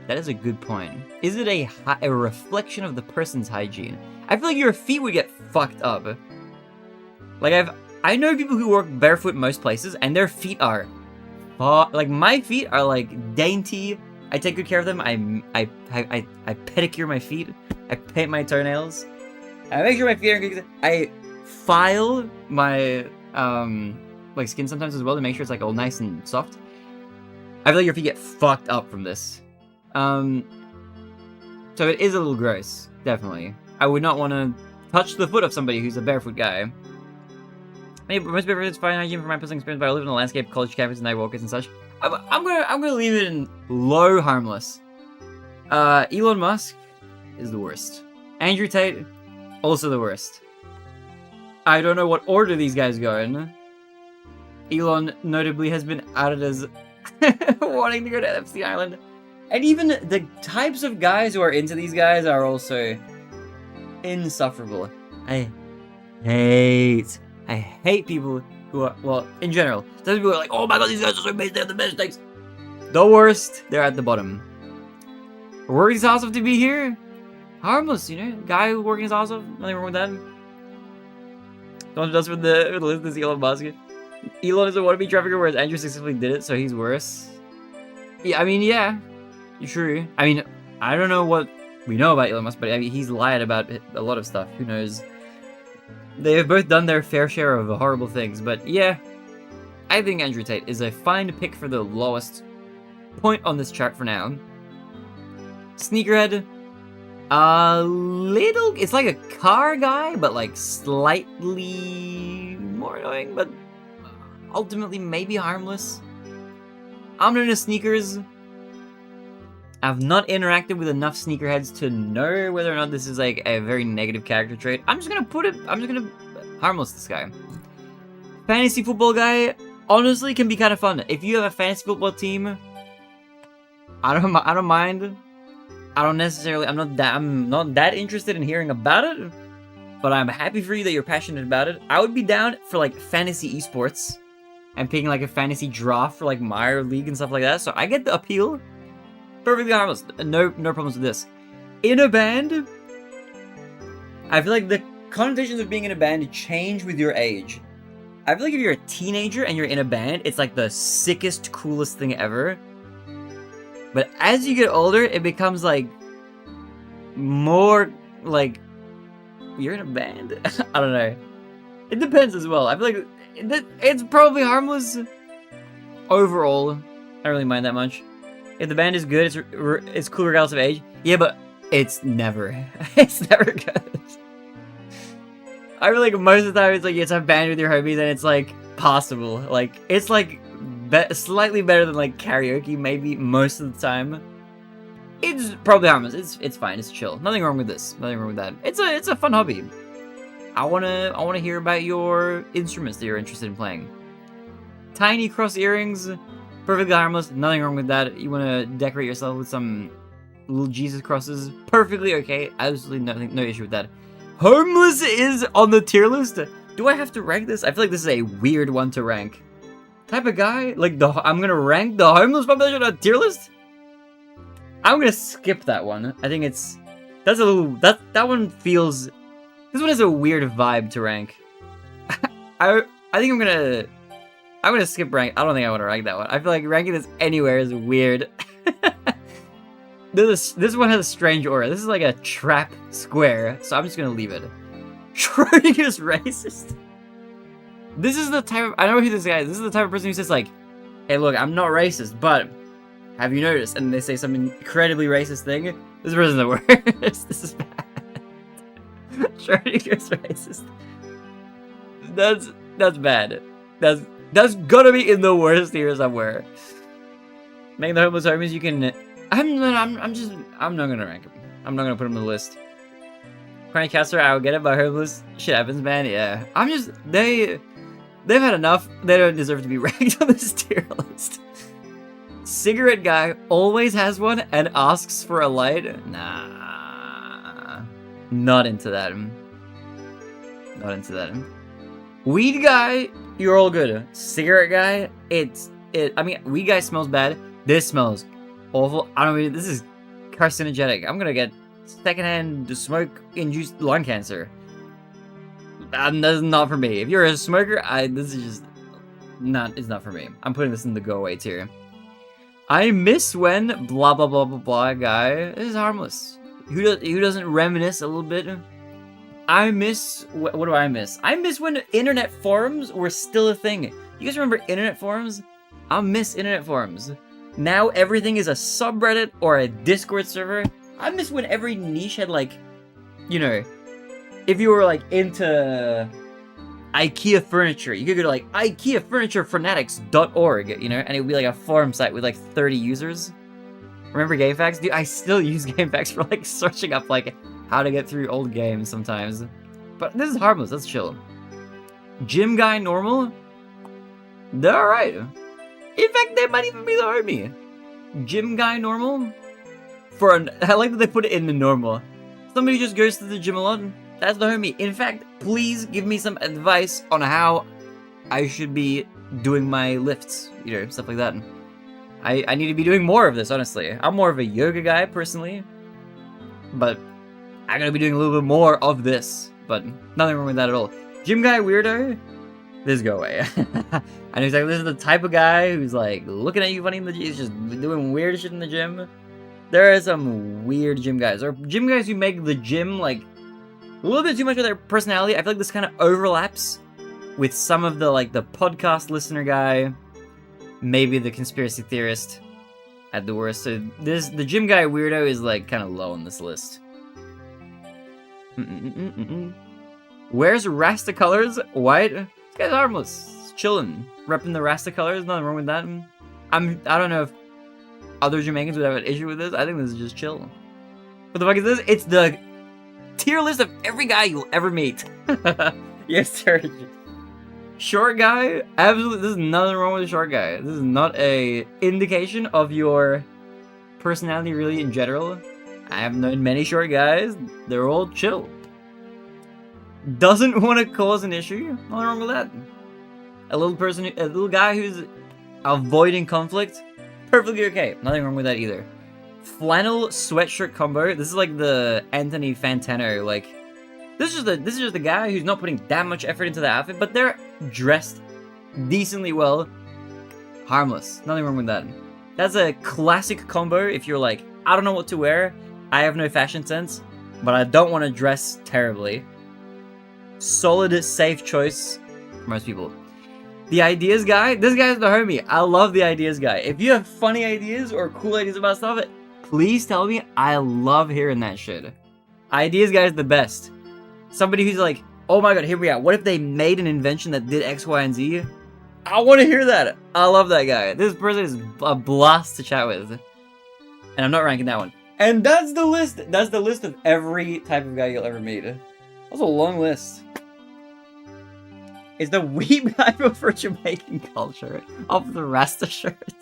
That is a good point. Is it a reflection of the person's hygiene? I feel like your feet would get fucked up. Like, I know people who work barefoot most places, and their feet are... Like, my feet are, like, dainty. I take good care of them. I pedicure my feet. I paint my toenails. I make sure my feet are good. I file my, like, skin sometimes as well to make sure it's, like, all nice and soft. I feel like your feet get fucked up from this. So it is a little gross, definitely. I would not want to touch the foot of somebody who's a barefoot guy. Most barefoot is fine hygiene from my personal experience, but I live in a landscape, college campus, and night walkers and such. I'm gonna leave it in low harmless. Elon Musk is the worst. Andrew Tate, also the worst. I don't know what order these guys go in. Elon notably has been outed as wanting to go to Epstein Island. And even the types of guys who are into these guys are also insufferable. I hate people who are, well, in general. Some people are like, oh my god, these guys are so amazing, they have the best takes. The worst, they're at the bottom. Working his ass off to be here? Harmless, you know? Guy who working his ass off, nothing wrong with that. Don't just with the list is Elon Musk. Elon is a wannabe trafficker, whereas Andrew successfully did it, so he's worse. Yeah, I mean, yeah. True. I mean, I don't know what we know about Elon Musk, but I mean, he's lied about a lot of stuff. Who knows? They have both done their fair share of horrible things, but yeah. I think Andrew Tate is a fine pick for the lowest point on this chart for now. Sneakerhead. It's like a car guy, but like slightly more annoying, but ultimately maybe harmless. I'm into sneakers. I've not interacted with enough sneakerheads to know whether or not this is like a very negative character trait. I'm just gonna harmless this guy. Fantasy football guy, honestly, can be kind of fun. If you have a fantasy football team, I don't mind. I'm not that interested in hearing about it, but I'm happy for you that you're passionate about it. I would be down for like fantasy esports and picking like a fantasy draft for like Meyer League and stuff like that. So I get the appeal. Perfectly harmless. No problems with this. In a band, I feel like the connotations of being in a band change with your age. I feel like if you're a teenager and you're in a band, it's like the sickest, coolest thing ever. But as you get older, it becomes like more like you're in a band. I don't know. It depends as well. I feel like it's probably harmless overall. I don't really mind that much. If the band is good, it's cool regardless of age. Yeah, but it's never good. I feel like most of the time it's like it's a band with your homies and it's like possible. Like it's like slightly better than like karaoke maybe most of the time. It's probably harmless. It's fine. It's chill. Nothing wrong with this. Nothing wrong with that. It's a fun hobby. I wanna hear about your instruments that you're interested in playing. Tiny cross earrings. Perfectly harmless, nothing wrong with that. You want to decorate yourself with some little Jesus crosses, perfectly okay. Absolutely no issue with that. Homeless is on the tier list. Do I have to rank this? I feel like this is a weird one to rank. Type of guy, like I'm gonna rank the homeless population on a tier list. I'm gonna skip that one. I think that one feels. This one has a weird vibe to rank. I think I'm gonna skip rank. I don't think I want to rank that one. I feel like ranking this anywhere is weird. This one has a strange aura. This is like a trap square, so I'm just gonna leave it. Schrodinger's racist. This is the type of, I know who this guy is. This is the type of person who says like, hey look, I'm not racist, but have you noticed? And they say some incredibly racist thing. This person's the worst. This is bad. Schrodinger's racist. That's bad. That's gonna be in the worst tier somewhere. Making the homeless homies, you can. I'm not gonna rank him. I'm not gonna put him on the list. Chronic Caster, I will get it, but homeless shit happens, man. Yeah, they've had enough. They don't deserve to be ranked on this tier list. Cigarette guy always has one and asks for a light. Nah, not into that. Not into that. Weed guy, you're all good. Cigarette guy, I mean, weed guy smells bad. This smells awful. I don't mean, this is carcinogenic. I'm gonna get secondhand smoke-induced lung cancer. That's not for me. If you're a smoker, this is just not. It's not for me. I'm putting this in the go away tier. I miss when blah blah blah blah blah guy is harmless. Who doesn't reminisce a little bit? I miss what do I miss? I miss when internet forums were still a thing. You guys remember internet forums? I miss internet forums. Now everything is a subreddit or a Discord server. I miss when every niche had like, you know, if you were like into IKEA furniture, you could go to like IKEAFurnitureFanatics.org, you know, and it would be like a forum site with like 30 users. Remember GameFAQs? Dude, I still use GameFAQs for like searching up like how to get through old games sometimes. But this is harmless, that's chill. Gym guy normal? They're alright. In fact, they might even be the homie. Gym guy normal? I like that they put it in the normal. Somebody just goes to the gym a lot. That's the homie. In fact, please give me some advice on how I should be doing my lifts, you know, stuff like that. I need to be doing more of this, honestly. I'm more of a yoga guy, personally. But I gotta be doing a little bit more of this. But nothing wrong with that at all. Gym guy weirdo? This go away. I know exactly this is the type of guy who's like looking at you funny in the gym. He's just doing weird shit in the gym. There are some weird gym guys. Or gym guys who make the gym like a little bit too much of their personality. I feel like this kind of overlaps with some of the like the podcast listener guy. Maybe the conspiracy theorist at the worst. So the gym guy weirdo is like kind of low on this list. Where's Rasta colors? White? This guy's harmless. Chillin'. Repping the Rasta colors. Nothing wrong with that. I don't know if other Jamaicans would have an issue with this. I think this is just chill. What the fuck is this? It's the tier list of every guy you'll ever meet. Yes, sir. Short guy? Absolutely. There's nothing wrong with a short guy. This is not a indication of your personality really in general. I have known many short guys. They're all chill. Doesn't want to cause an issue. Nothing wrong with that. A little guy who's avoiding conflict. Perfectly okay. Nothing wrong with that either. Flannel sweatshirt combo. This is like the Anthony Fantano. Like, this is just the guy who's not putting that much effort into the outfit, but they're dressed decently well. Harmless. Nothing wrong with that. That's a classic combo if you're like, I don't know what to wear. I have no fashion sense, but I don't want to dress terribly. Solid, safe choice for most people. The ideas guy, this guy's the homie. I love the ideas guy. If you have funny ideas or cool ideas about stuff, please tell me. I love hearing that shit. Ideas guy is the best. Somebody who's like, oh my god, here we are. What if they made an invention that did X, Y, and Z? I want to hear that. I love that guy. This person is a blast to chat with. And I'm not ranking that one. And that's the list. That's the list of every type of guy you'll ever meet. That's a long list. It's the weeb guy for Jamaican culture of the Rasta shirt.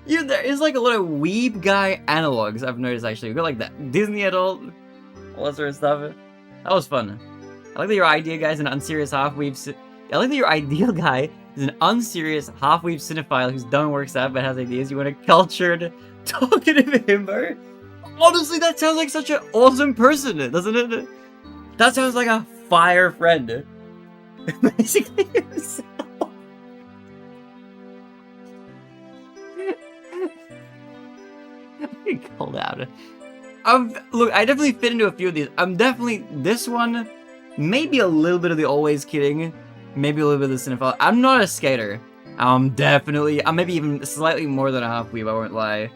There is like a lot of weeb guy analogs I've noticed actually. We got like that Disney adult, all that sort of stuff. That was fun. I like that your idea guy is an unserious half-weeb. I like that your ideal guy is an unserious half-weeb cinephile who's done works out but has ideas. You want a cultured, talkative himbo. Honestly, that sounds like such an awesome person, doesn't it? That sounds like a fire friend. Basically, Get called out. Look, I definitely fit into a few of these. I'm definitely this one. Maybe a little bit of the always kidding. Maybe a little bit of the cinephile. I'm not a skater. I'm maybe even slightly more than a half weeb, I won't lie.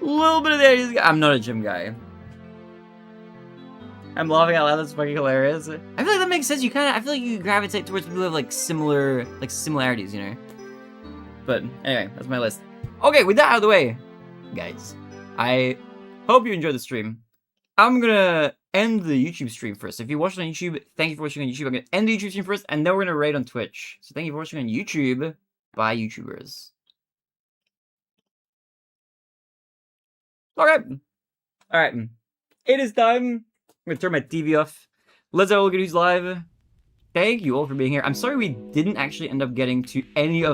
A little bit of the ideas. I'm not a gym guy. I'm laughing out loud, that's fucking hilarious. I feel like that makes sense. I feel like you gravitate towards people who have like similarities, you know? But anyway, that's my list. Okay, with that out of the way, guys, I hope you enjoyed the stream. I'm gonna end the YouTube stream first. If you're watching on YouTube, thank you for watching on YouTube. I'm gonna end the YouTube stream first, and then we're gonna raid on Twitch. So thank you for watching on YouTube. Bye, YouTubers. Alright. Alright. It is time. I'm gonna turn my TV off. Let's have a look at who's live. Thank you all for being here. I'm sorry we didn't actually end up getting to any of the